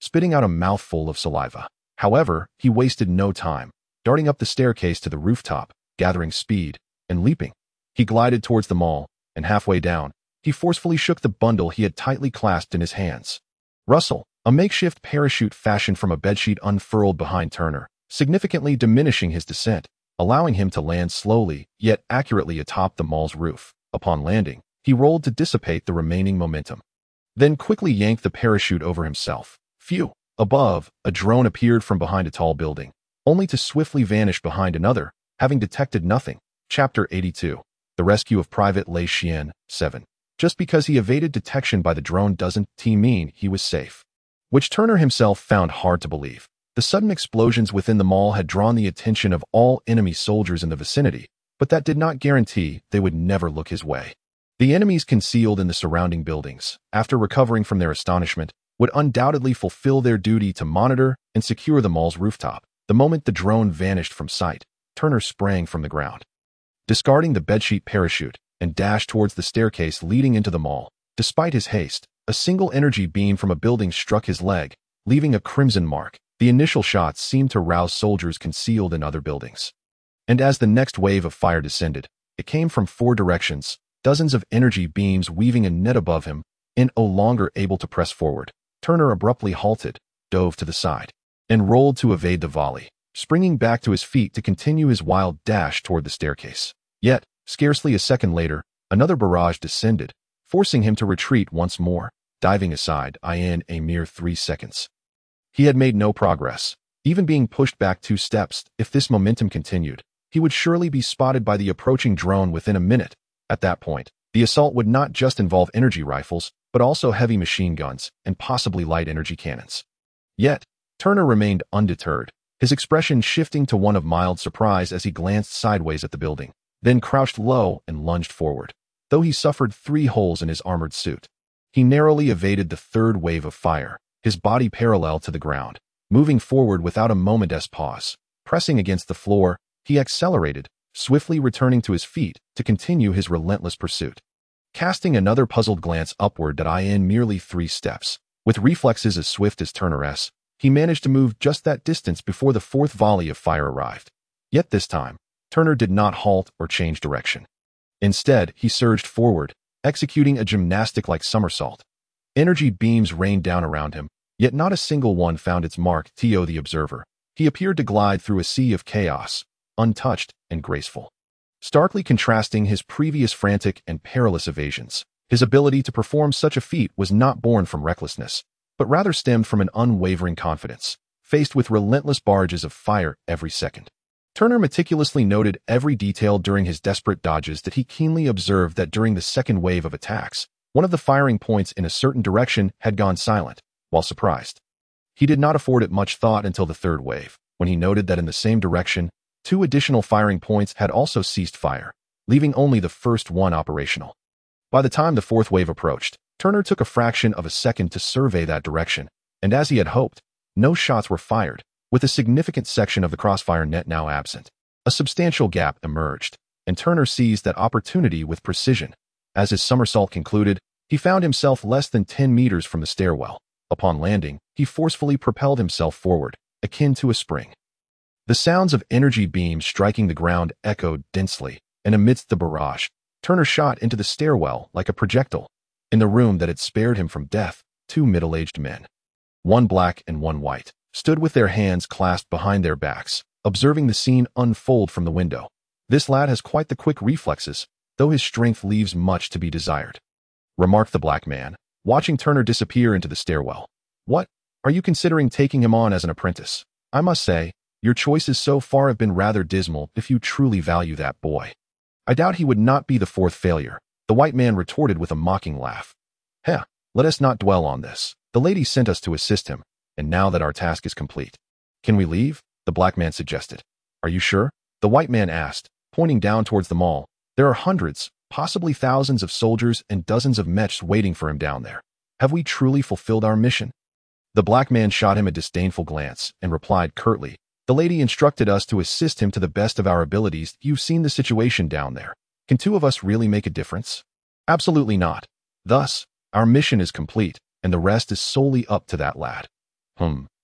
spitting out a mouthful of saliva. However, he wasted no time, darting up the staircase to the rooftop, gathering speed, and leaping. He glided towards the mall, and halfway down, he forcefully shook the bundle he had tightly clasped in his hands. Rustle, a makeshift parachute fashioned from a bedsheet unfurled behind Turner, significantly diminishing his descent, allowing him to land slowly, yet accurately atop the mall's roof. Upon landing, he rolled to dissipate the remaining momentum, then quickly yanked the parachute over himself. Phew! Above, a drone appeared from behind a tall building, only to swiftly vanish behind another, having detected nothing. Chapter 82. The Rescue of Private Lei Xian, 7. Just because he evaded detection by the drone doesn't mean he was safe. Which Turner himself found hard to believe. The sudden explosions within the mall had drawn the attention of all enemy soldiers in the vicinity, but that did not guarantee they would never look his way. The enemies concealed in the surrounding buildings, after recovering from their astonishment, would undoubtedly fulfill their duty to monitor and secure the mall's rooftop. The moment the drone vanished from sight, Turner sprang from the ground, discarding the bedsheet parachute, and dashed towards the staircase leading into the mall. Despite his haste, a single energy beam from a building struck his leg, leaving a crimson mark. The initial shots seemed to rouse soldiers concealed in other buildings. And as the next wave of fire descended, it came from 4 directions, dozens of energy beams weaving a net above him, and no longer able to press forward. Turner abruptly halted, dove to the side, and rolled to evade the volley, springing back to his feet to continue his wild dash toward the staircase. Yet, scarcely a second later, another barrage descended, forcing him to retreat once more, diving aside in a mere 3 seconds. He had made no progress, even being pushed back 2 steps. If this momentum continued, he would surely be spotted by the approaching drone within a minute. At that point, the assault would not just involve energy rifles, but also heavy machine guns and possibly light energy cannons. Yet, Turner remained undeterred, his expression shifting to one of mild surprise as he glanced sideways at the building, then crouched low and lunged forward. Though he suffered 3 holes in his armored suit, he narrowly evaded the 3rd wave of fire, his body parallel to the ground, moving forward without a moment's pause. Pressing against the floor, he accelerated, swiftly returning to his feet to continue his relentless pursuit. Casting another puzzled glance upward in merely 3 steps, with reflexes as swift as Turner's, he managed to move just that distance before the 4th volley of fire arrived. Yet this time, Turner did not halt or change direction. Instead, he surged forward, executing a gymnastic-like somersault. Energy beams rained down around him, yet not a single one found its mark. To the observer, he appeared to glide through a sea of chaos, untouched and graceful. Starkly contrasting his previous frantic and perilous evasions, his ability to perform such a feat was not born from recklessness, but rather stemmed from an unwavering confidence, faced with relentless barrages of fire every second. Turner meticulously noted every detail during his desperate dodges. That he keenly observed that during the 2nd wave of attacks, one of the firing points in a certain direction had gone silent. While surprised, he did not afford it much thought until the 3rd wave, when he noted that in the same direction, 2 additional firing points had also ceased fire, leaving only the first one operational. By the time the 4th wave approached, Turner took a fraction of a second to survey that direction, and as he had hoped, no shots were fired, with a significant section of the crossfire net now absent. A substantial gap emerged, and Turner seized that opportunity with precision. As his somersault concluded, he found himself less than 10 meters from the stairwell. Upon landing, he forcefully propelled himself forward, akin to a spring. The sounds of energy beams striking the ground echoed densely, and amidst the barrage, Turner shot into the stairwell like a projectile. In the room that had spared him from death, two middle-aged men, one black and one white, stood with their hands clasped behind their backs, observing the scene unfold from the window. This lad has quite the quick reflexes, though his strength leaves much to be desired, remarked the black man, watching Turner disappear into the stairwell. What? Are you considering taking him on as an apprentice? I must say, your choices so far have been rather dismal if you truly value that boy. I doubt he would not be the fourth failure, the white man retorted with a mocking laugh. Heh, let us not dwell on this. The lady sent us to assist him, and now that our task is complete, can we leave? The black man suggested. Are you sure? The white man asked, pointing down towards the mall. There are hundreds, possibly thousands of soldiers and dozens of mechs waiting for him down there. Have we truly fulfilled our mission? The black man shot him a disdainful glance and replied curtly, the lady instructed us to assist him to the best of our abilities. You've seen the situation down there. Can two of us really make a difference? Absolutely not. Thus, our mission is complete, and the rest is solely up to that lad.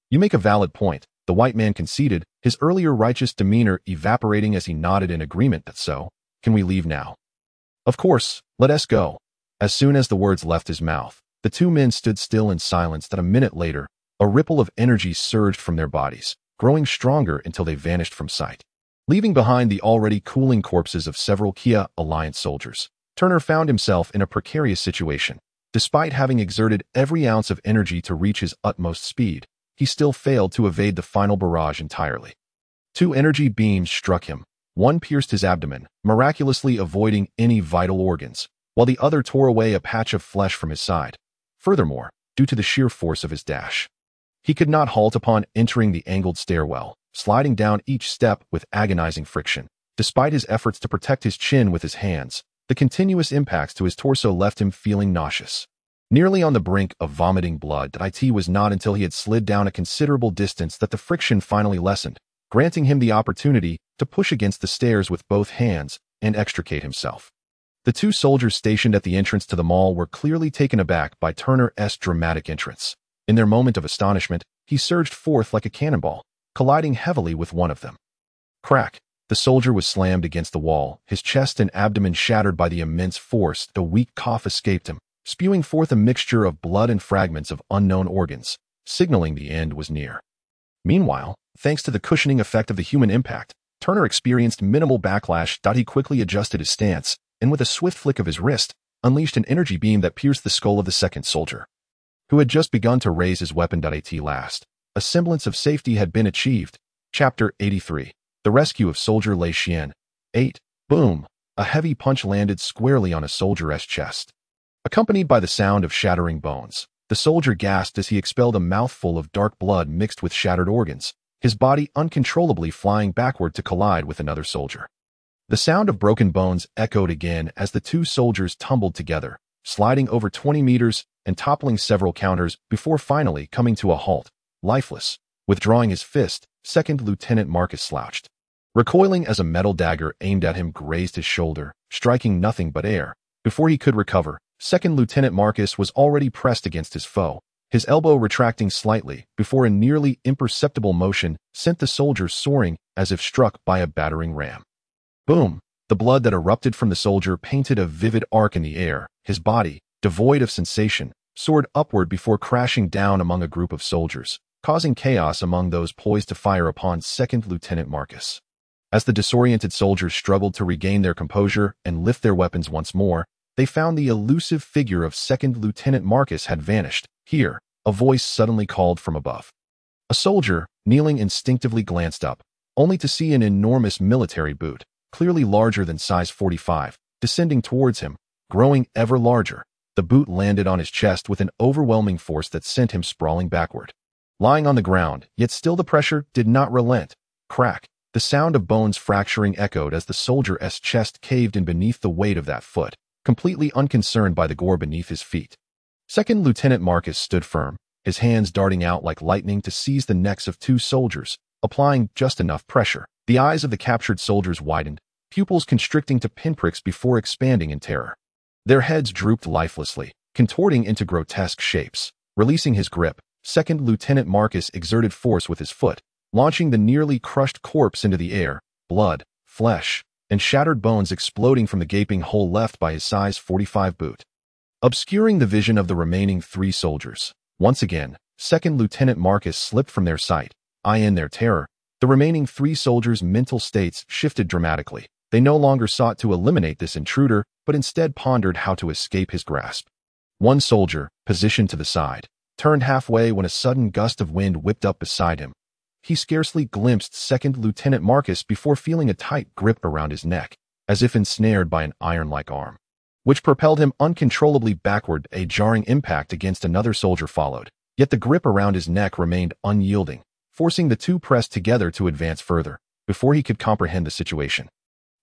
You make a valid point, the white man conceded, his earlier righteous demeanor evaporating as he nodded in agreement that so. Can we leave now? Of course, let us go. As soon as the words left his mouth, the two men stood still in silence. That a minute later, a ripple of energy surged from their bodies, growing stronger until they vanished from sight. Leaving behind the already cooling corpses of several Kia Alliance soldiers, Turner found himself in a precarious situation. Despite having exerted every ounce of energy to reach his utmost speed, he still failed to evade the final barrage entirely. Two energy beams struck him. One pierced his abdomen, miraculously avoiding any vital organs, while the other tore away a patch of flesh from his side. Furthermore, due to the sheer force of his dash, he could not halt upon entering the angled stairwell, sliding down each step with agonizing friction. Despite his efforts to protect his chin with his hands, the continuous impacts to his torso left him feeling nauseous. Nearly on the brink of vomiting blood, it was not until he had slid down a considerable distance that the friction finally lessened, granting him the opportunity to push against the stairs with both hands and extricate himself. The two soldiers stationed at the entrance to the mall were clearly taken aback by Turner's dramatic entrance. In their moment of astonishment, he surged forth like a cannonball, colliding heavily with one of them. Crack! The soldier was slammed against the wall, his chest and abdomen shattered by the immense force. A weak cough escaped him, spewing forth a mixture of blood and fragments of unknown organs, signaling the end was near. Meanwhile, thanks to the cushioning effect of the human impact, Turner experienced minimal backlash. He quickly adjusted his stance, and with a swift flick of his wrist, unleashed an energy beam that pierced the skull of the second soldier, who had just begun to raise his weapon. At last, a semblance of safety had been achieved. Chapter 83. The Rescue of Soldier Lei Xian. 8. Boom! A heavy punch landed squarely on a soldier's chest. Accompanied by the sound of shattering bones, the soldier gasped as he expelled a mouthful of dark blood mixed with shattered organs, his body uncontrollably flying backward to collide with another soldier. The sound of broken bones echoed again as the two soldiers tumbled together, sliding over 20 meters and toppling several counters before finally coming to a halt, lifeless. Withdrawing his fist, Second Lieutenant Marcus slouched, recoiling as a metal dagger aimed at him grazed his shoulder, striking nothing but air. Before he could recover, Second Lieutenant Marcus was already pressed against his foe, his elbow retracting slightly before a nearly imperceptible motion sent the soldier soaring as if struck by a battering ram. Boom! The blood that erupted from the soldier painted a vivid arc in the air. His body, devoid of sensation, soared upward before crashing down among a group of soldiers, causing chaos among those poised to fire upon Second Lieutenant Marcus. As the disoriented soldiers struggled to regain their composure and lift their weapons once more, they found the elusive figure of Second Lieutenant Marcus had vanished. Here, a voice suddenly called from above. A soldier, kneeling instinctively glanced up, only to see an enormous military boot, clearly larger than size 45, descending towards him, growing ever larger. The boot landed on his chest with an overwhelming force that sent him sprawling backward. Lying on the ground, yet still the pressure did not relent. Crack! The sound of bones fracturing echoed as the soldier's chest caved in beneath the weight of that foot, completely unconcerned by the gore beneath his feet. Second Lieutenant Marcus stood firm, his hands darting out like lightning to seize the necks of two soldiers, applying just enough pressure. The eyes of the captured soldiers widened, pupils constricting to pinpricks before expanding in terror. Their heads drooped lifelessly, contorting into grotesque shapes. Releasing his grip, Second Lieutenant Marcus exerted force with his foot, launching the nearly crushed corpse into the air, blood, flesh, and shattered bones exploding from the gaping hole left by his size 45 boot, obscuring the vision of the remaining three soldiers. Once again, Second Lieutenant Marcus slipped from their sight. In their terror, the remaining three soldiers' mental states shifted dramatically. They no longer sought to eliminate this intruder, but instead pondered how to escape his grasp. One soldier, positioned to the side, turned halfway when a sudden gust of wind whipped up beside him. He scarcely glimpsed Second Lieutenant Marcus before feeling a tight grip around his neck, as if ensnared by an iron-like arm, which propelled him uncontrollably backward. A jarring impact against another soldier followed, yet the grip around his neck remained unyielding, forcing the two pressed together to advance further, before he could comprehend the situation.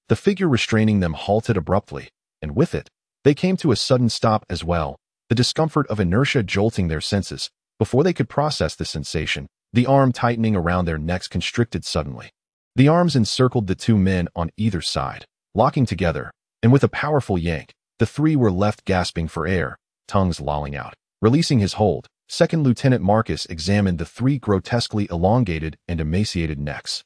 The figure restraining them halted abruptly, and with it, they came to a sudden stop as well, the discomfort of inertia jolting their senses. Before they could process the sensation, the arm tightening around their necks constricted suddenly. The arms encircled the two men on either side, locking together, and with a powerful yank, the three were left gasping for air, tongues lolling out. Releasing his hold, Second Lieutenant Marcus examined the three grotesquely elongated and emaciated necks,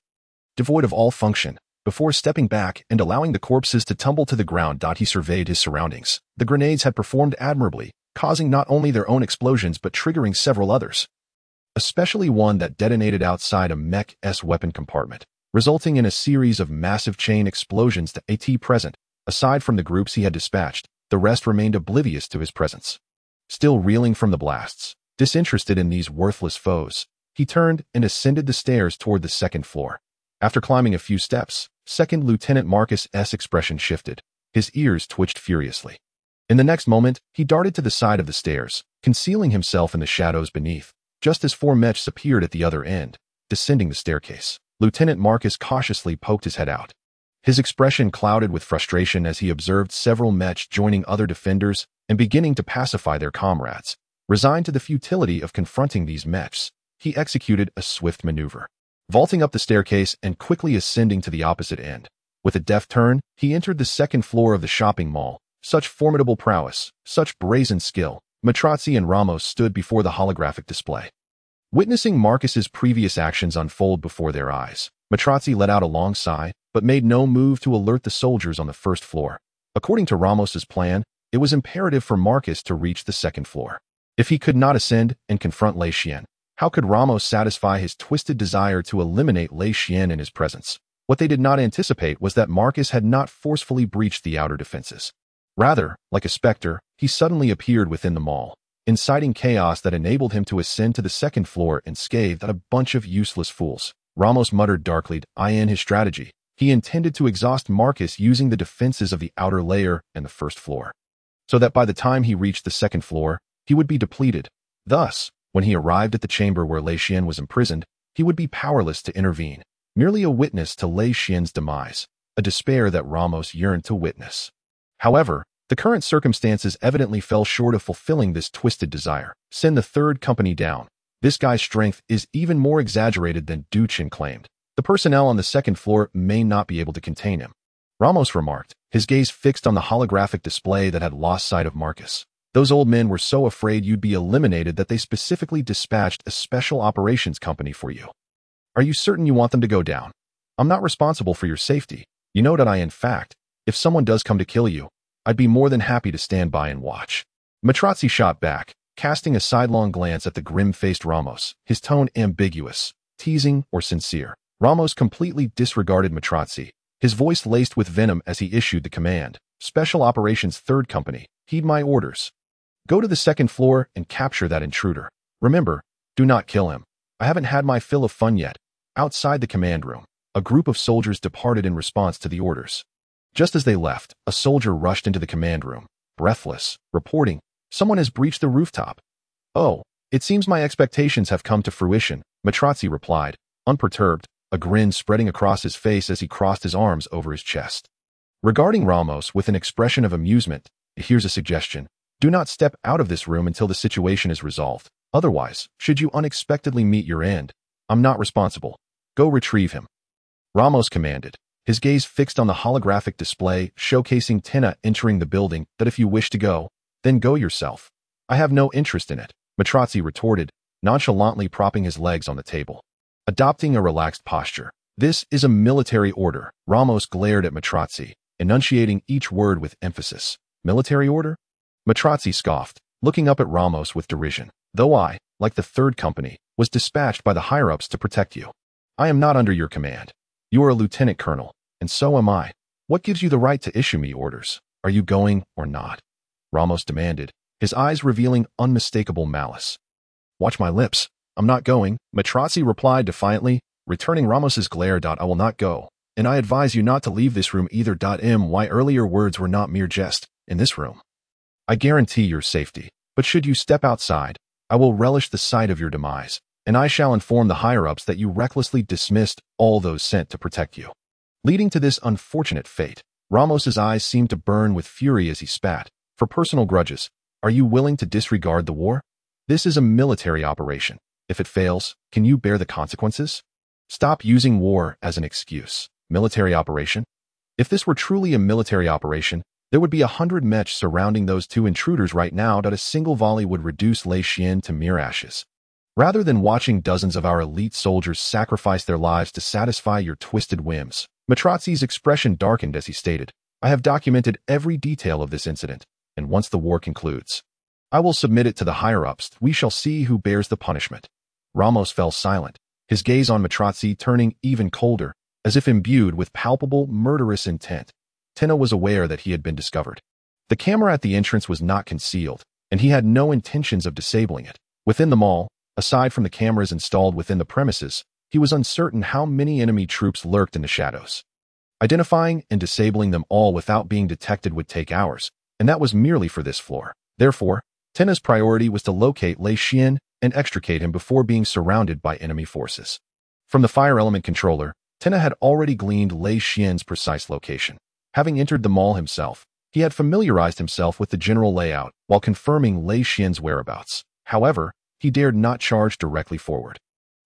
devoid of all function. Before stepping back and allowing the corpses to tumble to the ground, he surveyed his surroundings. The grenades had performed admirably, causing not only their own explosions but triggering several others, especially one that detonated outside a mech's weapon compartment, resulting in a series of massive chain explosions. To AT present, aside from the groups he had dispatched, the rest remained oblivious to his presence. Still reeling from the blasts, disinterested in these worthless foes, he turned and ascended the stairs toward the second floor. After climbing a few steps, Second Lieutenant Marcus's expression shifted. His ears twitched furiously. In the next moment, he darted to the side of the stairs, concealing himself in the shadows beneath. Just as four mechs appeared at the other end, descending the staircase, Lieutenant Marcus cautiously poked his head out. His expression clouded with frustration as he observed several mechs joining other defenders and beginning to pacify their comrades. Resigned to the futility of confronting these mechs, he executed a swift maneuver, vaulting up the staircase and quickly ascending to the opposite end. With a deft turn, he entered the second floor of the shopping mall. Such formidable prowess, such brazen skill. Matrozzi and Ramos stood before the holographic display, witnessing Marcus's previous actions unfold before their eyes. Matrozzi let out a long sigh, but made no move to alert the soldiers on the first floor. According to Ramos's plan, it was imperative for Marcus to reach the second floor. If he could not ascend and confront Lei Xian, how could Ramos satisfy his twisted desire to eliminate Lei Xian in his presence? What they did not anticipate was that Marcus had not forcefully breached the outer defenses. Rather, like a specter, he suddenly appeared within the mall, inciting chaos that enabled him to ascend to the second floor and scathe at a bunch of useless fools. Ramos muttered darkly, in his strategy. He intended to exhaust Marcus using the defenses of the outer layer and the first floor, so that by the time he reached the second floor, he would be depleted. Thus, when he arrived at the chamber where Lei Xian was imprisoned, he would be powerless to intervene, merely a witness to Lei Xian's demise, a despair that Ramos yearned to witness. However, the current circumstances evidently fell short of fulfilling this twisted desire. Send the third company down. This guy's strength is even more exaggerated than Duchin claimed. The personnel on the second floor may not be able to contain him, Ramos remarked, his gaze fixed on the holographic display that had lost sight of Marcus. Those old men were so afraid you'd be eliminated that they specifically dispatched a special operations company for you. Are you certain you want them to go down? I'm not responsible for your safety. You know that in fact, if someone does come to kill you, I'd be more than happy to stand by and watch. Matrozzi shot back, casting a sidelong glance at the grim-faced Ramos, his tone ambiguous, teasing, or sincere. Ramos completely disregarded Matrozzi, his voice laced with venom as he issued the command. Special Operations Third Company, heed my orders. Go to the second floor and capture that intruder. Remember, do not kill him. I haven't had my fill of fun yet. Outside the command room, a group of soldiers departed in response to the orders. Just as they left, a soldier rushed into the command room, breathless, reporting, someone has breached the rooftop. Oh, it seems my expectations have come to fruition, Matrozzi replied, unperturbed, a grin spreading across his face as he crossed his arms over his chest. Regarding Ramos with an expression of amusement, here's a suggestion. Do not step out of this room until the situation is resolved. Otherwise, should you unexpectedly meet your end, I'm not responsible. Go retrieve him. Ramos commanded, his gaze fixed on the holographic display showcasing Tina entering the building, that if you wish to go, then go yourself. I have no interest in it, Matrazzi retorted, nonchalantly propping his legs on the table. Adopting a relaxed posture. This is a military order, Ramos glared at Matrazzi, enunciating each word with emphasis. Military order? Matrazzi scoffed, looking up at Ramos with derision. Though I, like the Third Company, was dispatched by the higher-ups to protect you. I am not under your command. You are a lieutenant colonel, and so am I. What gives you the right to issue me orders? Are you going or not? Ramos demanded, his eyes revealing unmistakable malice. Watch my lips. I'm not going, Matrazzi replied defiantly, returning Ramos's glare. I will not go, and I advise you not to leave this room either. My earlier words were not mere jest. In this room, I guarantee your safety, but should you step outside, I will relish the sight of your demise, and I shall inform the higher-ups that you recklessly dismissed all those sent to protect you. Leading to this unfortunate fate, Ramos's eyes seemed to burn with fury as he spat. For personal grudges, are you willing to disregard the war? This is a military operation. If it fails, can you bear the consequences? Stop using war as an excuse. Military operation? If this were truly a military operation, there would be 100 mechs surrounding those two intruders right now. A single volley would reduce Lei Xian to mere ashes. Rather than watching dozens of our elite soldiers sacrifice their lives to satisfy your twisted whims, Matrazzi's expression darkened as he stated, I have documented every detail of this incident, and once the war concludes, I will submit it to the higher-ups. We shall see who bears the punishment. Ramos fell silent, his gaze on Matrazzi turning even colder, as if imbued with palpable, murderous intent. Tina was aware that he had been discovered. The camera at the entrance was not concealed, and he had no intentions of disabling it. Within the mall, aside from the cameras installed within the premises, he was uncertain how many enemy troops lurked in the shadows. Identifying and disabling them all without being detected would take hours, and that was merely for this floor. Therefore, Tina's priority was to locate Lei Xian and extricate him before being surrounded by enemy forces. From the fire element controller, Tina had already gleaned Lei Xian's precise location. Having entered the mall himself, he had familiarized himself with the general layout while confirming Lei Xian's whereabouts. However, he dared not charge directly forward.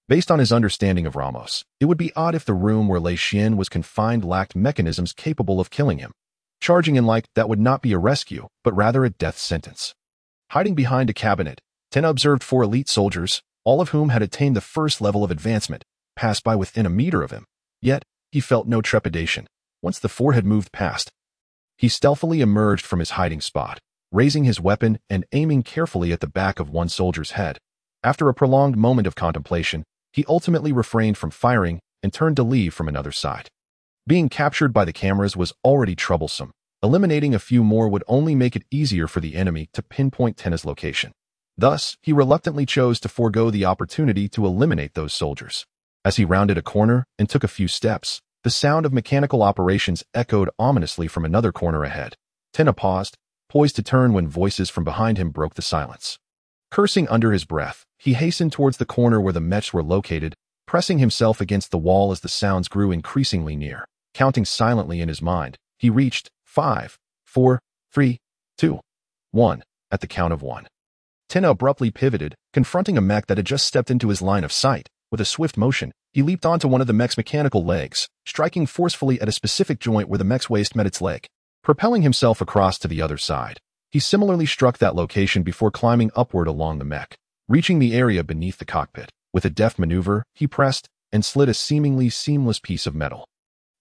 Based on his understanding of Ramos, it would be odd if the room where Lei Xian was confined lacked mechanisms capable of killing him. Charging in like that would not be a rescue, but rather a death sentence. Hiding behind a cabinet, Tina observed 4 elite soldiers, all of whom had attained the first level of advancement, pass by within a meter of him. Yet, he felt no trepidation. Once the 4 had moved past, he stealthily emerged from his hiding spot, raising his weapon and aiming carefully at the back of one soldier's head. After a prolonged moment of contemplation, he ultimately refrained from firing and turned to leave from another side. Being captured by the cameras was already troublesome. Eliminating a few more would only make it easier for the enemy to pinpoint Tina's location. Thus, he reluctantly chose to forego the opportunity to eliminate those soldiers. As he rounded a corner and took a few steps, the sound of mechanical operations echoed ominously from another corner ahead. Tina paused, poised to turn when voices from behind him broke the silence. Cursing under his breath, he hastened towards the corner where the mechs were located, pressing himself against the wall as the sounds grew increasingly near. Counting silently in his mind, he reached 5, 4, 3, 2, 1 at the count of 1. Tina abruptly pivoted, confronting a mech that had just stepped into his line of sight. With a swift motion, he leaped onto one of the mech's mechanical legs, striking forcefully at a specific joint where the mech's waist met its leg. Propelling himself across to the other side, he similarly struck that location before climbing upward along the mech, reaching the area beneath the cockpit. With a deft maneuver, he pressed and slid a seemingly seamless piece of metal,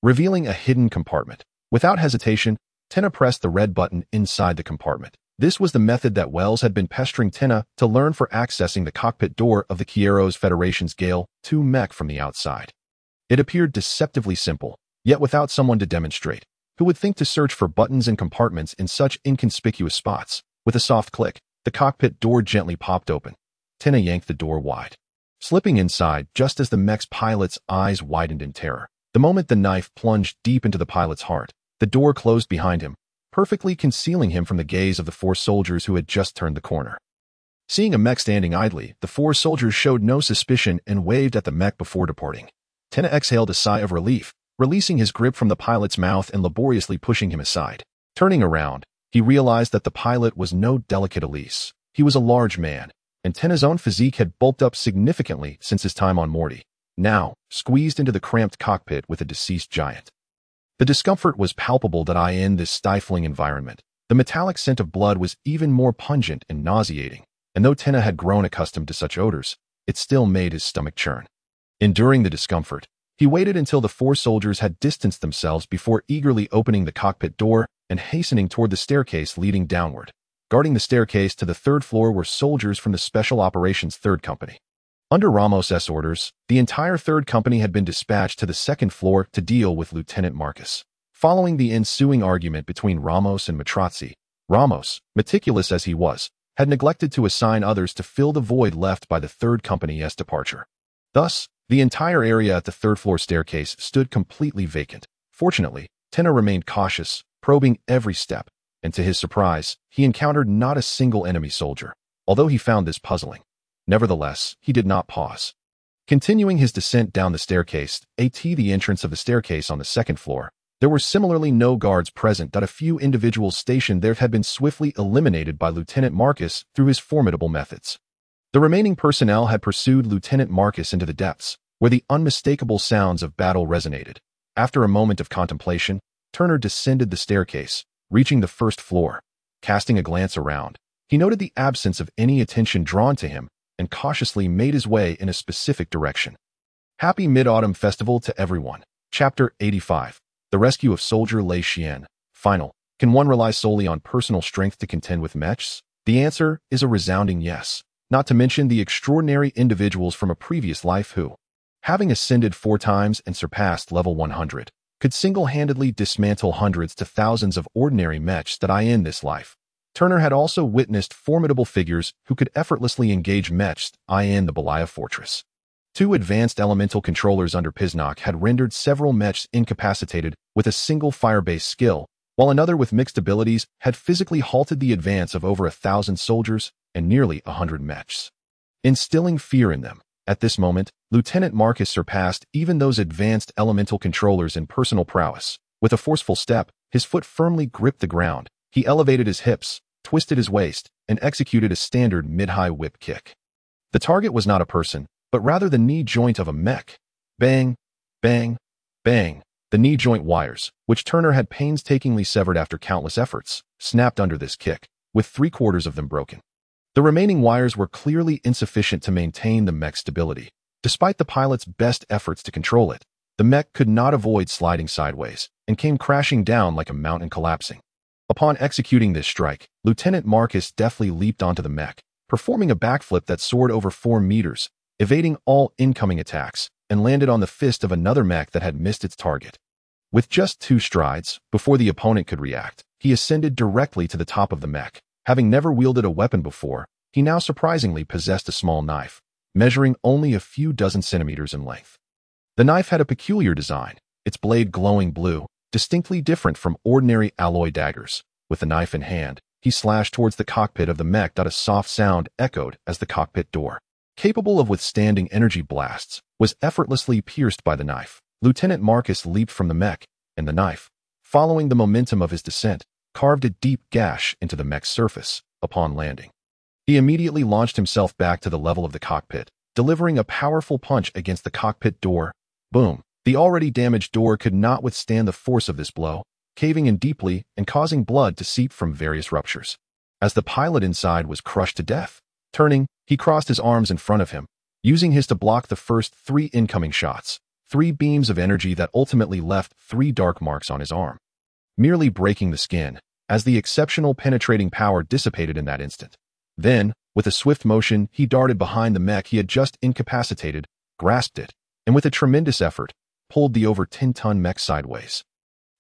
revealing a hidden compartment. Without hesitation, Tina pressed the red button inside the compartment. This was the method that Wells had been pestering Tina to learn for accessing the cockpit door of the Kieros Federation's Gale 2 mech from the outside. It appeared deceptively simple, yet without someone to demonstrate. Who would think to search for buttons and compartments in such inconspicuous spots? With a soft click, the cockpit door gently popped open. Tina yanked the door wide, slipping inside just as the mech's pilot's eyes widened in terror. The moment the knife plunged deep into the pilot's heart, the door closed behind him, perfectly concealing him from the gaze of the 4 soldiers who had just turned the corner. Seeing a mech standing idly, the 4 soldiers showed no suspicion and waved at the mech before departing. Tina exhaled a sigh of relief, releasing his grip from the pilot's mouth and laboriously pushing him aside. Turning around, He realized that the pilot was no delicate Elise. He was a large man, and Tenna's own physique had bulked up significantly since his time on Morty, now squeezed into the cramped cockpit with a deceased giant. The discomfort was palpable that in this stifling environment. The metallic scent of blood was even more pungent and nauseating, and though Tenna had grown accustomed to such odors, it still made his stomach churn. Enduring the discomfort, he waited until the 4 soldiers had distanced themselves before eagerly opening the cockpit door and hastening toward the staircase leading downward. Guarding the staircase to the 3rd floor were soldiers from the Special Operations 3rd Company. Under Ramos's orders, the entire 3rd Company had been dispatched to the 2nd floor to deal with Lieutenant Marcus. Following the ensuing argument between Ramos and Matrazzi, Ramos, meticulous as he was, had neglected to assign others to fill the void left by the 3rd Company's departure. Thus, the entire area at the 3rd floor staircase stood completely vacant. Fortunately, Tenna remained cautious, probing every step, and to his surprise, he encountered not a single enemy soldier, although he found this puzzling. Nevertheless, he did not pause. Continuing his descent down the staircase, at the entrance of the staircase on the 2nd floor, there were similarly no guards present. A few individuals stationed there had been swiftly eliminated by Lieutenant Marcus through his formidable methods. The remaining personnel had pursued Lieutenant Marcus into the depths, where the unmistakable sounds of battle resonated. After a moment of contemplation, Turner descended the staircase, reaching the 1st floor. Casting a glance around, he noted the absence of any attention drawn to him and cautiously made his way in a specific direction. Happy Mid-Autumn Festival to everyone. Chapter 85. The Rescue of Soldier Lei Xian. Final. Can one rely solely on personal strength to contend with mechs? The answer is a resounding yes, not to mention the extraordinary individuals from a previous life who, having ascended 4 times and surpassed level 100, could single-handedly dismantle hundreds to thousands of ordinary mechs that in this life. Turner had also witnessed formidable figures who could effortlessly engage mechs in the Belaya Fortress. 2 advanced elemental controllers under Pisnock had rendered several mechs incapacitated with a single fire-based skill, while another with mixed abilities had physically halted the advance of over 1,000 soldiers and nearly 100 mechs. Instilling fear in them, at this moment, Lieutenant Marcus surpassed even those advanced elemental controllers in personal prowess. With a forceful step, his foot firmly gripped the ground. He elevated his hips, twisted his waist, and executed a standard mid-high whip kick. The target was not a person, but rather the knee joint of a mech. Bang, bang, bang. The knee joint wires, which Turner had painstakingly severed after countless efforts, snapped under this kick, with 3/4 of them broken. The remaining wires were clearly insufficient to maintain the mech's stability. Despite the pilot's best efforts to control it, the mech could not avoid sliding sideways and came crashing down like a mountain collapsing. Upon executing this strike, Lieutenant Marcus deftly leaped onto the mech, performing a backflip that soared over 4 meters, evading all incoming attacks, and landed on the fist of another mech that had missed its target. With just 2 strides, before the opponent could react, he ascended directly to the top of the mech. Having never wielded a weapon before, he now surprisingly possessed a small knife, measuring only a few dozen centimeters in length. The knife had a peculiar design, its blade glowing blue, distinctly different from ordinary alloy daggers. With the knife in hand, he slashed towards the cockpit of the mech. A soft sound echoed as the cockpit door, capable of withstanding energy blasts, was effortlessly pierced by the knife. Lieutenant Marcus leaped from the mech, and the knife, following the momentum of his descent, carved a deep gash into the mech's surface. Upon landing, he immediately launched himself back to the level of the cockpit, delivering a powerful punch against the cockpit door. Boom! The already damaged door could not withstand the force of this blow, caving in deeply and causing blood to seep from various ruptures. As the pilot inside was crushed to death, turning, he crossed his arms in front of him, using his to block the first 3 incoming shots, 3 beams of energy that ultimately left 3 dark marks on his arm, merely breaking the skin, as the exceptional penetrating power dissipated in that instant. Then, with a swift motion, he darted behind the mech he had just incapacitated, grasped it, and with a tremendous effort, pulled the over 10-ton mech sideways.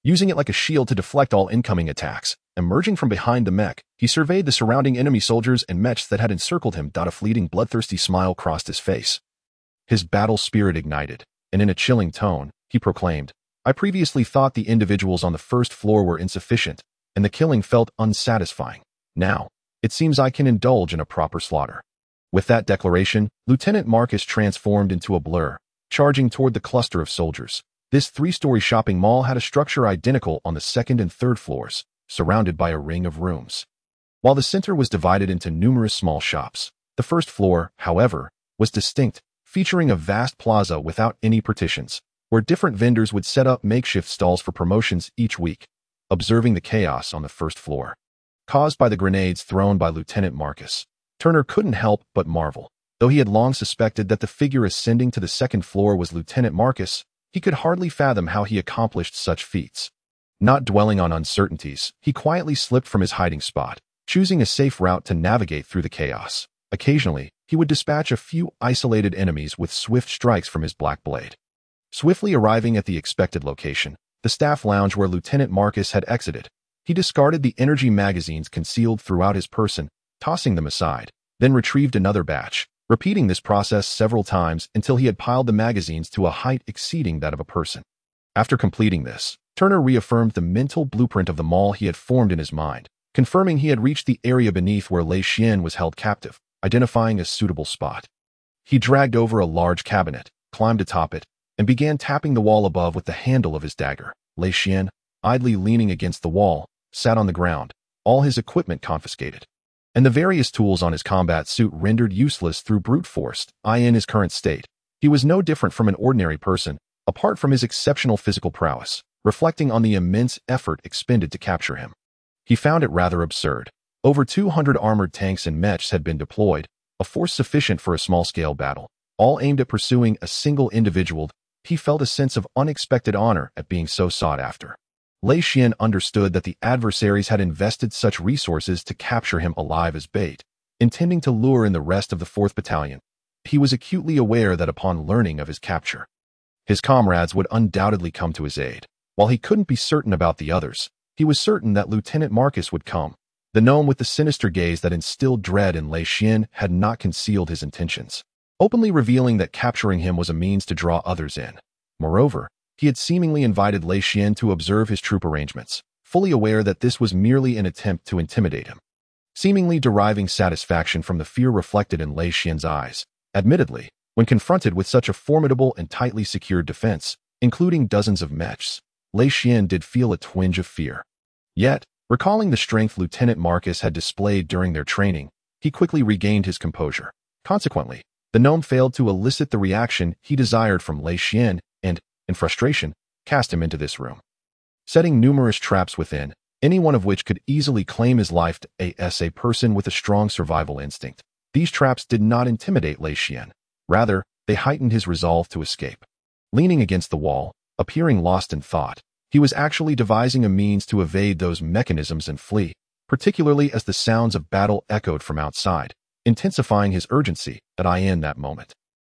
Using it like a shield to deflect all incoming attacks, emerging from behind the mech, he surveyed the surrounding enemy soldiers and mechs that had encircled him. A fleeting bloodthirsty smile crossed his face. His battle spirit ignited, and in a chilling tone, he proclaimed, "I previously thought the individuals on the 1st floor were insufficient, and the killing felt unsatisfying. Now, it seems I can indulge in a proper slaughter." With that declaration, Lieutenant Marcus transformed into a blur, charging toward the cluster of soldiers. This 3-story shopping mall had a structure identical on the 2nd and 3rd floors, surrounded by a ring of rooms. While the center was divided into numerous small shops, the first floor, however, was distinct, featuring a vast plaza without any partitions, where different vendors would set up makeshift stalls for promotions each week. Observing the chaos on the first floor, caused by the grenades thrown by Lieutenant Marcus, Turner couldn't help but marvel. Though he had long suspected that the figure ascending to the second floor was Lieutenant Marcus, he could hardly fathom how he accomplished such feats. Not dwelling on uncertainties, he quietly slipped from his hiding spot, choosing a safe route to navigate through the chaos. Occasionally, he would dispatch a few isolated enemies with swift strikes from his black blade. Swiftly arriving at the expected location, the staff lounge where Lieutenant Marcus had exited, he discarded the energy magazines concealed throughout his person, tossing them aside, then retrieved another batch, repeating this process several times until he had piled the magazines to a height exceeding that of a person. After completing this, Turner reaffirmed the mental blueprint of the mall he had formed in his mind, confirming he had reached the area beneath where Lei Xian was held captive, identifying a suitable spot. He dragged over a large cabinet, climbed atop it, and began tapping the wall above with the handle of his dagger. Lei Xian, idly leaning against the wall, sat on the ground, all his equipment confiscated, and the various tools on his combat suit rendered useless through brute force. In his current state, he was no different from an ordinary person, apart from his exceptional physical prowess, reflecting on the immense effort expended to capture him. He found it rather absurd. Over 200 armored tanks and mechs had been deployed, a force sufficient for a small-scale battle, all aimed at pursuing a single individual. He felt a sense of unexpected honor at being so sought after. Lei Xian understood that the adversaries had invested such resources to capture him alive as bait, intending to lure in the rest of the 4th Battalion. He was acutely aware that upon learning of his capture, his comrades would undoubtedly come to his aid. While he couldn't be certain about the others, he was certain that Lieutenant Marcus would come. The gnome with the sinister gaze that instilled dread in Lei Xian had not concealed his intentions, openly revealing that capturing him was a means to draw others in. Moreover, he had seemingly invited Lei Xian to observe his troop arrangements, fully aware that this was merely an attempt to intimidate him. Seemingly deriving satisfaction from the fear reflected in Lei Xian's eyes. Admittedly, when confronted with such a formidable and tightly secured defense, including dozens of mechs, Lei Xian did feel a twinge of fear. Yet, recalling the strength Lieutenant Marcus had displayed during their training, he quickly regained his composure. Consequently, the gnome failed to elicit the reaction he desired from Lei Xian and, in frustration, cast him into this room, setting numerous traps within, any one of which could easily claim his life as a person with a strong survival instinct. These traps did not intimidate Lei Xian. Rather, they heightened his resolve to escape. Leaning against the wall, appearing lost in thought, he was actually devising a means to evade those mechanisms and flee, particularly as the sounds of battle echoed from outside, intensifying his urgency in that moment.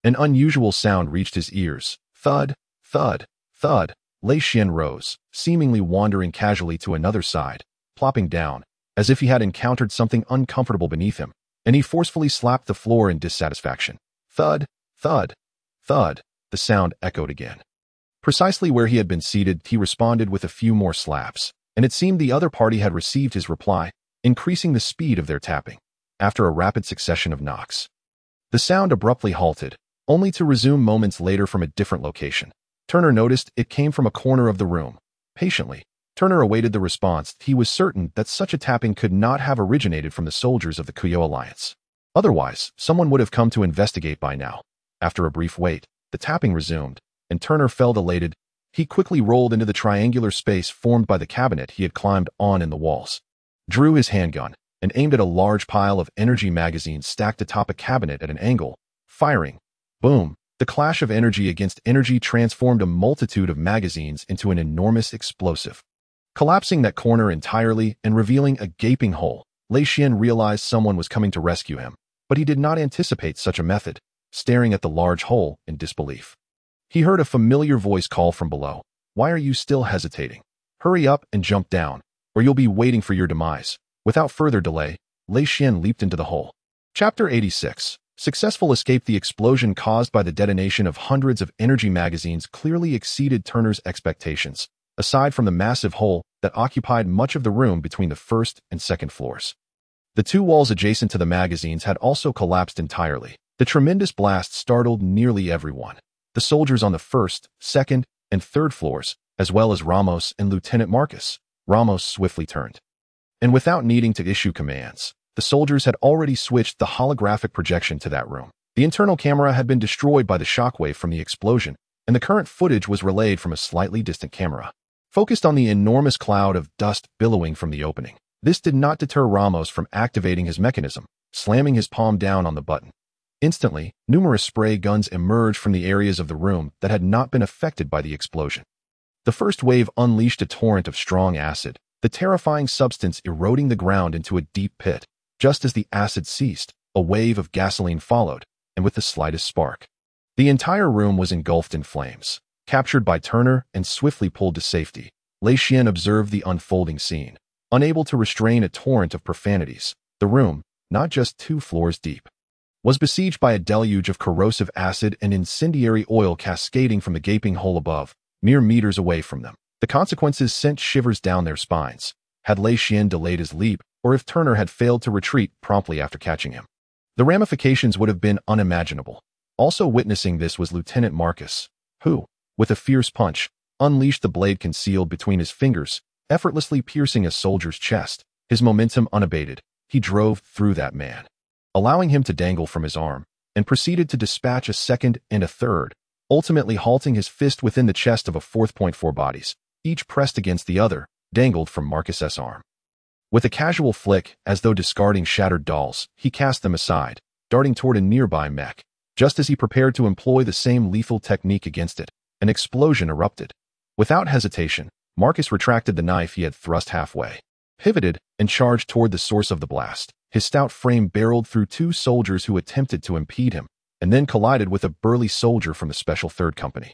An unusual sound reached his ears. Thud, thud, thud. Lei Xian rose, seemingly wandering casually to another side, plopping down, as if he had encountered something uncomfortable beneath him, and he forcefully slapped the floor in dissatisfaction. Thud, thud, thud. The sound echoed again. Precisely where he had been seated, he responded with a few more slaps, and it seemed the other party had received his reply, increasing the speed of their tapping. After a rapid succession of knocks, the sound abruptly halted, only to resume moments later from a different location. Turner noticed it came from a corner of the room. Patiently, Turner awaited the response. He was certain that such a tapping could not have originated from the soldiers of the Kuyo Alliance. Otherwise, someone would have come to investigate by now. After a brief wait, the tapping resumed, and Turner felt elated. He quickly rolled into the triangular space formed by the cabinet he had climbed on in the walls, drew his handgun, and aimed at a large pile of energy magazines stacked atop a cabinet at an angle, firing. Boom! The clash of energy against energy transformed a multitude of magazines into an enormous explosive, collapsing that corner entirely and revealing a gaping hole. Lei Xian realized someone was coming to rescue him, but he did not anticipate such a method, staring at the large hole in disbelief. He heard a familiar voice call from below. Why are you still hesitating? Hurry up and jump down, or you'll be waiting for your demise. Without further delay, Lei Xian leaped into the hole. Chapter 86. Successful escape. The explosion caused by the detonation of hundreds of energy magazines clearly exceeded Turner's expectations, aside from the massive hole that occupied much of the room between the first and second floors. The two walls adjacent to the magazines had also collapsed entirely. The tremendous blast startled nearly everyone. The soldiers on the first, second, and third floors, as well as Ramos and Lieutenant Marcus, Ramos swiftly turned. And without needing to issue commands, the soldiers had already switched the holographic projection to that room. The internal camera had been destroyed by the shockwave from the explosion, and the current footage was relayed from a slightly distant camera, focused on the enormous cloud of dust billowing from the opening. This did not deter Ramos from activating his mechanism, slamming his palm down on the button. Instantly, numerous spray guns emerged from the areas of the room that had not been affected by the explosion. The first wave unleashed a torrent of strong acid, the terrifying substance eroding the ground into a deep pit. Just as the acid ceased, a wave of gasoline followed, and with the slightest spark, the entire room was engulfed in flames. Captured by Turner and swiftly pulled to safety, Lei Xian observed the unfolding scene. Unable to restrain a torrent of profanities, the room, not just 2 floors deep, was besieged by a deluge of corrosive acid and incendiary oil cascading from the gaping hole above, mere meters away from them. The consequences sent shivers down their spines. Had Lei Xian delayed his leap, or if Turner had failed to retreat promptly after catching him, the ramifications would have been unimaginable. Also witnessing this was Lieutenant Marcus, who, with a fierce punch, unleashed the blade concealed between his fingers, effortlessly piercing a soldier's chest. His momentum unabated, he drove through that man, allowing him to dangle from his arm, and proceeded to dispatch a second and a third, ultimately halting his fist within the chest of a fourth. 4 bodies, each pressed against the other, dangled from Marcus's arm. With a casual flick, as though discarding shattered dolls, he cast them aside, darting toward a nearby mech. Just as he prepared to employ the same lethal technique against it, an explosion erupted. Without hesitation, Marcus retracted the knife he had thrust halfway, pivoted, and charged toward the source of the blast. His stout frame barreled through 2 soldiers who attempted to impede him, and then collided with a burly soldier from the Special Third Company,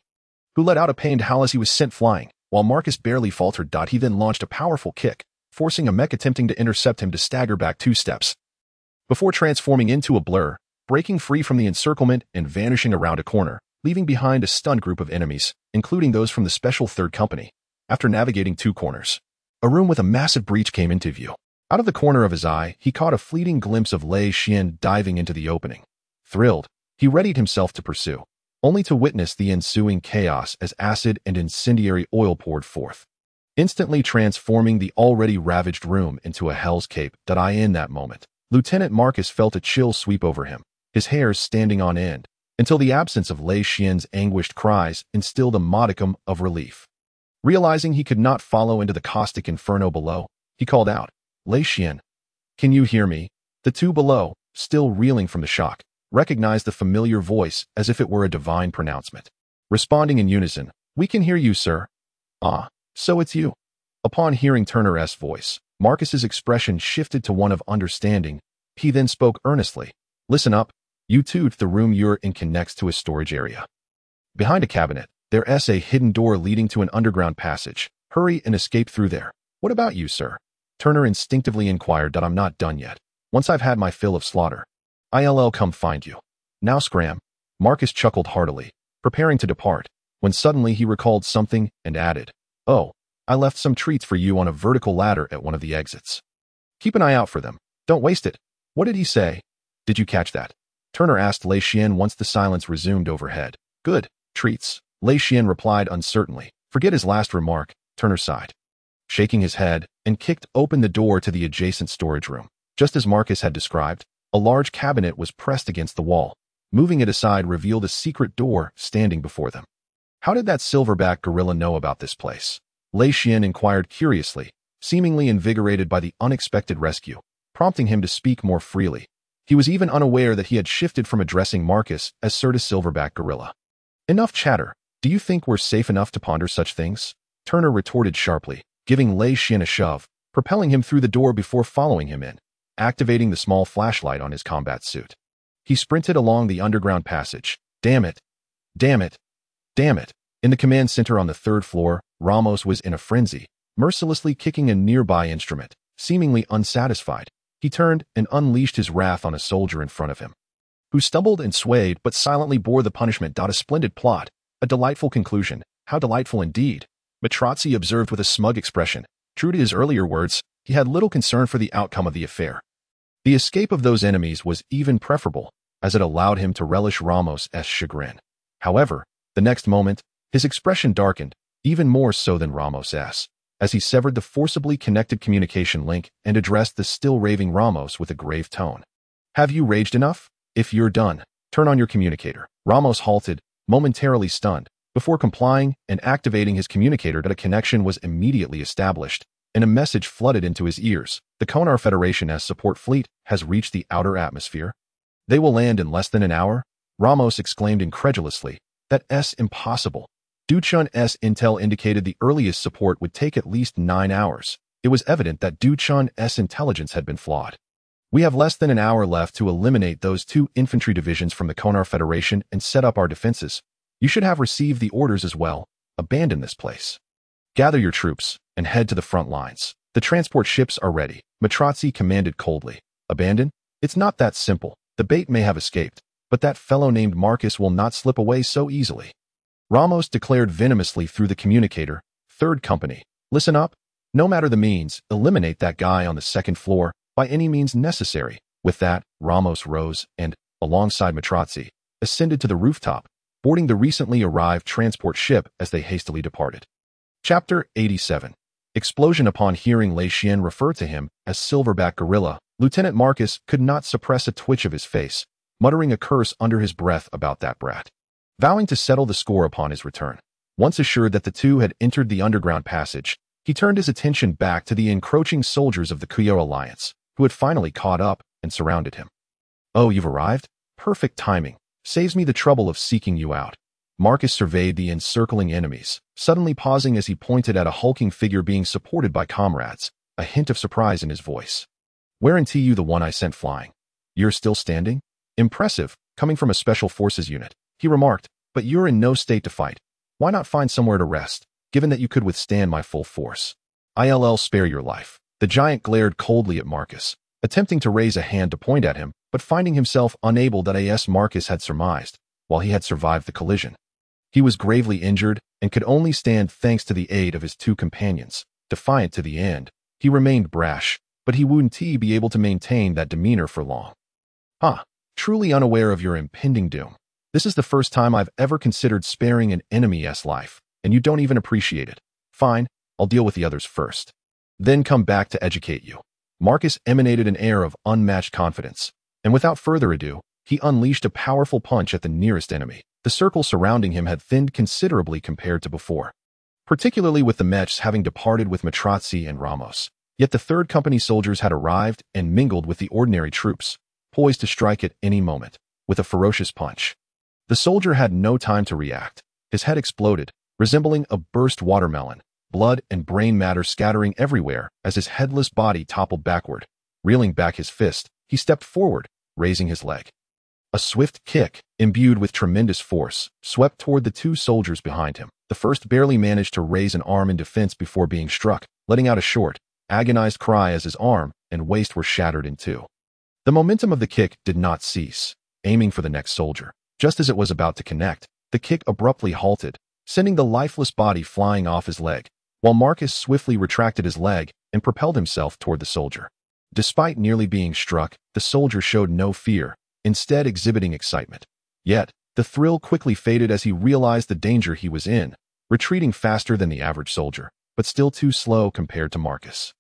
who let out a pained howl as he was sent flying. While Marcus barely faltered, he then launched a powerful kick, forcing a mech attempting to intercept him to stagger back 2 steps, before transforming into a blur, breaking free from the encirclement and vanishing around a corner, leaving behind a stunned group of enemies, including those from the Special Third Company. After navigating 2 corners, a room with a massive breach came into view. Out of the corner of his eye, he caught a fleeting glimpse of Lei Xian diving into the opening. Thrilled, he readied himself to pursue, only to witness the ensuing chaos as acid and incendiary oil poured forth, instantly transforming the already ravaged room into a hell's cape. In that moment, Lieutenant Marcus felt a chill sweep over him, his hairs standing on end, until the absence of Lei Xian's anguished cries instilled a modicum of relief. Realizing he could not follow into the caustic inferno below, he called out, "Lei Xian, can you hear me?" The 2 below, still reeling from the shock, recognized the familiar voice as if it were a divine pronouncement. Responding in unison, "We can hear you, sir." "Ah, so it's you." Upon hearing Turner's voice, Marcus's expression shifted to one of understanding. He then spoke earnestly. "Listen up. You 2, the room you're in connects to a storage area. Behind a cabinet, there's a hidden door leading to an underground passage. Hurry and escape through there." "What about you, sir?" Turner instinctively inquired. "I'm not done yet. Once I've had my fill of slaughter, I'll come find you. Now scram." Marcus chuckled heartily, preparing to depart, when suddenly he recalled something and added, "Oh, I left some treats for you on a vertical ladder at one of the exits. Keep an eye out for them. Don't waste it." "What did he say?" "Did you catch that?" Turner asked Lei Xian once the silence resumed overhead. "Good. Treats," Lei Xian replied uncertainly. "Forget his last remark." Turner sighed, shaking his head, and kicked open the door to the adjacent storage room. Just as Marcus had described, a large cabinet was pressed against the wall. Moving it aside revealed a secret door standing before them. "How did that silverback gorilla know about this place?" Lei Xian inquired curiously, seemingly invigorated by the unexpected rescue, prompting him to speak more freely. He was even unaware that he had shifted from addressing Marcus as Sir to Silverback Gorilla. "Enough chatter. Do you think we're safe enough to ponder such things?" Turner retorted sharply, giving Lei Xian a shove, propelling him through the door before following him in, activating the small flashlight on his combat suit. He sprinted along the underground passage. Damn it! Damn it! Damn it! In the command center on the 3rd floor, Ramos was in a frenzy, mercilessly kicking a nearby instrument. Seemingly unsatisfied, he turned and unleashed his wrath on a soldier in front of him, who stumbled and swayed but silently bore the punishment. A splendid plot, a delightful conclusion. How delightful indeed, Matrozzi observed with a smug expression. True to his earlier words, he had little concern for the outcome of the affair. The escape of those enemies was even preferable, as it allowed him to relish Ramos' chagrin. However, the next moment, his expression darkened, even more so than Ramos'. as he severed the forcibly connected communication link and addressed the still raving Ramos with a grave tone. "Have you raged enough? If you're done, turn on your communicator." Ramos halted, momentarily stunned, before complying and activating his communicator. That a connection was immediately established, and a message flooded into his ears. "The Konar Federation's support fleet has reached the outer atmosphere. They will land in less than an hour." Ramos exclaimed incredulously. "That's impossible." Duchun's intel indicated the earliest support would take at least 9 hours. It was evident that Duchun's intelligence had been flawed. "We have less than an hour left to eliminate those 2 infantry divisions from the Konar Federation and set up our defenses. You should have received the orders as well. Abandon this place. Gather your troops and head to the front lines. The transport ships are ready," Matrotsi commanded coldly. "Abandon? It's not that simple. The bait may have escaped, but that fellow named Marcus will not slip away so easily." Ramos declared venomously through the communicator. "Third Company, listen up. No matter the means, eliminate that guy on the second floor by any means necessary." With that, Ramos rose and, alongside Matrotsi, ascended to the rooftop, boarding the recently arrived transport ship as they hastily departed. Chapter 87. Explosion. Upon hearing Lei Xian refer to him as Silverback Gorilla, Lieutenant Marcus could not suppress a twitch of his face, muttering a curse under his breath about that brat. Vowing to settle the score upon his return, once assured that the two had entered the underground passage, he turned his attention back to the encroaching soldiers of the Kuyo Alliance, who had finally caught up and surrounded him. "Oh, you've arrived? Perfect timing. Saves me the trouble of seeking you out." Marcus surveyed the encircling enemies, suddenly pausing as he pointed at a hulking figure being supported by comrades, a hint of surprise in his voice. "Weren't you the one I sent flying? You're still standing? Impressive, coming from a special forces unit," he remarked, "but you're in no state to fight. Why not find somewhere to rest, given that you could withstand my full force? I'll spare your life." The giant glared coldly at Marcus, attempting to raise a hand to point at him, but finding himself unable. As Marcus had surmised, while he had survived the collision, he was gravely injured and could only stand thanks to the aid of his 2 companions. Defiant to the end, he remained brash, but he wouldn't be able to maintain that demeanor for long. Truly unaware of your impending doom. This is the first time I've ever considered sparing an enemy's life, and you don't even appreciate it. Fine, I'll deal with the others first. Then come back to educate you." Marcus emanated an air of unmatched confidence, and without further ado, he unleashed a powerful punch at the nearest enemy. The circle surrounding him had thinned considerably compared to before, particularly with the mechs having departed with Matrotsi and Ramos. Yet the Third Company soldiers had arrived and mingled with the ordinary troops, poised to strike at any moment, with a ferocious punch. The soldier had no time to react. His head exploded, resembling a burst watermelon, blood and brain matter scattering everywhere as his headless body toppled backward. Reeling back his fist, he stepped forward, raising his leg. A swift kick, imbued with tremendous force, swept toward the 2 soldiers behind him. The first barely managed to raise an arm in defense before being struck, letting out a short, agonized cry as his arm and waist were shattered in 2. The momentum of the kick did not cease, aiming for the next soldier. Just as it was about to connect, the kick abruptly halted, sending the lifeless body flying off his leg, while Marcus swiftly retracted his leg and propelled himself toward the soldier. Despite nearly being struck, the soldier showed no fear, instead exhibiting excitement. Yet, the thrill quickly faded as he realized the danger he was in, retreating faster than the average soldier, but still too slow compared to Marcus.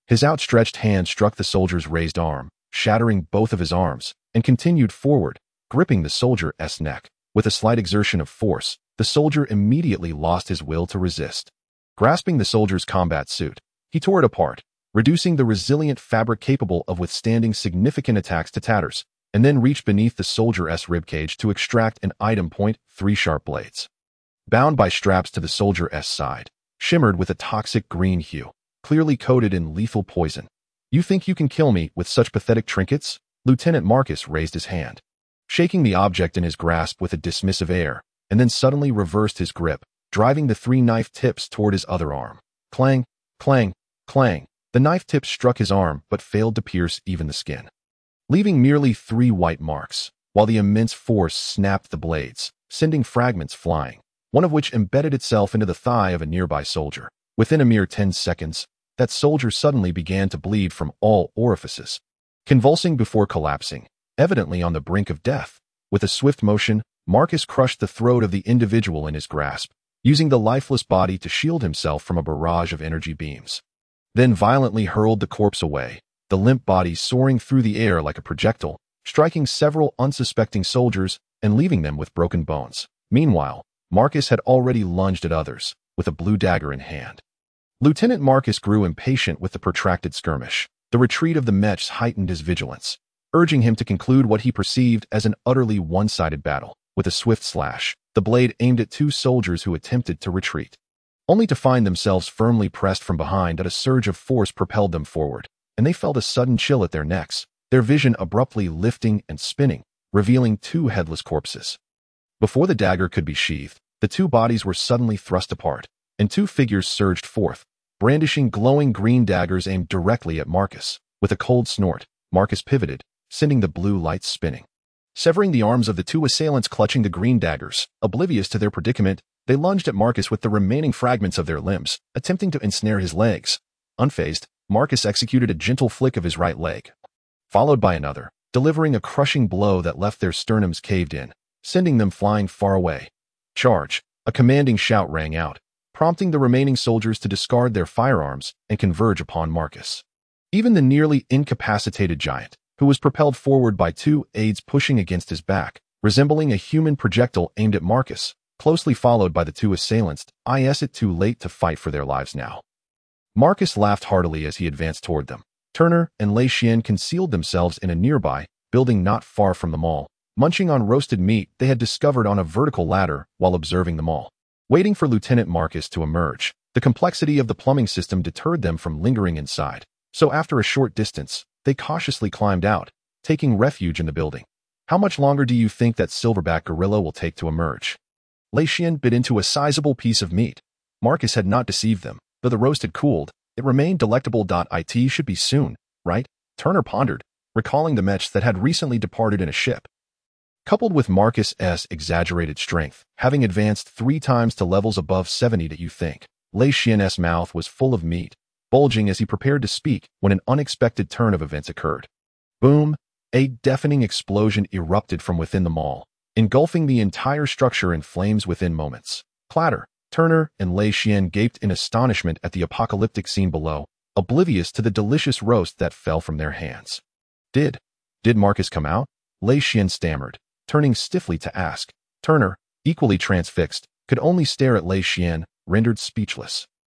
His outstretched hand struck the soldier's raised arm, shattering both of his arms, and continued forward, gripping the soldier's neck. With a slight exertion of force, the soldier immediately lost his will to resist. Grasping the soldier's combat suit, he tore it apart, reducing the resilient fabric capable of withstanding significant attacks to tatters, and then reached beneath the soldier's ribcage to extract an item. 3 sharp blades, bound by straps to the soldier's side, shimmered with a toxic green hue, clearly coated in lethal poison. "You think you can kill me with such pathetic trinkets?" Lieutenant Marcus raised his hand, shaking the object in his grasp with a dismissive air, and then suddenly reversed his grip, driving the 3 knife tips toward his other arm. Clang, clang, clang. The knife tips struck his arm but failed to pierce even the skin, leaving merely 3 white marks, while the immense force snapped the blades, sending fragments flying, one of which embedded itself into the thigh of a nearby soldier. Within a mere 10 seconds, that soldier suddenly began to bleed from all orifices, convulsing before collapsing, evidently on the brink of death. With a swift motion, Marcus crushed the throat of the individual in his grasp, using the lifeless body to shield himself from a barrage of energy beams. Then violently hurled the corpse away, the limp body soaring through the air like a projectile, striking several unsuspecting soldiers and leaving them with broken bones. Meanwhile, Marcus had already lunged at others, with a blue dagger in hand. Lieutenant Marcus grew impatient with the protracted skirmish. The retreat of the mechs heightened his vigilance, urging him to conclude what he perceived as an utterly one-sided battle. With a swift slash, the blade aimed at two soldiers who attempted to retreat, only to find themselves firmly pressed from behind as a surge of force propelled them forward, and they felt a sudden chill at their necks, their vision abruptly lifting and spinning, revealing two headless corpses. Before the dagger could be sheathed, the two bodies were suddenly thrust apart, and two figures surged forth, brandishing glowing green daggers aimed directly at Marcus. With a cold snort, Marcus pivoted, sending the blue lights spinning, severing the arms of the two assailants clutching the green daggers. Oblivious to their predicament, they lunged at Marcus with the remaining fragments of their limbs, attempting to ensnare his legs. Unfazed, Marcus executed a gentle flick of his right leg, followed by another, delivering a crushing blow that left their sternums caved in, sending them flying far away. Charge! A commanding shout rang out, prompting the remaining soldiers to discard their firearms and converge upon Marcus. Even the nearly incapacitated giant, who was propelled forward by two aides pushing against his back, resembling a human projectile aimed at Marcus, closely followed by the two assailants. Is it too late to fight for their lives now? Marcus laughed heartily as he advanced toward them. Turner and Lei Xian concealed themselves in a nearby building not far from the mall, munching on roasted meat they had discovered on a vertical ladder while observing the mall. Waiting for Lieutenant Marcus to emerge, the complexity of the plumbing system deterred them from lingering inside, so after a short distance, they cautiously climbed out, taking refuge in the building. How much longer do you think that silverback gorilla will take to emerge? Lei Xian bit into a sizable piece of meat. Marcus had not deceived them. Though the roast had cooled, it remained delectable. It should be soon, right? Turner pondered, recalling the mechs that had recently departed in a ship. Coupled with Marcus's exaggerated strength, having advanced 3 times to levels above 70, that you think. Lei Xian's mouth was full of meat, bulging as he prepared to speak when an unexpected turn of events occurred. Boom! A deafening explosion erupted from within the mall, engulfing the entire structure in flames within moments. Clatter! Turner and Lei Xian gaped in astonishment at the apocalyptic scene below, oblivious to the delicious roast that fell from their hands. Did Marcus come out? Lei Xian stammered, turning stiffly to ask. Turner, equally transfixed, could only stare at Lei Xian, rendered speechless.